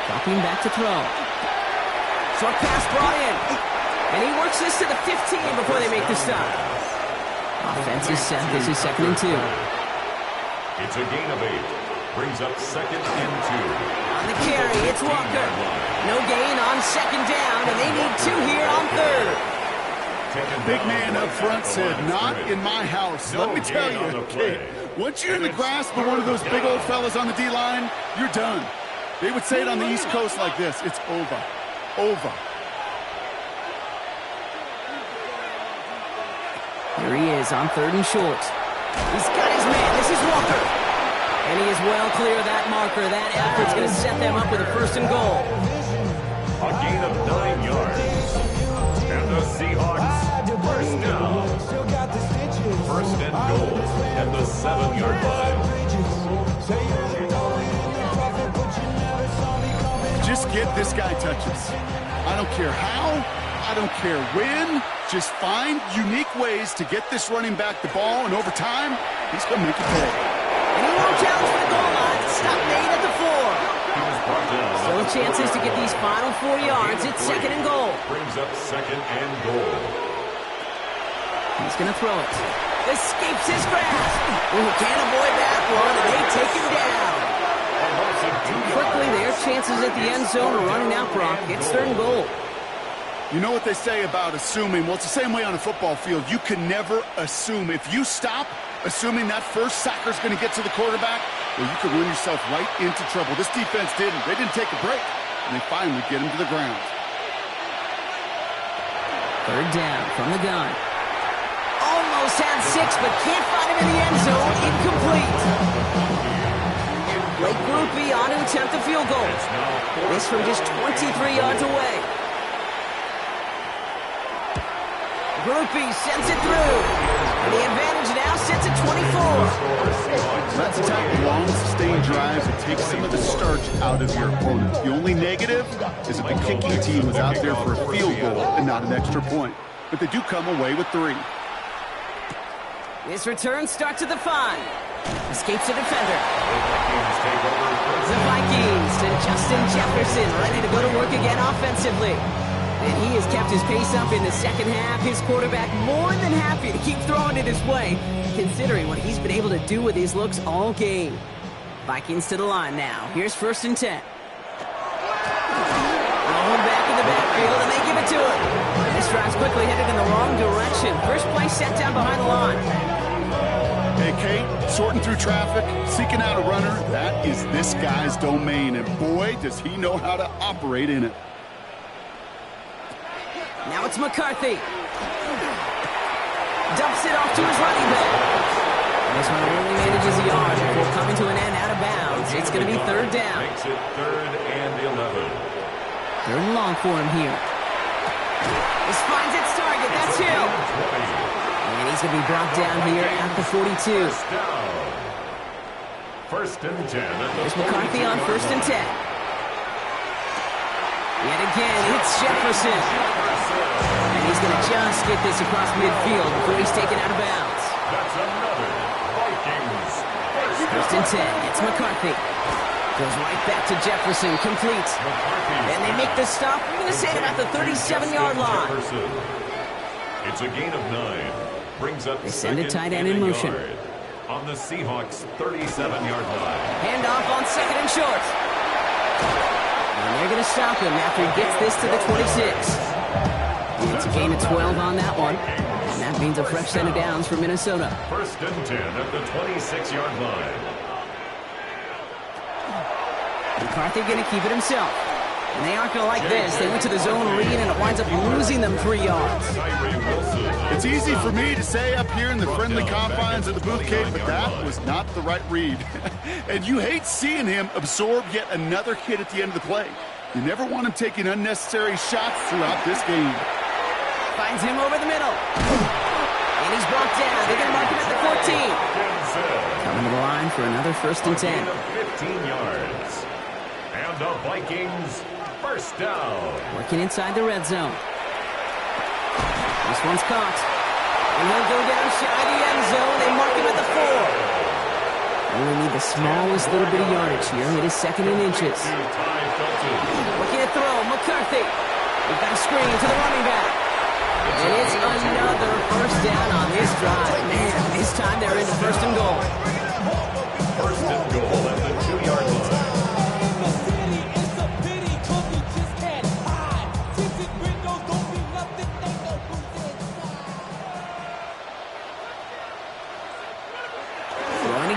Dropping back to throw. Short pass brought in. And he works this to the 15 before they make the stop. Offense is set. This is 2nd and 2. It's a gain of 8. Brings up 2nd and 2. On the carry, it's Walker. No gain on 2nd down, and they need 2 here on 3rd. Big man up front said, not in my house. Let me tell you, Kate, once you're in the grasp of one of those big old fellas on the D-line, you're done. They would say it on the East Coast like this. It's over. Over. Here he is on 3rd and short. He's got his man. This is Walker. And he is well clear of that marker. That effort's going to set them up with a 1st and goal. A gain of 9 yards. And the Seahawks first down. 1st and goal at the 7-yard line. Just get this guy touches. I don't care how. I don't care when. Just find unique ways to get this running back the ball, and over time, he's going to make it pay. And he won't challenge for the goal line. Stop made at the 4. Still chances to get these final 4 yards. It's 2nd and goal. Brings up 2nd and goal. He's going to throw it. Escapes his grasp. Ooh, can't avoid that one, and they take him down. Quickly, their chances at the end zone are running out, Brock. It's 3rd and goal. You know what they say about assuming? Well, it's the same way on a football field. You can never assume. If you stop assuming that first sacker's going to get to the quarterback, well, you could run yourself right into trouble. This defense didn't. They didn't take a break, and they finally get him to the ground. 3rd down from the gun. Almost had 6, but can't find him in the end zone. Incomplete. Blake Groupie on to attempt the field goal. This from just 23 yards away. Groupie sends it through. And the advantage now sits at 24. That's the type of long, sustained drives that takes some of the starch out of your opponent. The only negative is if the kicking team was out there for a field goal and not an extra point. But they do come away with 3. This return starts at the 5. Escapes a defender. The Vikings and Justin Jefferson ready to go to work again offensively. And he has kept his pace up in the 2nd half. His quarterback more than happy to keep throwing it his way, considering what he's been able to do with his looks all game. Vikings to the line now. Here's 1st and 10. Rolling back in the backfield, and they give it to him. This drive's quickly headed in the wrong direction. First play set down behind the line. Hey, Kate, sorting through traffic, seeking out a runner, that is this guy's domain. And boy, does he know how to operate in it. Now it's McCarthy. Dumps it off to his running back. And this one only manages a yard before coming to an end out of bounds. It's going to be 3rd down. Makes it 3rd and 11. 3rd and long for him here. This finds its target. That's Hill. And he's going to be brought down here at the 42. First and 10. There's McCarthy on 1st and 10. Yet again, it's Jefferson. And he's going to just get this across midfield before he's taken out of bounds. That's another Vikings. First and 10. It's McCarthy. Goes right back to Jefferson, complete. And they make the stop, we're going to say about the 37-yard line. It's a gain of 9. Brings up they send a tight end in motion. On the Seahawks' 37-yard line. Handoff on 2nd and short. And they're going to stop him after he gets this to the 26. And it's a gain of 12 on that one. And that means a fresh set of downs for Minnesota. 1st and 10 at the 26-yard line. McCarthy going to keep it himself. And they aren't going to like this. They went to the zone read, and it winds up losing them 3 yards. It's easy for me to say up here in the friendly confines of the booth, Kate, but that was not the right read. And you hate seeing him absorb yet another hit at the end of the play. You never want him taking unnecessary shots throughout this game. Finds him over the middle. And he's brought down. They're going to mark him at the 14. Coming to the line for another 1st and 10. 15 yards. And the Vikings, 1st down. Working inside the red zone. This one's caught. And he'll go down shy the end zone. They mark him at the 4. Only need the smallest little bit of yardage here. It is 2nd and inches. Looking to throw. McCarthy. We've got a screen to the running back. And it's another 1st down on this drive. Man, this time they're into 1st and goal. 1st and goal at the 2-yard line.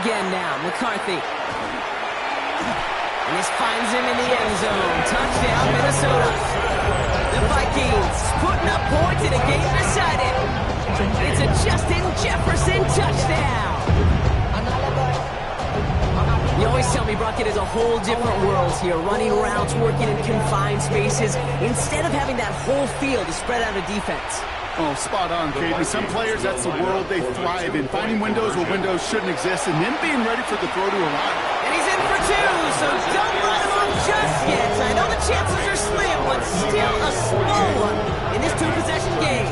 Again now, McCarthy. And this finds him in the end zone. Touchdown, Minnesota. The Vikings putting up points in a game decided. It's a Justin Jefferson touchdown. You always tell me, Brock, it is a whole different world here. Running routes, working in confined spaces, instead of having that whole field to spread out a defense. Oh, spot on, Caden. Some players, that's the world they thrive in. Finding windows where windows shouldn't exist and then being ready for the throw to arrive. And he's in for 2, so don't let him off just yet. I know the chances are slim, but still a small one in this 2-possession game.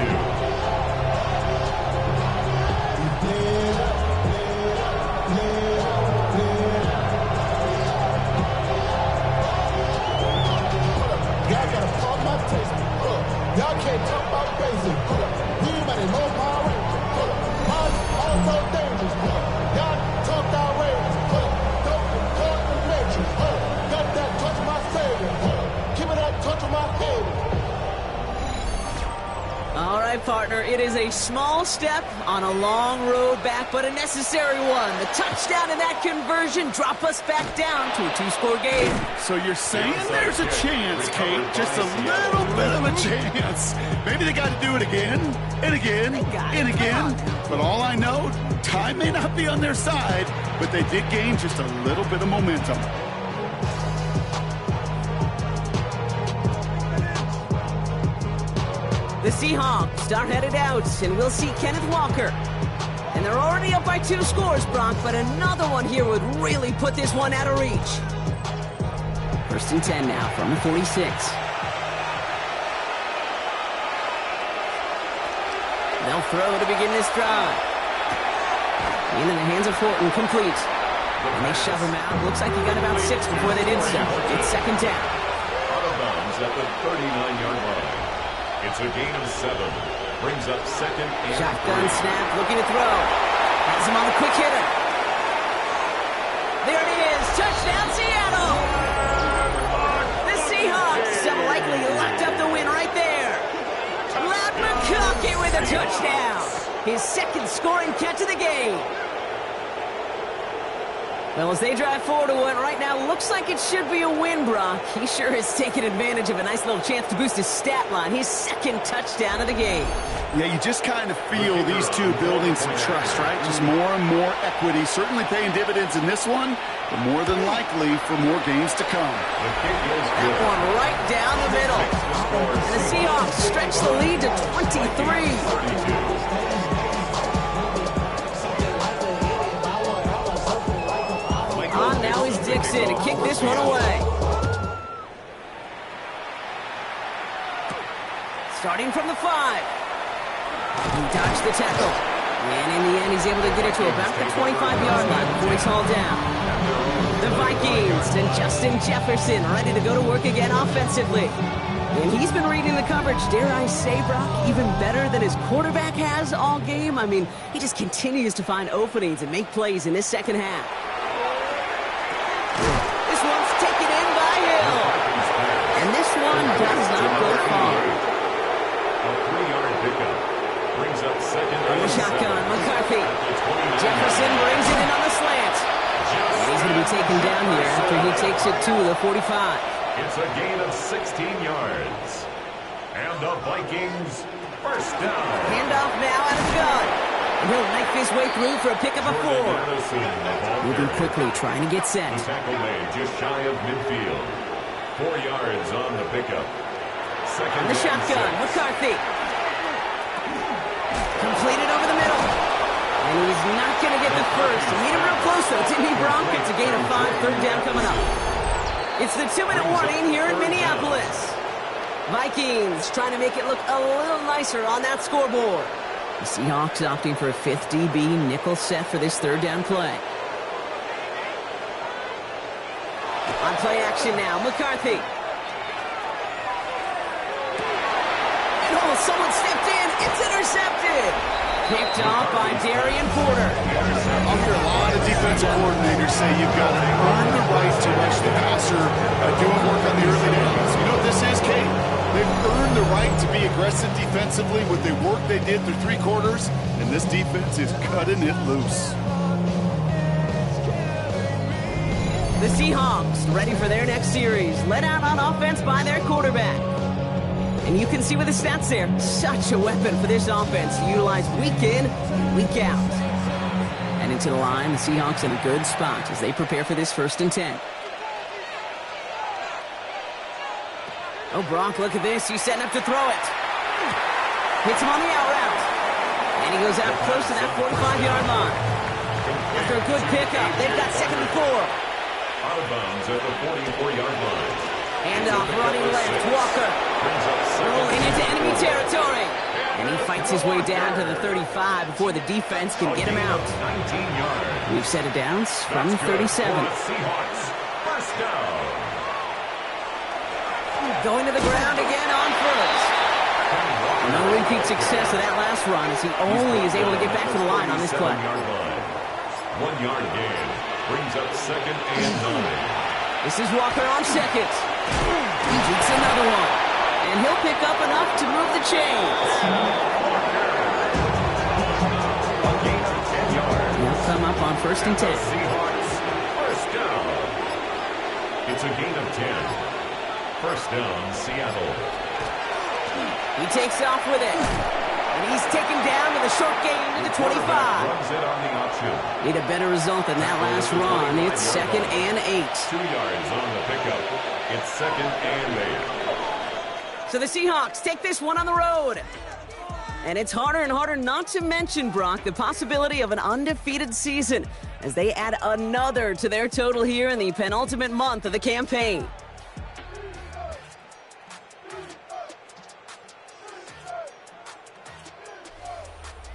Y'all can't talk about basic. Anybody know power rangers? Also dangerous. Y'all talk outrageous. Don't talk the nature. Got that touch of my savior. Give me that touch of my head. All right, partner, it is a small step on a long road back, but a necessary one. The touchdown and that conversion drop us back down to a 2-score game. So you're saying there's a chance, Kate, just a little bit of a chance. Maybe they got to do it again, and again, and again. But all I know, time may not be on their side, but they did gain just a little bit of momentum. The Seahawks are headed out, and we'll see Kenneth Walker. And they're already up by 2 scores, Brock, but another one here would really put this one out of reach. 1st and 10 now from the 46. They'll throw to begin this drive. Into the hands of Horton, complete. And they shove him out. Looks like he got about 6 before they did so. It's 2nd down. Out of bounds at the 39-yard line. It's a gain of 7. Brings up 2nd and Shotgun snap, looking to throw. Has him on the quick hitter. There it is. Touchdown, Seattle. The Seahawks have likely locked up the win right there. Ladd McConkey with a touchdown. His 2nd scoring catch of the game. Well, as they drive forward to what right now looks like it should be a win, Brock, he sure is taking advantage of a nice little chance to boost his stat line. His 2nd touchdown of the game. Yeah, you just kind of feel these two building some trust, right? Just more and more equity. Certainly paying dividends in this one, but more than likely for more games to come. That one right down the middle. And the Seahawks stretch the lead to 23. Now is Dixon to kick this one away. Starting from the 5. He dodged the tackle. And in the end, he's able to get it to about the 25-yard line before he's hauled down. The Vikings Vikings, and Justin Jefferson ready to go to work again offensively. And he's been reading the coverage, dare I say, Brock, even better than his quarterback has all game. I mean, he just continues to find openings and make plays in this second half. This one's taken in by Hill. And this one does not go far. A 3-yard pickup brings up second. On the shotgun, McCarthy. Jefferson brings it in on the slant. And he's going to be taken down here after he takes it to the 45. It's a gain of 16 yards. And the Vikings first down. Handoff now out of the gun. And he'll knife his way through for a pickup of 4. Moving quickly, trying to get set. The tackle made just shy of midfield. 4 yards on the pickup. Second. The shotgun, McCarthy. Completed over the middle. And he's not going to get the first. He made it real close, though. Didn't he, Bronk? It's a gain of 5, third down coming up. It's the 2-minute warning here in Minneapolis. Vikings trying to make it look a little nicer on that scoreboard. The Seahawks opting for a 5th DB nickel set for this third down play. On play action now, McCarthy. And oh, someone stepped in. It's intercepted. Picked off by Darian Porter. I'll hear a lot of defensive coordinators say you've got to earn the right to rush the passer by doing work on the early downs. You know what this is, Kate? They've earned the right to be aggressive defensively with the work they did through 3 quarters, and this defense is cutting it loose. The Seahawks ready for their next series. Led out on offense by their quarterback. And you can see with the stats there, such a weapon for this offense to utilize week in, week out. And into the line, the Seahawks in a good spot as they prepare for this 1st and 10. Oh, Brock, look at this. He's setting up to throw it. Hits him on the out route. And he goes out close to that 45-yard line. After a good pickup, they've got 2nd and 4. Out of bounds at the 44-yard line. Handoff running left, Walker. Rolling into enemy territory. And he fights his way down to the 35 before the defense can get him out. 19 yards. We've set it down from 37. Seahawks first down. Going to the ground again on first. No repeat success of that last run as he only is able to get back to the line on this play. 1-yard gain brings up 2nd and 9. This is Walker on 2nd. He takes another one. And he'll pick up enough to move the chains. He'll come up on 1st and 10. Seahawks first down. It's a gain of 10. First down, Seattle. He takes off with it. And he's taken down with a short gain to the 25. Runs it on the option. Need a better result than that last run. It's 2nd and 8. 2 yards on the pickup. It's 2nd and 8. So the Seahawks take this one on the road. And it's harder and harder not to mention, Brock, the possibility of an undefeated season as they add another to their total here in the penultimate month of the campaign.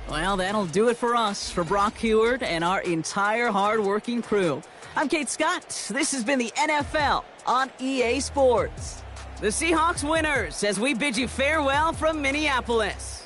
Well, that'll do it for us, for Brock Heward and our entire hard-working crew. I'm Kate Scott. This has been the NFL on EA Sports. The Seahawks winners as we bid you farewell from Minneapolis.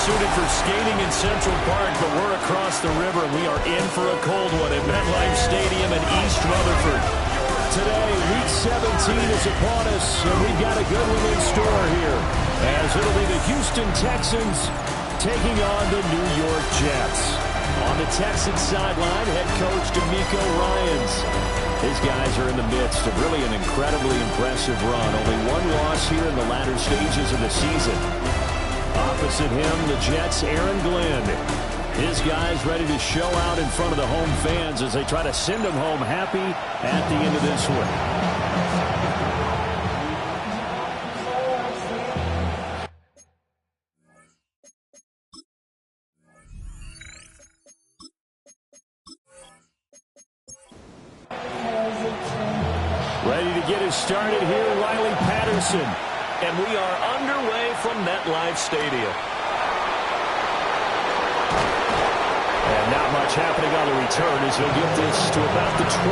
suited for skating in Central Park, but we're across the river, and we are in for a cold one at MetLife Stadium in East Rutherford. Today, Week 17 is upon us, and we've got a good one in store here, as it'll be the Houston Texans taking on the New York Jets. On the Texans sideline, head coach DeMeco Ryans. His guys are in the midst of really an incredibly impressive run. Only one loss here in the latter stages of the season. Opposite him, the Jets' Aaron Glenn. His guys ready to show out in front of the home fans as they try to send them home happy at the end of this one. Ready to get us started here, Riley Patterson. And we are underway from MetLife Stadium. And not much happening on the return as he'll get this to about the 23.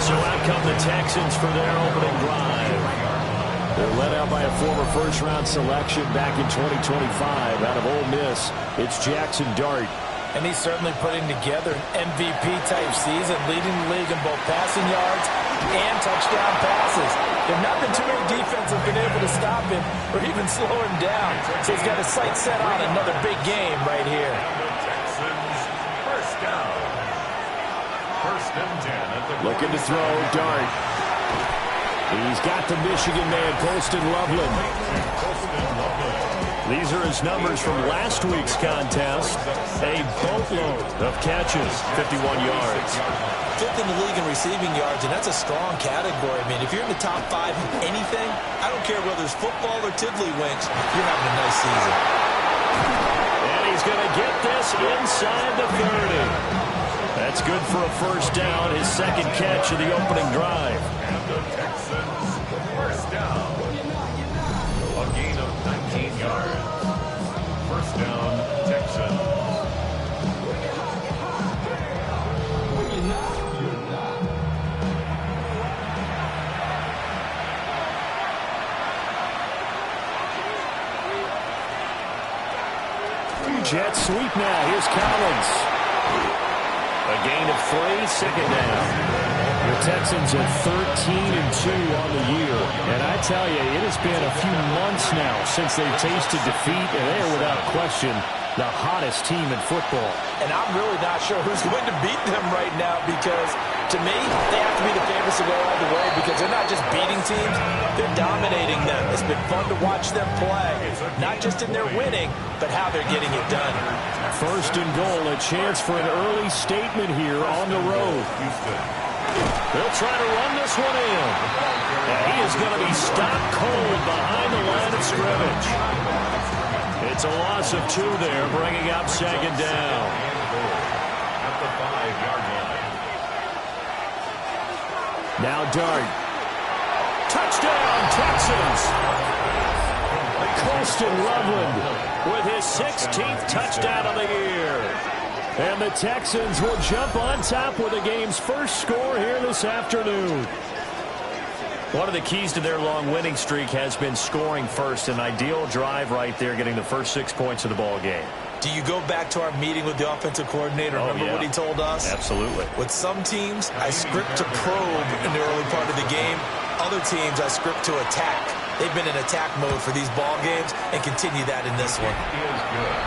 So out come the Texans for their opening drive. They're led out by a former first-round selection back in 2025 out of Ole Miss. It's Jackson Dart. And he's certainly putting together an MVP-type season, leading the league in both passing yards and touchdown passes. There have not been too many defenses been able to stop him or even slow him down. So he's got his sights set on another big game right here. First down. First and 10. Looking to throw, Dart. He's got the Michigan man, Colston Loveland. These are his numbers from last week's contest. A boatload of catches, 51 yards. Fifth in the league in receiving yards, and that's a strong category. I mean, if you're in the top 5 in anything, I don't care whether it's football or tiddlywinks, you're having a nice season. And he's going to get this inside the 30. That's good for a first down, his second catch of the opening drive. And the Texans, first down. A gain of 19 yards. First down, Texans. Jet sweep now. Here's Collins. A gain of 3, second down. The Texans are 13-2 on the year. And I tell you, it has been a few months now since they've tasted defeat, and they are without question the hottest team in football. And I'm really not sure who's going to beat them right now because, to me, they have to be the favorites to go all the way because they're not just beating teams, they're dominating them. It's been fun to watch them play, not just in their winning, but how they're getting it done. First and goal, a chance for an early statement here on the road. They'll try to run this one in. And he is going to be stopped cold behind the line of scrimmage. It's a loss of 2 there, bringing up second down. At the 5-yard line. Now Dart. Touchdown, Texans. Colston Loveland with his 16th touchdown of the year. And the Texans will jump on top with the game's first score here this afternoon. One of the keys to their long winning streak has been scoring first. An ideal drive right there, getting the first 6 points of the ball game. Do you go back to our meeting with the offensive coordinator? Remember what he told us? Absolutely. With some teams, I script to probe in the early part of the game. Other teams, I script to attack. They've been in attack mode for these ball games and continue that in this one.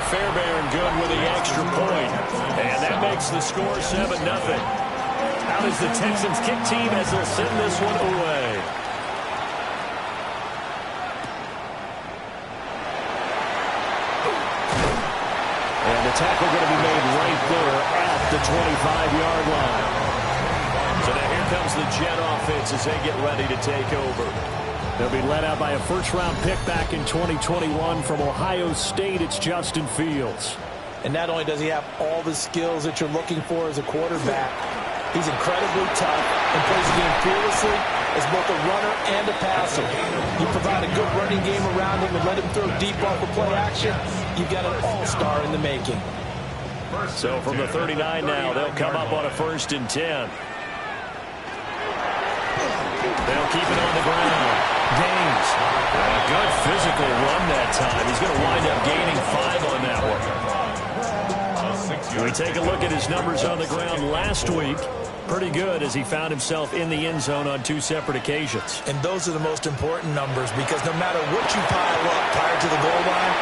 Fairbairn good with the extra point. And that makes the score 7-0. How does the Texans kick team as they'll send this one away? And the tackle going to be made right there at the 25-yard line. So now here comes the Jet offense as they get ready to take over. They'll be led out by a first-round pick back in 2021 from Ohio State. It's Justin Fields. And not only does he have all the skills that you're looking for as a quarterback, he's incredibly tough and plays the game fearlessly as both a runner and a passer. You provide a good running game around him and let him throw deep off of play action, you've got an all-star in the making. So from the 39 now, they'll come up on a 1st and 10. They'll keep it on the ground. Gaines. A good physical run that time. He's going to wind up gaining 5 on that one. We take a look at his numbers on the ground last week. Pretty good as he found himself in the end zone on 2 separate occasions. And those are the most important numbers because no matter what you pile up prior to the goal line,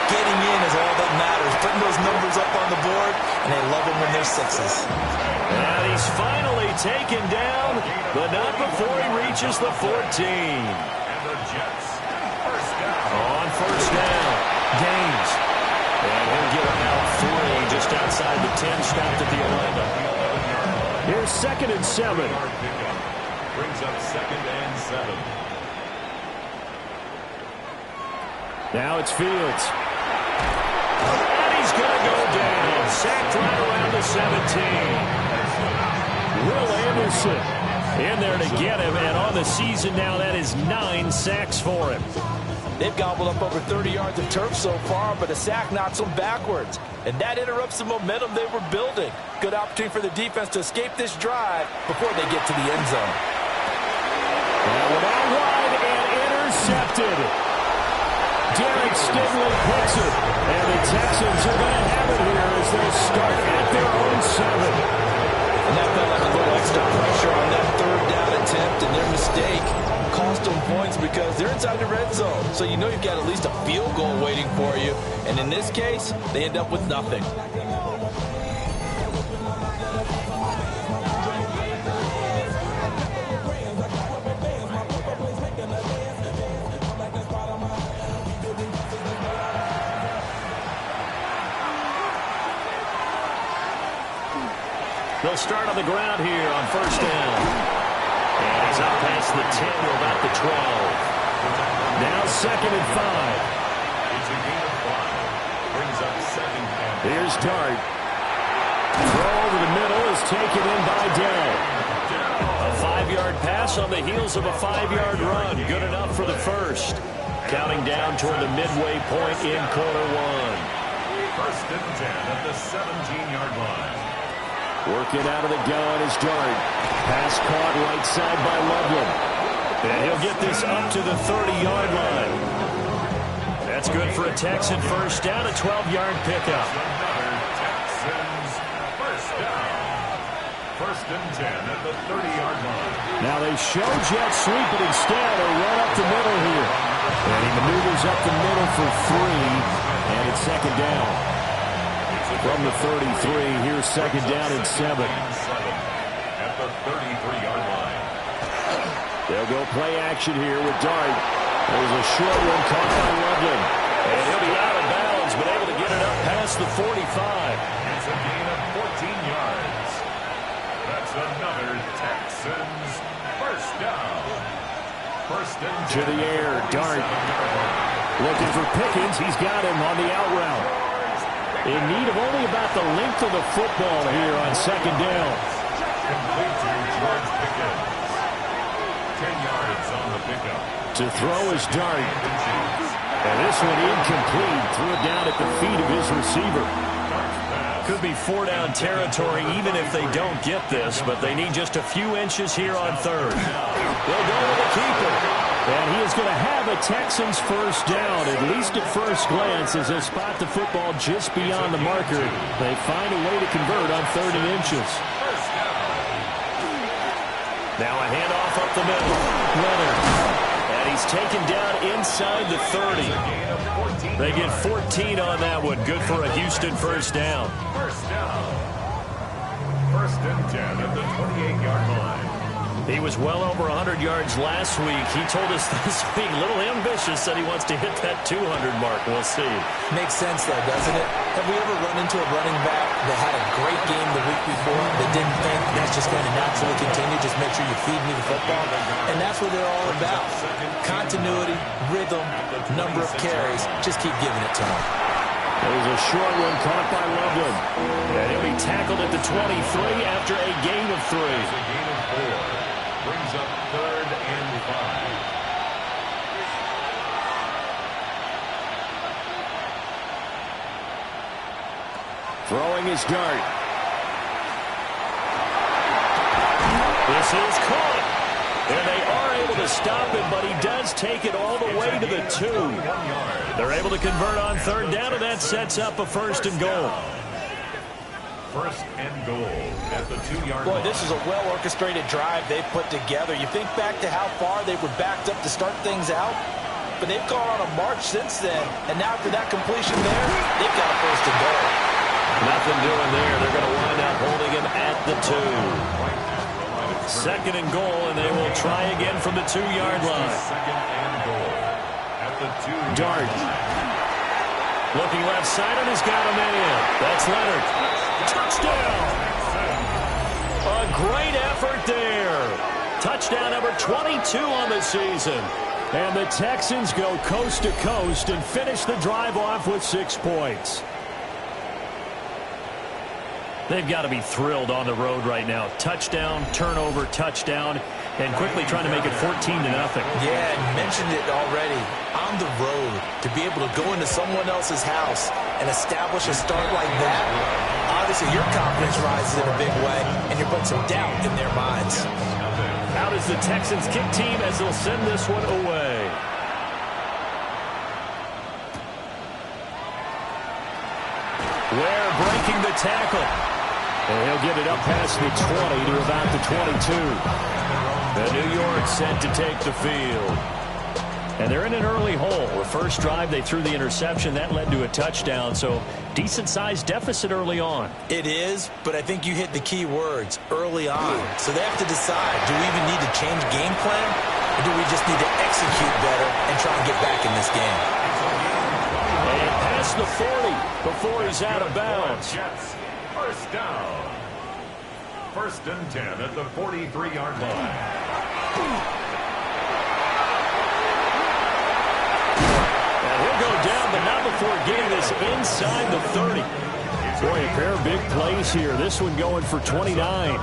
getting in is all that matters. Putting those numbers up on the board, and they love them when they're 6s. And he's finally taken down, but not before he reaches the 14. And the Jets, first down. On first down, Gaines. And he'll get about 3 just outside the 10, stopped at the 11. Here's 2nd and 7. Brings up 2nd and 7. Now it's Fields. And he's going to go down. Sacked right around the 17. Will Anderson in there to get him. And on the season now, that is 9 sacks for him. They've gobbled up over 30 yards of turf so far, but a sack knocks them backwards. And that interrupts the momentum they were building. Good opportunity for the defense to escape this drive before they get to the end zone. And out wide and intercepted. Derek Stingley picks it. And the Texans are going to have it here as they start at their own 7. And that felt like a little extra pressure on that 3rd down attempt, and their mistake cost them points because they're inside the red zone. So you know you've got at least a field goal waiting for you. And in this case, they end up with nothing. They'll start on the ground here on first down. And he's up past the 10 or about the 12. Now 2nd and 5. It's a gain of 5. Brings up 2nd and 5. Here's Dart. Throw over the middle is taken in by Dell. A 5-yard pass on the heels of a 5-yard run. Good enough for the first. Counting down toward the midway point in quarter 1. First and 10 at the 17-yard line. Working out of the gun is Dart. Pass caught right side by Loveland. And he'll get this up to the 30-yard line. That's good for a Texan first down, a 12-yard pickup. Texans first down. First and 10 at the 30-yard line. Now they show jet sweep, but instead a run up the middle here. And he maneuvers up the middle for 3, and it's 2nd down. From the 33, here's 2nd down and 7. At the 33-yard line. They'll go play action here with Dart. There's a short one caught by Loveland. And he'll be out of bounds, but able to get it up past the 45. It's a gain of 14 yards. That's another Texans first down. First and 10. To the air, Dart. Looking for Pickens. He's got him on the out route. In need of only about the length of the football here on 2nd down. Complete to George Pickens. 10 yards on the pickup. To throw is Dart. And this one incomplete. Threw it down at the feet of his receiver. Could be 4-down territory even if they don't get this, but they need just a few inches here on 3rd. They'll go with the keeper. And he is going to have a Texans first down, at least at first glance, as they spot the football just beyond the marker. They find a way to convert on 3rd and inches. Now a handoff up the middle. Leonard. And he's taken down inside the 30. They get 14 on that one. Good for a Houston first down. First down. First and 10 at the 28-yard line. He was well over 100 yards last week. He told us this week, a little ambitious, said he wants to hit that 200 mark. We'll see. Makes sense, though, doesn't it? Have we ever run into a running back that had a great game the week before that didn't think that's just going to naturally continue, just make sure you feed me the football? And that's what they're all about. Continuity, rhythm, number of carries. Just keep giving it to them. There's a short one caught by Loveland. And he'll be tackled at the 23 after a gain of 3. It's a gain of 4. Brings up 3rd and 5. Throwing his Dart. This is caught. And they are able able to stop it, but he does take it all the way to the 2. They're able to convert on third down, and that sets up a first and goal. First and goal at the 2-yard line. Boy, line. this is a well-orchestrated drive they've put together. You think back to how far they were backed up to start things out, but they've gone on a march since then. And now after that completion there, they've got a first and goal. Nothing doing there. They're going to wind up holding him at the 2. Second and goal, and they will try again from the 2-yard line. Second and goal at the 2. Dart. Looking left side, and he's got him in. That's Leonard. Touchdown! A great effort there. Touchdown number 22 on the season. And the Texans go coast to coast and finish the drive off with 6 points. They've got to be thrilled on the road right now. Touchdown, turnover, touchdown, and quickly trying to make it 14-0. Yeah, you mentioned it already. On the road, to be able to go into someone else's house and establish a start like that, obviously your confidence rises in a big way, and you're putting some doubt in their minds. Out is the Texans kick team as they'll send this one away. Ware breaking the tackle. And he'll get it up past the 20 to about the 22. The New York set to take the field. And they're in an early hole. The first drive, they threw the interception. That led to a touchdown. So decent-sized deficit early on. It is, but I think you hit the key words, early on. So they have to decide, do we even need to change game plan? Or do we just need to execute better and try and get back in this game? And past the 40 before he's out of bounds. First down. First and 10 at the 43-yard line. And he'll go down, but not before getting this inside the 30. Boy, a pair of big plays here. This one going for 29.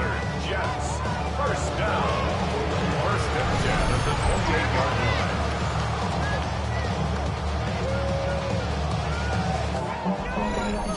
Jets. First down. First and 10 at the 28-yard line.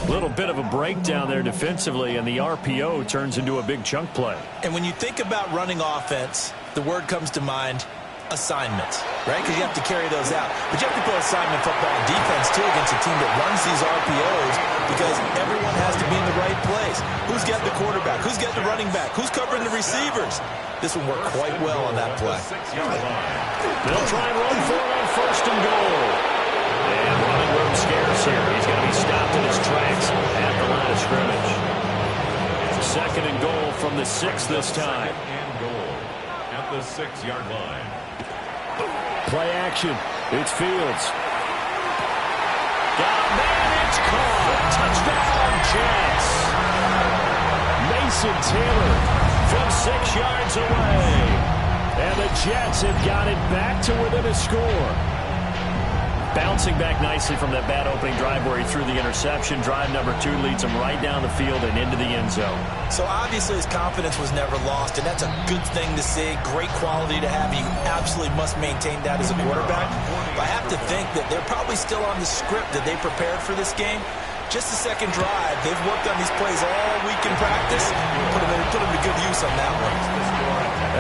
Little bit of a breakdown there defensively, and the RPO turns into a big chunk play. And when you think about running offense, the word comes to mind, assignments, right? Because you have to carry those out. But you have to play assignment football and defense, too, against a team that runs these RPOs because everyone has to be in the right place. Who's got the quarterback? Who's got the running back? Who's covering the receivers? This will work quite well on that play. They'll try and run for it on first and goal. And running room scarce here. He's going to be stopped in his tracks at the line of scrimmage. Second and goal from the 6 this time. Second and goal at the 6-yard line. Play action. It's Fields. Got a man. It's caught. Touchdown, Jets. Mason Taylor from 6 yards away. And the Jets have got it back to within a score. Bouncing back nicely from that bad opening drive where he threw the interception. Drive number 2 leads him right down the field and into the end zone. So obviously his confidence was never lost, and that's a good thing to see. Great quality to have. You absolutely must maintain that as a quarterback. But I have to think that they're probably still on the script that they prepared for this game. Just the second drive. They've worked on these plays all week in practice. Put them to good use on that one.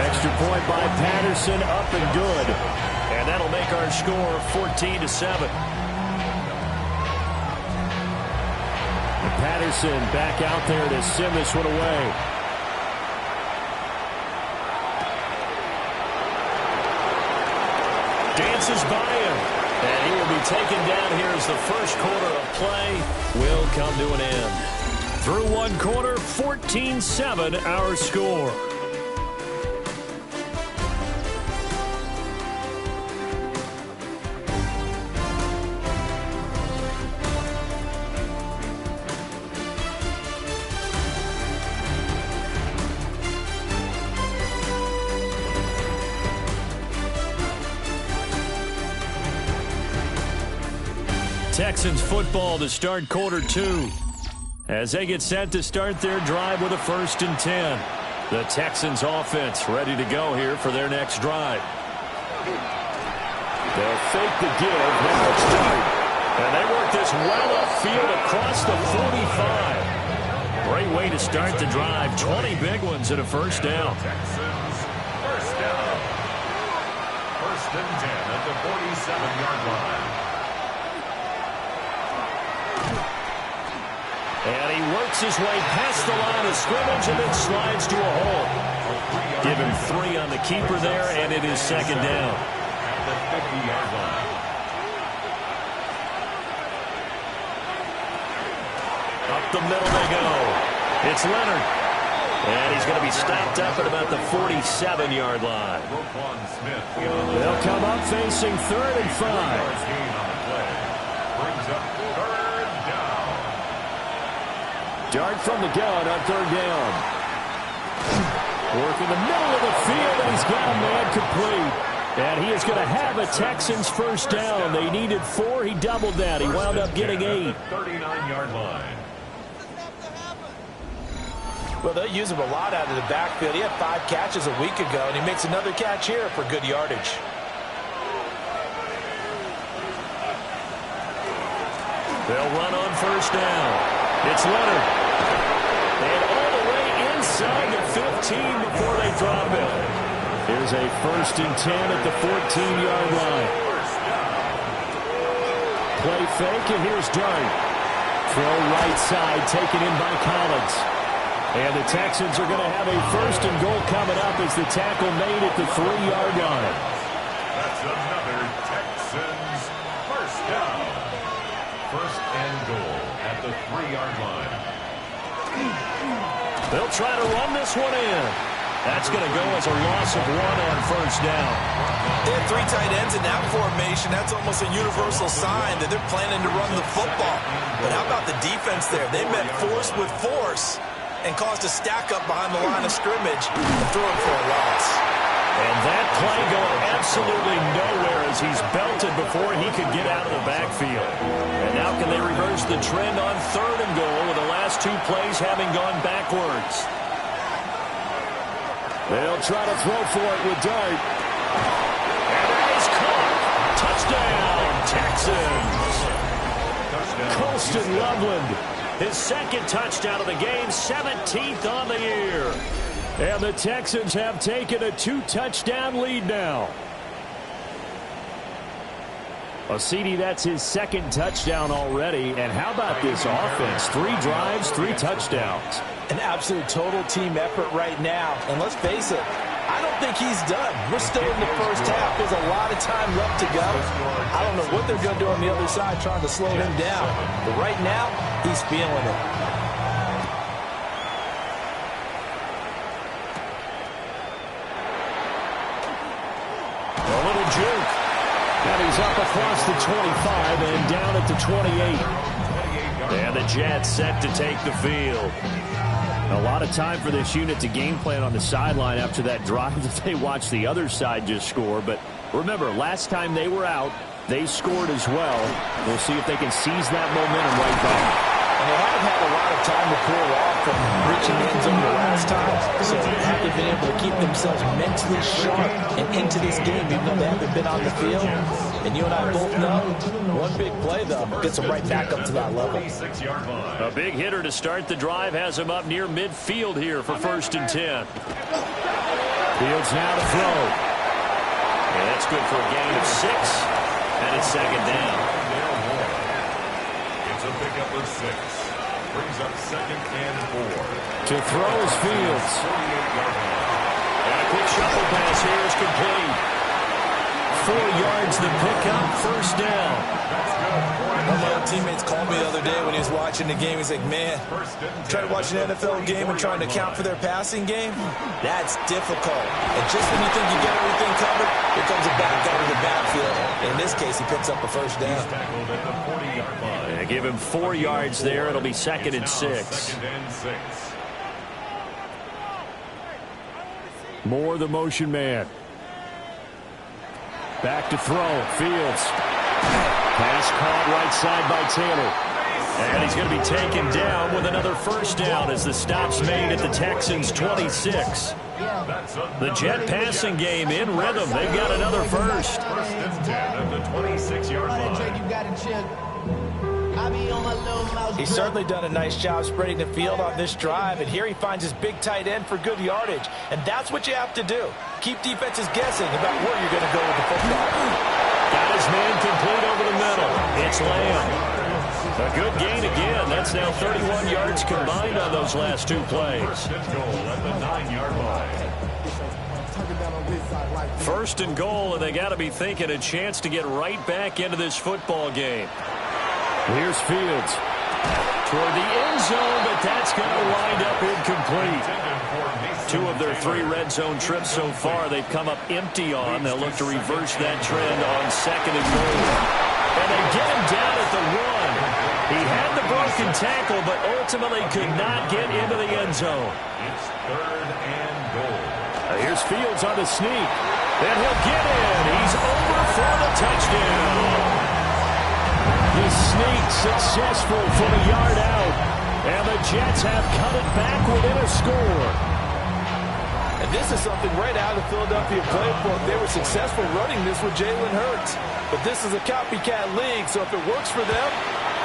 Extra point by Patterson, up and good. And that'll make our score 14-7. Patterson back out there to send this one away. Dances by him. And he will be taken down here as the first quarter of play will come to an end. Through one quarter, 14-7 our score. Texans football to start quarter 2 as they get set to start their drive with a first and 10. The Texans offense ready to go here for their next drive. They'll fake the give. Now it's Dart. And they work this well upfield across the 45. Great way to start the drive. 20 big ones and a first down. Texans first down. First and 10 at the 47-yard line. And he works his way past the line of scrimmage and then slides to a hole. Give him 3 on the keeper there, and it is second down. At the 50-yard line. Up the middle they go. It's Leonard. And he's going to be stopped up at about the 47-yard line. They'll come up facing 3rd and 5. Brings up 3rd down. Dart from the gun on 3rd down. Work in the middle of the field, and he's got a man complete. And he is going to have a Texans first down. They needed 4. He doubled that. He wound up getting 8. 39-yard line. Well, they'll use him a lot out of the backfield. He had 5 catches a week ago, and he makes another catch here for good yardage. They'll run on first down. It's Leonard. And all the way inside the 15 before they drop it. Here's a first and 10 at the 14-yard line. Play fake, and here's Dart. Throw right side, taken in by Collins. And the Texans are going to have a first and goal coming up as the tackle made at the 3-yard line. That's another Texans first down. First and goal at the 3-yard line. They'll try to run this one in. That's going to go as a loss of 1 on first down. They have 3 tight ends in that formation. That's almost a universal sign that they're planning to run the football. But how about the defense there? They met force with force and caused a stack up behind the line of scrimmage and threw it for a loss. And that play going absolutely nowhere as he's belted before he could get out of the backfield. And now can they reverse the trend on 3rd and goal with the last 2 plays having gone backwards? They'll try to throw for it with Dart. And that is caught. Touchdown, Texans. Colston Loveland. His 2nd touchdown of the game, 17th on the year. And the Texans have taken a 2-touchdown lead now. Well, CD, that's his 2nd touchdown already. And how about this offense? 3 drives, 3 touchdowns. An absolute total team effort right now. And let's face it, I don't think he's done. We're still in the first half. There's a lot of time left to go. I don't know what they're going to do on the other side trying to slow him down. But right now, he's feeling it. A little juke. And he's up across the 25 and down at the 28. And the Jets set to take the field. A lot of time for this unit to game plan on the sideline after that drive that they watched the other side just score. But remember, last time they were out, they scored as well. We'll see if they can seize that momentum right back. And they haven't had a lot of time to pull off from reaching the end zone the last time. So they haven't been able to keep themselves mentally sharp and into this game, even though they haven't been on the field. And you and I both know, one big play, though, gets them right back up to that level. A big hitter to start the drive has him up near midfield here for first and 10. Fields now to throw. And that's good for a gain of 6. And it's second down. It's a pickup of 6. Brings up 2nd and 4. To throw is Fields. And a quick shuffle pass here is complete. 4 yards the pickup, first down. One of my teammates called me the other day when he was watching the game. He's like, man, trying to watch an NFL game and trying to account for their passing game? That's difficult. And just when you think you get everything covered, here comes a back out of the backfield. And in this case, he picks up a first down. And give him 4 yards there. It'll be 2nd and 6. Moore, the motion man. Back to throw. Fields. Pass caught right side by Taylor. And he's going to be taken down with another first down as the stop's made at the Texans' 26. The Jet passing game in rhythm. They've got another first. First and 10 at the 26-yard line. You got it, Chip. I I be on my little mouse. He's certainly done a nice job spreading the field on this drive, and here he finds his big tight end for good yardage. And that's what you have to do. Keep defenses guessing about where you're going to go with the football. Got his man complete over the middle. It's Lamb. A good gain again. That's now 31 yards combined on those last two plays. At the 9-yard line. First and goal, and they got to be thinking a chance to get right back into this football game. Here's Fields. Toward the end zone, but that's going to wind up incomplete. 2 of their 3 red zone trips so far they've come up empty on. They'll look to reverse that trend on second and goal. And they get him down at the 1. He had the broken tackle, but ultimately could not get into the end zone. It's 3rd and goal. Here's Fields on the sneak. And he'll get in. He's over for the touchdown. His sneak successful from a yard out. And the Jets have cut it back within a score. And this is something right out of the Philadelphia playbook. They were successful running this with Jalen Hurts. But this is a copycat league, so if it works for them,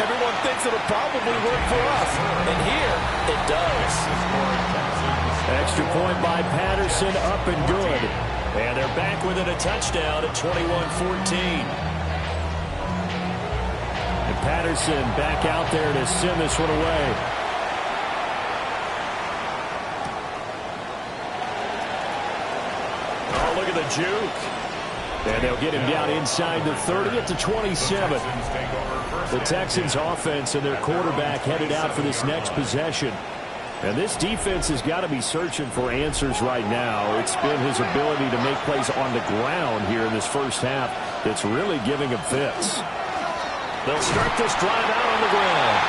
everyone thinks it'll probably work for us. And here, it does. Extra point by Patterson, up and good. And they're back within a touchdown at 21-14. And Patterson back out there to send this one away. Oh, look at the juke. And they'll get him down inside the 30 at the 27. The Texans offense and their quarterback headed out for this next possession. And this defense has got to be searching for answers right now. It's been his ability to make plays on the ground here in this first half that's really giving him fits. They'll start this drive out on the ground.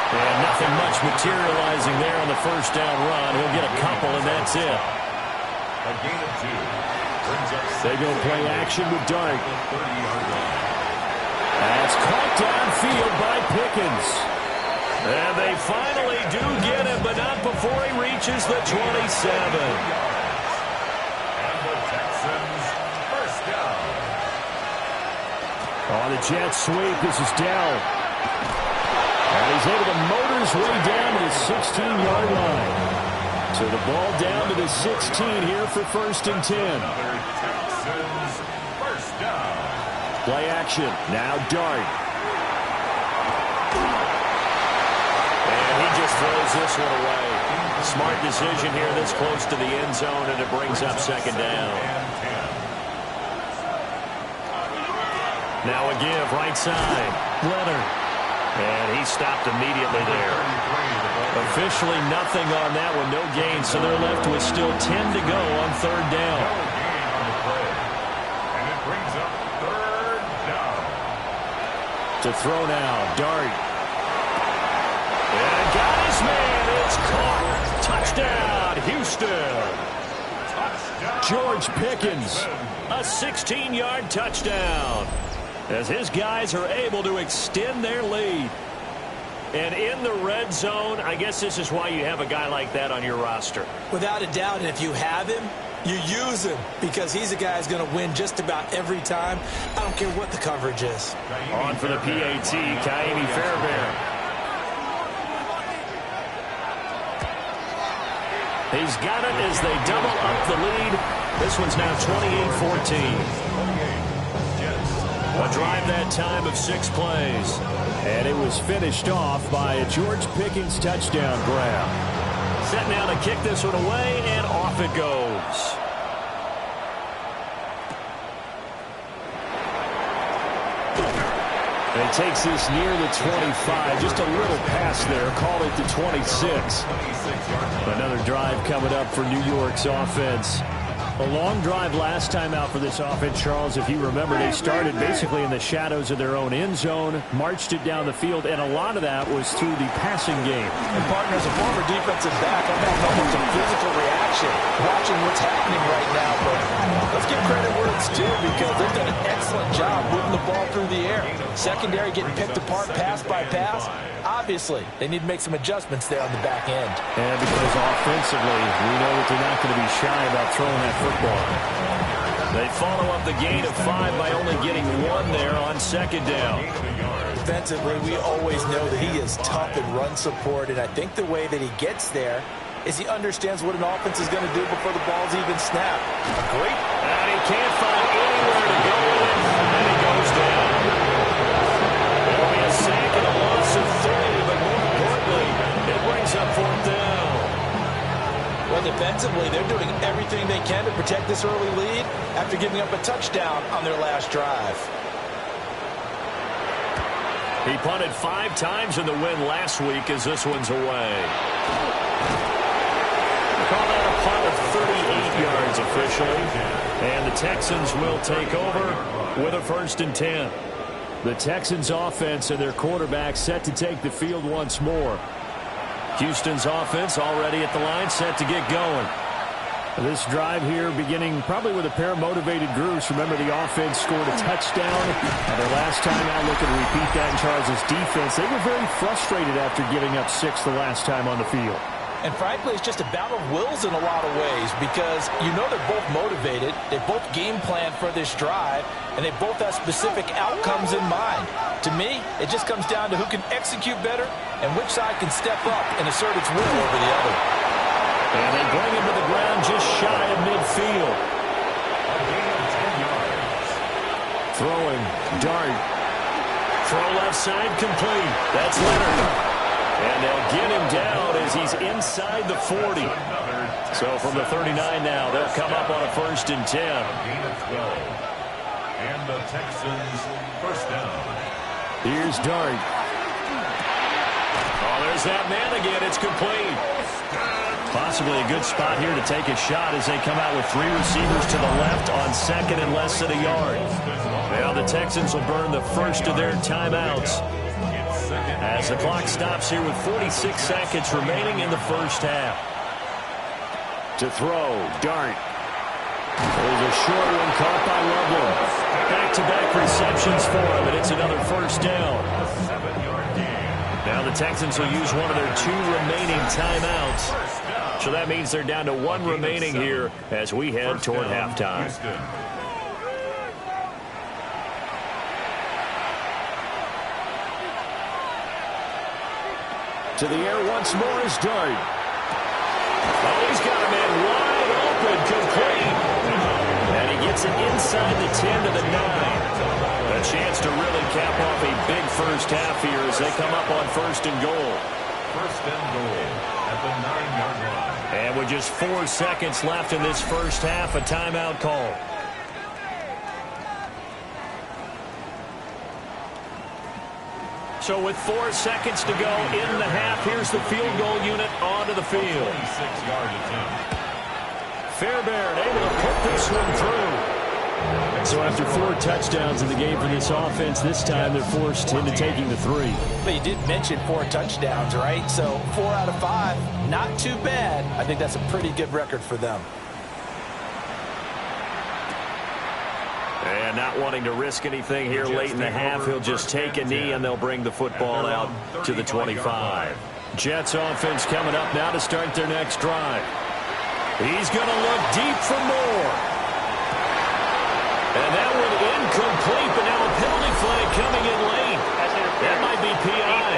And nothing much materializing there on the first down run. He'll get a couple, and that's it. A gain of 2. They go play action with Dart. That's caught downfield by Pickens. And they finally do get him, but not before he reaches the 27. And the Texans first down. On the jet sweep, this is Dell. And he's able to motor his way down to the 16-yard line. So the ball down to the 16 here for 1st and 10. Texans first down. Play action. Now Dart. And he just throws this one away. Smart decision here this close to the end zone, and it brings up 2nd down. Now a give right side. Leonard. And he stopped immediately there. Officially nothing on that one, no gain, so they're left with still 10 to go on 3rd down. No gain on the play. And it brings up 3rd down. To throw now, Dart. And got his man, it's caught. Touchdown, Houston. Touchdown. George Pickens, a 16-yard touchdown. As his guys are able to extend their lead. And in the red zone, I guess this is why you have a guy like that on your roster. Without a doubt, and if you have him, you use him because he's a guy who's going to win just about every time. I don't care what the coverage is. On for the PAT, Kaimi Fairbairn. He's got it as they double up the lead. This one's now 28-14. A drive that time of 6 plays. And it was finished off by a George Pickens touchdown grab. Set now to kick this one away, and off it goes. And it takes this near the 25. Just a little pass there. Call it the 26. Another drive coming up for New York's offense. A long drive last time out for this offense, Charles. If you remember, they started basically in the shadows of their own end zone, marched it down the field, and a lot of that was through the passing game. And partner, as a former defensive back, I'm having almost a physical reaction watching what's happening right now. But let's give credit where it's due because they've done an excellent job moving the ball through the air. Secondary getting picked apart pass by pass. Obviously, they need to make some adjustments there on the back end. And because offensively, we know that they're not going to be shy about throwing that football. They follow up the gain of 5 by only getting 1 there on 2nd down. defensively, we always know that he is tough in run support, and I think the way that he gets there is he understands what an offense is going to do before the ball's even snapped. Great. And he can't find anywhere to go with it, and he goes down. There'll be a sack and a loss of 3, but more importantly, it brings up 4th down. Well, defensively, they're doing everything they can to protect this early lead after giving up a touchdown on their last drive. He punted 5 times in the win last week as this one's away. Call that a punt of 38 yards officially. And the Texans will take over with a 1st and 10. The Texans offense and their quarterback set to take the field once more. Houston's offense already at the line, set to get going. This drive here beginning probably with a pair of motivated groups. Remember, the offense scored a touchdown. Their last time out, looking to repeat that in Charles' defense. They were very frustrated after giving up 6 the last time on the field. And frankly, it's just a battle of wills in a lot of ways because you know they're both motivated. They both game plan for this drive, and they both have specific outcomes in mind. To me, it just comes down to who can execute better and which side can step up and assert its will over the other. And they bring him to the ground just shy of midfield. Throwing, dart. Throw left side, complete. That's Leonard. And they'll get him down as he's inside the 40. So from the 39 now, they'll come up on a 1st and 10. And the Texans 1st down. Here's Dart. Oh, there's that man again. It's complete. Possibly a good spot here to take a shot as they come out with 3 receivers to the left on 2nd and less than a yard. Now the Texans will burn the first of their timeouts as the clock stops here with 46 seconds remaining in the first half. To throw, Dart. There's a short one caught by Loveland. Back-to-back receptions for him, and it's another 1st down. Now the Texans will use one of their 2 remaining timeouts. So that means they're down to 1 remaining here as we head toward halftime. To the air once more is Dart. Oh, he's got a man wide open, complete. And he gets it inside the 10 to the 9. A chance to really cap off a big first half here as they come up on 1st and goal. 1st and goal at the 9-yard line. And with just 4 seconds left in this first half, a timeout call. So with 4 seconds to go in the half, here's the field goal unit onto the field. 26-yard attempt. Fairbairn able to put this one through. So after 4 touchdowns in the game for this offense, this time they're forced into taking the 3. But you did mention 4 touchdowns, right? So 4 out of 5, not too bad. I think that's a pretty good record for them. And not wanting to risk anything here late in the half, he'll just take a knee and they'll bring the football out to the 25. Jets offense coming up now to start their next drive. He's going to look deep for more. And that one incomplete, but now a penalty flag coming in late. That might be PI.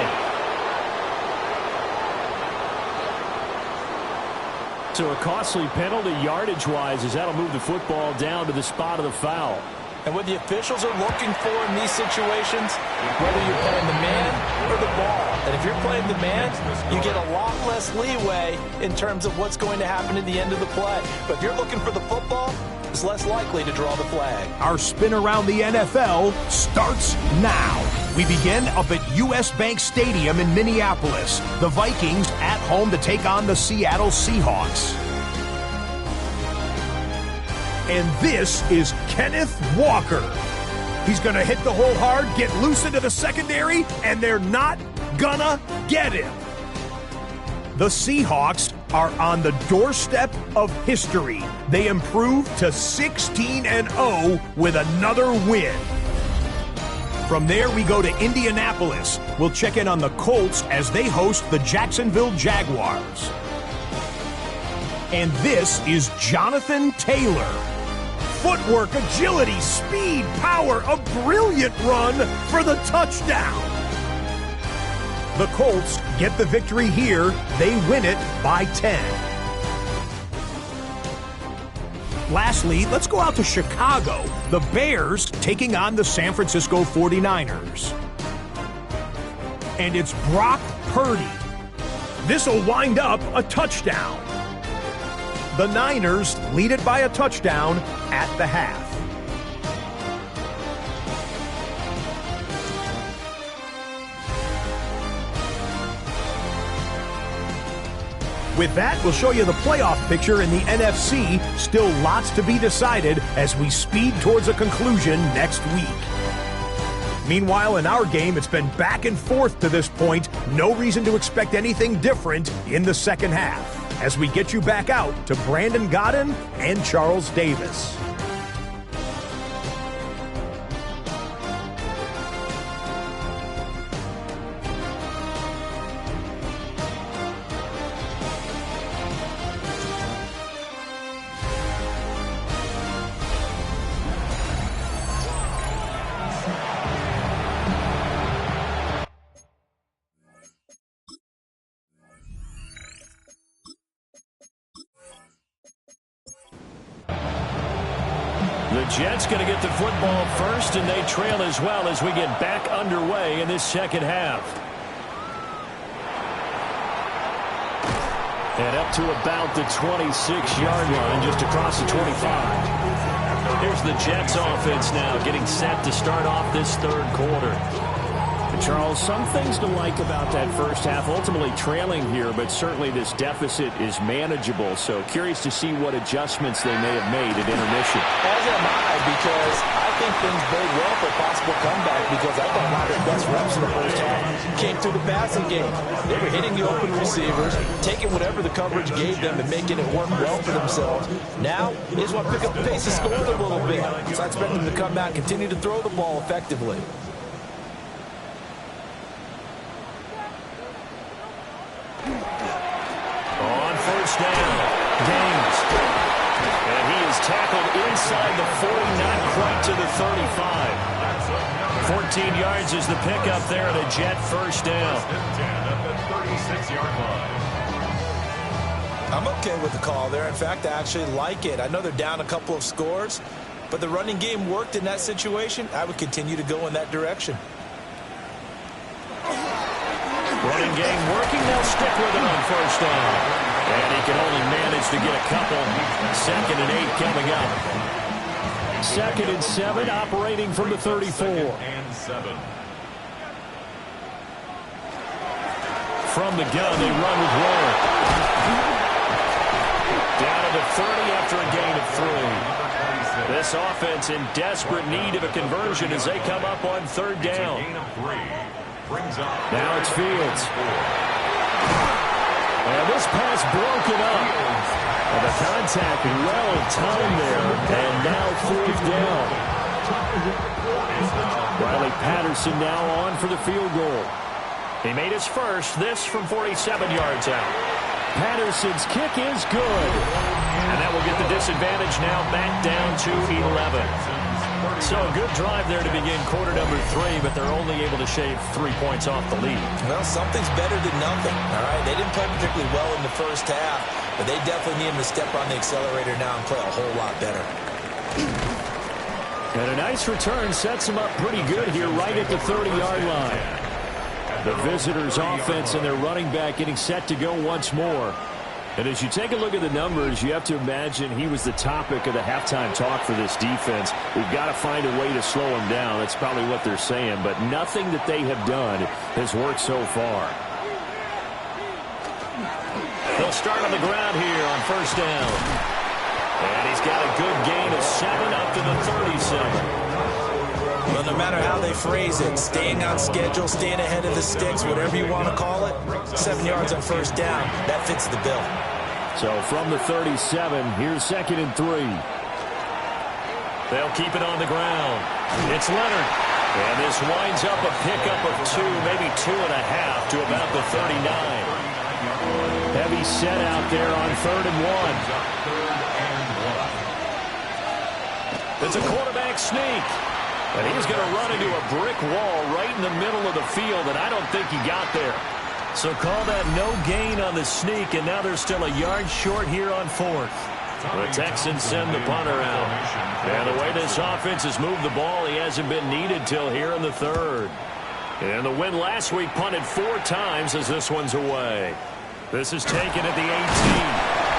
So a costly penalty yardage-wise as that'll move the football down to the spot of the foul. And what the officials are looking for in these situations, whether you're playing the man or the ball. And if you're playing the man, you get a lot less leeway in terms of what's going to happen at the end of the play. But if you're looking for the football, it's less likely to draw the flag. Our spin around the NFL starts now. We begin up at U.S. Bank Stadium in Minneapolis. The Vikings at home to take on the Seattle Seahawks. And this is Kenneth Walker. He's going to hit the hole hard, get loose into the secondary, and they're not gonna get him. The Seahawks are on the doorstep of history. They improved to 16-0 with another win. From there, we go to Indianapolis. We'll check in on the Colts as they host the Jacksonville Jaguars. And this is Jonathan Taylor. Footwork, agility, speed, power, a brilliant run for the touchdown. The Colts get the victory here. They win it by 10. Lastly, let's go out to Chicago. The Bears taking on the San Francisco 49ers. And it's Brock Purdy. This will wind up a touchdown. The Niners lead it by a touchdown at the half. With that, we'll show you the playoff picture in the NFC. Still lots to be decided as we speed towards a conclusion next week. Meanwhile, in our game, it's been back and forth to this point. No reason to expect anything different in the second half as we get you back out to Brandon Godden and Charles Davis. The Jets going to get the football first, and they trail as well as we get back underway in this second half. And up to about the 26-yard line, just across the 25. Here's the Jets offense now getting set to start off this third quarter. Charles, some things to like about that first half. Ultimately trailing here, but certainly this deficit is manageable. So curious to see what adjustments they may have made at intermission. As am I, because I think things bode well for a possible comeback, because I thought a lot of their best reps in the first half came through the passing game. They were hitting the open receivers, taking whatever the coverage gave them and making it work well for themselves. Now, they just want to pick up the pace and score a little bit. So I expect them to come out and continue to throw the ball effectively. First down, Gaines. And he is tackled inside the 40, not quite to the 35. 14 yards is the pickup there at a Jet first down. I'm okay with the call there. In fact, I actually like it. I know they're down a couple of scores, but the running game worked in that situation. I would continue to go in that direction. Running game working. They'll stick with it on first down. And he can only manage to get a couple. 2nd and 8 coming up. 2nd and 7 operating from the 34. From the gun, they run with Roll. Down to the 30 after a gain of 3. This offense in desperate need of a conversion as they come up on 3rd down. Now it's Fields. And this pass broken up. And the contact well timed there. And now 4th down. Riley Patterson now on for the field goal. He made his first, this from 47 yards out. Patterson's kick is good. And that will get the disadvantage now back down to 11. So a good drive there to begin quarter number 3, but they're only able to shave 3 points off the lead. Well, something's better than nothing, all right? They didn't play particularly well in the first half, but they definitely need them to step on the accelerator now and play a whole lot better. And a nice return sets them up pretty good here right at the 30-yard line. The visitors' offense and their running back getting set to go once more. And as you take a look at the numbers, you have to imagine he was the topic of the halftime talk for this defense. We've got to find a way to slow him down. That's probably what they're saying. But nothing that they have done has worked so far. They'll start on the ground here on first down. And he's got a good gain of 7 up to the 37. Well, no matter how they phrase it, staying on schedule, staying ahead of the sticks, whatever you want to call it, 7 yards on first down, that fits the bill. So from the 37, here's 2nd and 3. They'll keep it on the ground. It's Leonard. And this winds up a pickup of 2, maybe 2.5 to about the 39. Heavy set out there on 3rd and 1. It's a quarterback sneak. And he's going to run into a brick wall right in the middle of the field, and I don't think he got there. So call that no gain on the sneak, and now they're still a yard short here on fourth. The Texans send the punter out. And the way this offense has moved the ball, he hasn't been needed till here in the third. And the win last week punted 4 times as this one's away. This is taken at the 18.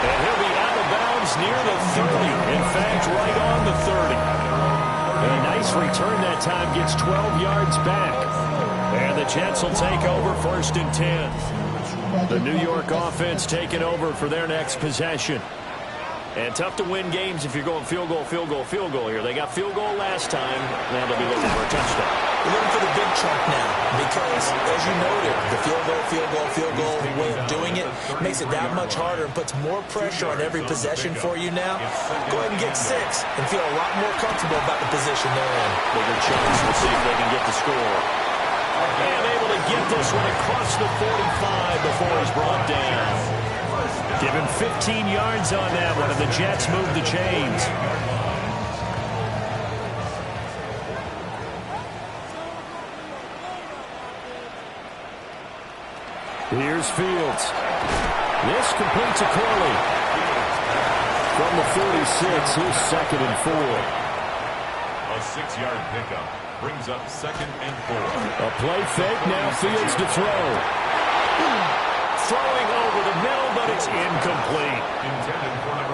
And he'll be out of bounds near the 30. In fact, right on the 30. And a nice return that time, gets 12 yards back. And the Jets will take over 1st and 10. The New York offense taking over for their next possession. And tough to win games if you're going field goal, field goal, field goal here. They got field goal last time. Now they'll be looking for a touchdown. We're looking for the big chunk now because, as you noted, the field goal way of doing it makes it that much harder and puts more pressure on every possession for you now. Go ahead and get 6 and feel a lot more comfortable about the position they're in. Bigger chance. We'll see if they can get the score. And able to get this one across the 45 before he's brought down. Give him 15 yards on that one, and the Jets move the chains. Here's Fields. This completes a Corley. From the 46, here's 2nd and 4. A 6-yard pickup brings up 2nd and 4. A play fake, now Fields to throw. Throwing over the middle, but it's incomplete.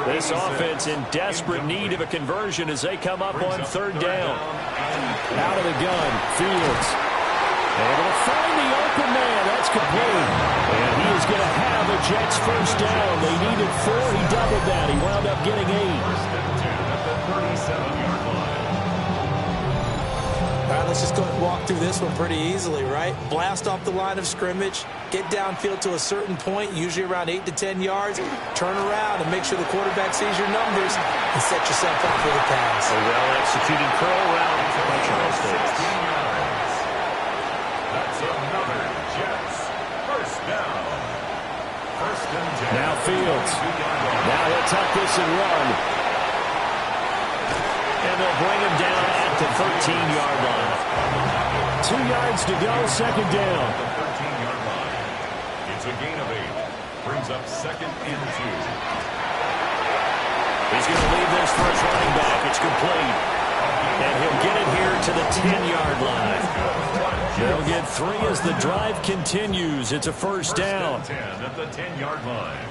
This offense in desperate need of a conversion as they come up on 3rd down. Out of the gun, Fields. Able to find the open man. That's complete. And he is going to have a Jets 1st down. They needed 4. He doubled that. He wound up getting 8. 37-yard line. All right, let's just go and walk through this one pretty easily, right? Blast off the line of scrimmage, get downfield to a certain point, usually around 8 to 10 yards, turn around and make sure the quarterback sees your numbers and set yourself up for the pass. A well-executed curl route. That's another Jets 1st down. 1st and 10. Now Fields. Now he'll tuck this and run. And they'll bring him down at the 13-yard line. 2 yards to go, 2nd down. The 13-yard line. It's a gain of 8. Brings up 2nd and 2. He's going to leave this for his running back. It's complete. And he'll get it here to the 10-yard line. They'll get 3 as the drive continues. It's a 1st down. 10 at the 10-yard line.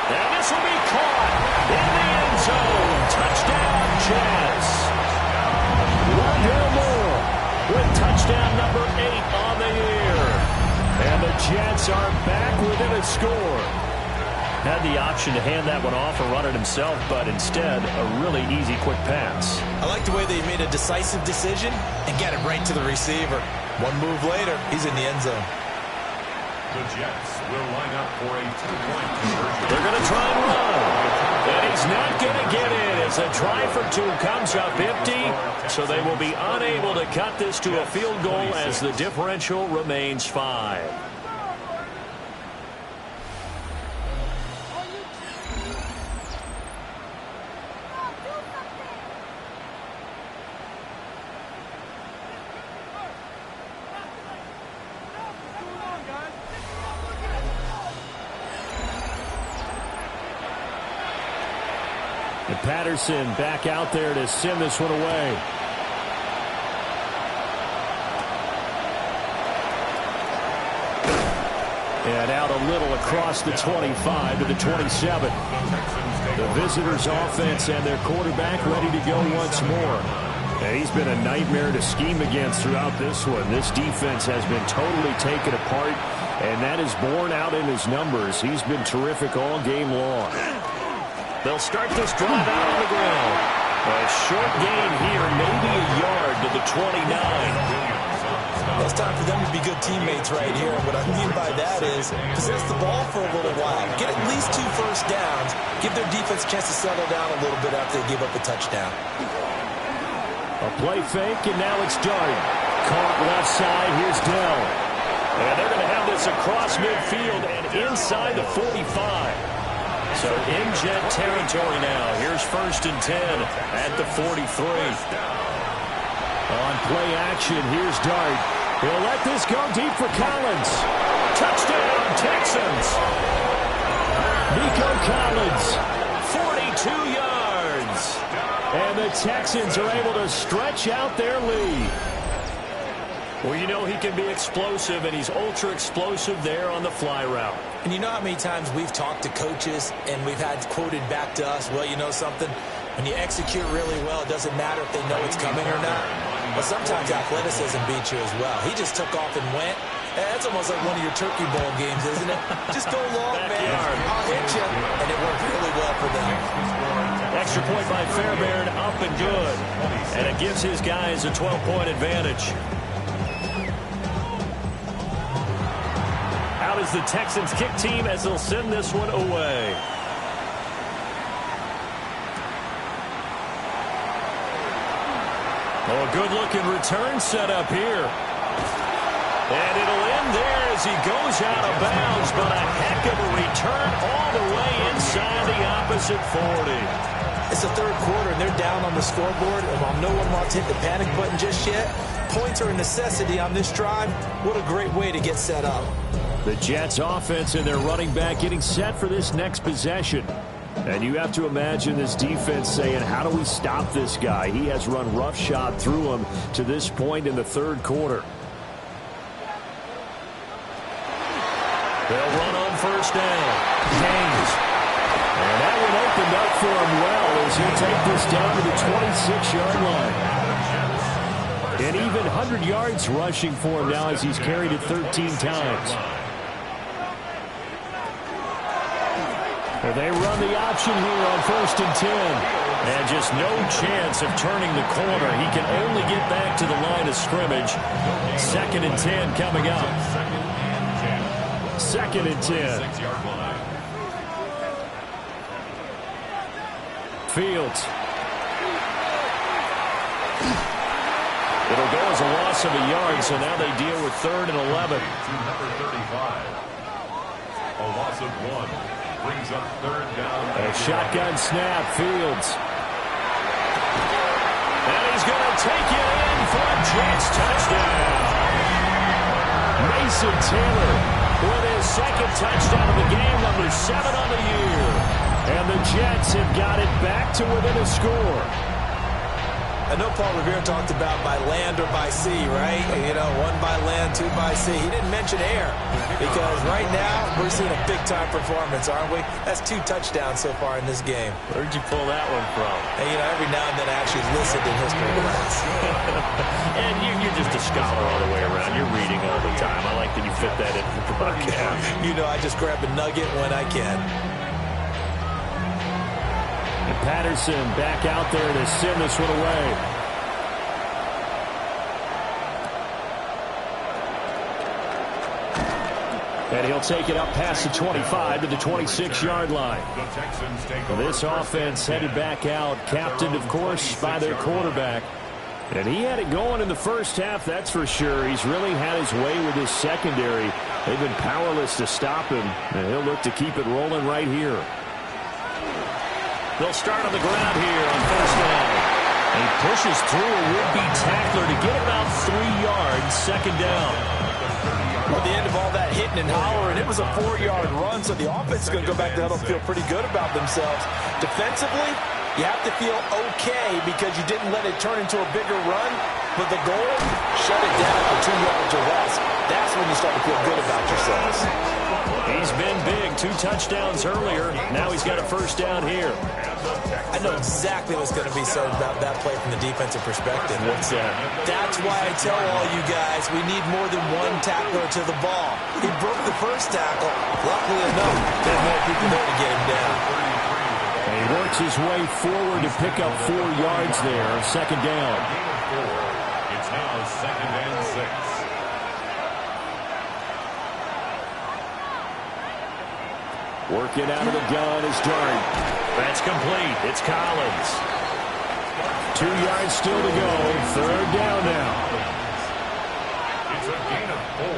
And this will be caught in the end zone. Touchdown, Jets. Rondell Moore with touchdown number 8 on the year. And the Jets are back within a score. Had the option to hand that one off or run it himself, but instead, a really easy, quick pass. I like the way they made a decisive decision and got it right to the receiver. One move later, he's in the end zone. The Jets will line up for a 2-point conversion. They're going to try and run. And he's not going to get in as a try for 2 comes up empty. So they will be unable to cut this to a field goal as the differential remains 5. And Patterson back out there to send this one away. And out a little across the 25 to the 27. The visitors' offense and their quarterback ready to go once more. And he's been a nightmare to scheme against throughout this one. This defense has been totally taken apart, and that is borne out in his numbers. He's been terrific all game long. They'll start this drive out on the ground. A short gain here, maybe a yard to the 29. It's time for them to be good teammates right here. What I mean by that is possess the ball for a little while. Get at least 2 first downs. Give their defense a chance to settle down a little bit after they give up a touchdown. A play fake, and now it's Dart. Caught left side, here's Dell. And they're going to have this across midfield and inside the 45. So So in Jet territory now. Here's 1st and 10 at the 43. On play action, here's Dart. He'll let this go deep for Collins. Touchdown, Texans. Nico Collins, 42 yards. And the Texans are able to stretch out their lead. Well, you know he can be explosive, and he's ultra-explosive there on the fly route. And you know how many times we've talked to coaches and we've had quoted back to us, well, you know something? When you execute really well, it doesn't matter if they know it's coming or not. But sometimes athleticism beats you as well. He just took off and went. That's almost like one of your Turkey Bowl games, isn't it? Just go long, man. I'll hit you. And it worked really well for them. Extra point by Fairbairn, up and good. And it gives his guys a 12-point advantage. Out is the Texans kick team as they'll send this one away. Oh, good-looking return set up here. And it'll end there as he goes out of bounds, but a heck of a return all the way inside the opposite 40. It's the third quarter, and they're down on the scoreboard. And while no one wants to hit the panic button just yet, points are a necessity on this drive. What a great way to get set up. The Jets offense and their running back getting set for this next possession. And you have to imagine this defense saying, how do we stop this guy? He has run roughshod through him to this point in the third quarter. They'll run on first down. James. And that one opened up for him well as he'll take this down to the 26-yard line. And even 100 yards rushing for him now as he's carried it 13 times. They run the option here on 1st and 10. And just no chance of turning the corner. He can only get back to the line of scrimmage. 2nd and 10 coming up. 2nd and 10. Fields. It'll go as a loss of a yard, so now they deal with 3rd and 11. Number 35. A loss of 1. Brings up 3rd down. A shotgun snap, Fields. And he's going to take it in for a Jets touchdown. Mason Taylor with his 2nd touchdown of the game, number 7 on the year. And the Jets have got it back to within a score. I know Paul Revere talked about by land or by sea, right? You know, 1 by land, 2 by sea. He didn't mention air because right now we're seeing a big-time performance, aren't we? That's 2 touchdowns so far in this game. Where'd you pull that one from? And, you know, every now and then I actually listened in history class. And you're just a scholar all the way around. You're reading all the time. I like that you fit that in the broadcast. You know, I just grab a nugget when I can. And Patterson back out there to send this one away. And he'll take it up past the 25 to the 26-yard line. This offense headed back out, captained, of course, by their quarterback. And he had it going in the first half, that's for sure. He's really had his way with his secondary. They've been powerless to stop him, and he'll look to keep it rolling right here. They'll start on the ground here on first down. And he pushes through a would-be tackler to get about 3 yards, 2nd down. Well, at the end of all that hitting and hollering, it was a 4-yard run, so the offense is going to go back to the huddle and feel pretty good about themselves. Defensively, you have to feel okay because you didn't let it turn into a bigger run, but the goal, shut it down for 2 yards or less. That's when you start to feel good about yourselves. He's been big, 2 touchdowns earlier. Now he's got a first down here. I know exactly what's going to be said about that play from the defensive perspective. What's that? That's why I tell all you guys we need more than 1 tackler to the ball. He broke the first tackle. Luckily enough, there's more people there to get him down. And he works his way forward to pick up 4 yards there. 2nd down. It's now 2nd and 6. Working out of the gun is Dart. That's complete. It's Collins. 2 yards still to go. 3rd down now. It's a gain of 4.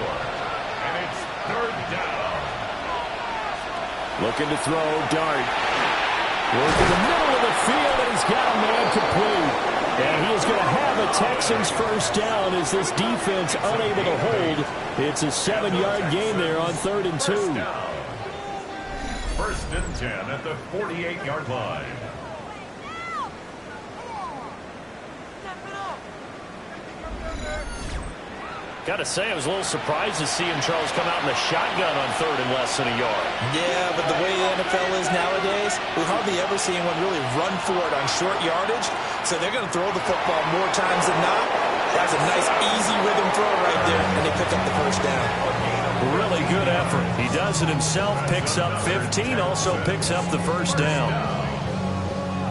And it's 3rd down. Looking to throw, Dart. Work in the middle of the field, and he's got a man complete. And he is going to have a Texans first down as this defense unable to hold. It's a 7-yard gain there on 3rd and 2. First and 10 at the 48-yard line. Got to say, I was a little surprised to see him, Charles, come out in the shotgun on 3rd and less than a yard. Yeah, but the way the NFL is nowadays, we hardly ever see anyone really run for it on short yardage. So they're going to throw the football more times than not. That's a nice, easy rhythm throw right there, and they pick up the first down. Really good effort. He does it himself, picks up 15, also picks up the first down.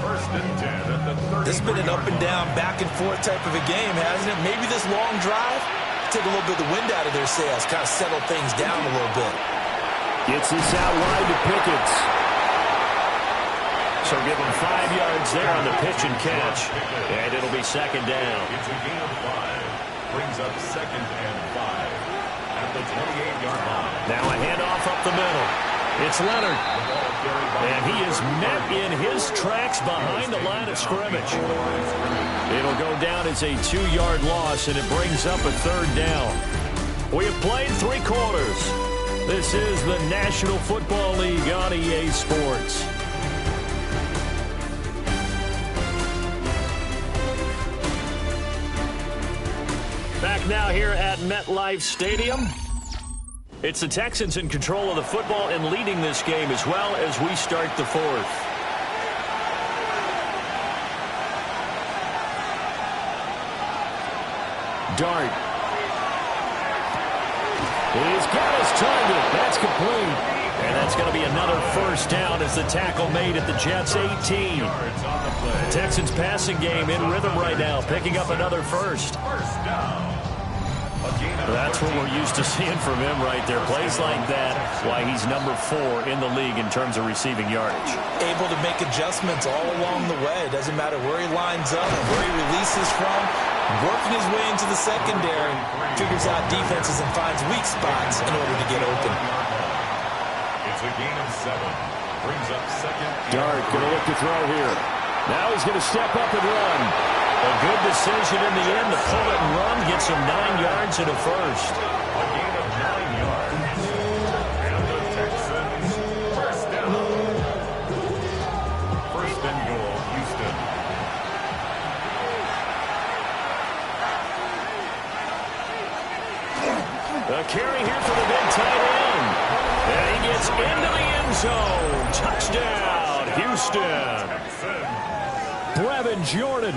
First and 10 at the 30. This has been an up and down, back and forth type of a game, hasn't it? Maybe this long drive take a little bit of the wind out of their sails, kind of settle things down a little bit. Gets this out wide to Pickens. So give him 5 yards there on the pitch and catch. And it'll be second down. It's a gain of 5. Brings up 2nd and 5 at the 28-yard line. Now a handoff up the middle. It's Leonard. And he is met in his tracks behind the line of scrimmage. It'll go down as a 2-yard loss, and it brings up a 3rd down. We have played 3 quarters. This is the National Football League on EA Sports. Back now here at MetLife Stadium. It's the Texans in control of the football and leading this game as well as we start the 4th. Dart. He's got his target. That's complete. And that's going to be another first down as the tackle made at the Jets' 18. The Texans passing game in rhythm right now, picking up another first. That's what we're used to seeing from him right there. Plays like that, why he's number 4 in the league in terms of receiving yardage. Able to make adjustments all along the way. Doesn't matter where he lines up and where he releases from. Working his way into the secondary, figures out defenses and finds weak spots in order to get open. It's a gain of 7. Brings up 2nd. Dart going to look to throw here. Now he's going to step up and run. A good decision in the end to pull it and run. Gets him 9 yards and a first. A gain of 9 yards. And the Texans first down. First and goal, Houston. A carry here for the big tight end. And he gets into the end zone. Touchdown, Houston. Brevin Jordan,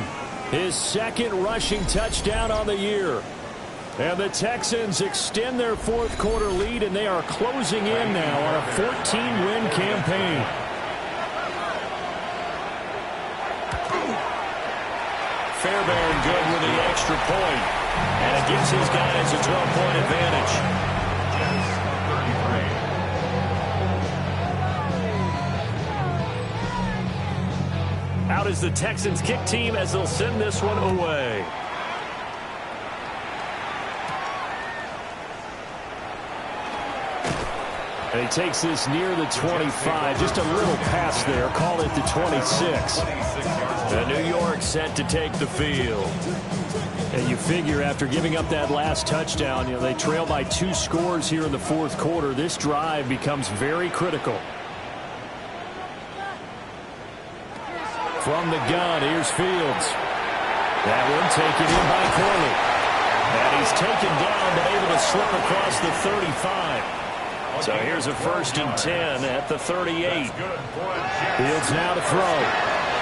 his 2nd rushing touchdown on the year. And the Texans extend their 4th quarter lead, and they are closing in now on a 14-win campaign. Fairbairn good with the extra point. And it gives his guys a 12-point advantage. Out is the Texans kick team as they'll send this one away. And he takes this near the 25. Just a little pass there. Call it the 26. And New York set to take the field. And you figure after giving up that last touchdown, they trail by 2 scores here in the 4th quarter. This drive becomes very critical. From the gun, here's Fields. That one taken in by Corley. And he's taken down, but able to slip across the 35. So here's a 1st and 10 at the 38. Fields now to throw.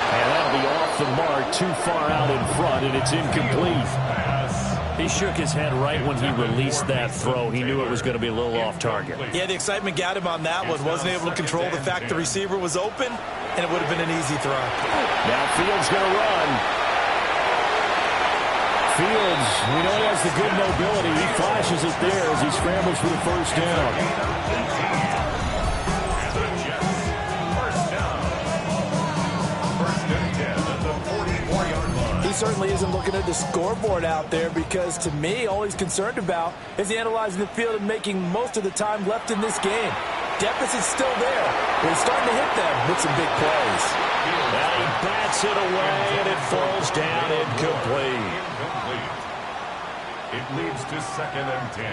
And that'll be off the mark, too far out in front, and it's incomplete. He shook his head right when he released that throw. He knew it was going to be a little off target. Yeah, the excitement got him on that one. Wasn't able to control the fact the receiver was open, and it would have been an easy throw. Now Fields going to run. Fields, we know he has the good mobility. He flashes it there as he scrambles for the first down. Certainly isn't looking at the scoreboard out there, because to me all he's concerned about is analyzing the field and making most of the time left in this game. Deficit's still there. But he's starting to hit them with some big plays. Now he bats it away, and it falls down incomplete. It leads to 2nd and 10.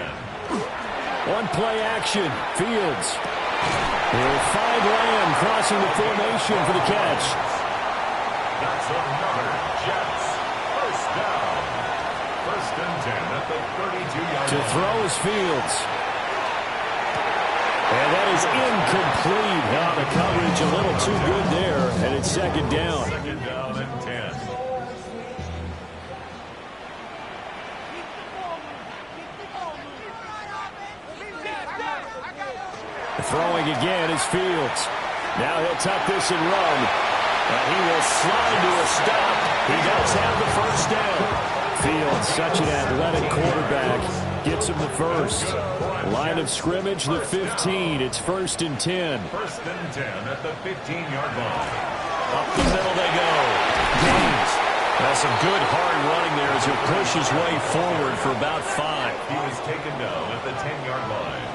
One play action. Fields. He'll find Lamb crossing the formation for the catch. That's another Jets. First down. 1st and 10 at the 32-yard line. To throw is Fields. And that is incomplete. Now the coverage a little too good there, and it's 2nd down. 2nd down and 10. Throwing again is Fields. Now he'll tuck this and run. And he will slide to a stop. He does have the first down. Fields, such an athletic quarterback, gets him the first. Line of scrimmage, the 15. It's 1st and 10. 1st and 10 at the 15-yard line. Up the middle they go. Gaines. That's some good hard running there as he'll push his way forward for about 5. He was taken down at the 10-yard line.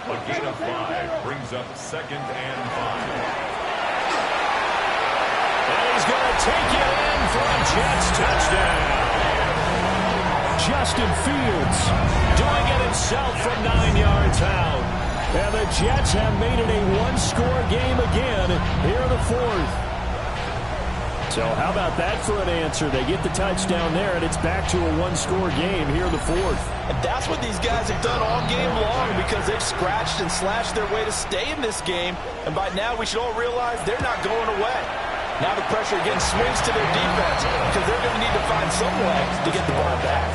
A gain of 5 brings up 2nd and 5. And he's going to take it in for a Jets touchdown. Justin Fields doing it himself from 9 yards out. And the Jets have made it a one-score game again here in the 4th. So how about that for an answer? They get the touchdown there, and it's back to a one-score game here in the 4th. And that's what these guys have done all game long because they've scratched and slashed their way to stay in this game. And by now, we should all realize they're not going away. Now the pressure again swings to their defense because they're going to need to find some way to get the ball back.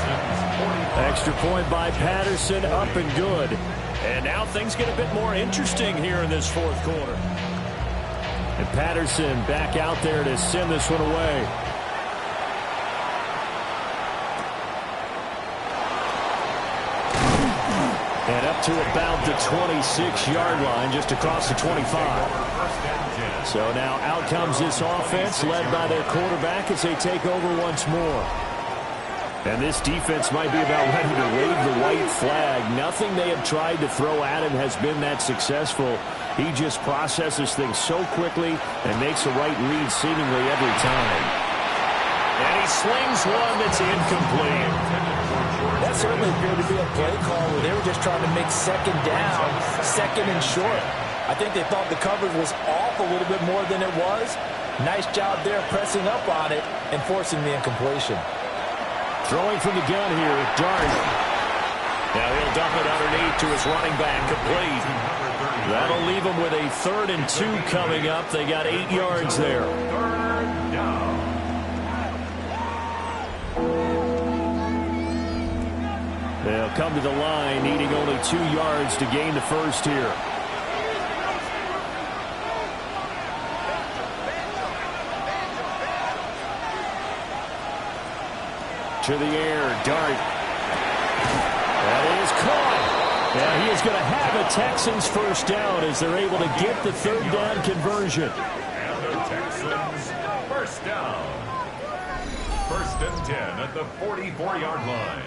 Extra point by Patterson, up and good. And now things get a bit more interesting here in this 4th quarter. And Patterson back out there to send this one away. And up to about the 26-yard line, just across the 25. So now out comes this offense, led by their quarterback as they take over once more. And this defense might be about ready to wave the white flag. Nothing they have tried to throw at him has been that successful. He just processes things so quickly and makes the right read seemingly every time. And he slings one that's incomplete. That certainly appeared to be a play call where they were just trying to make 2nd down, 2nd and short. I think they thought the coverage was off a little bit more than it was. Nice job there pressing up on it and forcing the incompletion. Throwing from the gun here, Dart. Now he'll dump it underneath to his running back, complete. That'll leave him with a 3rd and 2 coming up. They got 8 yards there. 3rd down. They'll come to the line, needing only 2 yards to gain the first here. To the air, Dart. That is caught. Now he is going to have a Texans first down as they're able to get the 3rd down conversion. And the Texans first down. 1st and 10 at the 44-yard line.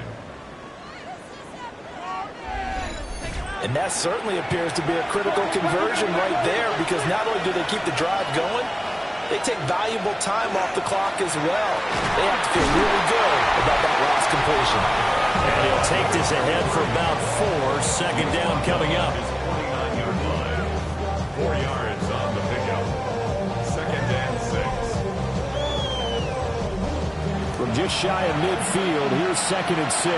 And that certainly appears to be a critical conversion right there because not only do they keep the drive going, they take valuable time off the clock as well. They have to feel really good about that last completion. And he'll take this ahead for about 4. 2nd down coming up. 49-yard line. 4 yards on the pickup. 2nd and 6. From just shy of midfield, here's 2nd and 6.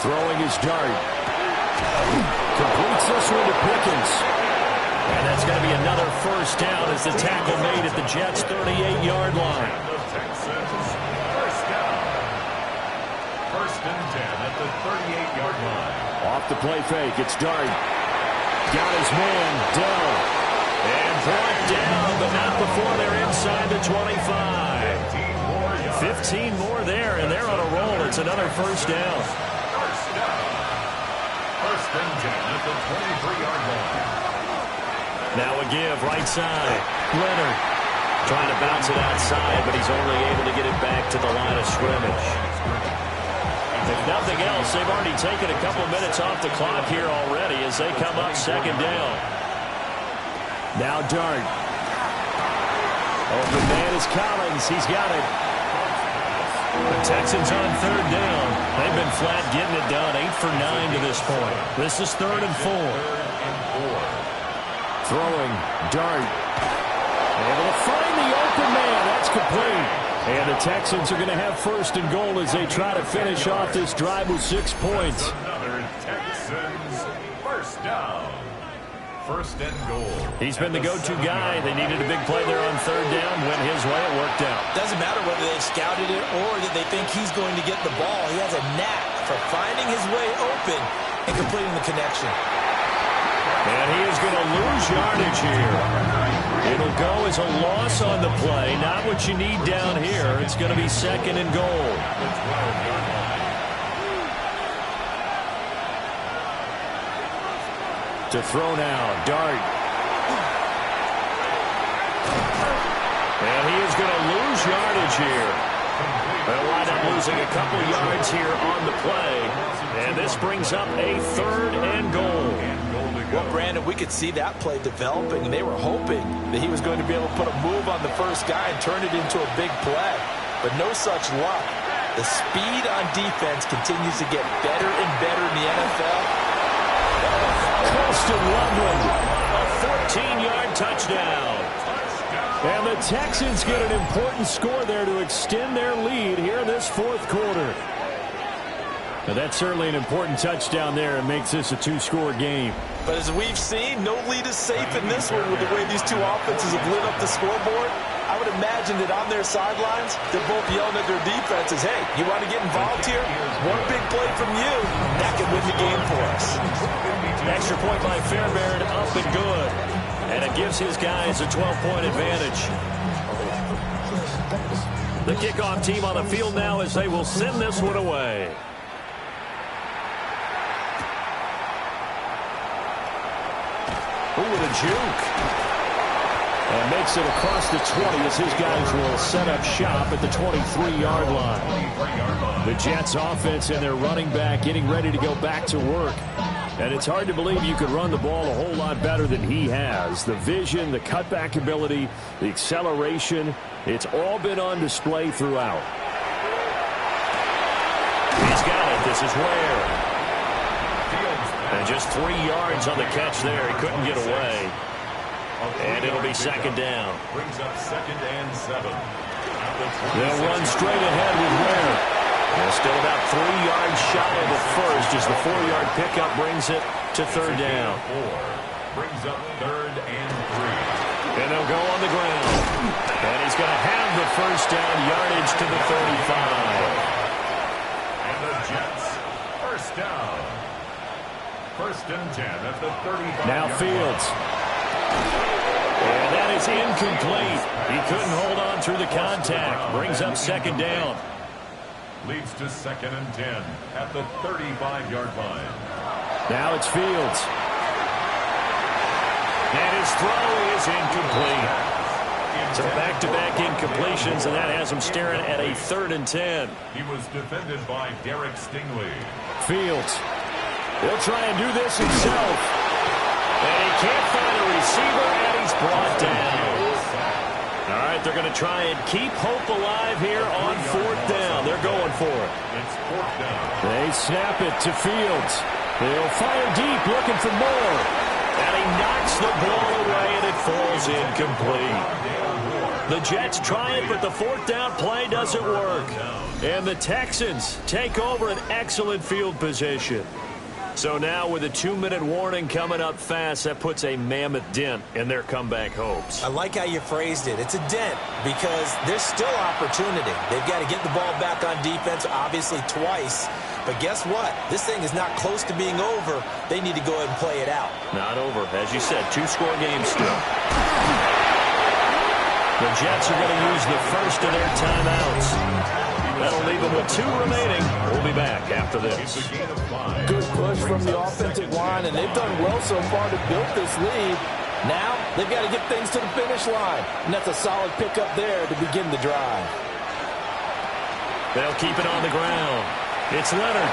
Throwing his Dart. Completes this one to Pickens. And that's going to be another first down as the tackle made at the Jets' 38-yard line. The Texans first down. 1st and 10 at the 38-yard line. Off the play fake, it's Dart. Got his man, Dell. And brought down, but not before they're inside the 25. 15 more there, and they're on a roll. It's another first down. 1st and 10 at the 23-yard line. Now a give, right side. Leonard. Trying to bounce it outside, but he's only able to get it back to the line of scrimmage. If nothing else, they've already taken a couple minutes off the clock here already as they come up second down. Now Dart. Open man is Collins. He's got it. The Texans on third down. They've been flat getting it done. 8 for 9 to this point. This is 3rd and 4. Throwing. Dart. Able to find the open man. That's complete. And the Texans are going to have 1st and goal as they try to finish off this drive with 6 points. Another Texans first down. 1st and goal. He's been the go-to guy. They needed a big play there on third down. Went his way. It worked out. Doesn't matter whether they scouted it or that they think he's going to get the ball. He has a knack for finding his way open and completing the connection. And he is going to lose yardage here. It'll go as a loss on the play. Not what you need down here. It's going to be 2nd and goal. To throw now, Dart. And he is going to lose yardage here. They'll wind up losing a couple yards here on the play. And this brings up a 3rd and goal. Well, Brandon, we could see that play developing, and they were hoping that he was going to be able to put a move on the first guy and turn it into a big play. But no such luck. The speed on defense continues to get better and better in the NFL. Colston Loveland, a 14-yard touchdown. And the Texans get an important score there to extend their lead here in this 4th quarter. Now that's certainly an important touchdown there and makes this a 2-score game. But as we've seen, no lead is safe in this one with the way these two offenses have lit up the scoreboard. I would imagine that on their sidelines, they're both yelling at their defenses, hey, you want to get involved here? One big play from you, that could win the game for us. Extra point by Fairbairn, up and good. And it gives his guys a 12-point advantage. The kickoff team on the field now as they will send this one away. Ooh, with a juke. And makes it across the 20 as his guys will set up shop at the 23-yard line. The Jets offense and their running back getting ready to go back to work. And it's hard to believe you could run the ball a whole lot better than he has. The vision, the cutback ability, the acceleration, it's all been on display throughout. He's got it. This is Ware. And just 3 yards on the catch there. He couldn't get away. And it'll be 2nd down. Brings up 2nd and 7. They'll run straight ahead with Ware. They're still about 3 yards shy of the first as the 4-yard pickup brings it to 3rd down. Brings up 3rd and 3. And they'll go on the ground. And he's going to have the first down yardage to the 35. And the Jets, first down. 1st and 10 at the 35. Now Fields. And that is incomplete. He couldn't hold on through the contact. Brings up 2nd down. Leads to 2nd and 10 at the 35-yard line. Now it's Fields. And his throw is incomplete. So back-to-back incompletions, and that has him staring at a 3rd and 10. He was defended by Derek Stingley. Fields. He'll try and do this himself. And he can't find a receiver, and he's brought down. All right, they're going to try and keep hope alive here on 4th down. They're going for it. It's 4th down. They snap it to Fields. They'll fire deep, looking for more. And he knocks the ball away, and it falls incomplete. The Jets try it, but the 4th down play doesn't work. And the Texans take over an excellent field position. So now with a 2-minute warning coming up fast, that puts a mammoth dent in their comeback hopes. I like how you phrased it. It's a dent because there's still opportunity. They've got to get the ball back on defense, obviously twice. But guess what? This thing is not close to being over. They need to go ahead and play it out. Not over. As you said, 2-score game still. The Jets are going to use the first of their timeouts. That'll leave them with 2 remaining. We'll be back after this. Good push from the offensive line, and they've done well so far to build this lead. Now, they've got to get things to the finish line. And that's a solid pickup there to begin the drive. They'll keep it on the ground. It's Leonard.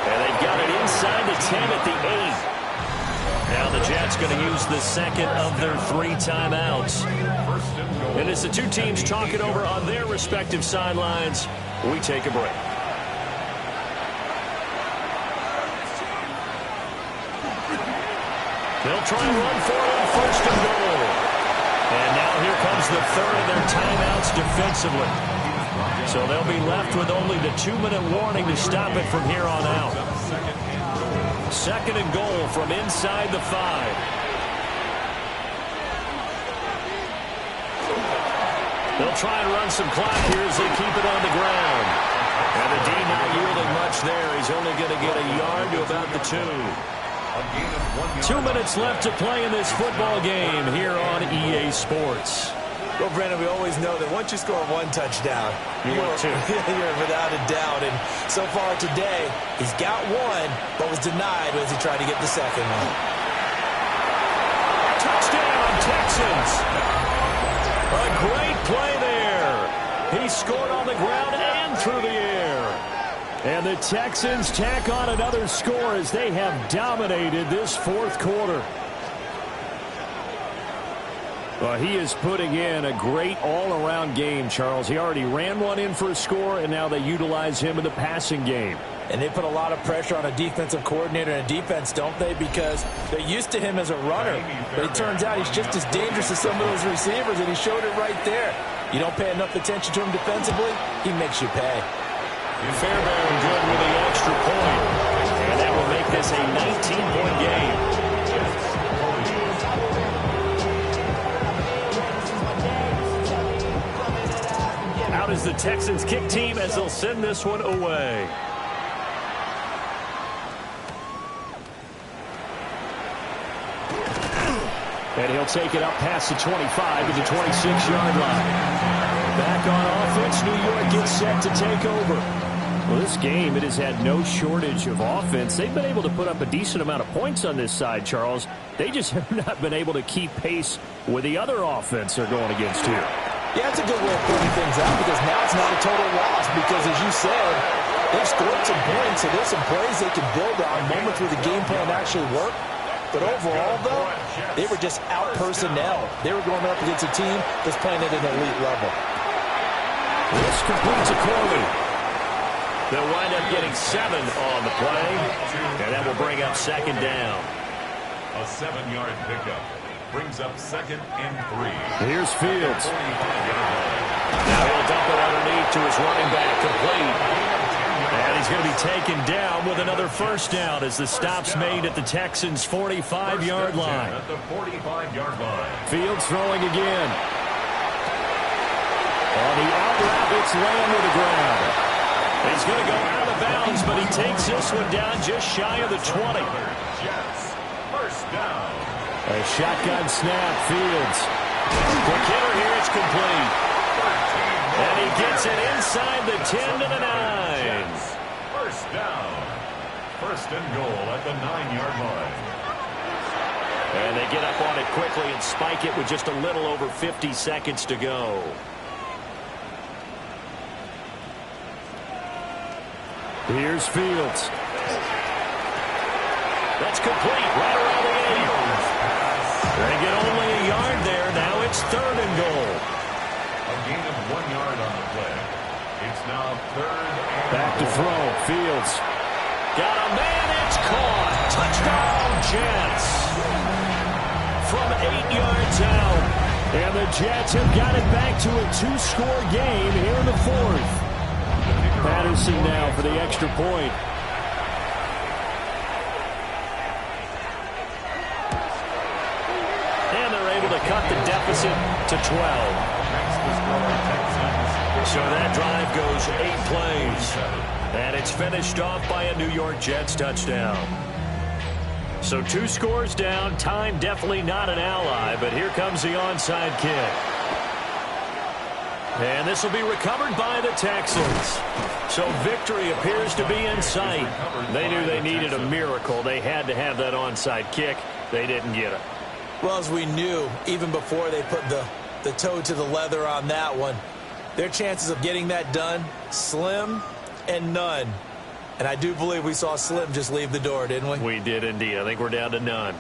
And they've got it inside the 10 at the 8. Now the Jets going to use the second of their 3 timeouts. And as the two teams talk it over on their respective sidelines, we take a break. They'll try and run for it on 1st and goal. And now here comes the third of their timeouts defensively. So they'll be left with only the 2-minute warning to stop it from here on out. 2nd and goal from inside the 5. They'll try and run some clock here as they keep it on the ground. And the D not yielding much there. He's only going to get a yard to about the 2. 2 minutes left to play in this football game here on EA Sports. Well, Brandon, we always know that once you score 1 touchdown, you're without a doubt. And so far today, he's got 1, but was denied as he tried to get the second one. Touchdown, Texans. A great play there. He scored on the ground and through the air. And the Texans tack on another score as they have dominated this 4th quarter. Well, he is putting in a great all-around game, Charles. He already ran one in for a score, and now they utilize him in the passing game. And they put a lot of pressure on a defensive coordinator and a defense, don't they? Because they're used to him as a runner. But it turns out he's just as dangerous as some of those receivers, and he showed it right there. You don't pay enough attention to him defensively, he makes you pay. Fairbairn good with the extra point. And that will make this a 19-point game. Out is the Texans kick team as they'll send this one away. And he'll take it up past the 25 to the 26-yard line. Back on offense, New York gets set to take over. Well, this game, it has had no shortage of offense. They've been able to put up a decent amount of points on this side, Charles. They just have not been able to keep pace with the other offense they're going against here. Yeah, it's a good way of putting things out because now it's not a total loss because, as you said, they've scored some points, so there's some plays they can build on, moments where the game plan actually worked. But overall, though, they were just out-personnel. They were going up against a team that's playing at an elite level. This completes a Corley. They'll wind up getting 7 on the play, and that will bring up 2nd down. A 7-yard pickup brings up 2nd and 3. Here's Fields. Now he'll dump it underneath to his running back, complete. And he's going to be taken down with another 1st down as the stop's made at the Texans' 45-yard line. At the 45-yard line. Fields throwing again. On the out route, it's Lamb with the ground. He's going to go out of bounds, but he takes this one down just shy of the 20. Jets, 1st down. A shotgun snap, Fields. Quick hitter here, it's complete. And he gets it inside the 10 to the 9. 1st down. 1st and goal at the 9-yard line. And they get up on it quickly and spike it with just a little over 50 seconds to go. Here's Fields. That's complete right around the 8. They get only a yard there. Now it's 3rd and goal. A gain of 1 yard on the play. It's now 3rd and back to throw. Fields. Got a man. It's caught. Touchdown, Jets. From 8 yards out. And the Jets have got it back to a 2-score game here in the 4th. Patterson now for the extra point. And they're able to cut the deficit to 12. So that drive goes 8 plays. And it's finished off by a New York Jets touchdown. So 2 scores down. Time definitely not an ally, but here comes the onside kick. And this will be recovered by the Texans. So victory appears to be in sight. They knew they needed a miracle. They had to have that onside kick. They didn't get it. Well, as we knew, even before they put the toe to the leather on that one, their chances of getting that done, slim and none. And I do believe we saw Slim just leave the door, didn't we? We did indeed. I think we're down to none.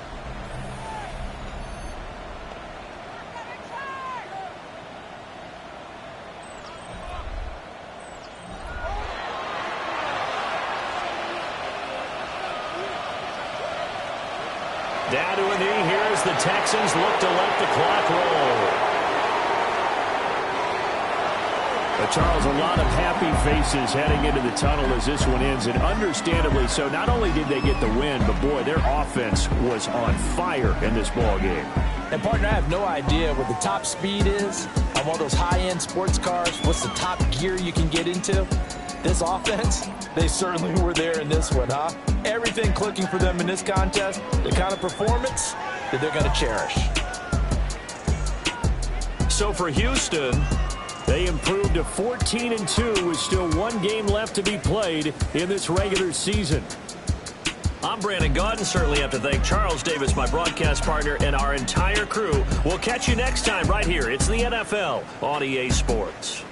Down to a knee here as the Texans look to let the clock roll. But Charles, a lot of happy faces heading into the tunnel as this one ends, and understandably so. Not only did they get the win, but boy, their offense was on fire in this ball game. And partner, I have no idea what the top speed is on one of those high-end sports cars. What's the top gear you can get into? This offense, they certainly were there in this one, huh? Everything clicking for them in this contest, the kind of performance that they're going to cherish. So for Houston, they improved to 14-2 with still one game left to be played in this regular season. I'm Brandon Gaudin. Certainly have to thank Charles Davis, my broadcast partner, and our entire crew. We'll catch you next time right here. It's the NFL on EA Sports.